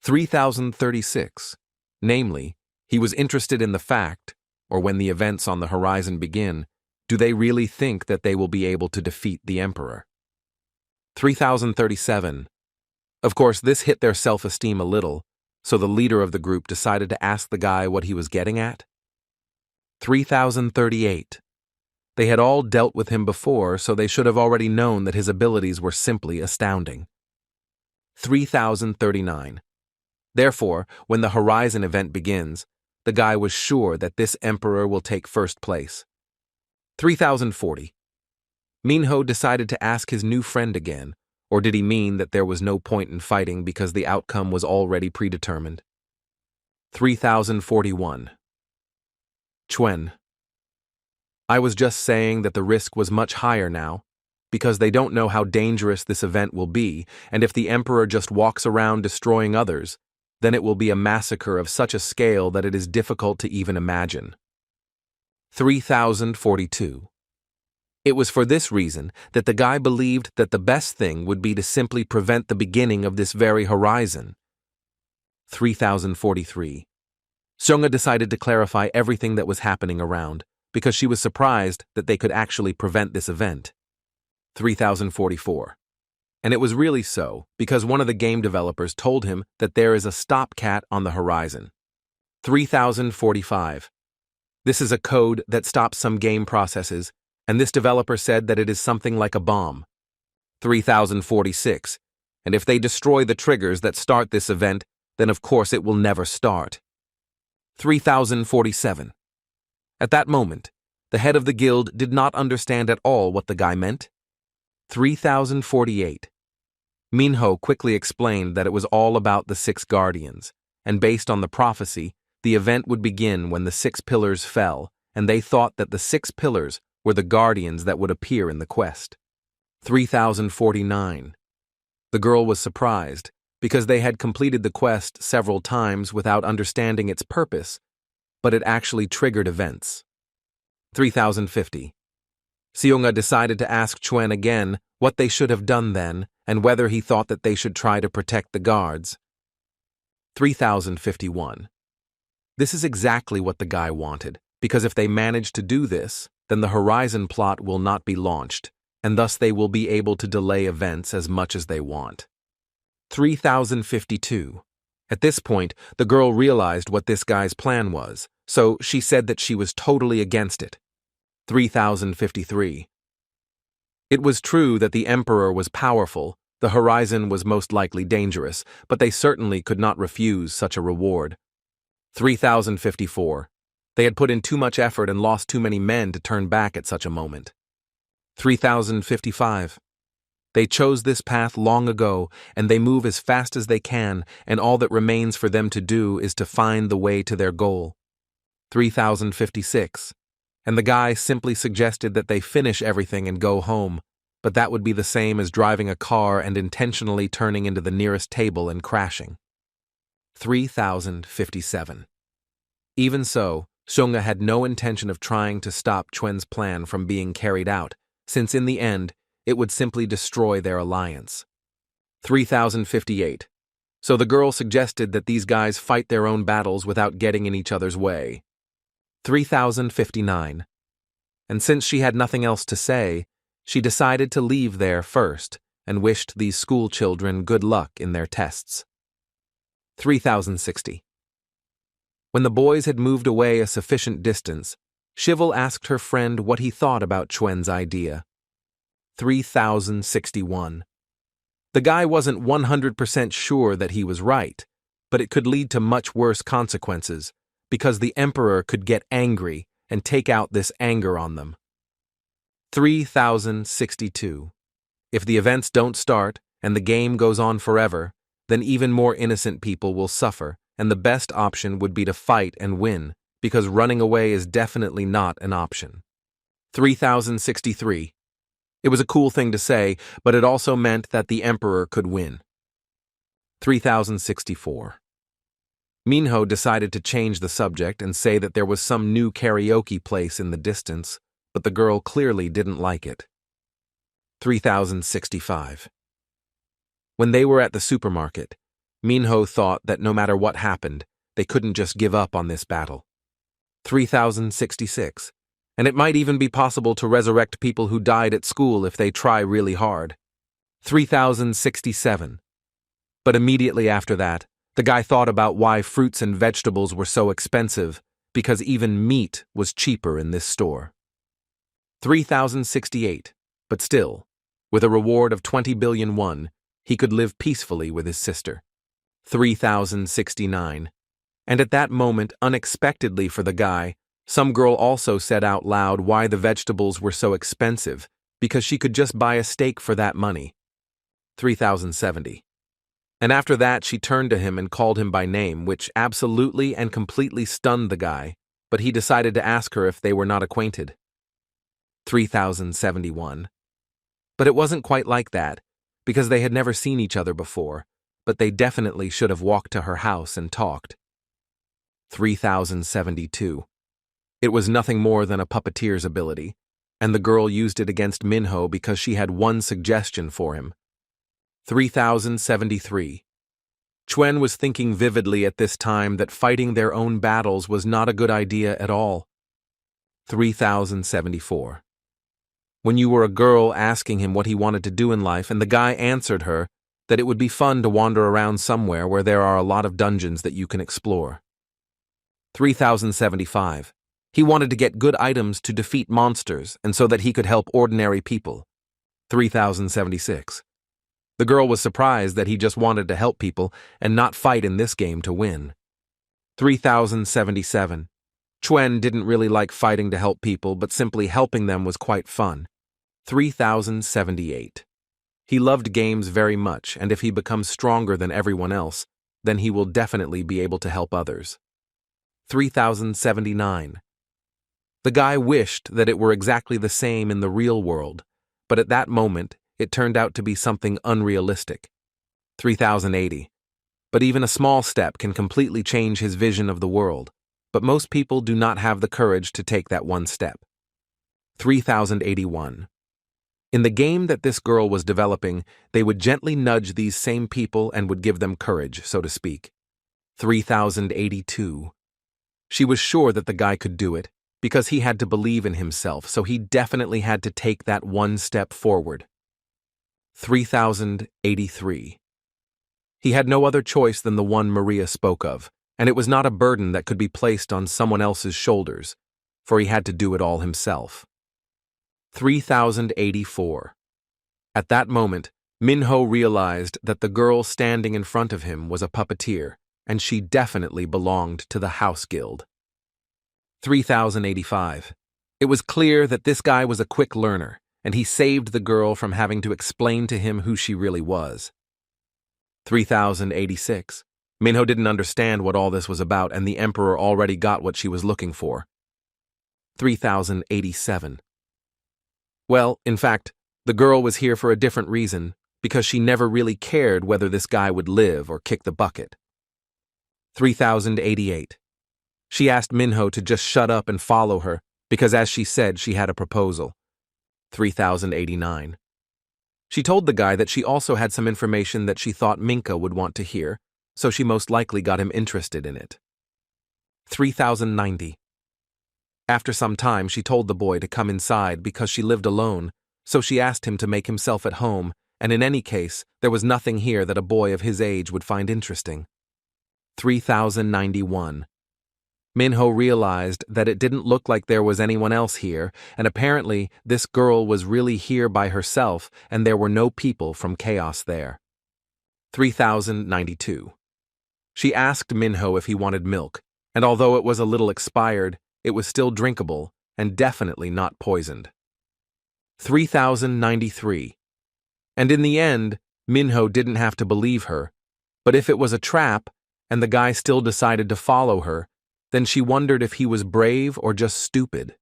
[SPEAKER 1] 3036. Namely, he was interested in the fact, or when the events on the horizon begin, do they really think that they will be able to defeat the Emperor? 3037. Of course, this hit their self-esteem a little, so the leader of the group decided to ask the guy what he was getting at. 3038. They had all dealt with him before, so they should have already known that his abilities were simply astounding. 3039. Therefore, when the Horizon event begins, the guy was sure that this Emperor will take first place. 3040. Minho decided to ask his new friend again, or did he mean that there was no point in fighting because the outcome was already predetermined? 3041. Chuen. I was just saying that the risk was much higher now, because they don't know how dangerous this event will be, and if the Emperor just walks around destroying others, then it will be a massacre of such a scale that it is difficult to even imagine. 3042. It was for this reason that the guy believed that the best thing would be to simply prevent the beginning of this very horizon. 3043. Shunga decided to clarify everything that was happening around, because she was surprised that they could actually prevent this event. 3044. And it was really so, because one of the game developers told him that there is a stopcat on the horizon. 3045. This is a code that stops some game processes, and this developer said that it is something like a bomb. 3046. And if they destroy the triggers that start this event, then of course it will never start. 3047. At that moment, the head of the guild did not understand at all what the guy meant. 3048. Minho quickly explained that it was all about the 6 guardians, and based on the prophecy, the event would begin when the 6 pillars fell, and they thought that the 6 pillars were the guardians that would appear in the quest. 3049. The girl was surprised, because they had completed the quest several times without understanding its purpose, but it actually triggered events. 3050. Seonga decided to ask Chuen again what they should have done then, and whether he thought that they should try to protect the guards. 3051. This is exactly what the guy wanted, because if they manage to do this, then the Horizon plot will not be launched, and thus they will be able to delay events as much as they want. 3052. At this point, the girl realized what this guy's plan was, so she said that she was totally against it. 3053. It was true that the Emperor was powerful, the Horizon was most likely dangerous, but they certainly could not refuse such a reward. 3054. They had put in too much effort and lost too many men to turn back at such a moment. 3055. They chose this path long ago, and they move as fast as they can, and all that remains for them to do is to find the way to their goal. 3056. And the guy simply suggested that they finish everything and go home, but that would be the same as driving a car and intentionally turning into the nearest table and crashing. 3057. Even so, Shunga had no intention of trying to stop Chuen's plan from being carried out, since in the end, it would simply destroy their alliance. 3058. So the girl suggested that these guys fight their own battles without getting in each other's way. 3059. And since she had nothing else to say, she decided to leave there first and wished these school children good luck in their tests. 3060. When the boys had moved away a sufficient distance, Shivel asked her friend what he thought about Chuen's idea. 3061. The guy wasn't 100% sure that he was right, but it could lead to much worse consequences, because the Emperor could get angry and take out this anger on them. 3062. If the events don't start and the game goes on forever, then even more innocent people will suffer, and the best option would be to fight and win, because running away is definitely not an option. 3063. It was a cool thing to say, but it also meant that the Emperor could win. 3064. Minho decided to change the subject and say that there was some new karaoke place in the distance, but the girl clearly didn't like it. 3065. When they were at the supermarket, Minho thought that no matter what happened, they couldn't just give up on this battle. 3066. And it might even be possible to resurrect people who died at school if they try really hard. 3067. But immediately after that, the guy thought about why fruits and vegetables were so expensive, because even meat was cheaper in this store. 3068. But still, with a reward of 20 billion won, he could live peacefully with his sister. 3069. And at that moment, unexpectedly for the guy, some girl also said out loud why the vegetables were so expensive, because she could just buy a steak for that money. 3070. And after that, she turned to him and called him by name, which absolutely and completely stunned the guy, but he decided to ask her if they were not acquainted. 3071. But it wasn't quite like that, because they had never seen each other before, but they definitely should have walked to her house and talked. 3072. It was nothing more than a puppeteer's ability, and the girl used it against Minho because she had one suggestion for him. 3073. Chuen was thinking vividly at this time that fighting their own battles was not a good idea at all. 3074. When you were a girl asking him what he wanted to do in life, and the guy answered her that it would be fun to wander around somewhere where there are a lot of dungeons that you can explore. 3075. He wanted to get good items to defeat monsters and so that he could help ordinary people. 3076. The girl was surprised that he just wanted to help people and not fight in this game to win. 3077. Chuen didn't really like fighting to help people, but simply helping them was quite fun. 3078. He loved games very much, and if he becomes stronger than everyone else, then he will definitely be able to help others. 3079. The guy wished that it were exactly the same in the real world, but at that moment, it turned out to be something unrealistic. 3080. But even a small step can completely change his vision of the world, but most people do not have the courage to take that one step. 3081. In the game that this girl was developing, they would gently nudge these same people and would give them courage, so to speak. 3082. She was sure that the guy could do it, because he had to believe in himself, so he definitely had to take that one step forward. 3083. He had no other choice than the one Maria spoke of, and it was not a burden that could be placed on someone else's shoulders, for he had to do it all himself. 3084. At that moment, Minho realized that the girl standing in front of him was a puppeteer, and she definitely belonged to the House Guild. 3085. It was clear that this guy was a quick learner, and he saved the girl from having to explain to him who she really was. 3086. Minho didn't understand what all this was about, and the Emperor already got what she was looking for. 3087. Well, in fact, the girl was here for a different reason, because she never really cared whether this guy would live or kick the bucket. 3088. She asked Minho to just shut up and follow her, because as she said, she had a proposal. 3089. She told the guy that she also had some information that she thought Minka would want to hear, so she most likely got him interested in it. 3090. After some time, she told the boy to come inside because she lived alone, so she asked him to make himself at home, and in any case, there was nothing here that a boy of his age would find interesting. 3091. Minho realized that it didn't look like there was anyone else here, and apparently this girl was really here by herself and there were no people from Chaos there. 3092. She asked Minho if he wanted milk, and although it was a little expired, it was still drinkable and definitely not poisoned. 3093. And in the end, Minho didn't have to believe her, but if it was a trap and the guy still decided to follow her, then she wondered if he was brave or just stupid.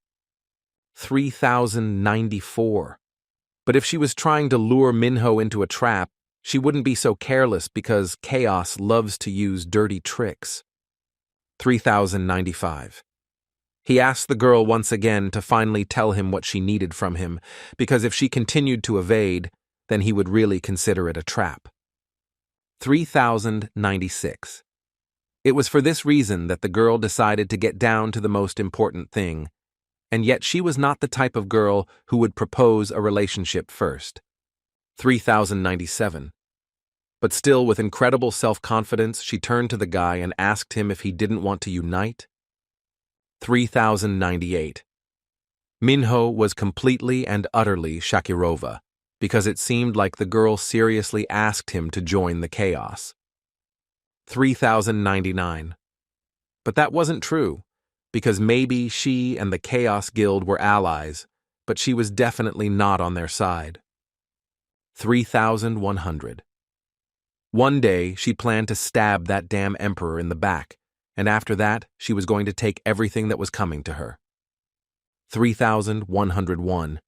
[SPEAKER 1] 3094. But if she was trying to lure Minho into a trap, she wouldn't be so careless because Chaos loves to use dirty tricks. 3095. He asked the girl once again to finally tell him what she needed from him, because if she continued to evade, then he would really consider it a trap. 3096. It was for this reason that the girl decided to get down to the most important thing, and yet she was not the type of girl who would propose a relationship first. 3097. But still, with incredible self-confidence, she turned to the guy and asked him if he didn't want to unite. 3098. Minho was completely and utterly Shakirova, because it seemed like the girl seriously asked him to join the Chaos. 3099. But that wasn't true, because maybe she and the Chaos Guild were allies, but she was definitely not on their side. 3100. One day, she planned to stab that damn emperor in the back, and after that, she was going to take everything that was coming to her. 3101.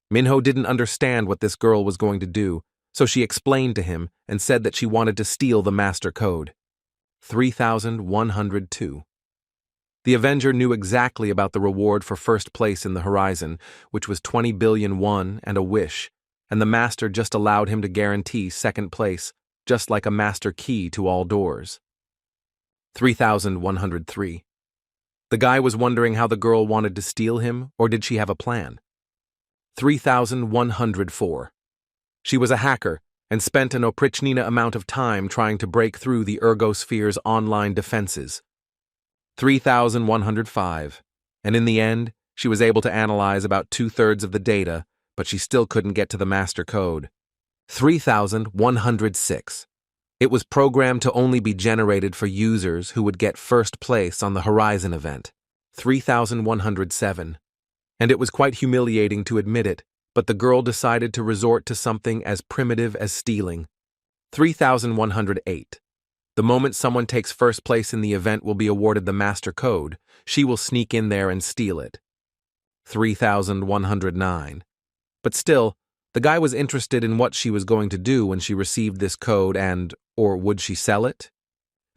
[SPEAKER 1] Minho didn't understand what this girl was going to do, so she explained to him and said that she wanted to steal the master code. 3102. The Avenger knew exactly about the reward for first place in the horizon, which was 20 billion won and a wish, and the master just allowed him to guarantee second place, just like a master key to all doors. 3103. The guy was wondering how the girl wanted to steal him, or did she have a plan? 3104. She was a hacker and spent an oprichnina amount of time trying to break through the ergosphere's online defenses. 3105. And in the end, she was able to analyze about 2/3 of the data, but she still couldn't get to the master code. 3106. It was programmed to only be generated for users who would get first place on the Horizon event. 3107. And it was quite humiliating to admit it, but the girl decided to resort to something as primitive as stealing. 3108. The moment someone takes first place in the event will be awarded the master code. She will sneak in there and steal it. 3109. But still, the guy was interested in what she was going to do when she received this code or would she sell it?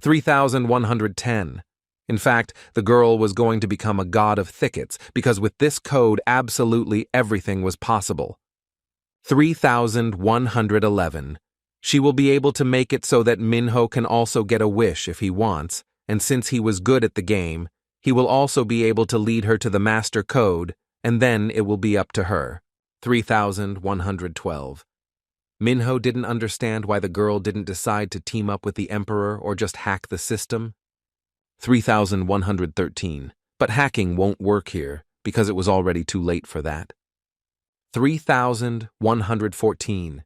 [SPEAKER 1] 3110. In fact, the girl was going to become a god of thickets because with this code absolutely everything was possible. 3111. She will be able to make it so that Minho can also get a wish if he wants, and since he was good at the game, he will also be able to lead her to the master code, and then it will be up to her. 3112. Minho didn't understand why the girl didn't decide to team up with the Emperor or just hack the system. 3113. But hacking won't work here, because it was already too late for that. 3114.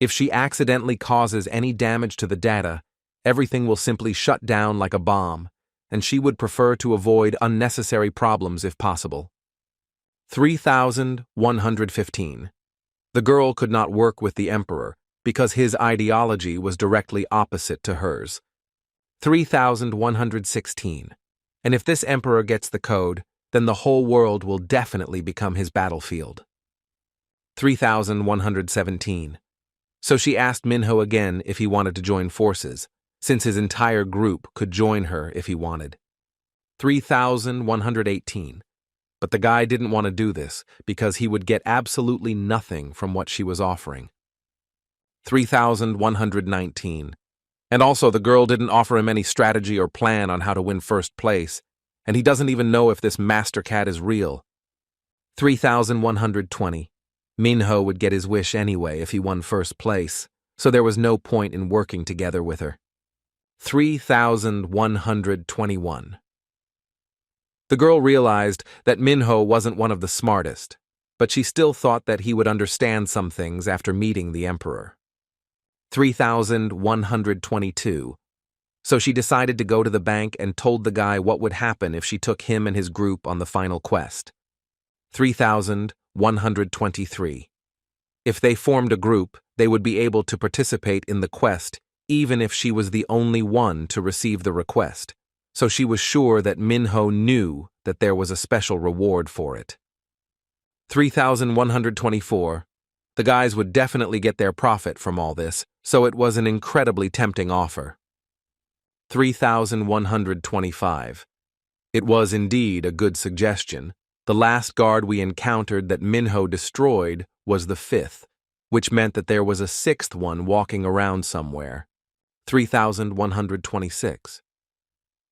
[SPEAKER 1] If she accidentally causes any damage to the data, everything will simply shut down like a bomb, and she would prefer to avoid unnecessary problems if possible. 3115. The girl could not work with the Emperor because his ideology was directly opposite to hers. 3116. And if this Emperor gets the code, then the whole world will definitely become his battlefield. 3117. So she asked Minho again if he wanted to join forces, since his entire group could join her if he wanted. 3118. But the guy didn't want to do this because he would get absolutely nothing from what she was offering. 3,119. And also the girl didn't offer him any strategy or plan on how to win first place, and he doesn't even know if this master cat is real. 3,120. Minho would get his wish anyway if he won first place, so there was no point in working together with her. 3,121. The girl realized that Minho wasn't one of the smartest, but she still thought that he would understand some things after meeting the emperor. 3,122. So she decided to go to the bank and told the guy what would happen if she took him and his group on the final quest. 3,123. If they formed a group, they would be able to participate in the quest even if she was the only one to receive the request, so she was sure that Minho knew that there was a special reward for it. 3,124. The guys would definitely get their profit from all this, so it was an incredibly tempting offer. 3,125. It was indeed a good suggestion. The last guard we encountered that Minho destroyed was the 5th, which meant that there was a 6th one walking around somewhere. 3,126.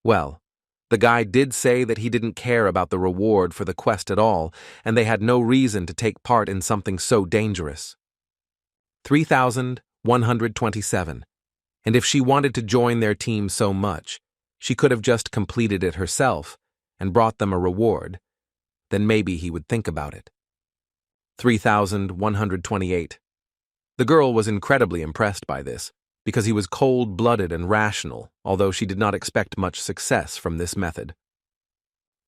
[SPEAKER 1] Well, the guy did say that he didn't care about the reward for the quest at all, and they had no reason to take part in something so dangerous. 3,127. And if she wanted to join their team so much, she could have just completed it herself and brought them a reward. Then maybe he would think about it. 3,128. The girl was incredibly impressed by this, because he was cold-blooded and rational, although she did not expect much success from this method.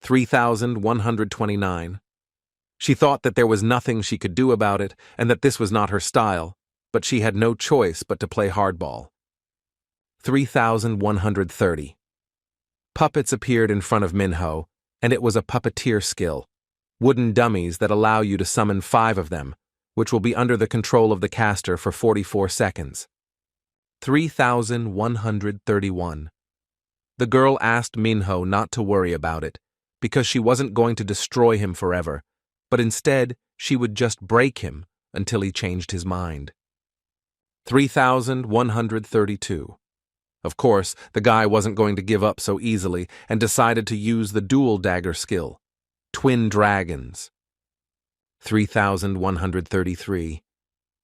[SPEAKER 1] 3,129. She thought that there was nothing she could do about it and that this was not her style, but she had no choice but to play hardball. 3,130. Puppets appeared in front of Minho, and it was a puppeteer skill. Wooden dummies that allow you to summon 5 of them, which will be under the control of the caster for 44 seconds. 3,131. The girl asked Minho not to worry about it, because she wasn't going to destroy him forever, but instead she would just break him until he changed his mind. 3,132. Of course, the guy wasn't going to give up so easily and decided to use the dual dagger skill. Twin dragons. 3,133.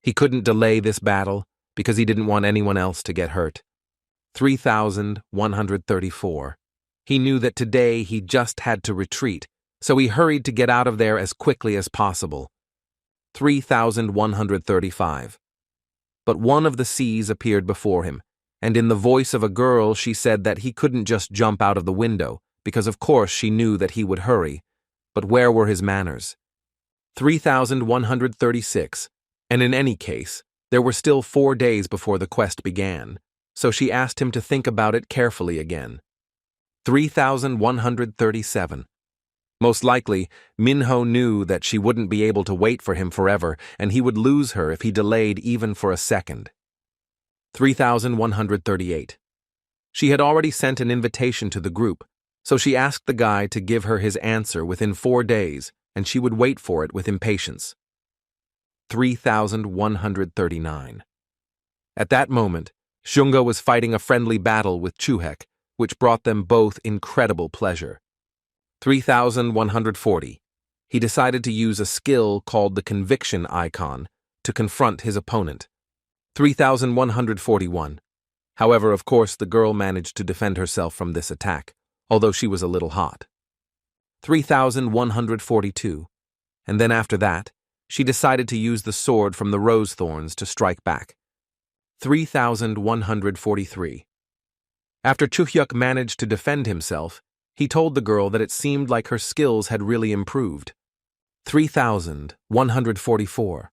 [SPEAKER 1] He couldn't delay this battle because he didn't want anyone else to get hurt. 3,134. He knew that today he just had to retreat, so he hurried to get out of there as quickly as possible. 3,135. But one of the seas appeared before him, and in the voice of a girl she said that he couldn't just jump out of the window, because of course she knew that he would hurry. But where were his manners? 3,136. And in any case, there were still 4 days before the quest began, so she asked him to think about it carefully again. 3,137. Most likely, Minho knew that she wouldn't be able to wait for him forever, and he would lose her if he delayed even for a second. 3,138. She had already sent an invitation to the group, so she asked the guy to give her his answer within 4 days, and she would wait for it with impatience. 3,139. At that moment, Shunga was fighting a friendly battle with Chuhek, which brought them both incredible pleasure. 3,140. He decided to use a skill called the conviction icon to confront his opponent. 3,141. However, of course, the girl managed to defend herself from this attack, although she was a little hot. 3,142. And then after that, she decided to use the sword from the rose thorns to strike back. 3,143. After Chuhyuk managed to defend himself, he told the girl that it seemed like her skills had really improved. 3,144.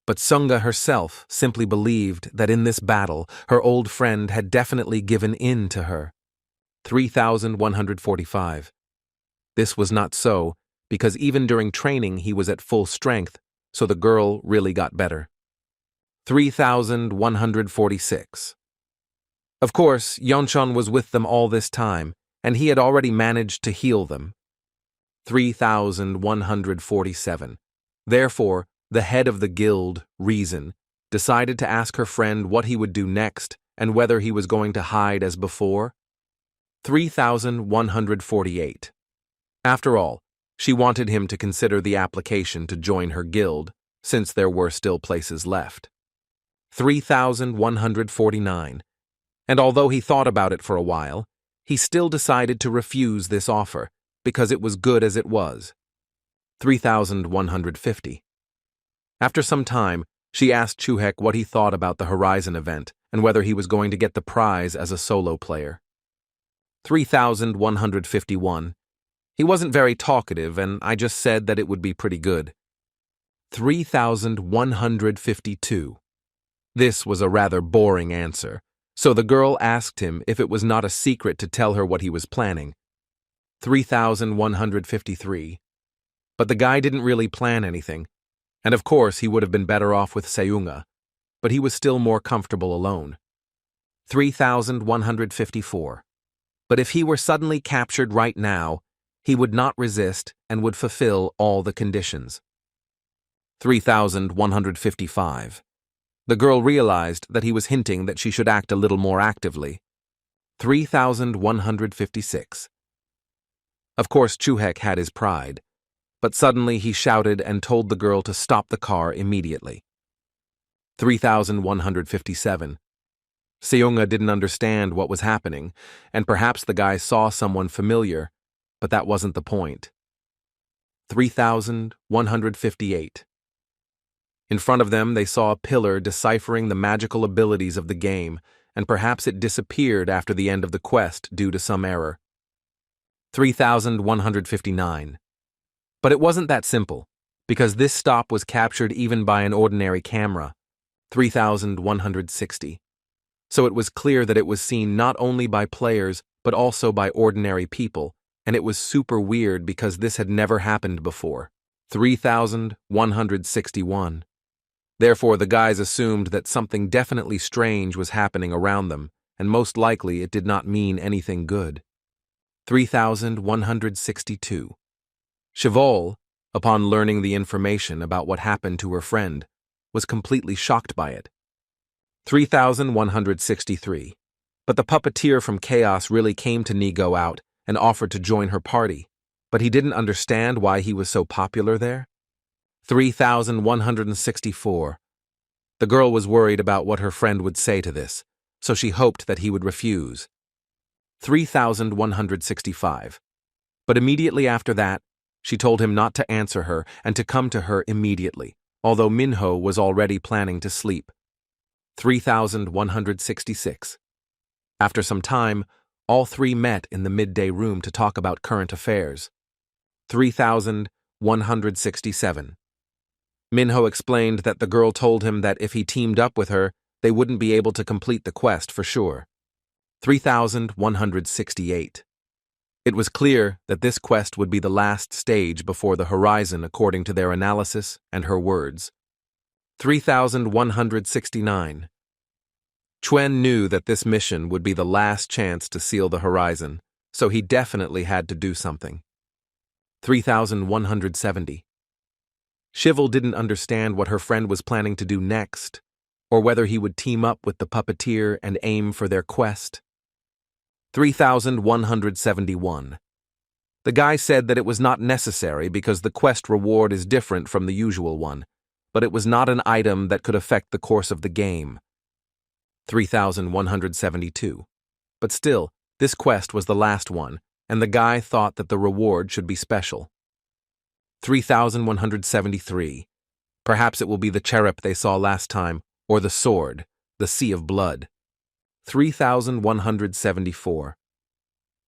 [SPEAKER 1] But Sunga herself simply believed that in this battle, her old friend had definitely given in to her. 3,145. This was not so, because even during training he was at full strength, so the girl really got better. 3,146. Of course, Yeoncheon was with them all this time, and he had already managed to heal them. 3,147. Therefore, the head of the guild, Reason, decided to ask her friend what he would do next and whether he was going to hide as before. 3,148. After all, she wanted him to consider the application to join her guild, since there were still places left. 3,149. And although he thought about it for a while, he still decided to refuse this offer, because it was good as it was. 3,150. After some time, she asked Chuhek what he thought about the Horizon event and whether he was going to get the prize as a solo player. 3,151. He wasn't very talkative, and I just said that it would be pretty good. 3,152. This was a rather boring answer, so the girl asked him if it was not a secret to tell her what he was planning. 3,153. But the guy didn't really plan anything, and of course he would have been better off with Seunga, but he was still more comfortable alone. 3,154. But if he were suddenly captured right now, he would not resist and would fulfill all the conditions. 3,155. The girl realized that he was hinting that she should act a little more actively. 3,156. Of course, Chuhek had his pride, but suddenly he shouted and told the girl to stop the car immediately. 3,157. Seunga didn't understand what was happening, and perhaps the guy saw someone familiar, but that wasn't the point. 3,158. In front of them, they saw a pillar deciphering the magical abilities of the game, and perhaps it disappeared after the end of the quest due to some error. 3,159. But it wasn't that simple, because this stop was captured even by an ordinary camera. 3,160. So it was clear that it was seen not only by players, but also by ordinary people, and it was super weird because this had never happened before. 3,161. Therefore, the guys assumed that something definitely strange was happening around them, and most likely it did not mean anything good. 3,162. Cheval, upon learning the information about what happened to her friend, was completely shocked by it. 3,163. But the puppeteer from Chaos really came to Nigo out and offered to join her party, but he didn't understand why he was so popular there. 3,164. The girl was worried about what her friend would say to this, so she hoped that he would refuse. 3,165. But immediately after that, she told him not to answer her and to come to her immediately, although Minho was already planning to sleep. 3,166. After some time, all three met in the midday room to talk about current affairs. 3,167. Minho explained that the girl told him that if he teamed up with her, they wouldn't be able to complete the quest for sure. 3,168. It was clear that this quest would be the last stage before the Horizon according to their analysis and her words. 3,169. Chuen knew that this mission would be the last chance to seal the Horizon, so he definitely had to do something. 3,170. Shivel didn't understand what her friend was planning to do next, or whether he would team up with the puppeteer and aim for their quest. 3,171. The guy said that it was not necessary because the quest reward is different from the usual one, but it was not an item that could affect the course of the game. 3,172. But still, this quest was the last one, and the guy thought that the reward should be special. 3,173. Perhaps it will be the cherub they saw last time, or the sword, the Sea of Blood. 3,174.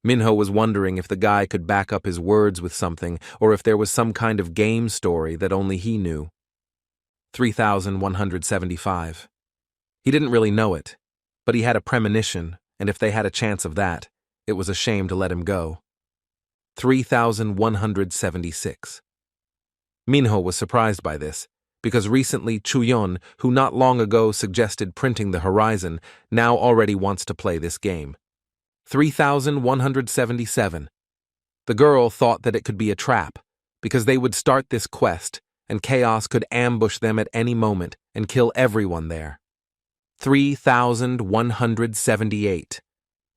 [SPEAKER 1] Minho was wondering if the guy could back up his words with something, or if there was some kind of game story that only he knew. 3,175. He didn't really know it, but he had a premonition, and if they had a chance of that, it was a shame to let him go. 3,176. Minho was surprised by this, because recently Chuyun, who not long ago suggested printing the Horizon, now already wants to play this game. 3,177. The girl thought that it could be a trap, because they would start this quest, and chaos could ambush them at any moment and kill everyone there. 3,178.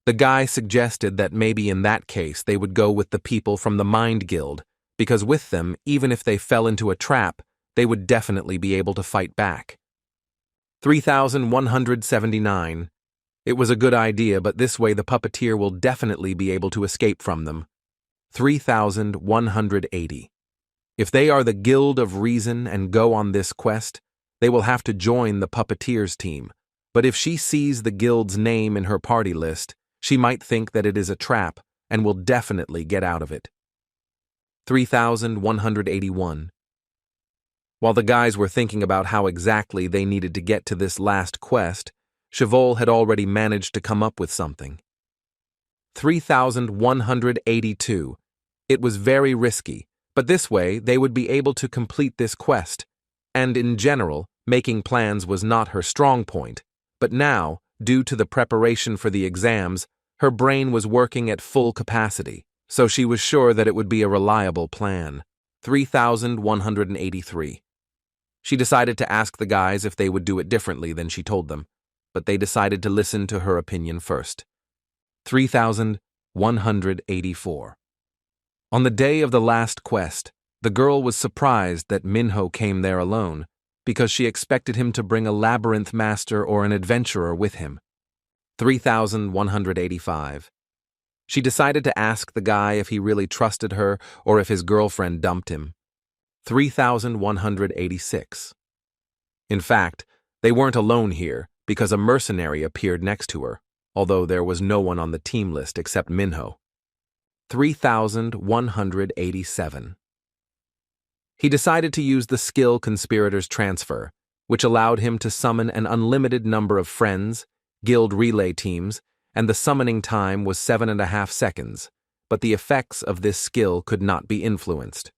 [SPEAKER 1] The guy suggested that maybe in that case they would go with the people from the Mind Guild, because with them, even if they fell into a trap, they would definitely be able to fight back. 3,179. It was a good idea, but this way the puppeteer will definitely be able to escape from them. 3,180. If they are the Guild of Reason and go on this quest, they will have to join the puppeteer's team. But if she sees the guild's name in her party list, she might think that it is a trap and will definitely get out of it. 3,181. While the guys were thinking about how exactly they needed to get to this last quest, Chevol had already managed to come up with something. 3,182. It was very risky, but this way they would be able to complete this quest, and in general, making plans was not her strong point, but now, due to the preparation for the exams, her brain was working at full capacity, so she was sure that it would be a reliable plan. 3,183. She decided to ask the guys if they would do it differently than she told them, but they decided to listen to her opinion first. 3,184. On the day of the last quest, the girl was surprised that Minho came there alone, because she expected him to bring a labyrinth master or an adventurer with him. 3,185. She decided to ask the guy if he really trusted her or if his girlfriend dumped him. 3,186. In fact, they weren't alone here because a mercenary appeared next to her, although there was no one on the team list except Minho. 3,187. He decided to use the skill Conspirator's Transfer, which allowed him to summon an unlimited number of friends, guild relay teams, and the summoning time was 7.5 seconds, but the effects of this skill could not be influenced.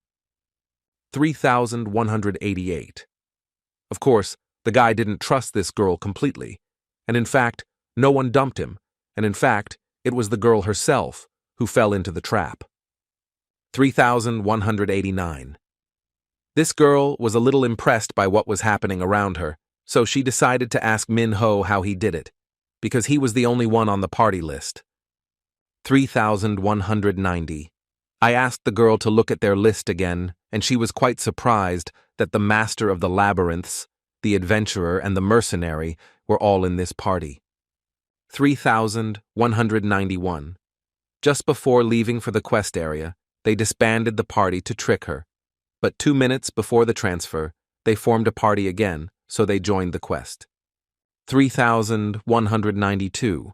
[SPEAKER 1] 3,188. Of course, the guy didn't trust this girl completely, and in fact, no one dumped him, and in fact, it was the girl herself who fell into the trap. 3,189. This girl was a little impressed by what was happening around her, so she decided to ask Minho how he did it, because he was the only one on the party list. 3,190. I asked the girl to look at their list again, and she was quite surprised that the master of the labyrinths, the adventurer, and the mercenary were all in this party. 3,191. Just before leaving for the quest area, they disbanded the party to trick her. But 2 minutes before the transfer, they formed a party again, so they joined the quest. 3,192.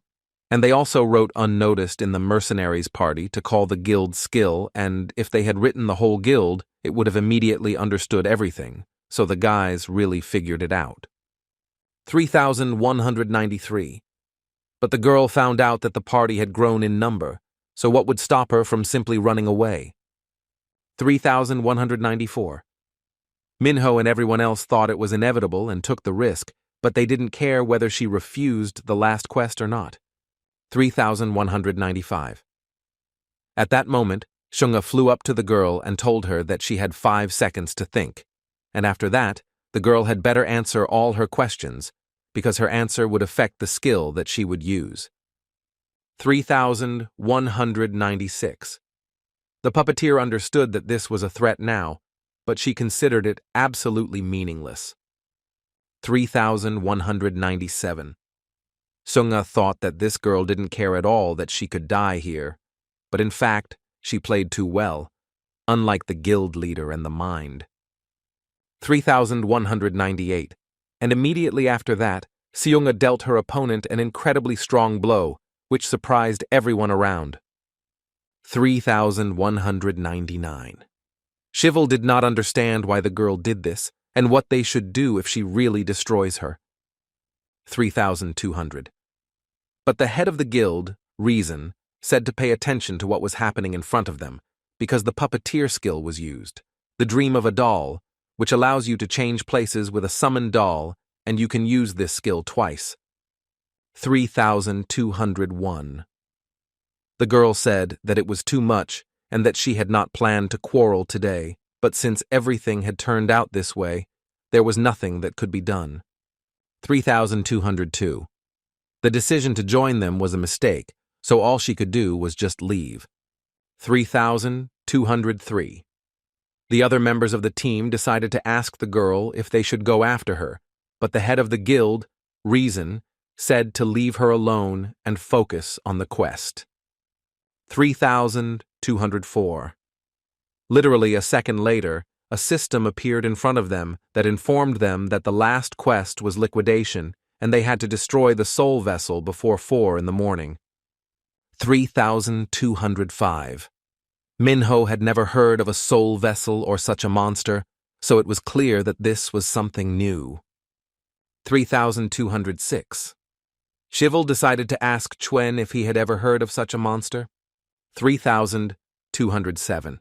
[SPEAKER 1] And they also wrote unnoticed in the mercenaries' party to call the guild skill, and if they had written the whole guild, it would have immediately understood everything, so the guys really figured it out. 3,193. But the girl found out that the party had grown in number, so what would stop her from simply running away? 3,194. Minho and everyone else thought it was inevitable and took the risk, but they didn't care whether she refused the last quest or not. 3,195. At that moment, Shunga flew up to the girl and told her that she had 5 seconds to think, and after that, the girl had better answer all her questions, because her answer would affect the skill that she would use. 3,196. The puppeteer understood that this was a threat now, but she considered it absolutely meaningless. 3,197. Sunga thought that this girl didn't care at all that she could die here, but in fact, she played too well, unlike the guild leader and the mind. 3,198. And immediately after that, Seunga dealt her opponent an incredibly strong blow, which surprised everyone around. 3,199. Shivel did not understand why the girl did this, and what they should do if she really destroys her. 3,200. But the head of the guild, Reason, said to pay attention to what was happening in front of them, because the puppeteer skill was used, the dream of a doll, which allows you to change places with a summoned doll, and you can use this skill twice. 3,201. The girl said that it was too much, and that she had not planned to quarrel today, but since everything had turned out this way, there was nothing that could be done. 3202. The decision to join them was a mistake, so all she could do was just leave. 3203. The other members of the team decided to ask the girl if they should go after her, but the head of the guild, Reason, said to leave her alone and focus on the quest. 3204. Literally a second later, a system appeared in front of them that informed them that the last quest was liquidation and they had to destroy the soul vessel before 4 in the morning. 3205. Minho had never heard of a soul vessel or such a monster, so it was clear that this was something new. 3206. Shivel decided to ask Chuen if he had ever heard of such a monster. 3207.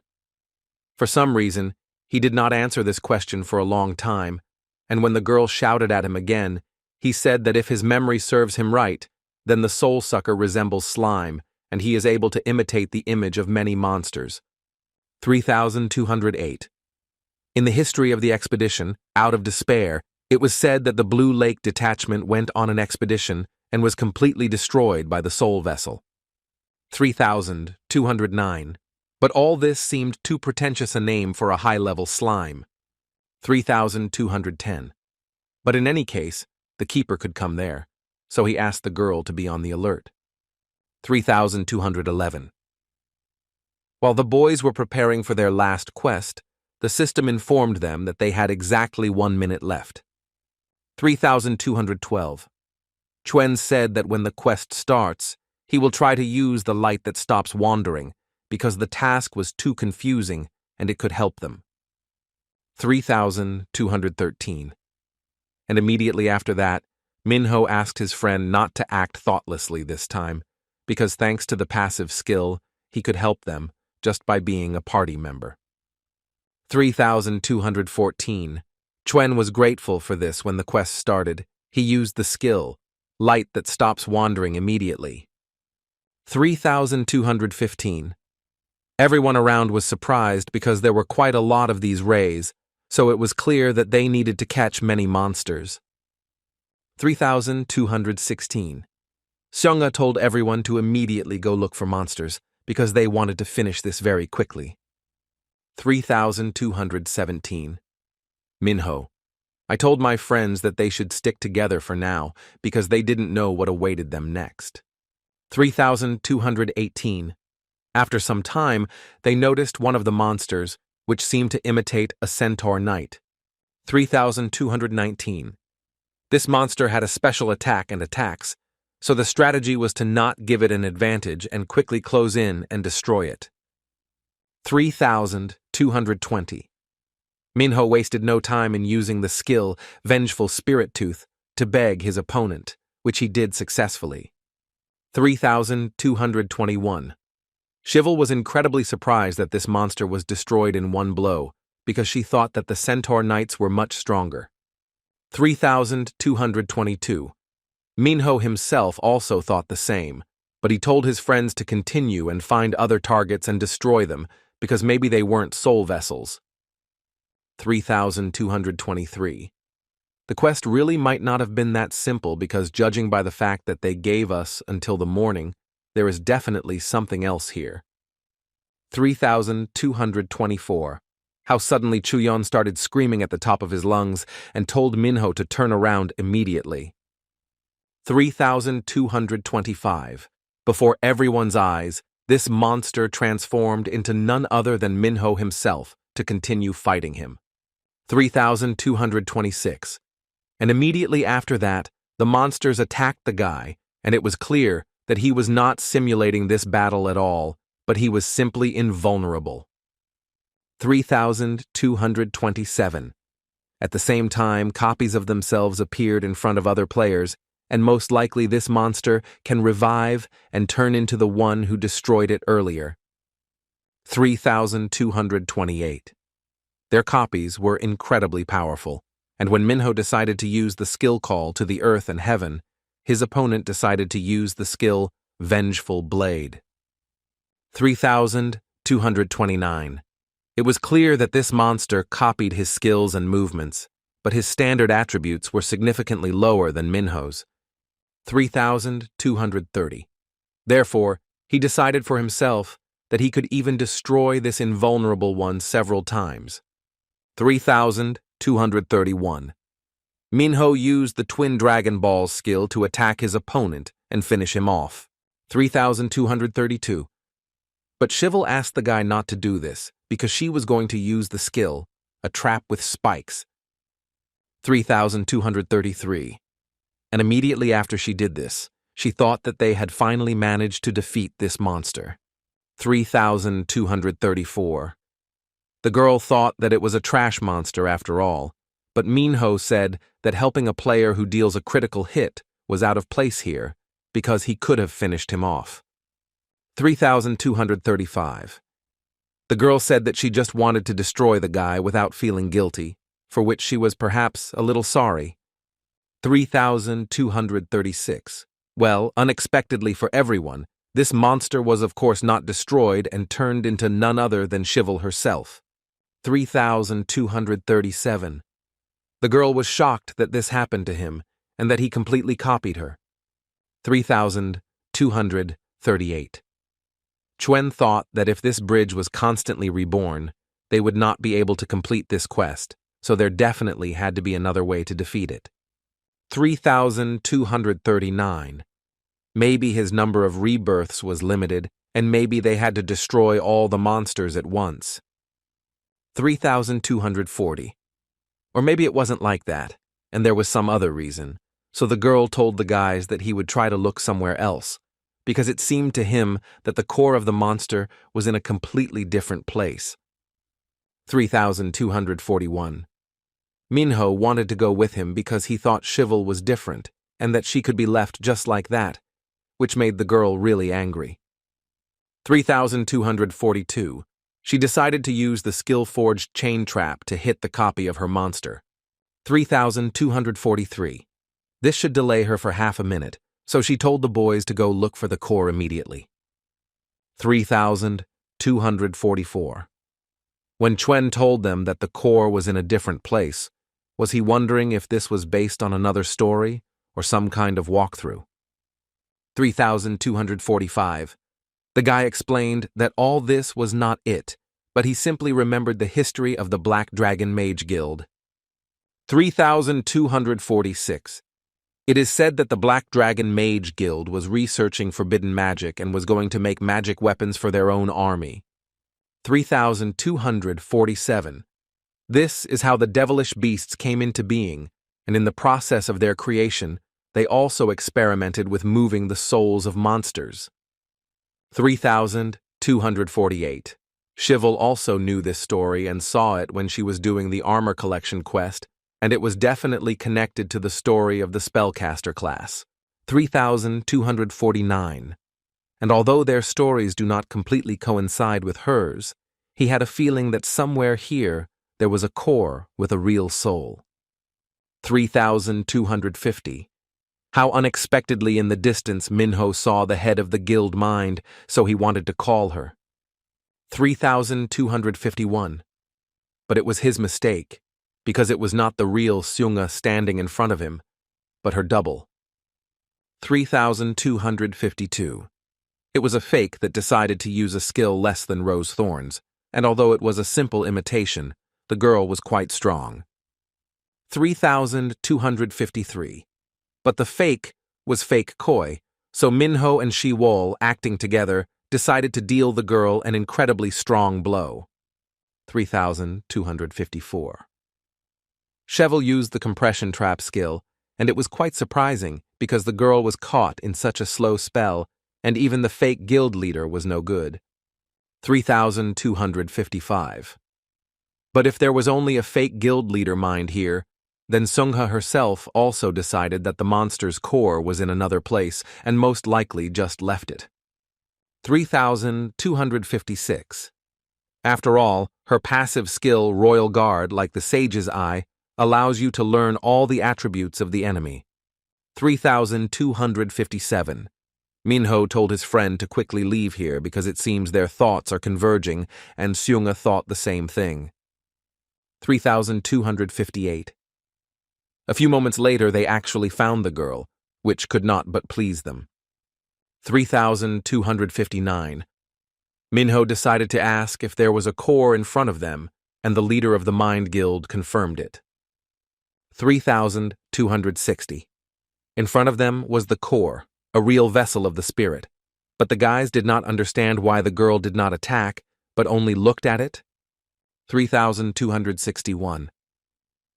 [SPEAKER 1] For some reason, he did not answer this question for a long time, and when the girl shouted at him again, he said that if his memory serves him right, then the soul sucker resembles slime, and he is able to imitate the image of many monsters. 3208. In the history of the expedition, out of despair, it was said that the Blue Lake detachment went on an expedition and was completely destroyed by the soul vessel. 3209. But all this seemed too pretentious a name for a high-level slime. 3210. But in any case, the keeper could come there, so he asked the girl to be on the alert. 3211. While the boys were preparing for their last quest, the system informed them that they had exactly 1 minute left. 3212. Chuen said that when the quest starts, he will try to use the light that stops wandering, because the task was too confusing and it could help them. 3213. And immediately after that, Minho asked his friend not to act thoughtlessly this time, because thanks to the passive skill, he could help them just by being a party member. 3214. Chuen was grateful for this when the quest started. He used the skill, light that stops wandering immediately. 3215. Everyone around was surprised because there were quite a lot of these rays, so it was clear that they needed to catch many monsters. 3216. Seonga told everyone to immediately go look for monsters because they wanted to finish this very quickly. 3217. Minho. I told my friends that they should stick together for now because they didn't know what awaited them next. 3218. After some time, they noticed one of the monsters, which seemed to imitate a centaur knight. 3219. This monster had a special attack and attacks, so the strategy was to not give it an advantage and quickly close in and destroy it. 3220. Minho wasted no time in using the skill Vengeful Spirit Tooth to beg his opponent, which he did successfully. 3221. Shivel was incredibly surprised that this monster was destroyed in one blow, because she thought that the centaur knights were much stronger. 3222. Minho himself also thought the same, but he told his friends to continue and find other targets and destroy them, because maybe they weren't soul vessels. 3223. The quest really might not have been that simple because judging by the fact that they gave us until the morning, there is definitely something else here. 3224. How suddenly Chuyeon started screaming at the top of his lungs and told Minho to turn around immediately. 3225. Before everyone's eyes, this monster transformed into none other than Minho himself to continue fighting him. 3226. And immediately after that, the monsters attacked the guy, and it was clear that he was not simulating this battle at all, but he was simply invulnerable. 3227. At the same time, copies of themselves appeared in front of other players, and most likely this monster can revive and turn into the one who destroyed it earlier. 3228. Their copies were incredibly powerful, and when Minho decided to use the skill call to the earth and heaven, his opponent decided to use the skill Vengeful Blade. 3229. 3,229. It was clear that this monster copied his skills and movements, but his standard attributes were significantly lower than Minho's. 3,230. Therefore, he decided for himself that he could even destroy this invulnerable one several times. 3,231. Minho used the Twin Dragon Ball skill to attack his opponent and finish him off. 3,232. But Shivel asked the guy not to do this because she was going to use the skill, a trap with spikes. 3,233. And immediately after she did this, she thought that they had finally managed to defeat this monster. 3,234. The girl thought that it was a trash monster after all, but Minho said that helping a player who deals a critical hit was out of place here because he could have finished him off. 3,235. The girl said that she just wanted to destroy the guy without feeling guilty, for which she was perhaps a little sorry. 3,236. Well, unexpectedly for everyone, this monster was of course not destroyed and turned into none other than Shivel herself. 3,237. The girl was shocked that this happened to him and that he completely copied her. 3,238. Chuen thought that if this bridge was constantly reborn, they would not be able to complete this quest, so there definitely had to be another way to defeat it. 3,239. Maybe his number of rebirths was limited, and maybe they had to destroy all the monsters at once. 3,240. Or maybe it wasn't like that, and there was some other reason, so the girl told the guys that he would try to look somewhere else, because it seemed to him that the core of the monster was in a completely different place. 3,241. Minho wanted to go with him because he thought Shivel was different, and that she could be left just like that, which made the girl really angry. 3,242. She decided to use the skill-forged chain trap to hit the copy of her monster. 3,243. This should delay her for half a minute, so she told the boys to go look for the core immediately. 3,244. When Chuen told them that the core was in a different place, was he wondering if this was based on another story or some kind of walkthrough? 3,245. The guy explained that all this was not it, but he simply remembered the history of the Black Dragon Mage Guild. 3,246. It is said that the Black Dragon Mage Guild was researching forbidden magic and was going to make magic weapons for their own army. 3,247. This is how the devilish beasts came into being, and in the process of their creation, they also experimented with moving the souls of monsters. 3,248. Shivel also knew this story and saw it when she was doing the armor collection quest, and it was definitely connected to the story of the spellcaster class. 3,249. And although their stories do not completely coincide with hers, he had a feeling that somewhere here there was a core with a real soul. 3,250. How unexpectedly in the distance Minho saw the head of the guild mind, so he wanted to call her. 3,251. But it was his mistake, because it was not the real Seunga standing in front of him, but her double. 3,252. It was a fake that decided to use a skill less than Rose Thorn's, and although it was a simple imitation, the girl was quite strong. 3,253. But the fake was fake Koi, so Minho and Shiwol, acting together, decided to deal the girl an incredibly strong blow. 3,254. Shivel used the compression trap skill, and it was quite surprising because the girl was caught in such a slow spell, and even the fake guild leader was no good. 3,255. But if there was only a fake guild leader mind here, then Seungha herself also decided that the monster's core was in another place and most likely just left it. 3,256. After all, her passive skill Royal Guard, like the Sage's Eye, allows you to learn all the attributes of the enemy. 3,257. Minho told his friend to quickly leave here because it seems their thoughts are converging, and Seung thought the same thing. 3258. A few moments later, they actually found the girl, which could not but please them. 3259. Minho decided to ask if there was a core in front of them, and the leader of the Mind Guild confirmed it. 3260. In front of them was the core, a real vessel of the spirit, but the guys did not understand why the girl did not attack, but only looked at it. 3261.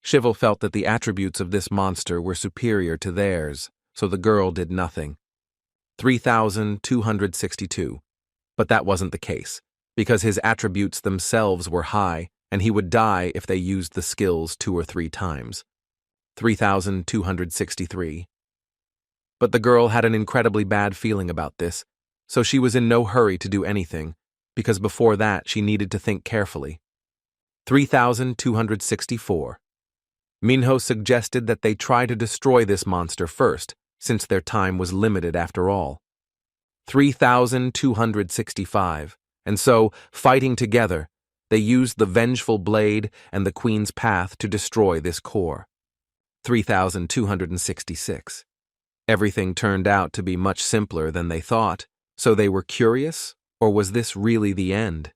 [SPEAKER 1] Shivel felt that the attributes of this monster were superior to theirs, so the girl did nothing. 3262. But that wasn't the case, because his attributes themselves were high, and he would die if they used the skills 2 or 3 times. 3263. But the girl had an incredibly bad feeling about this, so she was in no hurry to do anything, because before that she needed to think carefully. 3264. Minho suggested that they try to destroy this monster first, since their time was limited after all. 3265. And so, fighting together, they used the vengeful blade and the Queen's Path to destroy this core. 3266. Everything turned out to be much simpler than they thought, so they were curious, or was this really the end?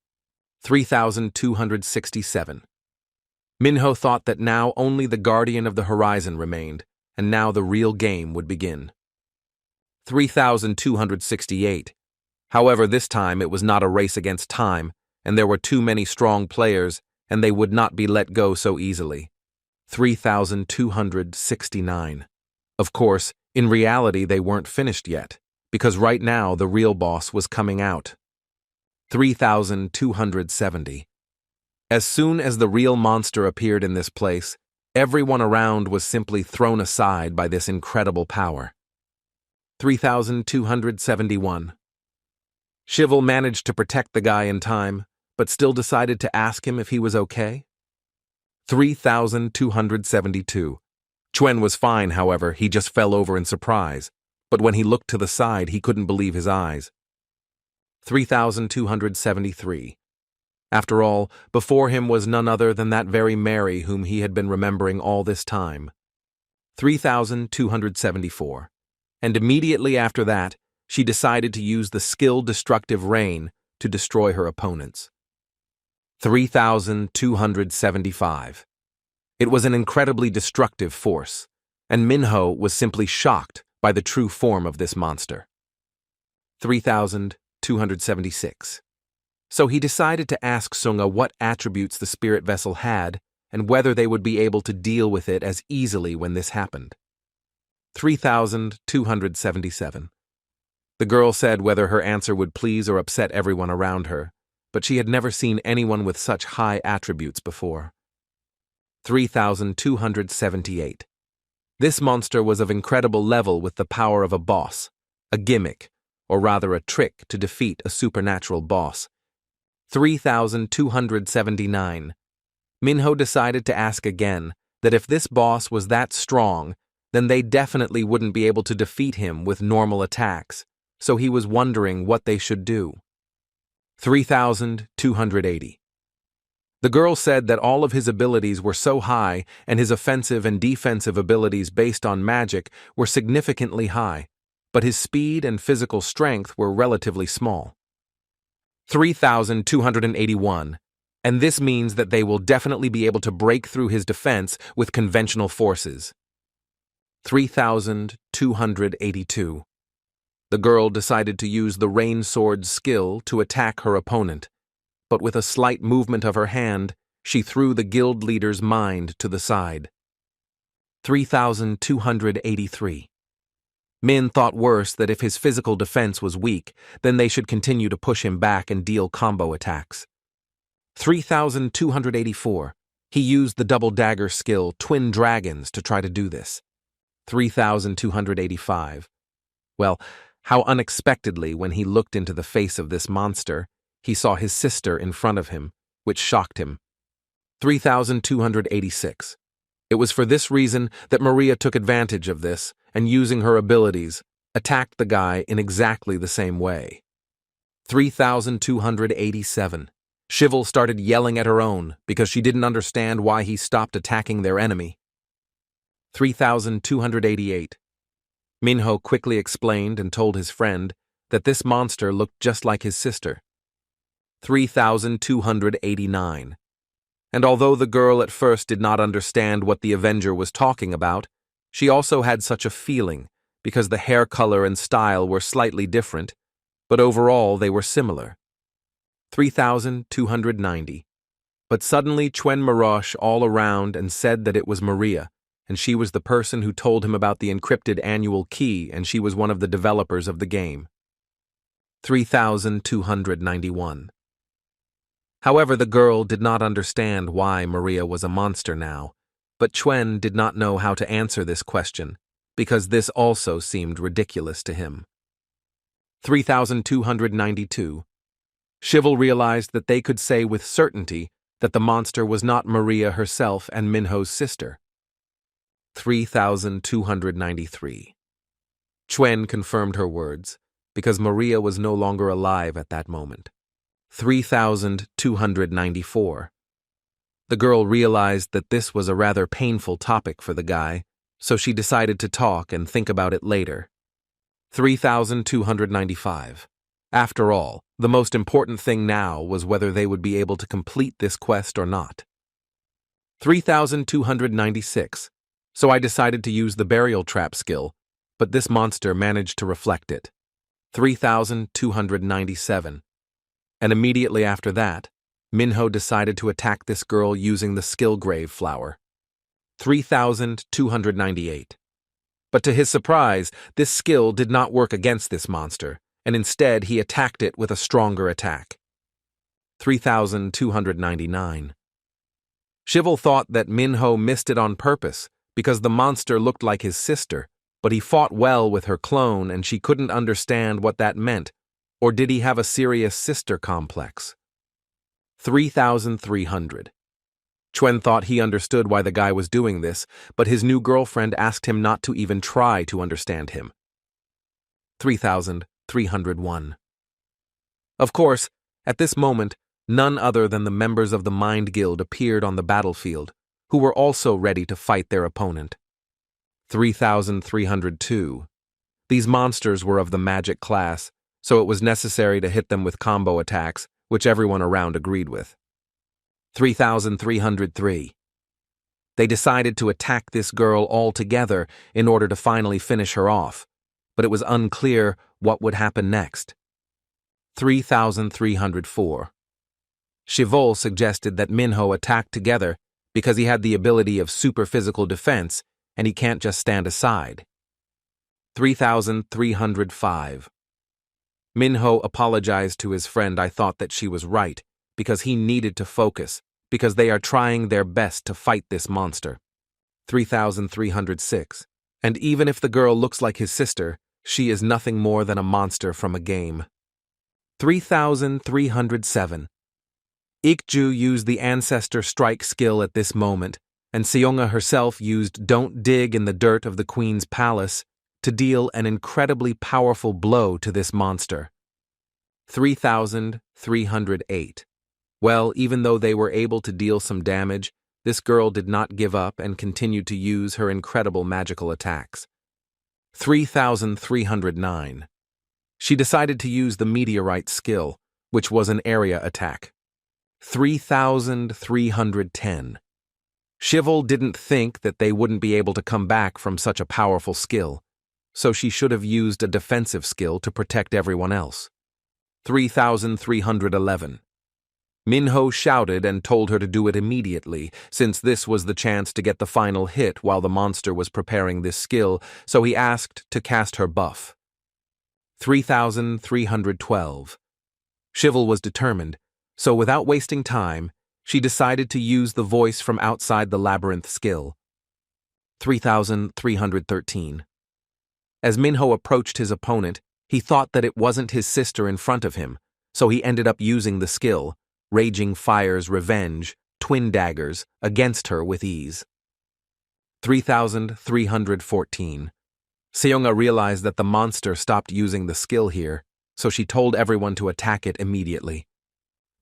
[SPEAKER 1] 3267. Minho thought that now only the Guardian of the Horizon remained, and now the real game would begin. 3268. However, this time it was not a race against time, and there were too many strong players, and they would not be let go so easily. 3269. Of course, in reality they weren't finished yet, because right now the real boss was coming out. 3270. As soon as the real monster appeared in this place, everyone around was simply thrown aside by this incredible power. 3271. Shivel managed to protect the guy in time, but still decided to ask him if he was okay. 3272. Chuen was fine, however, he just fell over in surprise, but when he looked to the side, he couldn't believe his eyes. 3273. After all, before him was none other than that very Mary whom he had been remembering all this time. 3274. And immediately after that, she decided to use the skill-destructive rain to destroy her opponents. 3275. It was an incredibly destructive force, and Minho was simply shocked by the true form of this monster. 3276. So he decided to ask Sunga what attributes the spirit vessel had and whether they would be able to deal with it as easily when this happened. 3277. The girl said whether her answer would please or upset everyone around her, but she had never seen anyone with such high attributes before. 3278. This monster was of incredible level with the power of a boss, a gimmick, or rather a trick to defeat a supernatural boss. 3279. Minho decided to ask again that if this boss was that strong, then they definitely wouldn't be able to defeat him with normal attacks, so he was wondering what they should do. 3280. The girl said that all of his abilities were so high and his offensive and defensive abilities based on magic were significantly high, but his speed and physical strength were relatively small. 3281. And this means that they will definitely be able to break through his defense with conventional forces. 3282. The girl decided to use the rain sword's skill to attack her opponent, but with a slight movement of her hand, she threw the guild leader's mind to the side. 3283. Min thought worse that if his physical defense was weak, then they should continue to push him back and deal combo attacks. 3284. He used the double dagger skill Twin Dragons to try to do this. 3285. Well, how unexpectedly, when he looked into the face of this monster, he saw his sister in front of him, which shocked him. 3286. It was for this reason that Maria took advantage of this, and using her abilities, attacked the guy in exactly the same way. 3,287. Shivel started yelling at her own because she didn't understand why he stopped attacking their enemy. 3,288. Minho quickly explained and told his friend that this monster looked just like his sister. 3,289. And although the girl at first did not understand what the Avenger was talking about, she also had such a feeling because the hair color and style were slightly different, but overall they were similar. 3,290. But suddenly Chuen Mirosh all around and said that it was Maria, and she was the person who told him about the encrypted annual key, and she was one of the developers of the game. 3,291. However, the girl did not understand why Maria was a monster now, but Chuen did not know how to answer this question, because this also seemed ridiculous to him. 3,292. Shivel realized that they could say with certainty that the monster was not Maria herself and Minho's sister. 3,293. Chuen confirmed her words, because Maria was no longer alive at that moment. 3,294. The girl realized that this was a rather painful topic for the guy, so she decided to talk and think about it later. 3,295. After all, the most important thing now was whether they would be able to complete this quest or not. 3,296. So I decided to use the burial trap skill, but this monster managed to reflect it. 3,297. And immediately after that, Minho decided to attack this girl using the skill grave flower. 3,298. But to his surprise, this skill did not work against this monster, and instead he attacked it with a stronger attack. 3,299. Shivel thought that Minho missed it on purpose because the monster looked like his sister, but he fought well with her clone and she couldn't understand what that meant, or did he have a serious sister complex? 3,300. Chuen thought he understood why the guy was doing this, but his new girlfriend asked him not to even try to understand him. 3,301. Of course, at this moment, none other than the members of the Mind Guild appeared on the battlefield, who were also ready to fight their opponent. 3,302. These monsters were of the magic class, so it was necessary to hit them with combo attacks, which everyone around agreed with. 3,303. They decided to attack this girl all together in order to finally finish her off, but it was unclear what would happen next. 3,304. Shivel suggested that Minho attack together because he had the ability of super physical defense and he can't just stand aside. 3,305. Minho apologized to his friend. I thought that she was right, because he needed to focus, because they are trying their best to fight this monster. 3,306. And even if the girl looks like his sister, she is nothing more than a monster from a game. 3,307. Ikju used the Ancestor Strike skill at this moment, and Seonga herself used Don't Dig in the Dirt of the Queen's Palace to deal an incredibly powerful blow to this monster. 3,308. Well, even though they were able to deal some damage, this girl did not give up and continued to use her incredible magical attacks. 3,309. She decided to use the Meteorite skill, which was an area attack. 3,310. Shivel didn't think that they wouldn't be able to come back from such a powerful skill, so she should have used a defensive skill to protect everyone else. 3,311. Minho shouted and told her to do it immediately, since this was the chance to get the final hit while the monster was preparing this skill, so he asked to cast her buff. 3,312. Shivel was determined, so without wasting time, she decided to use the voice from outside the labyrinth skill. 3,313. As Minho approached his opponent, he thought that it wasn't his sister in front of him, so he ended up using the skill, Raging Fire's Revenge, Twin Daggers, against her with ease. 3,314. Seonga realized that the monster stopped using the skill here, so she told everyone to attack it immediately.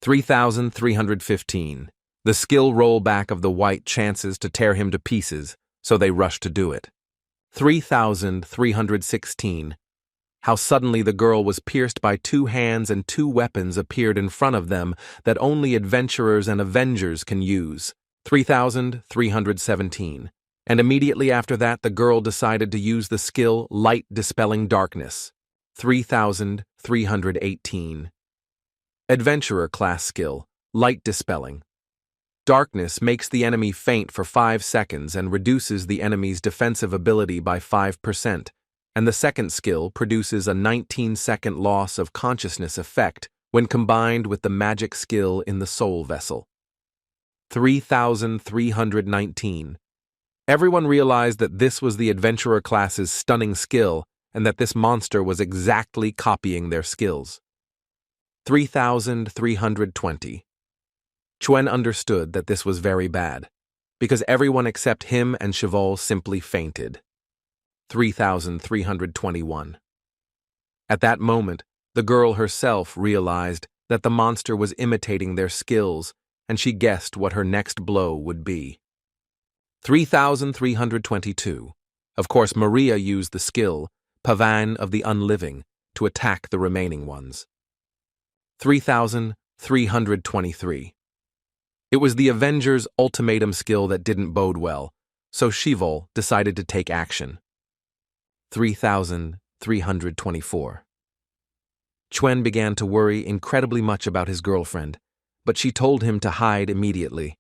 [SPEAKER 1] 3,315. The skill rollback of the white chances to tear him to pieces, so they rushed to do it. 3,316. How suddenly the girl was pierced by two hands and two weapons appeared in front of them that only adventurers and avengers can use. 3,317. And immediately after that, the girl decided to use the skill Light Dispelling Darkness. 3,318. Adventurer class skill, Light Dispelling. Darkness makes the enemy faint for 5 seconds and reduces the enemy's defensive ability by 5%, and the second skill produces a 19-second loss of consciousness effect when combined with the magic skill in the soul vessel. 3,319. Everyone realized that this was the adventurer class's stunning skill and that this monster was exactly copying their skills. 3,320. Chuen understood that this was very bad, because everyone except him and Cheval simply fainted. 3,321. At that moment, the girl herself realized that the monster was imitating their skills, and she guessed what her next blow would be. 3,322. Of course, Maria used the skill, Pavan of the Unliving, to attack the remaining ones. 3,323. It was the Avenger's ultimatum skill that didn't bode well, so Cheval decided to take action. 3,324. Chuen began to worry incredibly much about his girlfriend, but she told him to hide immediately.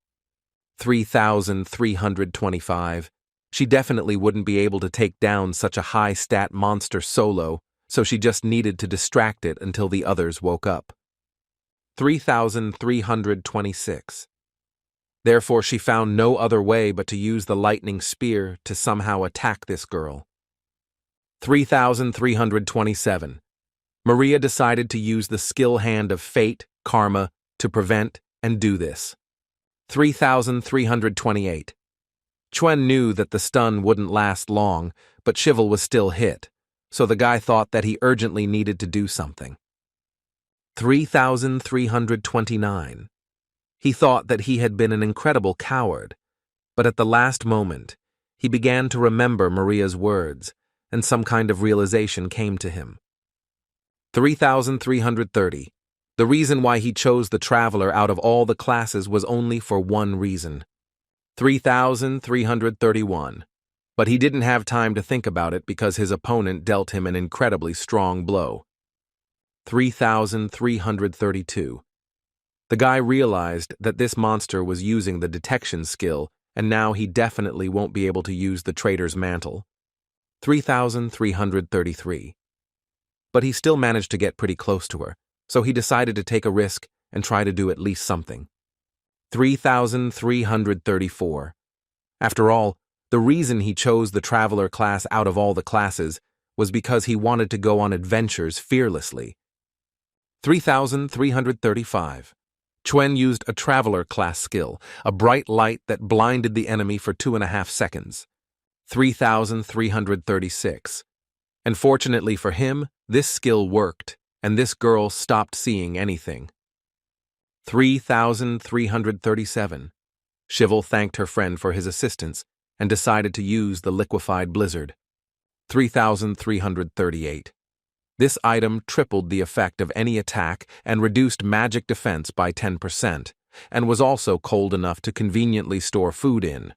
[SPEAKER 1] 3,325. She definitely wouldn't be able to take down such a high-stat monster solo, so she just needed to distract it until the others woke up. 3,326. Therefore, she found no other way but to use the lightning spear to somehow attack this girl. 3,327. Maria decided to use the skill hand of fate, karma, to prevent and do this. 3,328. Chuen knew that the stun wouldn't last long, but Cheval was still hit, so the guy thought that he urgently needed to do something. 3,329. He thought that he had been an incredible coward, but at the last moment, he began to remember Maria's words, and some kind of realization came to him. 3,330. The reason why he chose the Traveler out of all the classes was only for one reason. 3,331. But he didn't have time to think about it because his opponent dealt him an incredibly strong blow. 3,332. The guy realized that this monster was using the detection skill, and now he definitely won't be able to use the traitor's mantle. 3,333. But he still managed to get pretty close to her, so he decided to take a risk and try to do at least something. 3,334. After all, the reason he chose the Traveler class out of all the classes was because he wanted to go on adventures fearlessly. 3,335. Chuen used a Traveler class skill, a bright light that blinded the enemy for 2.5 seconds. 3,336. And fortunately for him, this skill worked, and this girl stopped seeing anything. 3,337. Cheval thanked her friend for his assistance and decided to use the liquefied blizzard. 3,338. This item tripled the effect of any attack and reduced magic defense by 10%, and was also cold enough to conveniently store food in.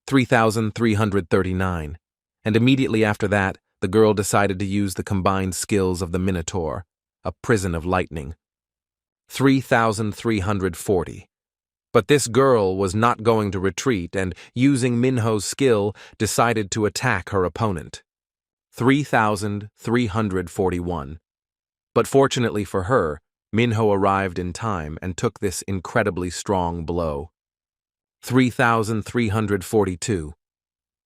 [SPEAKER 1] 3,339. And immediately after that, the girl decided to use the combined skills of the Minotaur, a prison of lightning. 3,340. But this girl was not going to retreat and, using Minho's skill, decided to attack her opponent. 3,341. But fortunately for her, Minho arrived in time and took this incredibly strong blow. 3,342.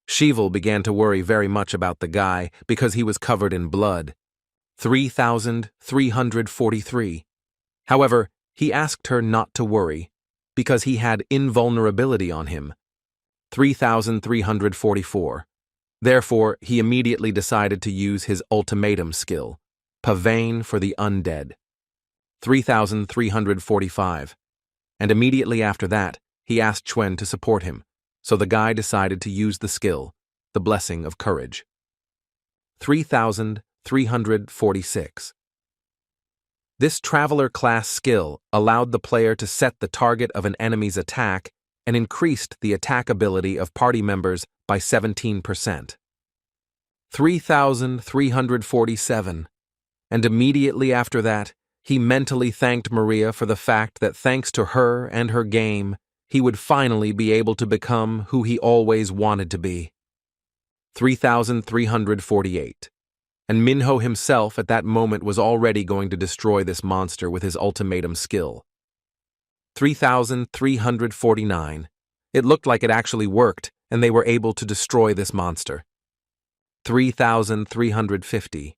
[SPEAKER 1] Cheval began to worry very much about the guy because he was covered in blood. 3,343. However, he asked her not to worry because he had invulnerability on him. 3,344. Therefore, he immediately decided to use his ultimatum skill, Pavane for the Undead. 3,345. And immediately after that, he asked Chuen to support him, so the guy decided to use the skill, the Blessing of Courage. 3,346. This Traveler class skill allowed the player to set the target of an enemy's attack and increased the attack ability of party members by 17%. 3,347. And immediately after that, he mentally thanked Maria for the fact that thanks to her and her game, he would finally be able to become who he always wanted to be. 3,348. And Minho himself at that moment was already going to destroy this monster with his ultimatum skill. 3,349. It looked like it actually worked, and they were able to destroy this monster. 3,350.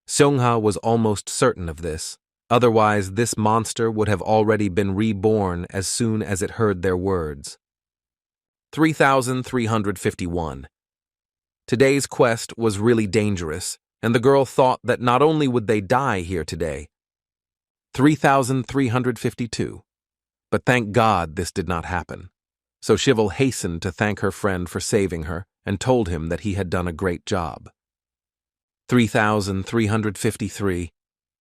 [SPEAKER 1] Seongha was almost certain of this. Otherwise, this monster would have already been reborn as soon as it heard their words. 3,351. Today's quest was really dangerous, and the girl thought that not only would they die here today. 3,352. But thank God this did not happen. So Shivel hastened to thank her friend for saving her and told him that he had done a great job. 3,353.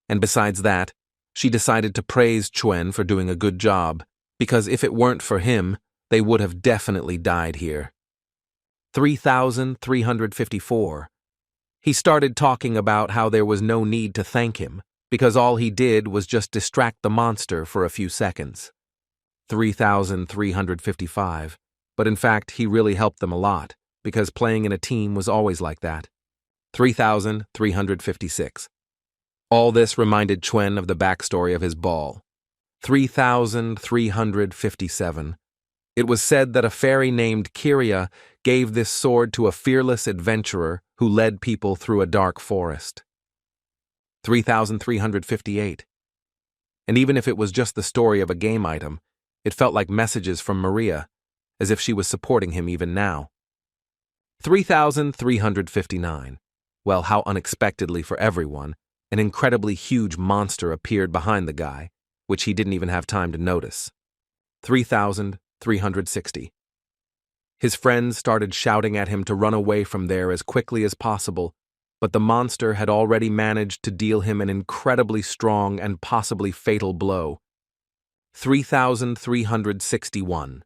[SPEAKER 1] And besides that, she decided to praise Chuen for doing a good job, because if it weren't for him, they would have definitely died here. 3,354. He started talking about how there was no need to thank him, because all he did was just distract the monster for a few seconds. 3,355. But in fact, he really helped them a lot, because playing in a team was always like that. 3,356. All this reminded Chuen of the backstory of his ball. 3,357. It was said that a fairy named Kyria gave this sword to a fearless adventurer who led people through a dark forest. 3,358. And even if it was just the story of a game item, it felt like messages from Maria, as if she was supporting him even now. 3,359. Well, how unexpectedly for everyone, an incredibly huge monster appeared behind the guy, which he didn't even have time to notice. 3,360. His friends started shouting at him to run away from there as quickly as possible, but the monster had already managed to deal him an incredibly strong and possibly fatal blow. 3,361.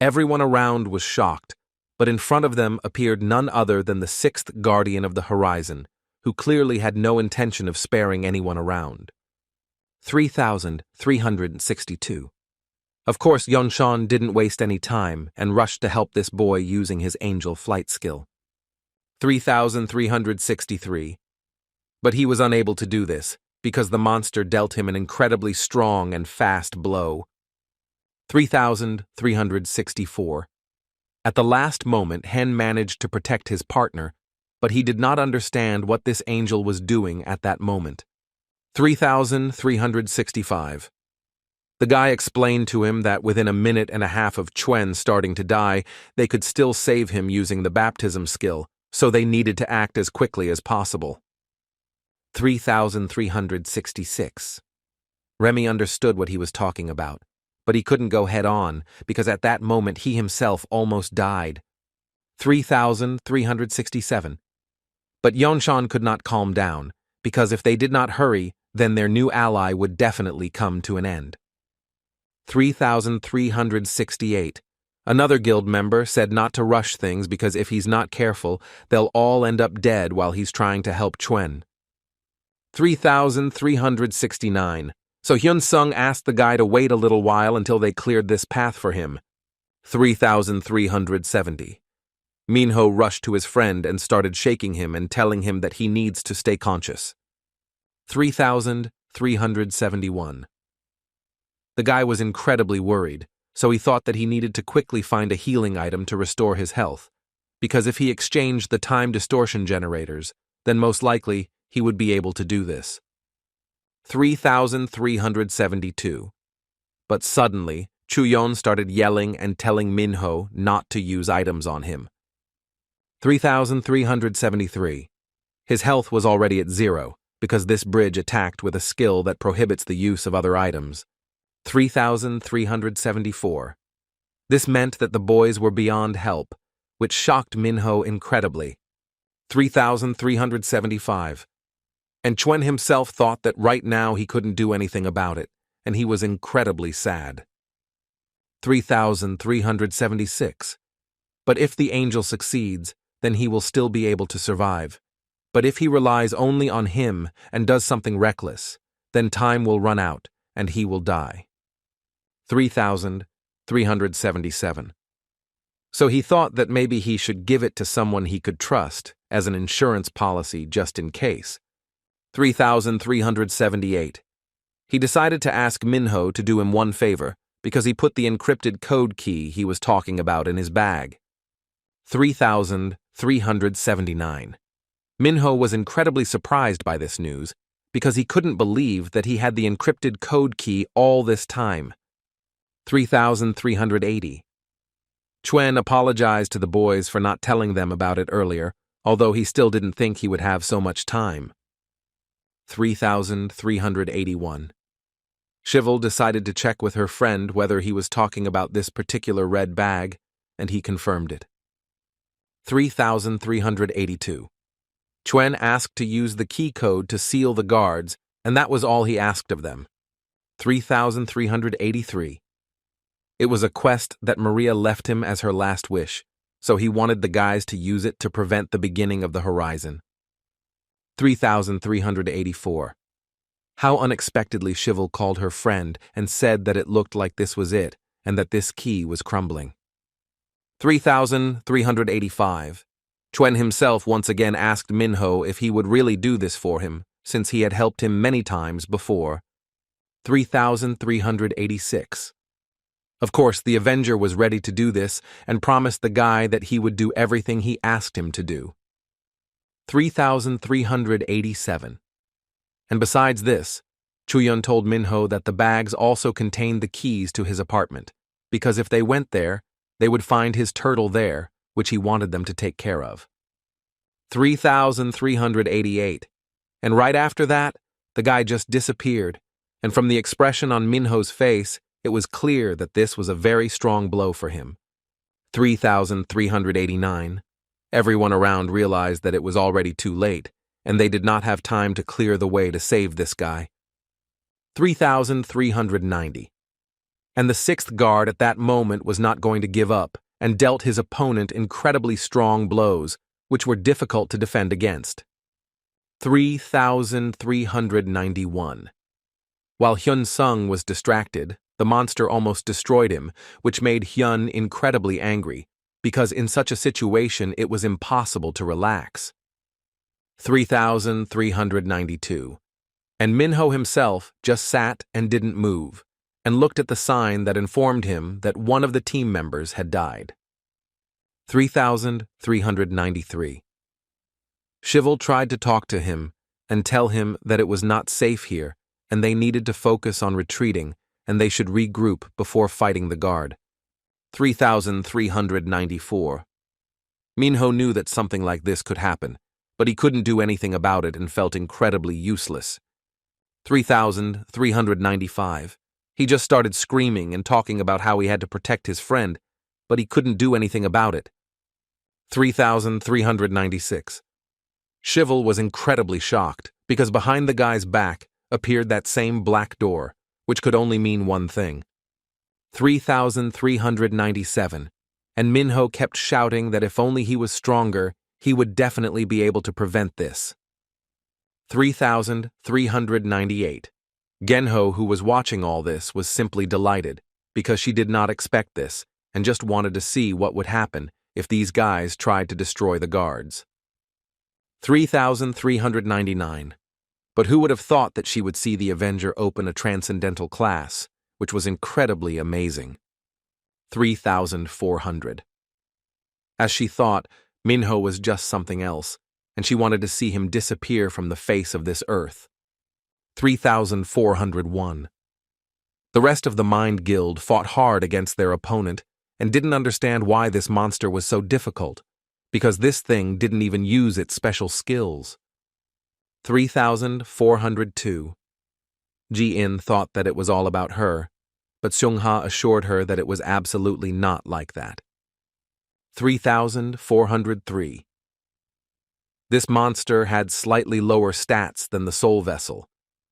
[SPEAKER 1] Everyone around was shocked, but in front of them appeared none other than the sixth guardian of the horizon, who clearly had no intention of sparing anyone around. 3,362. Of course, Yun Hyung didn't waste any time and rushed to help this boy using his angel flight skill. 3,363. But he was unable to do this, because the monster dealt him an incredibly strong and fast blow. 3,364. At the last moment, Hen managed to protect his partner, but he did not understand what this angel was doing at that moment. 3,365. The guy explained to him that within a minute and a half of Chuen starting to die, they could still save him using the baptism skill, so they needed to act as quickly as possible. 3,366. Remy understood what he was talking about, but he couldn't go head-on, because at that moment he himself almost died. 3,367. But Yun Hyung could not calm down, because if they did not hurry, then their new ally would definitely come to an end. 3,368. Another guild member said not to rush things because if he's not careful, they'll all end up dead while he's trying to help Chuen. 3,369. So Hyun Sung asked the guy to wait a little while until they cleared this path for him. 3,370. Minho rushed to his friend and started shaking him and telling him that he needs to stay conscious. 3,371. The guy was incredibly worried, so he thought that he needed to quickly find a healing item to restore his health, because if he exchanged the time distortion generators, then most likely he would be able to do this. 3,372. But suddenly, Chuyon started yelling and telling Minho not to use items on him. 3,373. His health was already at 0, because this bridge attacked with a skill that prohibits the use of other items. 3,374. This meant that the boys were beyond help, which shocked Minho incredibly. 3,375. And Chuen himself thought that right now he couldn't do anything about it, and he was incredibly sad. 3,376. But if the angel succeeds, then he will still be able to survive. But if he relies only on him and does something reckless, then time will run out and he will die. 3,377. So he thought that maybe he should give it to someone he could trust as an insurance policy just in case. 3,378. He decided to ask Minho to do him one favor because he put the encrypted code key he was talking about in his bag. 3,379. Minho was incredibly surprised by this news because he couldn't believe that he had the encrypted code key all this time. 3,380. Chuen apologized to the boys for not telling them about it earlier, although he still didn't think he would have so much time. 3,381. Shivel decided to check with her friend whether he was talking about this particular red bag, and he confirmed it. 3,382. Chuen asked to use the key code to seal the guards, and that was all he asked of them. 3,383. It was a quest that Maria left him as her last wish, so he wanted the guys to use it to prevent the beginning of the horizon. 3,384. How unexpectedly Shivel called her friend and said that it looked like this was it, and that this key was crumbling. 3,385. Chuen himself once again asked Minho if he would really do this for him, since he had helped him many times before. 3,386. Of course, the Avenger was ready to do this and promised the guy that he would do everything he asked him to do. 3,387. And besides this, Chuyun told Minho that the bags also contained the keys to his apartment, because if they went there, they would find his turtle there, which he wanted them to take care of. 3,388. And right after that, the guy just disappeared, and from the expression on Minho's face, it was clear that this was a very strong blow for him. 3,389. Everyone around realized that it was already too late, and they did not have time to clear the way to save this guy. 3,390. And the sixth guard at that moment was not going to give up, and dealt his opponent incredibly strong blows, which were difficult to defend against. 3,391. While Hyun Sung was distracted, the monster almost destroyed him, which made Hyun incredibly angry, because in such a situation it was impossible to relax. 3,392. And Minho himself just sat and didn't move, and looked at the sign that informed him that one of the team members had died. 3,393. Shivel tried to talk to him and tell him that it was not safe here and they needed to focus on retreating and they should regroup before fighting the guard. 3,394. Minho knew that something like this could happen, but he couldn't do anything about it and felt incredibly useless. 3,395. He just started screaming and talking about how he had to protect his friend, but he couldn't do anything about it. 3,396. Shivel was incredibly shocked because behind the guy's back appeared that same black door, which could only mean one thing. 3,397. And Minho kept shouting that if only he was stronger, he would definitely be able to prevent this. 3,398. Genho, who was watching all this, was simply delighted because she did not expect this and just wanted to see what would happen if these guys tried to destroy the guards. 3,399. But who would have thought that she would see the Avenger open a transcendental class, which was incredibly amazing. 3,400. As she thought, Minho was just something else, and she wanted to see him disappear from the face of this earth. 3,401. The rest of the Mind Guild fought hard against their opponent and didn't understand why this monster was so difficult, because this thing didn't even use its special skills. 3,402. Ji-in thought that it was all about her, but Seung-ha assured her that it was absolutely not like that. 3,403. This monster had slightly lower stats than the soul vessel,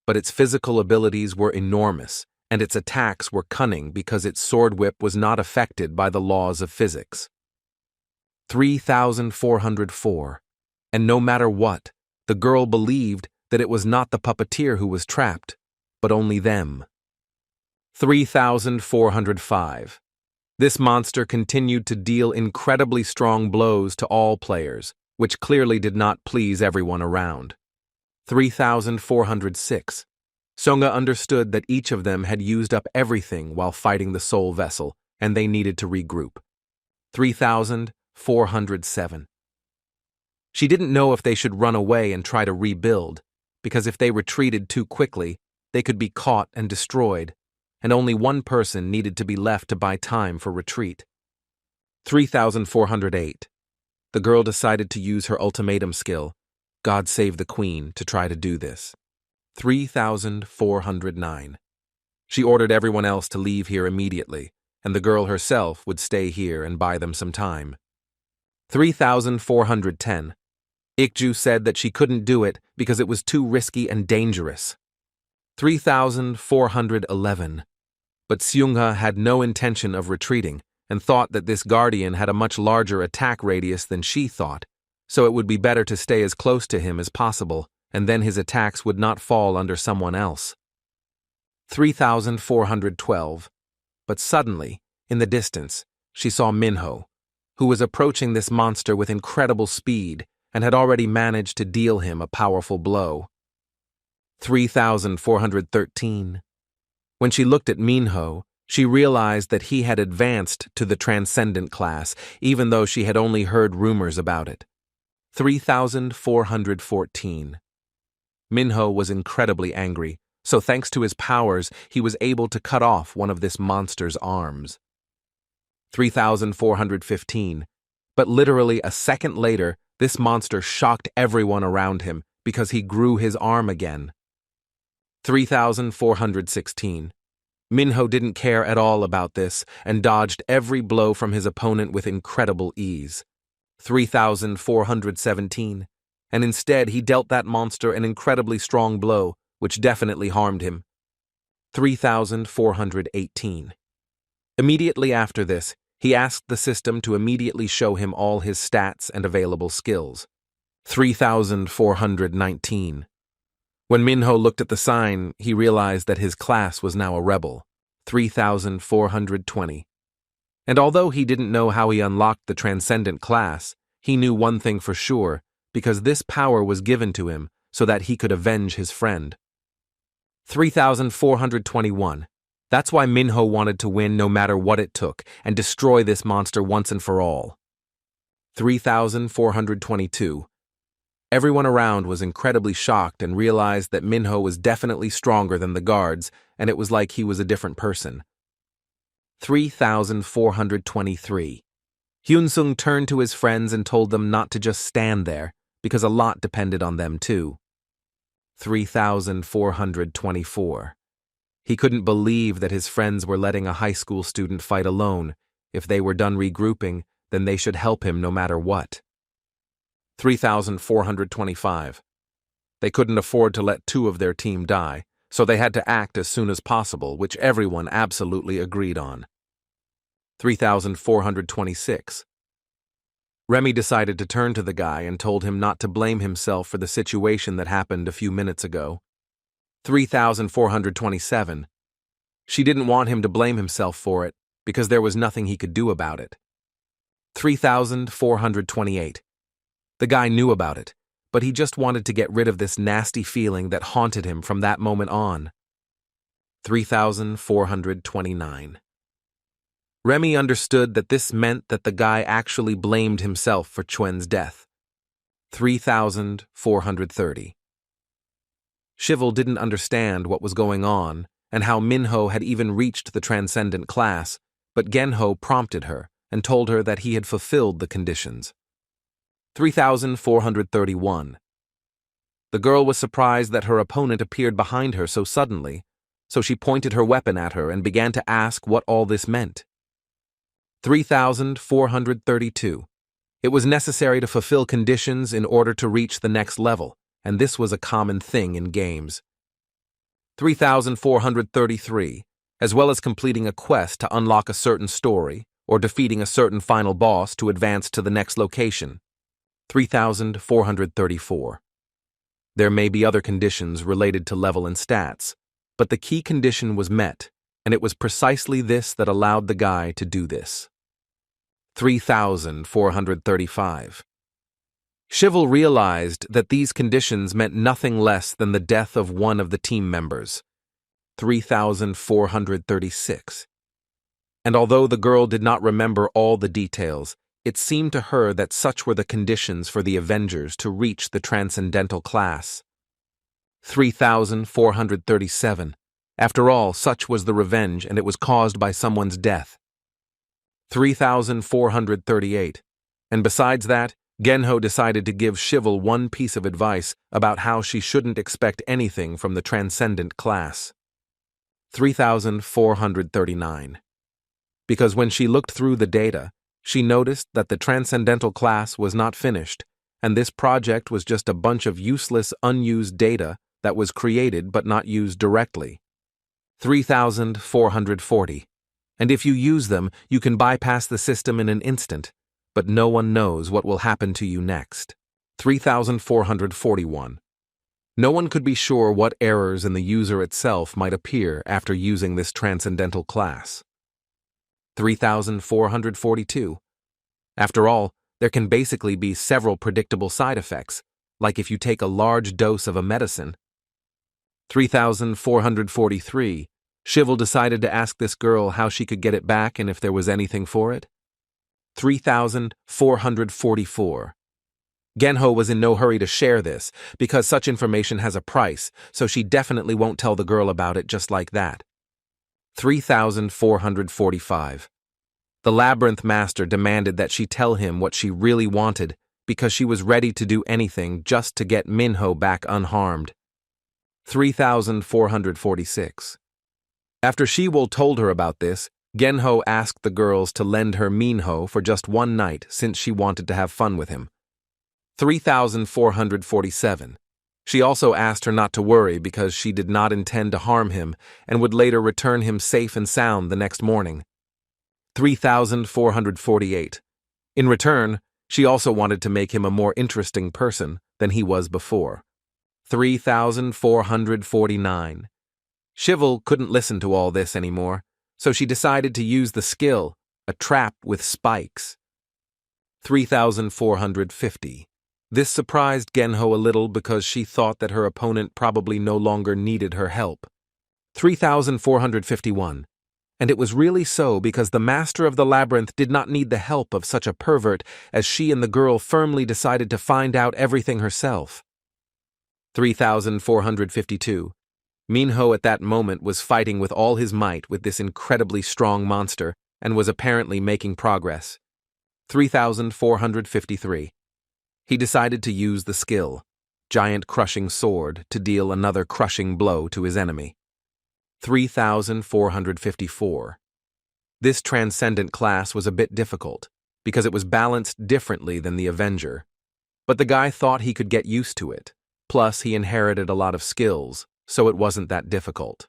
[SPEAKER 1] but its physical abilities were enormous, and its attacks were cunning because its sword whip was not affected by the laws of physics. 3,404. And no matter what, the girl believed that it was not the puppeteer who was trapped, but only them. 3,405. This monster continued to deal incredibly strong blows to all players, which clearly did not please everyone around. 3,406. Songa understood that each of them had used up everything while fighting the soul vessel, and they needed to regroup. 3,407. She didn't know if they should run away and try to rebuild, because if they retreated too quickly, they could be caught and destroyed, and only one person needed to be left to buy time for retreat. 3,408. The girl decided to use her ultimatum skill, God Save the Queen, to try to do this. 3,409. She ordered everyone else to leave here immediately, and the girl herself would stay here and buy them some time. 3,410. Ikju said that she couldn't do it because it was too risky and dangerous. 3,411. But Seung-ha had no intention of retreating and thought that this guardian had a much larger attack radius than she thought, so it would be better to stay as close to him as possible, and then his attacks would not fall under someone else. 3,412. But suddenly, in the distance, she saw Minho, who was approaching this monster with incredible speed and had already managed to deal him a powerful blow. 3,413. When she looked at Minho, she realized that he had advanced to the transcendent class, even though she had only heard rumors about it. 3,414. Minho was incredibly angry, so thanks to his powers, he was able to cut off one of this monster's arms. 3,415. But literally a second later, this monster shocked everyone around him because he grew his arm again. 3,416. Minho didn't care at all about this and dodged every blow from his opponent with incredible ease. 3,417. And instead he dealt that monster an incredibly strong blow, which definitely harmed him. 3,418. Immediately after this, he asked the system to immediately show him all his stats and available skills. 3,419. When Minho looked at the sign, he realized that his class was now a rebel. 3,420. And although he didn't know how he unlocked the transcendent class, he knew one thing for sure, because this power was given to him so that he could avenge his friend. 3,421. That's why Minho wanted to win no matter what it took and destroy this monster once and for all. 3,422. Everyone around was incredibly shocked and realized that Minho was definitely stronger than the guards, and it was like he was a different person. 3,423. Yun Hyung turned to his friends and told them not to just stand there, because a lot depended on them too. 3,424. He couldn't believe that his friends were letting a high school student fight alone. If they were done regrouping, then they should help him no matter what. 3,425. They couldn't afford to let two of their team die, so they had to act as soon as possible, which everyone absolutely agreed on. 3,426. Remy decided to turn to the guy and told him not to blame himself for the situation that happened a few minutes ago. 3,427. She didn't want him to blame himself for it, because there was nothing he could do about it. 3,428. The guy knew about it, but he just wanted to get rid of this nasty feeling that haunted him from that moment on. 3,429. Remy understood that this meant that the guy actually blamed himself for Chuen's death. 3,430. Shivel didn't understand what was going on and how Minho had even reached the transcendent class, but Genho prompted her and told her that he had fulfilled the conditions. 3,431. The girl was surprised that her opponent appeared behind her so suddenly, so she pointed her weapon at her and began to ask what all this meant. 3,432. It was necessary to fulfill conditions in order to reach the next level, and this was a common thing in games. 3,433. As well as completing a quest to unlock a certain story, or defeating a certain final boss to advance to the next location. 3,434. There may be other conditions related to level and stats, but the key condition was met, and it was precisely this that allowed the guy to do this. 3,435. Shivel realized that these conditions meant nothing less than the death of one of the team members. 3,436. And although the girl did not remember all the details, it seemed to her that such were the conditions for the Avengers to reach the transcendental class. 3,437. After all, such was the revenge, and it was caused by someone's death. 3,438. And besides that, Genho decided to give Shivel one piece of advice about how she shouldn't expect anything from the transcendent class. 3,439. Because when she looked through the data, she noticed that the transcendental class was not finished, and this project was just a bunch of useless, unused data that was created but not used directly. 3,440. And if you use them, you can bypass the system in an instant, but no one knows what will happen to you next. 3,441. No one could be sure what errors in the user itself might appear after using this transcendental class. 3,442. After all, there can basically be several predictable side effects, like if you take a large dose of a medicine. 3,443. Shivel decided to ask this girl how she could get it back and if there was anything for it. 3,444. Genho was in no hurry to share this, because such information has a price, so she definitely won't tell the girl about it just like that. 3,445. The labyrinth master demanded that she tell him what she really wanted, because she was ready to do anything just to get Minho back unharmed. 3,446. After Shivel told her about this, Genho asked the girls to lend her Minho for just one night since she wanted to have fun with him. 3,447. She also asked her not to worry because she did not intend to harm him and would later return him safe and sound the next morning. 3,448. In return, she also wanted to make him a more interesting person than he was before. 3,449. Shivel couldn't listen to all this anymore, so she decided to use the skill, a trap with spikes. 3,450. This surprised Genho a little because she thought that her opponent probably no longer needed her help. 3,451. And it was really so because the master of the labyrinth did not need the help of such a pervert as she and the girl firmly decided to find out everything herself. 3,452. Minho at that moment was fighting with all his might with this incredibly strong monster and was apparently making progress. 3,453. He decided to use the skill, Giant Crushing Sword, to deal another crushing blow to his enemy. 3,454. This transcendent class was a bit difficult, because it was balanced differently than the Avenger. But the guy thought he could get used to it, plus he inherited a lot of skills, so it wasn't that difficult.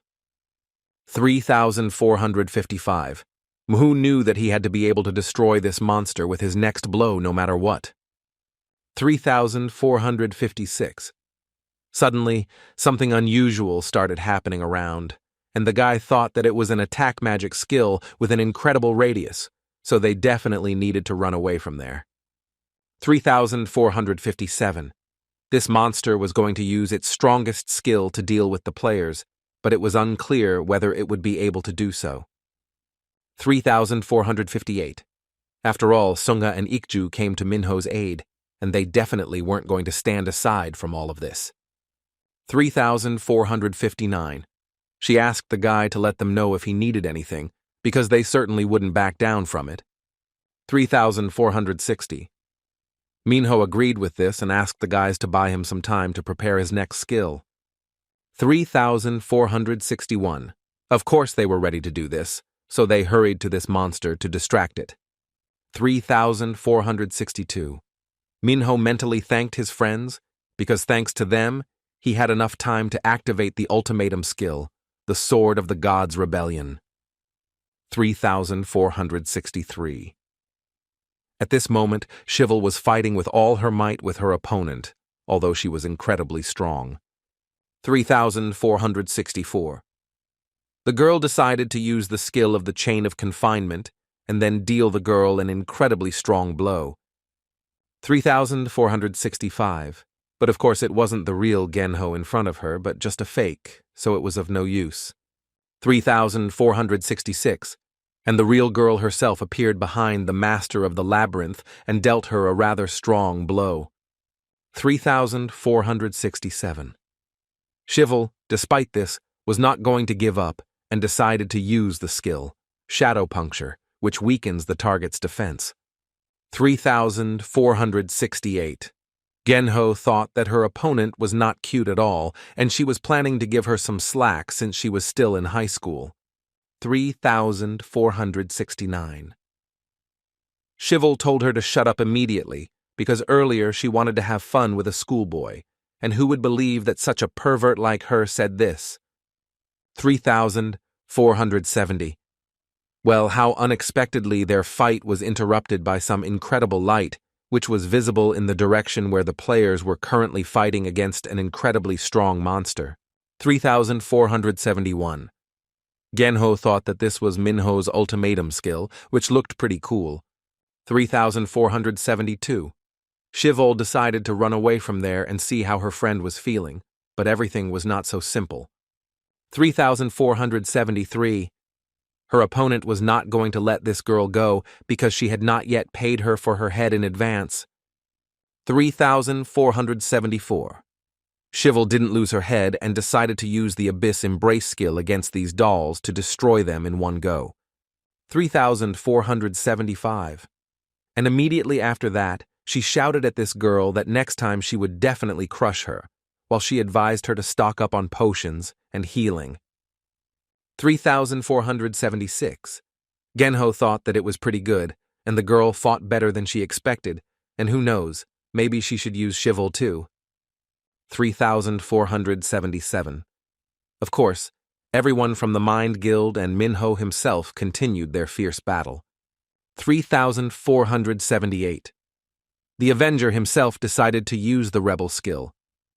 [SPEAKER 1] 3,455. Minho knew that he had to be able to destroy this monster with his next blow no matter what. 3,456. Suddenly, something unusual started happening around, and the guy thought that it was an attack magic skill with an incredible radius, so they definitely needed to run away from there. 3,457. This monster was going to use its strongest skill to deal with the players, but it was unclear whether it would be able to do so. 3,458. After all, Sunga and Ikju came to Minho's aid, and they definitely weren't going to stand aside from all of this. 3,459. She asked the guy to let them know if he needed anything, because they certainly wouldn't back down from it. 3,460. Minho agreed with this and asked the guys to buy him some time to prepare his next skill. 3,461. Of course they were ready to do this, so they hurried to this monster to distract it. 3,462. Minho mentally thanked his friends, because thanks to them, he had enough time to activate the ultimatum skill, the Sword of the Gods' Rebellion. 3,463. At this moment, Shivel was fighting with all her might with her opponent, although she was incredibly strong. 3,464. The girl decided to use the skill of the Chain of Confinement and then deal the girl an incredibly strong blow. 3,465. But of course it wasn't the real Genho in front of her, but just a fake, so it was of no use. 3,466. And the real girl herself appeared behind the master of the labyrinth and dealt her a rather strong blow. 3,467. Shivel, despite this, was not going to give up and decided to use the skill, Shadow Puncture, which weakens the target's defense. 3,468. Genho thought that her opponent was not cute at all, and she was planning to give her some slack since she was still in high school. 3,469. Shivel told her to shut up immediately, because earlier she wanted to have fun with a schoolboy, and who would believe that such a pervert like her said this? 3,470. Well, how unexpectedly their fight was interrupted by some incredible light, which was visible in the direction where the players were currently fighting against an incredibly strong monster. 3,471. Genho thought that this was Minho's ultimatum skill, which looked pretty cool. 3,472. Shivel decided to run away from there and see how her friend was feeling, but everything was not so simple. 3,473. Her opponent was not going to let this girl go because she had not yet paid her for her head in advance. 3,474. Shivel didn't lose her head and decided to use the Abyss Embrace skill against these dolls to destroy them in one go. 3,475. And immediately after that, she shouted at this girl that next time she would definitely crush her, while she advised her to stock up on potions and healing. 3,476. Genho thought that it was pretty good, and the girl fought better than she expected, and who knows, maybe she should use Shivel too. 3,477. Of course, everyone from the Mind Guild and Minho himself continued their fierce battle. 3,478. The Avenger himself decided to use the Rebel skill,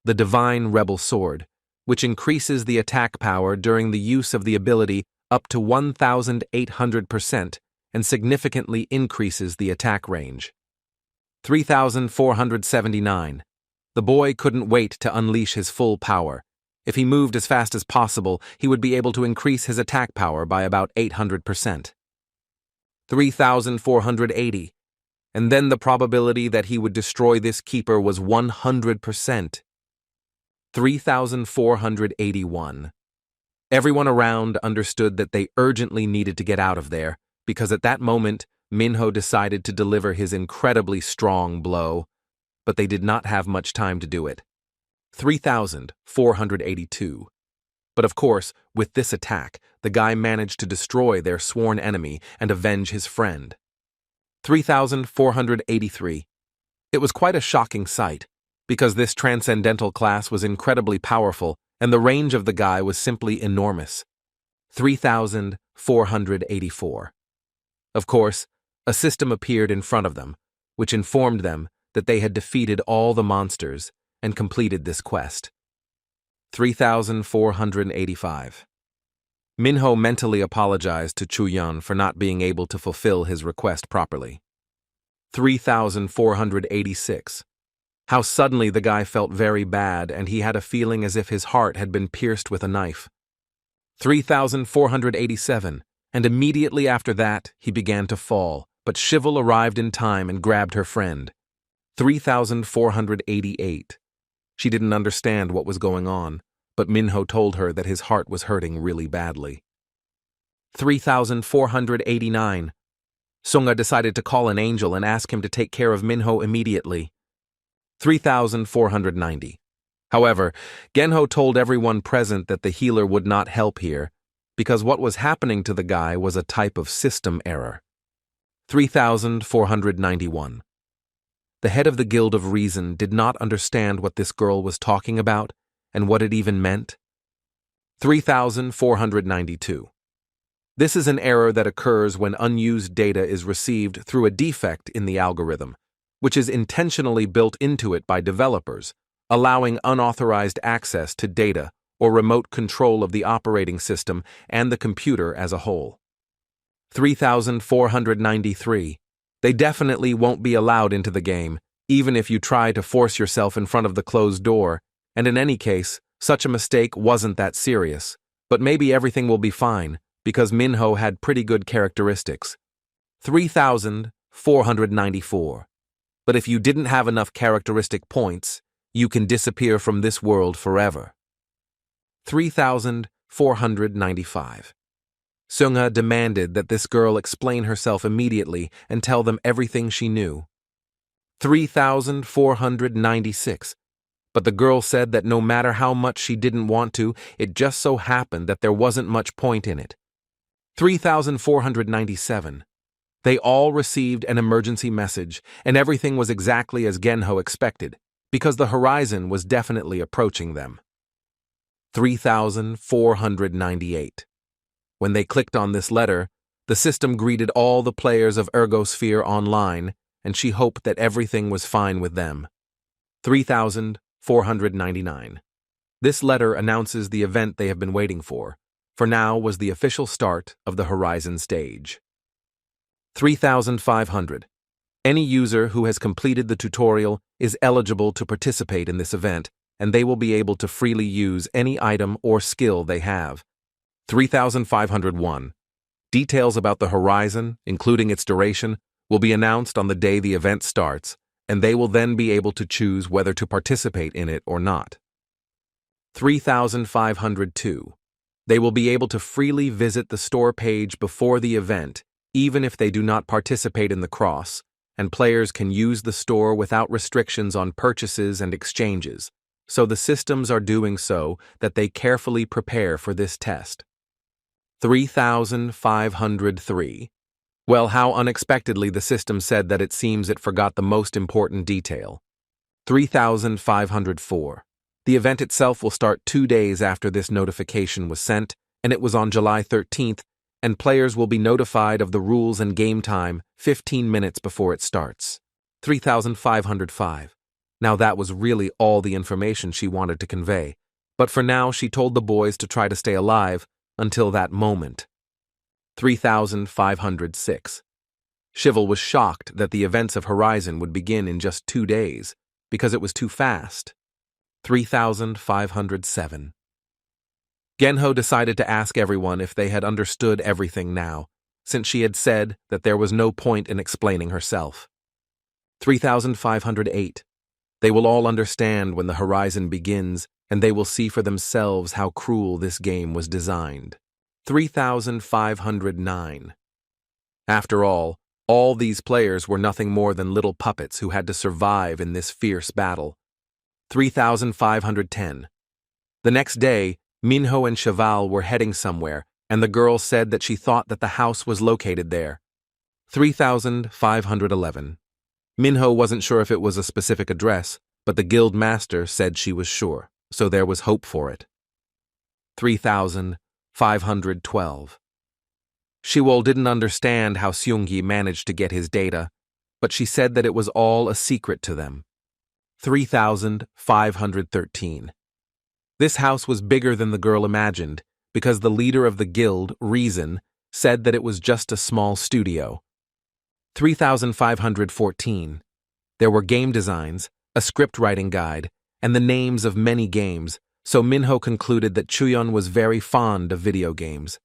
[SPEAKER 1] the Divine Rebel Sword, which increases the attack power during the use of the ability up to 1,800% and significantly increases the attack range. 3,479. The boy couldn't wait to unleash his full power. If he moved as fast as possible, he would be able to increase his attack power by about 800%. 3,480. And then the probability that he would destroy this keeper was 100%. 3,481. Everyone around understood that they urgently needed to get out of there, because at that moment, Minho decided to deliver his incredibly strong blow, but they did not have much time to do it. 3,482. But of course, with this attack, the guy managed to destroy their sworn enemy and avenge his friend. 3,483. It was quite a shocking sight, because this transcendental class was incredibly powerful and the range of the guy was simply enormous. 3,484. Of course, a system appeared in front of them, which informed them that they had defeated all the monsters and completed this quest. 3,485. Minho mentally apologized to Chuyun for not being able to fulfill his request properly. 3,486. How suddenly the guy felt very bad and he had a feeling as if his heart had been pierced with a knife. 3,487. And immediately after that, he began to fall, but Shivel arrived in time and grabbed her friend. 3,488. She didn't understand what was going on, but Minho told her that his heart was hurting really badly. 3,489. Sunga decided to call an angel and ask him to take care of Minho immediately, 3,490. However, Genho told everyone present that the healer would not help here, because what was happening to the guy was a type of system error. 3,491. The head of the Guild of Reason did not understand what this girl was talking about and what it even meant. 3,492. This is an error that occurs when unused data is received through a defect in the algorithm, which is intentionally built into it by developers, allowing unauthorized access to data or remote control of the operating system and the computer as a whole. 3,493. They definitely won't be allowed into the game, even if you try to force yourself in front of the closed door, and in any case, such a mistake wasn't that serious, but maybe everything will be fine, because Minho had pretty good characteristics. 3,494. But if you didn't have enough characteristic points, you can disappear from this world forever. 3,495. Seungha demanded that this girl explain herself immediately and tell them everything she knew. 3,496. But the girl said that no matter how much she didn't want to, it just so happened that there wasn't much point in it. 3,497. They all received an emergency message, and everything was exactly as Genho expected, because the horizon was definitely approaching them. 3,498. When they clicked on this letter, the system greeted all the players of Ergosphere online, and she hoped that everything was fine with them. 3,499. This letter announces the event they have been waiting for now was the official start of the Horizon stage. 3,500. Any user who has completed the tutorial is eligible to participate in this event, and they will be able to freely use any item or skill they have. 3,501. Details about the Horizon, including its duration, will be announced on the day the event starts, and they will then be able to choose whether to participate in it or not. 3,502. They will be able to freely visit the store page before the event, even if they do not participate in the cross, and players can use the store without restrictions on purchases and exchanges, so the systems are doing so that they carefully prepare for this test. 3,503. Well, how unexpectedly the system said that it seems it forgot the most important detail. 3,504. The event itself will start 2 days after this notification was sent, and it was on July 13th, and players will be notified of the rules and game time 15 minutes before it starts. 3,505. Now that was really all the information she wanted to convey, but for now she told the boys to try to stay alive until that moment. 3,506. Shivel was shocked that the events of Horizon would begin in just 2 days, because it was too fast. 3,507. Genho decided to ask everyone if they had understood everything now, since she had said that there was no point in explaining herself. 3,508. They will all understand when the Horizon begins, and they will see for themselves how cruel this game was designed. 3,509. After all these players were nothing more than little puppets who had to survive in this fierce battle. 3,510. The next day, Minho and Cheval were heading somewhere, and the girl said that she thought that the house was located there. 3,511. Minho wasn't sure if it was a specific address, but the guild master said she was sure, so there was hope for it. 3,512. Shiwol didn't understand how Seunggi managed to get his data, but she said that it was all a secret to them. 3,513. This house was bigger than the girl imagined, because the leader of the guild, Reason, said that it was just a small studio. 3,514. There were game designs, a script writing guide, and the names of many games, so Minho concluded that Chuyeon was very fond of video games.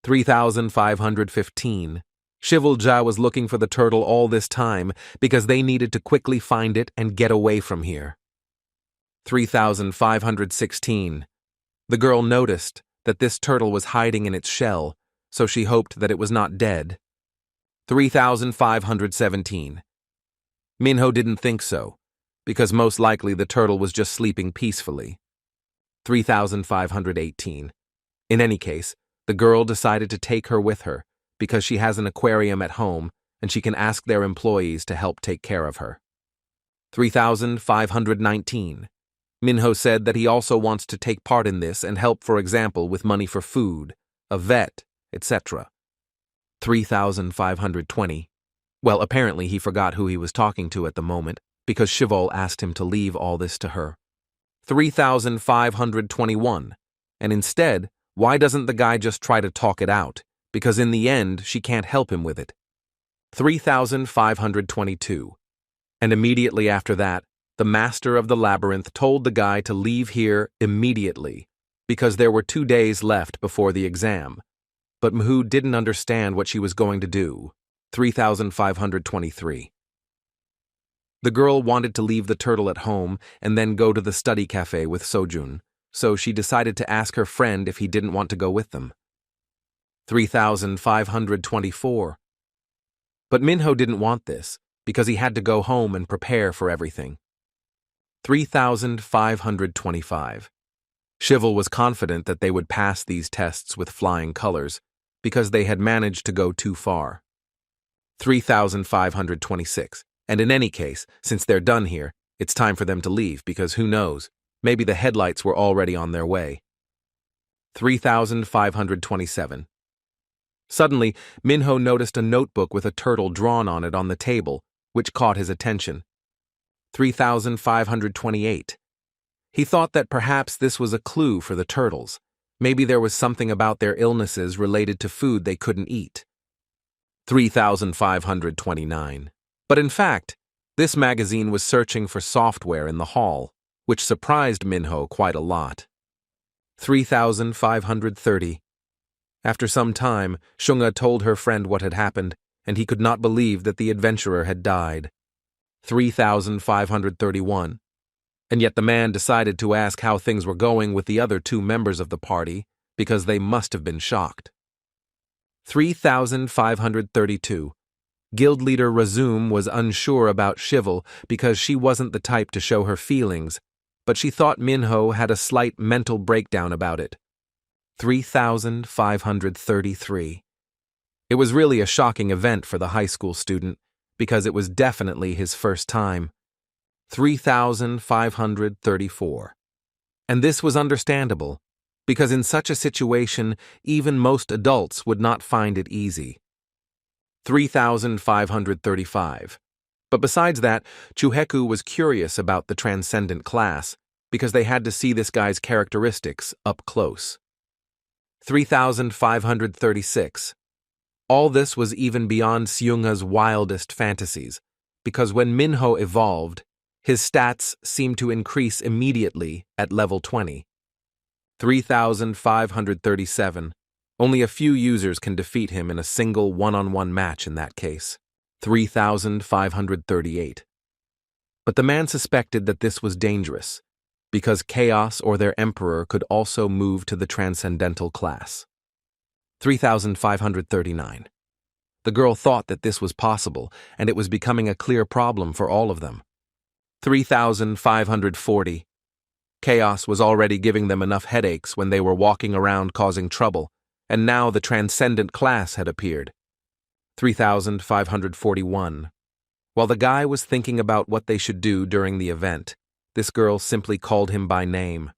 [SPEAKER 1] 3,515. Shivalja was looking for the turtle all this time because they needed to quickly find it and get away from here. 3,516. The girl noticed that this turtle was hiding in its shell, so she hoped that it was not dead. 3,517. Minho didn't think so. because most likely the turtle was just sleeping peacefully. 3,518. In any case, the girl decided to take her with her because she has an aquarium at home and she can ask their employees to help take care of her. 3,519. Minho said that he also wants to take part in this and help, for example, with money for food, a vet, etc. 3,520. Well, apparently he forgot who he was talking to at the moment because Shivol asked him to leave all this to her. 3,521. And instead, why doesn't the guy just try to talk it out? Because in the end, she can't help him with it. 3,522. And immediately after that, the master of the labyrinth told the guy to leave here immediately because there were 2 days left before the exam. But Mhu didn't understand what she was going to do. 3,523. The girl wanted to leave the turtle at home and then go to the study cafe with Sojun, so she decided to ask her friend if he didn't want to go with them. 3,524. But Minho didn't want this because he had to go home and prepare for everything. 3,525. Shivol was confident that they would pass these tests with flying colors because they had managed to go too far. 3,526. And in any case, since they're done here, it's time for them to leave because who knows, maybe the headlights were already on their way. 3,527. Suddenly, Minho noticed a notebook with a turtle drawn on it on the table, which caught his attention. 3,528. He thought that perhaps this was a clue for the turtles. Maybe there was something about their illnesses related to food they couldn't eat. 3,529. But in fact, this magazine was searching for software in the hall, which surprised Minho quite a lot. 3,530. After some time, Shunga told her friend what had happened, and he could not believe that the adventurer had died. 3,531. And yet the man decided to ask how things were going with the other 2 members of the party, because they must have been shocked. 3,532. Guild leader Razum was unsure about Shivol because she wasn't the type to show her feelings, but she thought Minho had a slight mental breakdown about it. 3,533. It was really a shocking event for the high school student because it was definitely his first time. 3,534. And this was understandable, because in such a situation, even most adults would not find it easy. 3,535. But besides that, Chuheku was curious about the transcendent class, because they had to see this guy's characteristics up close. 3,536. All this was even beyond Seungha's wildest fantasies, because when Minho evolved, his stats seemed to increase immediately at level 20. 3,537. Only a few users can defeat him in a single one-on-one match in that case. 3,538. But the man suspected that this was dangerous, because Chaos or their emperor could also move to the transcendental class. 3,539. The girl thought that this was possible, and it was becoming a clear problem for all of them. 3,540. Chaos was already giving them enough headaches when they were walking around causing trouble, and now the transcendent class had appeared. 3,541. While the guy was thinking about what they should do during the event, this girl simply called him by name.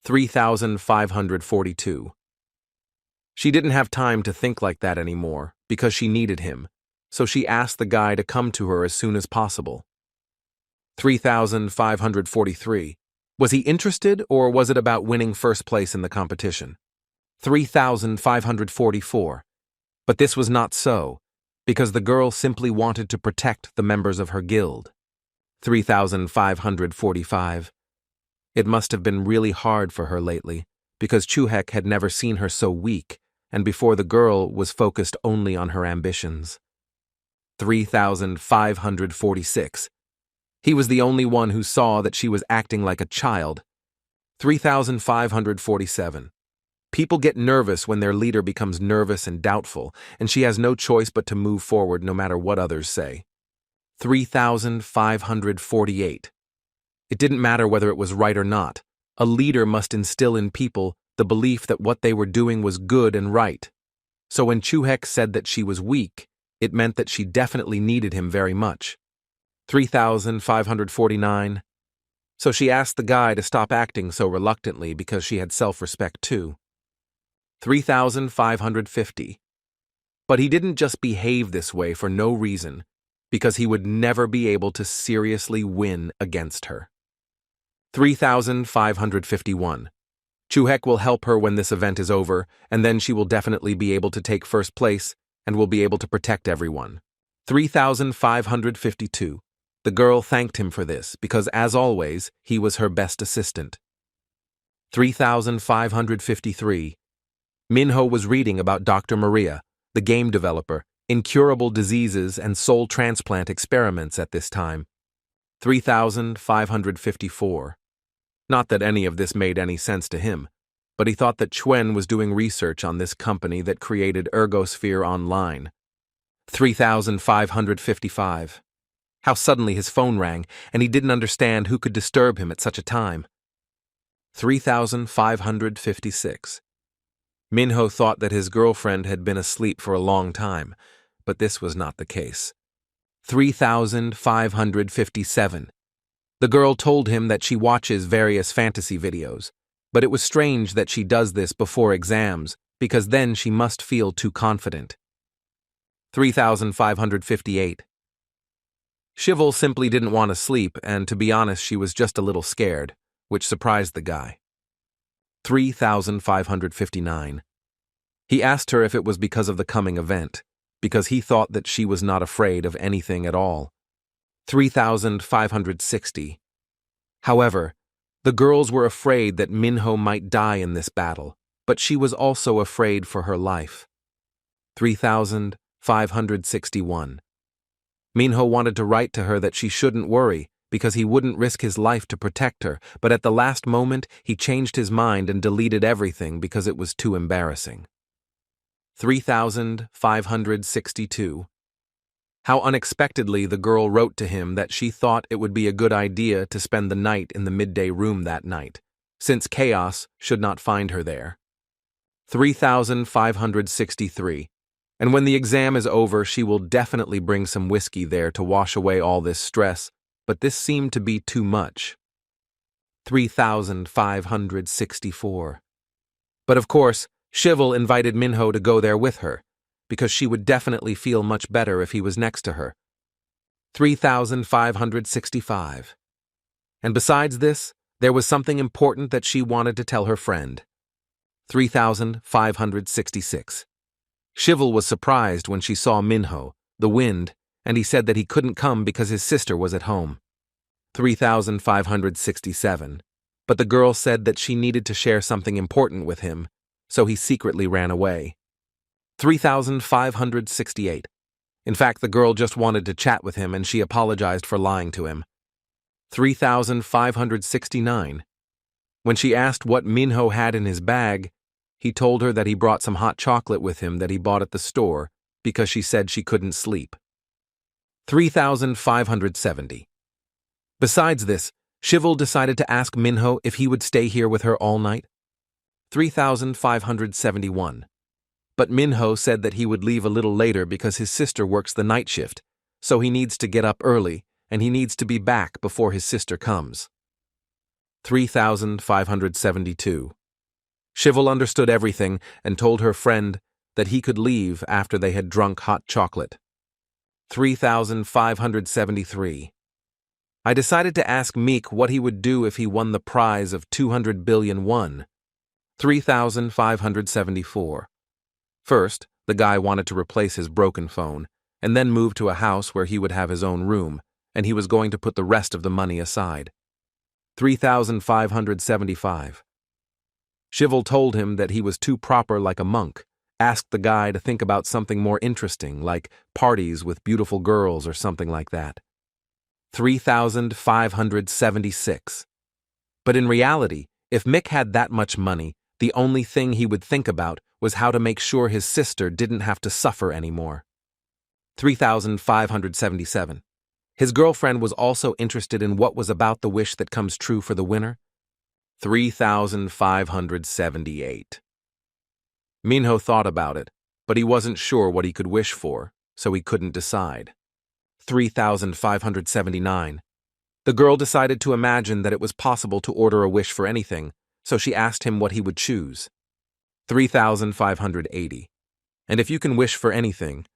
[SPEAKER 1] 3,542. She didn't have time to think like that anymore because she needed him, so she asked the guy to come to her as soon as possible. 3,543. Was he interested, or was it about winning first place in the competition? 3,544. But this was not so, because the girl simply wanted to protect the members of her guild. 3,545. It must have been really hard for her lately, because Chuhek had never seen her so weak, and before the girl was focused only on her ambitions. 3,546. He was the only one who saw that she was acting like a child. 3,547. People get nervous when their leader becomes nervous and doubtful, and she has no choice but to move forward no matter what others say. 3,548. It didn't matter whether it was right or not. A leader must instill in people the belief that what they were doing was good and right. So when Chuhek said that she was weak, it meant that she definitely needed him very much. 3,549. So she asked the guy to stop acting so reluctantly because she had self-respect too. 3,550. But he didn't just behave this way for no reason, because he would never be able to seriously win against her. 3,551. Chuhek will help her when this event is over, and then she will definitely be able to take first place and will be able to protect everyone. 3,552. The girl thanked him for this because, as always, he was her best assistant. 3,553. Minho was reading about Dr. Maria, the game developer, incurable diseases and soul transplant experiments at this time. 3,554. Not that any of this made any sense to him, but he thought that Chuen was doing research on this company that created Ergosphere Online. 3,555. How suddenly his phone rang, and he didn't understand who could disturb him at such a time. 3,556. Minho thought that his girlfriend had been asleep for a long time, but this was not the case. 3,557. The girl told him that she watches various fantasy videos, but it was strange that she does this before exams, because then she must feel too confident. 3,558. Shivel simply didn't want to sleep, and to be honest, she was just a little scared, which surprised the guy. 3,559. He asked her if it was because of the coming event, because he thought that she was not afraid of anything at all. 3,560. However, the girls were afraid that Minho might die in this battle, but she was also afraid for her life. 3,561. Minho wanted to write to her that she shouldn't worry because he wouldn't risk his life to protect her, but at the last moment he changed his mind and deleted everything because it was too embarrassing. 3,562. How unexpectedly the girl wrote to him that she thought it would be a good idea to spend the night in the midday room that night, since chaos should not find her there. 3,563. And when the exam is over, she will definitely bring some whiskey there to wash away all this stress, but this seemed to be too much. 3,564. But of course, Shivel invited Minho to go there with her, because she would definitely feel much better if he was next to her. 3,565. And besides this, there was something important that she wanted to tell her friend. 3,566. Shivel was surprised when she saw Minho, the wind, and he said that he couldn't come because his sister was at home. 3,567. But the girl said that she needed to share something important with him, so he secretly ran away. 3,568. In fact, the girl just wanted to chat with him and she apologized for lying to him. 3,569. When she asked what Minho had in his bag, he told her that he brought some hot chocolate with him that he bought at the store because she said she couldn't sleep. 3,570. Besides this, Shivel decided to ask Minho if he would stay here with her all night. 3,571. But Minho said that he would leave a little later because his sister works the night shift, so he needs to get up early and he needs to be back before his sister comes. 3,572. Shivel understood everything and told her friend that he could leave after they had drunk hot chocolate. 3,573. I decided to ask Meek what he would do if he won the prize of 200 billion won. 3,574. First, the guy wanted to replace his broken phone, and then move to a house where he would have his own room, and he was going to put the rest of the money aside. 3,575. Shivel told him that he was too proper like a monk, asked the guy to think about something more interesting, like parties with beautiful girls or something like that. 3,576. But in reality, if Mick had that much money, the only thing he would think about was how to make sure his sister didn't have to suffer anymore. 3,577. His girlfriend was also interested in what was about the wish that comes true for the winner. 3,578. Minho thought about it, but he wasn't sure what he could wish for, so he couldn't decide. 3,579. The girl decided to imagine that it was possible to order a wish for anything, so she asked him what he would choose. 3,580. And if you can wish for anything,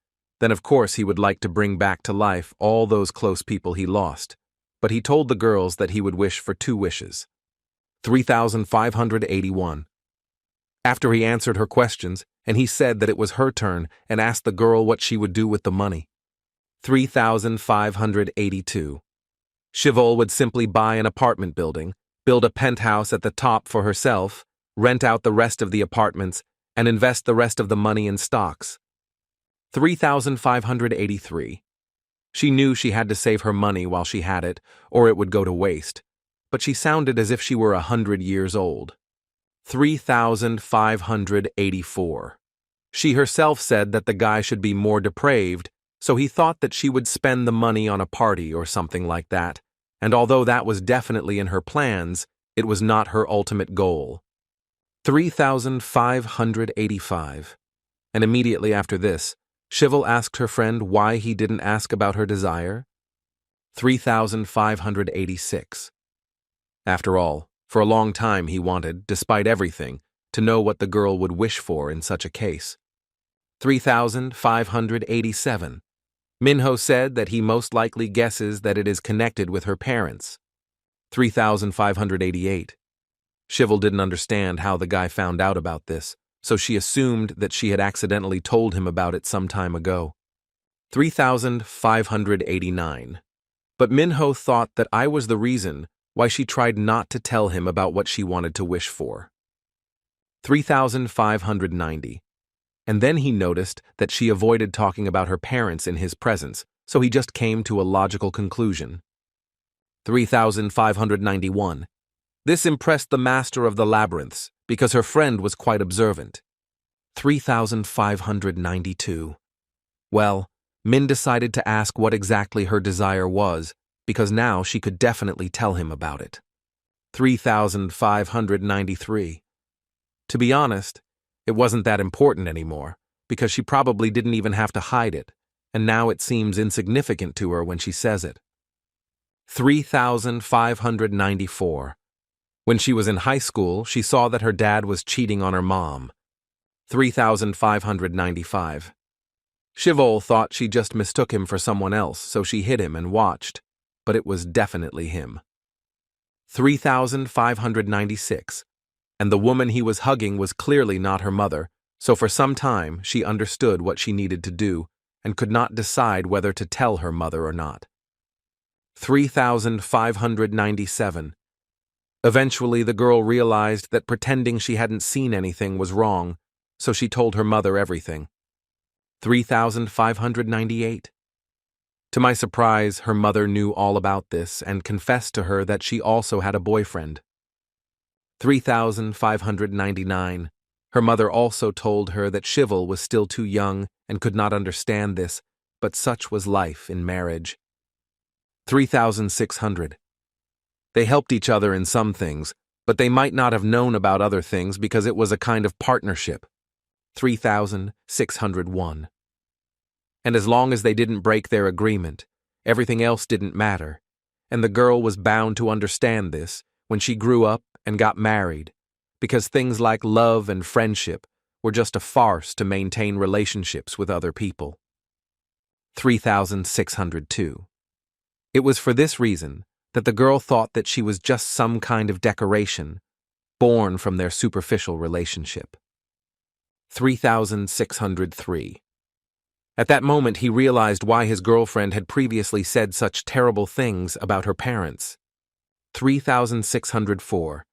[SPEAKER 1] then of course he would like to bring back to life all those close people he lost, but he told the girls that he would wish for 2 wishes. 3,581. After he answered her questions, and he said that it was her turn and asked the girl what she would do with the money. 3,582. Shivol would simply buy an apartment building, build a penthouse at the top for herself, rent out the rest of the apartments, and invest the rest of the money in stocks. 3,583. She knew she had to save her money while she had it, or it would go to waste, but she sounded as if she were 100 years old. 3,584. She herself said that the guy should be more depraved, so he thought that she would spend the money on a party or something like that, and although that was definitely in her plans, it was not her ultimate goal. 3,585. And immediately after this, Shivol asked her friend why he didn't ask about her desire. 3,586. After all, for a long time he wanted, despite everything, to know what the girl would wish for in such a case. 3,587. Minho said that he most likely guesses that it is connected with her parents. 3,588. Shivol didn't understand how the guy found out about this, so she assumed that she had accidentally told him about it some time ago. 3,589. But Minho thought that I was the reason why she tried not to tell him about what she wanted to wish for. 3,590. And then he noticed that she avoided talking about her parents in his presence, so he just came to a logical conclusion. 3,591. This impressed the master of the labyrinths, because her friend was quite observant. 3,592. Well, Min decided to ask what exactly her desire was, because now she could definitely tell him about it. 3,593. To be honest, it wasn't that important anymore, because she probably didn't even have to hide it, and now it seems insignificant to her when she says it. 3,594. When she was in high school, she saw that her dad was cheating on her mom. 3,595. Shivol thought she just mistook him for someone else, so she hid him and watched, but it was definitely him. 3,596. And the woman he was hugging was clearly not her mother, so for some time she understood what she needed to do and could not decide whether to tell her mother or not. 3,597. Eventually the girl realized that pretending she hadn't seen anything was wrong, so she told her mother everything. 3,598. To my surprise, her mother knew all about this and confessed to her that she also had a boyfriend. 3,599. Her mother also told her that Shivol was still too young and could not understand this, but such was life in marriage. 3,600. They helped each other in some things, but they might not have known about other things because it was a kind of partnership. 3,601. And as long as they didn't break their agreement, everything else didn't matter, and the girl was bound to understand this when she grew up and got married, because things like love and friendship were just a farce to maintain relationships with other people. 3,602. It was for this reason that the girl thought that she was just some kind of decoration, born from their superficial relationship. 3,603. At that moment he realized why his girlfriend had previously said such terrible things about her parents. 3,604.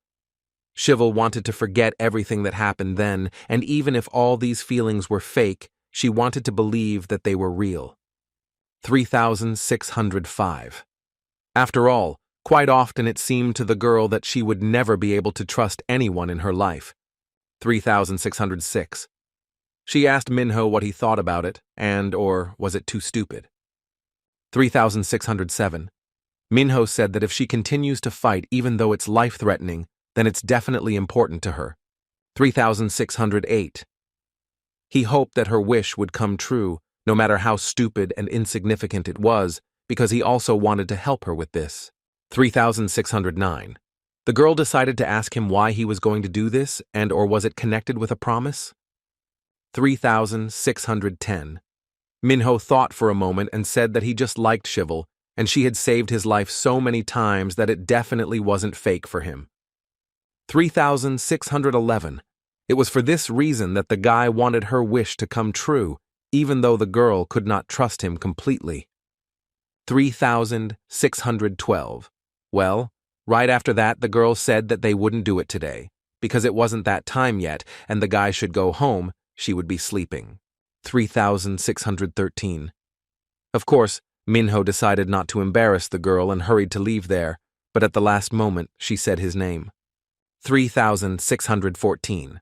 [SPEAKER 1] Shivol wanted to forget everything that happened then, and even if all these feelings were fake, she wanted to believe that they were real. 3,605. After all, quite often it seemed to the girl that she would never be able to trust anyone in her life. 3,606. She asked Minho what he thought about it, or was it too stupid? 3607. Minho said that if she continues to fight even though it's life-threatening, then it's definitely important to her. 3608. He hoped that her wish would come true, no matter how stupid and insignificant it was, because he also wanted to help her with this. 3609. The girl decided to ask him why he was going to do this, and or was it connected with a promise? 3610. Minho thought for a moment and said that he just liked Shivel, and she had saved his life so many times that it definitely wasn't fake for him. 3611. It was for this reason that the guy wanted her wish to come true, even though the girl could not trust him completely. 3612. Well, right after that the girl said that they wouldn't do it today, because it wasn't that time yet and the guy should go home, she would be sleeping. 3613. Of course, Minho decided not to embarrass the girl and hurried to leave there, but at the last moment she said his name. 3614.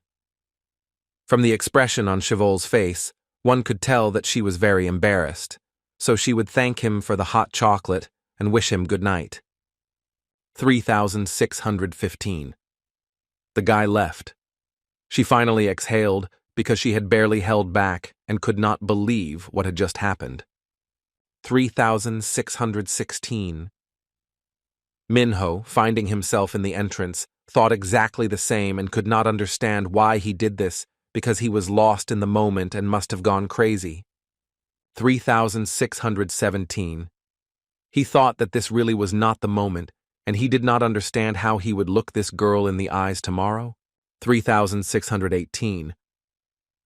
[SPEAKER 1] From the expression on Shivol's face, one could tell that she was very embarrassed, so she would thank him for the hot chocolate and wish him good night. 3615. The guy left. She finally exhaled because she had barely held back and could not believe what had just happened. 3616. Minho, finding himself in the entrance, thought exactly the same and could not understand why he did this because he was lost in the moment and must have gone crazy. 3617. He thought that this really was not the moment, and he did not understand how he would look this girl in the eyes tomorrow. 3618.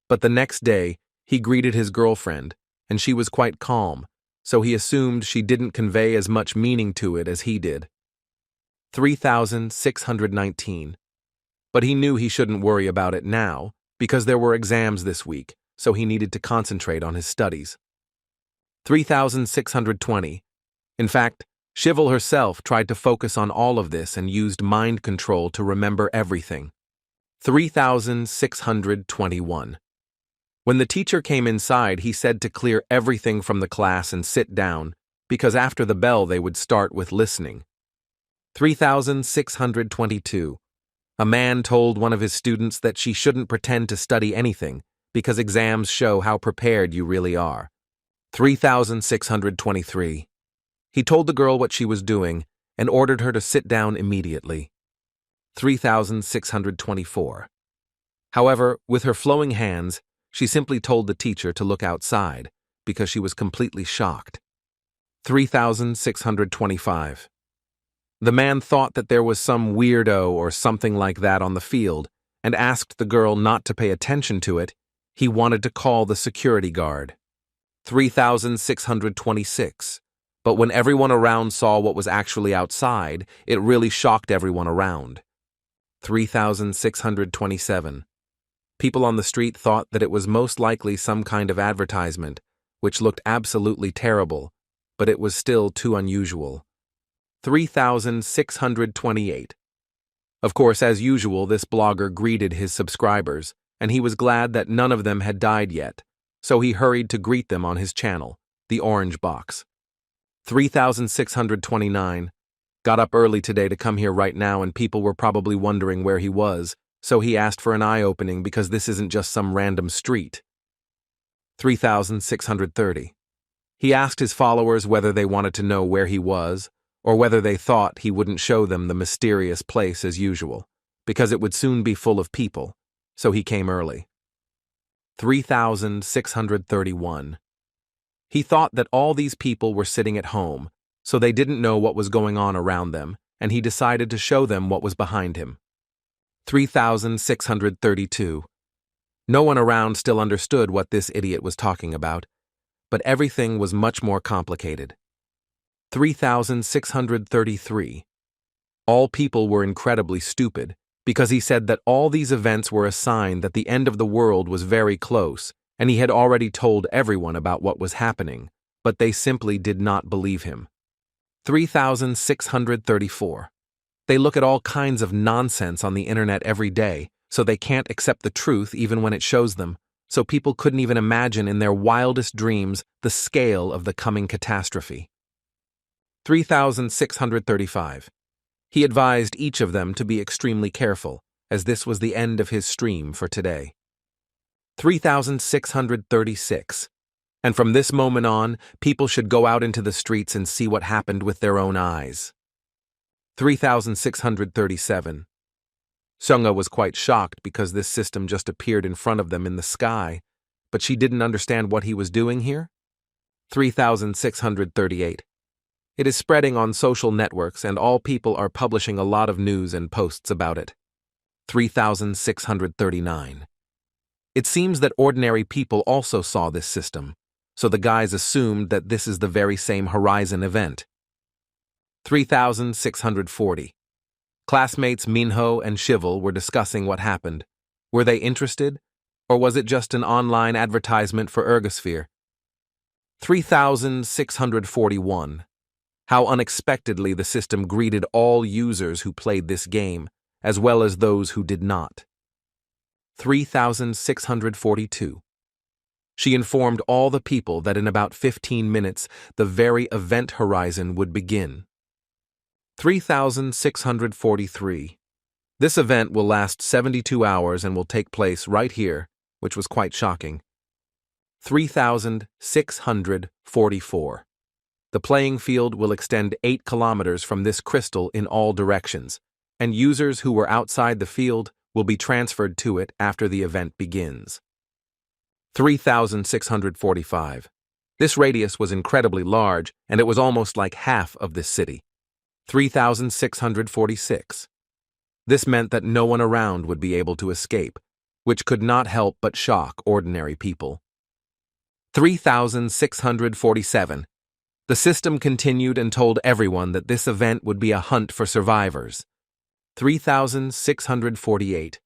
[SPEAKER 1] But the next day, he greeted his girlfriend, and she was quite calm, so he assumed she didn't convey as much meaning to it as he did. 3619. But he knew he shouldn't worry about it now, because there were exams this week, so he needed to concentrate on his studies. 3620. In fact, Shivel herself tried to focus on all of this and used mind control to remember everything. 3621. When the teacher came inside, he said to clear everything from the class and sit down, because after the bell they would start with listening. 3622. A man told one of his students that she shouldn't pretend to study anything, because exams show how prepared you really are. 3623. He told the girl what she was doing and ordered her to sit down immediately. 3624. However, with her flowing hands, she simply told the teacher to look outside, because she was completely shocked. 3625. The man thought that there was some weirdo or something like that on the field, and asked the girl not to pay attention to it. He wanted to call the security guard. 3626. But when everyone around saw what was actually outside, it really shocked everyone around. 3627. People on the street thought that it was most likely some kind of advertisement, which looked absolutely terrible, but it was still too unusual. 3628. Of course, as usual, this blogger greeted his subscribers, and he was glad that none of them had died yet, so he hurried to greet them on his channel, the Orange Box. 3629. Got up early today to come here right now, and people were probably wondering where he was, so he asked for an eye-opening because this isn't just some random street. 3630. He asked his followers whether they wanted to know where he was, or whether they thought he wouldn't show them the mysterious place as usual, because it would soon be full of people, so he came early. 3631. He thought that all these people were sitting at home, so they didn't know what was going on around them, and he decided to show them what was behind him. 3632. No one around still understood what this idiot was talking about, but everything was much more complicated. 3633. All people were incredibly stupid, because he said that all these events were a sign that the end of the world was very close, and he had already told everyone about what was happening, but they simply did not believe him. 3634. They look at all kinds of nonsense on the internet every day, so they can't accept the truth even when it shows them, so people couldn't even imagine in their wildest dreams the scale of the coming catastrophe. 3,635. He advised each of them to be extremely careful, as this was the end of his stream for today. 3,636. And from this moment on, people should go out into the streets and see what happened with their own eyes. 3,637. Seungha was quite shocked because this system just appeared in front of them in the sky, but she didn't understand what he was doing here. 3,638. It is spreading on social networks and all people are publishing a lot of news and posts about it. 3,639. It seems that ordinary people also saw this system, so the guys assumed that this is the very same Horizon event. 3,640. Classmates Minho and Shivel were discussing what happened. Were they interested, or was it just an online advertisement for Ergosphere? 3,641. How unexpectedly the system greeted all users who played this game, as well as those who did not. 3,642. She informed all the people that in about 15 minutes, the very event Horizon would begin. 3,643. This event will last 72 hours and will take place right here, which was quite shocking. 3,644. The playing field will extend 8 kilometers from this crystal in all directions, and users who were outside the field will be transferred to it after the event begins. 3,645. This radius was incredibly large, and it was almost like half of this city. 3,646. This meant that no one around would be able to escape, which could not help but shock ordinary people. 3,647. The system continued and told everyone that this event would be a hunt for survivors. 3,648.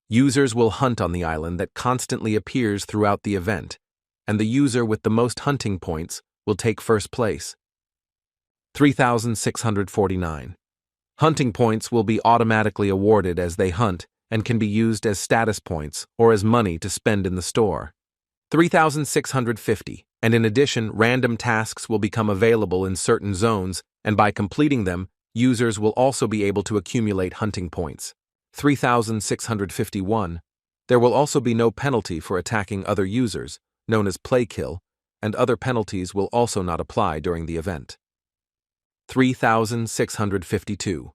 [SPEAKER 1] Users will hunt on the island that constantly appears throughout the event, and the user with the most hunting points will take first place. 3,649. Hunting points will be automatically awarded as they hunt and can be used as status points or as money to spend in the store. 3,650. And in addition, random tasks will become available in certain zones, and by completing them, users will also be able to accumulate hunting points. 3,651. There will also be no penalty for attacking other users, known as play kill, and other penalties will also not apply during the event. 3,652.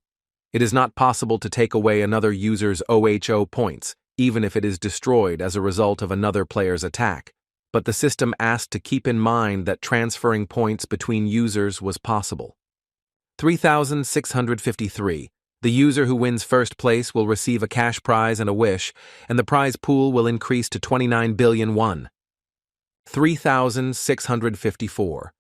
[SPEAKER 1] It is not possible to take away another user's OHO points, even if it is destroyed as a result of another player's attack, but the system asked to keep in mind that transferring points between users was possible. 3,653. The user who wins first place will receive a cash prize and a wish, and the prize pool will increase to 29 billion won. 3,654.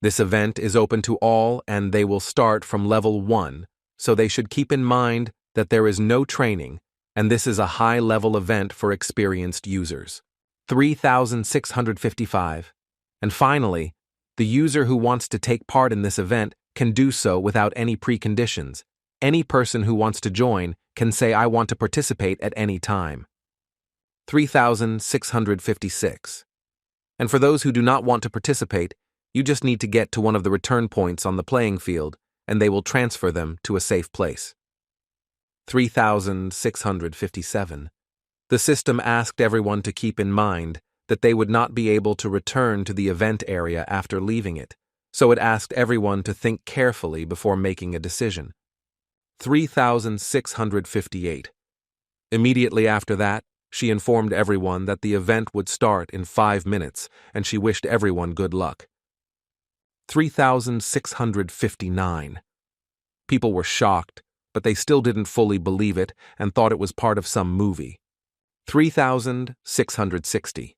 [SPEAKER 1] This event is open to all and they will start from level 1, so they should keep in mind that there is no training, and this is a high-level event for experienced users. 3,655. And finally, the user who wants to take part in this event can do so without any preconditions. Any person who wants to join can say, "I want to participate" at any time. 3,656. And for those who do not want to participate, you just need to get to one of the return points on the playing field, and they will transfer them to a safe place. 3,657. The system asked everyone to keep in mind that they would not be able to return to the event area after leaving it, so it asked everyone to think carefully before making a decision. 3,658. Immediately after that, she informed everyone that the event would start in 5 minutes, and she wished everyone good luck. 3,659. People were shocked, but they still didn't fully believe it and thought it was part of some movie. 3,660.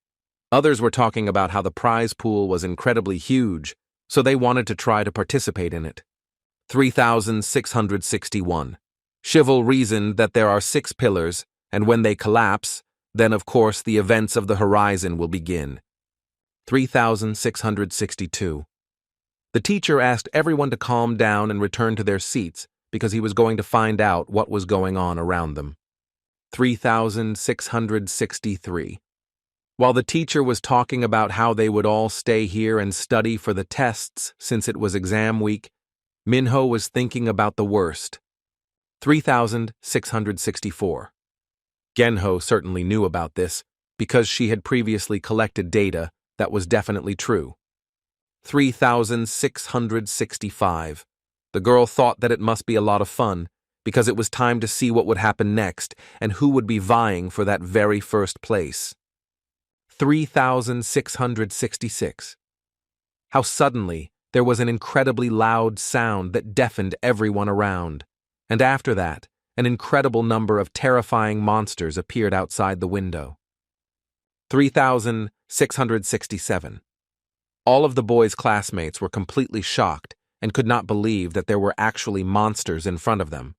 [SPEAKER 1] Others were talking about how the prize pool was incredibly huge, so they wanted to try to participate in it. 3,661. Shivel reasoned that there are 6 pillars, and when they collapse, then of course the events of the horizon will begin. 3,662. The teacher asked everyone to calm down and return to their seats because he was going to find out what was going on around them. 3,663. While the teacher was talking about how they would all stay here and study for the tests since it was exam week, Minho was thinking about the worst. 3,664. Genho certainly knew about this, because she had previously collected data that was definitely true. 3,665. The girl thought that it must be a lot of fun, because it was time to see what would happen next and who would be vying for that very first place. 3,666. How suddenly there was an incredibly loud sound that deafened everyone around, and after that, an incredible number of terrifying monsters appeared outside the window. 3,667. All of the boys' classmates were completely shocked and could not believe that there were actually monsters in front of them.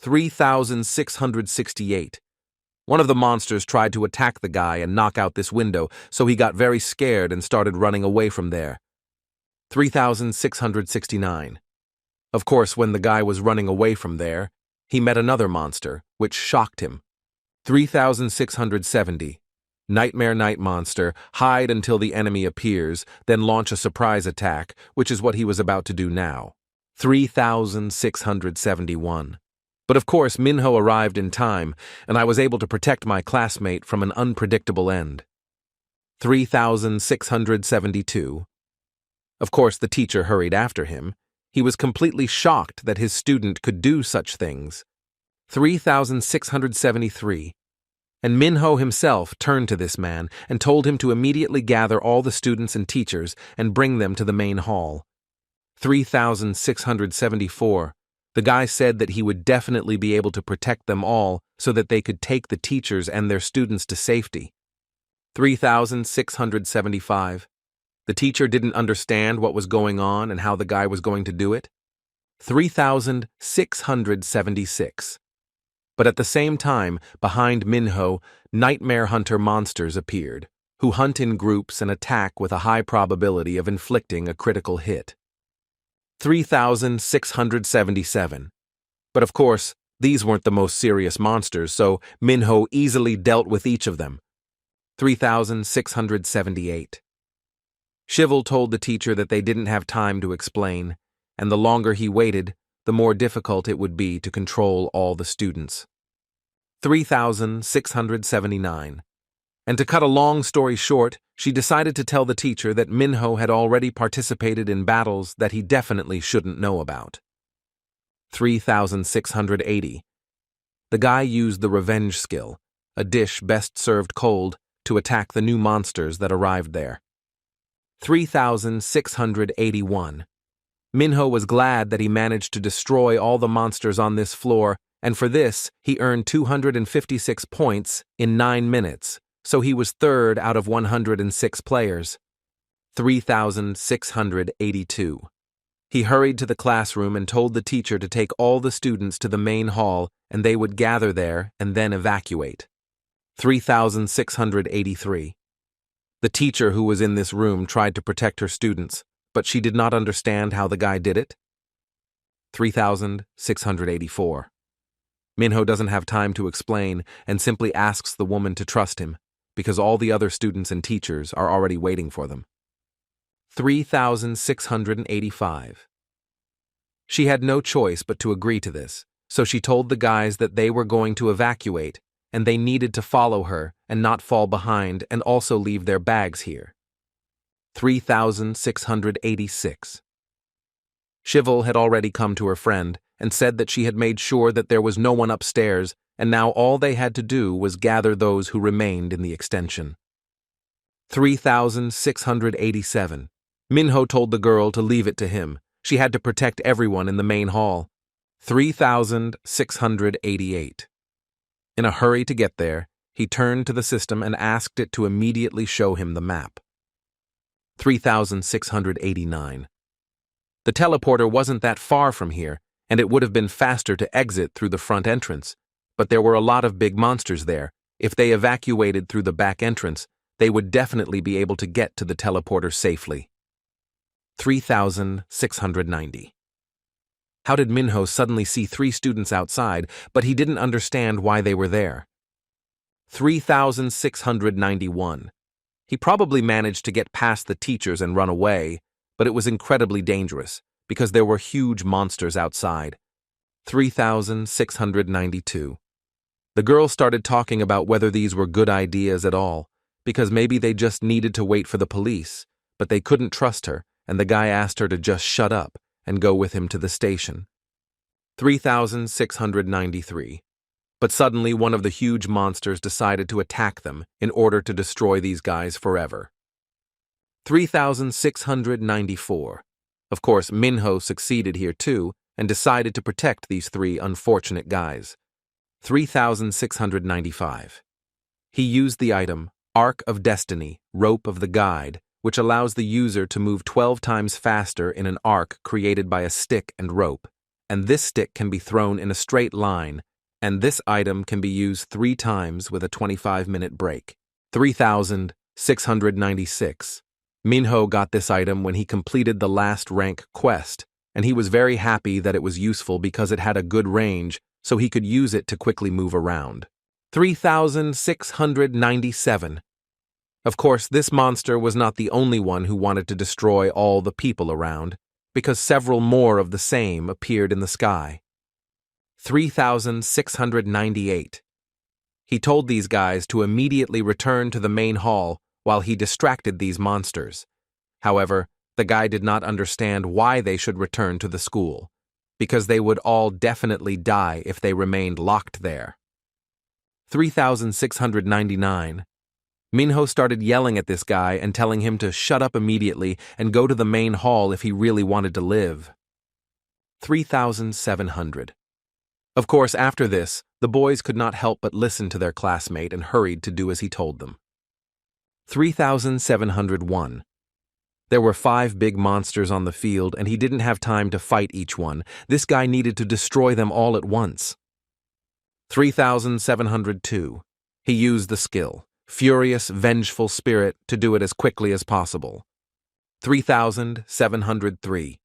[SPEAKER 1] 3,668. One of the monsters tried to attack the guy and knock out this window, so he got very scared and started running away from there. 3,669. Of course, when the guy was running away from there, he met another monster, which shocked him. 3,670. Nightmare Night Monster, hide until the enemy appears, then launch a surprise attack, which is what he was about to do now. 3,671. But of course, Minho arrived in time, and I was able to protect my classmate from an unpredictable end. 3,672. Of course, the teacher hurried after him. He was completely shocked that his student could do such things. 3,673. And Minho himself turned to this man and told him to immediately gather all the students and teachers and bring them to the main hall. 3,674. The guy said that he would definitely be able to protect them all so that they could take the teachers and their students to safety. 3,675. The teacher didn't understand what was going on and how the guy was going to do it. 3,676. But at the same time, behind Minho, nightmare hunter monsters appeared, who hunt in groups and attack with a high probability of inflicting a critical hit. 3,677. But of course, these weren't the most serious monsters, so Minho easily dealt with each of them. 3,678. Shivel told the teacher that they didn't have time to explain, and the longer he waited, the more difficult it would be to control all the students. 3,679. And to cut a long story short, she decided to tell the teacher that Minho had already participated in battles that he definitely shouldn't know about. 3,680. The guy used the revenge skill, a dish best served cold, to attack the new monsters that arrived there. 3,681. Minho was glad that he managed to destroy all the monsters on this floor, and for this, he earned 256 points in 9 minutes, so he was third out of 106 players. 3,682. He hurried to the classroom and told the teacher to take all the students to the main hall and they would gather there and then evacuate. 3,683. The teacher who was in this room tried to protect her students, but she did not understand how the guy did it. 3,684. Minho doesn't have time to explain and simply asks the woman to trust him, because all the other students and teachers are already waiting for them. 3,685. She had no choice but to agree to this, so she told the guys that they were going to evacuate and they needed to follow her and not fall behind and also leave their bags here. 3,686. Shivel had already come to her friend and said that she had made sure that there was no one upstairs and now all they had to do was gather those who remained in the extension. 3,687. Minho told the girl to leave it to him. She had to protect everyone in the main hall. 3,688. In a hurry to get there, he turned to the system and asked it to immediately show him the map. 3,689. The teleporter wasn't that far from here, and it would have been faster to exit through the front entrance, but there were a lot of big monsters there. If they evacuated through the back entrance, they would definitely be able to get to the teleporter safely. 3,690. How did Minho suddenly see 3 students outside, but he didn't understand why they were there? 3,691. He probably managed to get past the teachers and run away, but it was incredibly dangerous, because there were huge monsters outside. 3,692. The girl started talking about whether these were good ideas at all, because maybe they just needed to wait for the police, but they couldn't trust her, and the guy asked her to just shut up and go with him to the station. 3,693. But suddenly one of the huge monsters decided to attack them in order to destroy these guys forever. 3,694. Of course, Minho succeeded here too and decided to protect these three unfortunate guys. 3,695. He used the item Arc of Destiny, Rope of the Guide, which allows the user to move 12 times faster in an arc created by a stick and rope, and this stick can be thrown in a straight line, and this item can be used 3 times with a 25-minute break. 3,696. Minho got this item when he completed the last rank quest, and he was very happy that it was useful because it had a good range, so he could use it to quickly move around. 3,697. Of course, this monster was not the only one who wanted to destroy all the people around, because several more of the same appeared in the sky. 3,698. He told these guys to immediately return to the main hall while he distracted these monsters. However, the guy did not understand why they should return to the school, because they would all definitely die if they remained locked there. 3,699. Minho started yelling at this guy and telling him to shut up immediately and go to the main hall if he really wanted to live. 3,700. Of course, after this, the boys could not help but listen to their classmate and hurried to do as he told them. 3,701. There were 5 big monsters on the field, and he didn't have time to fight each one. This guy needed to destroy them all at once. 3,702. He used the skill, Furious, Vengeful Spirit, to do it as quickly as possible. 3,703.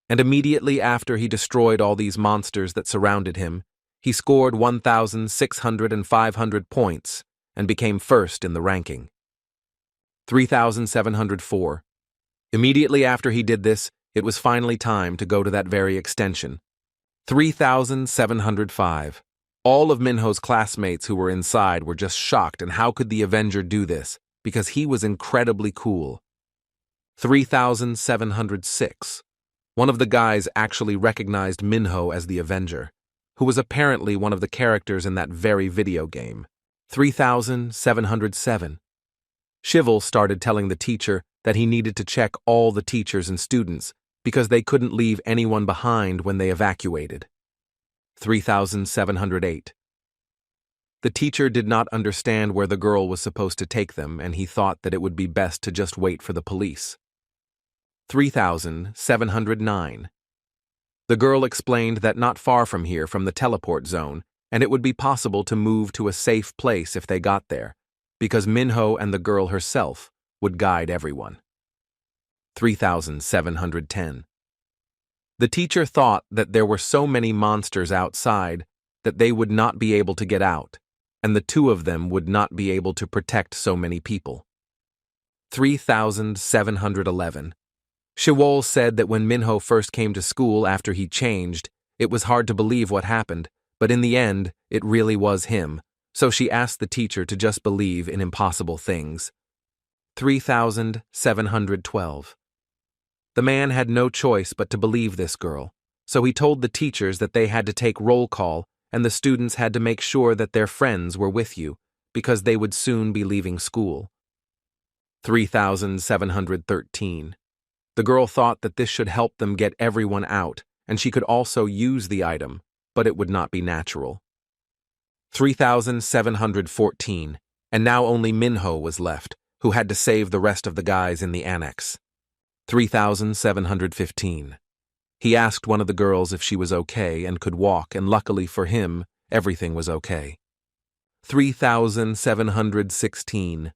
[SPEAKER 1] And immediately after he destroyed all these monsters that surrounded him, he scored 1,600 and 500 points and became first in the ranking. 3,704. Immediately after he did this, it was finally time to go to that very extension. 3,705. All of Minho's classmates who were inside were just shocked, and how could the Avenger do this? Because he was incredibly cool. 3,706. One of the guys actually recognized Minho as the Avenger, who was apparently one of the characters in that very video game. 3,707. Shivel started telling the teacher that he needed to check all the teachers and students because they couldn't leave anyone behind when they evacuated. 3,708. The teacher did not understand where the girl was supposed to take them, and he thought that it would be best to just wait for the police. 3,709. The girl explained that not far from here, from the teleport zone, and it would be possible to move to a safe place if they got there, because Minho and the girl herself would guide everyone. 3,710. The teacher thought that there were so many monsters outside that they would not be able to get out, and the 2 of them would not be able to protect so many people. 3,711. Shiwol said that when Minho first came to school after he changed, it was hard to believe what happened, but in the end, it really was him, so she asked the teacher to just believe in impossible things. 3,712. The man had no choice but to believe this girl, so he told the teachers that they had to take roll call and the students had to make sure that their friends were with you, because they would soon be leaving school. 3,713. The girl thought that this should help them get everyone out, and she could also use the item, but it would not be natural. 3,714, and now only Minho was left, who had to save the rest of the guys in the annex. 3,715. He asked one of the girls if she was okay and could walk, and luckily for him, everything was okay. 3,716.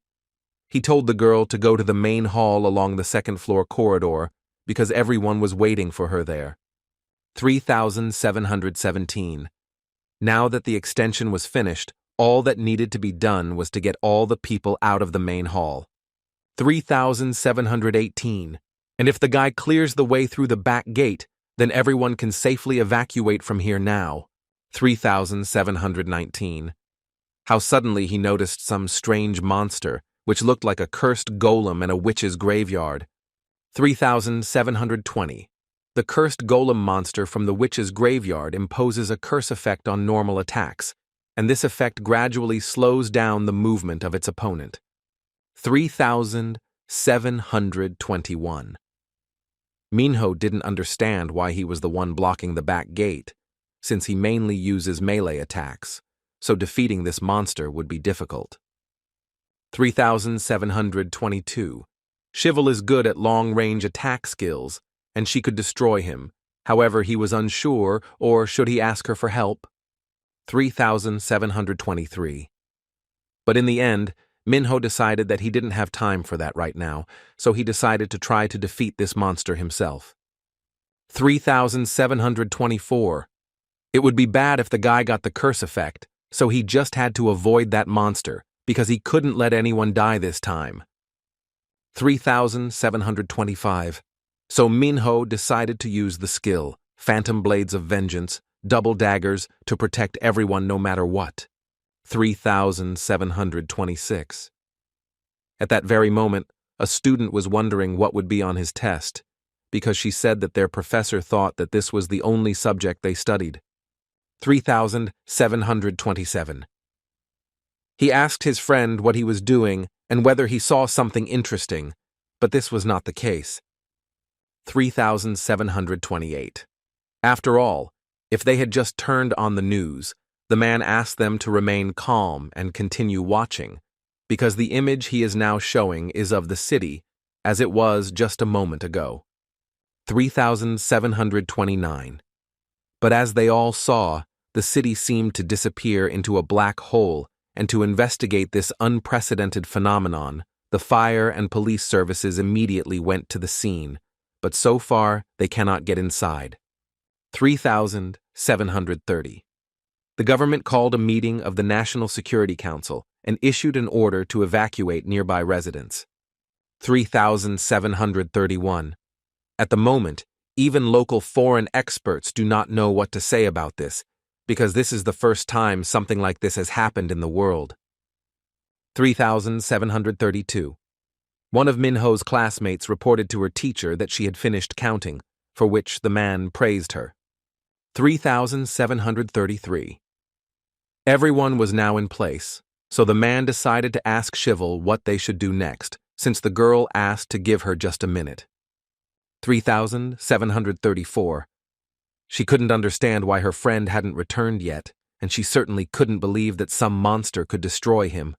[SPEAKER 1] He told the girl to go to the main hall along the second-floor corridor because everyone was waiting for her there. 3,717. Now that the extension was finished, all that needed to be done was to get all the people out of the main hall. 3,718. And if the guy clears the way through the back gate, then everyone can safely evacuate from here now. 3719. How suddenly he noticed some strange monster, which looked like a cursed golem in a witch's graveyard. 3720. The cursed golem monster from the witch's graveyard imposes a curse effect on normal attacks, and this effect gradually slows down the movement of its opponent. 3721. Minho didn't understand why he was the one blocking the back gate, since he mainly uses melee attacks, so defeating this monster would be difficult. 3722. Shivel is good at long-range attack skills, and she could destroy him. However, he was unsure, or should he ask her for help? 3723. But in the end, Minho decided that he didn't have time for that right now, so he decided to try to defeat this monster himself. 3724. It would be bad if the guy got the curse effect, so he just had to avoid that monster, because he couldn't let anyone die this time. 3725. So Minho decided to use the skill, Phantom Blades of Vengeance, double daggers, to protect everyone no matter what. 3726. At that very moment, a student was wondering what would be on his test, because she said that their professor thought that this was the only subject they studied. 3727. He asked his friend what he was doing and whether he saw something interesting, but this was not the case. 3728. After all, if they had just turned on the news, the man asked them to remain calm and continue watching, because the image he is now showing is of the city, as it was just a moment ago. 3729. But as they all saw, the city seemed to disappear into a black hole, and to investigate this unprecedented phenomenon, the fire and police services immediately went to the scene, but so far they cannot get inside. 3730. The government called a meeting of the National Security Council and issued an order to evacuate nearby residents. 3731. At the moment, even local foreign experts do not know what to say about this, because this is the first time something like this has happened in the world. 3732. One of Minho's classmates reported to her teacher that she had finished counting, for which the man praised her. 3733. Everyone was now in place, so the man decided to ask Shivel what they should do next, since the girl asked to give her just a minute. 3734. She couldn't understand why her friend hadn't returned yet, and she certainly couldn't believe that some monster could destroy him.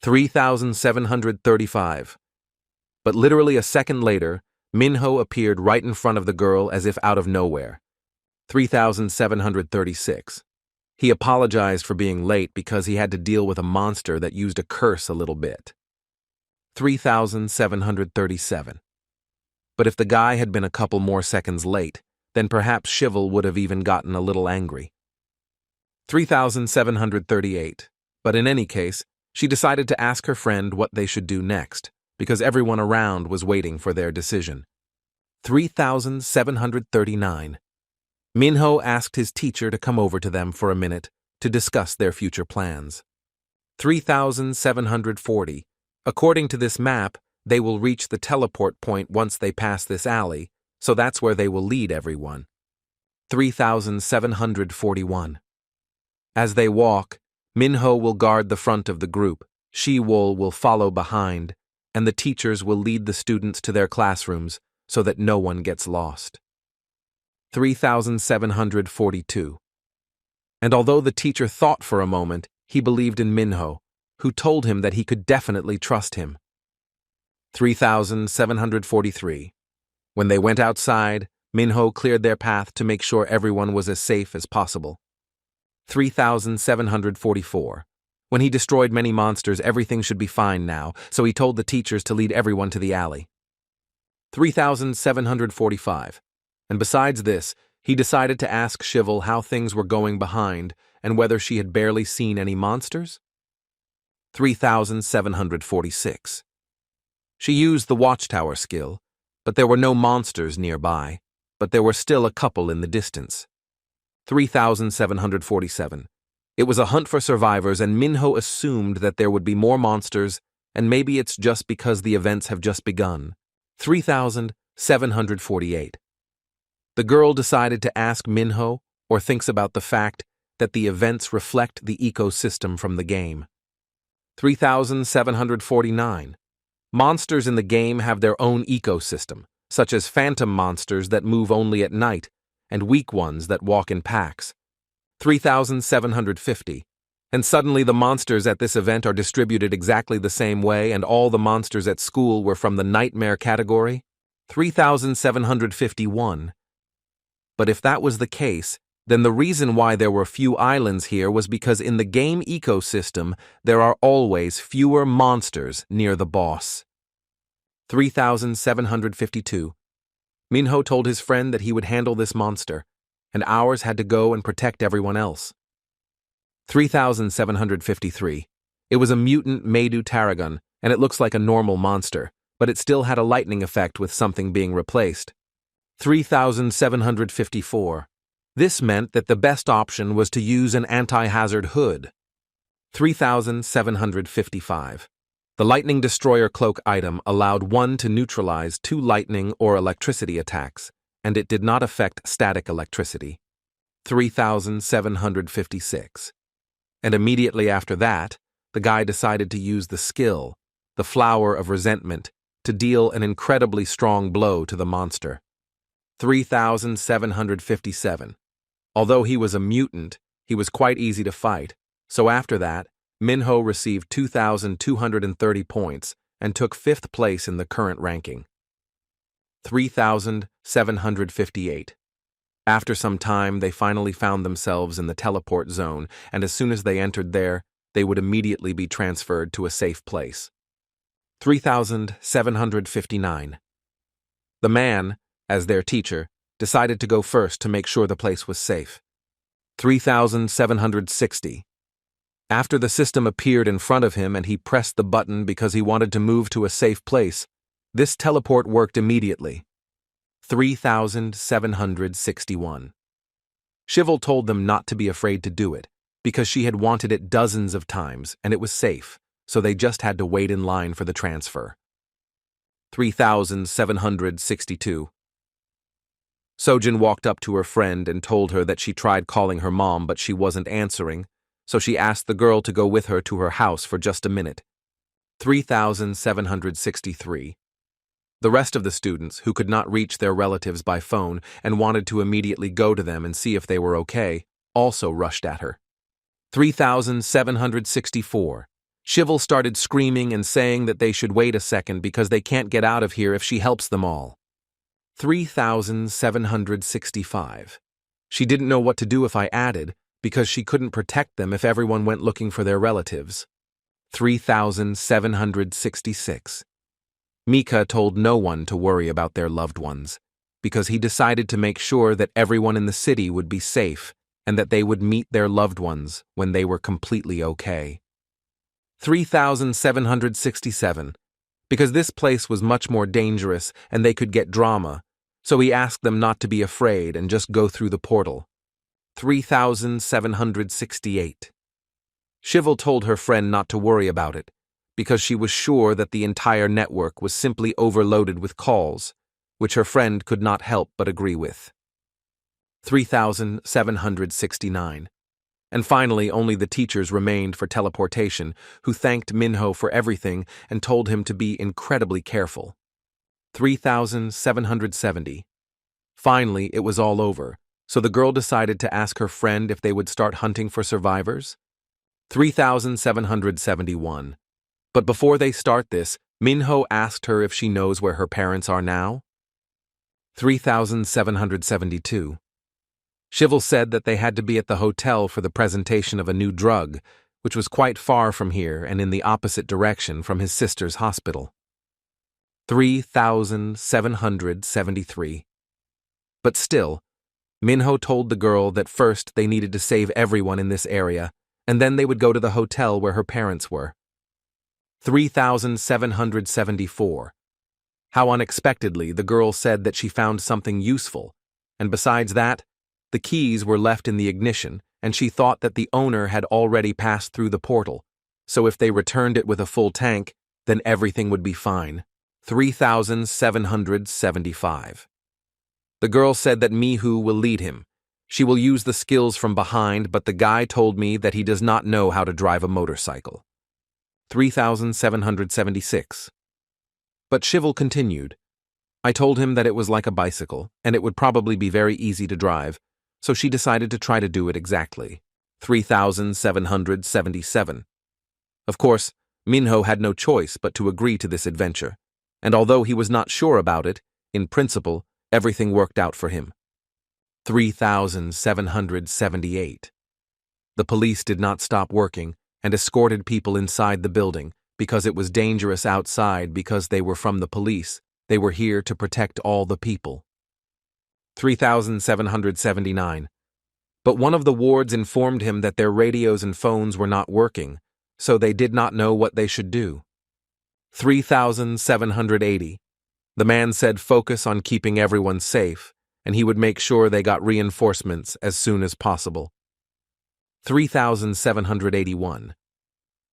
[SPEAKER 1] 3735. But literally a second later, Minho appeared right in front of the girl as if out of nowhere. 3736. He apologized for being late because he had to deal with a monster that used a curse a little bit. 3737. But if the guy had been a couple more seconds late, then perhaps Shivel would have even gotten a little angry. 3738. But in any case, she decided to ask her friend what they should do next, because everyone around was waiting for their decision. 3739. Minho asked his teacher to come over to them for a minute to discuss their future plans. 3740. According to this map, they will reach the teleport point once they pass this alley, so that's where they will lead everyone. 3741. As they walk, Minho will guard the front of the group, She-Wool will follow behind, and the teachers will lead the students to their classrooms so that no one gets lost. 3742. And although the teacher thought for a moment, he believed in Minho, who told him that he could definitely trust him. 3743. When they went outside, Minho cleared their path to make sure everyone was as safe as possible. 3744. When he destroyed many monsters, everything should be fine now, so he told the teachers to lead everyone to the alley. 3745. And besides this, he decided to ask Shivel how things were going behind and whether she had barely seen any monsters. 3746. She used the watchtower skill, but there were no monsters nearby, but there were still a couple in the distance. 3,747. It was a hunt for survivors, and Minho assumed that there would be more monsters, and maybe it's just because the events have just begun. 3,748. The girl decided to ask Minho, or thinks about the fact that the events reflect the ecosystem from the game. 3,749. Monsters in the game have their own ecosystem, such as phantom monsters that move only at night, and weak ones that walk in packs. 3,750. And suddenly the monsters at this event are distributed exactly the same way, and all the monsters at school were from the nightmare category? 3,751. But if that was the case, then the reason why there were few islands here was because in the game ecosystem, there are always fewer monsters near the boss. 3,752. Minho told his friend that he would handle this monster, and ours had to go and protect everyone else. 3,753. It was a mutant Meidu Tarragon, and it looks like a normal monster, but it still had a lightning effect with something being replaced. 3,754. This meant that the best option was to use an anti-hazard hood. 3,755. The Lightning Destroyer Cloak item allowed one to neutralize 2 lightning or electricity attacks, and it did not affect static electricity. 3,756. And immediately after that, the guy decided to use the skill, the Flower of Resentment, to deal an incredibly strong blow to the monster. 3,757. Although he was a mutant, he was quite easy to fight, so after that, Minho received 2,230 points and took 5th place in the current ranking. 3,758. After some time, they finally found themselves in the teleport zone, and as soon as they entered there, they would immediately be transferred to a safe place. 3,759. The man, as their teacher, decided to go first to make sure the place was safe. 3,760. After the system appeared in front of him and he pressed the button because he wanted to move to a safe place, this teleport worked immediately. 3,761. Shivel told them not to be afraid to do it, because she had wanted it dozens of times and it was safe, so they just had to wait in line for the transfer. 3,762. Sojin walked up to her friend and told her that she tried calling her mom but she wasn't answering, so she asked the girl to go with her to her house for just a minute. 3,763. The rest of the students, who could not reach their relatives by phone and wanted to immediately go to them and see if they were okay, also rushed at her. 3,764. Shivel started screaming and saying that they should wait a second because they can't get out of here if she helps them all. 3,765. She didn't know what to do if I added, because she couldn't protect them if everyone went looking for their relatives. 3,766. Mika told no one to worry about their loved ones, because he decided to make sure that everyone in the city would be safe and that they would meet their loved ones when they were completely okay. 3,767. Because this place was much more dangerous and they could get drama, so he asked them not to be afraid and just go through the portal. 3,768. Shivel told her friend not to worry about it, because she was sure that the entire network was simply overloaded with calls, which her friend could not help but agree with. 3,769. And finally, only the teachers remained for teleportation, who thanked Minho for everything and told him to be incredibly careful. 3,770. Finally, it was all over, so the girl decided to ask her friend if they would start hunting for survivors. 3,771. But before they start this, Minho asked her if she knows where her parents are now. 3,772. Shivel said that they had to be at the hotel for the presentation of a new drug, which was quite far from here and in the opposite direction from his sister's hospital. 3,773. But still, Minho told the girl that first they needed to save everyone in this area, and then they would go to the hotel where her parents were. 3,774. How unexpectedly the girl said that she found something useful, and besides that, the keys were left in the ignition, and she thought that the owner had already passed through the portal, so if they returned it with a full tank, then everything would be fine. 3,775. The girl said that Minho will lead him. She will use the skills from behind, but the guy told me that he does not know how to drive a motorcycle. 3,776. But Shivel continued. I told him that it was like a bicycle, and it would probably be very easy to drive, so she decided to try to do it exactly. 3,777. Of course, Minho had no choice but to agree to this adventure, and although he was not sure about it, in principle, everything worked out for him. 3,778. The police did not stop working and escorted people inside the building because it was dangerous outside because they were from the police. They were here to protect all the people. 3,779. But one of the wards informed him that their radios and phones were not working, so they did not know what they should do. 3,780. The man said focus on keeping everyone safe, and he would make sure they got reinforcements as soon as possible. 3,781.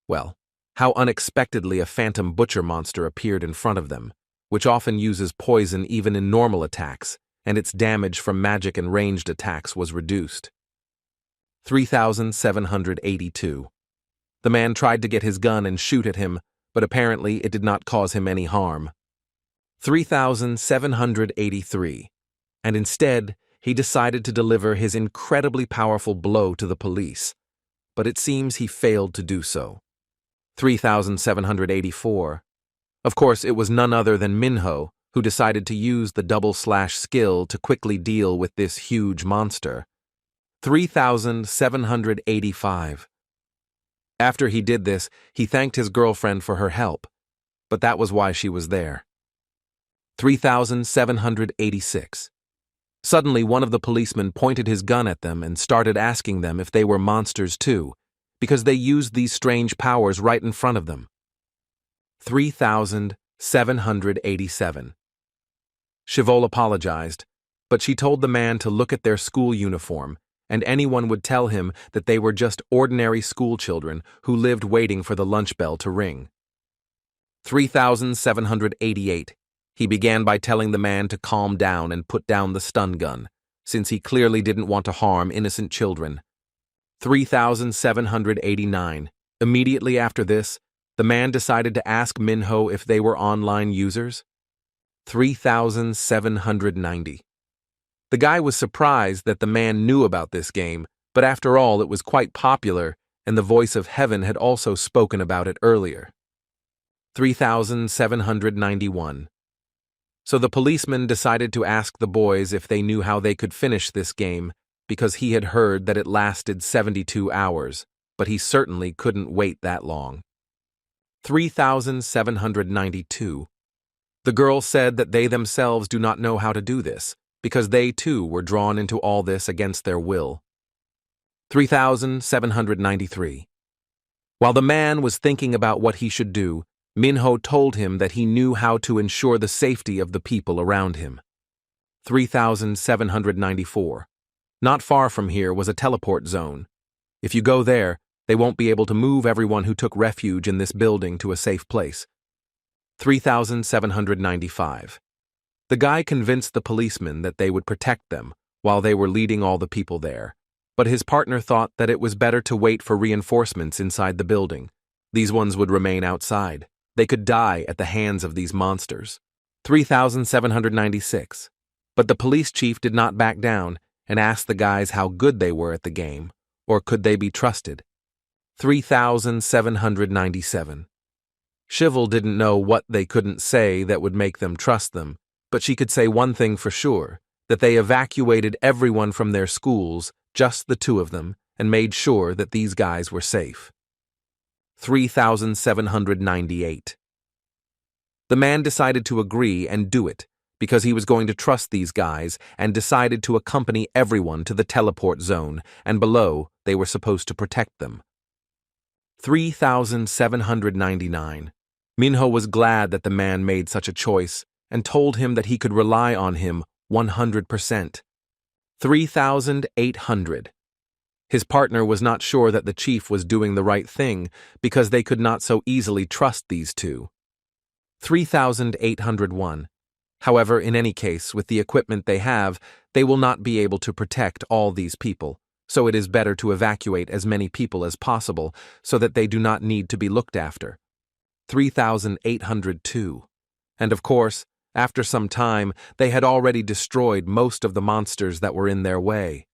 [SPEAKER 1] Well, how unexpectedly a phantom butcher monster appeared in front of them, which often uses poison even in normal attacks, and its damage from magic and ranged attacks was reduced. 3,782. The man tried to get his gun and shoot at him, but apparently it did not cause him any harm. 3,783. And instead, he decided to deliver his incredibly powerful blow to the police, but it seems he failed to do so. 3,784. Of course, it was none other than Minho who decided to use the double-slash skill to quickly deal with this huge monster. 3,785. After he did this, he thanked his girlfriend for her help, but that was why she was there. 3,786. Suddenly, one of the policemen pointed his gun at them and started asking them if they were monsters too, because they used these strange powers right in front of them. 3,787. Chivol apologized, but she told the man to look at their school uniform, and anyone would tell him that they were just ordinary school children who lived waiting for the lunch bell to ring. 3,788. He began by telling the man to calm down and put down the stun gun, since he clearly didn't want to harm innocent children. 3,789. Immediately after this, the man decided to ask Minho if they were online users. 3,790. The guy was surprised that the man knew about this game, but after all, it was quite popular, and the voice of heaven had also spoken about it earlier. 3,791. So the policeman decided to ask the boys if they knew how they could finish this game, because he had heard that it lasted 72 hours, but he certainly couldn't wait that long. 3,792. The girl said that they themselves do not know how to do this, because they too were drawn into all this against their will. 3,793. While the man was thinking about what he should do, Minho told him that he knew how to ensure the safety of the people around him. 3,794. Not far from here was a teleport zone. If you go there, they won't be able to move everyone who took refuge in this building to a safe place. 3,795. The guy convinced the policemen that they would protect them while they were leading all the people there, but his partner thought that it was better to wait for reinforcements inside the building. These ones would remain outside. They could die at the hands of these monsters. 3,796. But the police chief did not back down and asked the guys how good they were at the game, or could they be trusted. 3,797. Chivol didn't know what they couldn't say that would make them trust them, but she could say one thing for sure, that they evacuated everyone from their schools, just the two of them, and made sure that these guys were safe. 3,798. The man decided to agree and do it, because he was going to trust these guys, and decided to accompany everyone to the teleport zone, and below they were supposed to protect them. 3,799. Minho was glad that the man made such a choice, and told him that he could rely on him 100%. 3,800. His partner was not sure that the chief was doing the right thing because they could not so easily trust these two. 3,801. However, in any case, with the equipment they have, they will not be able to protect all these people, so it is better to evacuate as many people as possible so that they do not need to be looked after. 3,802. And of course, after some time, they had already destroyed most of the monsters that were in their way.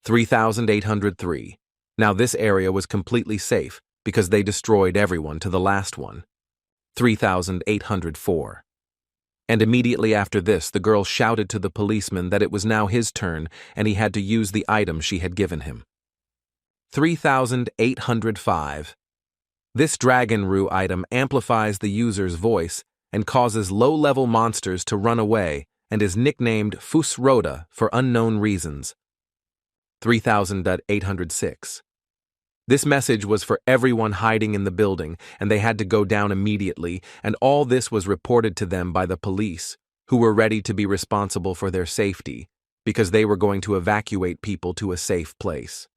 [SPEAKER 1] 3,803. Now this area was completely safe because they destroyed everyone to the last one. 3,804. And immediately after this, the girl shouted to the policeman that it was now his turn and he had to use the item she had given him. 3,805. This Dragon Rue item amplifies the user's voice and causes low-level monsters to run away and is nicknamed Fusroda for unknown reasons. 3,806. This message was for everyone hiding in the building, and they had to go down immediately, and all this was reported to them by the police, who were ready to be responsible for their safety, because they were going to evacuate people to a safe place.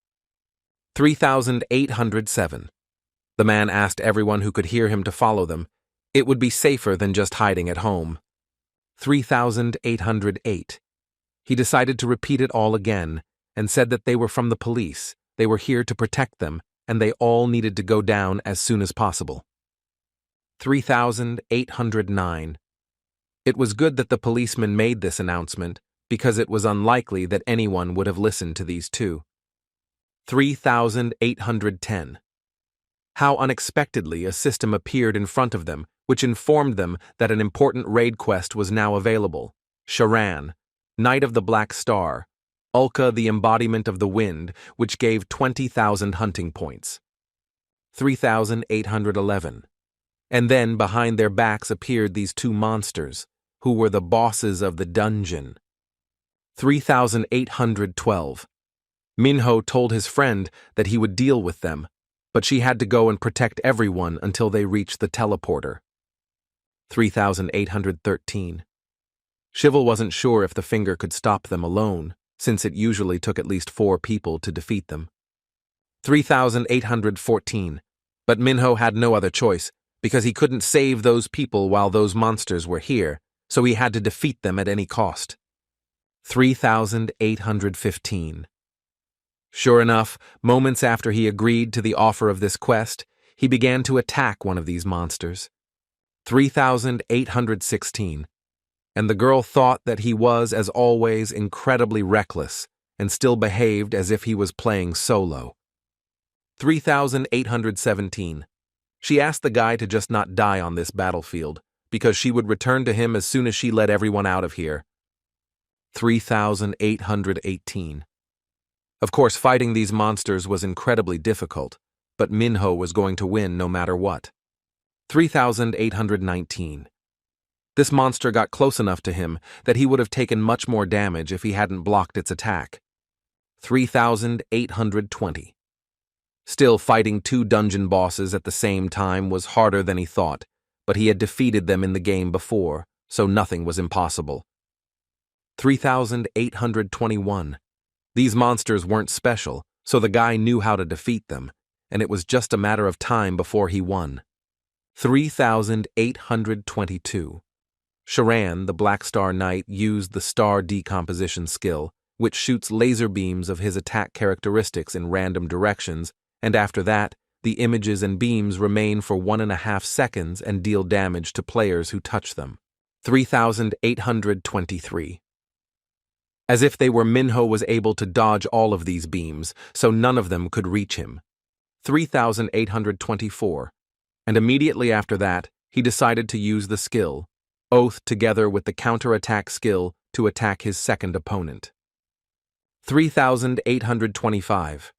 [SPEAKER 1] 3,807. The man asked everyone who could hear him to follow them. It would be safer than just hiding at home. 3,808. He decided to repeat it all again, and said that they were from the police. They were here to protect them, and they all needed to go down as soon as possible. 3,809. It was good that the policeman made this announcement, because it was unlikely that anyone would have listened to these two. 3,810. How unexpectedly a system appeared in front of them, which informed them that an important raid quest was now available. Sharan, Knight of the Black Star, Ulka the embodiment of the wind, which gave 20,000 hunting points. 3,811. And then behind their backs appeared these two monsters, who were the bosses of the dungeon. 3,812. Minho told his friend that he would deal with them, but she had to go and protect everyone until they reached the teleporter. 3,813. Shivel wasn't sure if the finger could stop them alone, since it usually took at least 4 people to defeat them. 3,814. But Minho had no other choice, because he couldn't save those people while those monsters were here, so he had to defeat them at any cost. 3,815. Sure enough, moments after he agreed to the offer of this quest, he began to attack one of these monsters. 3,816. And the girl thought that he was, as always, incredibly reckless, and still behaved as if he was playing solo. 3,817. She asked the guy to just not die on this battlefield, because she would return to him as soon as she let everyone out of here. 3,818. Of course, fighting these monsters was incredibly difficult, but Minho was going to win no matter what. 3,819. This monster got close enough to him that he would have taken much more damage if he hadn't blocked its attack. 3,820. Still, fighting 2 dungeon bosses at the same time was harder than he thought, but he had defeated them in the game before, so nothing was impossible. 3,821. These monsters weren't special, so the guy knew how to defeat them, and it was just a matter of time before he won. 3,822. Sharan, the Black Star Knight, used the Star Decomposition skill, which shoots laser beams of his attack characteristics in random directions, and after that, the images and beams remain for 1.5 seconds and deal damage to players who touch them. 3,823. As if they were, Minho was able to dodge all of these beams, so none of them could reach him. 3,824. And immediately after that, he decided to use the skill, Oath, together with the counterattack skill, to attack his second opponent. 3,825.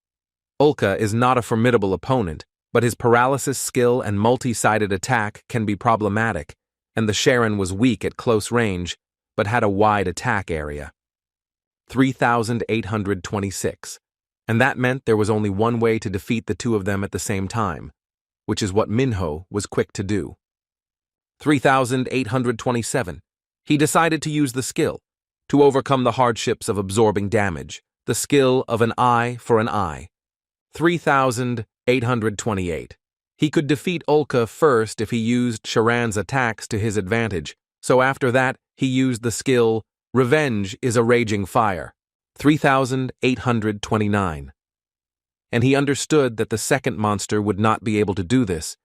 [SPEAKER 1] Ulka is not a formidable opponent, but his paralysis skill and multi-sided attack can be problematic, and the Sharan was weak at close range, but had a wide attack area. 3,826. And that meant there was only one way to defeat the two of them at the same time, which is what Minho was quick to do. 3,827. He decided to use the skill to overcome the hardships of absorbing damage, the skill of an eye for an eye. 3,828. He could defeat Ulka first if he used Sharan's attacks to his advantage, so after that he used the skill Revenge is a Raging Fire. 3,829. And he understood that the second monster would not be able to do this,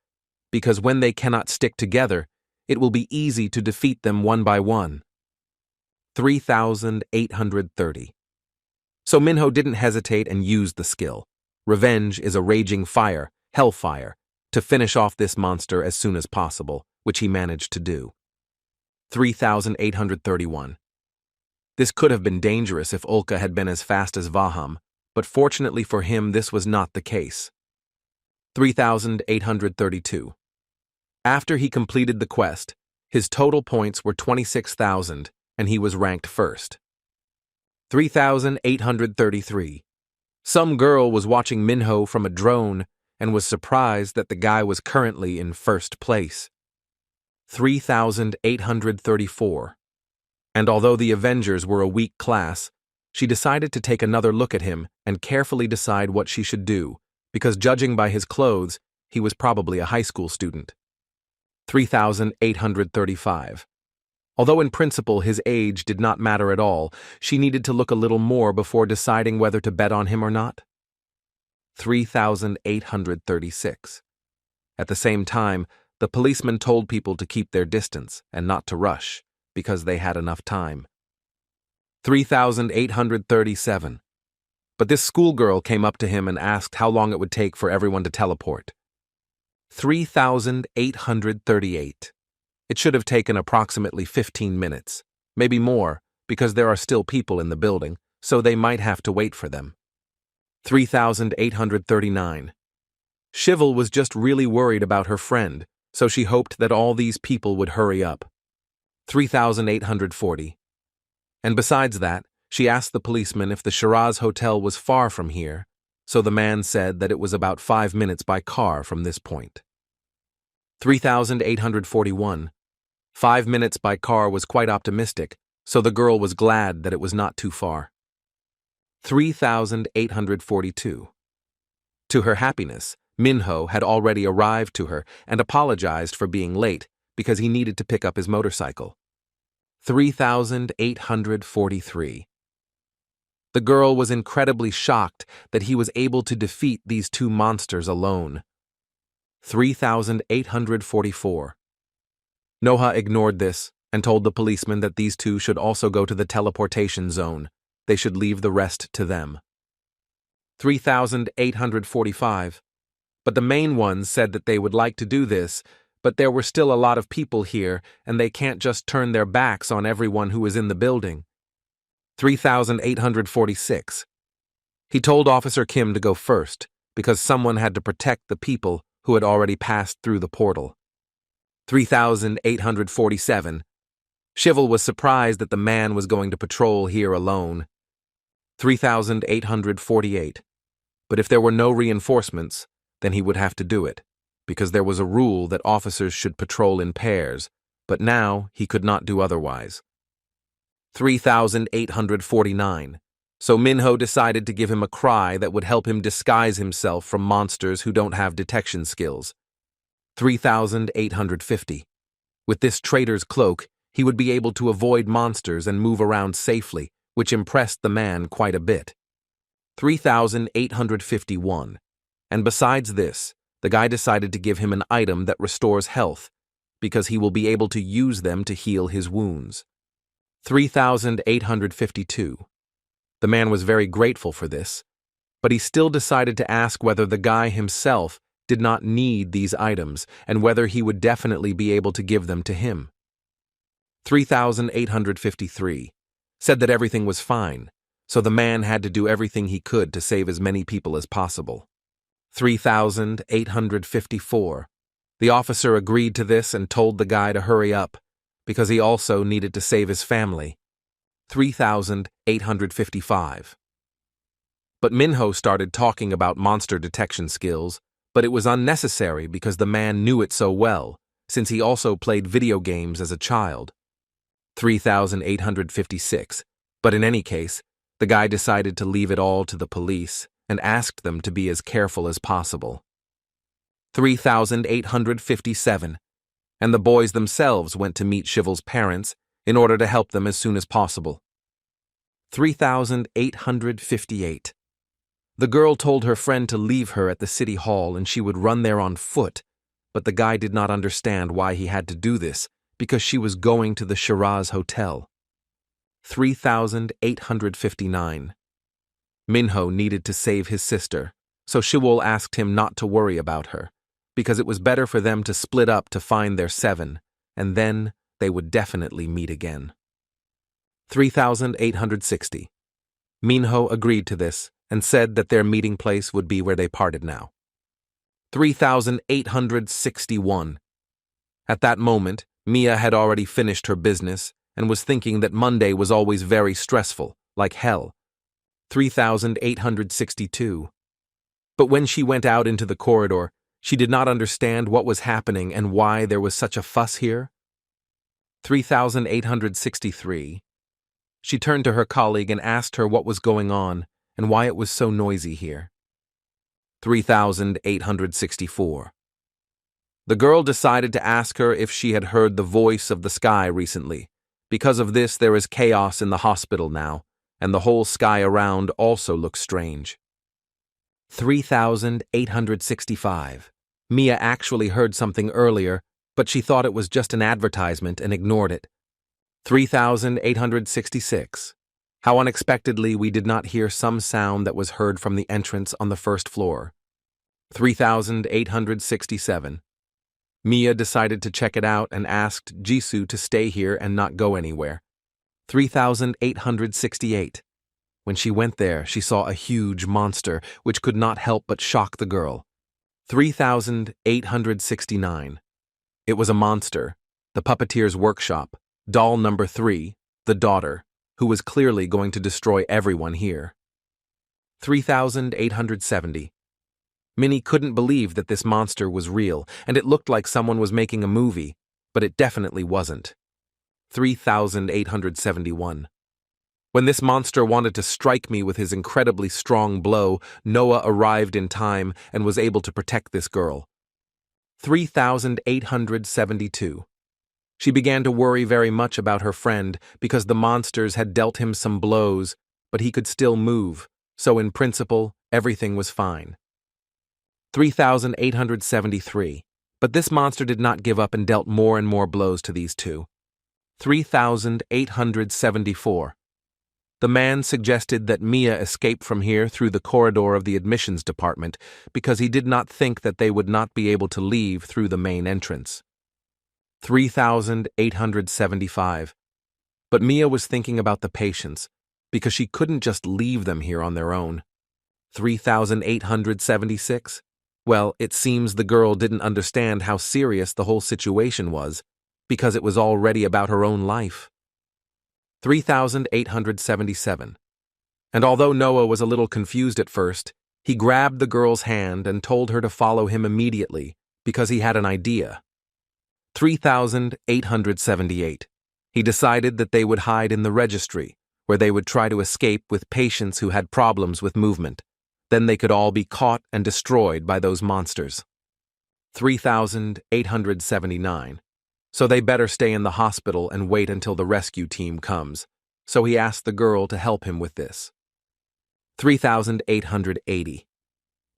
[SPEAKER 1] because when they cannot stick together, it will be easy to defeat them one by one. 3,830. So Minho didn't hesitate and used the skill. Revenge is a Raging Fire, Hellfire, to finish off this monster as soon as possible, which he managed to do. 3,831. This could have been dangerous if Ulka had been as fast as Vaham, but fortunately for him this was not the case. 3,832. After he completed the quest, his total points were 26,000, and he was ranked first. 3,833. Some girl was watching Minho from a drone and was surprised that the guy was currently in first place. 3,834. And although the Avengers were a weak class, she decided to take another look at him and carefully decide what she should do, because judging by his clothes, he was probably a high school student. 3,835. Although in principle his age did not matter at all, she needed to look a little more before deciding whether to bet on him or not. 3,836. At the same time, the policeman told people to keep their distance and not to rush, because they had enough time. 3,837. But this schoolgirl came up to him and asked how long it would take for everyone to teleport. 3,838. It should have taken approximately 15 minutes, maybe more, because there are still people in the building, so they might have to wait for them. 3,839. Shivel was just really worried about her friend, so she hoped that all these people would hurry up. 3,840. And besides that, she asked the policeman if the Shiraz Hotel was far from here, so the man said that it was about 5 minutes by car from this point. 3,841. 5 minutes by car was quite optimistic, so the girl was glad that it was not too far. 3,842. To her happiness, Minho had already arrived to her and apologized for being late because he needed to pick up his motorcycle. 3,843. The girl was incredibly shocked that he was able to defeat these two monsters alone. 3,844. Noha ignored this and told the policeman that these two should also go to the teleportation zone. They should leave the rest to them. 3,845. But the main ones said that they would like to do this, but there were still a lot of people here, and they can't just turn their backs on everyone who is in the building. 3,846. He told Officer Kim to go first, because someone had to protect the people who had already passed through the portal. 3,847. Shivel was surprised that the man was going to patrol here alone. 3,848. But if there were no reinforcements, then he would have to do it, because there was a rule that officers should patrol in pairs, but now he could not do otherwise. 3,849. So Minho decided to give him a cry that would help him disguise himself from monsters who don't have detection skills. 3,850. With this traitor's cloak, he would be able to avoid monsters and move around safely, which impressed the man quite a bit. 3,851. And besides this, the guy decided to give him an item that restores health, because he will be able to use them to heal his wounds. 3,852. The man was very grateful for this, but he still decided to ask whether the guy himself did not need these items and whether he would definitely be able to give them to him. 3,853. Said that everything was fine, so the man had to do everything he could to save as many people as possible. 3,854. The officer agreed to this and told the guy to hurry up, because he also needed to save his family. 3,855. But Minho started talking about monster detection skills, but it was unnecessary because the man knew it so well, since he also played video games as a child. 3,856. But in any case, the guy decided to leave it all to the police and asked them to be as careful as possible. 3,857. And the boys themselves went to meet Shivel's parents in order to help them as soon as possible. 3,858. The girl told her friend to leave her at the city hall and she would run there on foot, but the guy did not understand why he had to do this because she was going to the Shiraz Hotel. 3,859. Minho needed to save his sister, so Shiwol asked him not to worry about her, because it was better for them to split up to find their 7, and then they would definitely meet again. 3,860. Minho agreed to this and said that their meeting place would be where they parted now. 3,861. At that moment, Mia had already finished her business and was thinking that Monday was always very stressful, like hell. 3,862. But when she went out into the corridor, she did not understand what was happening and why there was such a fuss here. 3,863. She turned to her colleague and asked her what was going on and why it was so noisy here. 3,864. The girl decided to ask her if she had heard the voice of the sky recently. Because of this, there is chaos in the hospital now, and the whole sky around also looks strange. 3,865. Mia actually heard something earlier, but she thought it was just an advertisement and ignored it. 3,866. How unexpectedly we did not hear some sound that was heard from the entrance on the first floor. 3,867. Mia decided to check it out and asked Jisoo to stay here and not go anywhere. 3,868. When she went there, she saw a huge monster, which could not help but shock the girl. 3,869. It was a monster, the puppeteer's workshop, doll number 3, the daughter, who was clearly going to destroy everyone here. 3,870. Minnie couldn't believe that this monster was real, and it looked like someone was making a movie, but it definitely wasn't. 3,871. When this monster wanted to strike me with his incredibly strong blow, Noah arrived in time and was able to protect this girl. 3,872. She began to worry very much about her friend because the monsters had dealt him some blows, but he could still move, so in principle, everything was fine. 3,873. But this monster did not give up and dealt more and more blows to these two. 3,874. The man suggested that Mia escape from here through the corridor of the admissions department because he did not think that they would not be able to leave through the main entrance. 3,875. But Mia was thinking about the patients because she couldn't just leave them here on their own. 3,876. Well, it seems the girl didn't understand how serious the whole situation was because it was already about her own life. 3,877. And although Noah was a little confused at first, he grabbed the girl's hand and told her to follow him immediately because he had an idea. 3,878. He decided that they would hide in the registry, where they would try to escape with patients who had problems with movement. Then they could all be caught and destroyed by those monsters. 3,879. So they better stay in the hospital and wait until the rescue team comes. So he asked the girl to help him with this. 3,880.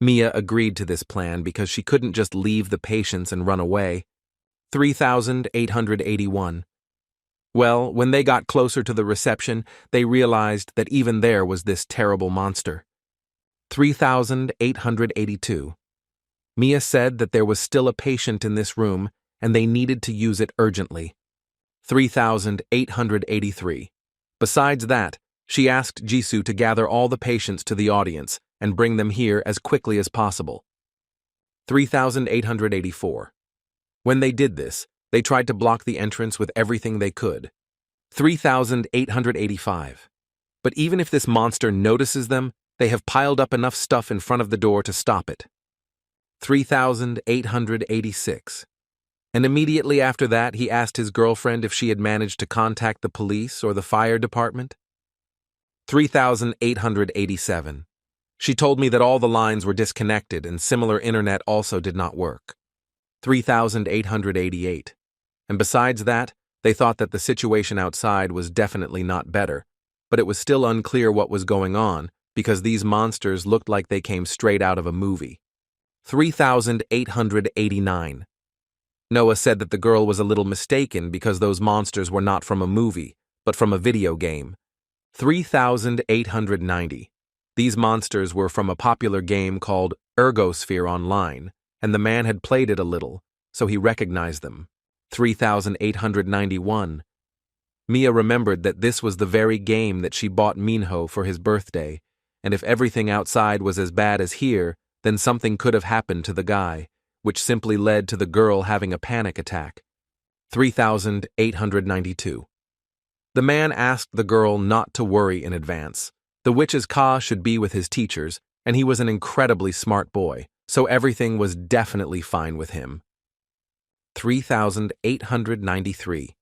[SPEAKER 1] Mia agreed to this plan because she couldn't just leave the patients and run away. 3,881. Well, when they got closer to the reception, they realized that even there was this terrible monster. 3,882. Mia said that there was still a patient in this room and they needed to use it urgently. 3,883. Besides that, she asked Jisoo to gather all the patients to the audience and bring them here as quickly as possible. 3,884. When they did this, they tried to block the entrance with everything they could. 3,885. But even if this monster notices them, they have piled up enough stuff in front of the door to stop it. 3,886. And immediately after that, he asked his girlfriend if she had managed to contact the police or the fire department. 3,887. She told me that all the lines were disconnected and similar internet also did not work. 3,888. And besides that, they thought that the situation outside was definitely not better, but it was still unclear what was going on because these monsters looked like they came straight out of a movie. 3,889. Noah said that the girl was a little mistaken because those monsters were not from a movie, but from a video game. 3,890. These monsters were from a popular game called Ergosphere Online, and the man had played it a little, so he recognized them. 3,891. Mia remembered that this was the very game that she bought Minho for his birthday, and if everything outside was as bad as here, then something could have happened to the guy, which simply led to the girl having a panic attack. 3,892. The man asked the girl not to worry in advance. The witch's Ka should be with his teachers, and he was an incredibly smart boy, so everything was definitely fine with him. 3,893.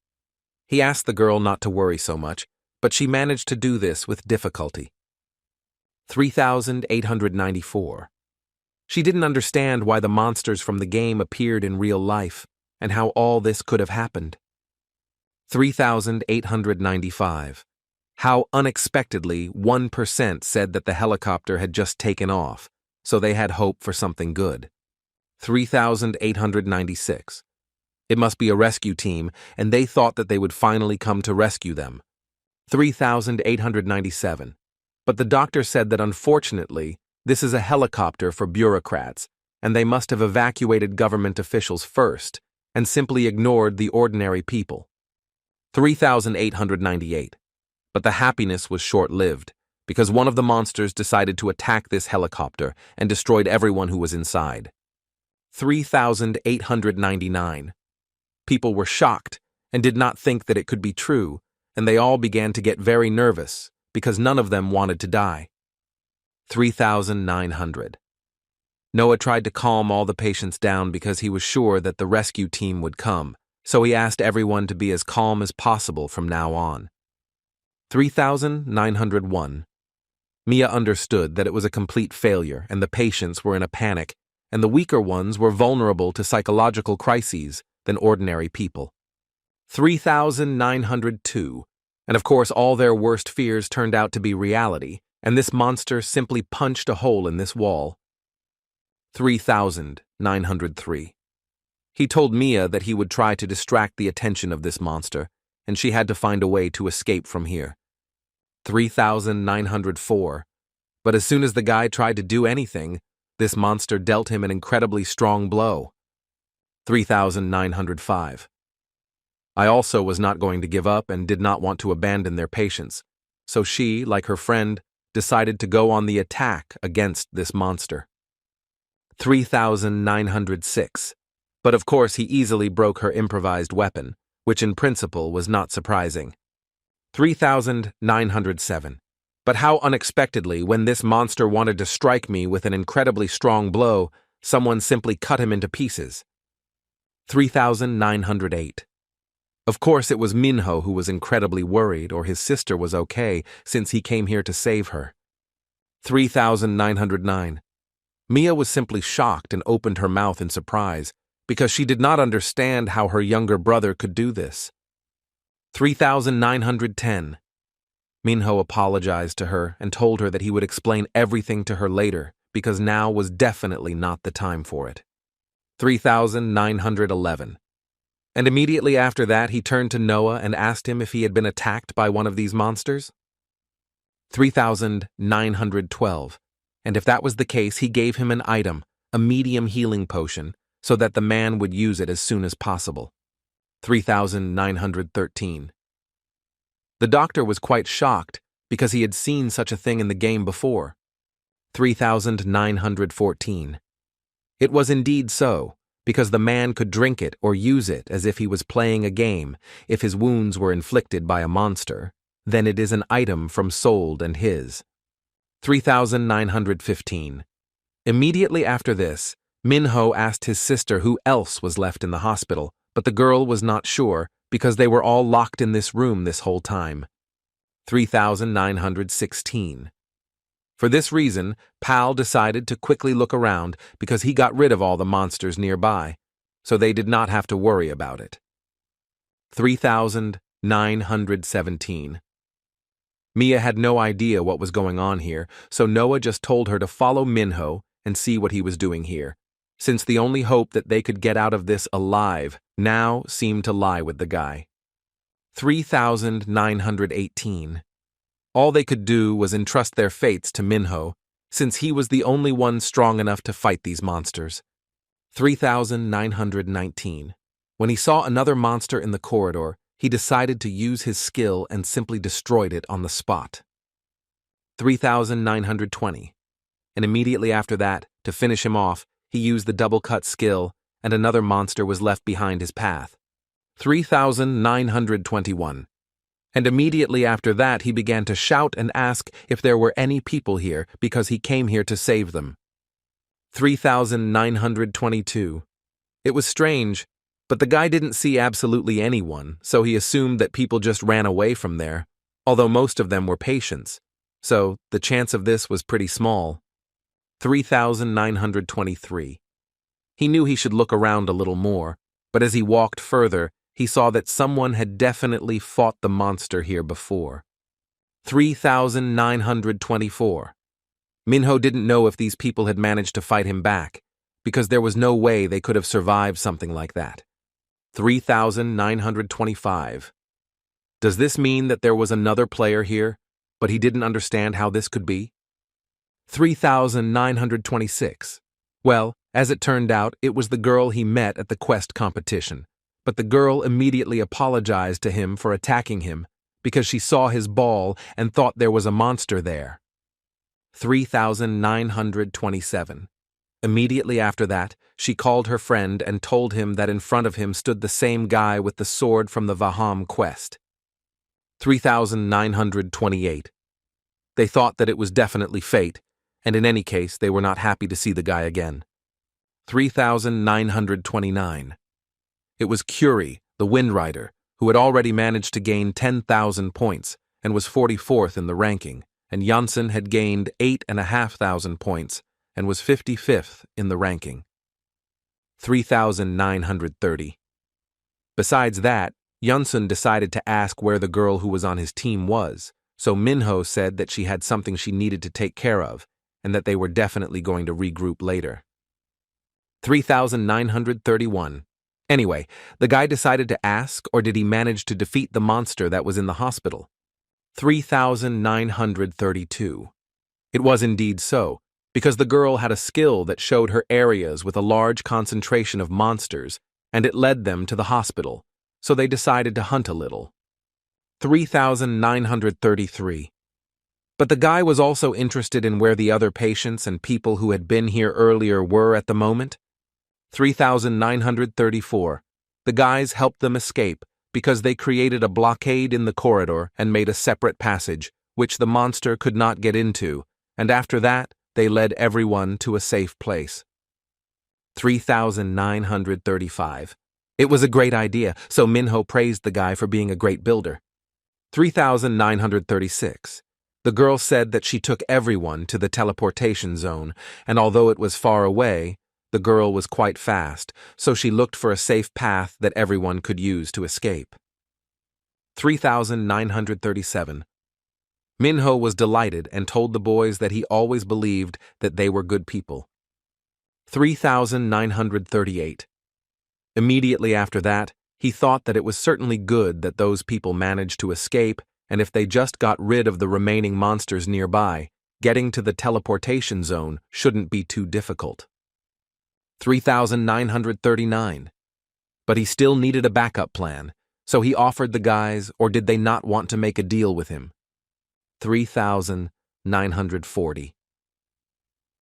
[SPEAKER 1] He asked the girl not to worry so much, but she managed to do this with difficulty. 3,894. She didn't understand why the monsters from the game appeared in real life, and how all this could have happened. 3,895. How unexpectedly 1% said that the helicopter had just taken off, so they had hope for something good. 3,896. It must be a rescue team, and they thought that they would finally come to rescue them. 3,897. But the doctor said that unfortunately, this is a helicopter for bureaucrats, and they must have evacuated government officials first, and simply ignored the ordinary people. 3,898. But the happiness was short-lived, because one of the monsters decided to attack this helicopter and destroyed everyone who was inside. 3,899. People were shocked and did not think that it could be true, and they all began to get very nervous because none of them wanted to die. 3,900. Noah tried to calm all the patients down because he was sure that the rescue team would come, so he asked everyone to be as calm as possible from now on. 3,901. Mia understood that it was a complete failure and the patients were in a panic, and the weaker ones were vulnerable to psychological crises than ordinary people. 3,902. And of course all their worst fears turned out to be reality, and this monster simply punched a hole in this wall. 3,903. He told Mia that he would try to distract the attention of this monster, and she had to find a way to escape from here. 3,904. But as soon as the guy tried to do anything, this monster dealt him an incredibly strong blow. 3,905. I also was not going to give up and did not want to abandon their patients, so she, like her friend, decided to go on the attack against this monster. 3,906. But of course he easily broke her improvised weapon, which in principle was not surprising. 3,907. But how unexpectedly, when this monster wanted to strike me with an incredibly strong blow, someone simply cut him into pieces. 3,908. Of course it was Minho who was incredibly worried, or his sister was okay, since he came here to save her. 3,909. Mia was simply shocked and opened her mouth in surprise, because she did not understand how her younger brother could do this. 3,910. Minho apologized to her and told her that he would explain everything to her later, because now was definitely not the time for it. 3,911. And immediately after that he turned to Noah and asked him if he had been attacked by one of these monsters. 3,912. And if that was the case, he gave him an item, a medium healing potion, so that the man would use it as soon as possible. 3,913. The doctor was quite shocked because he had seen such a thing in the game before. 3,914. It was indeed so, because the man could drink it or use it as if he was playing a game. If his wounds were inflicted by a monster, then it is an item from Sold and his. 3,915. Immediately after this, Minho asked his sister who else was left in the hospital, but the girl was not sure because they were all locked in this room this whole time. 3,916. For this reason, Pal decided to quickly look around because he got rid of all the monsters nearby, so they did not have to worry about it. 3,917. Mia had no idea what was going on here, so Noah just told her to follow Minho and see what he was doing here, since the only hope that they could get out of this alive now seemed to lie with the guy. 3,918. All they could do was entrust their fates to Minho, since he was the only one strong enough to fight these monsters. 3,919. When he saw another monster in the corridor, he decided to use his skill and simply destroyed it on the spot. 3,920. And immediately after that, to finish him off, he used the double cut skill, and another monster was left behind his path. 3,921. And immediately after that, he began to shout and ask if there were any people here because he came here to save them. 3,922. It was strange, but the guy didn't see absolutely anyone, so he assumed that people just ran away from there, although most of them were patients, so the chance of this was pretty small. 3,923. He knew he should look around a little more, but as he walked further, he saw that someone had definitely fought the monster here before. 3,924. Minho didn't know if these people had managed to fight him back, because there was no way they could have survived something like that. 3,925. Does this mean that there was another player here, but he didn't understand how this could be? 3,926. Well, as it turned out, it was the girl he met at the quest competition, but the girl immediately apologized to him for attacking him because she saw his ball and thought there was a monster there. 3,927. Immediately after that, she called her friend and told him that in front of him stood the same guy with the sword from the Vaham quest. 3,928. They thought that it was definitely fate, and in any case, they were not happy to see the guy again. 3,929. It was Curie, the Wind Rider, who had already managed to gain 10,000 points and was 44th in the ranking, and Janssen had gained 8,500 points and was 55th in the ranking. 3,930. Besides that, Janssen decided to ask where the girl who was on his team was, so Minho said that she had something she needed to take care of, and that they were definitely going to regroup later. 3,931. Anyway, the guy decided to ask, or did he manage to defeat the monster that was in the hospital? 3,932. It was indeed so, because the girl had a skill that showed her areas with a large concentration of monsters, and it led them to the hospital, so they decided to hunt a little. 3,933. But the guy was also interested in where the other patients and people who had been here earlier were at the moment. 3,934. The guys helped them escape because they created a blockade in the corridor and made a separate passage, which the monster could not get into, and after that, they led everyone to a safe place. 3,935. It was a great idea, so Minho praised the guy for being a great builder. 3,936. The girl said that she took everyone to the teleportation zone, and although it was far away, the girl was quite fast, so she looked for a safe path that everyone could use to escape. 3,937. Minho was delighted and told the boys that he always believed that they were good people. 3,938. Immediately after that, he thought that it was certainly good that those people managed to escape, and if they just got rid of the remaining monsters nearby, getting to the teleportation zone shouldn't be too difficult. 3,939. But he still needed a backup plan, so he offered the guys, or did they not want to make a deal with him? 3,940.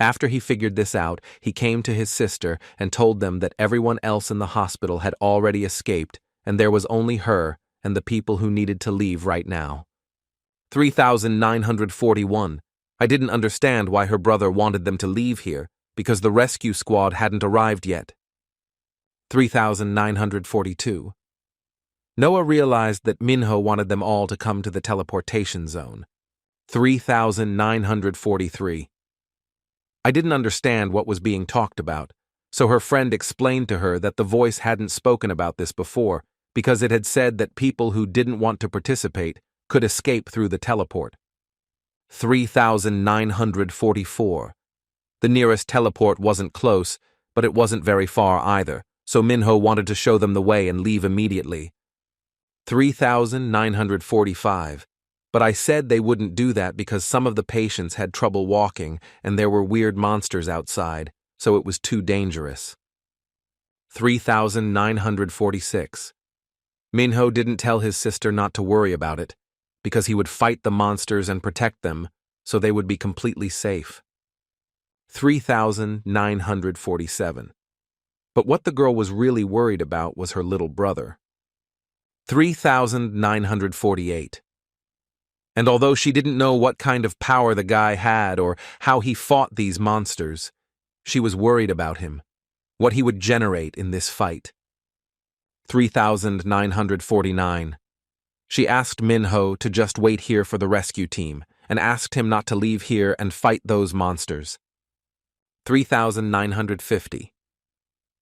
[SPEAKER 1] After he figured this out, he came to his sister and told them that everyone else in the hospital had already escaped and there was only her and the people who needed to leave right now. 3,941. I didn't understand why her brother wanted them to leave here, because the rescue squad hadn't arrived yet. 3,942. Noah realized that Minho wanted them all to come to the teleportation zone. 3,943. I didn't understand what was being talked about, so her friend explained to her that the voice hadn't spoken about this before because it had said that people who didn't want to participate could escape through the teleport. 3,944. The nearest teleport wasn't close, but it wasn't very far either, so Minho wanted to show them the way and leave immediately. 3,945. But I said they wouldn't do that because some of the patients had trouble walking and there were weird monsters outside, so it was too dangerous. 3,946. Minho didn't tell his sister not to worry about it, because he would fight the monsters and protect them, so they would be completely safe. 3,947. But what the girl was really worried about was her little brother. 3,948. And although she didn't know what kind of power the guy had or how he fought these monsters, she was worried about him, what he would generate in this fight. 3,949. She asked Minho to just wait here for the rescue team and asked him not to leave here and fight those monsters. 3,950.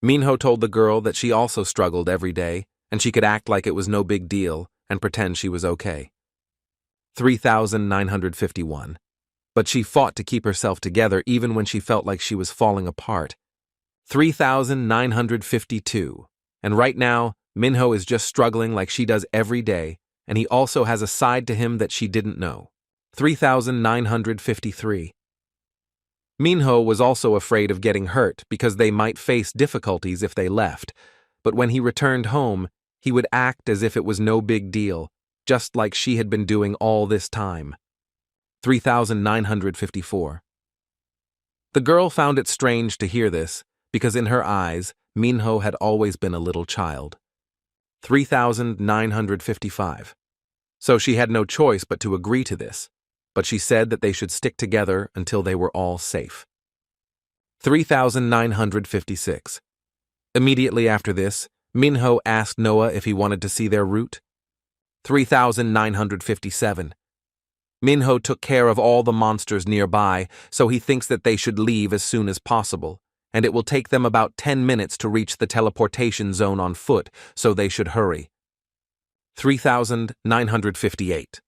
[SPEAKER 1] Minho told the girl that she also struggled every day and she could act like it was no big deal and pretend she was okay. 3,951. But she fought to keep herself together even when she felt like she was falling apart. 3,952. And right now, Minho is just struggling like she does every day, and he also has a side to him that she didn't know. 3,953. Minho was also afraid of getting hurt because they might face difficulties if they left, but when he returned home, he would act as if it was no big deal, just like she had been doing all this time. 3,954. The girl found it strange to hear this, because in her eyes, Minho had always been a little child. 3,955. So she had no choice but to agree to this, but she said that they should stick together until they were all safe. 3,956. Immediately after this, Minho asked Noah if he wanted to see their route. 3,957. Minho took care of all the monsters nearby, so he thinks that they should leave as soon as possible, and it will take them about 10 minutes to reach the teleportation zone on foot, so they should hurry. 3,958.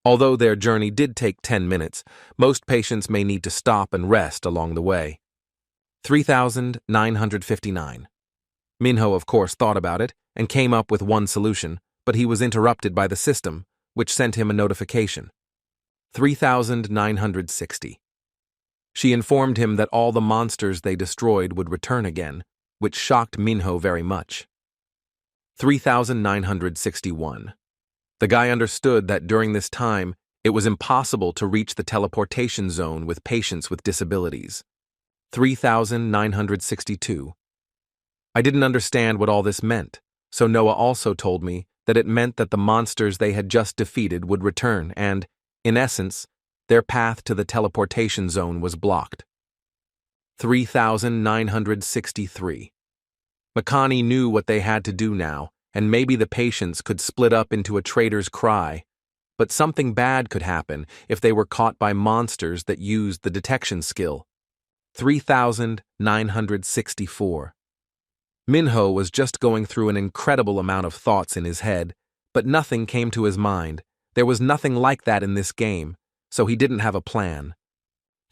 [SPEAKER 1] Although their journey did take 10 minutes, most patients may need to stop and rest along the way. 3,959. Minho, of course, thought about it and came up with one solution, but he was interrupted by the system, which sent him a notification. 3,960. She informed him that all the monsters they destroyed would return again, which shocked Minho very much. 3,961. The guy understood that during this time, it was impossible to reach the teleportation zone with patients with disabilities. 3,962. I didn't understand what all this meant, so Noah also told me that it meant that the monsters they had just defeated would return and, in essence, their path to the teleportation zone was blocked. 3,963. Makani knew what they had to do now, and maybe the patients could split up into a traitor's cry, but something bad could happen if they were caught by monsters that used the detection skill. 3,964. Minho was just going through an incredible amount of thoughts in his head, but nothing came to his mind. There was nothing like that in this game, so he didn't have a plan.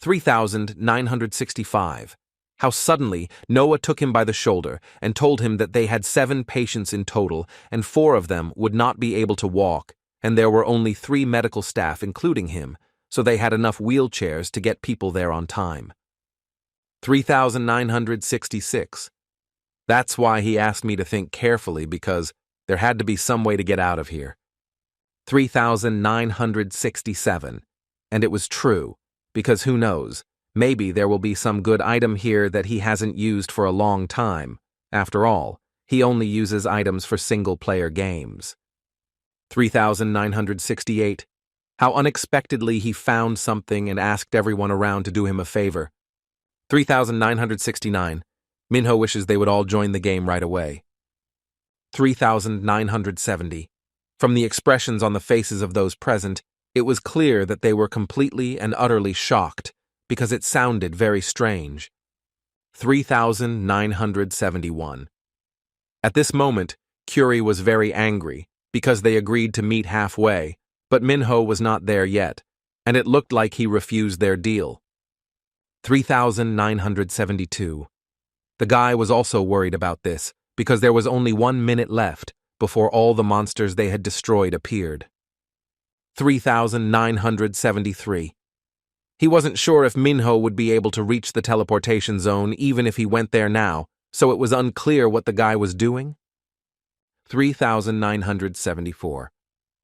[SPEAKER 1] 3,965. How suddenly Noah took him by the shoulder and told him that they had 7 patients in total and 4 of them would not be able to walk, and there were only 3 medical staff including him, so they had enough wheelchairs to get people there on time. 3,966. That's why he asked me to think carefully because there had to be some way to get out of here. 3,967. And it was true, because who knows, maybe there will be some good item here that he hasn't used for a long time. After all, he only uses items for single-player games. 3,968. How unexpectedly he found something and asked everyone around to do him a favor. 3,969. Minho wishes they would all join the game right away. 3,970. From the expressions on the faces of those present, it was clear that they were completely and utterly shocked, because it sounded very strange. 3,971. At this moment, Curie was very angry, because they agreed to meet halfway, but Minho was not there yet, and it looked like he refused their deal. 3,972. The guy was also worried about this, because there was only 1 minute left before all the monsters they had destroyed appeared. 3,973. He wasn't sure if Minho would be able to reach the teleportation zone even if he went there now, so it was unclear what the guy was doing. 3,974.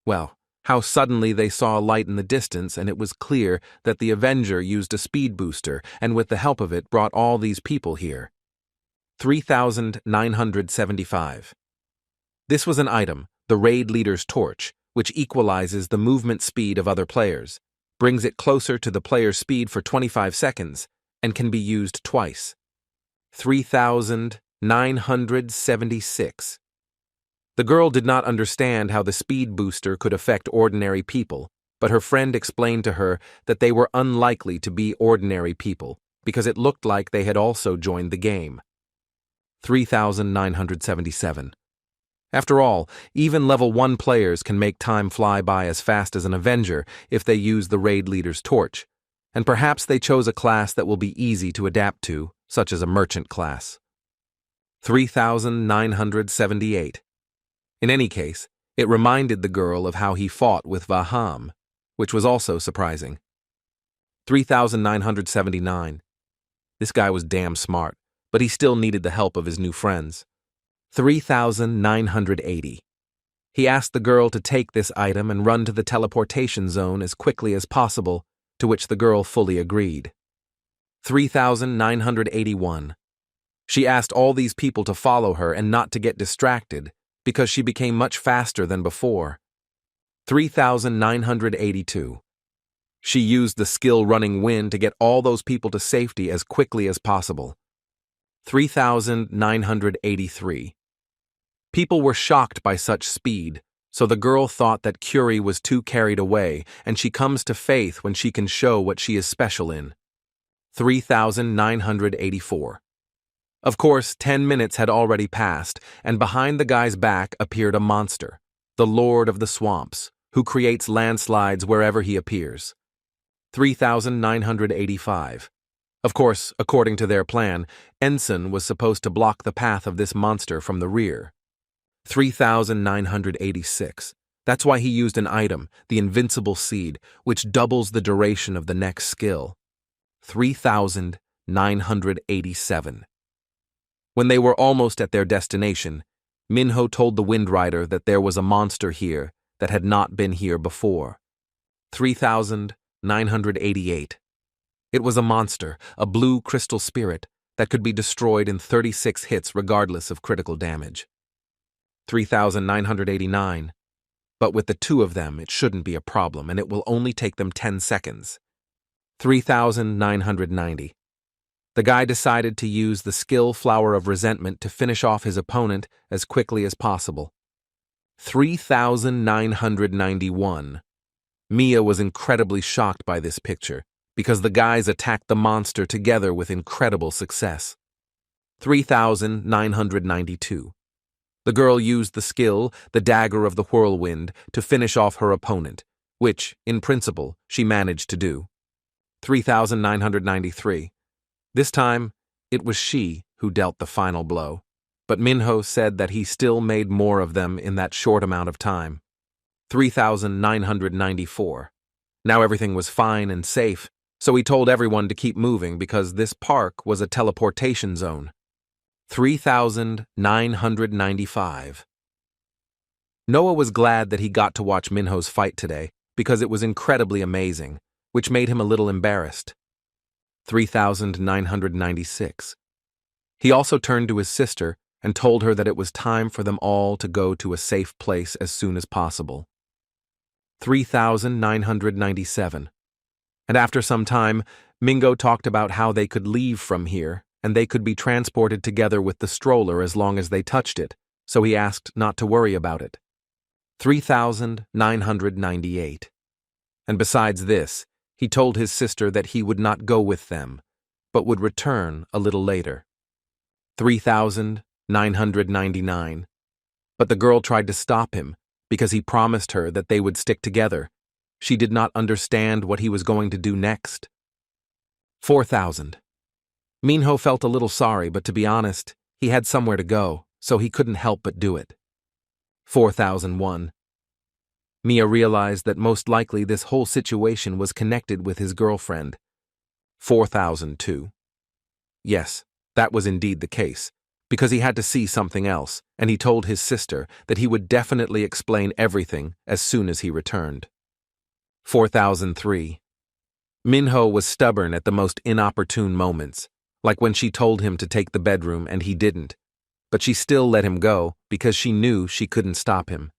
[SPEAKER 1] Well, how suddenly they saw a light in the distance, and it was clear that the Avenger used a speed booster and with the help of it brought all these people here. 3,975. This was an item, the raid leader's torch, which equalizes the movement speed of other players, brings it closer to the player's speed for 25 seconds, and can be used twice. 3,976. The girl did not understand how the speed booster could affect ordinary people, but her friend explained to her that they were unlikely to be ordinary people, because it looked like they had also joined the game. 3,977. After all, even level 1 players can make time fly by as fast as an Avenger if they use the raid leader's torch, and perhaps they chose a class that will be easy to adapt to, such as a merchant class. 3,978. In any case, it reminded the girl of how he fought with Vaham, which was also surprising. 3,979. This guy was damn smart, but he still needed the help of his new friends. 3,980. He asked the girl to take this item and run to the teleportation zone as quickly as possible, to which the girl fully agreed. 3,981. She asked all these people to follow her and not to get distracted, because she became much faster than before. 3,982. She used the skill Running Wind to get all those people to safety as quickly as possible. 3,983. People were shocked by such speed, so the girl thought that Curie was too carried away, and she comes to faith when she can show what she is special in. 3,984. Of course, 10 minutes had already passed, and behind the guy's back appeared a monster, the Lord of the Swamps, who creates landslides wherever he appears. 3,985. Of course, according to their plan, Ensign was supposed to block the path of this monster from the rear. 3,986. That's why he used an item, the Invincible Seed, which doubles the duration of the next skill. 3,987. When they were almost at their destination, Minho told the Wind Rider that there was a monster here that had not been here before. 3,988. It was a monster, a blue crystal spirit, that could be destroyed in 36 hits regardless of critical damage. 3,989. But with the 2 of them, it shouldn't be a problem, and it will only take them 10 seconds. 3,990. The guy decided to use the skill Flower of Resentment to finish off his opponent as quickly as possible. 3,991. Mia was incredibly shocked by this picture, because the guys attacked the monster together with incredible success. 3,992. The girl used the skill, the Dagger of the Whirlwind, to finish off her opponent, which, in principle, she managed to do. 3,993. This time, it was she who dealt the final blow, but Minho said that he still made more of them in that short amount of time. 3,994. Now everything was fine and safe, so he told everyone to keep moving because this park was a teleportation zone. 3,995. Noah was glad that he got to watch Minho's fight today because it was incredibly amazing, which made him a little embarrassed. 3,996. He also turned to his sister and told her that it was time for them all to go to a safe place as soon as possible. 3,997. And after some time, Mingo talked about how they could leave from here and they could be transported together with the stroller as long as they touched it, so he asked not to worry about it. 3,998. And besides this, he told his sister that he would not go with them, but would return a little later. 3,999. But the girl tried to stop him because he promised her that they would stick together. She did not understand what he was going to do next. 4,000. Minho felt a little sorry, but to be honest, he had somewhere to go, so he couldn't help but do it. 4,001. Mia realized that most likely this whole situation was connected with his girlfriend. 4,002. Yes, that was indeed the case, because he had to see something else, and he told his sister that he would definitely explain everything as soon as he returned. 4,003. Minho was stubborn at the most inopportune moments, like when she told him to take the bedroom and he didn't, but she still let him go because she knew she couldn't stop him.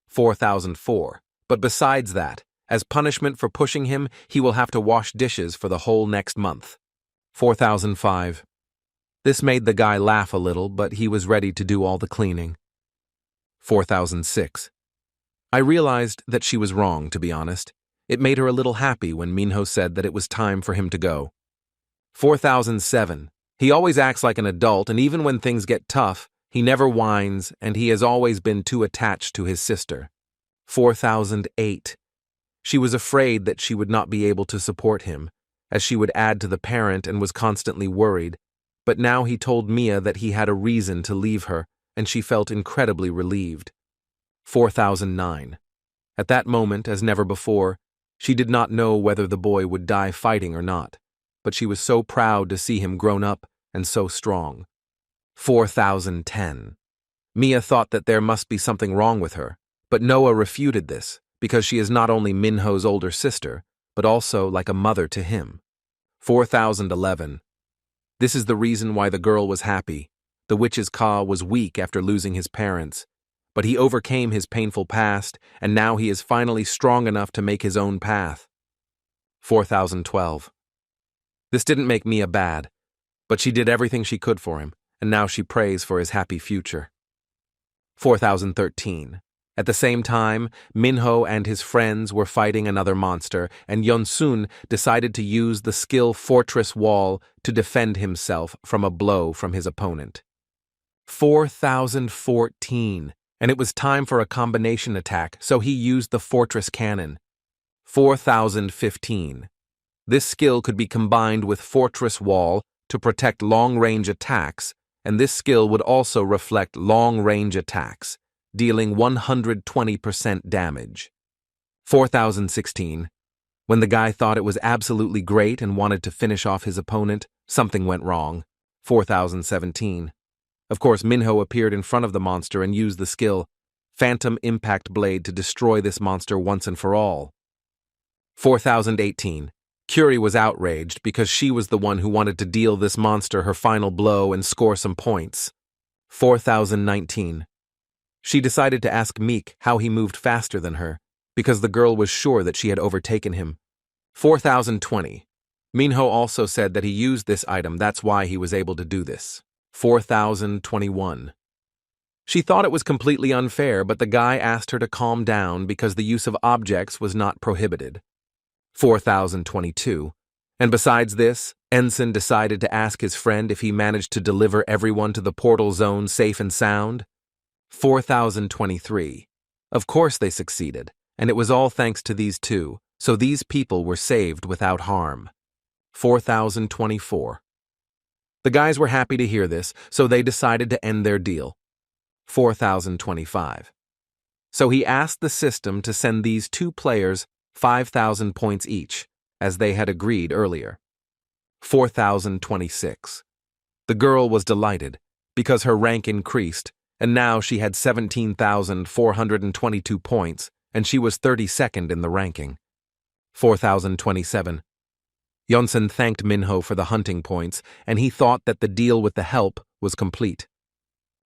[SPEAKER 1] 4,004. But besides that, as punishment for pushing him, he will have to wash dishes for the whole next month. 4,005. This made the guy laugh a little, but he was ready to do all the cleaning. 4,006. I realized that she was wrong, to be honest. It made her a little happy when Minho said that it was time for him to go. 4,007. He always acts like an adult, and even when things get tough, he never whines, and he has always been too attached to his sister. 4,008. She was afraid that she would not be able to support him, as she would add to the parent and was constantly worried, but now he told Mia that he had a reason to leave her, and she felt incredibly relieved. 4,009. At that moment, as never before, she did not know whether the boy would die fighting or not, but she was so proud to see him grown up and so strong. 4,010. Mia thought that there must be something wrong with her, but Noah refuted this because she is not only Minho's older sister, but also like a mother to him. 4,011. This is the reason why the girl was happy. The witch's Ka was weak after losing his parents, but he overcame his painful past, and now he is finally strong enough to make his own path. 4,012. This didn't make Mia bad, but she did everything she could for him, and now she prays for his happy future. 4,013. At the same time, Minho and his friends were fighting another monster, and Yun Hyung decided to use the skill Fortress Wall to defend himself from a blow from his opponent. 4,014. And it was time for a combination attack, so he used the Fortress Cannon. 4,015. This skill could be combined with Fortress Wall to protect long-range attacks, and this skill would also reflect long-range attacks, dealing 120% damage. 4,016. When the guy thought it was absolutely great and wanted to finish off his opponent, something went wrong. 4,017. Of course, Minho appeared in front of the monster and used the skill Phantom Impact Blade to destroy this monster once and for all. 4,018. Curie was outraged because she was the one who wanted to deal this monster her final blow and score some points. 4,019. She decided to ask Meek how he moved faster than her, because the girl was sure that she had overtaken him. 4,020. Minho also said that he used this item, that's why he was able to do this. 4,021. She thought it was completely unfair, but the guy asked her to calm down because the use of objects was not prohibited. 4,022. And besides this, Ensign decided to ask his friend if he managed to deliver everyone to the portal zone safe and sound. 4,023. Of course they succeeded, and it was all thanks to these two, so these people were saved without harm. 4,024. The guys were happy to hear this, so they decided to end their deal. 4,025. So he asked the system to send these two players 5,000 points each, as they had agreed earlier. 4,026. The girl was delighted, because her rank increased, and now she had 17,422 points, and she was 32nd in the ranking. 4,027. Yunsen thanked Minho for the hunting points, and he thought that the deal with the help was complete.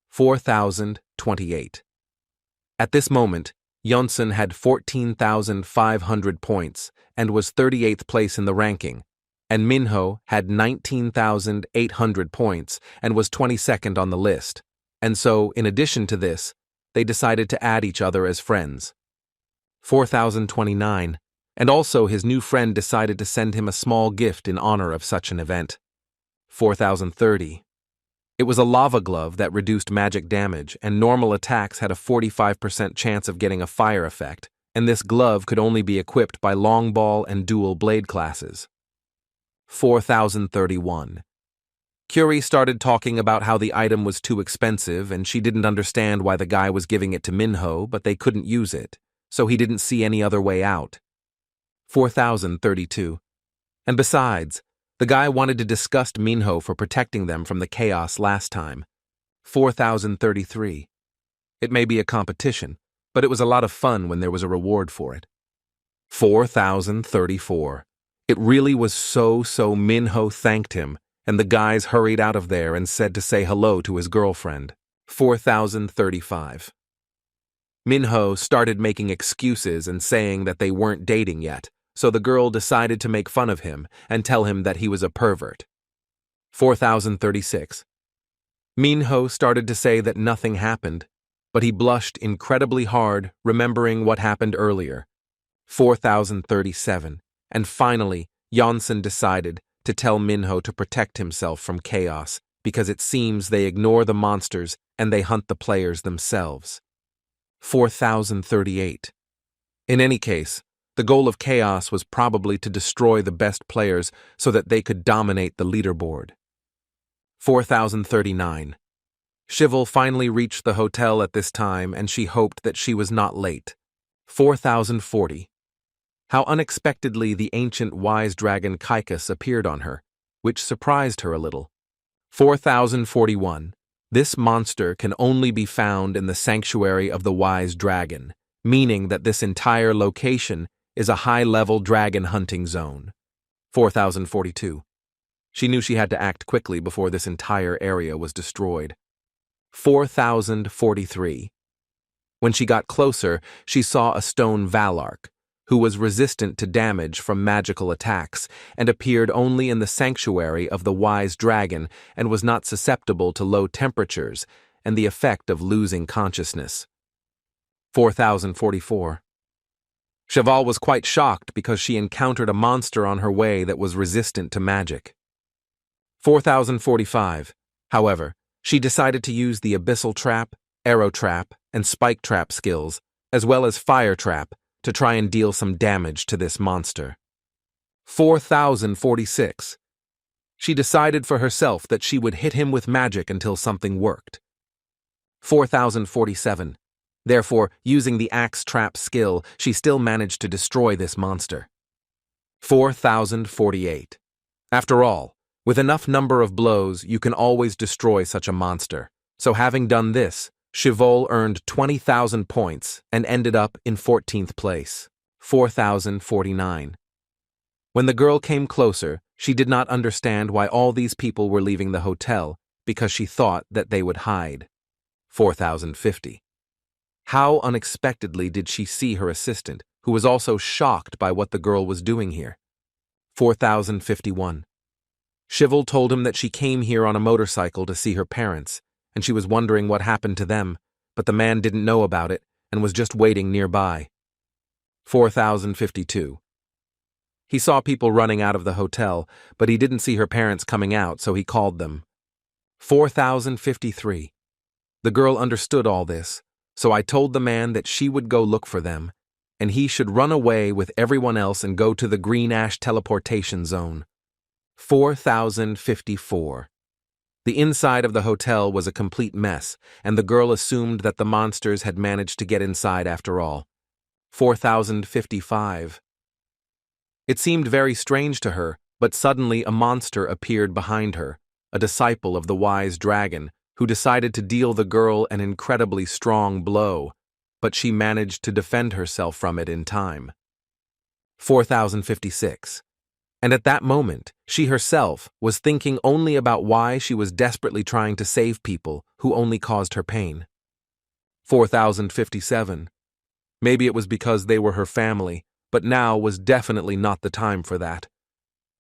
[SPEAKER 1] 4,028. At this moment, Yunsen had 14,500 points and was 38th place in the ranking, and Minho had 19,800 points and was 22nd on the list, and so, in addition to this, they decided to add each other as friends. 4,029, and also his new friend decided to send him a small gift in honor of such an event. 4,030. It was a lava glove that reduced magic damage, and normal attacks had a 45% chance of getting a fire effect, and this glove could only be equipped by long ball and dual blade classes. 4,031. Curie started talking about how the item was too expensive and she didn't understand why the guy was giving it to Minho, but they couldn't use it, so he didn't see any other way out. 4,032. And besides, the guy wanted to disgust Minho for protecting them from the chaos last time. 4,033. It may be a competition, but it was a lot of fun when there was a reward for it. 4,034. It really was so Minho thanked him, and the guys hurried out of there and said to say hello to his girlfriend. 4,035. Minho started making excuses and saying that they weren't dating yet, so the girl decided to make fun of him and tell him that he was a pervert. 4,036. Minho started to say that nothing happened, but he blushed incredibly hard, remembering what happened earlier. 4,037. And finally, Yonsen decided to tell Minho to protect himself from chaos, because it seems they ignore the monsters and they hunt the players themselves. 4,038. In any case, the goal of chaos was probably to destroy the best players so that they could dominate the leaderboard. 4,039. Shivel finally reached the hotel at this time and she hoped that she was not late. 4,040. How unexpectedly the ancient wise dragon Kaikus appeared on her, which surprised her a little. 4,041. This monster can only be found in the sanctuary of the wise dragon, meaning that this entire location is a high-level dragon hunting zone. 4,042. She knew she had to act quickly before this entire area was destroyed. 4,043. When she got closer, she saw a stone Valark, who was resistant to damage from magical attacks and appeared only in the sanctuary of the wise dragon and was not susceptible to low temperatures and the effect of losing consciousness. 4,044. Cheval was quite shocked because she encountered a monster on her way that was resistant to magic. 4,045. However, she decided to use the abyssal trap, arrow trap, and spike trap skills, as well as fire trap, to try and deal some damage to this monster. 4,046. She decided for herself that she would hit him with magic until something worked. 4,047. Therefore, using the axe trap skill, she still managed to destroy this monster. 4,048. After all, with enough number of blows, you can always destroy such a monster. So having done this, Cheval earned 20,000 points and ended up in 14th place. 4,049. When the girl came closer, she did not understand why all these people were leaving the hotel, because she thought that they would hide. 4,050. How unexpectedly did she see her assistant, who was also shocked by what the girl was doing here? 4,051. Cheval told him that she came here on a motorcycle to see her parents, and she was wondering what happened to them, but the man didn't know about it and was just waiting nearby. 4,052. He saw people running out of the hotel, but he didn't see her parents coming out, so he called them. 4,053. The girl understood all this, so I told the man that she would go look for them, and he should run away with everyone else and go to the green ash teleportation zone. 4,054. The inside of the hotel was a complete mess, and the girl assumed that the monsters had managed to get inside after all. 4,055. It seemed very strange to her, but suddenly a monster appeared behind her, a disciple of the wise dragon, who decided to deal the girl an incredibly strong blow, but she managed to defend herself from it in time. 4,056. And at that moment, she herself was thinking only about why she was desperately trying to save people who only caused her pain. 4,057. Maybe it was because they were her family, but now was definitely not the time for that.